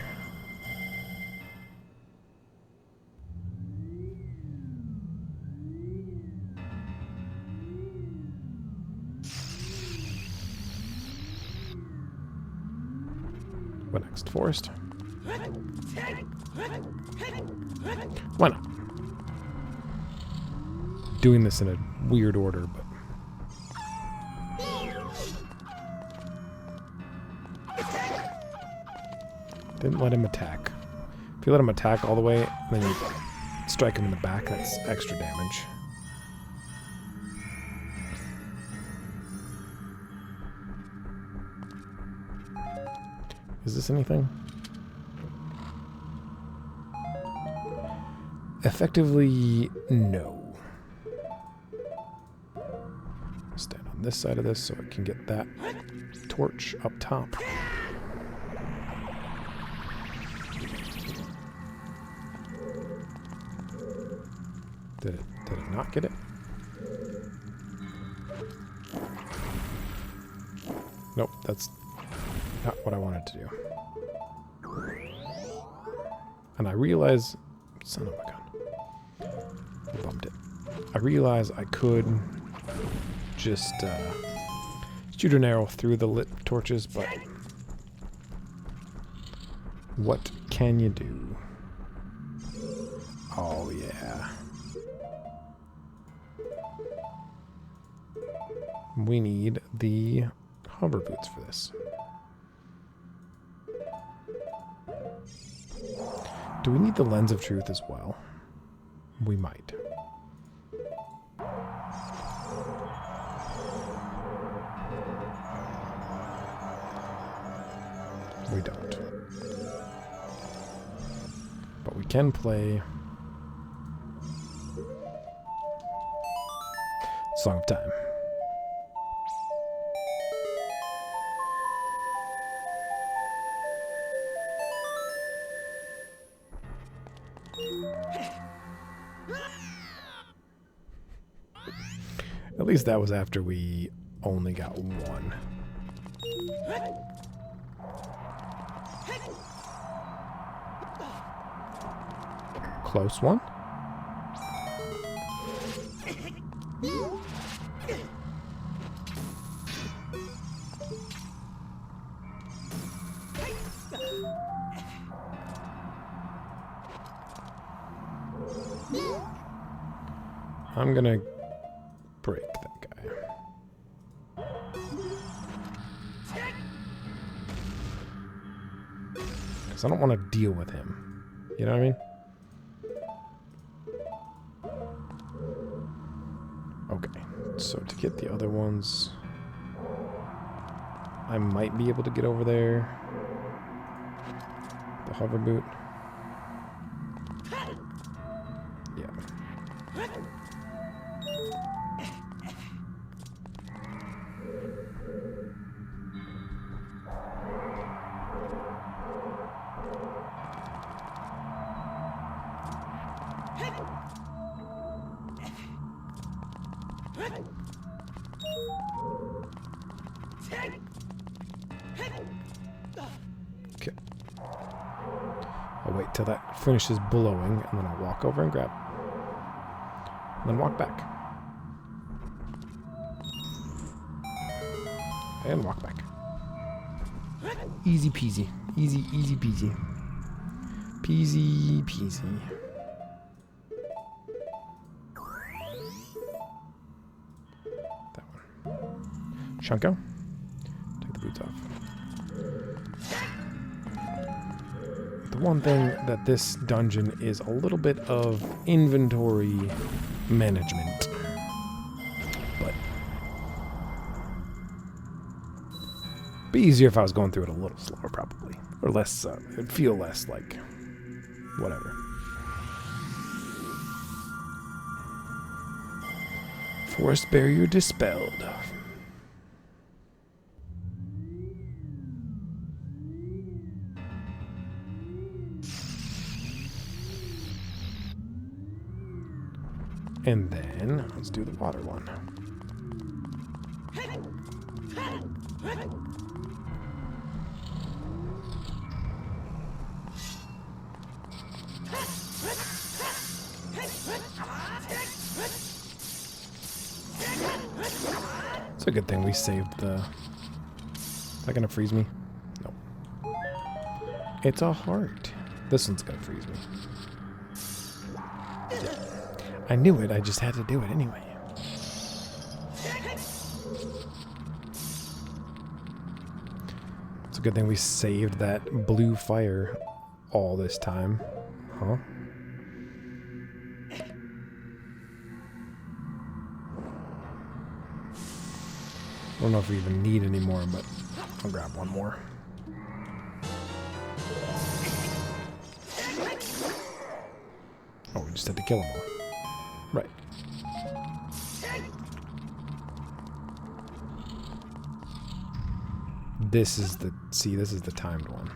What next? Forest? Why not? Doing this in a weird order, but... Didn't let him attack. If you let him attack all the way, then you strike him in the back, that's extra damage. Is this anything? Effectively, no. Stand on this side of this so I can get that torch up top. Did it not get it? Nope, that's not what I wanted to do. And I realize, son of a gun, I bumped it. I realize I could just shoot an arrow through the lit torches, but what can you do? Oh yeah. We need the hover boots for this. Do we need the lens of truth as well? We might. We don't. But we can play Song of Time. At least that was after we only got one. Close one. I'm gonna break that guy. Because I don't want to deal with him. You know what I mean? Okay, so to get the other ones, I might be able to get over there. The hover boot. Yeah. Okay. I'll wait till that finishes blowing, and then I'll walk over and grab. And then walk back. And walk back. Easy peasy. Easy, easy peasy. Peasy peasy. That one. Shunko. Take the boots off. The one thing that this dungeon is a little bit of inventory management. But be easier if I was going through it a little slower, probably. Or less, it'd feel less like whatever. Forest barrier dispelled. And then let's do the water one. It's a good thing we saved the... Is that gonna freeze me? Nope. It's a heart. This one's gonna freeze me. I knew it, I just had to do it anyway. It's a good thing we saved that blue fire all this time. Huh? I don't know if we even need any more, but I'll grab one more. Oh, we just had to kill them all. Right. This is the... See, this is the timed one.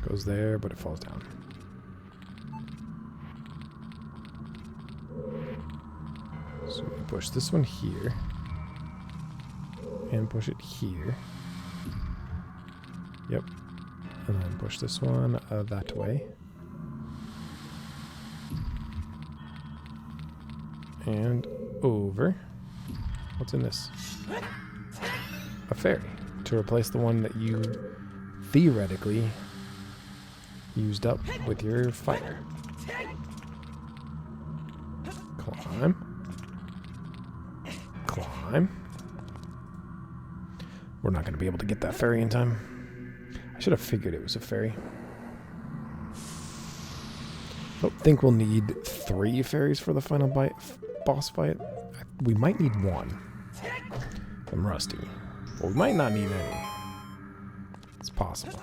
Goes there, but it falls down. So we push this one here. And push it here. Yep. And then push this one that way. And over. What's in this? A fairy. To replace the one that you theoretically used up with your fire. Climb. Climb. We're not going to be able to get that fairy in time. I should have figured it was a fairy. Don't think we'll need 3 fairies for the final boss fight. We might need 1. I'm rusty. But we might not need any. It's possible.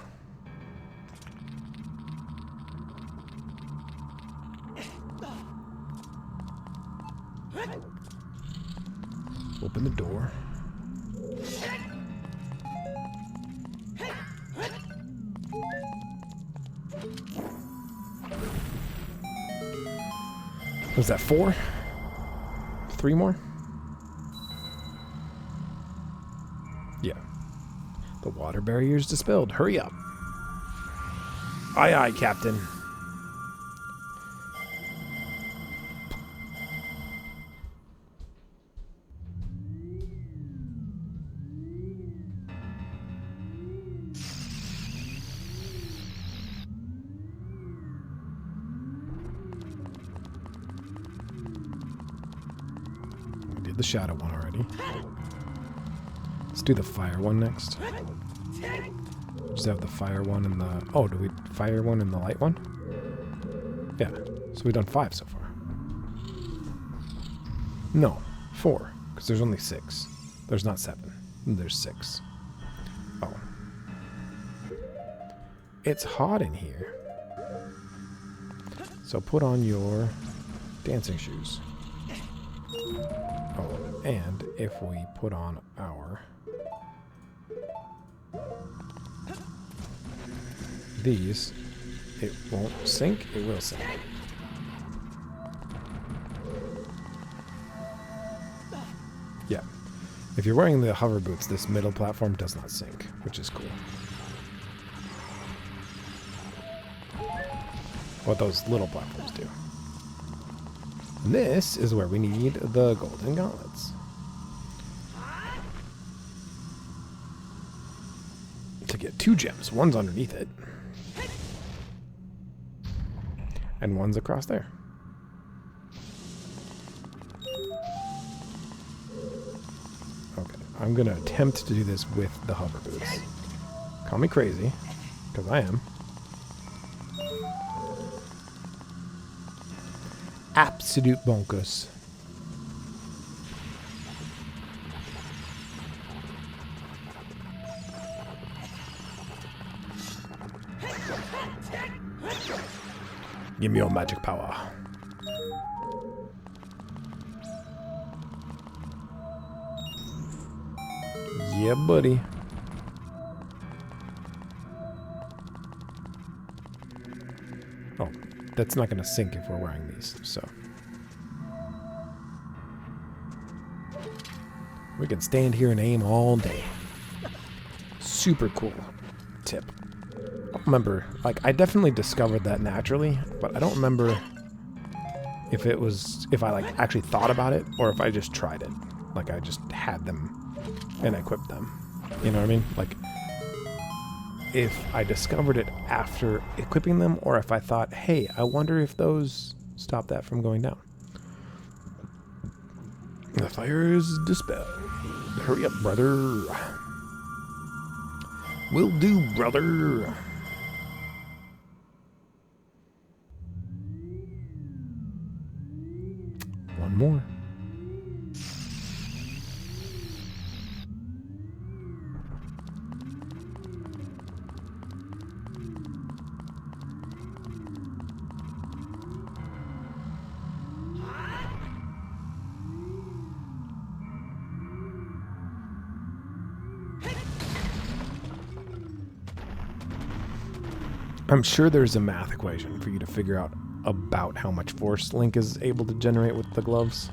Open the door. Was that 4? 3 more? Yeah. The water barrier's dispelled. Hurry up. Aye, aye, Captain. The shadow one already. Let's do the fire one next. Just have the fire one and the... Oh, do we fire one and the light one? Yeah. So we've done 5 so far. No. 4. Because there's only 6. There's not 7. There's 6. Oh. It's hot in here. So put on your dancing shoes. Oh, and if we put on our... these, it won't sink, it will sink. Yeah. If you're wearing the hover boots, this middle platform does not sink, which is cool. What those little platforms do. And this is where we need the golden gauntlets. To get 2 gems. One's underneath it. And one's across there. Okay, I'm going to attempt to do this with the hover boots. Call me crazy, because I am. Absolute bonkers. Give me your magic power. Yeah, buddy. Oh, that's not going to sink if we're wearing these, so. We can stand here and aim all day. Super cool tip. I don't remember, like, I definitely discovered that naturally, but I don't remember if it was, if I, like, actually thought about it, or if I just tried it. Like, I just had them and equipped them. You know what I mean? Like, if I discovered it after equipping them, or if I thought, hey, I wonder if those stop that from going down. The fire is dispelled. Hurry up, brother. Will do, brother. One more. I'm sure there's a math equation for you to figure out about how much force Link is able to generate with the gloves.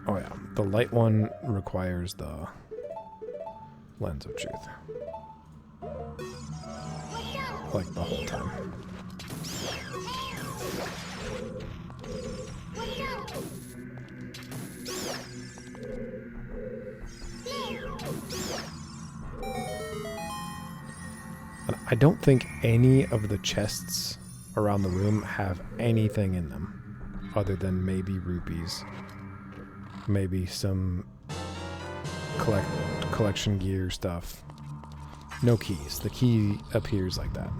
Oh yeah, the light one requires the lens of truth. Like the whole time. I don't think any of the chests around the room have anything in them other than maybe rupees, maybe some collection gear stuff. No keys. The key appears like that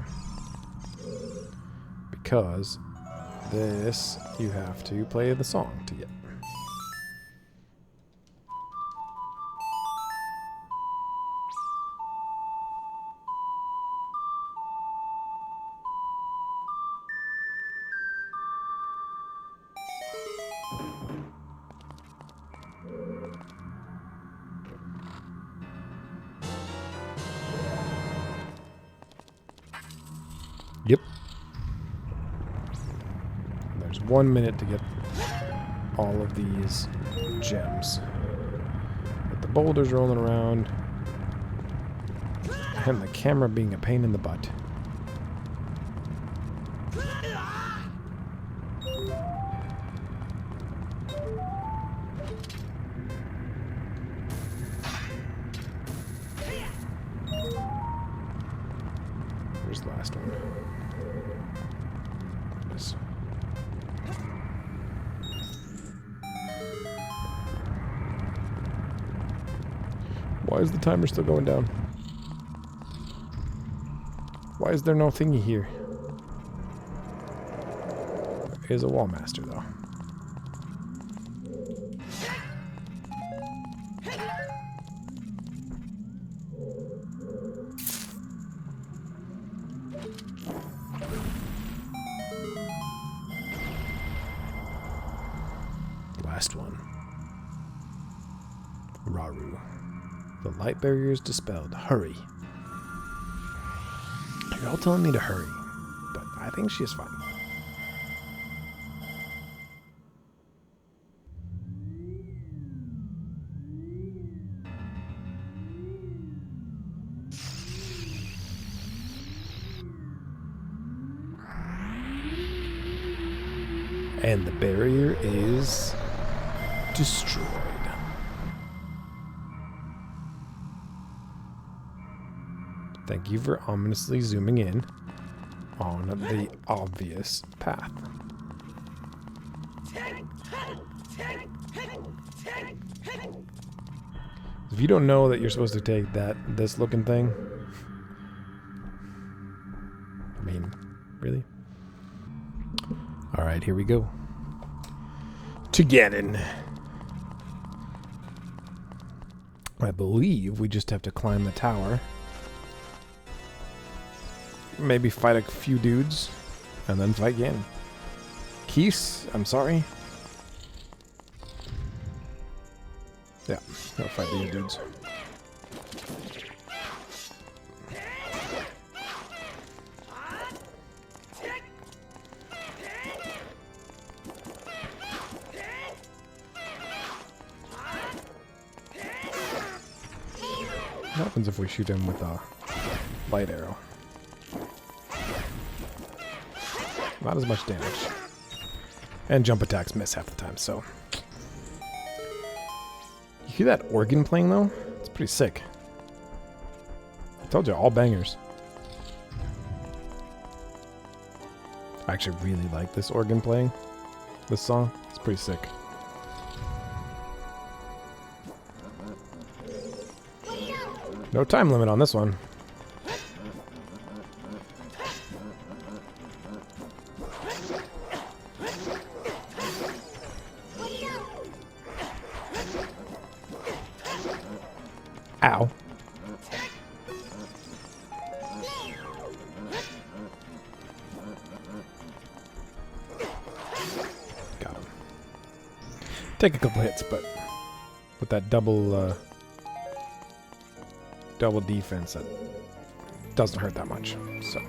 because this you have to play the song to get. Yep. There's 1 minute to get all of these gems. With the boulders rolling around and the camera being a pain in the butt. Where's the last one? Yes. Why is the timer still going down? Why is there no thingy here? There is a wall master though. Last one. Raru. The light barrier is dispelled. Hurry. You're all telling me to hurry, but I think she is fine. And the barrier is destroyed. Thank you for ominously zooming in on the obvious path. If you don't know that you're supposed to take this looking thing, I mean, really? Alright, here we go. To Ganon. I believe we just have to climb the tower. Maybe fight a few dudes, and then fight Ganon. Keese, I'm sorry. Yeah, I'll fight these dudes. What happens if we shoot him with a light arrow? Not as much damage. And jump attacks miss half the time, so. You hear that organ playing, though? It's pretty sick. I told you, all bangers. I actually really like this organ playing. This song, it's pretty sick. No time limit on this one. Ow. Got him. Take a couple hits, but with that double defense, that doesn't hurt that much. So,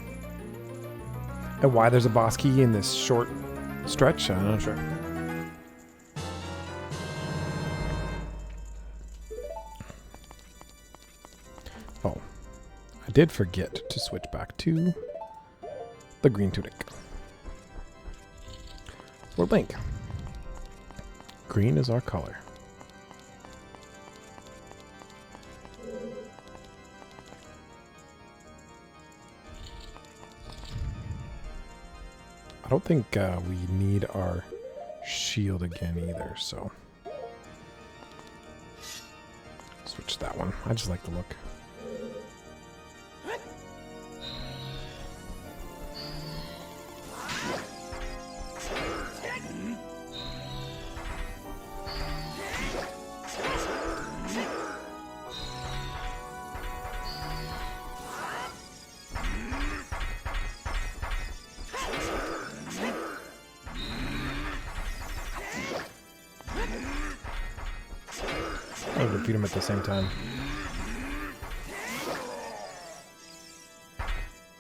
and why there's a boss key in this short stretch, I'm not sure. Oh, I did forget to switch back to the green tunic. Or Link. Green is our color. I don't think we need our shield again either, so switch that one. I just like the look. I'll defeat him at the same time.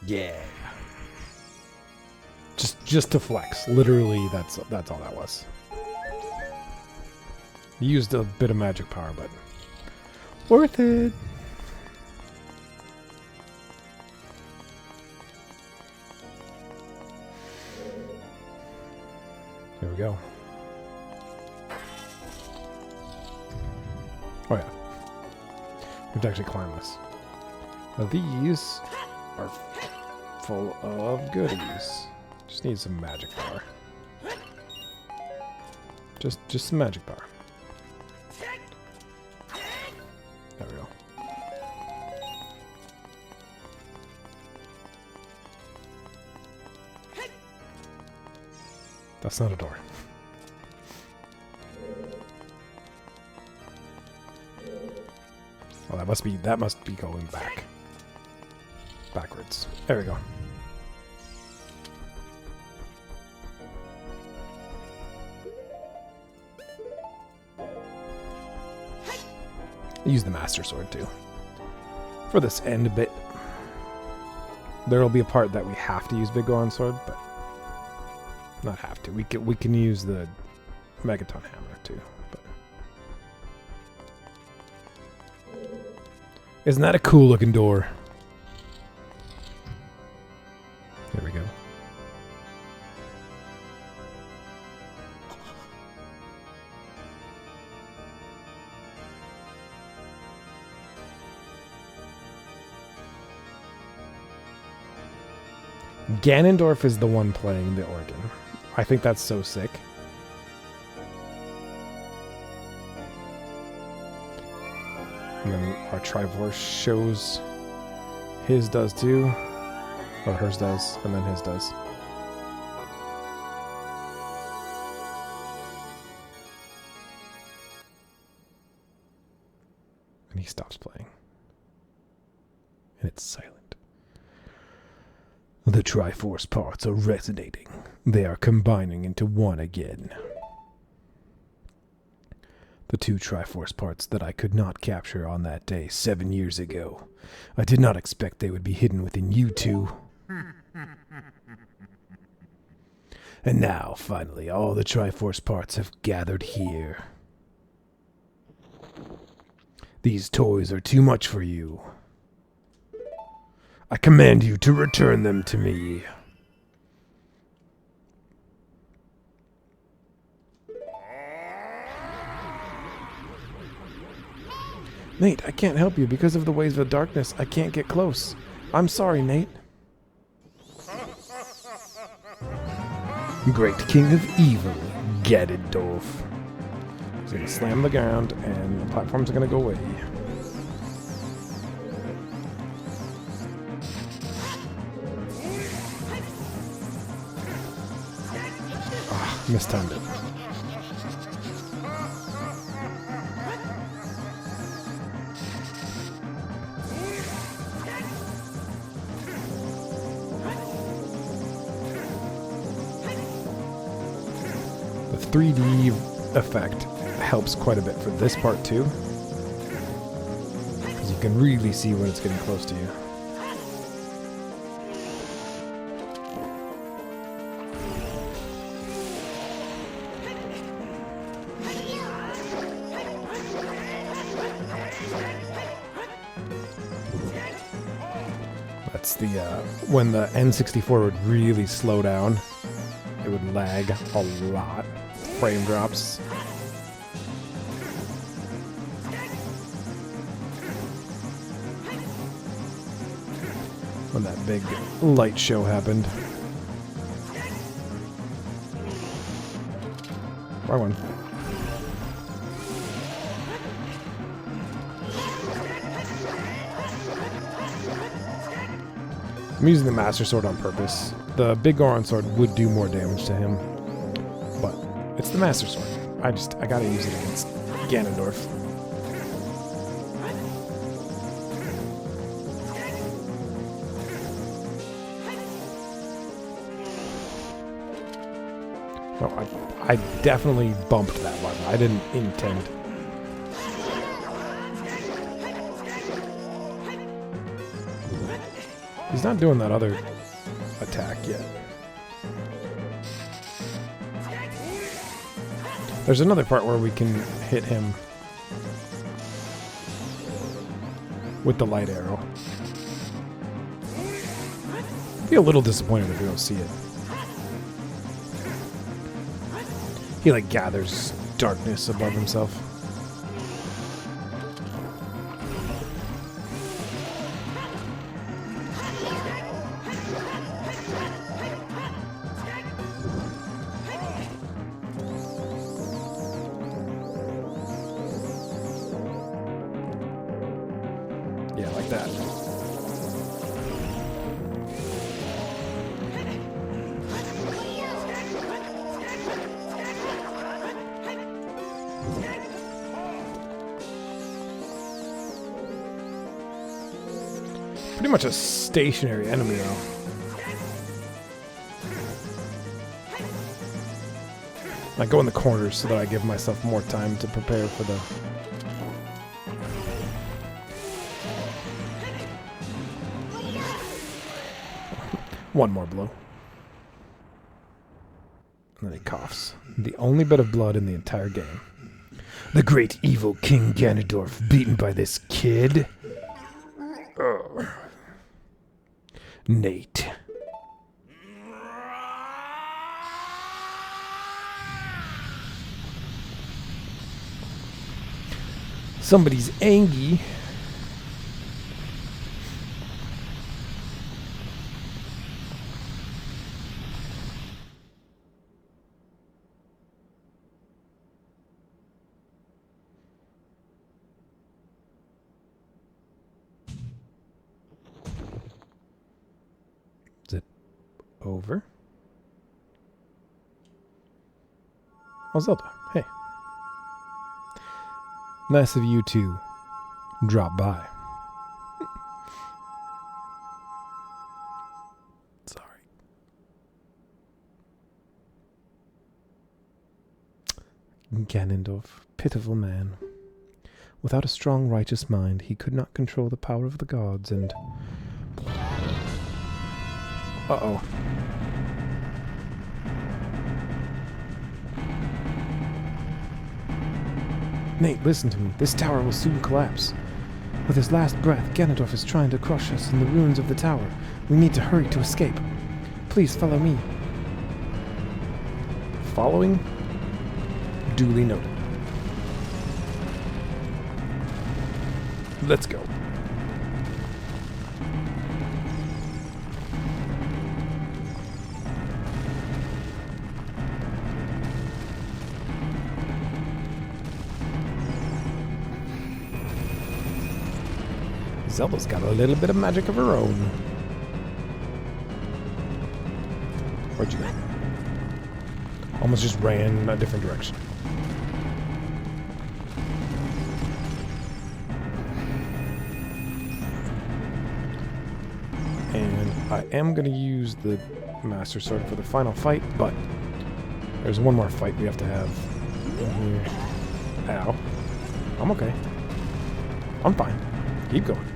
Yeah. Just to flex. Literally, that's all that was. He used a bit of magic power, but worth it. There we go. Oh yeah. We have to actually climb this. Now these are full of goodies. Just need some magic power. Just some magic power. There we go. That's not a door. Well, that must be going backwards. There we go. Use the Master Sword too. For this end bit. There'll be a part that we have to use Big Goron Sword, but not have to. We can use the Megaton Hammer too. But isn't that a cool looking door? There we go. Ganondorf is the one playing the organ. I think that's so sick. And then our Triforce shows his does too. Or hers does, and then his does. And he stops playing. And it's silent. The Triforce parts are resonating. They are combining into one again. The two Triforce parts that I could not capture on that day 7 years ago. I did not expect they would be hidden within you two. And now, finally, all the Triforce parts have gathered here. These toys are too much for you. I command you to return them to me. Nate, I can't help you because of the waves of darkness. I can't get close. I'm sorry, Nate. Great King of Evil, Ganondorf. He's gonna slam the ground, and the platforms are gonna go away. Ah, mistimed it. The 3D effect helps quite a bit for this part too, because you can really see when it's getting close to you. That's the when the N64 would really slow down, it would lag a lot. Frame drops. When that big light show happened. Wrong one. I'm using the Master Sword on purpose. The big Goron Sword would do more damage to him, but it's the Master Sword. I gotta use it against Ganondorf. No, I definitely bumped that button. I didn't intend. He's not doing that other attack yet. There's another part where we can hit him with the light arrow. I'd be a little disappointed if we don't see it. He like gathers darkness above himself. Yeah, like that. Pretty much a stationary enemy, though. I go in the corners so that I give myself more time to prepare for the... One more blow. And then he coughs. The only bit of blood in the entire game. The great evil King Ganondorf beaten by this kid? Ugh. Nate. Somebody's angry. Is it over? Oh, Zelda. Hey. Nice of you to drop by. Sorry. Ganondorf, pitiful man. Without a strong, righteous mind, he could not control the power of the gods and... Uh-oh. Nate, listen to me. This tower will soon collapse. With his last breath, Ganondorf is trying to crush us in the ruins of the tower. We need to hurry to escape. Please follow me. Following? Duly noted. Let's go. Zelda's got a little bit of magic of her own. Where'd you go? Almost just ran a different direction. And I am going to use the Master Sword for the final fight, but there's one more fight we have to have in here. Ow. I'm okay. I'm fine. Keep going.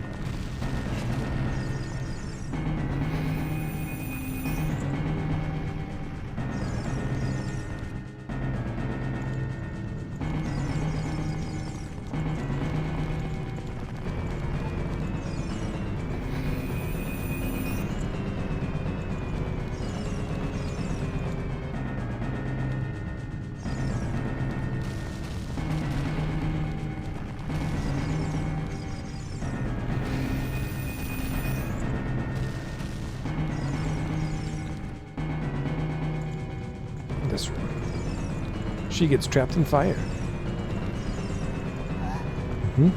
This room. She gets trapped in fire. And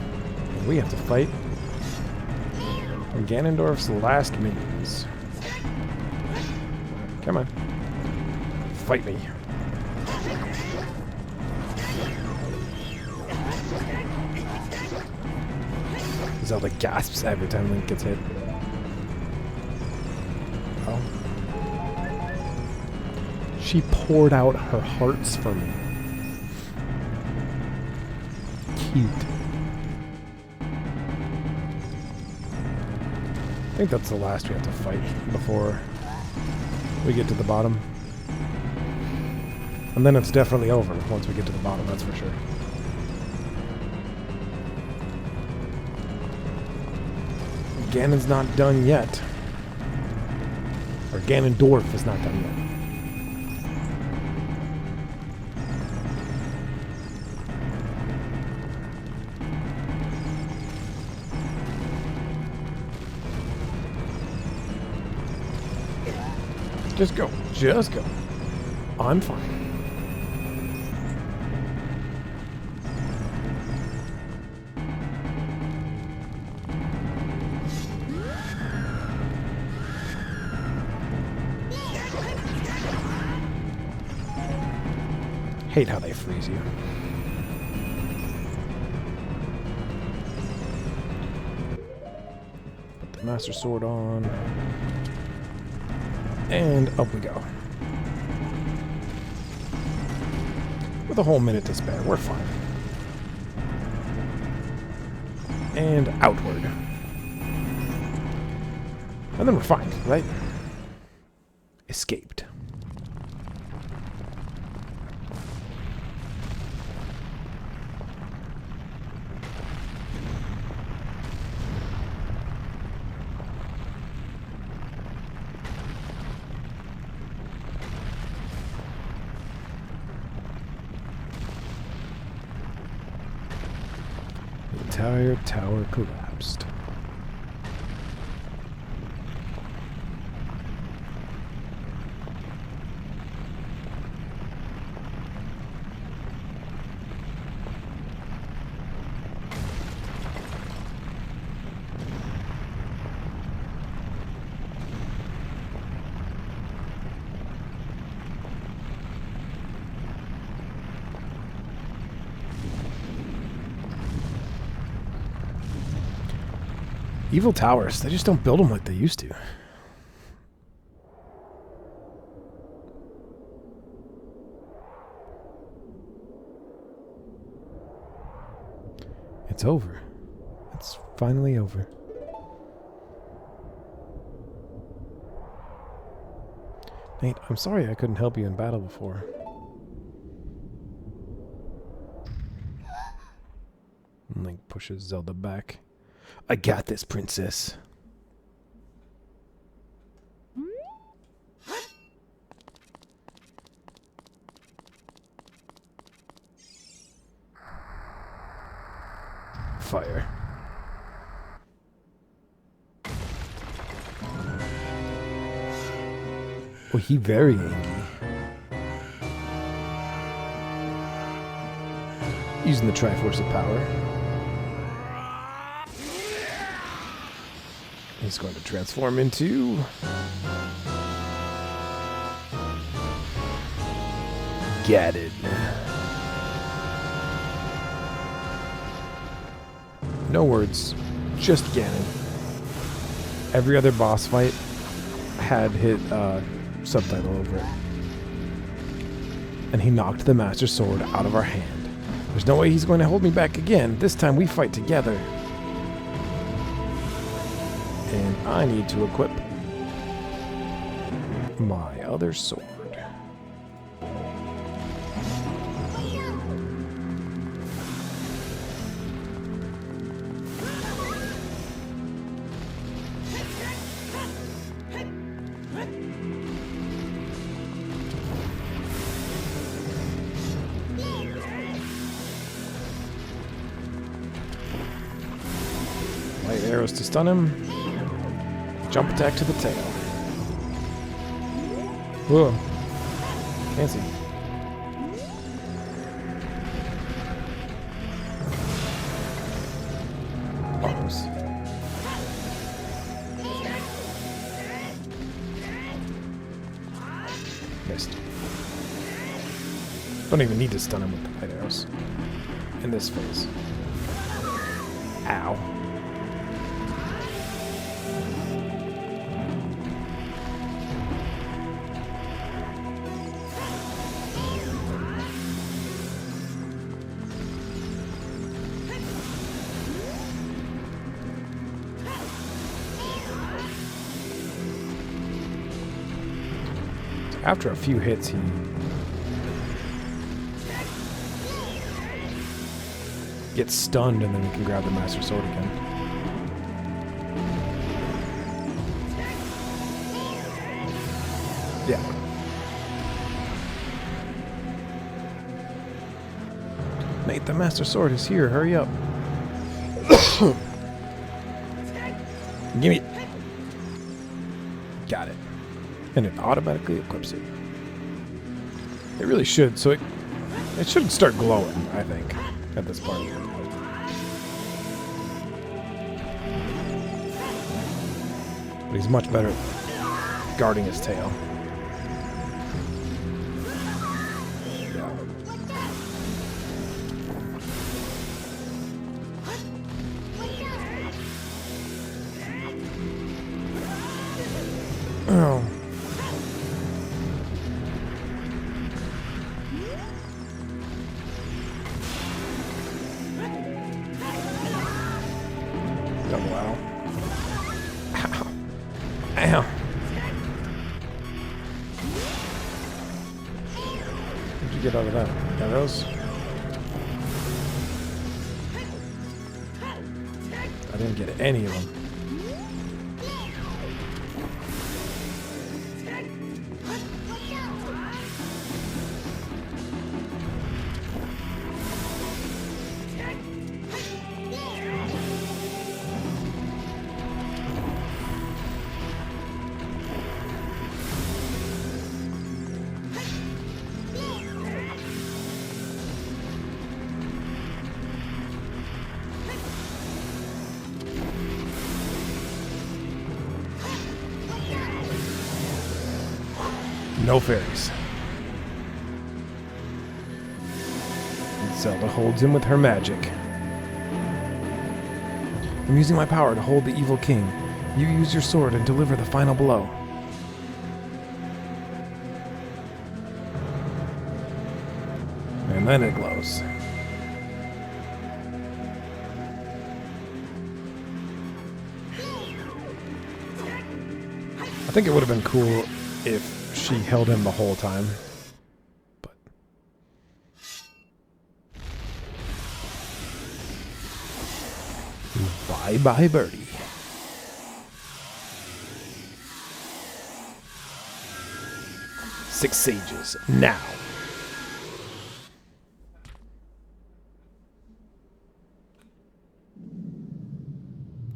we have to fight Ganondorf's last minions. Come on. Fight me. Zelda gasps every time Link gets hit. Oh. She poured out her hearts for me. Cute. I think that's the last we have to fight before we get to the bottom. And then it's definitely over once we get to the bottom, that's for sure. Ganon's not done yet. Or Ganondorf is not done yet. Just go. Just go. I'm fine. Hate how they freeze you. Put the Master Sword on. And up we go. With a whole minute to spare, we're fine. And outward. And then we're fine, right? Escaped. The entire tower collapsed. Evil towers, they just don't build them like they used to. It's over. It's finally over. Nate, I'm sorry I couldn't help you in battle before. Link pushes Zelda back. I got this, princess. Fire. Oh, he very angry. Using the Triforce of Power. He's going to transform into... Ganon. No words, just Ganon. Every other boss fight had hit subtitle over it. And he knocked the Master Sword out of our hand. There's no way he's going to hold me back again. This time we fight together. And I need to equip my other sword. Light arrows to stun him. Jump attack to the tail. Whoa. Can't see. Almost. Missed. Don't even need to stun him with the light arrows. In this phase. Ow. After a few hits, he gets stunned, and then we can grab the Master Sword again. Yeah. Nate, the Master Sword is here. Hurry up. Gimme it. Got it. And it automatically equips it. It really should, so it should start glowing, I think, at this part. But he's much better at guarding his tail. Oh. Double ow. Ow. Ow. What'd you get out of that? Arrows? I didn't get any of them. No fairies. Zelda holds him with her magic. I'm using my power to hold the evil king. You use your sword and deliver the final blow. And then it glows. I think it would have been cool if she held him the whole time. But bye-bye, birdie. Six sages, now.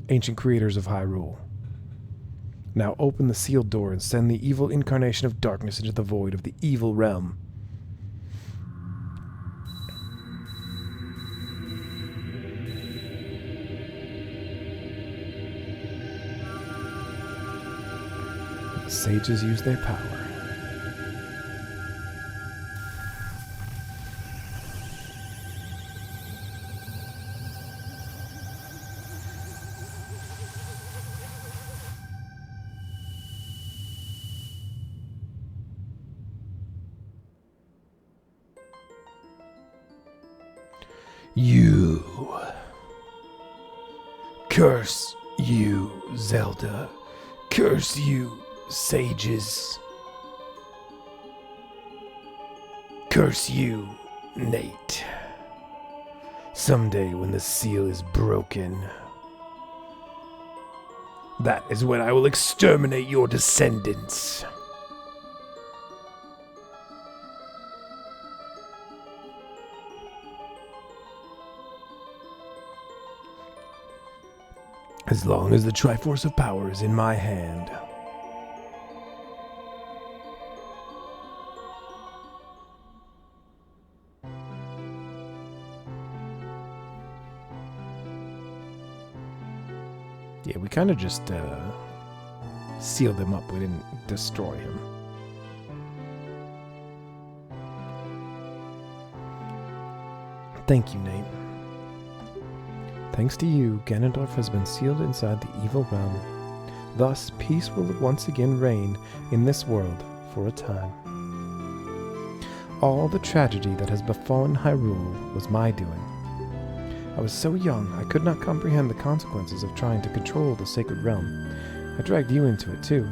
Ancient creators of Hyrule. Now open the sealed door and send the evil incarnation of darkness into the void of the evil realm. sages use their power. You. Curse you, Zelda. Curse you, sages. Curse you, Nate. Someday when the seal is broken, that is when I will exterminate your descendants. As long as the Triforce of Power is in my hand. Yeah, we kind of just sealed him up. We didn't destroy him. Thank you, Nate. Thanks to you, Ganondorf has been sealed inside the evil realm. Thus, peace will once again reign in this world for a time. All the tragedy that has befallen Hyrule was my doing. I was so young, I could not comprehend the consequences of trying to control the sacred realm. I dragged you into it too.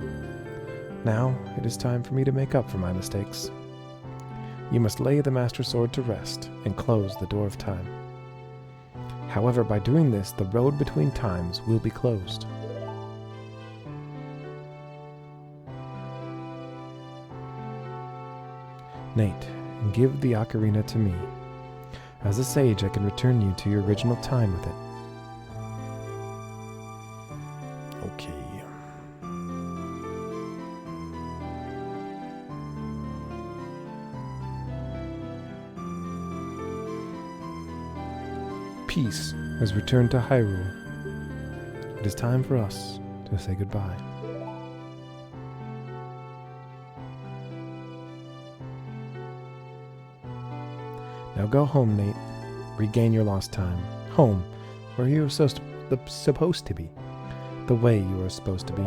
Now, it is time for me to make up for my mistakes. You must lay the Master Sword to rest and close the door of time. However, by doing this, the road between times will be closed. Nate, give the Ocarina to me. As a sage, I can return you to your original time with it. Okay. Peace has returned to Hyrule. It is time for us to say goodbye. Now go home, Nate. Regain your lost time. Home, where you are supposed to be. The way you are supposed to be.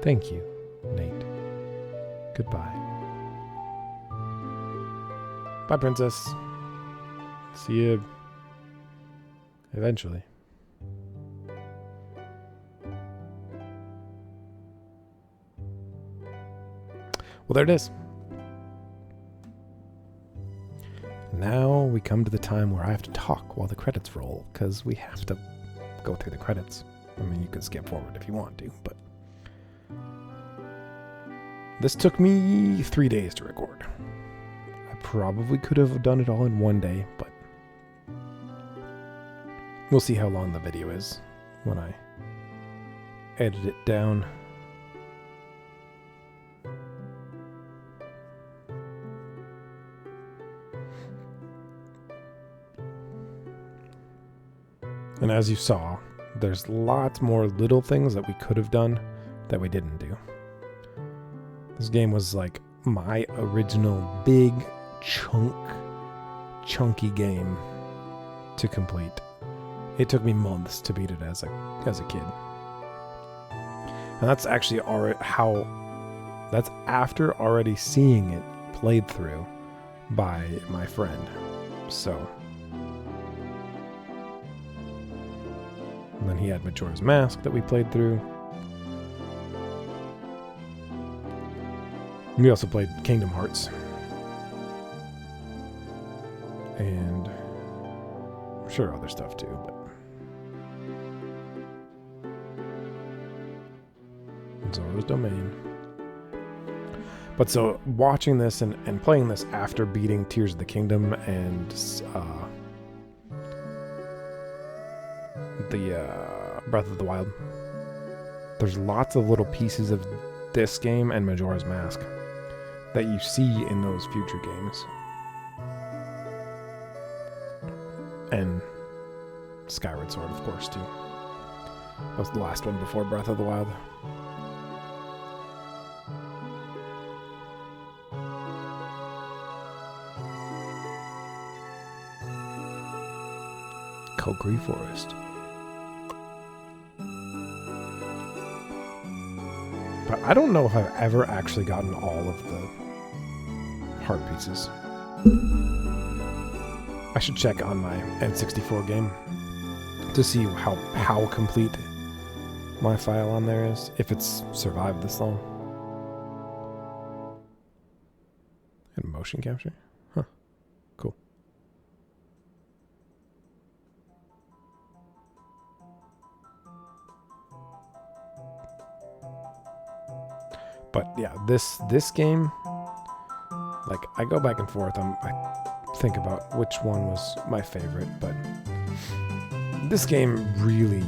Thank you, Nate. Goodbye. Bye, Princess. See you eventually. Well, there it is. Now we come to the time where I have to talk while the credits roll, because we have to go through the credits. I mean, you can skip forward if you want to, but this took me 3 days to record. I probably could have done it all in one day, but we'll see how long the video is when I edit it down. And as you saw, there's lots more little things that we could have done that we didn't do. This game was like my original big chunky game to complete. It took me months to beat it as a kid. And that's actually that's after already seeing it played through by my friend. So, and then he had Majora's Mask that we played through. We also played Kingdom Hearts. And I'm sure other stuff too, but Zora's Domain. But so watching this and playing this after beating Tears of the Kingdom and the Breath of the Wild, there's lots of little pieces of this game and Majora's Mask that you see in those future games. And Skyward Sword, of course, too. That was the last one before Breath of the Wild. Kokiri Forest. But I don't know if I've ever actually gotten all of the heart pieces. I should check on my N64 game to see how complete my file on there is, if it's survived this long. And motion capture? Huh. Cool. But yeah, this game, like, I go back and forth. I think about which one was my favorite, but this game really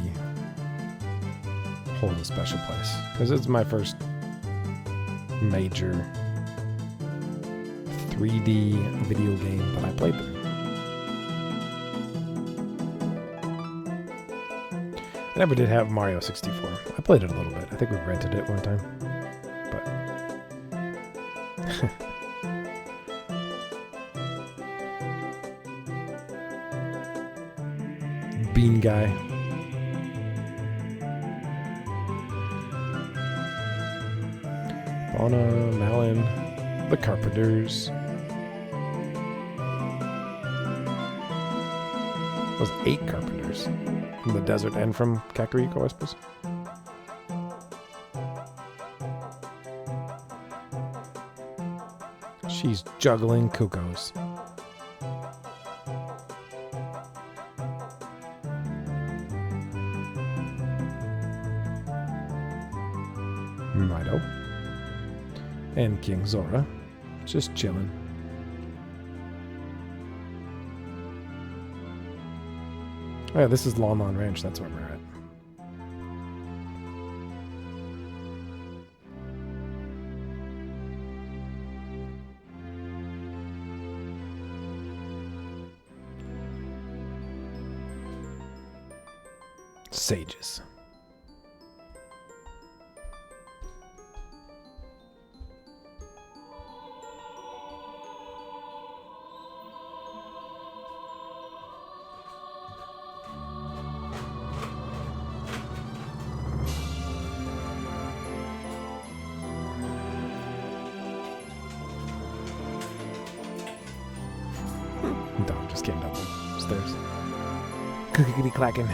holds a special place because it's my first major 3D video game that I played through. I never did have Mario 64. I played it a little bit. I think we rented it one time. Bean guy. Fauna, Malin, the Carpenters. It was 8 Carpenters from the desert and from Kakariko, I suppose. She's juggling cuckoos. Mido. And King Zora. Just chilling. Oh yeah, this is Lon Lon Ranch. That's where we're at. Sages. Dog just came down the stairs. Clickety clacking.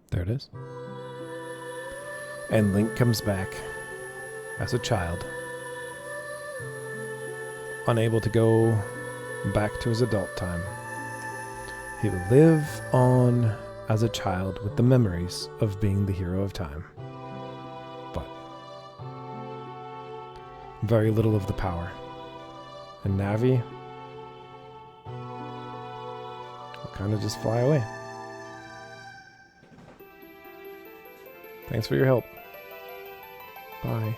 There it is. And Link comes back as a child, unable to go back to his adult time. He will live on as a child with the memories of being the hero of time, but very little of the power. And Navi will kind of just fly away. Thanks for your help. Bye.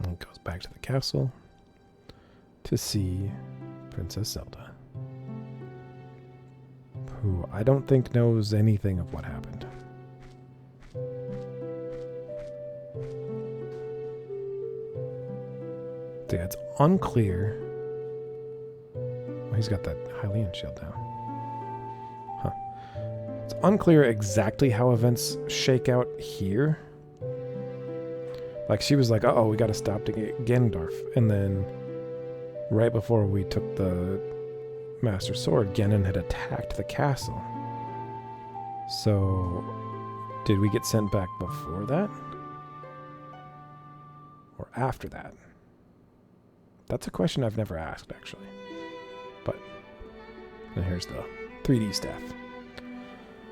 And goes back to the castle to see Princess Zelda, who I don't think knows anything of what happened. See, it's unclear. Well, he's got that Hylian shield down. Huh. It's unclear exactly how events shake out here. Like, she was like, uh-oh, we gotta stop to get Ganondorf. And then, right before we took the Master Sword, Ganon had attacked the castle. So, did we get sent back before that? Or after that? That's a question I've never asked, actually. But, and here's the 3D staff.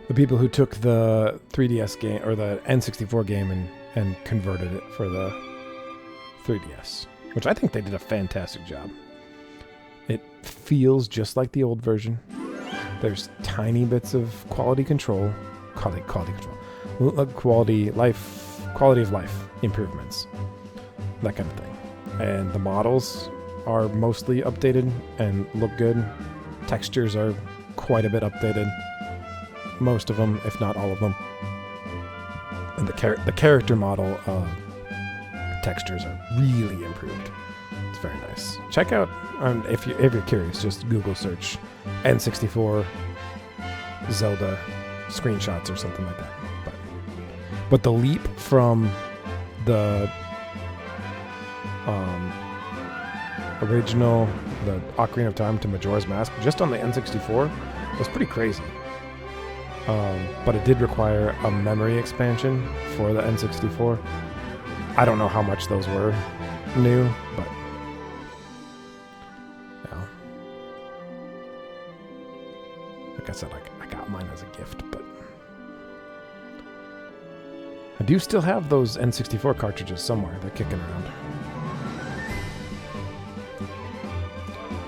The people who took the 3DS game, or the N64 game, and converted it for the 3DS. Which I think they did a fantastic job. It feels just like the old version. There's tiny bits of quality control. Quality control. Quality of life improvements. That kind of thing. And the models are mostly updated and look good. Textures are quite a bit updated. Most of them, if not all of them. And the character model textures are really improved. It's very nice. Check out, if you're curious, just Google search N64 Zelda screenshots or something like that. But the leap from the original, the Ocarina of Time to Majora's Mask, just on the N64, was pretty crazy. But it did require a memory expansion for the N64. I don't know how much those were new, but yeah. Like I said, I got mine as a gift, but I do still have those N64 cartridges somewhere. They're kicking around.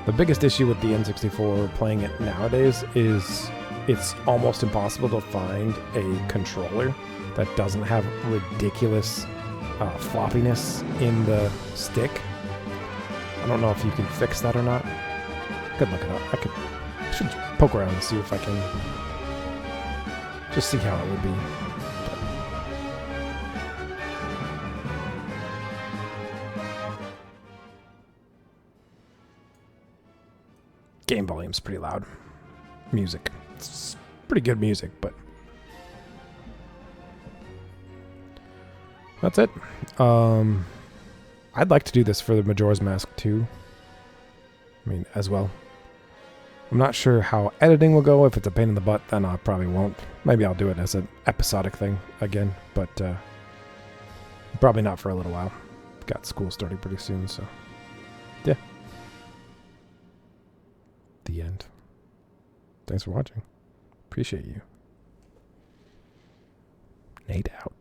The biggest issue with the N64 playing it nowadays is it's almost impossible to find a controller that doesn't have ridiculous floppiness in the stick. I don't know if you can fix that or not. I could look it up. I should poke around and see if I can just see how it would be. Game volume's pretty loud. Music. It's pretty good music, but that's it. I'd like to do this for the Majora's Mask 2. I mean, as well. I'm not sure how editing will go. If it's a pain in the butt, then I probably won't. Maybe I'll do it as an episodic thing again, but probably not for a little while. Got school starting pretty soon, so yeah. The end. Thanks for watching. Appreciate you. Nate out.